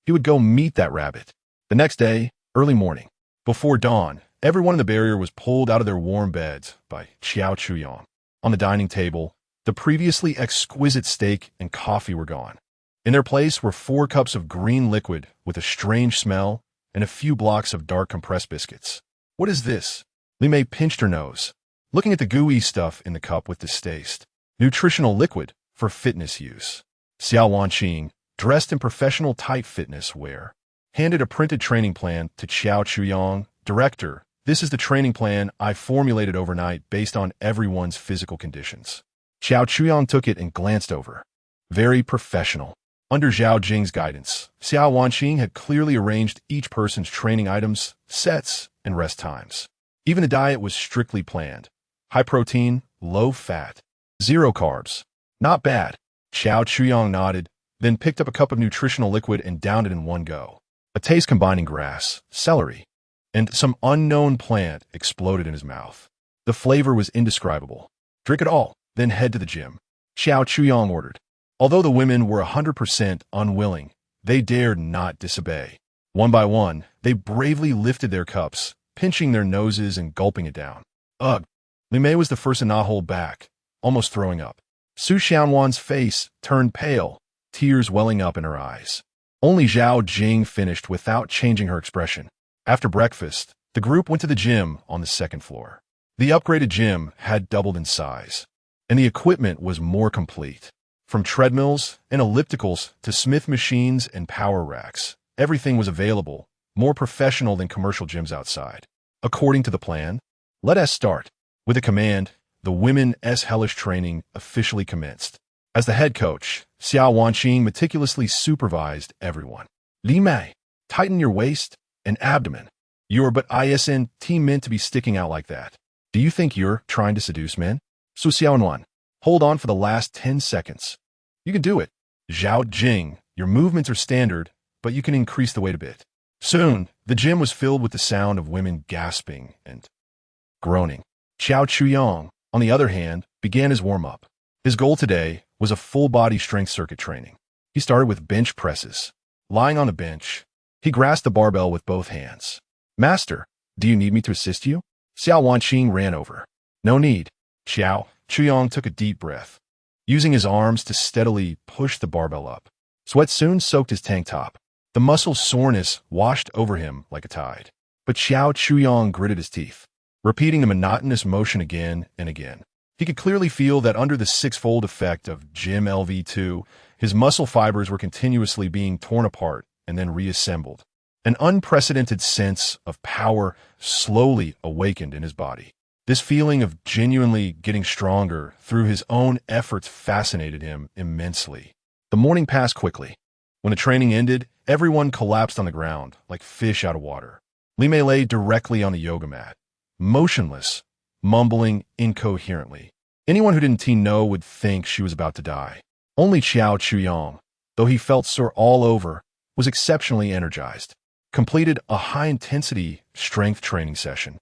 he would go meet that rabbit. The next day, early morning, before dawn, everyone in the barrier was pulled out of their warm beds by Xiao Chuyong. On the dining table, the previously exquisite steak and coffee were gone. In their place were 4 cups of green liquid with a strange smell and a few blocks of dark compressed biscuits. What is this? Li Mei pinched her nose, looking at the gooey stuff in the cup with distaste. nutritional liquid for fitness use. Xiao Wanqing, dressed in professional tight fitness wear, handed a printed training plan to Qiao Chuyang. Director, this is the training plan I formulated overnight based on everyone's physical conditions. Qiao Chuyang took it and glanced over. Very professional. Under Zhao Jing's guidance, Xiao Wanqing had clearly arranged each person's training items, sets, and rest times. Even the diet was strictly planned. High protein, low fat, zero carbs. Not bad. Qiao Chuyang nodded, then picked up a cup of nutritional liquid and downed it in one go. A taste combining grass, celery, and some unknown plant exploded in his mouth. The flavor was indescribable. Drink it all, then head to the gym. Xiao Chuyang ordered. Although the women were 100% unwilling, they dared not disobey. One by one, they bravely lifted their cups, pinching their noses and gulping it down. Ugh! Li Mei was the first to not hold back, almost throwing up. Su Xianwan's face turned pale, tears welling up in her eyes. Only Zhao Jing finished without changing her expression. After breakfast, the group went to the gym on the second floor. The upgraded gym had doubled in size, and the equipment was more complete. From treadmills and ellipticals to Smith machines and power racks, everything was available, more professional than commercial gyms outside. According to the plan, let us start. With a command, the women's hellish training officially commenced. As the head coach, Xiao Wanqing meticulously supervised everyone. Li Mei, tighten your waist and abdomen. You're but isn't meant to be sticking out like that. Do you think you're trying to seduce men? Su Xiaonan, hold on for the last 10 seconds. You can do it. Zhao Jing, your movements are standard, but you can increase the weight a bit. Soon, the gym was filled with the sound of women gasping and groaning. Qiao Chuyang, on the other hand, began his warm-up. His goal today was a full-body strength circuit training. He started with bench presses. Lying on the bench, he grasped the barbell with both hands. Master, do you need me to assist you? Xiao Wanqing ran over. No need. Qiao Chuyang took a deep breath, using his arms to steadily push the barbell up. Sweat soon soaked his tank top. The muscle soreness washed over him like a tide. But Xiao Chuyang gritted his teeth, repeating the monotonous motion again and again. He could clearly feel that under the six-fold effect of Gym LV2, his muscle fibers were continuously being torn apart and then reassembled. An unprecedented sense of power slowly awakened in his body. This feeling of genuinely getting stronger through his own efforts fascinated him immensely. The morning passed quickly. When the training ended, everyone collapsed on the ground like fish out of water. Li Mei lay directly on the yoga mat, motionless, mumbling incoherently. Anyone who didn't know would think she was about to die. Only Qiao Chuyang, though he felt sore all over, was exceptionally energized. Completed a high-intensity strength training session.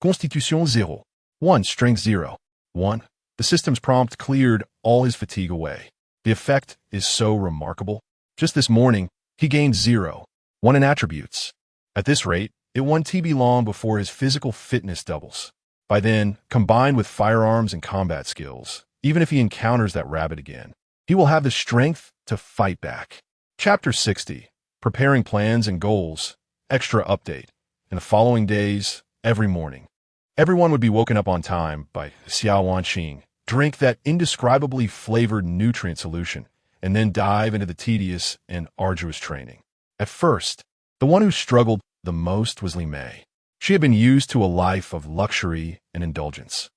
Constitution 0. 1. Strength 0. 1. The system's prompt cleared all his fatigue away. The effect is so remarkable. Just this morning, he gained 0. 1 in attributes. At this rate, it won't be long before his physical fitness doubles. By then, combined with firearms and combat skills, even if he encounters that rabbit again, he will have the strength to fight back. Chapter 60. Preparing plans and goals. Extra update. In the following days, every morning, everyone would be woken up on time by Xiao Wanqing, drink that indescribably flavored nutrient solution, and then dive into the tedious and arduous training. At first, the one who struggled the most was Li Mei. She had been used to a life of luxury and indulgence,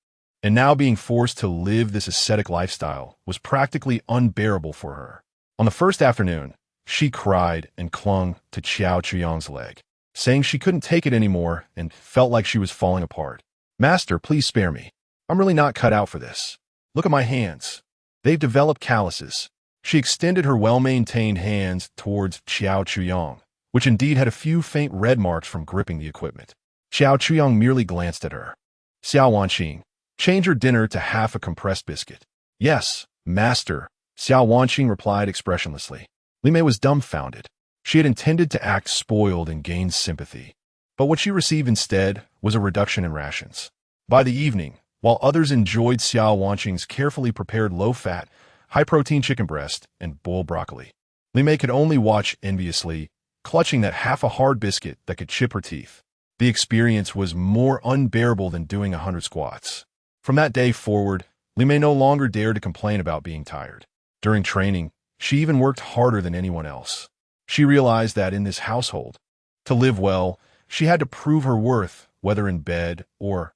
and now being forced to live this ascetic lifestyle was practically unbearable for her. On the first afternoon, she cried and clung to Qiao Chuyang's leg, saying she couldn't take it anymore and felt like she was falling apart. Master, please spare me. I'm really not cut out for this. Look at my hands. They've developed calluses. She extended her well-maintained hands towards Qiao Chuyang, which indeed had a few faint red marks from gripping the equipment. Qiao Chuyang merely glanced at her. Xiao Wanqing, change your dinner to half a compressed biscuit. Yes, master, Xiao Wanqing replied expressionlessly. Li Mei was dumbfounded. She had intended to act spoiled and gain sympathy, but what she received instead was a reduction in rations. By the evening, while others enjoyed Xiao Wanqing's carefully prepared low-fat, high-protein chicken breast and boiled broccoli, Li Mei could only watch enviously, clutching that half a hard biscuit that could chip her teeth. The experience was more unbearable than doing 100 squats. From that day forward, Li Mei no longer dared to complain about being tired. During training, she even worked harder than anyone else. She realized that in this household, to live well, she had to prove her worth, whether in bed or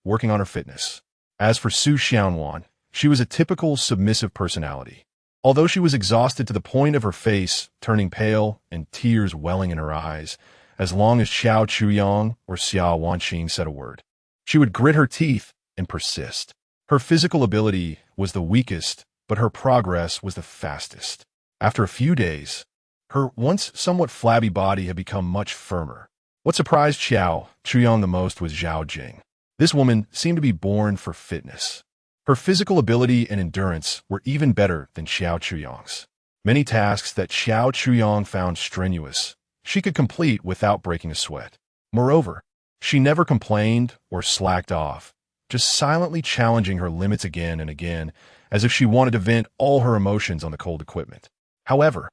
working on her fitness. As for Su Xiaonuan, she was a typical submissive personality. Although she was exhausted to the point of her face turning pale and tears welling in her eyes, as long as Xiao Chuyang or Xia Wanqing said a word, she would grit her teeth and persist. Her physical ability was the weakest, but her progress was the fastest. After a few days, her once somewhat flabby body had become much firmer. What surprised Xiao Chuyang the most was Zhao Jing. This woman seemed to be born for fitness. Her physical ability and endurance were even better than Xiao Chuyang's. Many tasks that Xiao Chuyang found strenuous, she could complete without breaking a sweat. Moreover, she never complained or slacked off, just silently challenging her limits again and again, as if she wanted to vent all her emotions on the cold equipment. However,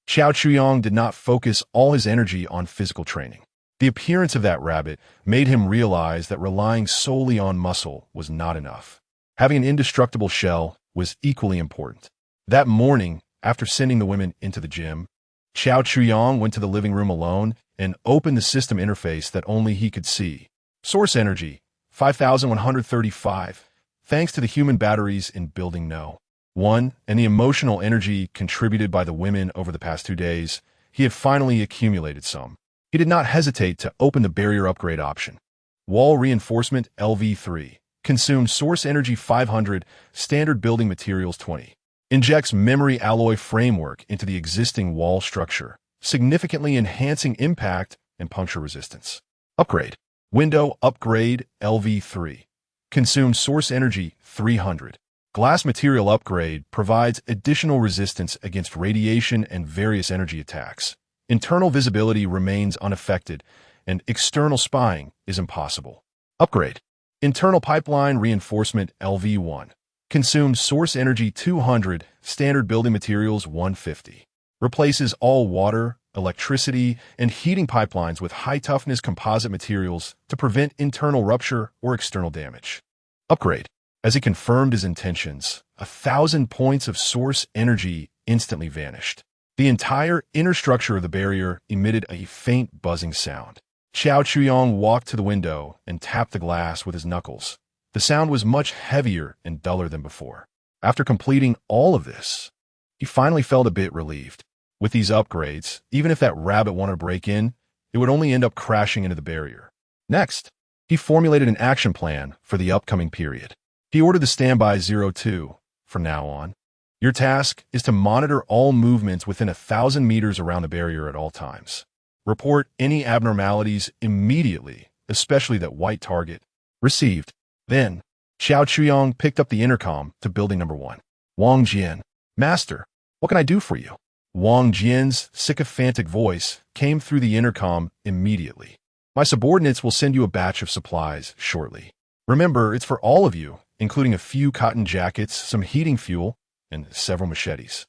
Xiao Chuyang did not focus all his energy on physical training. The appearance of that rabbit made him realize that relying solely on muscle was not enough. Having an indestructible shell was equally important. That morning, after sending the women into the gym, Xiao Chuyang went to the living room alone and opened the system interface that only he could see. Source energy, 5,135, thanks to the human batteries in Building No. 1 and the emotional energy contributed by the women over the past 2 days, he had finally accumulated some. He did not hesitate to open the barrier upgrade option. Wall reinforcement LV3. Consumed source energy 500, standard building materials 20. Injects memory alloy framework into the existing wall structure, significantly enhancing impact and puncture resistance. Upgrade. Window upgrade LV3. Consumed source energy 300. Glass material upgrade provides additional resistance against radiation and various energy attacks. Internal visibility remains unaffected, and external spying is impossible. Upgrade. Internal pipeline reinforcement LV1. Consumes source energy 200, standard building materials 150. Replaces all water, electricity, and heating pipelines with high-toughness composite materials to prevent internal rupture or external damage. Upgrade. As he confirmed his intentions, 1,000 points of source energy instantly vanished. The entire inner structure of the barrier emitted a faint buzzing sound. Xiao Chuyang walked to the window and tapped the glass with his knuckles. The sound was much heavier and duller than before. After completing all of this, he finally felt a bit relieved. With these upgrades, even if that rabbit wanted to break in, it would only end up crashing into the barrier. Next, he formulated an action plan for the upcoming period. He ordered the standby 02. From now on, your task is to monitor all movements within 1,000 meters around the barrier at all times. Report any abnormalities immediately, especially that white target. Received. Then, Xiao Chuyang picked up the intercom to building number 1. Wang Jian. Master, what can I do for you? Wang Jian's sycophantic voice came through the intercom immediately. My subordinates will send you a batch of supplies shortly. Remember, it's for all of you, including a few cotton jackets, some heating fuel, and several machetes.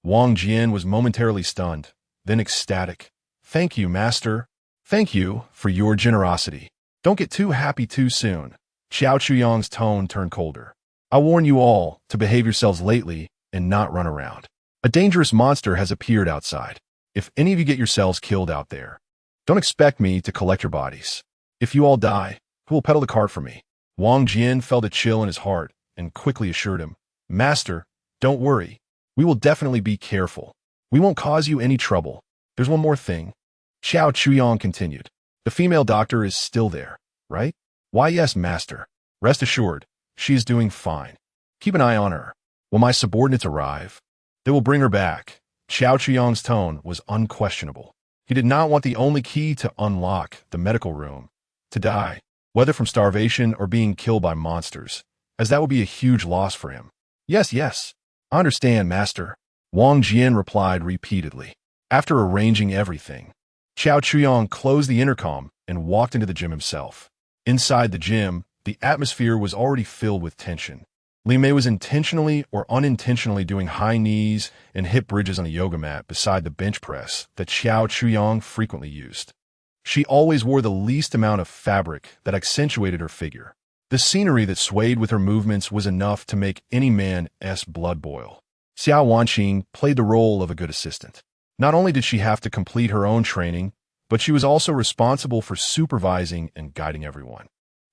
Wang Jian was momentarily stunned, then ecstatic. Thank you, Master. Thank you for your generosity. Don't get too happy too soon. Xiao Chuyang's tone turned colder. I warn you all to behave yourselves lately and not run around. A dangerous monster has appeared outside. If any of you get yourselves killed out there, don't expect me to collect your bodies. If you all die, who will pedal the cart for me? Wang Jian felt a chill in his heart and quickly assured him, Master, don't worry. We will definitely be careful. We won't cause you any trouble. There's one more thing. Xiao Chuyang continued. The female doctor is still there, right? Why, yes, Master. Rest assured, she is doing fine. Keep an eye on her. When my subordinates arrive, they will bring her back. Xiao Chuyang's tone was unquestionable. He did not want the only key to unlock the medical room to die, whether from starvation or being killed by monsters, as that would be a huge loss for him. Yes, yes, I understand, Master. Wang Jian replied repeatedly. After arranging everything, Xiao Chuyang closed the intercom and walked into the gym himself. Inside the gym, the atmosphere was already filled with tension. Li Mei was intentionally or unintentionally doing high knees and hip bridges on a yoga mat beside the bench press that Xiao Chuyang frequently used. She always wore the least amount of fabric that accentuated her figure. The scenery that swayed with her movements was enough to make any man's blood boil. Xiao Wanqing played the role of a good assistant. Not only did she have to complete her own training, but she was also responsible for supervising and guiding everyone.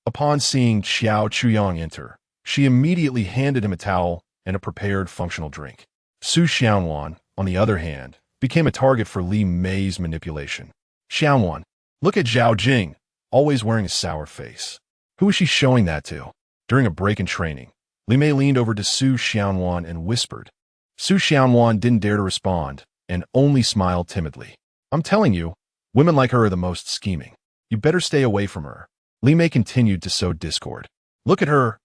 Upon seeing Xiao Chuyang enter, she immediately handed him a towel and a prepared functional drink. Su Xianwan, on the other hand, became a target for Li Mei's manipulation. Xianwan, look at Zhao Jing, always wearing a sour face. Who is she showing that to? During a break in training, Li Mei leaned over to Su Xianwan and whispered. Su Xianwan didn't dare to respond and only smiled timidly. I'm telling you, women like her are the most scheming. You better stay away from her. Li Mei continued to sow discord. Look at her,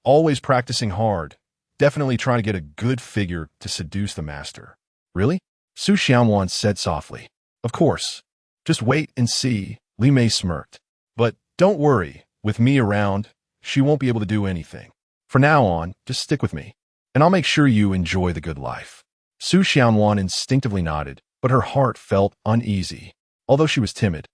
always practicing hard, definitely trying to get a good figure to seduce the master. Really? Su Xianwan said softly. Of course. Just wait and see, Li Mei smirked. But don't worry, with me around, she won't be able to do anything. From now on, just stick with me, and I'll make sure you enjoy the good life. Su Xianwan instinctively nodded, but her heart felt uneasy. Although she was timid,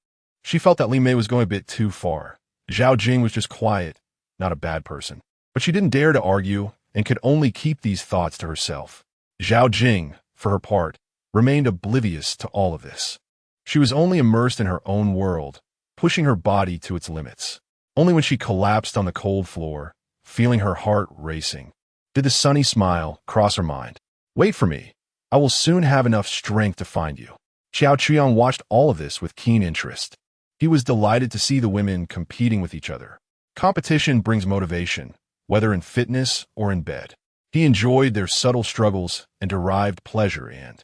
she felt that Li Mei was going a bit too far. Zhao Jing was just quiet, not a bad person. But she didn't dare to argue and could only keep these thoughts to herself. Zhao Jing, for her part, remained oblivious to all of this. She was only immersed in her own world, pushing her body to its limits. Only when she collapsed on the cold floor, feeling her heart racing, did the sunny smile cross her mind. Wait for me. I will soon have enough strength to find you. Xiao Qiang watched all of this with keen interest. He was delighted to see the women competing with each other. Competition brings motivation, whether in fitness or in bed. He enjoyed their subtle struggles and derived pleasure and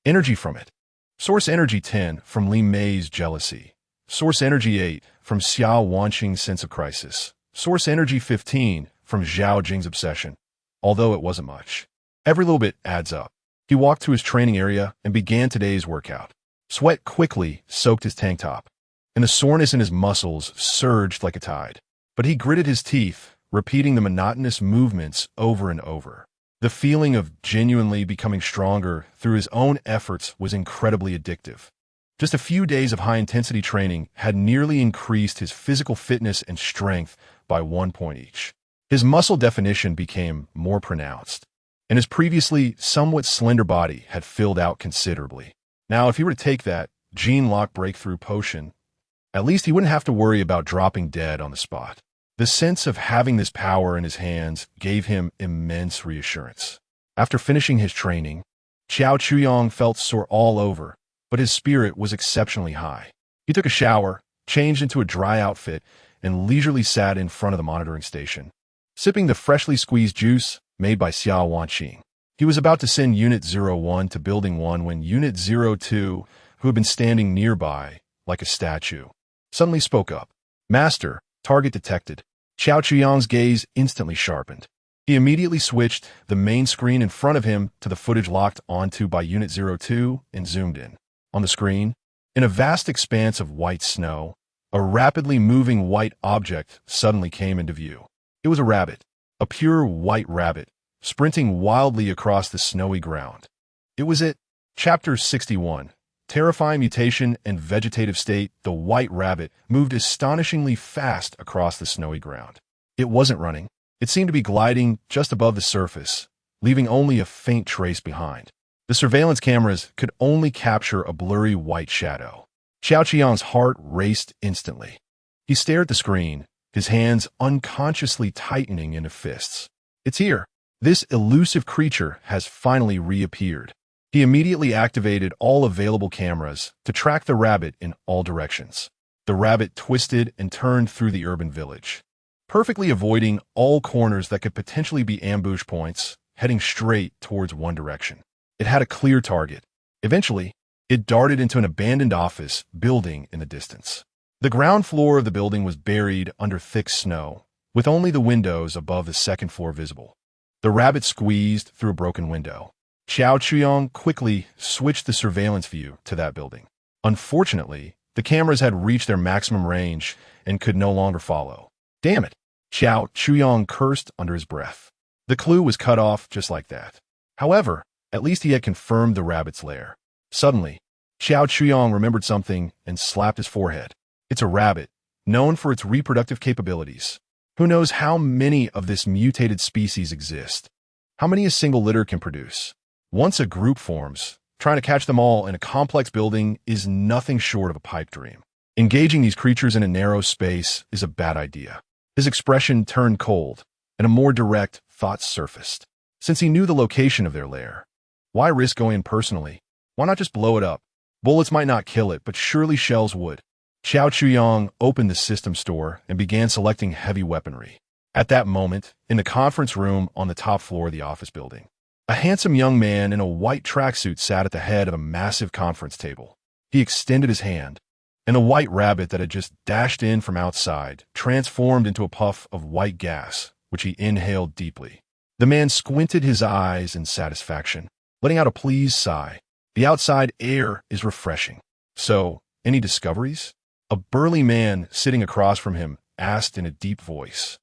energy from it. Source Energy 10 from Li Mei's jealousy. Source Energy 8 from Xiao Wanqing's sense of crisis. Source Energy 15 from Zhao Jing's obsession. Although it wasn't much, every little bit adds up. He walked to his training area and began today's workout. Sweat quickly soaked his tank top, and the soreness in his muscles surged like a tide. But he gritted his teeth, repeating the monotonous movements over and over. The feeling of genuinely becoming stronger through his own efforts was incredibly addictive. Just a few days of high-intensity training had nearly increased his physical fitness and strength by 1 point each. His muscle definition became more pronounced, and his previously somewhat slender body had filled out considerably. Now, if he were to take that gene lock breakthrough potion, at least he wouldn't have to worry about dropping dead on the spot. The sense of having this power in his hands gave him immense reassurance. After finishing his training, Xiao Chuyang felt sore all over, but his spirit was exceptionally high. He took a shower, changed into a dry outfit, and leisurely sat in front of the monitoring station, sipping the freshly squeezed juice made by Xiao Wanqing. He was about to send Unit 01 to Building 1 when Unit 02, who had been standing nearby, like a statue, suddenly spoke up. Master, target detected. Xiao Chuyang's gaze instantly sharpened. He immediately switched the main screen in front of him to the footage locked onto by Unit 02 and zoomed in. On the screen, in a vast expanse of white snow, a rapidly moving white object suddenly came into view. It was a rabbit, a pure white rabbit, sprinting wildly across the snowy ground. It was it. Chapter 61. Terrifying mutation and vegetative state. The white rabbit moved astonishingly fast across the snowy ground. It wasn't running. It seemed to be gliding just above the surface, leaving only a faint trace behind. The surveillance cameras could only capture a blurry white shadow. Xiao Qiang's heart raced instantly. He stared at the screen, his hands unconsciously tightening into fists. It's here. This elusive creature has finally reappeared. He immediately activated all available cameras to track the rabbit in all directions. The rabbit twisted and turned through the urban village, perfectly avoiding all corners that could potentially be ambush points, heading straight towards one direction. It had a clear target. Eventually, it darted into an abandoned office building in the distance. The ground floor of the building was buried under thick snow, with only the windows above the second floor visible. The rabbit squeezed through a broken window. Xiao Chuyang quickly switched the surveillance view to that building. Unfortunately, the cameras had reached their maximum range and could no longer follow. Damn it! Xiao Chuyang cursed under his breath. The clue was cut off just like that. However, at least he had confirmed the rabbit's lair. Suddenly, Xiao Chuyang remembered something and slapped his forehead. It's a rabbit, known for its reproductive capabilities. Who knows how many of this mutated species exist? How many a single litter can produce? Once a group forms, trying to catch them all in a complex building is nothing short of a pipe dream. Engaging these creatures in a narrow space is a bad idea. His expression turned cold, and a more direct thought surfaced. Since he knew the location of their lair, why risk going in personally? Why not just blow it up? Bullets might not kill it, but surely shells would. Xiao Chuyang opened the system store and began selecting heavy weaponry. At that moment, in the conference room on the top floor of the office building, a handsome young man in a white tracksuit sat at the head of a massive conference table. He extended his hand, and the white rabbit that had just dashed in from outside transformed into a puff of white gas, which he inhaled deeply. The man squinted his eyes in satisfaction, letting out a pleased sigh. The outside air is refreshing. So, any discoveries? A burly man sitting across from him asked in a deep voice.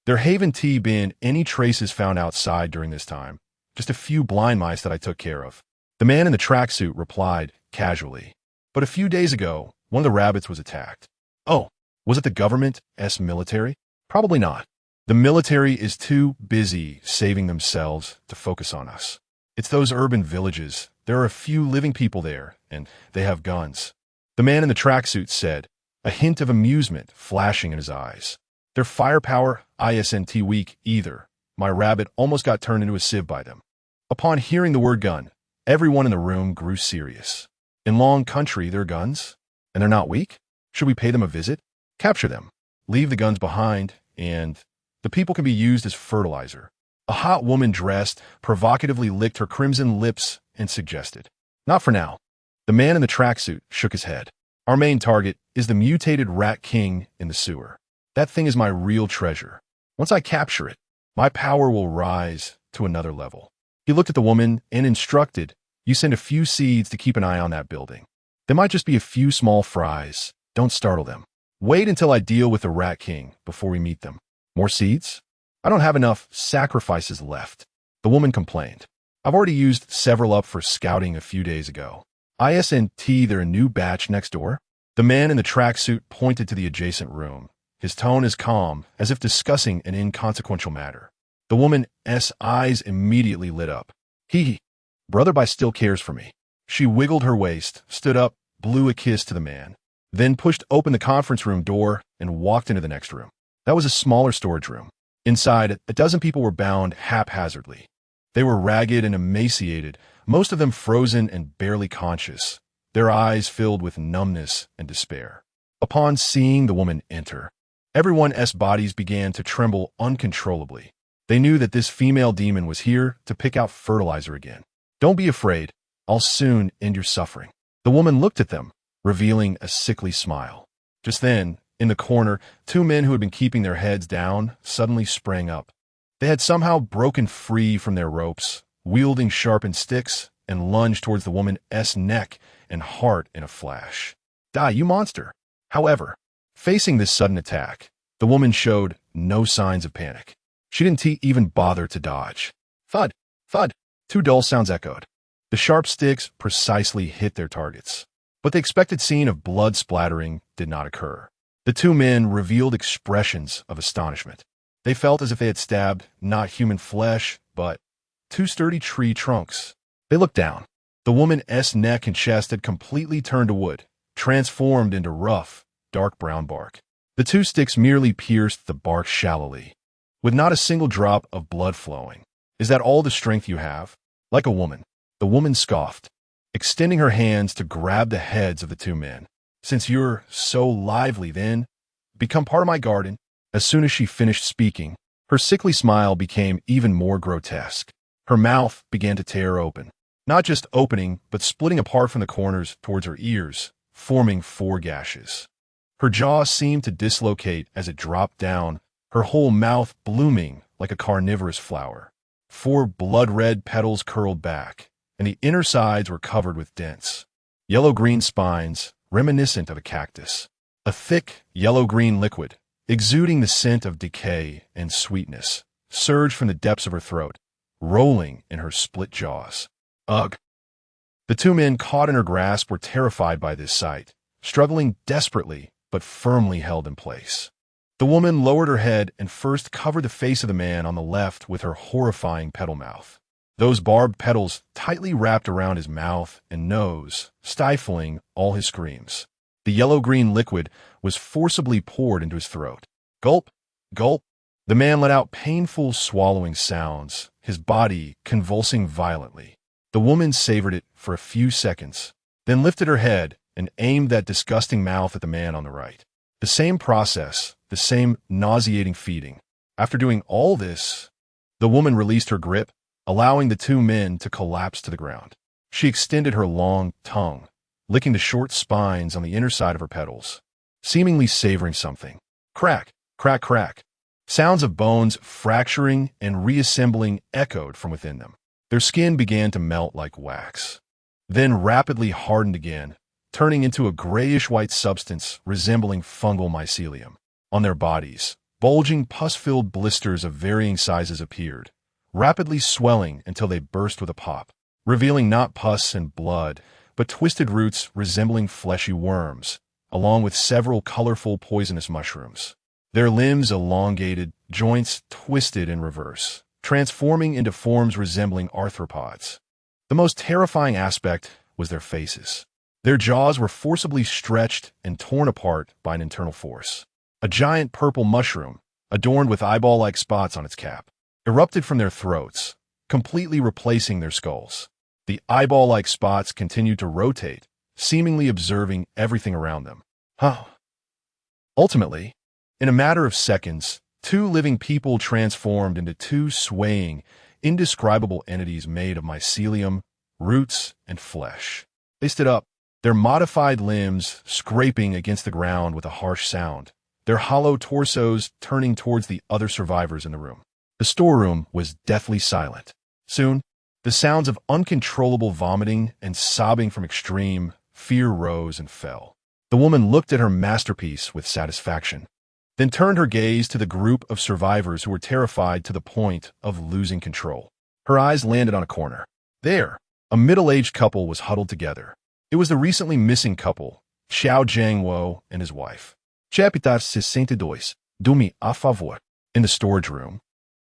There haven't been any traces found outside during this time. Just a few blind mice that I took care of. The man in the tracksuit replied casually. But a few days ago, one of the rabbits was attacked. Oh, was it the government's military? Probably not. The military is too busy saving themselves to focus on us. It's those urban villages. There are a few living people there, and they have guns. The man in the tracksuit said, a hint of amusement flashing in his eyes. Their firepower isn't weak either. My rabbit almost got turned into a sieve by them. Upon hearing the word gun, everyone in the room grew serious. In Long Country, there are guns, and they're not weak? Should we pay them a visit? Capture them, leave the guns behind, and the people can be used as fertilizer. A hot woman dressed provocatively licked her crimson lips and suggested, not for now. The man in the tracksuit shook his head. Our main target is the mutated rat king in the sewer. That thing is my real treasure. Once I capture it, my power will rise to another level. He looked at the woman and instructed, you send a few seeds to keep an eye on that building. They might just be a few small fries. Don't startle them. Wait until I deal with the rat king before we meet them. More seeds? I don't have enough sacrifices left. The woman complained. I've already used several up for scouting a few days ago. Isn't there a new batch next door? The man in the tracksuit pointed to the adjacent room. His tone is calm, as if discussing an inconsequential matter. The woman's eyes immediately lit up. Brother still cares for me. She wiggled her waist, stood up, blew a kiss to the man, then pushed open the conference room door and walked into the next room. That was a smaller storage room. Inside, a dozen people were bound haphazardly. They were ragged and emaciated, most of them frozen and barely conscious, their eyes filled with numbness and despair. Upon seeing the woman enter, everyone's bodies began to tremble uncontrollably. They knew that this female demon was here to pick out fertilizer again. Don't be afraid. I'll soon end your suffering. The woman looked at them, revealing a sickly smile. Just then, in the corner, two men who had been keeping their heads down suddenly sprang up. They had somehow broken free from their ropes, wielding sharpened sticks, and lunged towards the woman's neck and heart in a flash. Die, you monster! However, facing this sudden attack, the woman showed no signs of panic. She didn't even bother to dodge. Thud! Thud! Two dull sounds echoed. The sharp sticks precisely hit their targets. But the expected scene of blood splattering did not occur. The two men revealed expressions of astonishment. They felt as if they had stabbed not human flesh, but two sturdy tree trunks. They looked down. The woman's neck and chest had completely turned to wood, transformed into rough, dark brown bark. The two sticks merely pierced the bark shallowly, with not a single drop of blood flowing. Is that all the strength you have? Like a woman. The woman scoffed, extending her hands to grab the heads of the two men. Since you're so lively then, become part of my garden. As soon as she finished speaking, her sickly smile became even more grotesque. Her mouth began to tear open, not just opening, but splitting apart from the corners towards her ears, forming 4 gashes. Her jaw seemed to dislocate as it dropped down, her whole mouth blooming like a carnivorous flower. 4 blood-red petals curled back, and the inner sides were covered with dense, yellow-green spines reminiscent of a cactus. A thick, yellow-green liquid, exuding the scent of decay and sweetness, surged from the depths of her throat, rolling in her split jaws. Ugh! The two men caught in her grasp were terrified by this sight, struggling desperately but firmly held in place. The woman lowered her head and first covered the face of the man on the left with her horrifying petal mouth. Those barbed petals tightly wrapped around his mouth and nose, stifling all his screams. The yellow-green liquid was forcibly poured into his throat. Gulp, gulp. The man let out painful swallowing sounds, his body convulsing violently. The woman savored it for a few seconds, then lifted her head and aimed that disgusting mouth at the man on the right. The same process, the same nauseating feeding. After doing all this, the woman released her grip, allowing the two men to collapse to the ground. She extended her long tongue, licking the short spines on the inner side of her petals, seemingly savoring something. Crack, crack, crack. Sounds of bones fracturing and reassembling echoed from within them. Their skin began to melt like wax, then rapidly hardened again, turning into a grayish-white substance resembling fungal mycelium. On their bodies, bulging pus-filled blisters of varying sizes appeared, rapidly swelling until they burst with a pop, revealing not pus and blood, but twisted roots resembling fleshy worms, along with several colorful poisonous mushrooms. Their limbs elongated, joints twisted in reverse, transforming into forms resembling arthropods. The most terrifying aspect was their faces. Their jaws were forcibly stretched and torn apart by an internal force. A giant purple mushroom, adorned with eyeball-like spots on its cap, erupted from their throats, completely replacing their skulls. The eyeball-like spots continued to rotate, seemingly observing everything around them. Ultimately, in a matter of seconds, two living people transformed into two swaying, indescribable entities made of mycelium, roots, and flesh. They stood up, their modified limbs scraping against the ground with a harsh sound, their hollow torsos turning towards the other survivors in the room. The storeroom was deathly silent. Soon, the sounds of uncontrollable vomiting and sobbing from extreme fear rose and fell. The woman looked at her masterpiece with satisfaction, then turned her gaze to the group of survivors who were terrified to the point of losing control. Her eyes landed on a corner. There, a middle-aged couple was huddled together. It was the recently missing couple, Xiao Jiangwo and his wife. Chapitar 62, Dumi a favor. In the storage room,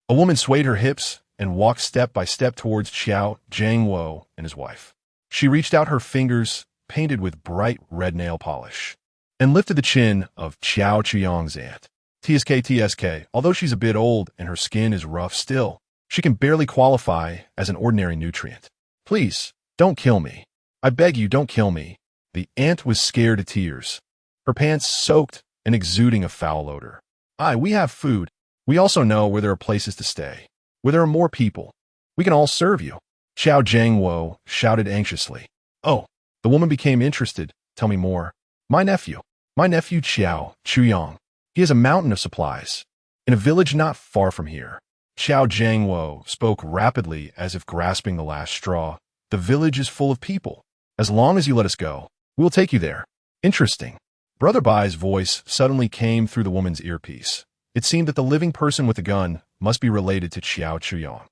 a woman swayed her hips and walked step by step towards Xiao Jiangwo and his wife. She reached out her fingers, painted with bright red nail polish, and lifted the chin of Xiao Chuyong's aunt. TSK, although she's a bit old and her skin is rough still, she can barely qualify as an ordinary nutrient. Please, don't kill me. I beg you, don't kill me. The aunt was scared to tears, her pants soaked and exuding a foul odor. We have food. We also know where there are places to stay, where there are more people. We can all serve you. Xiao Jiangwo shouted anxiously. Oh, the woman became interested. Tell me more. My nephew Xiao Chuyong. He has a mountain of supplies, in a village not far from here. Xiao Jiangwo spoke rapidly as if grasping the last straw. The village is full of people. As long as you let us go, we will take you there. Interesting. Brother Bai's voice suddenly came through the woman's earpiece. It seemed that the living person with the gun must be related to Xiao Chuyong.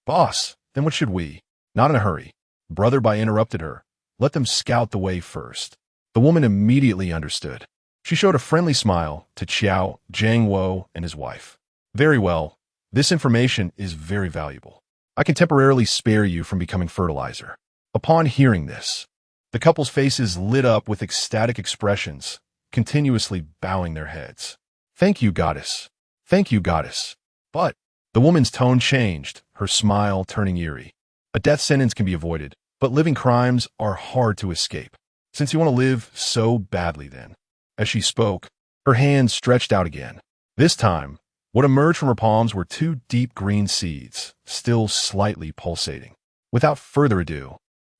Boss, then what should we? Not in a hurry. Brother Bai interrupted her. Let them scout the way first. The woman immediately understood. She showed a friendly smile to Xiao Jiangwo and his wife. Very well. This information is very valuable. I can temporarily spare you from becoming fertilizer. Upon hearing this, the couple's faces lit up with ecstatic expressions, continuously bowing their heads. Thank you, goddess. Thank you, goddess. But the woman's tone changed, her smile turning eerie. A death sentence can be avoided, but living crimes are hard to escape. Since you want to live so badly then. As she spoke, her hands stretched out again. This time, what emerged from her palms were two deep green seeds, still slightly pulsating. Without further ado,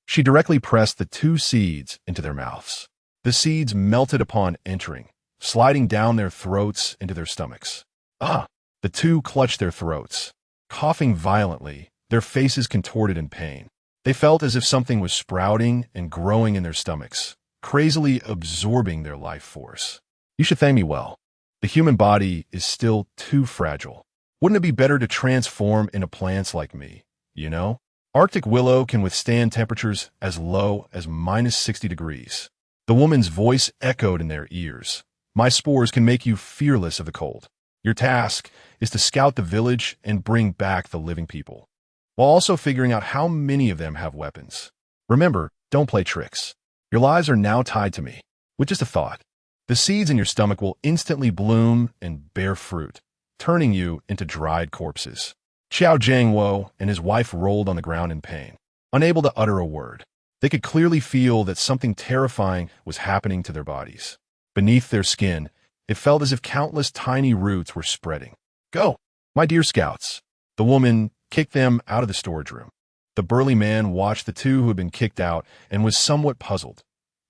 she directly pressed the two seeds into their mouths. The seeds melted upon entering, sliding down their throats into their stomachs. The two clutched their throats, coughing violently, their faces contorted in pain. They felt as if something was sprouting and growing in their stomachs, crazily absorbing their life force. You should thank me well. The human body is still too fragile. Wouldn't it be better to transform into plants like me, you know? Arctic willow can withstand temperatures as low as -60 degrees. The woman's voice echoed in their ears. My spores can make you fearless of the cold. Your task is to scout the village and bring back the living people, while also figuring out how many of them have weapons. Remember, don't play tricks. Your lives are now tied to me. With just a thought, the seeds in your stomach will instantly bloom and bear fruit, turning you into dried corpses. Xiao Jiangwo and his wife rolled on the ground in pain, unable to utter a word. They could clearly feel that something terrifying was happening to their bodies. Beneath their skin, it felt as if countless tiny roots were spreading. Go, my dear scouts. The woman kicked them out of the storage room. The burly man watched the two who had been kicked out and was somewhat puzzled.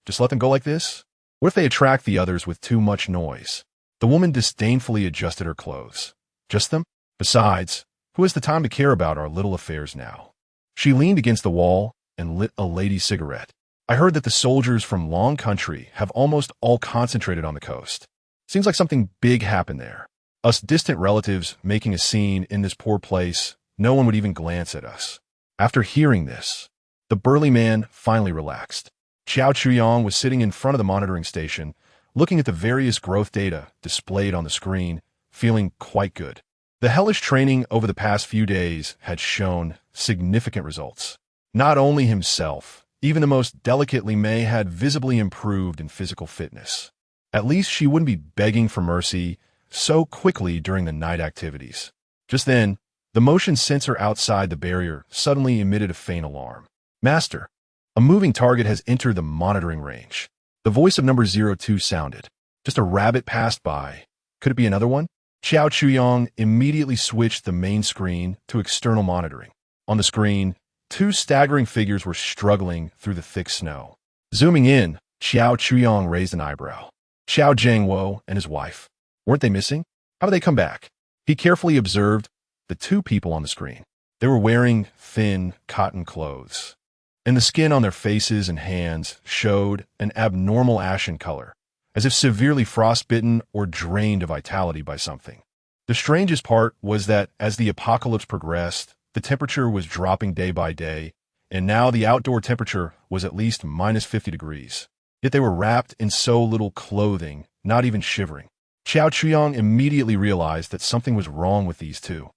Just let them go like this? What if they attract the others with too much noise? The woman disdainfully adjusted her clothes. Just them? Besides, who has the time to care about our little affairs now? She leaned against the wall and lit a lady's cigarette. I heard that the soldiers from Long Country have almost all concentrated on the coast. Seems like something big happened there. Us distant relatives making a scene in this poor place, no one would even glance at us. After hearing this, the burly man finally relaxed. Xiao Chuyang was sitting in front of the monitoring station, looking at the various growth data displayed on the screen, feeling quite good. The hellish training over the past few days had shown significant results. Not only himself, even the most delicate Li Mei had visibly improved in physical fitness. At least she wouldn't be begging for mercy so quickly during the night activities. Just then, the motion sensor outside the barrier suddenly emitted a faint alarm. Master, a moving target has entered the monitoring range. The voice of number 02 sounded. Just a rabbit passed by. Could it be another one? Xiao Chuyang immediately switched the main screen to external monitoring. On the screen, two staggering figures were struggling through the thick snow. Zooming in, Xiao Chuyang raised an eyebrow. Xiao Jiangwo and his wife. Weren't they missing? How did they come back? He carefully observed the two people on the screen. They were wearing thin cotton clothes, and the skin on their faces and hands showed an abnormal ashen color, as if severely frostbitten or drained of vitality by something. The strangest part was that as the apocalypse progressed, the temperature was dropping day by day, and now the outdoor temperature was at least minus 50 degrees. Yet they were wrapped in so little clothing, not even shivering. Xiao Chuyang immediately realized that something was wrong with these two.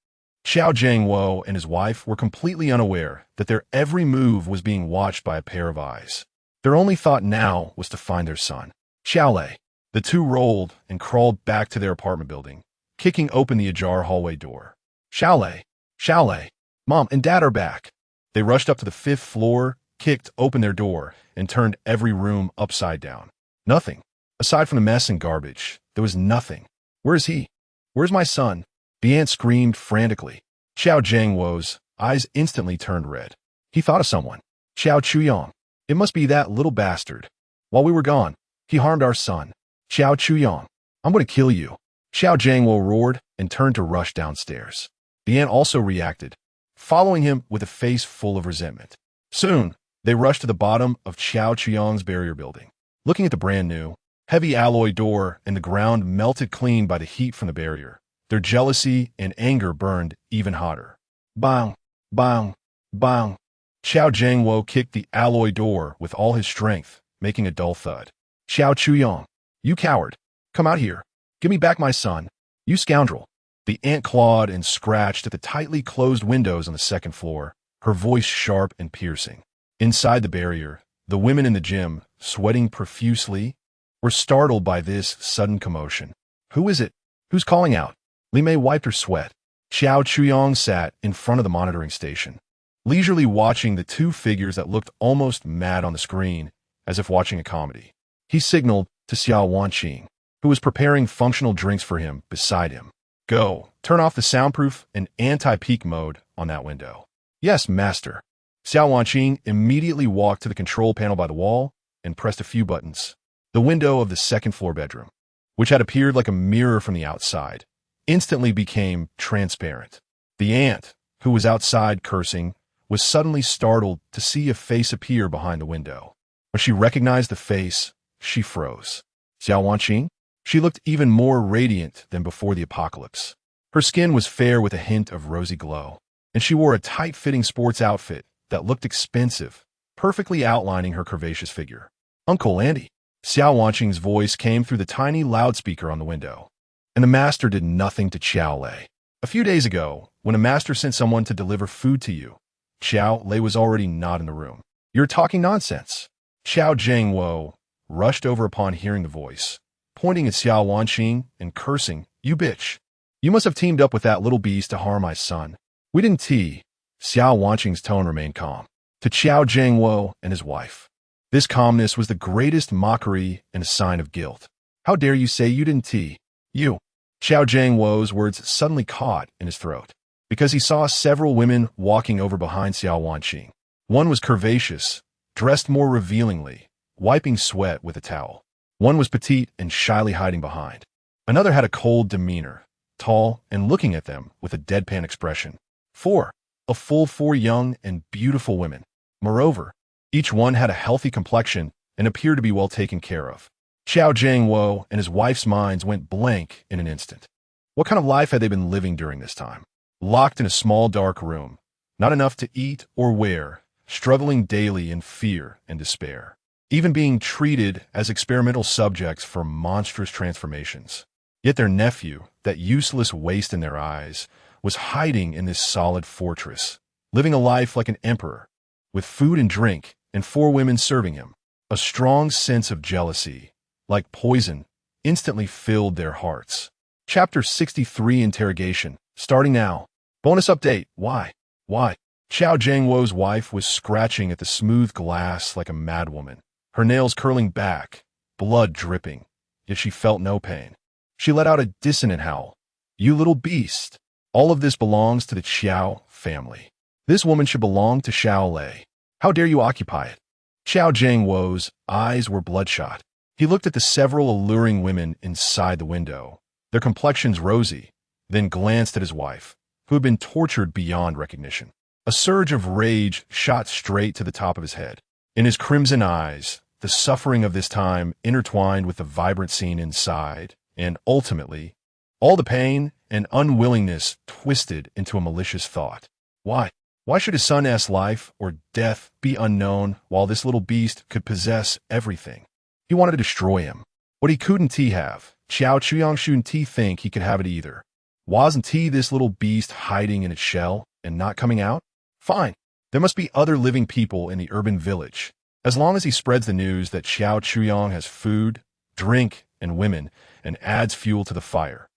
Xiao Jiangwo and his wife were completely unaware that their every move was being watched by a pair of eyes. Their only thought now was to find their son. Xiaolei. The two rolled and crawled back to their apartment building, kicking open the ajar hallway door. Xiaolei. Xiaolei. Mom and Dad are back. They rushed up to the 5th floor, kicked open their door, and turned every room upside down. Nothing. Aside from the mess and garbage, there was nothing. Where is he? Where's my son? The aunt screamed frantically. Xiao Jiangwo's eyes instantly turned red. He thought of someone. Xiao Chuyang. It must be that little bastard. While we were gone, he harmed our son. Xiao Chuyang. I'm going to kill you. Xiao Jiangwo roared and turned to rush downstairs. The aunt also reacted, following him with a face full of resentment. Soon, they rushed to the bottom of Xiao Chuyang's barrier building. Looking at the brand new, heavy alloy door and the ground melted clean by the heat from the barrier, their jealousy and anger burned even hotter. Bang! Bang! Bang! Xiao Jiangwo kicked the alloy door with all his strength, making a dull thud. Xiao Chuyang, you coward! Come out here! Give me back my son! You scoundrel! The aunt clawed and scratched at the tightly closed windows on the 2nd floor, her voice sharp and piercing. Inside the barrier, the women in the gym, sweating profusely, were startled by this sudden commotion. Who is it? Who's calling out? Li Mei wiped her sweat. Xiao Chuyang sat in front of the monitoring station, leisurely watching the two figures that looked almost mad on the screen, as if watching a comedy. He signaled to Xiao Wanqing, who was preparing functional drinks for him beside him. Go, turn off the soundproof and anti-peak mode on that window. Yes, master. Xiao Wanqing immediately walked to the control panel by the wall and pressed a few buttons. The window of the 2nd floor bedroom, which had appeared like a mirror from the outside, instantly became transparent. The aunt, who was outside cursing, was suddenly startled to see a face appear behind the window. When she recognized the face, she froze. Xiao Wanqing? She looked even more radiant than before the apocalypse. Her skin was fair with a hint of rosy glow, and she wore a tight-fitting sports outfit that looked expensive, perfectly outlining her curvaceous figure. Uncle Andy. Xiao Wanqing's voice came through the tiny loudspeaker on the window. and the master did nothing to Xiao Lei. A few days ago, when a master sent someone to deliver food to you, Xiao Lei was already not in the room. You're talking nonsense. Xiao Zhangwo rushed over upon hearing the voice, pointing at Xiao Wanqing and cursing, "You bitch. You must have teamed up with that little beast to harm my son." "We didn't tea." Xiao Wanqing's tone remained calm. To Xiao Zhangwo and his wife, this calmness was the greatest mockery and a sign of guilt. "How dare you say you didn't tea? You." Xiao Zhangwo's words suddenly caught in his throat, because he saw several women walking over behind Xiao Wanqing. One was curvaceous, dressed more revealingly, wiping sweat with a towel. One was petite and shyly hiding behind. Another had a cold demeanor, tall and looking at them with a deadpan expression. A full four young and beautiful women. Moreover, each one had a healthy complexion and appeared to be well taken care of. Xiao Zhangwo and his wife's minds went blank in an instant. What kind of life had they been living during this time? Locked in a small dark room, not enough to eat or wear, struggling daily in fear and despair, even being treated as experimental subjects for monstrous transformations. Yet their nephew, that useless waste in their eyes, was hiding in this solid fortress, living a life like an emperor, with food and drink and four women serving him. A strong sense of jealousy, like poison, instantly filled their hearts. Chapter 63 Interrogation, starting now. Bonus update, why? Xiao Zhangwo's wife was scratching at the smooth glass like a madwoman, her nails curling back, blood dripping, yet she felt no pain. She let out a dissonant howl. "You little beast. All of this belongs to the Xiao family. This woman should belong to Xiao Lei. How dare you occupy it?" Xiao Zhangwo's eyes were bloodshot. He looked at the several alluring women inside the window, their complexions rosy, then glanced at his wife, who had been tortured beyond recognition. A surge of rage shot straight to the top of his head. In his crimson eyes, the suffering of this time intertwined with the vibrant scene inside, and ultimately, all the pain and unwillingness twisted into a malicious thought. Why? Why should his son's life or death be unknown while this little beast could possess everything? He wanted to destroy him. What he couldn't have, Xiao Chuyang shouldn't think he could have it either. Wasn't this little beast hiding in its shell and not coming out? Fine. There must be other living people in the urban village. As long as he spreads the news that Xiao Chuyang has food, drink, and women, and adds fuel to the fire,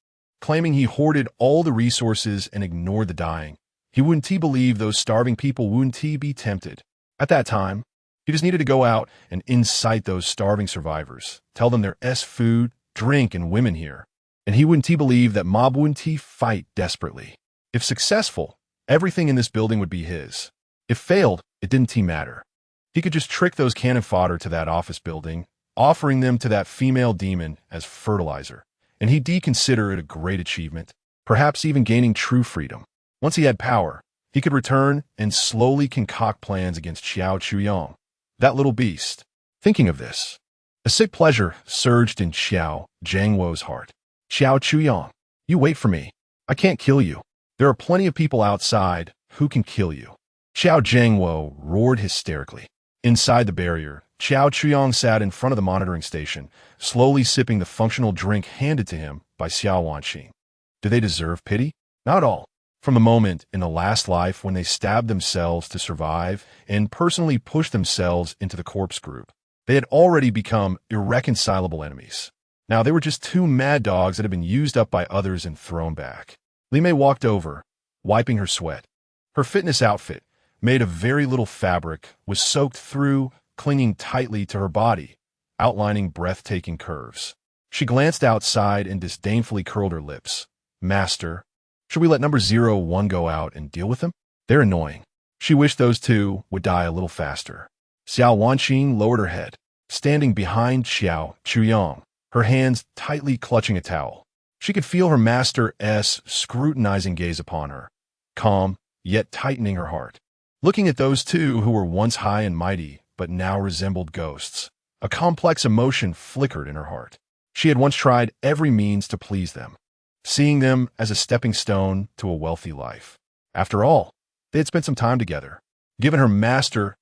claiming he hoarded all the resources and ignored the dying, he wouldn't believe those starving people wouldn't be tempted. At that time, he just needed to go out and incite those starving survivors, tell them there's food, drink, and women here, and he wouldn't believe that mob wouldn't fight desperately. If successful, everything in this building would be his. If failed, it didn't matter. He could just trick those cannon fodder to that office building, offering them to that female demon as fertilizer, and he'd consider it a great achievement, perhaps even gaining true freedom. Once he had power, he could return and slowly concoct plans against Xiao Chuyang, that little beast. Thinking of this, a sick pleasure surged in Xiao Zhangwo's heart. "Xiao Chuyang, you wait for me. I can't kill you. There are plenty of people outside who can kill you." Xiao Zhangwo roared hysterically. Inside the barrier, Xiao Chuyang sat in front of the monitoring station, slowly sipping the functional drink handed to him by Xiao Wanqing. Do they deserve pity? Not all. From the moment in the last life when they stabbed themselves to survive and personally pushed themselves into the corpse group, they had already become irreconcilable enemies. Now they were just two mad dogs that had been used up by others and thrown back. Li Mei walked over, wiping her sweat. Her fitness outfit, made of very little fabric, was soaked through, clinging tightly to her body, outlining breathtaking curves. She glanced outside and disdainfully curled her lips. "Master, should we let number 01 go out and deal with them? They're annoying." She wished those two would die a little faster. Xiao Wanqing lowered her head, standing behind Xiao Chuyang, her hands tightly clutching a towel. She could feel her master's scrutinizing gaze upon her, calm, yet tightening her heart. Looking at those two who were once high and mighty, but now resembled ghosts, a complex emotion flickered in her heart. She had once tried every means to please them, seeing them as a stepping stone to a wealthy life. After all, they had spent some time together. Given her master's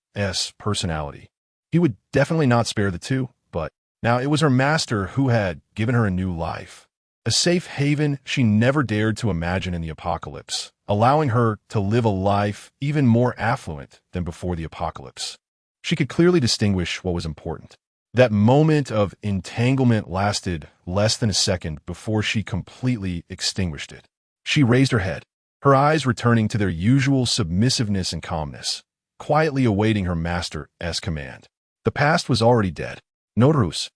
personality, he would definitely not spare the two, but now it was her master who had given her a new life. a safe haven she never dared to imagine in the apocalypse, allowing her to live a life even more affluent than before the apocalypse. She could clearly distinguish what was important. That moment of entanglement lasted less than a second before she completely extinguished it. She raised her head, her eyes returning to their usual submissiveness and calmness, quietly awaiting her master's command. The past was already dead. No ruse.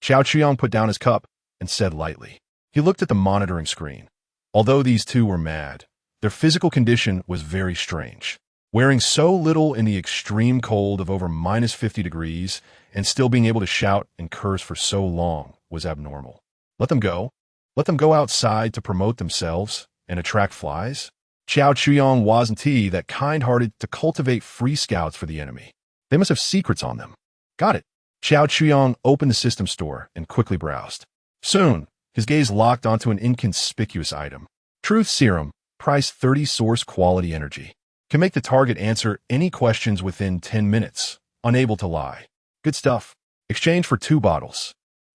Xiao Chuyang put down his cup and said lightly. He looked at the monitoring screen. Although these two were mad, their physical condition was very strange. Wearing so little in the extreme cold of over minus 50 degrees and still being able to shout and curse for so long was abnormal. Let them go. Let them go outside to promote themselves and attract flies. Xiao Chuyang wasn't he that kind-hearted to cultivate free scouts for the enemy. They must have secrets on them. Got it. Xiao Chuyang opened the system store and quickly browsed. Soon, his gaze locked onto an inconspicuous item. Truth Serum, price 30 source quality energy. Can make the target answer any questions within 10 minutes. Unable to lie. Good stuff. Exchange for 2 bottles.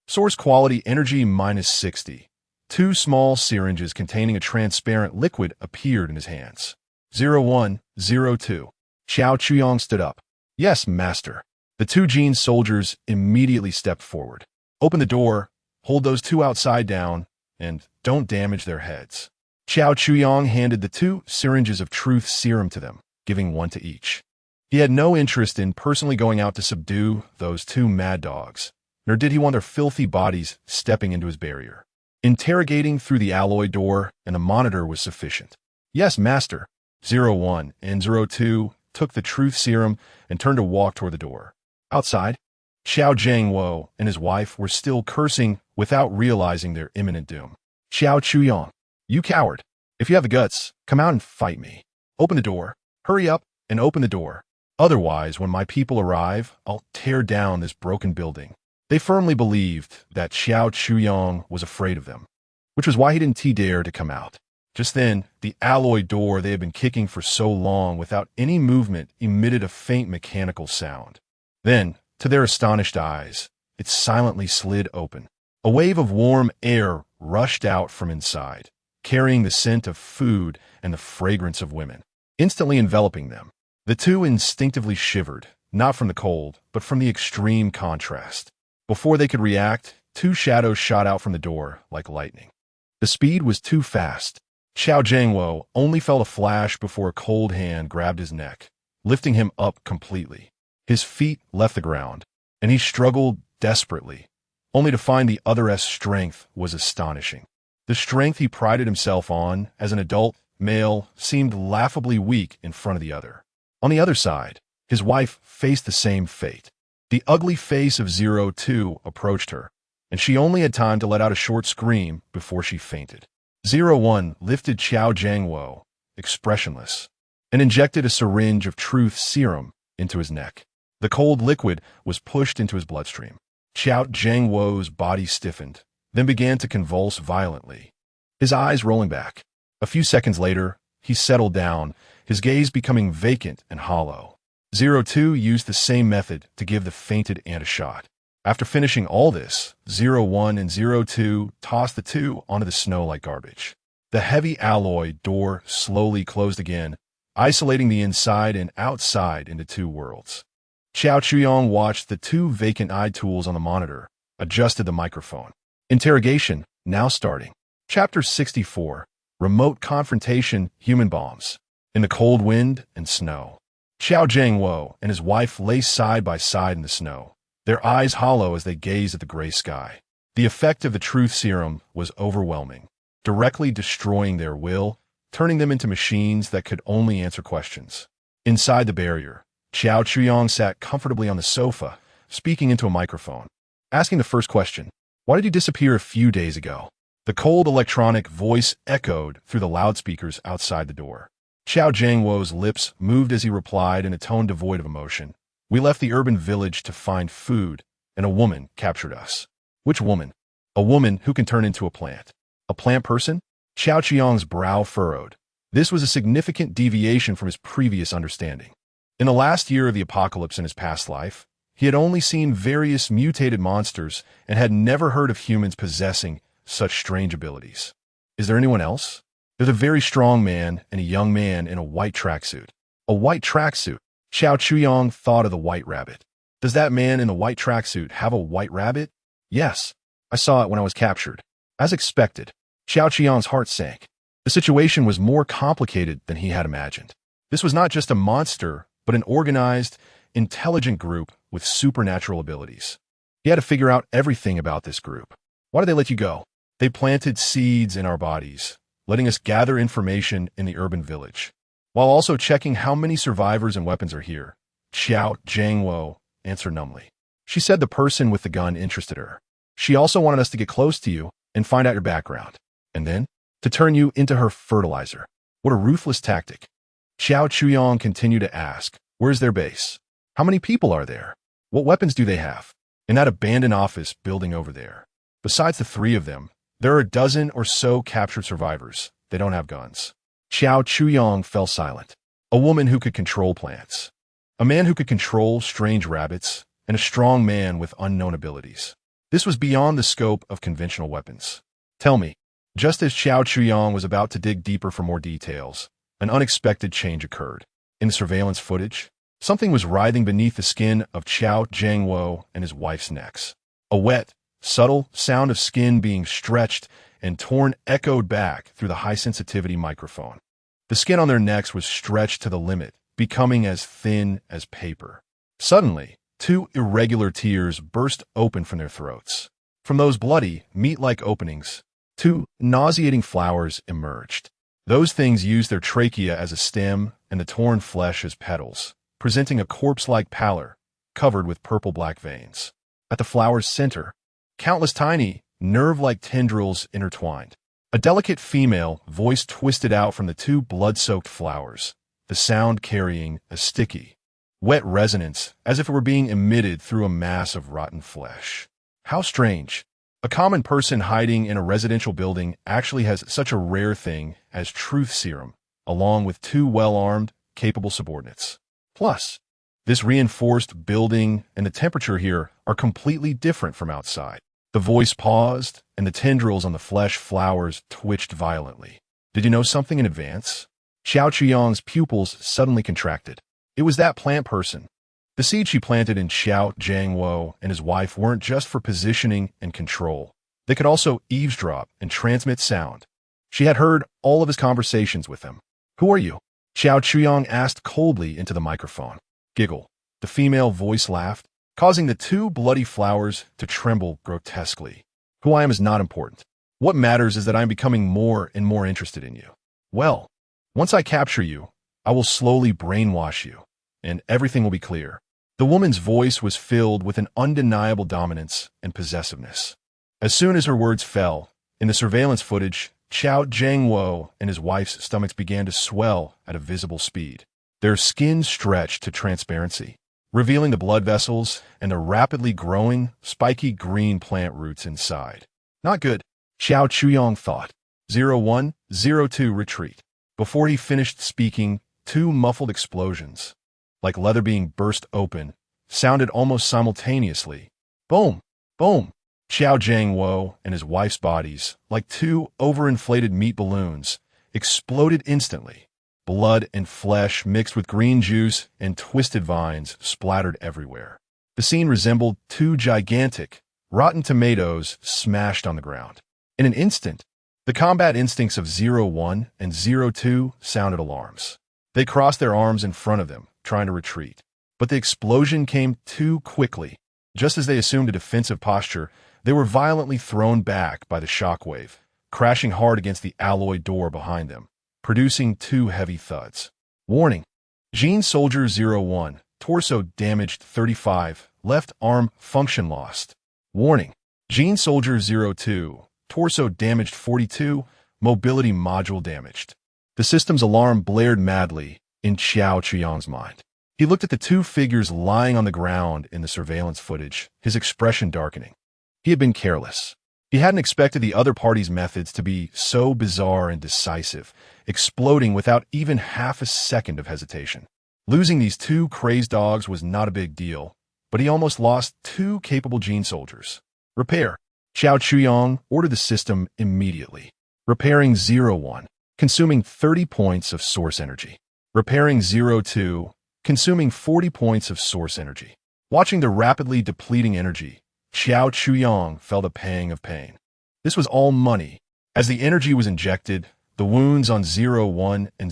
Source quality energy minus 60. 2 small syringes containing a transparent liquid appeared in his hands. 0102. Xiao Chuyang stood up. Yes, master. The 2 Jin soldiers immediately stepped forward. Open the door, hold those 2 outside down, and don't damage their heads. Xiao Chuyang handed the 2 syringes of truth serum to them, giving 1 to each. He had no interest in personally going out to subdue those 2 mad dogs, nor did he want their filthy bodies stepping into his barrier. Interrogating through the alloy door and a monitor was sufficient. Yes, master. 01 and 02 took the truth serum and turned to walk toward the door. Outside, Xiao Jiangwo and his wife were still cursing without realizing their imminent doom. Xiao Chuyang. You coward. If you have the guts, come out and fight me. Open the door. Hurry up and open the door. Otherwise, when my people arrive, I'll tear down this broken building. They firmly believed that Xiao Chuyang was afraid of them, which was why he didn't dare to come out. Just then, the alloy door they had been kicking for so long without any movement emitted a faint mechanical sound. Then, to their astonished eyes, it silently slid open. A wave of warm air rushed out from inside, carrying the scent of food and the fragrance of women, instantly enveloping them. The 2 instinctively shivered, not from the cold, but from the extreme contrast. Before they could react, 2 shadows shot out from the door like lightning. The speed was too fast. Xiao Jiangwo only felt a flash before a cold hand grabbed his neck, lifting him up completely. His feet left the ground, and he struggled desperately, only to find the other's strength was astonishing. The strength he prided himself on as an adult male seemed laughably weak in front of the other. On the other side, his wife faced the same fate. The ugly face of 02 approached her, and she only had time to let out a short scream before she fainted. 01 lifted Xiao Jiangwo, expressionless, and injected a syringe of truth serum into his neck. The cold liquid was pushed into his bloodstream. Xiao Jiangwo's body stiffened, then began to convulse violently, his eyes rolling back. A few seconds later, he settled down, his gaze becoming vacant and hollow. 02 used the same method to give the fainted ant a shot. After finishing all this, 01 and 02 tossed the 2 onto the snow like garbage. The heavy alloy door slowly closed again, isolating the inside and outside into 2 worlds. Xiao Chuyang watched the 2 vacant-eyed tools on the monitor, adjusted the microphone. Interrogation, now starting. Chapter 64, Remote Confrontation, Human Bombs. In the cold wind and snow. Xiao Jiangwo and his wife lay side by side in the snow, their eyes hollow as they gazed at the gray sky. The effect of the truth serum was overwhelming, directly destroying their will, turning them into machines that could only answer questions. Inside the barrier, Xiao Chuyang sat comfortably on the sofa, speaking into a microphone. Asking the first question, "Why did you disappear a few days ago?" The cold electronic voice echoed through the loudspeakers outside the door. Xiao Jiangwo's lips moved as he replied in a tone devoid of emotion. "We left the urban village to find food, and a woman captured us." "Which woman?" "A woman who can turn into a plant." "A plant person?" Xiao Qiang's brow furrowed. This was a significant deviation from his previous understanding. In the last year of the apocalypse in his past life, he had only seen various mutated monsters and had never heard of humans possessing such strange abilities. Is there anyone else? There's a very strong man and a young man in a white tracksuit. A white tracksuit. Xiao Chuyong thought of the white rabbit. Does that man in the white tracksuit have a white rabbit? Yes. I saw it when I was captured. As expected, Xiao Chuyong's heart sank. The situation was more complicated than he had imagined. This was not just a monster, but an organized, intelligent group with supernatural abilities. He had to figure out everything about this group. Why did they let you go? They planted seeds in our bodies, letting us gather information in the urban village, while also checking how many survivors and weapons are here. Xiao Jiangwo answered numbly. She said the person with the gun interested her. She also wanted us to get close to you and find out your background, and then to turn you into her fertilizer. What a ruthless tactic. Xiao Chuyong continued to ask, where's their base? How many people are there? What weapons do they have? In that abandoned office building over there. Besides the three of them, there are a dozen or so captured survivors. They don't have guns. Xiao Chuyong fell silent. A woman who could control plants. A man who could control strange rabbits, and a strong man with unknown abilities. This was beyond the scope of conventional weapons. Tell me, just as Xiao Chuyong was about to dig deeper for more details, an unexpected change occurred. In the surveillance footage, something was writhing beneath the skin of Xiao Jiangwo and his wife's necks. A wet, subtle sound of skin being stretched and torn echoed back through the high-sensitivity microphone. The skin on their necks was stretched to the limit, becoming as thin as paper. Suddenly, two irregular tears burst open from their throats. From those bloody, meat-like openings, two nauseating flowers emerged. Those things used their trachea as a stem and the torn flesh as petals, presenting a corpse-like pallor covered with purple-black veins. At the flower's center, countless tiny, nerve-like tendrils intertwined. A delicate female voice twisted out from the two blood-soaked flowers, the sound carrying a sticky, wet resonance as if it were being emitted through a mass of rotten flesh. How strange. A common person hiding in a residential building actually has such a rare thing as truth serum, along with two well-armed, capable subordinates. Plus, this reinforced building and the temperature here are completely different from outside. The voice paused, and the tendrils on the flesh flowers twitched violently. Did you know something in advance? Xiao Chuyong's pupils suddenly contracted. It was that plant person. The seed she planted in Xiao Jiangwo and his wife weren't just for positioning and control. They could also eavesdrop and transmit sound. She had heard all of his conversations with them. Who are you? Xiao Chuyong asked coldly into the microphone. Giggle. The female voice laughed, causing the two bloody flowers to tremble grotesquely. Who I am is not important. What matters is that I am becoming more and more interested in you. Well, once I capture you, I will slowly brainwash you, and everything will be clear. The woman's voice was filled with an undeniable dominance and possessiveness. As soon as her words fell, in the surveillance footage, Xiao Jiangwo and his wife's stomachs began to swell at a visible speed. Their skin stretched to transparency, revealing the blood vessels and the rapidly growing, spiky green plant roots inside. Not good, Xiao Chuyong thought. 0102 retreat. Before he finished speaking, two muffled explosions, like leather being burst open, sounded almost simultaneously. Boom! Boom! Xiao Jiangwo and his wife's bodies, like two overinflated meat balloons, exploded instantly. Blood and flesh mixed with green juice and twisted vines splattered everywhere. The scene resembled two gigantic, rotten tomatoes smashed on the ground. In an instant, the combat instincts of 01 and 02 sounded alarms. They crossed their arms in front of them, trying to retreat. But the explosion came too quickly. Just as they assumed a defensive posture, they were violently thrown back by the shockwave, crashing hard against the alloy door behind them, producing two heavy thuds. Warning. Gene Soldier 01, torso damaged 35, left arm function lost. Warning. Gene Soldier 02, torso damaged 42, mobility module damaged. The system's alarm blared madly in Xiao Chuyong's mind. He looked at the two figures lying on the ground in the surveillance footage, his expression darkening. He had been careless. He hadn't expected the other party's methods to be so bizarre and decisive, exploding without even half a second of hesitation. Losing these two crazed dogs was not a big deal, but he almost lost two capable gene soldiers. Repair. Xiao Chuyong ordered the system immediately. Repairing 01, consuming 30 points of source energy. Repairing 02, consuming 40 points of source energy. Watching the rapidly depleting energy, Xiao Chuyong felt a pang of pain. This was all money. As the energy was injected, the wounds on 01 and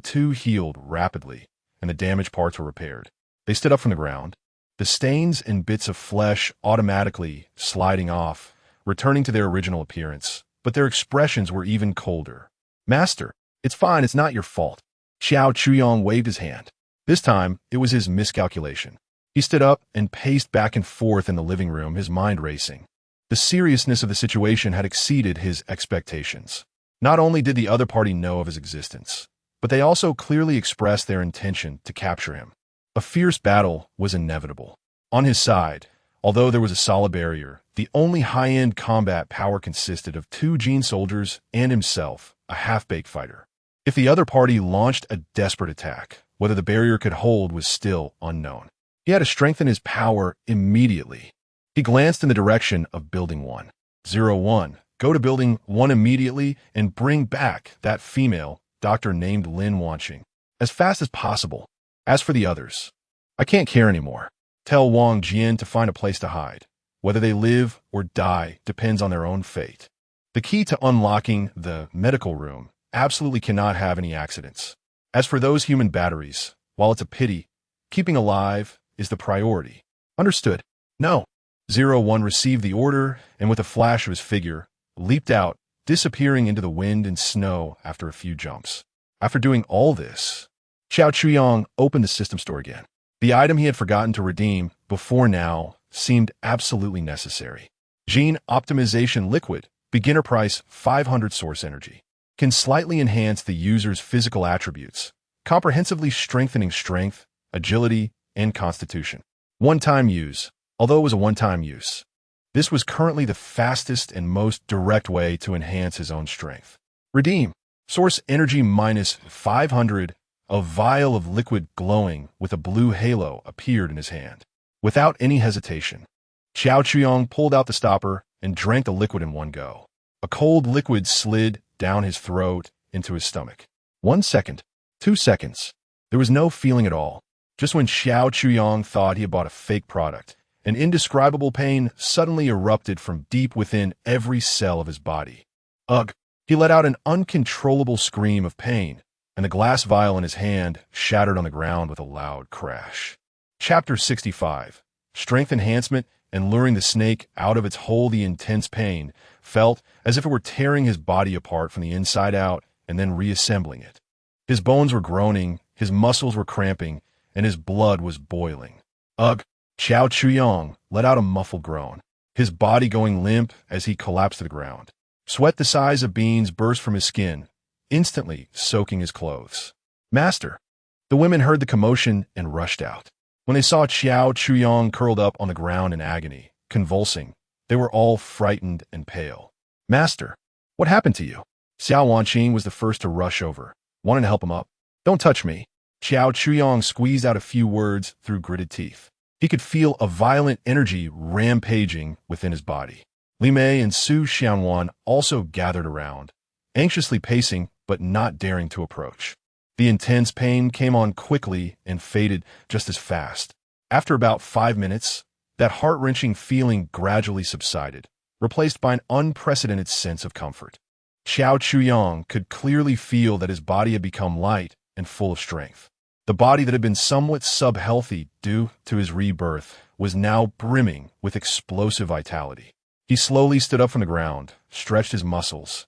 02 healed rapidly, and the damaged parts were repaired. They stood up from the ground, the stains and bits of flesh automatically sliding off, returning to their original appearance, but their expressions were even colder. Master, it's fine, it's not your fault. Xiao Chuyong waved his hand. This time, it was his miscalculation. He stood up and paced back and forth in the living room, his mind racing. The seriousness of the situation had exceeded his expectations. Not only did the other party know of his existence, but they also clearly expressed their intention to capture him. A fierce battle was inevitable. On his side, although there was a solid barrier, the only high-end combat power consisted of 2 Gene soldiers and himself, a half-baked fighter. If the other party launched a desperate attack, whether the barrier could hold was still unknown. He had to strengthen his power immediately. He glanced in the direction of Building 1. 01. Go to Building 1 immediately and bring back that female doctor named Lin Wanqing as fast as possible. As for the others, I can't care anymore. Tell Wang Jian to find a place to hide. Whether they live or die depends on their own fate. The key to unlocking the medical room absolutely cannot have any accidents. As for those human batteries, while it's a pity, keeping alive is the priority. Understood? No. 01 received the order and with a flash of his figure, leaped out, disappearing into the wind and snow after a few jumps. After doing all this, Xiao Chuyong opened the system store again. The item he had forgotten to redeem before now seemed absolutely necessary. Gene Optimization Liquid, beginner price 500 source energy. Can slightly enhance the user's physical attributes, comprehensively strengthening strength, agility, and constitution. One-time use. Although it was a one-time use, this was currently the fastest and most direct way to enhance his own strength. Redeem. Source energy minus 500. A vial of liquid glowing with a blue halo appeared in his hand. Without any hesitation, Xiao Chuyong pulled out the stopper and drank the liquid in one go. A cold liquid slid down his throat into his stomach. 1 second, 2 seconds. There was no feeling at all. Just when Xiao Chuyong thought he had bought a fake product, an indescribable pain suddenly erupted from deep within every cell of his body. Ugh! He let out an uncontrollable scream of pain, and the glass vial in his hand shattered on the ground with a loud crash. Chapter 65. Strength Enhancement and luring the snake out of its hole. The intense pain felt as if it were tearing his body apart from the inside out and then reassembling it. His bones were groaning, his muscles were cramping, and his blood was boiling. Ugh! Xiao Chuyong let out a muffled groan, his body going limp as he collapsed to the ground. Sweat the size of beans burst from his skin, instantly soaking his clothes. Master! The women heard the commotion and rushed out. When they saw Xiao Chuyong curled up on the ground in agony, convulsing, they were all frightened and pale. Master! What happened to you? Xiao Wanqing was the first to rush over, wanting to help him up. Don't touch me. Xiao Chuyong squeezed out a few words through gritted teeth. He could feel a violent energy rampaging within his body. Li Mei and Su Xianwan also gathered around, anxiously pacing but not daring to approach. The intense pain came on quickly and faded just as fast. After about 5 minutes, that heart-wrenching feeling gradually subsided, replaced by an unprecedented sense of comfort. Xiao Chuyong could clearly feel that his body had become light and full of strength. The body that had been somewhat sub-healthy due to his rebirth was now brimming with explosive vitality. He slowly stood up from the ground, stretched his muscles,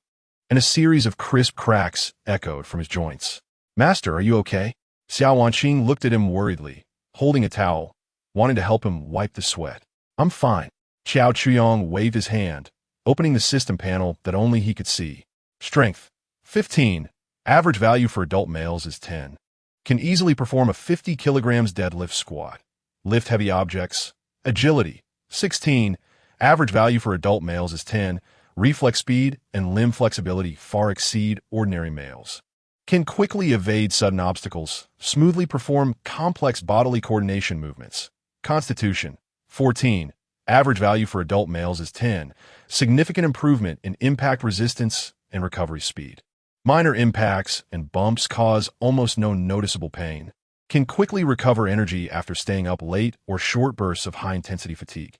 and a series of crisp cracks echoed from his joints. Master, are you okay? Xiao Wanqing looked at him worriedly, holding a towel, wanting to help him wipe the sweat. I'm fine. Xiao Chuyong waved his hand, opening the system panel that only he could see. Strength, 15. Average value for adult males is 10. Can easily perform a 50 kilograms deadlift squat. Lift heavy objects. Agility, 16. Average value for adult males is 10. Reflex speed and limb flexibility far exceed ordinary males. Can quickly evade sudden obstacles, smoothly perform complex bodily coordination movements. Constitution, 14. Average value for adult males is 10. Significant improvement in impact resistance and recovery speed. Minor impacts and bumps cause almost no noticeable pain. Can quickly recover energy after staying up late or short bursts of high-intensity fatigue.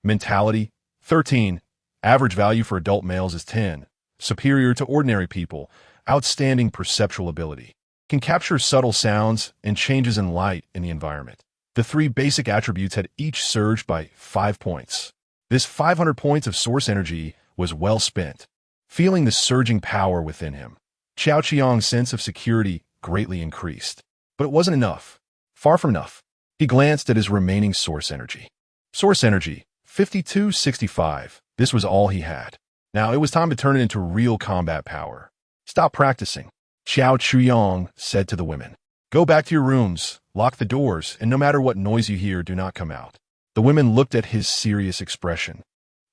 Mentality, 13. Average value for adult males is 10. Superior to ordinary people. Outstanding perceptual ability. Can capture subtle sounds and changes in light in the environment. The three basic attributes had each surged by 5 points. This 500 points of source energy was well spent. Feeling the surging power within him, Xiao Qiang's sense of security greatly increased. But it wasn't enough. Far from enough. He glanced at his remaining source energy. Source energy, 5265. This was all he had. Now it was time to turn it into real combat power. Stop practicing, Xiao Qiang said to the women. Go back to your rooms, lock the doors, and no matter what noise you hear, do not come out. The women looked at his serious expression,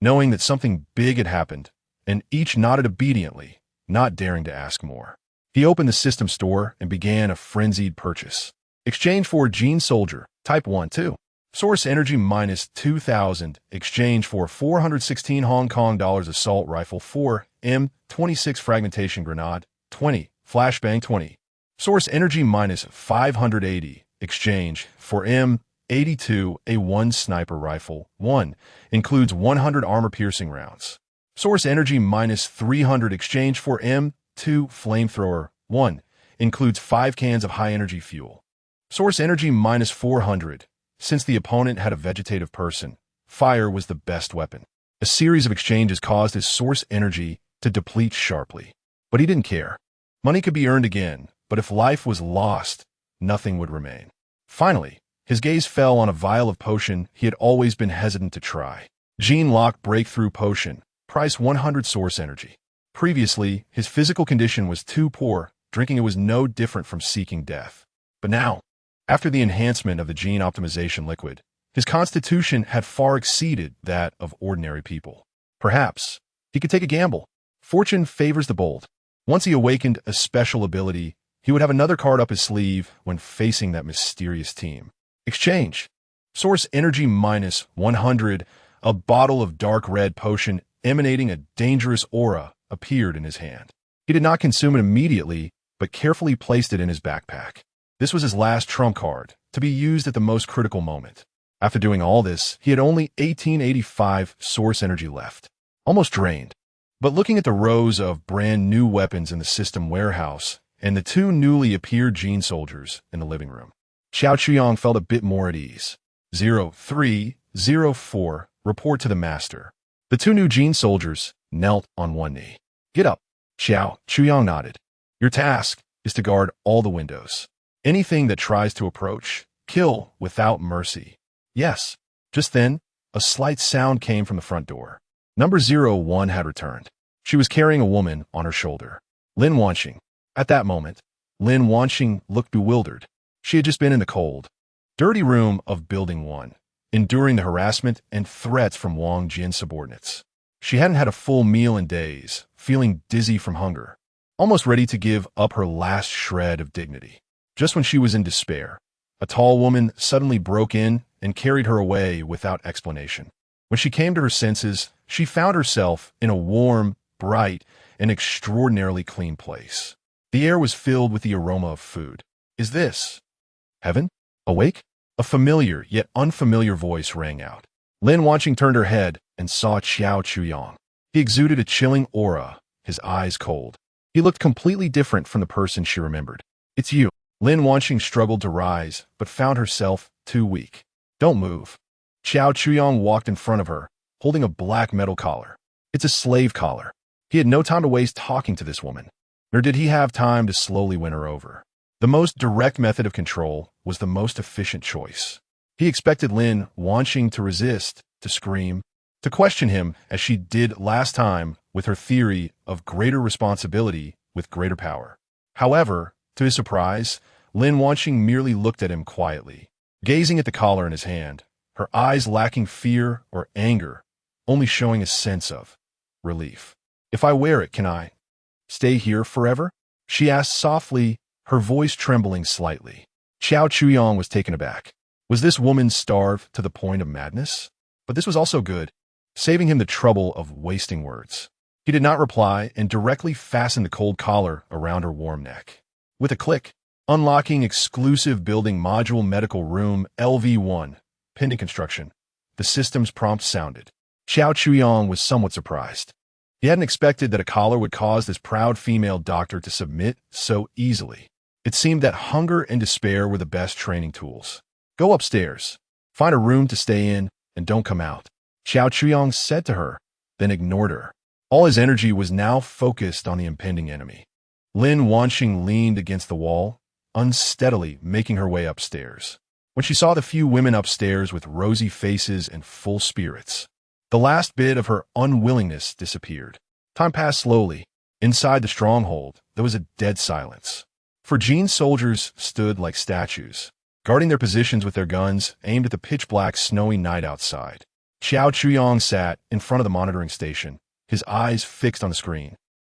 knowing that something big had happened, and each nodded obediently, not daring to ask more. He opened the system store and began a frenzied purchase. Exchange for Gene Soldier, Type 1-2. Source energy minus 2,000. Exchange for 416 Hong Kong dollars assault rifle 4 M26 fragmentation grenade 20. Flashbang 20. Source energy minus 580. Exchange for M82 A1 sniper rifle 1. Includes 100 armor-piercing rounds. Source energy minus 300. Exchange for M2 flamethrower 1. Includes 5 cans of high-energy fuel. Source energy minus 400. Since the opponent had a vegetative person, fire was the best weapon. A series of exchanges caused his source energy to deplete sharply. But he didn't care. Money could be earned again, but if life was lost, nothing would remain. Finally, his gaze fell on a vial of potion he had always been hesitant to try. Gene Lock Breakthrough Potion, price 100 source energy. Previously, his physical condition was too poor, drinking it was no different from seeking death. But now, after the enhancement of the gene optimization liquid, his constitution had far exceeded that of ordinary people. Perhaps he could take a gamble. Fortune favors the bold. Once he awakened a special ability, he would have another card up his sleeve when facing that mysterious team. Exchange. Source energy minus 100. A bottle of dark red potion emanating a dangerous aura appeared in his hand. He did not consume it immediately, but carefully placed it in his backpack. This was his last trump card, to be used at the most critical moment. After doing all this, he had only 1885 source energy left. Almost drained. But looking at the rows of brand new weapons in the system warehouse and the 2 newly appeared gene soldiers in the living room, Xiao Qiang felt a bit more at ease. 0304, report to the master. The 2 new gene soldiers knelt on one knee. Get up. Xiao Qiang nodded. Your task is to guard all the windows. Anything that tries to approach, kill without mercy. Yes. Just then, a slight sound came from the front door. Number 01 had returned. She was carrying a woman on her shoulder. Lin Wanxing. At that moment, Lin Wanxing looked bewildered. She had just been in the cold, dirty room of Building 1, enduring the harassment and threats from Wang Jin's subordinates. She hadn't had a full meal in days, feeling dizzy from hunger, almost ready to give up her last shred of dignity. Just when she was in despair, a tall woman suddenly broke in and carried her away without explanation. When she came to her senses, she found herself in a warm, bright, and extraordinarily clean place. The air was filled with the aroma of food. Is this heaven? Awake? A familiar yet unfamiliar voice rang out. Lin Wanxing turned her head and saw Xiao Qiang. He exuded a chilling aura, his eyes cold. He looked completely different from the person she remembered. It's you. Lin Wanxing struggled to rise, but found herself too weak. Don't move. Xiao Qiang walked in front of her, holding a black metal collar. It's a slave collar. He had no time to waste talking to this woman, nor did he have time to slowly win her over. The most direct method of control was the most efficient choice. He expected Lin Wanxing to resist, to scream, to question him as she did last time with her theory of greater responsibility with greater power. However, to his surprise, Lin Wanxing merely looked at him quietly, gazing at the collar in his hand, her eyes lacking fear or anger, only showing a sense of relief. If I wear it, can I stay here forever? She asked softly, her voice trembling slightly. Xiao Qiang was taken aback. Was this woman starved to the point of madness? But this was also good, saving him the trouble of wasting words. He did not reply and directly fastened the cold collar around her warm neck. With a click, unlocking exclusive building module medical room LV1, pending construction, the system's prompt sounded. Xiao Chuyong was somewhat surprised. He hadn't expected that a collar would cause this proud female doctor to submit so easily. It seemed that hunger and despair were the best training tools. Go upstairs, find a room to stay in, and don't come out, Xiao Chuyong said to her, then ignored her. All his energy was now focused on the impending enemy. Lin Wanxing leaned against the wall, unsteadily making her way upstairs. When she saw the few women upstairs with rosy faces and full spirits, the last bit of her unwillingness disappeared. Time passed slowly. Inside the stronghold, there was a dead silence. Phrygian soldiers stood like statues, guarding their positions with their guns aimed at the pitch-black snowy night outside. Xiao Chuyong sat in front of the monitoring station, his eyes fixed on the screen,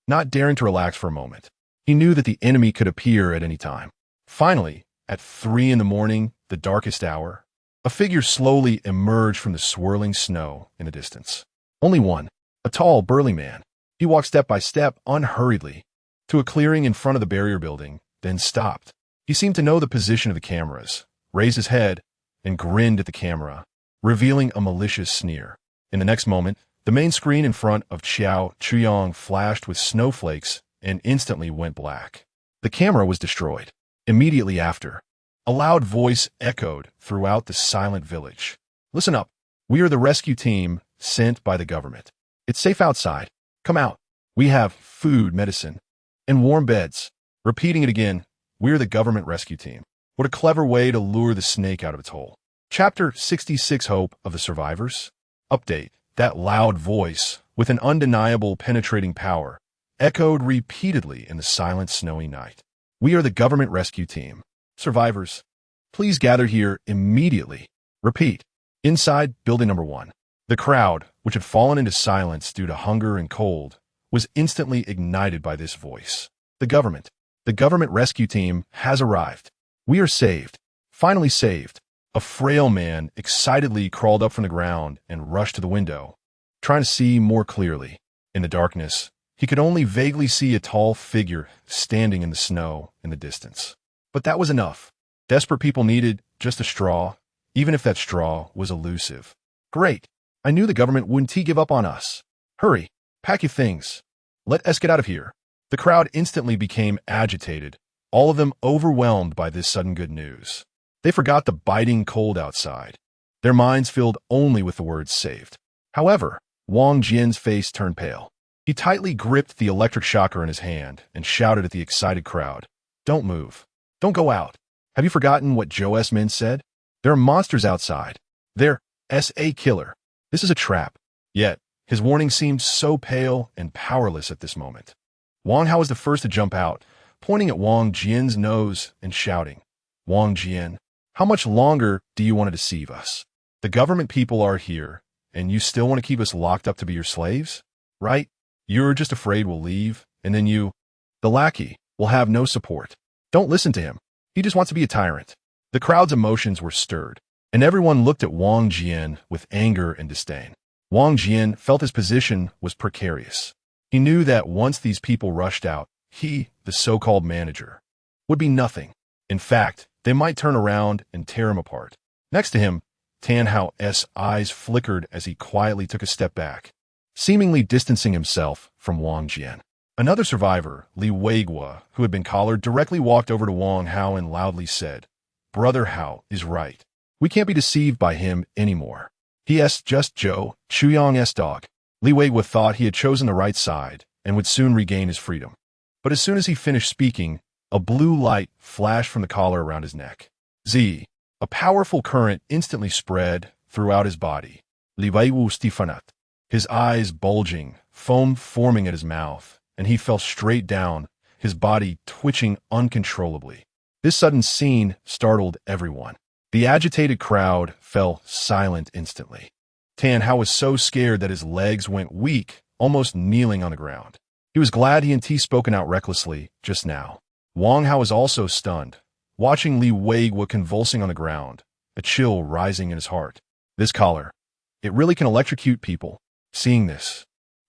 not daring to relax for a moment. He knew that the enemy could appear at any time. Finally, at 3 in the morning, the darkest hour, a figure slowly emerged from the swirling snow in the distance. Only one, a tall, burly man. He walked step by step, unhurriedly, to a clearing in front of the barrier building, then stopped. He seemed to know the position of the cameras, raised his head, and grinned at the camera, revealing a malicious sneer. In the next moment, the main screen in front of Xiao Chuyong flashed with snowflakes and instantly went black. The camera was destroyed. Immediately after, a loud voice echoed throughout the silent village. Listen up. We are the rescue team sent by the government. It's safe outside. Come out. We have food, medicine, and warm beds. Repeating it again, we're the government rescue team. What a clever way to lure the snake out of its hole. Chapter 66, Hope of the Survivors. Update. That loud voice, with an undeniable penetrating power, echoed repeatedly in the silent snowy night. We are the government rescue team. Survivors, please gather here immediately. Repeat. Inside building number 1. The crowd, which had fallen into silence due to hunger and cold, was instantly ignited by this voice. The government rescue team has arrived. We are saved. Finally saved. A frail man excitedly crawled up from the ground and rushed to the window, trying to see more clearly. In the darkness, he could only vaguely see a tall figure standing in the snow in the distance. But that was enough. Desperate people needed just a straw, even if that straw was elusive. Great. I knew the government wouldn't give up on us. Hurry, pack your things. Let us get out of here. The crowd instantly became agitated, all of them overwhelmed by this sudden good news. They forgot the biting cold outside. Their minds filled only with the words saved. However, Wang Jian's face turned pale. He tightly gripped the electric shocker in his hand and shouted at the excited crowd, "Don't move. Don't go out. Have you forgotten what Zhou S. Min said? There are monsters outside. They're S.A. killer. This is a trap." Yet, his warning seemed so pale and powerless at this moment. Wang Hao was the first to jump out, pointing at Wang Jian's nose and shouting, "Wang Jian, how much longer do you want to deceive us? The government people are here, and you still want to keep us locked up to be your slaves? Right? You're just afraid we'll leave, and then you, the lackey, will have no support. Don't listen to him. He just wants to be a tyrant." The crowd's emotions were stirred, and everyone looked at Wang Jian with anger and disdain. Wang Jian felt his position was precarious. He knew that once these people rushed out, he, the so-called manager, would be nothing. In fact, they might turn around and tear him apart. Next to him, Tan Hao's eyes flickered as he quietly took a step back, seemingly distancing himself from Wang Jian. Another survivor, Li Weiguo, who had been collared, directly walked over to Wang Hao and loudly said, "Brother Hao is right. We can't be deceived by him anymore. He is just Zhou Chuyong's dog." Li Weiguo thought he had chosen the right side and would soon regain his freedom. But as soon as he finished speaking, a blue light flashed from the collar around his neck. A powerful current instantly spread throughout his body. Li Weiguo stiffened, his eyes bulging, foam forming at his mouth, and he fell straight down, his body twitching uncontrollably. This sudden scene startled everyone. The agitated crowd fell silent instantly. Tan Hao was so scared that his legs went weak, almost kneeling on the ground. He was glad he hadn't spoken out recklessly just now. Wang Hao was also stunned, watching Li Weiguo convulsing on the ground, a chill rising in his heart. This collar. It really can electrocute people. Seeing this,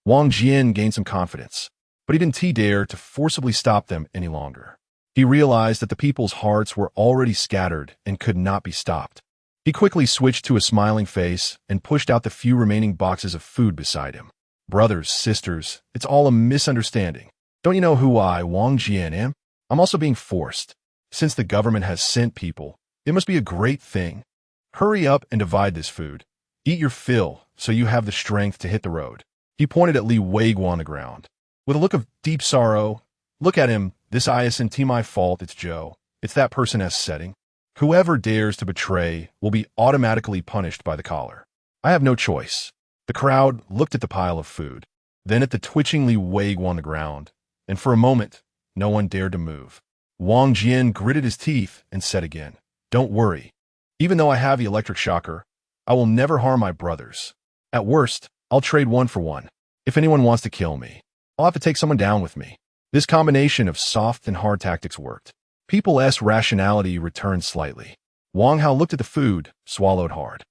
Wang Jian gained some confidence, but he didn't dare to forcibly stop them any longer. He realized that the people's hearts were already scattered and could not be stopped. He quickly switched to a smiling face and pushed out the few remaining boxes of food beside him. Brothers, sisters, it's all a misunderstanding. Don't you know who I, Wang Jian, am? I'm also being forced. Since the government has sent people, it must be a great thing. Hurry up and divide this food. Eat your fill so you have the strength to hit the road. He pointed at Li Weiguo on the ground. With a look of deep sorrow, look at him. This isn't my fault, it's Joe. It's that person S setting. Whoever dares to betray will be automatically punished by the collar. I have no choice. The crowd looked at the pile of food, then at the twitching Li Weiguo on the ground, and for a moment, no one dared to move. Wang Jian gritted his teeth and said again, "Don't worry. Even though I have the electric shocker, I will never harm my brothers. At worst, I'll trade one for one. If anyone wants to kill me, I'll have to take someone down with me." This combination of soft and hard tactics worked. People's rationality returned slightly. Wang Hao looked at the food, swallowed hard.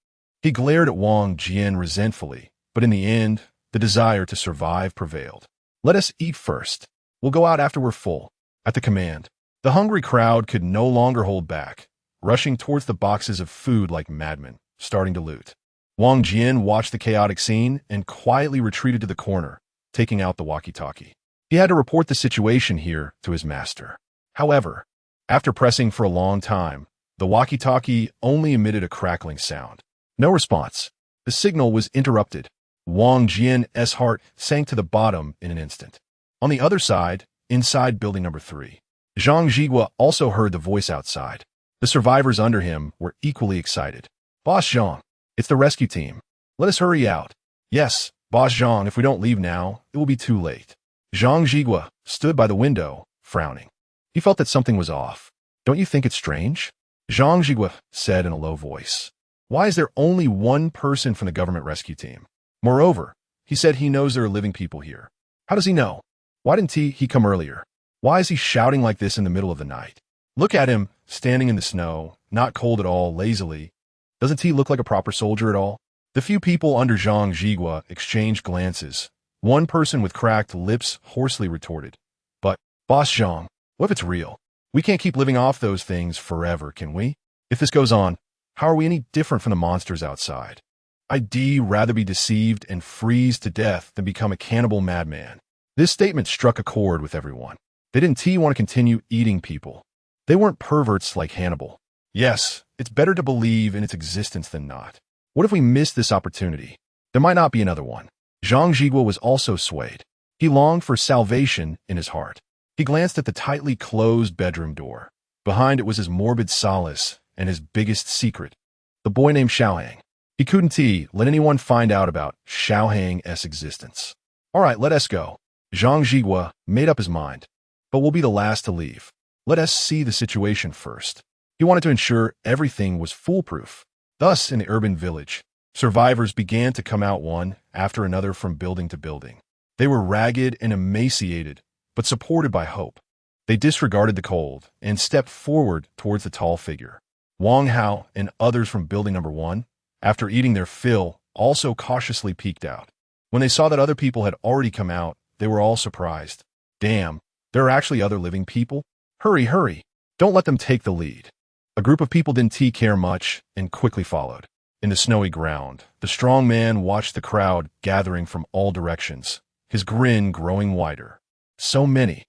He glared at Wang Jian resentfully, but in the end, the desire to survive prevailed. "Let us eat first. We'll go out after we're full." At the command, the hungry crowd could no longer hold back, rushing towards the boxes of food like madmen, starting to loot. Wang Jian watched the chaotic scene and quietly retreated to the corner, taking out the walkie-talkie. He had to report the situation here to his master. However, after pressing for a long time, the walkie-talkie only emitted a crackling sound. No response. The signal was interrupted. Wang Jian's heart sank to the bottom in an instant. On the other side, inside building number 3, Zhang Jigua also heard the voice outside. The survivors under him were equally excited. "Boss Zhang, it's the rescue team. Let us hurry out." "Yes, Boss Zhang, if we don't leave now, it will be too late." Zhang Jigua stood by the window, frowning. He felt that something was off. "Don't you think it's strange?" Zhang Jigua said in a low voice. "Why is there only one person from the government rescue team? Moreover, he said he knows there are living people here. How does he know? Why didn't he come earlier? Why is he shouting like this in the middle of the night? Look at him, standing in the snow, not cold at all, lazily. Doesn't he look like a proper soldier at all?" The few people under Zhang Jigua exchanged glances. One person with cracked lips hoarsely retorted, "But, Boss Zhang, what if it's real? We can't keep living off those things forever, can we? If this goes on, how are we any different from the monsters outside? I'd rather be deceived and freeze to death than become a cannibal madman." This statement struck a chord with everyone. They didn't want to continue eating people. They weren't perverts like Hannibal. Yes, it's better to believe in its existence than not. What if we miss this opportunity? There might not be another one. Zhang Jigua was also swayed. He longed for salvation in his heart. He glanced at the tightly closed bedroom door. Behind it was his morbid solace and his biggest secret, the boy named Xiaohang. He couldn't let anyone find out about Xiaohang's existence. "All right, let us go." Zhang Jigua made up his mind. "But we'll be the last to leave. Let us see the situation first." He wanted to ensure everything was foolproof. Thus, in the urban village, survivors began to come out one after another from building to building. They were ragged and emaciated, but supported by hope. They disregarded the cold and stepped forward towards the tall figure. Wang Hao and others from building number 1, after eating their fill, also cautiously peeked out. When they saw that other people had already come out, they were all surprised. "Damn, there are actually other living people? Hurry, hurry. Don't let them take the lead." A group of people didn't care much and quickly followed. In the snowy ground, the strong man watched the crowd gathering from all directions, his grin growing wider. So many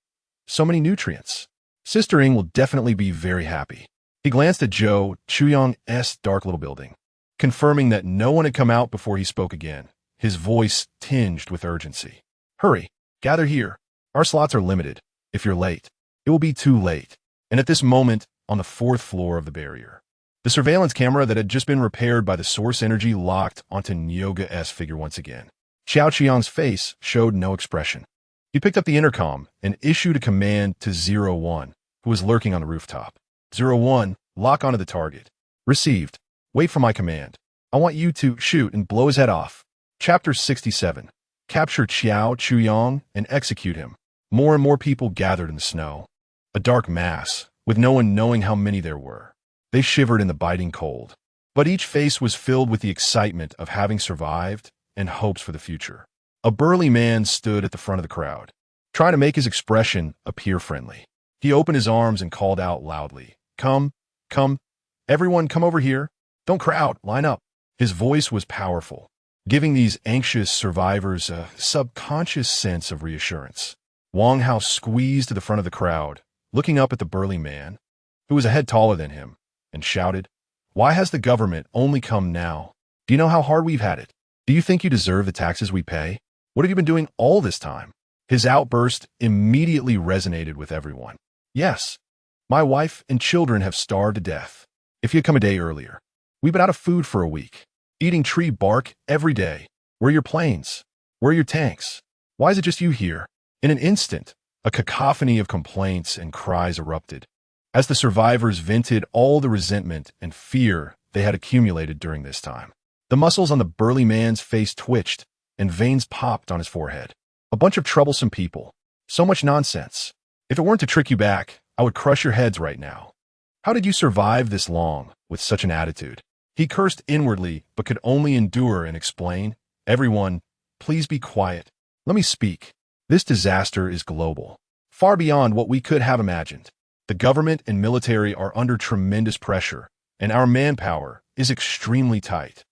nutrients. Sister Ing will definitely be very happy. He glanced at Zhou Chuyang's dark little building, confirming that no one had come out before he spoke again, his voice tinged with urgency. "Hurry, gather here. Our slots are limited. If you're late, it will be too late." And at this moment, on the 4th floor of the barrier, the surveillance camera that had just been repaired by the source energy locked onto Nyoga's figure once again. Xiao Qiang's face showed no expression. He picked up the intercom and issued a command to 01, who was lurking on the rooftop. 01, lock onto the target. Received. Wait for my command. I want you to shoot and blow his head off. Chapter 67. Capture Xiao Chuyang and execute him. More and more people gathered in the snow. A dark mass, with no one knowing how many there were. They shivered in the biting cold. but each face was filled with the excitement of having survived and hopes for the future. A burly man stood at the front of the crowd, trying to make his expression appear friendly. He opened his arms and called out loudly, "Come, come, everyone come over here. Don't crowd, line up." His voice was powerful, giving these anxious survivors a subconscious sense of reassurance. Wang Hao squeezed to the front of the crowd, looking up at the burly man, who was a head taller than him, and shouted, "Why has the government only come now? Do you know how hard we've had it? Do you think you deserve the taxes we pay? What have you been doing all this time?" His outburst immediately resonated with everyone. "Yes, my wife and children have starved to death. If you had come a day earlier, we've been out of food for a week, eating tree bark every day. Where are your planes? Where are your tanks? Why is it just you here?" In an instant, a cacophony of complaints and cries erupted, as the survivors vented all the resentment and fear they had accumulated during this time. The muscles on the burly man's face twitched, and veins popped on his forehead. A bunch of troublesome people. So much nonsense. If it weren't to trick you back, I would crush your heads right now. How did you survive this long with such an attitude? He cursed inwardly, but could only endure and explain, "Everyone, please be quiet. Let me speak. This disaster is global, far beyond what we could have imagined. The government and military are under tremendous pressure, and our manpower is extremely tight.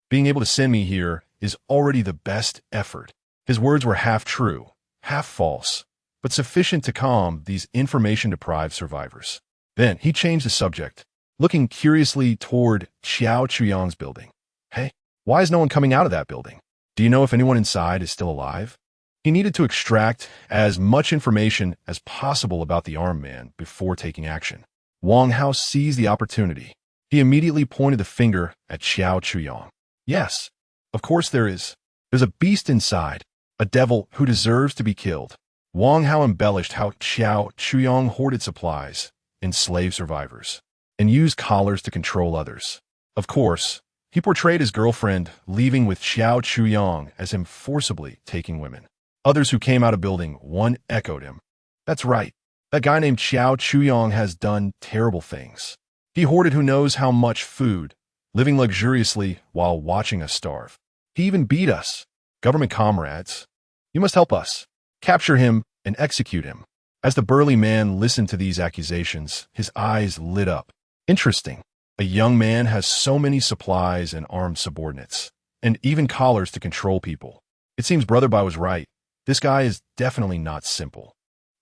Being able to send me here is already the best effort." His words were half true, half false, but sufficient to calm these information-deprived survivors. Then he changed the subject, looking curiously toward Xiao Chuyang's building. "Hey, why is no one coming out of that building? Do you know if anyone inside is still alive?" He needed to extract as much information as possible about the armed man before taking action. Wang Hao seized the opportunity. He immediately pointed the finger at Xiao Chuyang. "Yes, of course there is. There's a beast inside, a devil who deserves to be killed." Wang Hao embellished how Xiao Chuyang hoarded supplies, enslaved survivors, and used collars to control others. Of course, he portrayed his girlfriend leaving with Xiao Chuyang as him forcibly taking women. Others who came out of building 1 echoed him. "That's right. That guy named Xiao Chuyang has done terrible things. He hoarded who knows how much food, living luxuriously while watching us starve. He even beat us. Government comrades, you must help us. Capture him and execute him." As the burly man listened to these accusations, his eyes lit up. Interesting. A young man has so many supplies and armed subordinates, and even collars to control people. It seems Brother Bai was right. This guy is definitely not simple.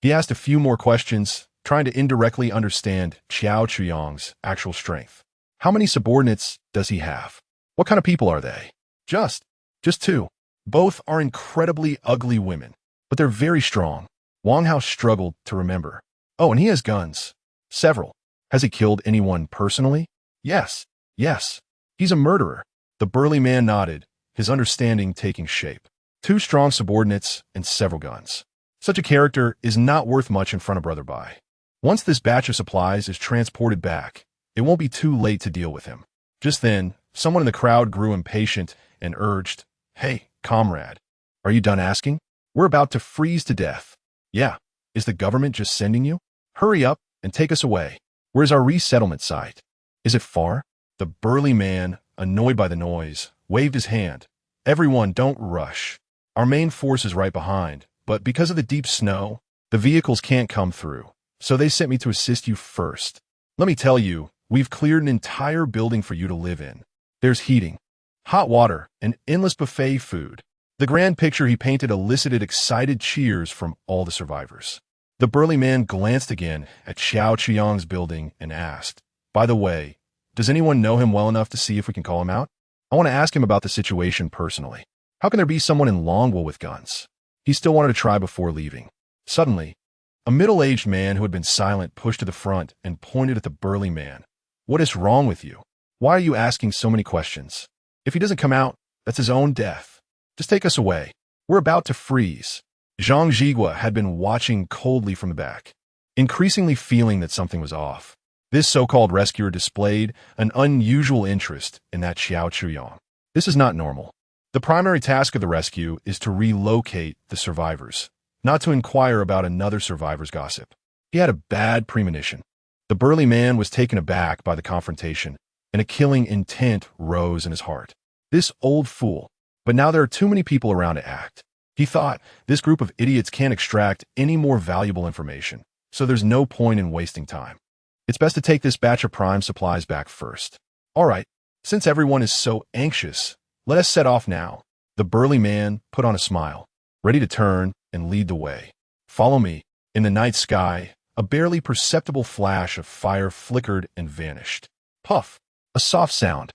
He asked a few more questions, trying to indirectly understand Xiao Chuyang's actual strength. How many subordinates does he have? What kind of people are they? Just 2. Both are incredibly ugly women, but they're very strong. Wang Hao struggled to remember. Oh, and he has guns. Several. Has he killed anyone personally? Yes. He's a murderer. The burly man nodded, his understanding taking shape. 2 strong subordinates and several guns. Such a character is not worth much in front of Brother Bai. Once this batch of supplies is transported back, it won't be too late to deal with him. Just then, someone in the crowd grew impatient and urged, "Hey, comrade, are you done asking? We're about to freeze to death." "Yeah, is the government just sending you? Hurry up and take us away. Where's our resettlement site? Is it far?" The burly man, annoyed by the noise, waved his hand. "Everyone, don't rush. Our main force is right behind, but because of the deep snow, the vehicles can't come through, so they sent me to assist you first. Let me tell you, we've cleared an entire building for you to live in. There's heating, hot water, and endless buffet food." The grand picture he painted elicited excited cheers from all the survivors. The burly man glanced again at Xiao Chuyang's building and asked, "By the way, does anyone know him well enough to see if we can call him out? I want to ask him about the situation personally. How can there be someone in Longwool with guns?" He still wanted to try before leaving. Suddenly, a middle-aged man who had been silent pushed to the front and pointed at the burly man. "What is wrong with you? Why are you asking so many questions? If he doesn't come out, that's his own death. Just take us away. We're about to freeze." Zhang Jigua had been watching coldly from the back, increasingly feeling that something was off. This so-called rescuer displayed an unusual interest in that Xiao Chuyang. This is not normal. The primary task of the rescue is to relocate the survivors, not to inquire about another survivor's gossip. He had a bad premonition. The burly man was taken aback by the confrontation and a killing intent rose in his heart. This old fool. But now there are too many people around to act. He thought, this group of idiots can't extract any more valuable information, so there's no point in wasting time. It's best to take this batch of prime supplies back first. All right, since everyone is so anxious, let us set off now. The burly man put on a smile, ready to turn and lead the way. Follow me. In the night sky, a barely perceptible flash of fire flickered and vanished. Puff! A soft sound.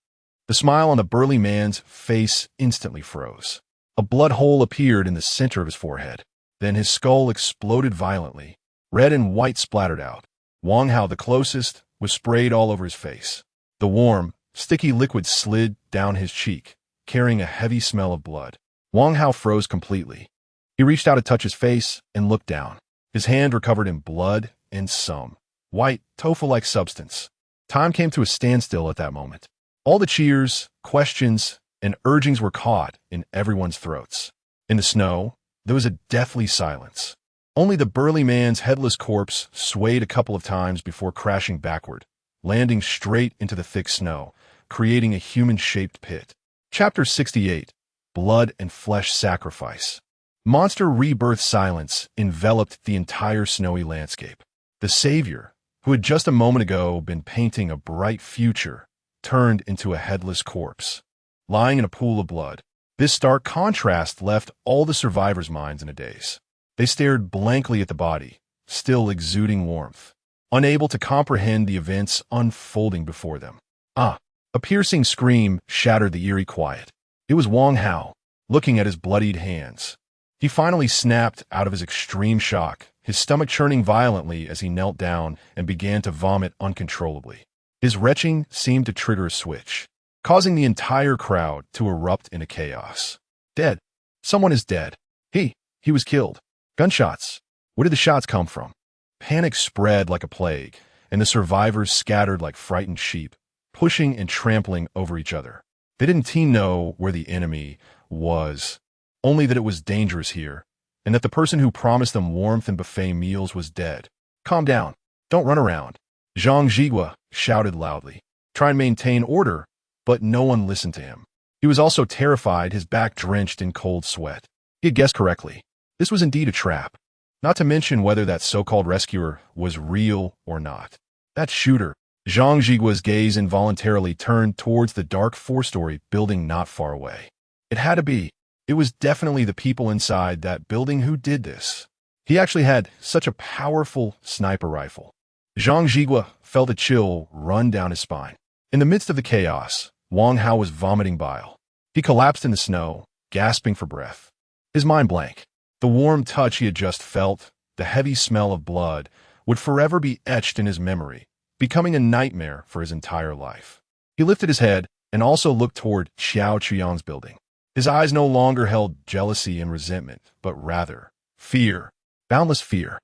The smile on the burly man's face instantly froze. A blood hole appeared in the center of his forehead. Then his skull exploded violently. Red and white splattered out. Wang Hao, the closest, was sprayed all over his face. The warm, sticky liquid slid down his cheek, carrying a heavy smell of blood. Wang Hao froze completely. He reached out to touch his face and looked down. His hand recovered in blood and some white, tofu-like substance. Time came to a standstill at that moment. All the cheers, questions, and urgings were caught in everyone's throats. In the snow, there was a deathly silence. Only the burly man's headless corpse swayed a couple of times before crashing backward, landing straight into the thick snow, creating a human-shaped pit. Chapter 68. Blood and Flesh Sacrifice. Monster rebirth silence enveloped the entire snowy landscape. The savior, who had just a moment ago been painting a bright future, turned into a headless corpse, lying in a pool of blood. This stark contrast left all the survivors' minds in a daze. They stared blankly at the body, still exuding warmth, unable to comprehend the events unfolding before them. Ah! A piercing scream shattered the eerie quiet. It was Wang Hao, looking at his bloodied hands. He finally snapped out of his extreme shock, his stomach churning violently as he knelt down and began to vomit uncontrollably. His retching seemed to trigger a switch, causing the entire crowd to erupt into chaos. Dead. Someone is dead. He was killed. Gunshots. Where did the shots come from? Panic spread like a plague, and the survivors scattered like frightened sheep, pushing and trampling over each other. They didn't know where the enemy was, only that it was dangerous here, and that the person who promised them warmth and buffet meals was dead. Calm down. Don't run around. Zhang Jigua shouted loudly. Try and maintain order, but no one listened to him. He was also terrified, his back drenched in cold sweat. He had guessed correctly. This was indeed a trap. Not to mention whether that so-called rescuer was real or not. That shooter. Zhang Jigua's gaze involuntarily turned towards the dark four-story building not far away. It had to be. It was definitely the people inside that building who did this. He actually had such a powerful sniper rifle. Zhang Jigua felt a chill run down his spine. In the midst of the chaos, Wang Hao was vomiting bile. He collapsed in the snow, gasping for breath. His mind blank. The warm touch he had just felt, the heavy smell of blood, would forever be etched in his memory, becoming a nightmare for his entire life. He lifted his head and also looked toward Xiao Chuyang's building. His eyes no longer held jealousy and resentment, but rather fear, boundless fear.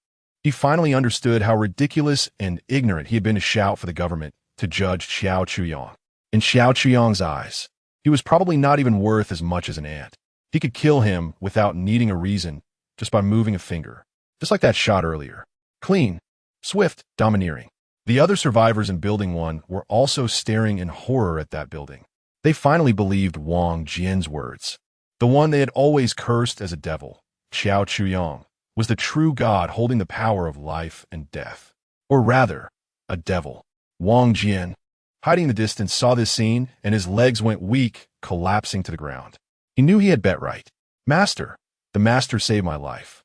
He finally understood how ridiculous and ignorant he had been to shout for the government to judge Xiao Chuyang. In Xiao Chuyang's eyes, he was probably not even worth as much as an ant. He could kill him without needing a reason, just by moving a finger. Just like that shot earlier. Clean, swift, domineering. The other survivors in Building 1 were also staring in horror at that building. They finally believed Wang Jian's words. The one they had always cursed as a devil, Xiao Chuyang, was the true god holding the power of life and death. Or rather, a devil. Wang Jian, hiding in the distance, saw this scene, and his legs went weak, collapsing to the ground. He knew he had bet right. Master, the master saved my life.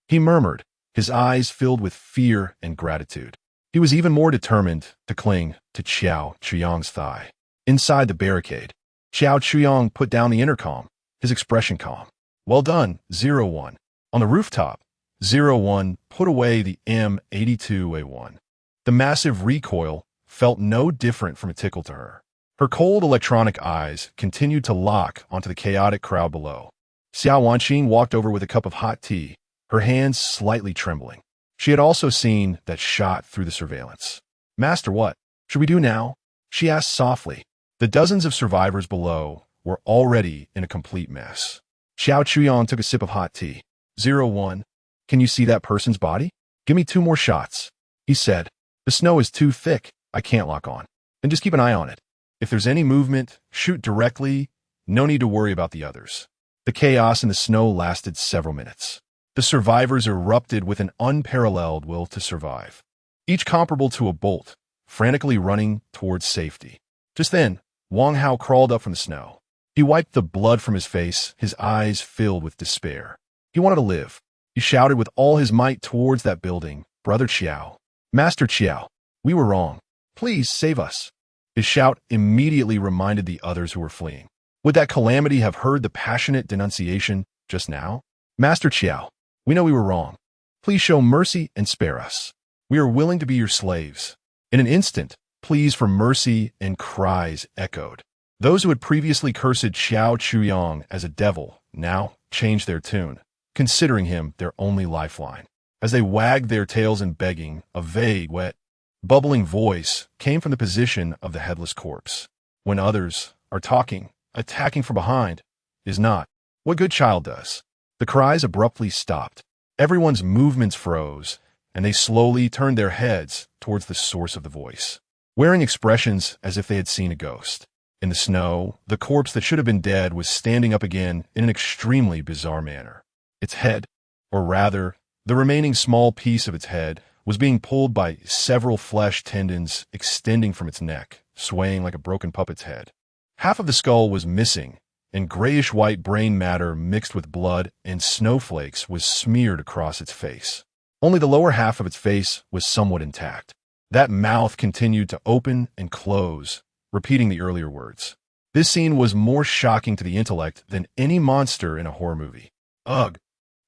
He murmured, his eyes filled with fear and gratitude. He was even more determined to cling to Xiao Chuyang's thigh. Inside the barricade, Xiao Chuyang put down the intercom, his expression calm. Well done, 01. On the rooftop, 01 put away the M82A1. The massive recoil felt no different from a tickle to her. Her cold electronic eyes continued to lock onto the chaotic crowd below. Xiao Wanqing walked over with a cup of hot tea, her hands slightly trembling. She had also seen that shot through the surveillance. Master, what should we do now? She asked softly. The dozens of survivors below were already in a complete mess. Xiao Chuyang took a sip of hot tea. 01. Can you see that person's body? Give me 2 more shots. He said. The snow is too thick. I can't lock on. Then just keep an eye on it. If there's any movement, shoot directly. No need to worry about the others. The chaos in the snow lasted several minutes. The survivors erupted with an unparalleled will to survive, each comparable to a bolt, frantically running towards safety. Just then, Wang Hao crawled up from the snow. He wiped the blood from his face, his eyes filled with despair. He wanted to live. He shouted with all his might towards that building, "Brother Qiao, Master Qiao, we were wrong. Please save us." His shout immediately reminded the others who were fleeing. Would that calamity have heard the passionate denunciation just now? "Master Qiao, we know we were wrong. Please show mercy and spare us. We are willing to be your slaves." In an instant, pleas for mercy and cries echoed. Those who had previously cursed Xiao Chuyang as a devil now changed their tune, considering him their only lifeline. As they wagged their tails in begging, a vague, wet, bubbling voice came from the position of the headless corpse. "When others are talking, attacking from behind is not what good child does." The cries abruptly stopped. Everyone's movements froze, and they slowly turned their heads towards the source of the voice, wearing expressions as if they had seen a ghost. In the snow, the corpse that should have been dead was standing up again in an extremely bizarre manner. Its head, or rather, the remaining small piece of its head, was being pulled by several flesh tendons extending from its neck, swaying like a broken puppet's head. Half of the skull was missing, and grayish-white brain matter mixed with blood and snowflakes was smeared across its face. Only the lower half of its face was somewhat intact. That mouth continued to open and close, repeating the earlier words. This scene was more shocking to the intellect than any monster in a horror movie. Ugh!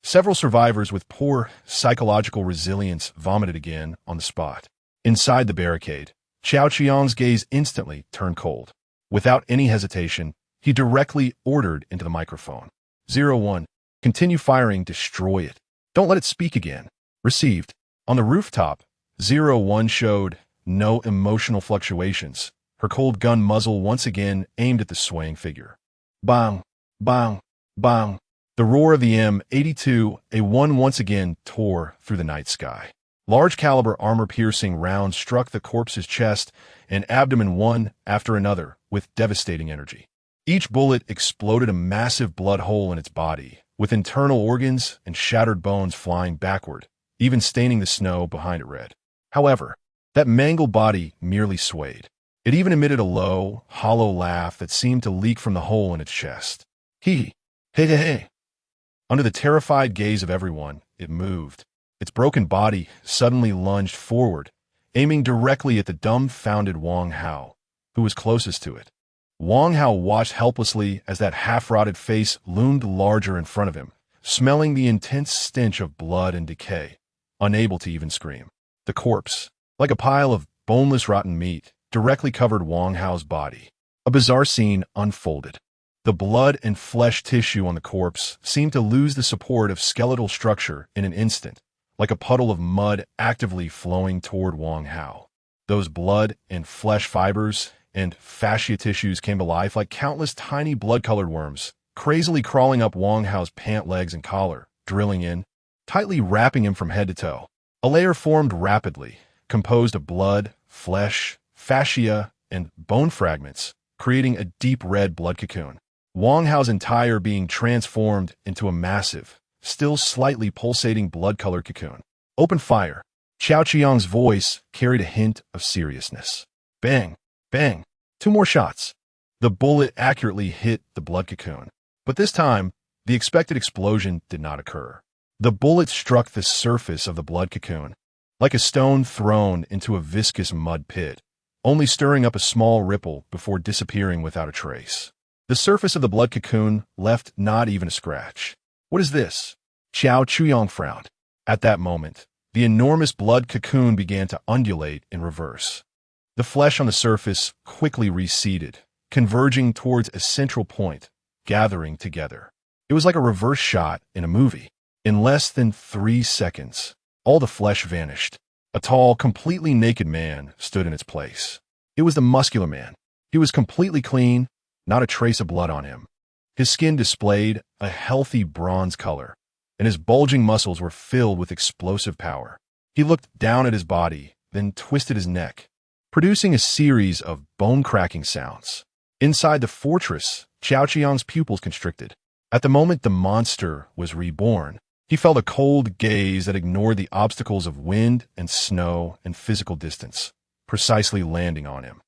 Several survivors with poor psychological resilience vomited again on the spot. Inside the barricade, Xiao Qiang's gaze instantly turned cold. Without any hesitation, he directly ordered into the microphone. 01. Continue firing, destroy it. Don't let it speak again. Received. On the rooftop, 01 showed no emotional fluctuations. Her cold gun muzzle once again aimed at the swaying figure. Bang! Bang! Bang! The roar of the M82A1 once again tore through the night sky. Large-caliber armor-piercing rounds struck the corpse's chest and abdomen one after another with devastating energy. Each bullet exploded a massive blood hole in its body, with internal organs and shattered bones flying backward, even staining the snow behind it red. However, that mangled body merely swayed. It even emitted a low, hollow laugh that seemed to leak from the hole in its chest. Hee! Hey, hey, hey! Under the terrified gaze of everyone, it moved. Its broken body suddenly lunged forward, aiming directly at the dumbfounded Wang Hao, who was closest to it. Wang Hao watched helplessly as that half-rotted face loomed larger in front of him, smelling the intense stench of blood and decay, unable to even scream. The corpse, like a pile of boneless rotten meat, directly covered Wang Hao's body. A bizarre scene unfolded. The blood and flesh tissue on the corpse seemed to lose the support of skeletal structure in an instant, like a puddle of mud actively flowing toward Wang Hao. Those blood and flesh fibers and fascia tissues came to life like countless tiny blood-colored worms, crazily crawling up Wang Hao's pant legs and collar, drilling in, tightly wrapping him from head to toe. A layer formed rapidly, composed of blood, flesh, fascia, and bone fragments, creating a deep red blood cocoon. Wang Hao's entire being transformed into a massive, still slightly pulsating blood-colored cocoon. Open fire. Xiao Qiang's voice carried a hint of seriousness. Bang! Bang! 2 more shots. The bullet accurately hit the blood cocoon. But this time, the expected explosion did not occur. The bullet struck the surface of the blood cocoon, like a stone thrown into a viscous mud pit, only stirring up a small ripple before disappearing without a trace. The surface of the blood cocoon left not even a scratch. What is this? Xiao Chuyang frowned. At that moment, the enormous blood cocoon began to undulate in reverse. The flesh on the surface quickly receded, converging towards a central point, gathering together. It was like a reverse shot in a movie. In less than 3 seconds, all the flesh vanished. A tall, completely naked man stood in its place. It was the muscular man. He was completely clean, not a trace of blood on him. His skin displayed a healthy bronze color, and his bulging muscles were filled with explosive power. He looked down at his body, then twisted his neck, producing a series of bone-cracking sounds. Inside the fortress, Xiao Qiang's pupils constricted. At the moment the monster was reborn, he felt a cold gaze that ignored the obstacles of wind and snow and physical distance, precisely landing on him.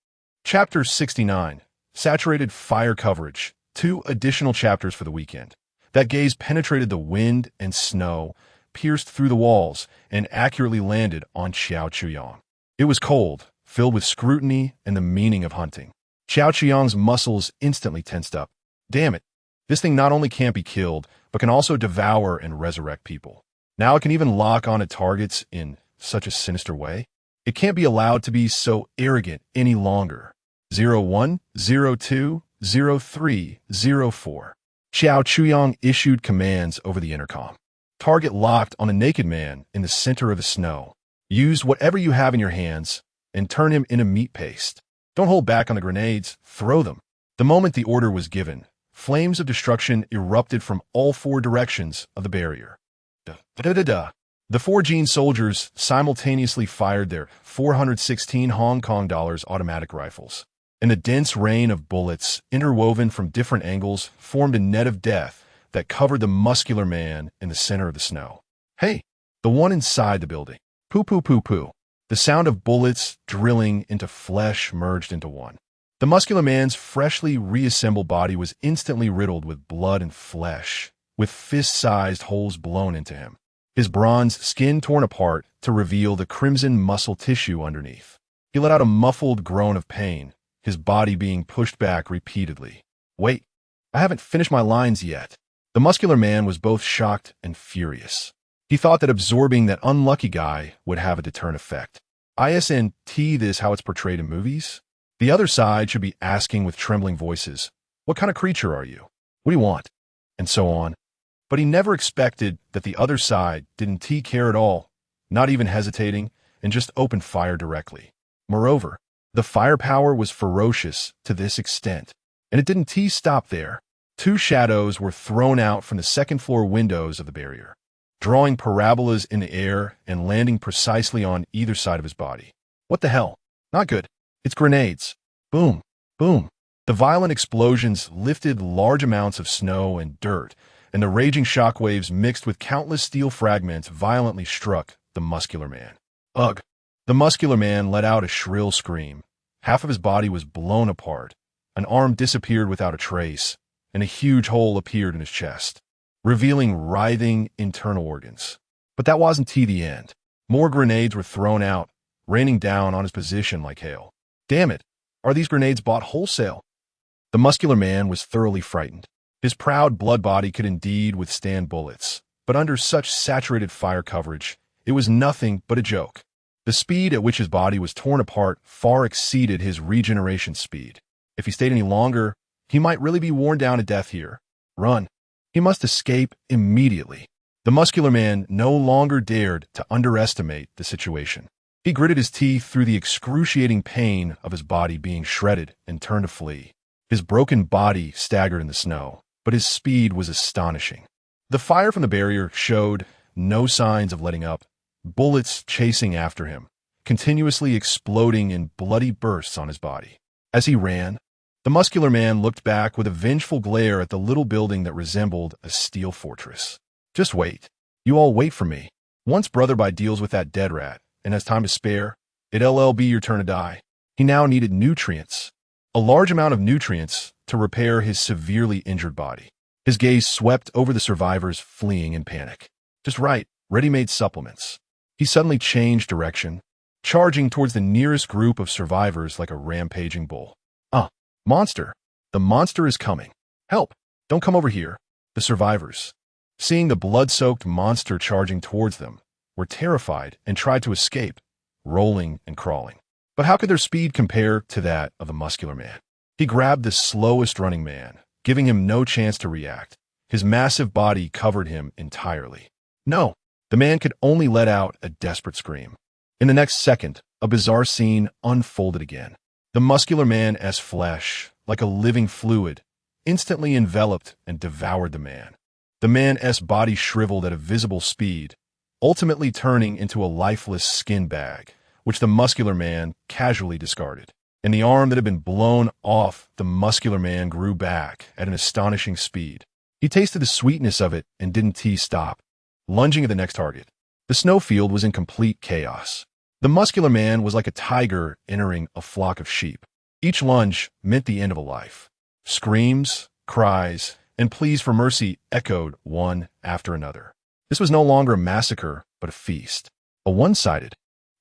Chapter 69. Saturated fire coverage. 2 additional chapters for the weekend. That gaze penetrated the wind and snow, pierced through the walls, and accurately landed on Xiao Qiang. It was cold, filled with scrutiny and the meaning of hunting. Xiao Qiang's muscles instantly tensed up. Damn it. This thing not only can't be killed, but can also devour and resurrect people. Now it can even lock onto targets in such a sinister way. It can't be allowed to be so arrogant any longer. 01, 02, 03, 04. Xiao Qiang issued commands over the intercom. Target locked on a naked man in the center of the snow. Use whatever you have in your hands and turn him into meat paste. Don't hold back on the grenades, throw them. The moment the order was given, flames of destruction erupted from all 4 directions of the barrier. The 4 Jin soldiers simultaneously fired their 416 Hong Kong dollars automatic rifles, and a dense rain of bullets, interwoven from different angles, formed a net of death that covered the muscular man in the center of the snow. Hey, the one inside the building. Poo poo poo poo. The sound of bullets drilling into flesh merged into one. The muscular man's freshly reassembled body was instantly riddled with blood and flesh, with fist-sized holes blown into him. His bronze skin torn apart to reveal the crimson muscle tissue underneath. He let out a muffled groan of pain, his body being pushed back repeatedly. Wait, I haven't finished my lines yet. The muscular man was both shocked and furious. He thought that absorbing that unlucky guy would have a deterrent effect. ISNT this how it's portrayed in movies? The other side should be asking with trembling voices, what kind of creature are you? What do you want? And so on. But he never expected that the other side didn't care at all, not even hesitating, and just opened fire directly. Moreover, the firepower was ferocious to this extent, and it didn't stop there. 2 shadows were thrown out from the second-floor windows of the barrier, drawing parabolas in the air and landing precisely on either side of his body. What the hell? Not good. It's grenades. Boom, boom. The violent explosions lifted large amounts of snow and dirt, and the raging shockwaves mixed with countless steel fragments violently struck the muscular man. Ugh! The muscular man let out a shrill scream. Half of his body was blown apart. An arm disappeared without a trace, and a huge hole appeared in his chest, revealing writhing internal organs. But that wasn't the end. More grenades were thrown out, raining down on his position like hail. Damn it! Are these grenades bought wholesale? The muscular man was thoroughly frightened. His proud blood body could indeed withstand bullets, but under such saturated fire coverage, it was nothing but a joke. The speed at which his body was torn apart far exceeded his regeneration speed. If he stayed any longer, he might really be worn down to death here. Run. He must escape immediately. The muscular man no longer dared to underestimate the situation. He gritted his teeth through the excruciating pain of his body being shredded and turned to flee. His broken body staggered in the snow, but his speed was astonishing. The fire from the barrier showed no signs of letting up, bullets chasing after him, continuously exploding in bloody bursts on his body. As he ran, the muscular man looked back with a vengeful glare at the little building that resembled a steel fortress. Just wait. You all wait for me. Once Brotherby deals with that dead rat, and has time to spare, it'll be your turn to die. He now needed nutrients. A large amount of nutrients to repair his severely injured body. His gaze swept over the survivors fleeing in panic. Just right, ready-made supplements. He suddenly changed direction, charging towards the nearest group of survivors like a rampaging bull. Monster! The monster is coming. Help! Don't come over here. The survivors, seeing the blood-soaked monster charging towards them, were terrified and tried to escape, rolling and crawling. But how could their speed compare to that of the muscular man? He grabbed the slowest running man, giving him no chance to react. His massive body covered him entirely. No, the man could only let out a desperate scream. In the next second, a bizarre scene unfolded again. The muscular man's flesh, like a living fluid, instantly enveloped and devoured the man. The man's body shriveled at a visible speed, ultimately turning into a lifeless skin bag, which the muscular man casually discarded. And the arm that had been blown off the muscular man grew back at an astonishing speed. He tasted the sweetness of it and didn't stop, lunging at the next target. The snowfield was in complete chaos. The muscular man was like a tiger entering a flock of sheep. Each lunge meant the end of a life. Screams, cries, and pleas for mercy echoed one after another. This was no longer a massacre, but a feast. A one-sided,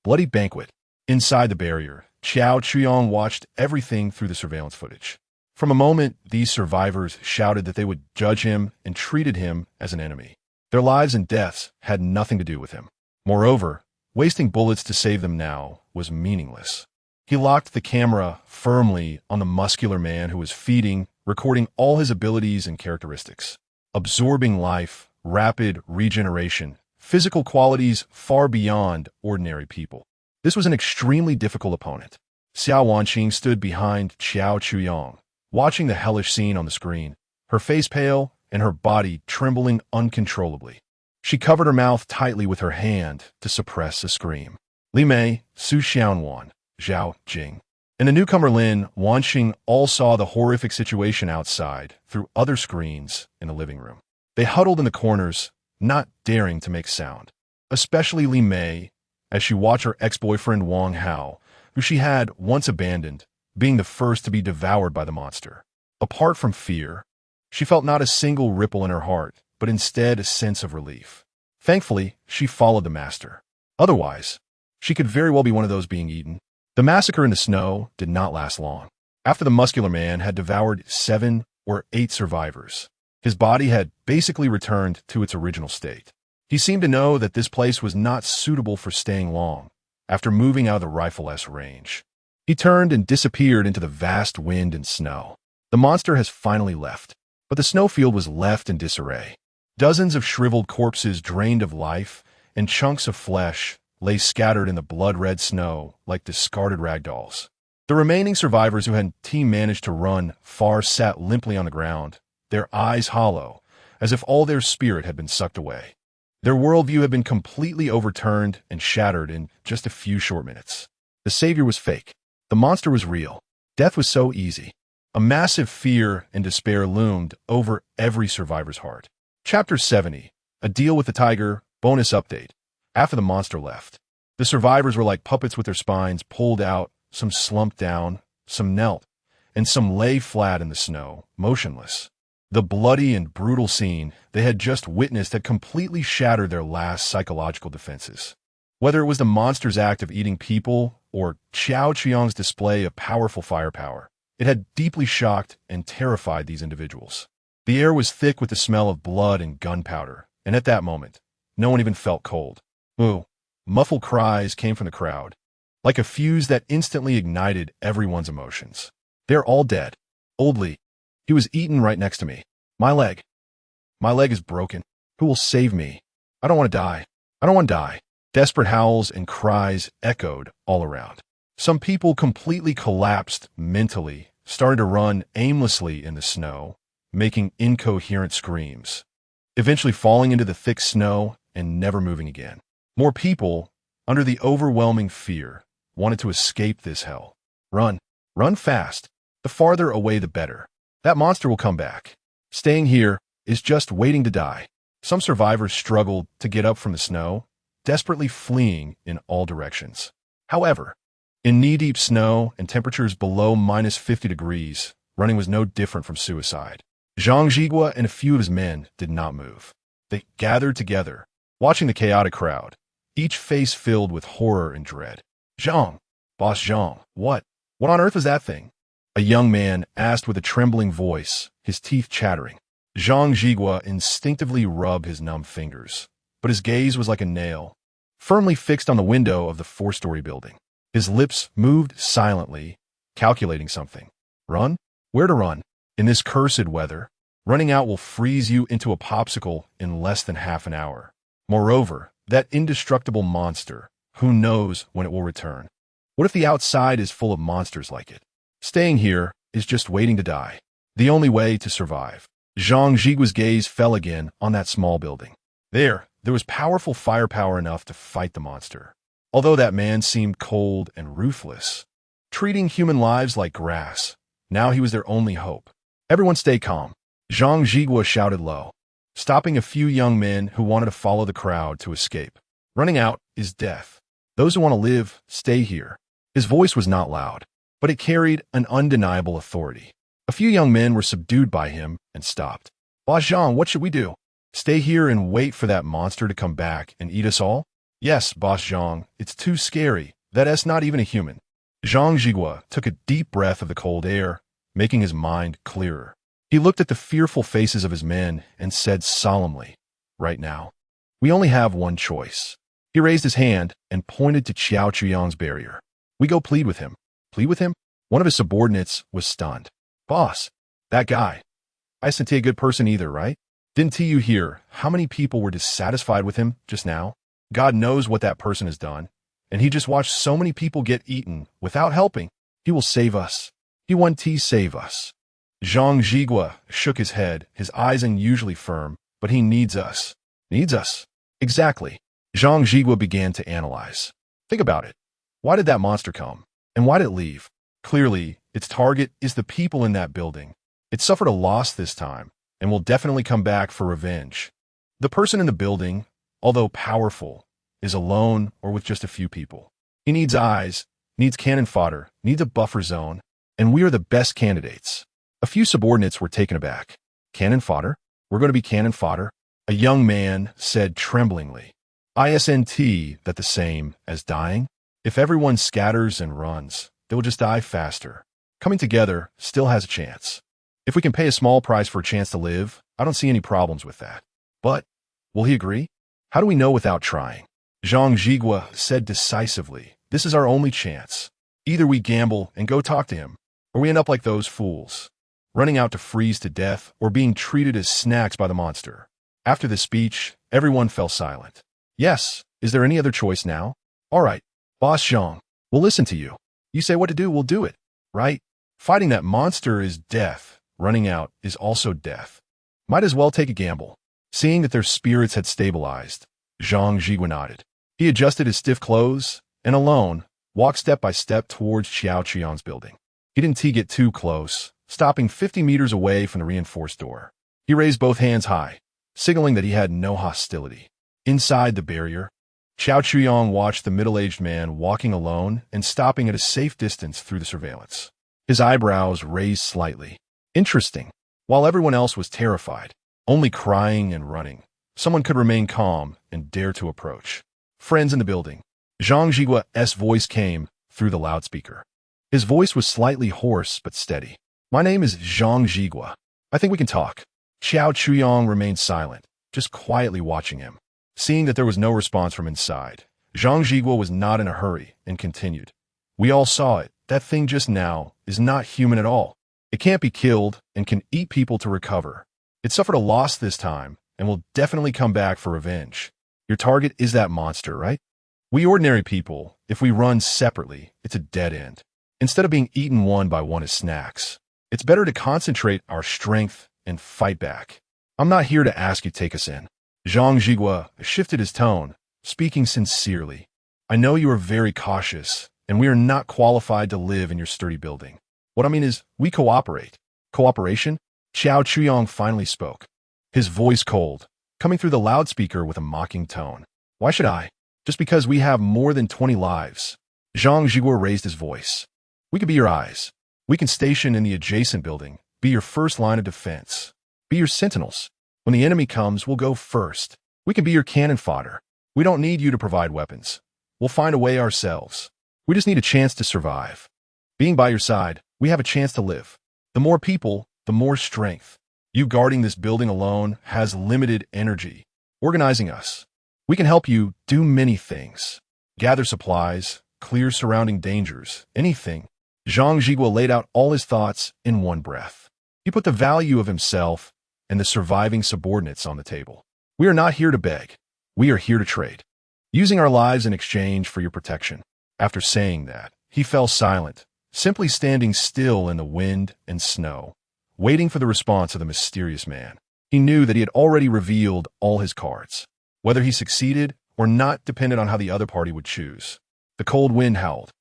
bloody banquet. Inside the barrier, Xiao Chuyong watched everything through the surveillance footage. From a moment, these survivors shouted that they would judge him and treated him as an enemy. Their lives and deaths had nothing to do with him. Moreover, wasting bullets to save them now was meaningless. He locked the camera firmly on the muscular man who was feeding, recording all his abilities and characteristics. Absorbing life, rapid regeneration, physical qualities far beyond ordinary people. This was an extremely difficult opponent. Xiao Wanqing stood behind Xiao Chuyong, watching the hellish scene on the screen, her face pale and her body trembling uncontrollably. She covered her mouth tightly with her hand to suppress a scream. Li Mei, Su Xianwan, Zhao Jing, and the newcomer Lin Wanqing all saw the horrific situation outside through other screens in the living room. They huddled in the corners, not daring to make sound. Especially Li Mei, as she watched her ex-boyfriend Wang Hao, who she had once abandoned, being the first to be devoured by the monster. Apart from fear, she felt not a single ripple in her heart, but instead a sense of relief. Thankfully, she followed the master. Otherwise, she could very well be one of those being eaten. The massacre in the snow did not last long. After the muscular man had devoured 7 or 8 survivors, his body had basically returned to its original state. He seemed to know that this place was not suitable for staying long. After moving out of the rifle-less range, he turned and disappeared into the vast wind and snow. The monster has finally left, but the snowfield was left in disarray. Dozens of shriveled corpses drained of life, and chunks of flesh lay scattered in the blood-red snow like discarded ragdolls. The remaining survivors who had managed to run far sat limply on the ground, their eyes hollow, as if all their spirit had been sucked away. Their worldview had been completely overturned and shattered in just a few short minutes. The savior was fake. The monster was real. Death was so easy. A massive fear and despair loomed over every survivor's heart. Chapter 70, A Deal with the Tiger, bonus update. After the monster left, the survivors were like puppets with their spines pulled out, some slumped down, some knelt, and some lay flat in the snow, motionless. The bloody and brutal scene they had just witnessed had completely shattered their last psychological defenses. Whether it was the monster's act of eating people or Xiao Qiang's display of powerful firepower, it had deeply shocked and terrified these individuals. The air was thick with the smell of blood and gunpowder, and at that moment, no one even felt cold. Ooh! Muffled cries came from the crowd, like a fuse that instantly ignited everyone's emotions. They're all dead. Old Li. He was eaten right next to me. My leg. My leg is broken. Who will save me? I don't want to die. I don't want to die. Desperate howls and cries echoed all around. Some people completely collapsed mentally, started to run aimlessly in the snow, making incoherent screams, eventually falling into the thick snow and never moving again. More people, under the overwhelming fear, wanted to escape this hell. Run. Run fast. The farther away the better. That monster will come back. Staying here is just waiting to die. Some survivors struggled to get up from the snow, desperately fleeing in all directions. However, in knee-deep snow and temperatures below -50 degrees, running was no different from suicide. Zhang Jigua and a few of his men did not move. They gathered together, watching the chaotic crowd, each face filled with horror and dread. Zhang, Boss Zhang, what on earth was that thing? A young man asked with a trembling voice, his teeth chattering. Zhang Jigua instinctively rubbed his numb fingers, but his gaze was like a nail, firmly fixed on the window of the 4-story building. His lips moved silently, calculating something. Run? Where to run? In this cursed weather, running out will freeze you into a popsicle in less than half an hour. Moreover, that indestructible monster, who knows when it will return? What if the outside is full of monsters like it? Staying here is just waiting to die. The only way to survive. Zhang Jigua's gaze fell again on that small building. There was powerful firepower enough to fight the monster. Although that man seemed cold and ruthless, treating human lives like grass, now he was their only hope. Everyone stay calm, Zhang Jigua shouted low, stopping a few young men who wanted to follow the crowd to escape. Running out is death. Those who want to live, stay here. His voice was not loud, but it carried an undeniable authority. A few young men were subdued by him and stopped. Boss Zhang, what should we do? Stay here and wait for that monster to come back and eat us all? Yes, Boss Zhang, it's too scary. That's not even a human. Zhang Jigua took a deep breath of the cold air, making his mind clearer. He looked at the fearful faces of his men and said solemnly, right now, we only have one choice. He raised his hand and pointed to Qiao Chuyang's barrier. We go plead with him. Plead with him? One of his subordinates was stunned. Boss, that guy. I isn't he a good person either, right? Didn't you hear how many people were dissatisfied with him just now? God knows what that person has done, and he just watched so many people get eaten without helping. He will save us. He won't save us. Zhang Jigua shook his head, his eyes unusually firm, but he needs us. Needs us? Exactly. Zhang Jigua began to analyze. Think about it. Why did that monster come? And why did it leave? Clearly, its target is the people in that building. It suffered a loss this time, and will definitely come back for revenge. The person in the building, although powerful, is alone or with just a few people. He needs eyes, needs cannon fodder, needs a buffer zone, and we are the best candidates. A few subordinates were taken aback. Cannon fodder? We're going to be cannon fodder? A young man said tremblingly. Isn't that the same as dying? If everyone scatters and runs, they will just die faster. Coming together still has a chance. If we can pay a small price for a chance to live, I don't see any problems with that. But, will he agree? How do we know without trying? Zhang Jigua said decisively, this is our only chance. Either we gamble and go talk to him, or we end up like those fools, running out to freeze to death or being treated as snacks by the monster. After the speech, everyone fell silent. Yes, is there any other choice now? All right, Boss Zhang, we'll listen to you. You say what to do, we'll do it, right? Fighting that monster is death. Running out is also death. Might as well take a gamble. Seeing that their spirits had stabilized, Zhang Jigua nodded. He adjusted his stiff clothes and alone walked step by step towards Qiao Chuyang's building. He didn't get too close, stopping 50 meters away from the reinforced door. He raised both hands high, signaling that he had no hostility. Inside the barrier, Qiao Chuyang watched the middle-aged man walking alone and stopping at a safe distance through the surveillance. His eyebrows raised slightly. Interesting. While everyone else was terrified, only crying and running, someone could remain calm and dare to approach. Friends in the building. Zhang Jigua's voice came through the loudspeaker. His voice was slightly hoarse but steady. My name is Zhang Jigua. I think we can talk. Qiao Chuyang remained silent, just quietly watching him. Seeing that there was no response from inside, Zhang Jigua was not in a hurry and continued. We all saw it. That thing just now is not human at all. It can't be killed and can eat people to recover. It suffered a loss this time and will definitely come back for revenge. Your target is that monster, right? We ordinary people, if we run separately, it's a dead end. Instead of being eaten one by one as snacks, it's better to concentrate our strength and fight back. I'm not here to ask you to take us in. Zhang Jigua shifted his tone, speaking sincerely. I know you are very cautious, and we are not qualified to live in your sturdy building. What I mean is, we cooperate. Cooperation? Qiao Chuyang finally spoke, his voice cold, coming through the loudspeaker with a mocking tone. Why should I? Just because we have more than 20 lives. Zhang Jigua raised his voice. We could be your eyes. We can station in the adjacent building, be your first line of defense. Be your sentinels. When the enemy comes, we'll go first. We can be your cannon fodder. We don't need you to provide weapons. We'll find a way ourselves. We just need a chance to survive. Being by your side, we have a chance to live. The more people, the more strength. You guarding this building alone has limited energy. Organizing us. We can help you do many things. Gather supplies, clear surrounding dangers, anything. Zhang Jigua laid out all his thoughts in one breath. He put the value of himself and the surviving subordinates on the table. We are not here to beg. We are here to trade, using our lives in exchange for your protection. After saying that, he fell silent, simply standing still in the wind and snow, waiting for the response of the mysterious man. He knew that he had already revealed all his cards. Whether he succeeded or not depended on how the other party would choose. The cold wind howled,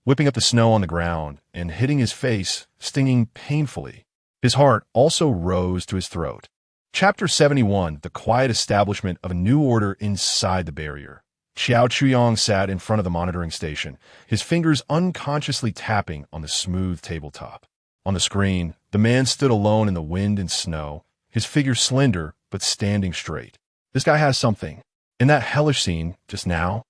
whipping up the snow on the ground and hitting his face, stinging painfully. His heart also rose to his throat. Chapter 71, The Quiet Establishment of a New Order Inside the Barrier. Xiao Chuyong sat in front of the monitoring station, his fingers unconsciously tapping on the smooth tabletop. On the screen, the man stood alone in the wind and snow, his figure slender but standing straight. This guy has something. In that hellish scene, just now,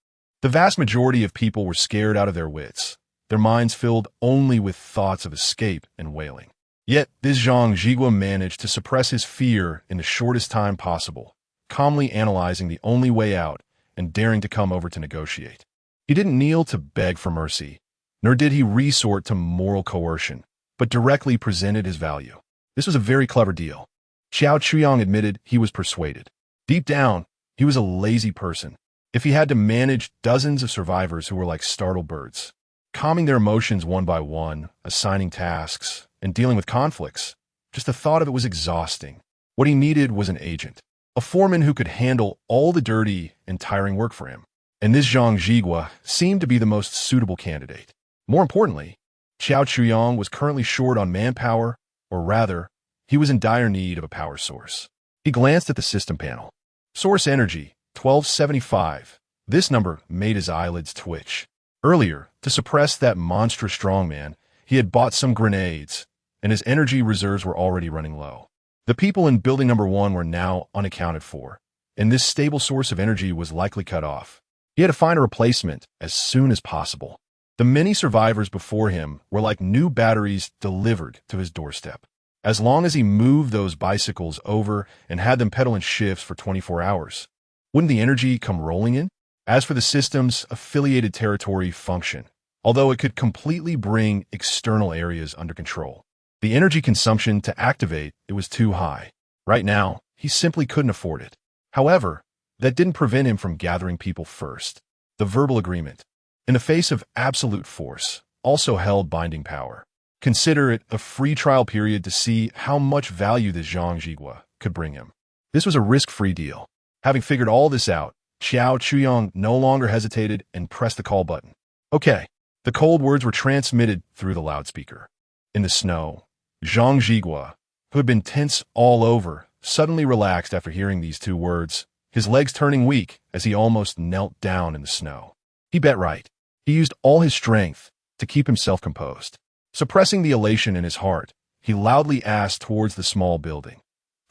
the vast majority of people were scared out of their wits, their minds filled only with thoughts of escape and wailing. Yet, this Zhang Jigua managed to suppress his fear in the shortest time possible, calmly analyzing the only way out and daring to come over to negotiate. He didn't kneel to beg for mercy, nor did he resort to moral coercion, but directly presented his value. This was a very clever deal. Xiao Chuyong admitted he was persuaded. Deep down, he was a lazy person. If he had to manage dozens of survivors who were like startled birds, calming their emotions one by one, assigning tasks, and dealing with conflicts, just the thought of it was exhausting. What he needed was an agent, a foreman who could handle all the dirty and tiring work for him. And this Zhang Jigua seemed to be the most suitable candidate. More importantly, Xiao Chuyong was currently short on manpower, or rather, he was in dire need of a power source. He glanced at the system panel. Source energy, 1275. This number made his eyelids twitch. Earlier, to suppress that monstrous strongman, he had bought some grenades, and his energy reserves were already running low. The people in building number 1 were now unaccounted for, and this stable source of energy was likely cut off. He had to find a replacement as soon as possible. The many survivors before him were like new batteries delivered to his doorstep. As long as he moved those bicycles over and had them pedal in shifts for 24 hours, wouldn't the energy come rolling in? As for the system's affiliated territory function, although it could completely bring external areas under control, the energy consumption to activate it was too high. Right now, he simply couldn't afford it. However, that didn't prevent him from gathering people first. The verbal agreement, in the face of absolute force, also held binding power. Consider it a free trial period to see how much value this Zhang Jigua could bring him. This was a risk-free deal. Having figured all this out, Xiao Chuyong no longer hesitated and pressed the call button. Okay. The cold words were transmitted through the loudspeaker. In the snow, Zhang Jigua, who had been tense all over, suddenly relaxed after hearing these 2 words, his legs turning weak as he almost knelt down in the snow. He bet right. He used all his strength to keep himself composed. Suppressing the elation in his heart, he loudly asked towards the small building.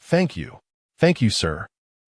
Thank you, sir.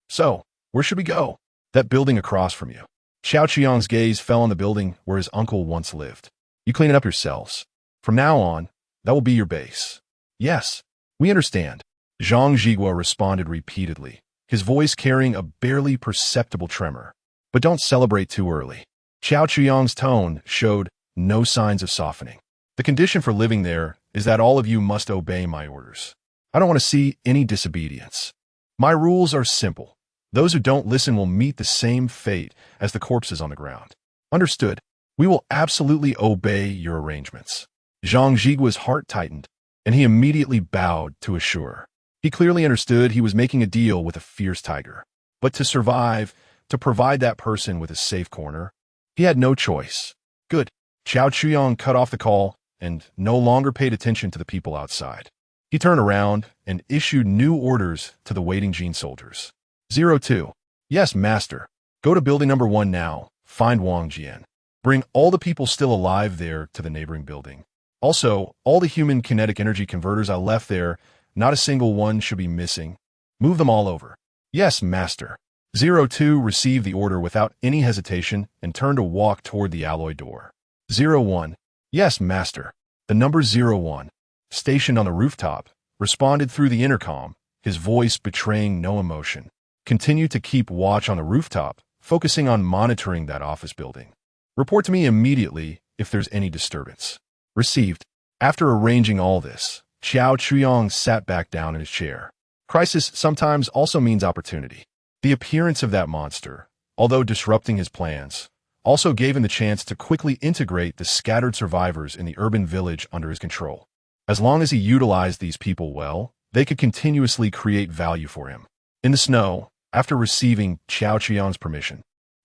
So, where should we go? That building across from you. Xiao Chuyong's gaze fell on the building where his uncle once lived. You clean it up yourselves. From now on, that will be your base. Yes, we understand. Zhang Jigua responded repeatedly, his voice carrying a barely perceptible tremor. But don't celebrate too early. Xiao Chuyong's tone showed no signs of softening. The condition for living there is that all of you must obey my orders. I don't want to see any disobedience. My rules are simple. Those who don't listen will meet the same fate as the corpses on the ground. Understood. We will absolutely obey your arrangements. Zhang Jigua's heart tightened, and he immediately bowed to assure. He clearly understood he was making a deal with a fierce tiger. But to survive, to provide that person with a safe corner, he had no choice. Good. Xiao Chuyong cut off the call and no longer paid attention to the people outside. He turned around and issued new orders to the waiting Jin soldiers. 02. Yes, master. Go to building number 1 now. Find Wang Jian. Bring all the people still alive there to the neighboring building. Also, all the human kinetic energy converters I left there, not a single one should be missing. Move them all over. Yes, master. 02 received the order without any hesitation and turned to walk toward the alloy door. 01. Yes, master. The number 01, stationed on the rooftop, responded through the intercom, his voice betraying no emotion. Continue to keep watch on the rooftop, focusing on monitoring that office building. Report to me immediately if there's any disturbance. Received. After arranging all this, Xiao Chuyong sat back down in his chair. Crisis sometimes also means opportunity. The appearance of that monster, although disrupting his plans, also gave him the chance to quickly integrate the scattered survivors in the urban village under his control. As long as he utilized these people well, they could continuously create value for him. In the snow, after receiving Xiao Qian's permission,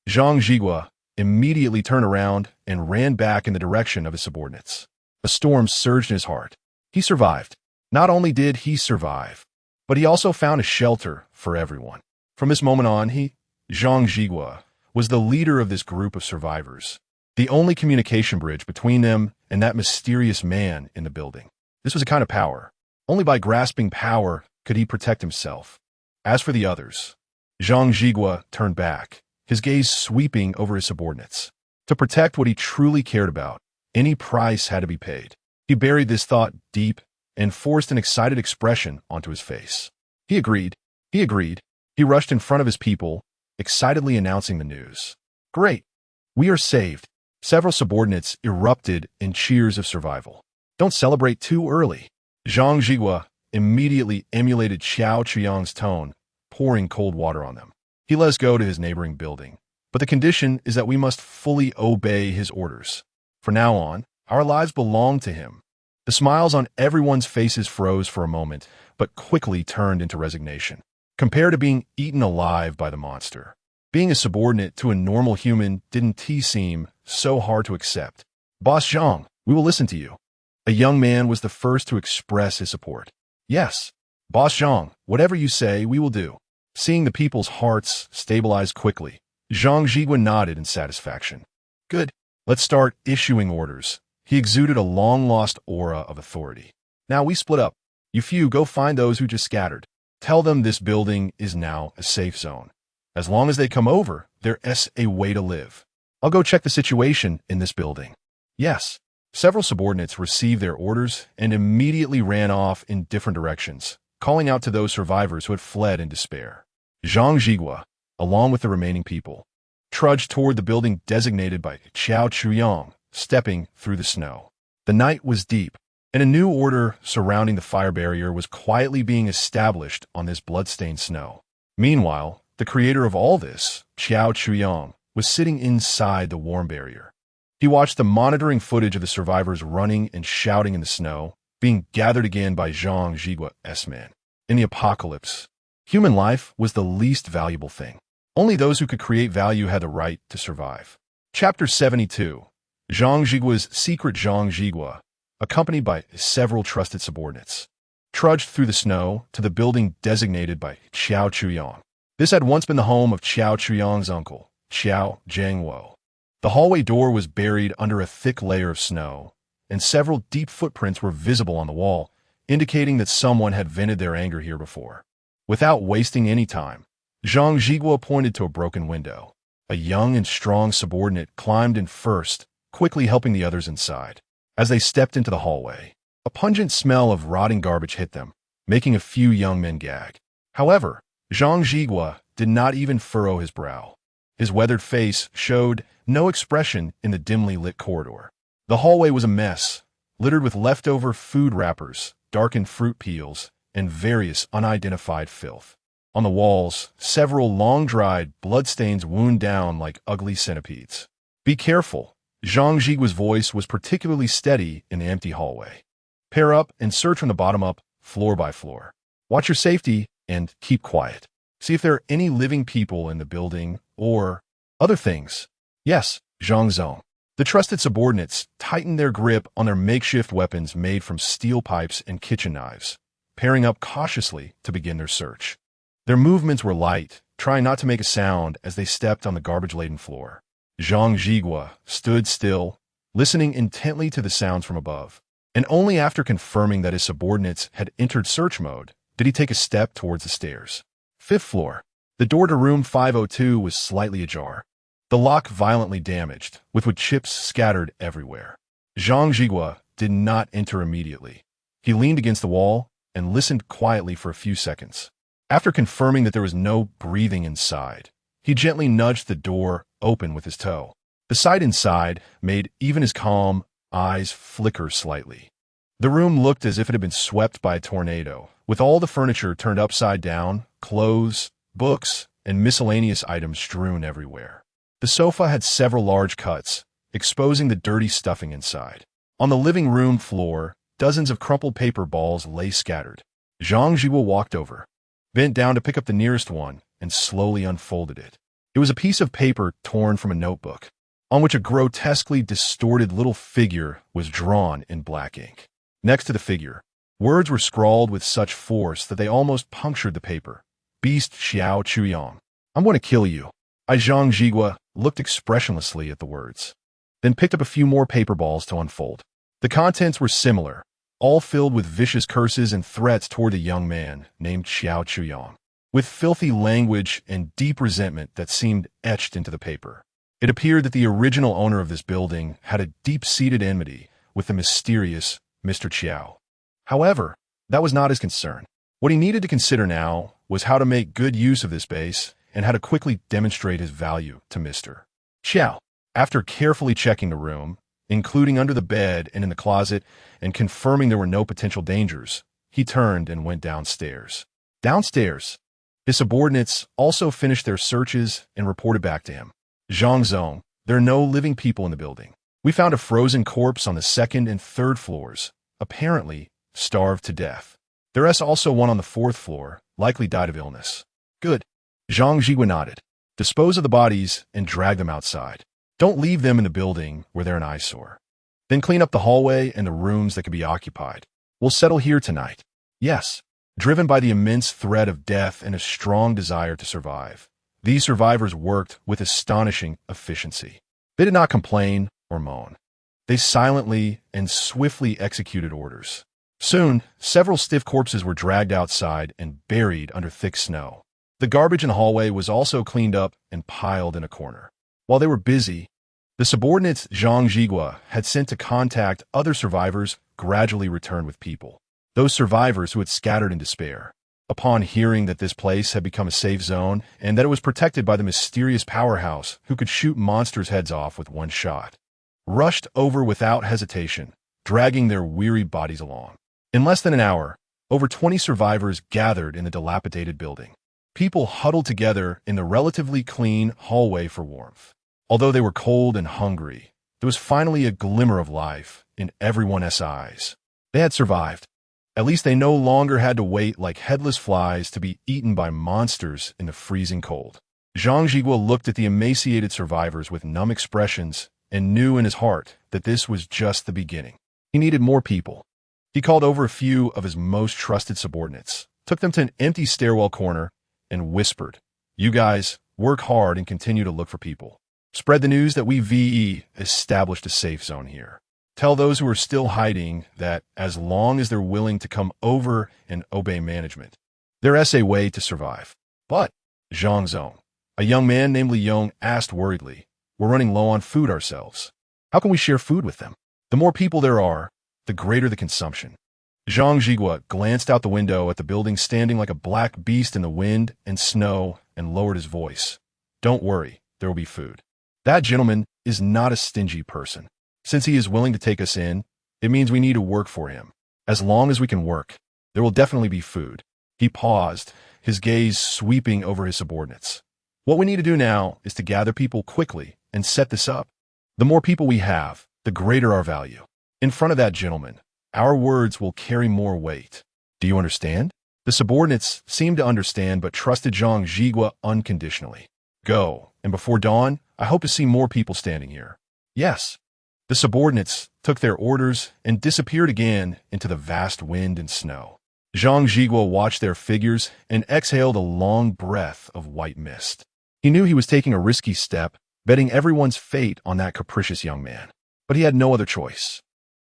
Zhang Jigua immediately turned around and ran back in the direction of his subordinates. A storm surged in his heart. He survived. Not only did he survive, but he also found a shelter for everyone. From this moment on, Zhang Jigua, was the leader of this group of survivors, the only communication bridge between them and that mysterious man in the building. This was a kind of power. Only by grasping power could he protect himself. As for the others, Zhang Jigua turned back, his gaze sweeping over his subordinates. To protect what he truly cared about, any price had to be paid. He buried this thought deep and forced an excited expression onto his face. He agreed. He rushed in front of his people, excitedly announcing the news. Great! We are saved. Several subordinates erupted in cheers of survival. Don't celebrate too early. Zhang Jigua immediately emulated Xiao Chuyang's tone, pouring cold water on them. He let us go to his neighboring building, but the condition is that we must fully obey his orders. From now on, our lives belong to him. The smiles on everyone's faces froze for a moment, but quickly turned into resignation. Compared to being eaten alive by the monster, being a subordinate to a normal human didn't seem so hard to accept. Boss Zhang, we will listen to you. A young man was the first to express his support. Yes, Boss Zhang, whatever you say, we will do. Seeing the people's hearts stabilize quickly, Zhang Jigua nodded in satisfaction. Good. Let's start issuing orders. He exuded a long-lost aura of authority. Now we split up. You few go find those who just scattered. Tell them this building is now a safe zone. As long as they come over, there's a way to live. I'll go check the situation in this building. Yes. Several subordinates received their orders and immediately ran off in different directions, calling out to those survivors who had fled in despair. Zhang Jigua, along with the remaining people, trudged toward the building designated by Xiao Chuyang, stepping through the snow. The night was deep, and a new order surrounding the fire barrier was quietly being established on this blood-stained snow. Meanwhile, the creator of all this, Xiao Chuyang, was sitting inside the warm barrier. He watched the monitoring footage of the survivors running and shouting in the snow, being gathered again by Zhang Jigua's men. In the apocalypse, human life was the least valuable thing. Only those who could create value had the right to survive. Chapter 72. Zhang Jigua's secret. Zhang Jigua, accompanied by several trusted subordinates, trudged through the snow to the building designated by Xiao Chuyang. This had once been the home of Xiao Chuyang's uncle, Xiao Jiangwo. The hallway door was buried under a thick layer of snow, and several deep footprints were visible on the wall, indicating that someone had vented their anger here before. Without wasting any time, Zhang Jigua pointed to a broken window. A young and strong subordinate climbed in first, quickly helping the others inside. As they stepped into the hallway, a pungent smell of rotting garbage hit them, making a few young men gag. However, Zhang Jigua did not even furrow his brow. His weathered face showed no expression in the dimly lit corridor. The hallway was a mess, littered with leftover food wrappers, darkened fruit peels, and various unidentified filth. On the walls, several long-dried bloodstains wound down like ugly centipedes. Be careful. Zhang Jigua's voice was particularly steady in the empty hallway. Pair up and search from the bottom up, floor by floor. Watch your safety and keep quiet. See if there are any living people in the building or other things. Yes, Zhang Zong. The trusted subordinates tightened their grip on their makeshift weapons made from steel pipes and kitchen knives, pairing up cautiously to begin their search. Their movements were light, trying not to make a sound as they stepped on the garbage-laden floor. Zhang Jigua stood still, listening intently to the sounds from above, and only after confirming that his subordinates had entered search mode did he take a step towards the stairs. 5th floor. The door to room 502 was slightly ajar, the lock violently damaged, with wood chips scattered everywhere. Zhang Jigua did not enter immediately. He leaned against the wall and listened quietly for a few seconds. After confirming that there was no breathing inside, he gently nudged the door open with his toe. The sight inside made even his calm eyes flicker slightly. The room looked as if it had been swept by a tornado, with all the furniture turned upside down, clothes, books, and miscellaneous items strewn everywhere. The sofa had several large cuts, exposing the dirty stuffing inside. On the living room floor, dozens of crumpled paper balls lay scattered. Zhang Jigua walked over, bent down to pick up the nearest one, and slowly unfolded it. It was a piece of paper torn from a notebook, on which a grotesquely distorted little figure was drawn in black ink. Next to the figure, words were scrawled with such force that they almost punctured the paper. Beast Xiao Chuyang. I'm going to kill you. I Zhang Jigua looked expressionlessly at the words, then picked up a few more paper balls to unfold. The contents were similar, all filled with vicious curses and threats toward the young man named Xiao Chuyang, with filthy language and deep resentment that seemed etched into the paper. It appeared that the original owner of this building had a deep-seated enmity with the mysterious Mr. Chiao. However, that was not his concern. What he needed to consider now was how to make good use of this base and how to quickly demonstrate his value to Mr. Chiao. After carefully checking the room, including under the bed and in the closet, and confirming there were no potential dangers, he turned and went downstairs. Downstairs, his subordinates also finished their searches and reported back to him. Zhang Zong, there are no living people in the building. We found a frozen corpse on the second and third floors, apparently starved to death. There is also one on the fourth floor, likely died of illness. Good. Zhang Jigua nodded. Dispose of the bodies and drag them outside. Don't leave them in the building where they're an eyesore. Then clean up the hallway and the rooms that could be occupied. We'll settle here tonight. Yes. Driven by the immense threat of death and a strong desire to survive, these survivors worked with astonishing efficiency. They did not complain or moan. They silently and swiftly executed orders. Soon, several stiff corpses were dragged outside and buried under thick snow. The garbage in the hallway was also cleaned up and piled in a corner. While they were busy, the subordinates Zhang Jigua had sent to contact other survivors gradually returned with people. Those survivors who had scattered in despair, upon hearing that this place had become a safe zone and that it was protected by the mysterious powerhouse who could shoot monsters' heads off with one shot, rushed over without hesitation, dragging their weary bodies along. In less than an hour, over 20 survivors gathered in the dilapidated building. People huddled together in the relatively clean hallway for warmth. Although they were cold and hungry, there was finally a glimmer of life in everyone's eyes. They had survived. At least they no longer had to wait like headless flies to be eaten by monsters in the freezing cold. Zhang Jigua looked at the emaciated survivors with numb expressions and knew in his heart that this was just the beginning. He needed more people. He called over a few of his most trusted subordinates, took them to an empty stairwell corner, and whispered, "You guys, work hard and continue to look for people. Spread the news that we VE established a safe zone here. Tell those who are still hiding that as long as they're willing to come over and obey management, there's a way to survive." But Zhang Zong, a young man named Li Yong, asked worriedly, "We're running low on food ourselves. How can we share food with them? The more people there are, the greater the consumption." Zhang Jigua glanced out the window at the building standing like a black beast in the wind and snow and lowered his voice. "Don't worry, there will be food. That gentleman is not a stingy person. Since he is willing to take us in, it means we need to work for him. As long as we can work, there will definitely be food." He paused, his gaze sweeping over his subordinates. "What we need to do now is to gather people quickly and set this up. The more people we have, the greater our value. In front of that gentleman, our words will carry more weight. Do you understand?" The subordinates seemed to understand but trusted Zhang Jigua unconditionally. "Go, and before dawn, I hope to see more people standing here." "Yes." The subordinates took their orders and disappeared again into the vast wind and snow. Zhang Jigua watched their figures and exhaled a long breath of white mist. He knew he was taking a risky step, betting everyone's fate on that capricious young man. But he had no other choice.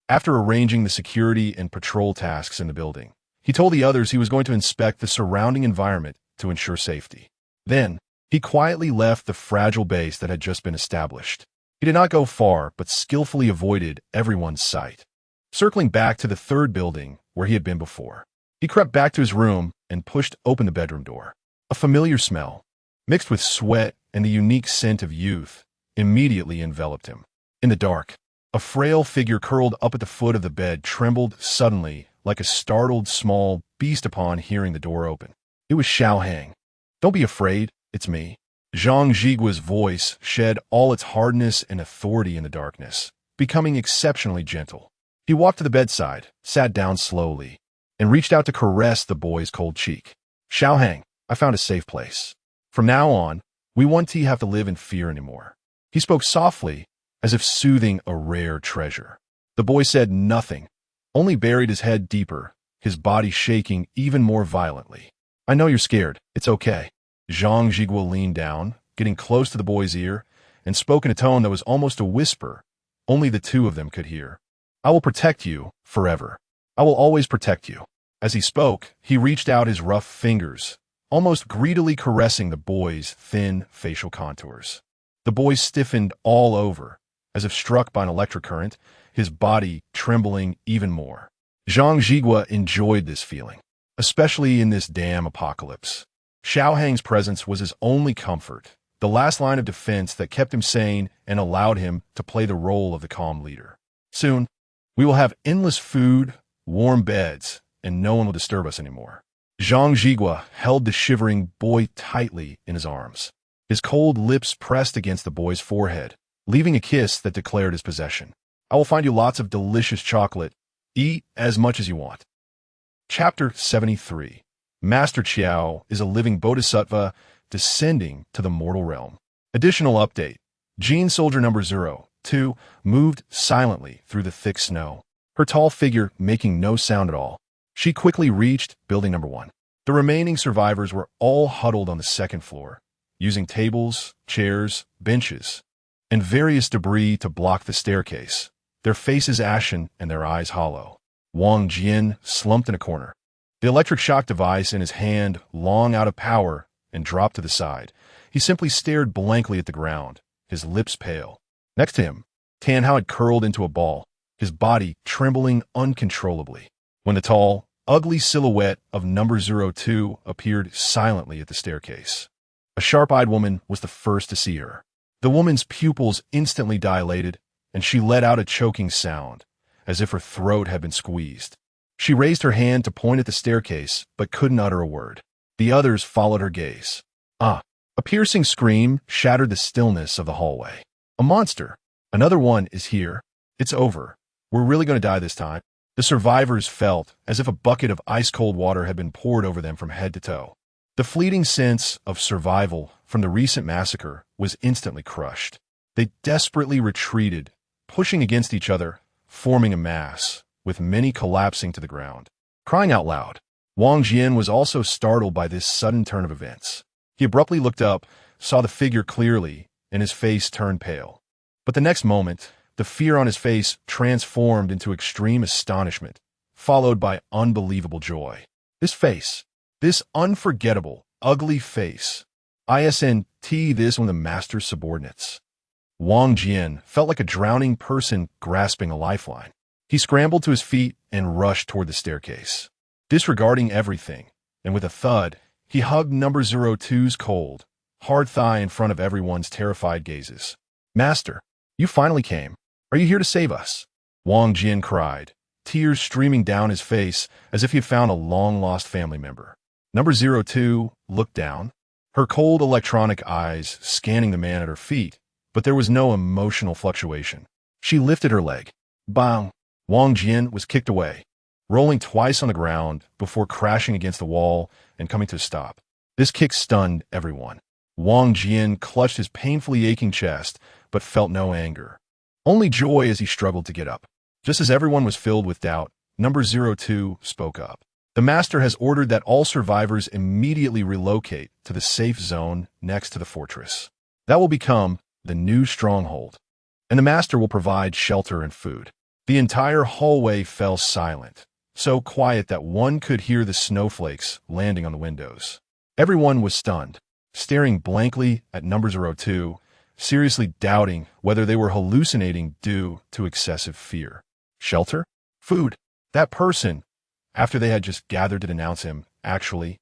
After arranging the security and patrol tasks in the building, he told the others he was going to inspect the surrounding environment to ensure safety. Then, he quietly left the fragile base that had just been established. He did not go far, but skillfully avoided everyone's sight. Circling back to the third building where he had been before, he crept back to his room and pushed open the bedroom door. A familiar smell, mixed with sweat and the unique scent of youth, immediately enveloped him. In the dark, a frail figure curled up at the foot of the bed trembled suddenly like a startled small beast upon hearing the door open. It was Xiao Hang. "Don't be afraid, it's me." Zhang Jigua's voice shed all its hardness and authority in the darkness, becoming exceptionally gentle. He walked to the bedside, sat down slowly, and reached out to caress the boy's cold cheek. "Xiao Hang, I found a safe place. From now on, We won't have to live in fear anymore." He spoke softly, as if soothing a rare treasure. The boy said nothing, only buried his head deeper, his body shaking even more violently. "I know you're scared. It's okay." Zhang Jiguo leaned down, getting close to the boy's ear, and spoke in a tone that was almost a whisper. Only the two of them could hear. "I will protect you forever. I will always protect you." As he spoke, he reached out his rough fingers, almost greedily caressing the boy's thin facial contours. The boy stiffened all over, as if struck by an electric current, his body trembling even more. Zhang Jiguo enjoyed this feeling, especially in this damn apocalypse. Xiaohang's presence was his only comfort, the last line of defense that kept him sane and allowed him to play the role of the calm leader. Soon, we will have endless food, warm beds, and no one will disturb us anymore. Zhang Jiguo held the shivering boy tightly in his arms. His cold lips pressed against the boy's forehead, leaving a kiss that declared his possession. "I will find you lots of delicious chocolate. Eat as much as you want." Chapter 73. Master Qiao is a living bodhisattva descending to the mortal realm. Additional update. Jean Soldier number 02 moved silently through the thick snow, her tall figure making no sound at all. She quickly reached building number 1. The remaining survivors were all huddled on the second floor, using tables, chairs, benches, and various debris to block the staircase, their faces ashen and their eyes hollow. Wang Jian slumped in a corner, the electric shock device in his hand long out of power and dropped to the side. He simply stared blankly at the ground, his lips pale. Next to him, Tan Hao had curled into a ball, his body trembling uncontrollably, when the tall, ugly silhouette of number 02 appeared silently at the staircase. A sharp-eyed woman was the first to see her. The woman's pupils instantly dilated, and she let out a choking sound, as if her throat had been squeezed. She raised her hand to point at the staircase, but couldn't utter a word. The others followed her gaze. "Ah!" A piercing scream shattered the stillness of the hallway. "A monster! Another one is here. It's over. We're really going to die this time." The survivors felt as if a bucket of ice-cold water had been poured over them from head to toe. The fleeting sense of survival from the recent massacre was instantly crushed. They desperately retreated, pushing against each other, forming a mass, with many collapsing to the ground. Crying out loud, Wang Jian was also startled by this sudden turn of events. He abruptly looked up, saw the figure clearly, and his face turned pale. But the next moment, the fear on his face transformed into extreme astonishment, followed by unbelievable joy. This face, this unforgettable, ugly face, isn't this one of the master's subordinates? Wang Jian felt like a drowning person grasping a lifeline. He scrambled to his feet and rushed toward the staircase. Disregarding everything, and with a thud, he hugged number 02's cold, hard thigh in front of everyone's terrified gazes. "Master, you finally came. Are you here to save us?" Wang Jian cried, tears streaming down his face as if he had found a long-lost family member. Number 02 looked down, her cold electronic eyes scanning the man at her feet, but there was no emotional fluctuation. She lifted her leg. Bang! Wang Jian was kicked away, rolling twice on the ground before crashing against the wall and coming to a stop. This kick stunned everyone. Wang Jian clutched his painfully aching chest, but felt no anger. Only joy as he struggled to get up. Just as everyone was filled with doubt, number 02 spoke up. "The master has ordered that all survivors immediately relocate to the safe zone next to the fortress. That will become the new stronghold, and the master will provide shelter and food." The entire hallway fell silent, so quiet that one could hear the snowflakes landing on the windows. Everyone was stunned, staring blankly at number 02, seriously doubting whether they were hallucinating due to excessive fear. Shelter? Food? That person, after they had just gathered to denounce him, actually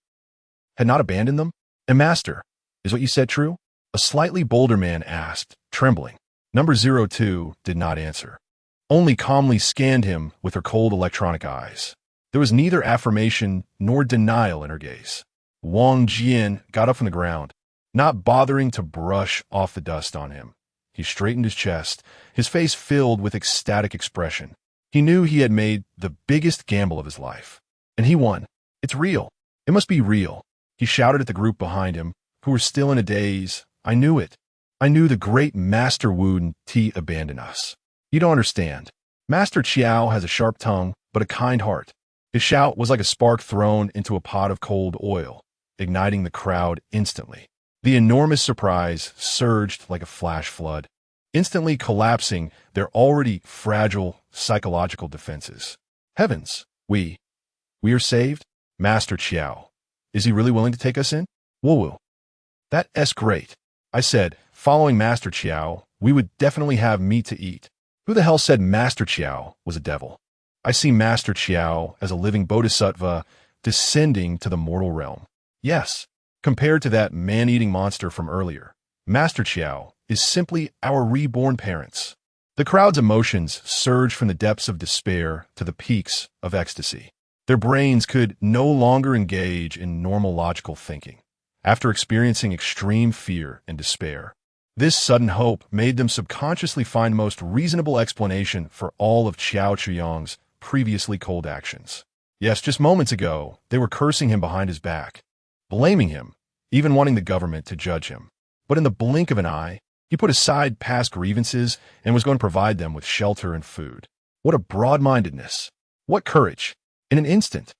had not abandoned them? "And master, is what you said true?" A slightly bolder man asked, trembling. Number 02 did not answer, only calmly scanned him with her cold electronic eyes. There was neither affirmation nor denial in her gaze. Wang Jian got up from the ground, not bothering to brush off the dust on him. He straightened his chest, his face filled with ecstatic expression. He knew he had made the biggest gamble of his life. And he won. "It's real. It must be real." He shouted at the group behind him, who were still in a daze, I knew it. I knew the great Master Wu Ti abandoned us. You don't understand. Master Chiao has a sharp tongue, but a kind heart. His shout was like a spark thrown into a pot of cold oil, igniting the crowd instantly. The enormous surprise surged like a flash flood, instantly collapsing their already fragile psychological defenses. Heavens, we are saved? Master Chiao. Is he really willing to take us in? Woo-woo. That's great. I said, following Master Chiao, we would definitely have meat to eat. Who the hell said Master Chiao was a devil? I see Master Chiao as a living bodhisattva descending to the mortal realm. Yes, compared to that man-eating monster from earlier, Master Chiao is simply our reborn parents. The crowd's emotions surged from the depths of despair to the peaks of ecstasy. Their brains could no longer engage in normal logical thinking. After experiencing extreme fear and despair, this sudden hope made them subconsciously find the most reasonable explanation for all of Qiao Chuyang's previously cold actions. Yes, just moments ago, they were cursing him behind his back, blaming him, even wanting the government to judge him. But in the blink of an eye, he put aside past grievances and was going to provide them with shelter and food. What a broad-mindedness! What courage! In an instant,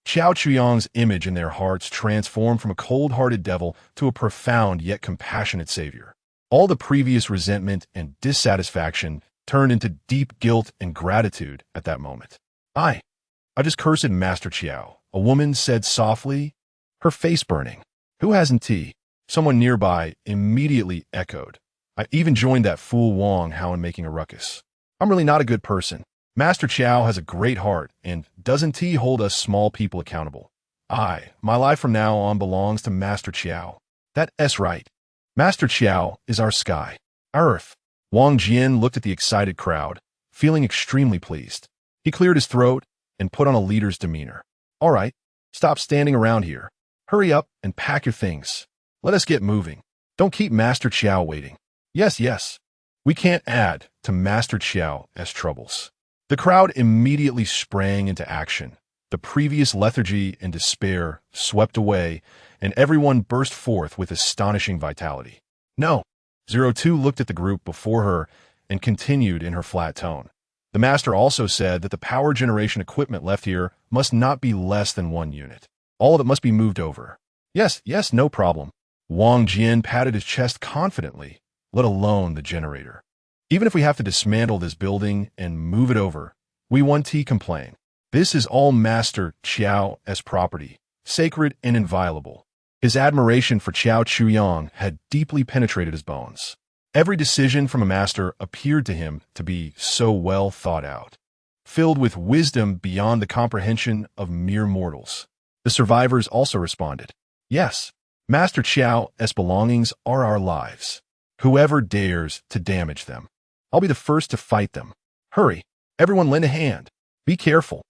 Qiao Chuyang's image in their hearts transformed from a cold-hearted devil to a profound yet compassionate savior. All the previous resentment and dissatisfaction turned into deep guilt and gratitude at that moment. I just cursed Master Chiao, a woman said softly, her face burning. Who hasn't tea? Someone nearby immediately echoed. I even joined that fool Wang Hao in making a ruckus. I'm really not a good person. Master Chiao has a great heart, and doesn't he hold us small people accountable? My life from now on belongs to Master Chiao. That's right. Master Chiao is our sky, our earth. Wang Jian looked at the excited crowd, feeling extremely pleased. He cleared his throat and put on a leader's demeanor. All right, stop standing around here. Hurry up and pack your things. Let us get moving. Don't keep Master Chiao waiting. Yes. We can't add to Master Chiao's troubles. The crowd immediately sprang into action. The previous lethargy and despair swept away, and everyone burst forth with astonishing vitality. No. 02 looked at the group before her and continued in her flat tone. The master also said that the power generation equipment left here must not be less than 1 unit. All of it must be moved over. Yes, no problem. Wang Jian patted his chest confidently, let alone the generator. Even if we have to dismantle this building and move it over, we won't complain. This is all Master Chiao's property, sacred and inviolable. His admiration for Qiao Chuyang had deeply penetrated his bones. Every decision from a master appeared to him to be so well thought out, filled with wisdom beyond the comprehension of mere mortals. The survivors also responded. Yes, Master Chiao's belongings are our lives. Whoever dares to damage them, I'll be the first to fight them. Hurry, everyone lend a hand. Be careful.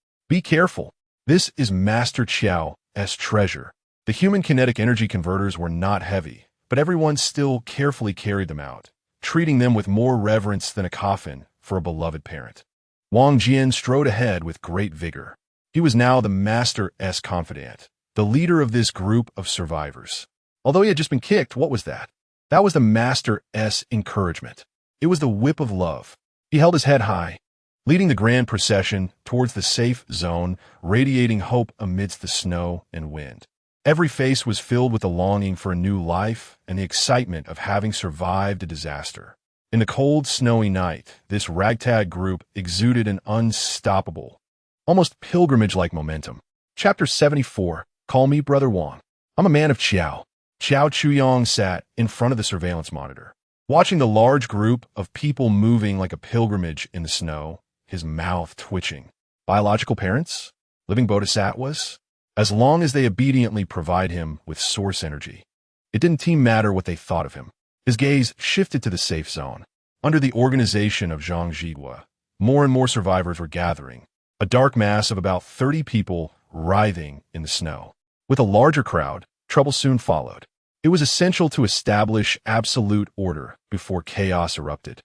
This is Master Chiao's treasure. The human kinetic energy converters were not heavy, but everyone still carefully carried them out, treating them with more reverence than a coffin for a beloved parent. Wang Jian strode ahead with great vigor. He was now the Master's confidant, the leader of this group of survivors. Although he had just been kicked, what was that? That was the Master's encouragement. It was the whip of love. He held his head high, leading the grand procession towards the safe zone, radiating hope amidst the snow and wind. Every face was filled with the longing for a new life and the excitement of having survived a disaster. In the cold, snowy night, this ragtag group exuded an unstoppable, almost pilgrimage-like momentum. Chapter 74, Call Me Brother Wang. I'm a man of Qiao. Qiao Chuyang sat in front of the surveillance monitor, watching the large group of people moving like a pilgrimage in the snow, his mouth twitching. Biological parents? Living bodhisattvas? As long as they obediently provide him with source energy. It didn't matter what they thought of him. His gaze shifted to the safe zone. Under the organization of Zhang Jigua, more and more survivors were gathering, a dark mass of about 30 people writhing in the snow. With a larger crowd, trouble soon followed. It was essential to establish absolute order before chaos erupted.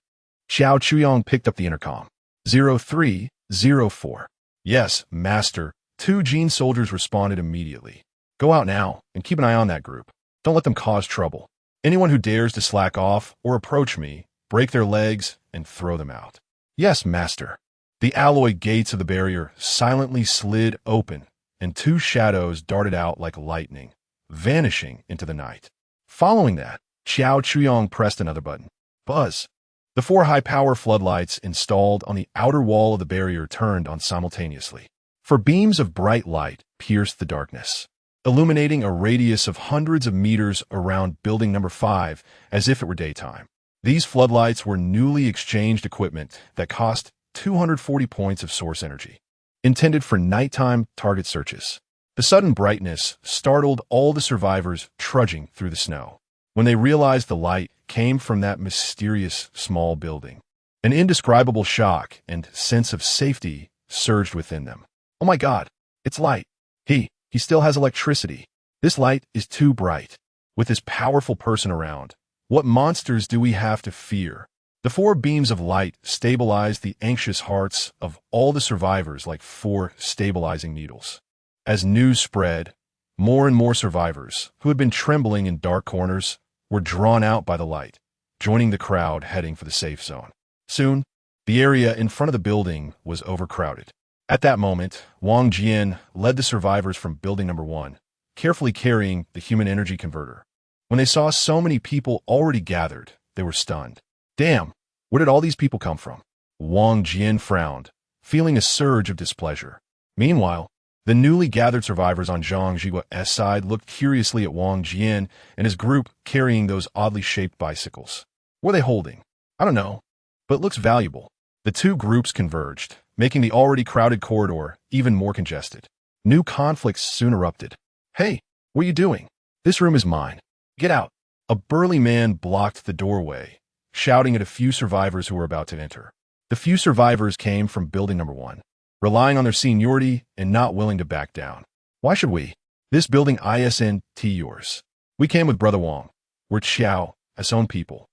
Qiao Chuyang picked up the intercom. 0304. Yes, Master. 2 Gene soldiers responded immediately. Go out now and keep an eye on that group. Don't let them cause trouble. Anyone who dares to slack off or approach me, break their legs and throw them out. Yes, master. The alloy gates of the barrier silently slid open, and two shadows darted out like lightning, vanishing into the night. Following that, Xiao Chuyong pressed another button. Buzz. The four high-power floodlights installed on the outer wall of the barrier turned on simultaneously. For beams of bright light pierced the darkness, illuminating a radius of hundreds of meters around building number 5 as if it were daytime. These floodlights were newly exchanged equipment that cost 240 points of source energy, intended for nighttime target searches. The sudden brightness startled all the survivors trudging through the snow. When they realized the light came from that mysterious small building, an indescribable shock and sense of safety surged within them. Oh my God, it's light. He still has electricity. This light is too bright. With this powerful person around, what monsters do we have to fear? The four beams of light stabilized the anxious hearts of all the survivors like four stabilizing needles. As news spread, more and more survivors, who had been trembling in dark corners, were drawn out by the light, joining the crowd heading for the safe zone. Soon, the area in front of the building was overcrowded. At that moment, Wang Jian led the survivors from building number 1, carefully carrying the human energy converter. When they saw so many people already gathered, they were stunned. Damn, where did all these people come from? Wang Jian frowned, feeling a surge of displeasure. Meanwhile, the newly gathered survivors on Zhang Jigua's side looked curiously at Wang Jian and his group carrying those oddly shaped bicycles. What were they holding? I don't know, but it looks valuable. The two groups converged, making the already crowded corridor even more congested. New conflicts soon erupted. Hey, what are you doing? This room is mine. Get out. A burly man blocked the doorway, shouting at a few survivors who were about to enter. The few survivors came from building number 1, relying on their seniority and not willing to back down. Why should we? This building isn't yours. We came with Brother Wang. We're Xiao, as own people.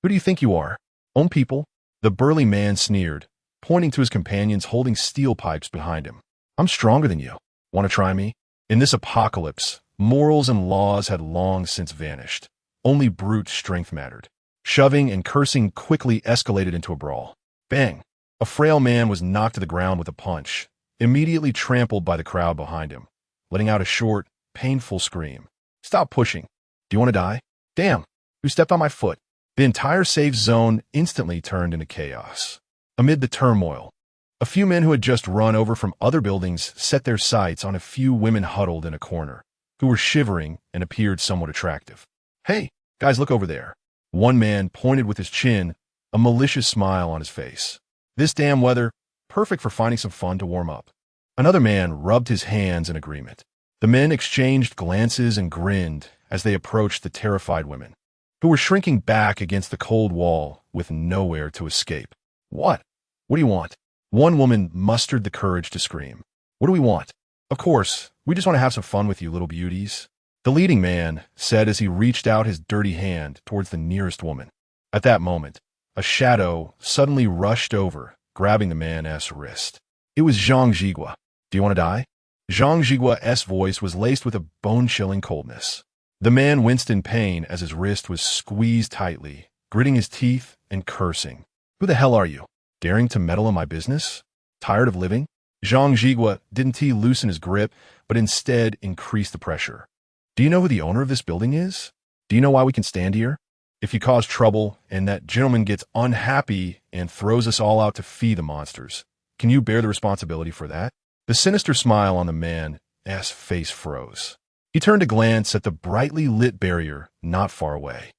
Who do you think you are? Own people? The burly man sneered, pointing to his companions holding steel pipes behind him. I'm stronger than you. Want to try me? In this apocalypse, morals and laws had long since vanished. Only brute strength mattered. Shoving and cursing quickly escalated into a brawl. Bang! A frail man was knocked to the ground with a punch, immediately trampled by the crowd behind him, letting out a short, painful scream. Stop pushing. Do you want to die? Damn! Who stepped on my foot? The entire safe zone instantly turned into chaos. Amid the turmoil, a few men who had just run over from other buildings set their sights on a few women huddled in a corner, who were shivering and appeared somewhat attractive. Hey, guys, look over there. One man pointed with his chin, a malicious smile on his face. This damn weather, perfect for finding some fun to warm up. Another man rubbed his hands in agreement. The men exchanged glances and grinned as they approached the terrified women, who were shrinking back against the cold wall with nowhere to escape. What? What do you want? One woman mustered the courage to scream. What do we want? Of course, we just want to have some fun with you, little beauties. The leading man said as he reached out his dirty hand towards the nearest woman. At that moment, a shadow suddenly rushed over, grabbing the man's wrist. It was Zhang Jigua. Do you want to die? Zhang Jigua's voice was laced with a bone-chilling coldness. The man winced in pain as his wrist was squeezed tightly, gritting his teeth and cursing. Who the hell are you? Daring to meddle in my business? Tired of living? Zhang Jigua didn't loosen his grip, but instead increased the pressure. Do you know who the owner of this building is? Do you know why we can stand here? If you cause trouble and that gentleman gets unhappy and throws us all out to feed the monsters, can you bear the responsibility for that? The sinister smile on the man's face froze. He turned to glance at the brightly lit barrier not far away,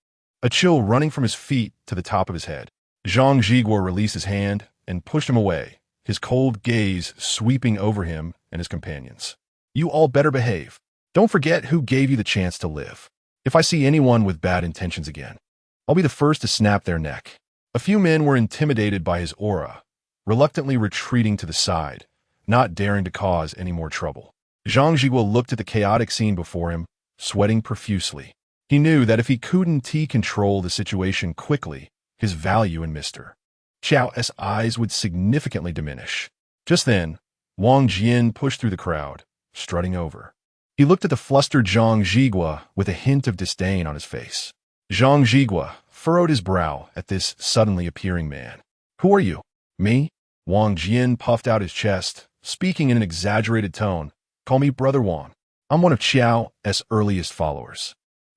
a chill running from his feet to the top of his head. Zhang Jigua released his hand and pushed him away, his cold gaze sweeping over him and his companions. You all better behave. Don't forget who gave you the chance to live. If I see anyone with bad intentions again, I'll be the first to snap their neck. A few men were intimidated by his aura, reluctantly retreating to the side, not daring to cause any more trouble. Zhang Jigua looked at the chaotic scene before him, sweating profusely. He knew that if he couldn't control the situation quickly, his value in Mr. Xiao's eyes would significantly diminish. Just then, Wang Jian pushed through the crowd, strutting over. He looked at the flustered Zhang Jigua with a hint of disdain on his face. Zhang Jigua furrowed his brow at this suddenly appearing man. Who are you? Me? Wang Jian puffed out his chest, speaking in an exaggerated tone. Call me Brother Wang. I'm one of Qiao's earliest followers.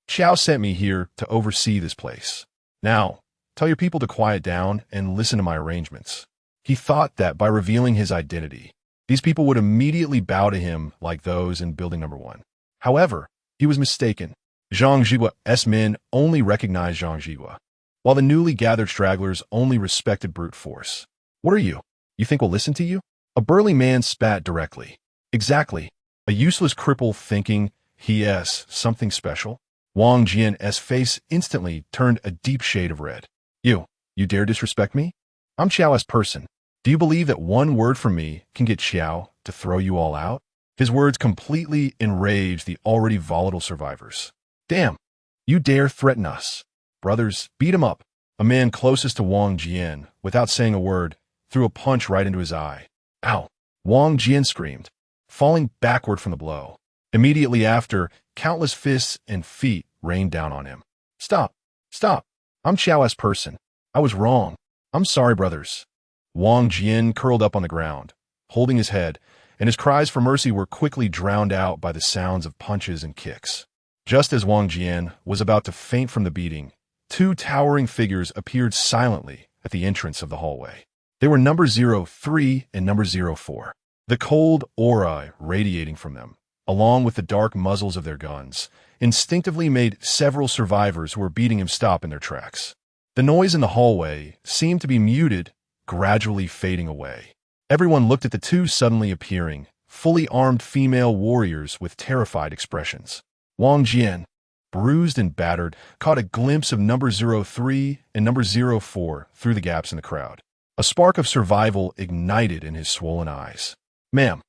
Qiao sent me here to oversee this place. Now, tell your people to quiet down and listen to my arrangements. He thought that by revealing his identity, these people would immediately bow to him like those in building number 1. However, he was mistaken. Zhang Jigua's men only recognized Zhang Jigua, while the newly gathered stragglers only respected brute force. What are you? You think we'll listen to you? A burly man spat directly. Exactly. A useless cripple thinking he something special? Wang Jian's face instantly turned a deep shade of red. You dare disrespect me? I'm Qiao's person. Do you believe that one word from me can get Qiao to throw you all out? His words completely enraged the already volatile survivors. Damn, you dare threaten us. Brothers, beat him up. A man closest to Wang Jian, without saying a word, threw a punch right into his eye. Ow! Wang Jian screamed, falling backward from the blow. Immediately after, countless fists and feet rained down on him. Stop! Stop! I'm Qiao's person. I was wrong. I'm sorry, brothers. Wang Jian curled up on the ground, holding his head, and his cries for mercy were quickly drowned out by the sounds of punches and kicks. Just as Wang Jian was about to faint from the beating, 2 towering figures appeared silently at the entrance of the hallway. They were number 03 and number 04. The cold aura radiating from them, along with the dark muzzles of their guns, instinctively made several survivors who were beating him stop in their tracks. The noise in the hallway seemed to be muted, gradually fading away. Everyone looked at the 2 suddenly appearing, fully armed female warriors with terrified expressions. Wang Jian, bruised and battered, caught a glimpse of number 03 and number 04 through the gaps in the crowd. A spark of survival ignited in his swollen eyes. Ma'am,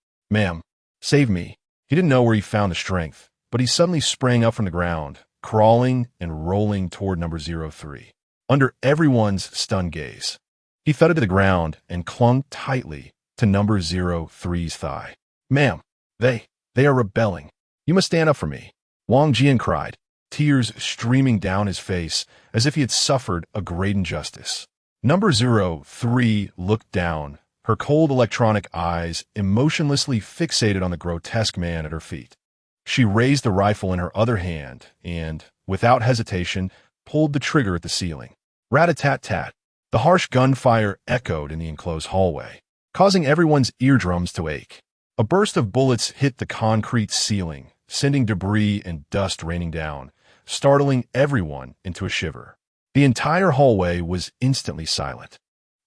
save me. He didn't know where he found the strength, but he suddenly sprang up from the ground, crawling and rolling toward number 03. Under everyone's stunned gaze, he thudded to the ground and clung tightly to number 03's thigh. Ma'am, they are rebelling. You must stand up for me. Wang Jian cried, tears streaming down his face as if he had suffered a great injustice. Number 03 looked down, her cold electronic eyes emotionlessly fixated on the grotesque man at her feet. She raised the rifle in her other hand and, without hesitation, pulled the trigger at the ceiling. Rat-a-tat-tat. The harsh gunfire echoed in the enclosed hallway, causing everyone's eardrums to ache. A burst of bullets hit the concrete ceiling, sending debris and dust raining down, startling everyone into a shiver. The entire hallway was instantly silent.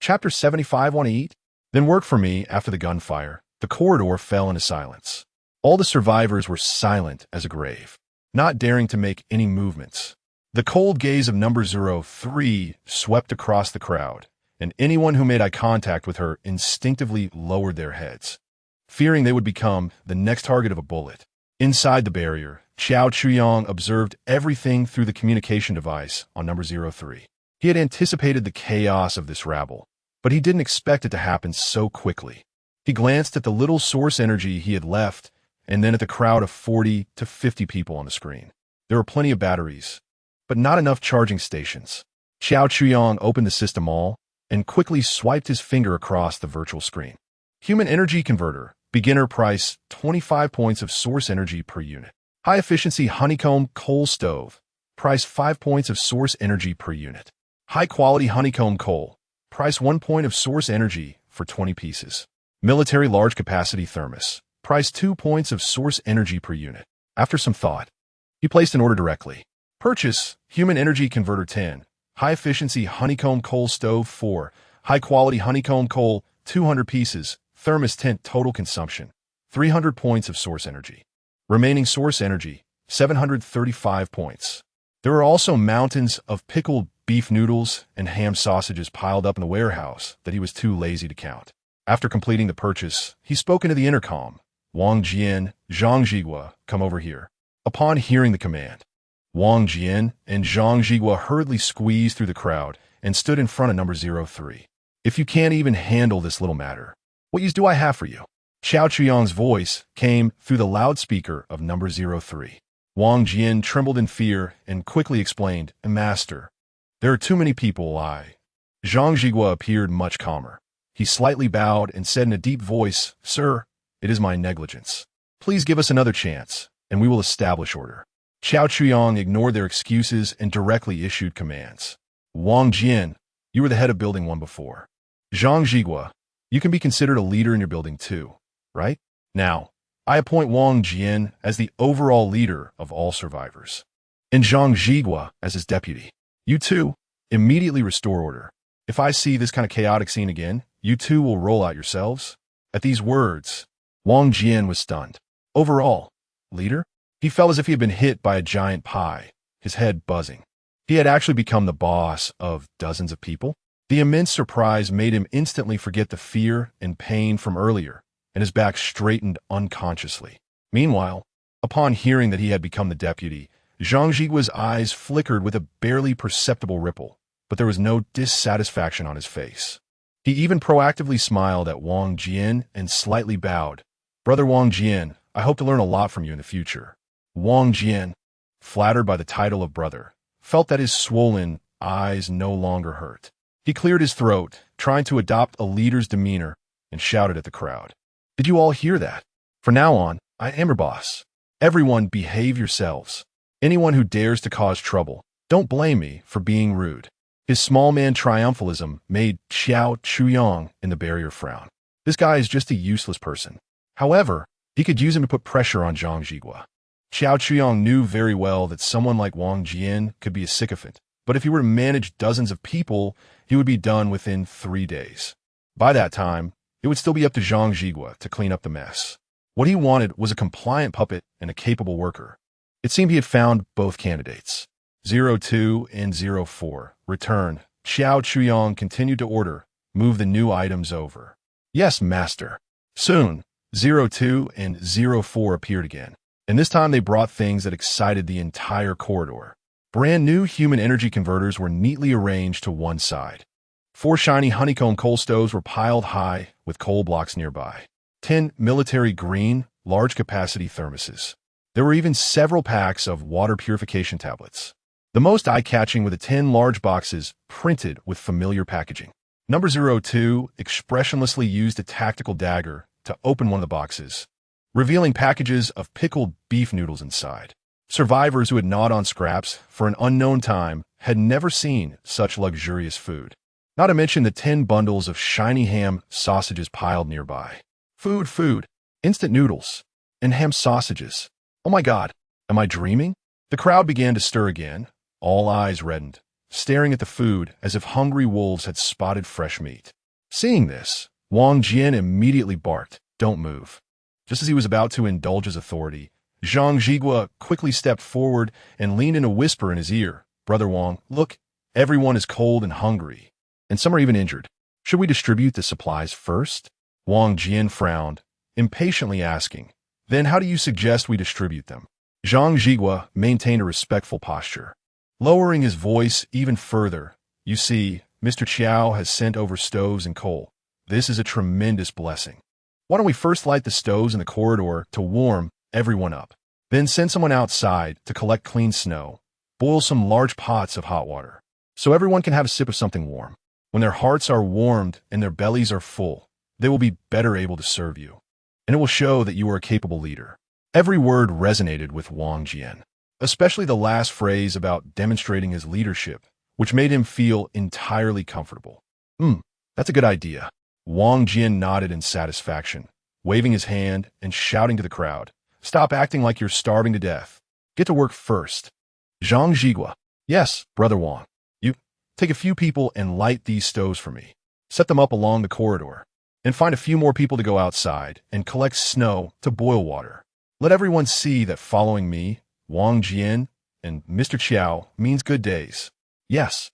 Chapter 75 want to eat? Then work for me after the gunfire. The corridor fell into silence. All the survivors were silent as a grave, not daring to make any movements. The cold gaze of number 03 swept across the crowd, and anyone who made eye contact with her instinctively lowered their heads, fearing they would become the next target of a bullet. Inside the barrier, Qiao Chuyang observed everything through the communication device on number 03. He had anticipated the chaos of this rabble, but he didn't expect it to happen so quickly. He glanced at the little source energy he had left, and then at the crowd of 40 to 50 people on the screen. There were plenty of batteries, but not enough charging stations. Qiao Chuyang opened the system all and quickly swiped his finger across the virtual screen. Human energy converter. Beginner price, 25 points of source energy per unit. High-efficiency honeycomb coal stove. Price 5 points of source energy per unit. High-quality honeycomb coal. Price 1 point of source energy for 20 pieces. Military large-capacity thermos. Price 2 points of source energy per unit. After some thought, he placed an order directly. Purchase Human Energy Converter 10. High-efficiency honeycomb coal stove 4. High-quality honeycomb coal 200 pieces. Thermos tent total consumption, 300 points of source energy. Remaining source energy, 735 points. There were also mountains of pickled beef noodles and ham sausages piled up in the warehouse that he was too lazy to count. After completing the purchase, he spoke into the intercom. Wang Jian, Zhang Jigua, come over here. Upon hearing the command, Wang Jian and Zhang Jigua hurriedly squeezed through the crowd and stood in front of number 03. If you can't even handle this little matter, what use do I have for you? Qiao Chuyang's voice came through the loudspeaker of number 03. Wang Jian trembled in fear and quickly explained, Master, there are too many people. Zhang Jigua appeared much calmer. He slightly bowed and said in a deep voice, Sir, it is my negligence. Please give us another chance, and we will establish order. Qiao Chuyang ignored their excuses and directly issued commands. Wang Jian, you were the head of Building 1 before. Zhang Jigua, you can be considered a leader in your building too, right? Now, I appoint Wang Jian as the overall leader of all survivors, and Zhang Jigua as his deputy. You two, immediately restore order. If I see this kind of chaotic scene again, you two will roll out yourselves. At these words, Wang Jian was stunned. Overall, leader? He felt as if he had been hit by a giant pie, his head buzzing. He had actually become the boss of dozens of people. The immense surprise made him instantly forget the fear and pain from earlier, and his back straightened unconsciously. Meanwhile, upon hearing that he had become the deputy, Zhang Jigua's eyes flickered with a barely perceptible ripple, but there was no dissatisfaction on his face. He even proactively smiled at Wang Jian and slightly bowed. Brother Wang Jian, I hope to learn a lot from you in the future. Wang Jian, flattered by the title of brother, felt that his swollen eyes no longer hurt. He cleared his throat, trying to adopt a leader's demeanor, and shouted at the crowd. Did you all hear that? From now on, I am your boss. Everyone behave yourselves. Anyone who dares to cause trouble, don't blame me for being rude. His small man triumphalism made Qiao Chuyang in the barrier frown. This guy is just a useless person. However, he could use him to put pressure on Zhang Jigua. Qiao Chuyang knew very well that someone like Wang Jian could be a sycophant, but if he were to manage dozens of people, he would be done within 3 days. By that time, it would still be up to Zhang Jigua to clean up the mess. What he wanted was a compliant puppet and a capable worker. It seemed he had found both candidates. 02 and 04. Return. Qiao Chuyang continued to order. Move the new items over. Yes, master. Soon, 02 and 04 appeared again, and this time they brought things that excited the entire corridor. Brand new human energy converters were neatly arranged to one side. 4 shiny honeycomb coal stoves were piled high with coal blocks nearby. 10 military green, large-capacity thermoses. There were even several packs of water purification tablets. The most eye-catching were the 10 large boxes printed with familiar packaging. Number 02 expressionlessly used a tactical dagger to open one of the boxes, revealing packages of pickled beef noodles inside. Survivors who had gnawed on scraps for an unknown time had never seen such luxurious food. Not to mention the 10 bundles of shiny ham sausages piled nearby. Food, instant noodles, and ham sausages. Oh my God, am I dreaming? The crowd began to stir again. All eyes reddened, staring at the food as if hungry wolves had spotted fresh meat. Seeing this, Wang Jian immediately barked, "Don't move." Just as he was about to indulge his authority, Zhang Jigua quickly stepped forward and leaned in a whisper in his ear. Brother Wang, look, everyone is cold and hungry, and some are even injured. Should we distribute the supplies first? Wang Jian frowned, impatiently asking, Then how do you suggest we distribute them? Zhang Jigua maintained a respectful posture. Lowering his voice even further, you see, Mr. Qiao has sent over stoves and coal. This is a tremendous blessing. Why don't we first light the stoves in the corridor to warm everyone up? Then send someone outside to collect clean snow. Boil some large pots of hot water, so everyone can have a sip of something warm. When their hearts are warmed and their bellies are full, they will be better able to serve you. And it will show that you are a capable leader. Every word resonated with Wang Jian, especially the last phrase about demonstrating his leadership, which made him feel entirely comfortable. That's a good idea. Wang Jian nodded in satisfaction, waving his hand and shouting to the crowd, Stop acting like you're starving to death. Get to work first. Zhang Jigua. Yes, Brother Wang. You take a few people and light these stoves for me. Set them up along the corridor, and find a few more people to go outside and collect snow to boil water. Let everyone see that following me, Wang Jian, and Mr. Qiao means good days. Yes.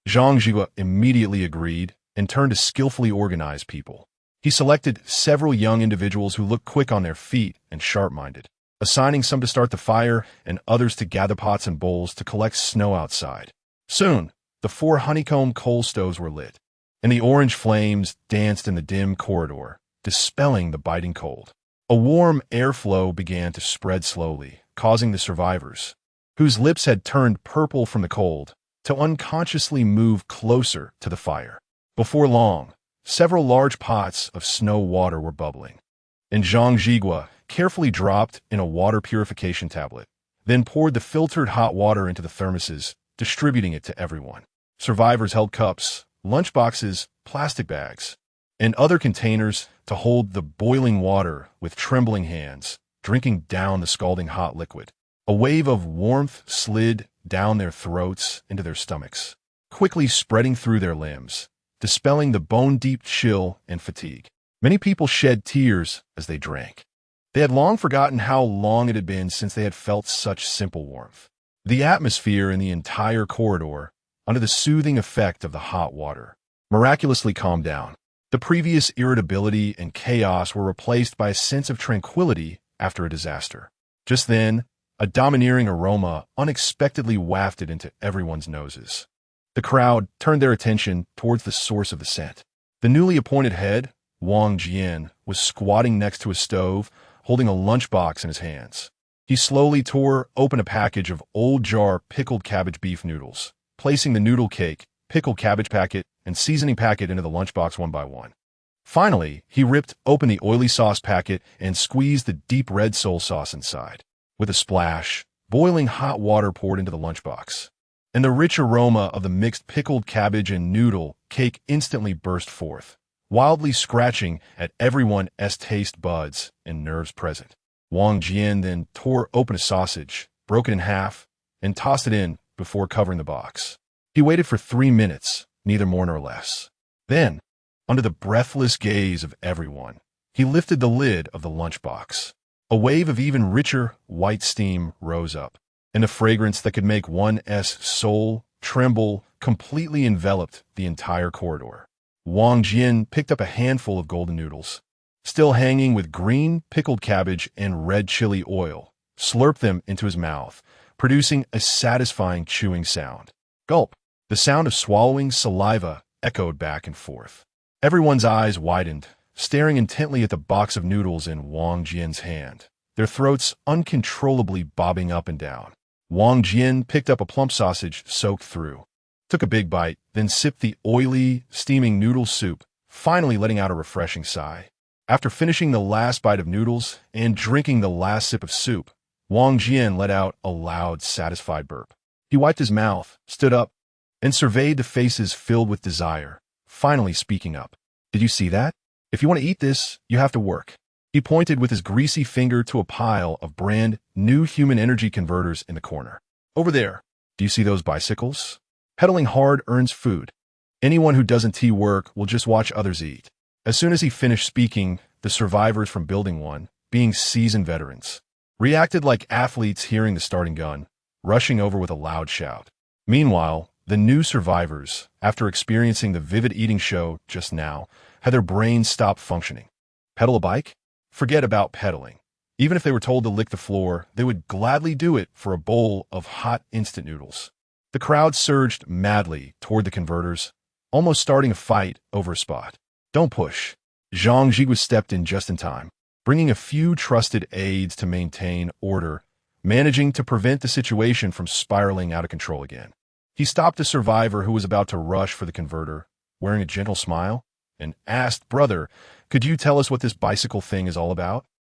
Zhang Jigua immediately agreed and turned to skillfully organize people. He selected several young individuals who looked quick on their feet and sharp-minded, assigning some to start the fire and others to gather pots and bowls to collect snow outside. Soon, the 4 honeycomb coal stoves were lit, and the orange flames danced in the dim corridor, dispelling the biting cold. A warm airflow began to spread slowly, causing the survivors, whose lips had turned purple from the cold, to unconsciously move closer to the fire. Before long, several large pots of snow water were bubbling, and Zhang Jigua carefully dropped in a water purification tablet, then poured the filtered hot water into the thermoses, distributing it to everyone. Survivors held cups, lunchboxes, plastic bags, and other containers to hold the boiling water with trembling hands, drinking down the scalding hot liquid. A wave of warmth slid down their throats into their stomachs, quickly spreading through their limbs, dispelling the bone-deep chill and fatigue. Many people shed tears as they drank. They had long forgotten how long it had been since they had felt such simple warmth. The atmosphere in the entire corridor, under the soothing effect of the hot water, miraculously calmed down. The previous irritability and chaos were replaced by a sense of tranquility after a disaster. Just then, a domineering aroma unexpectedly wafted into everyone's noses. The crowd turned their attention towards the source of the scent. The newly appointed head, Wang Jian, was squatting next to a stove, holding a lunchbox in his hands. He slowly tore open a package of old jar pickled cabbage beef noodles, placing the noodle cake, pickled cabbage packet, and seasoning packet into the lunchbox one by one. Finally, he ripped open the oily sauce packet and squeezed the deep red soy sauce inside. With a splash, boiling hot water poured into the lunchbox, and the rich aroma of the mixed pickled cabbage and noodle cake instantly burst forth, wildly scratching at everyone's taste buds and nerves present. Wang Jian then tore open a sausage, broke it in half, and tossed it in before covering the box. He waited for 3 minutes, neither more nor less. Then, under the breathless gaze of everyone, he lifted the lid of the lunchbox. A wave of even richer white steam rose up, and a fragrance that could make one's soul tremble completely enveloped the entire corridor. Wang Jian picked up a handful of golden noodles, still hanging with green pickled cabbage and red chili oil, slurped them into his mouth, producing a satisfying chewing sound. Gulp! The sound of swallowing saliva echoed back and forth. Everyone's eyes widened, staring intently at the box of noodles in Wang Jian's hand, their throats uncontrollably bobbing up and down. Wang Jian picked up a plump sausage soaked through, took a big bite, then sipped the oily, steaming noodle soup, finally letting out a refreshing sigh. After finishing the last bite of noodles and drinking the last sip of soup, Wang Jian let out a loud, satisfied burp. He wiped his mouth, stood up, and surveyed the faces filled with desire, finally speaking up. "Did you see that? If you want to eat this, you have to work." He pointed with his greasy finger to a pile of brand new human energy converters in the corner. "Over there. Do you see those bicycles? Pedaling hard earns food. Anyone who doesn't work will just watch others eat." As soon as he finished speaking, the survivors from Building 1, being seasoned veterans, reacted like athletes hearing the starting gun, rushing over with a loud shout. Meanwhile, the new survivors, after experiencing the vivid eating show just now, had their brains stop functioning. Pedal a bike? Forget about pedaling. Even if they were told to lick the floor, they would gladly do it for a bowl of hot instant noodles. The crowd surged madly toward the converters, almost starting a fight over a spot. "Don't push." Zhang Jigua stepped in just in time, bringing a few trusted aides to maintain order, managing to prevent the situation from spiraling out of control again. He stopped a survivor who was about to rush for the converter, wearing a gentle smile, and asked, "Brother, could you tell us what this bicycle thing is all about?"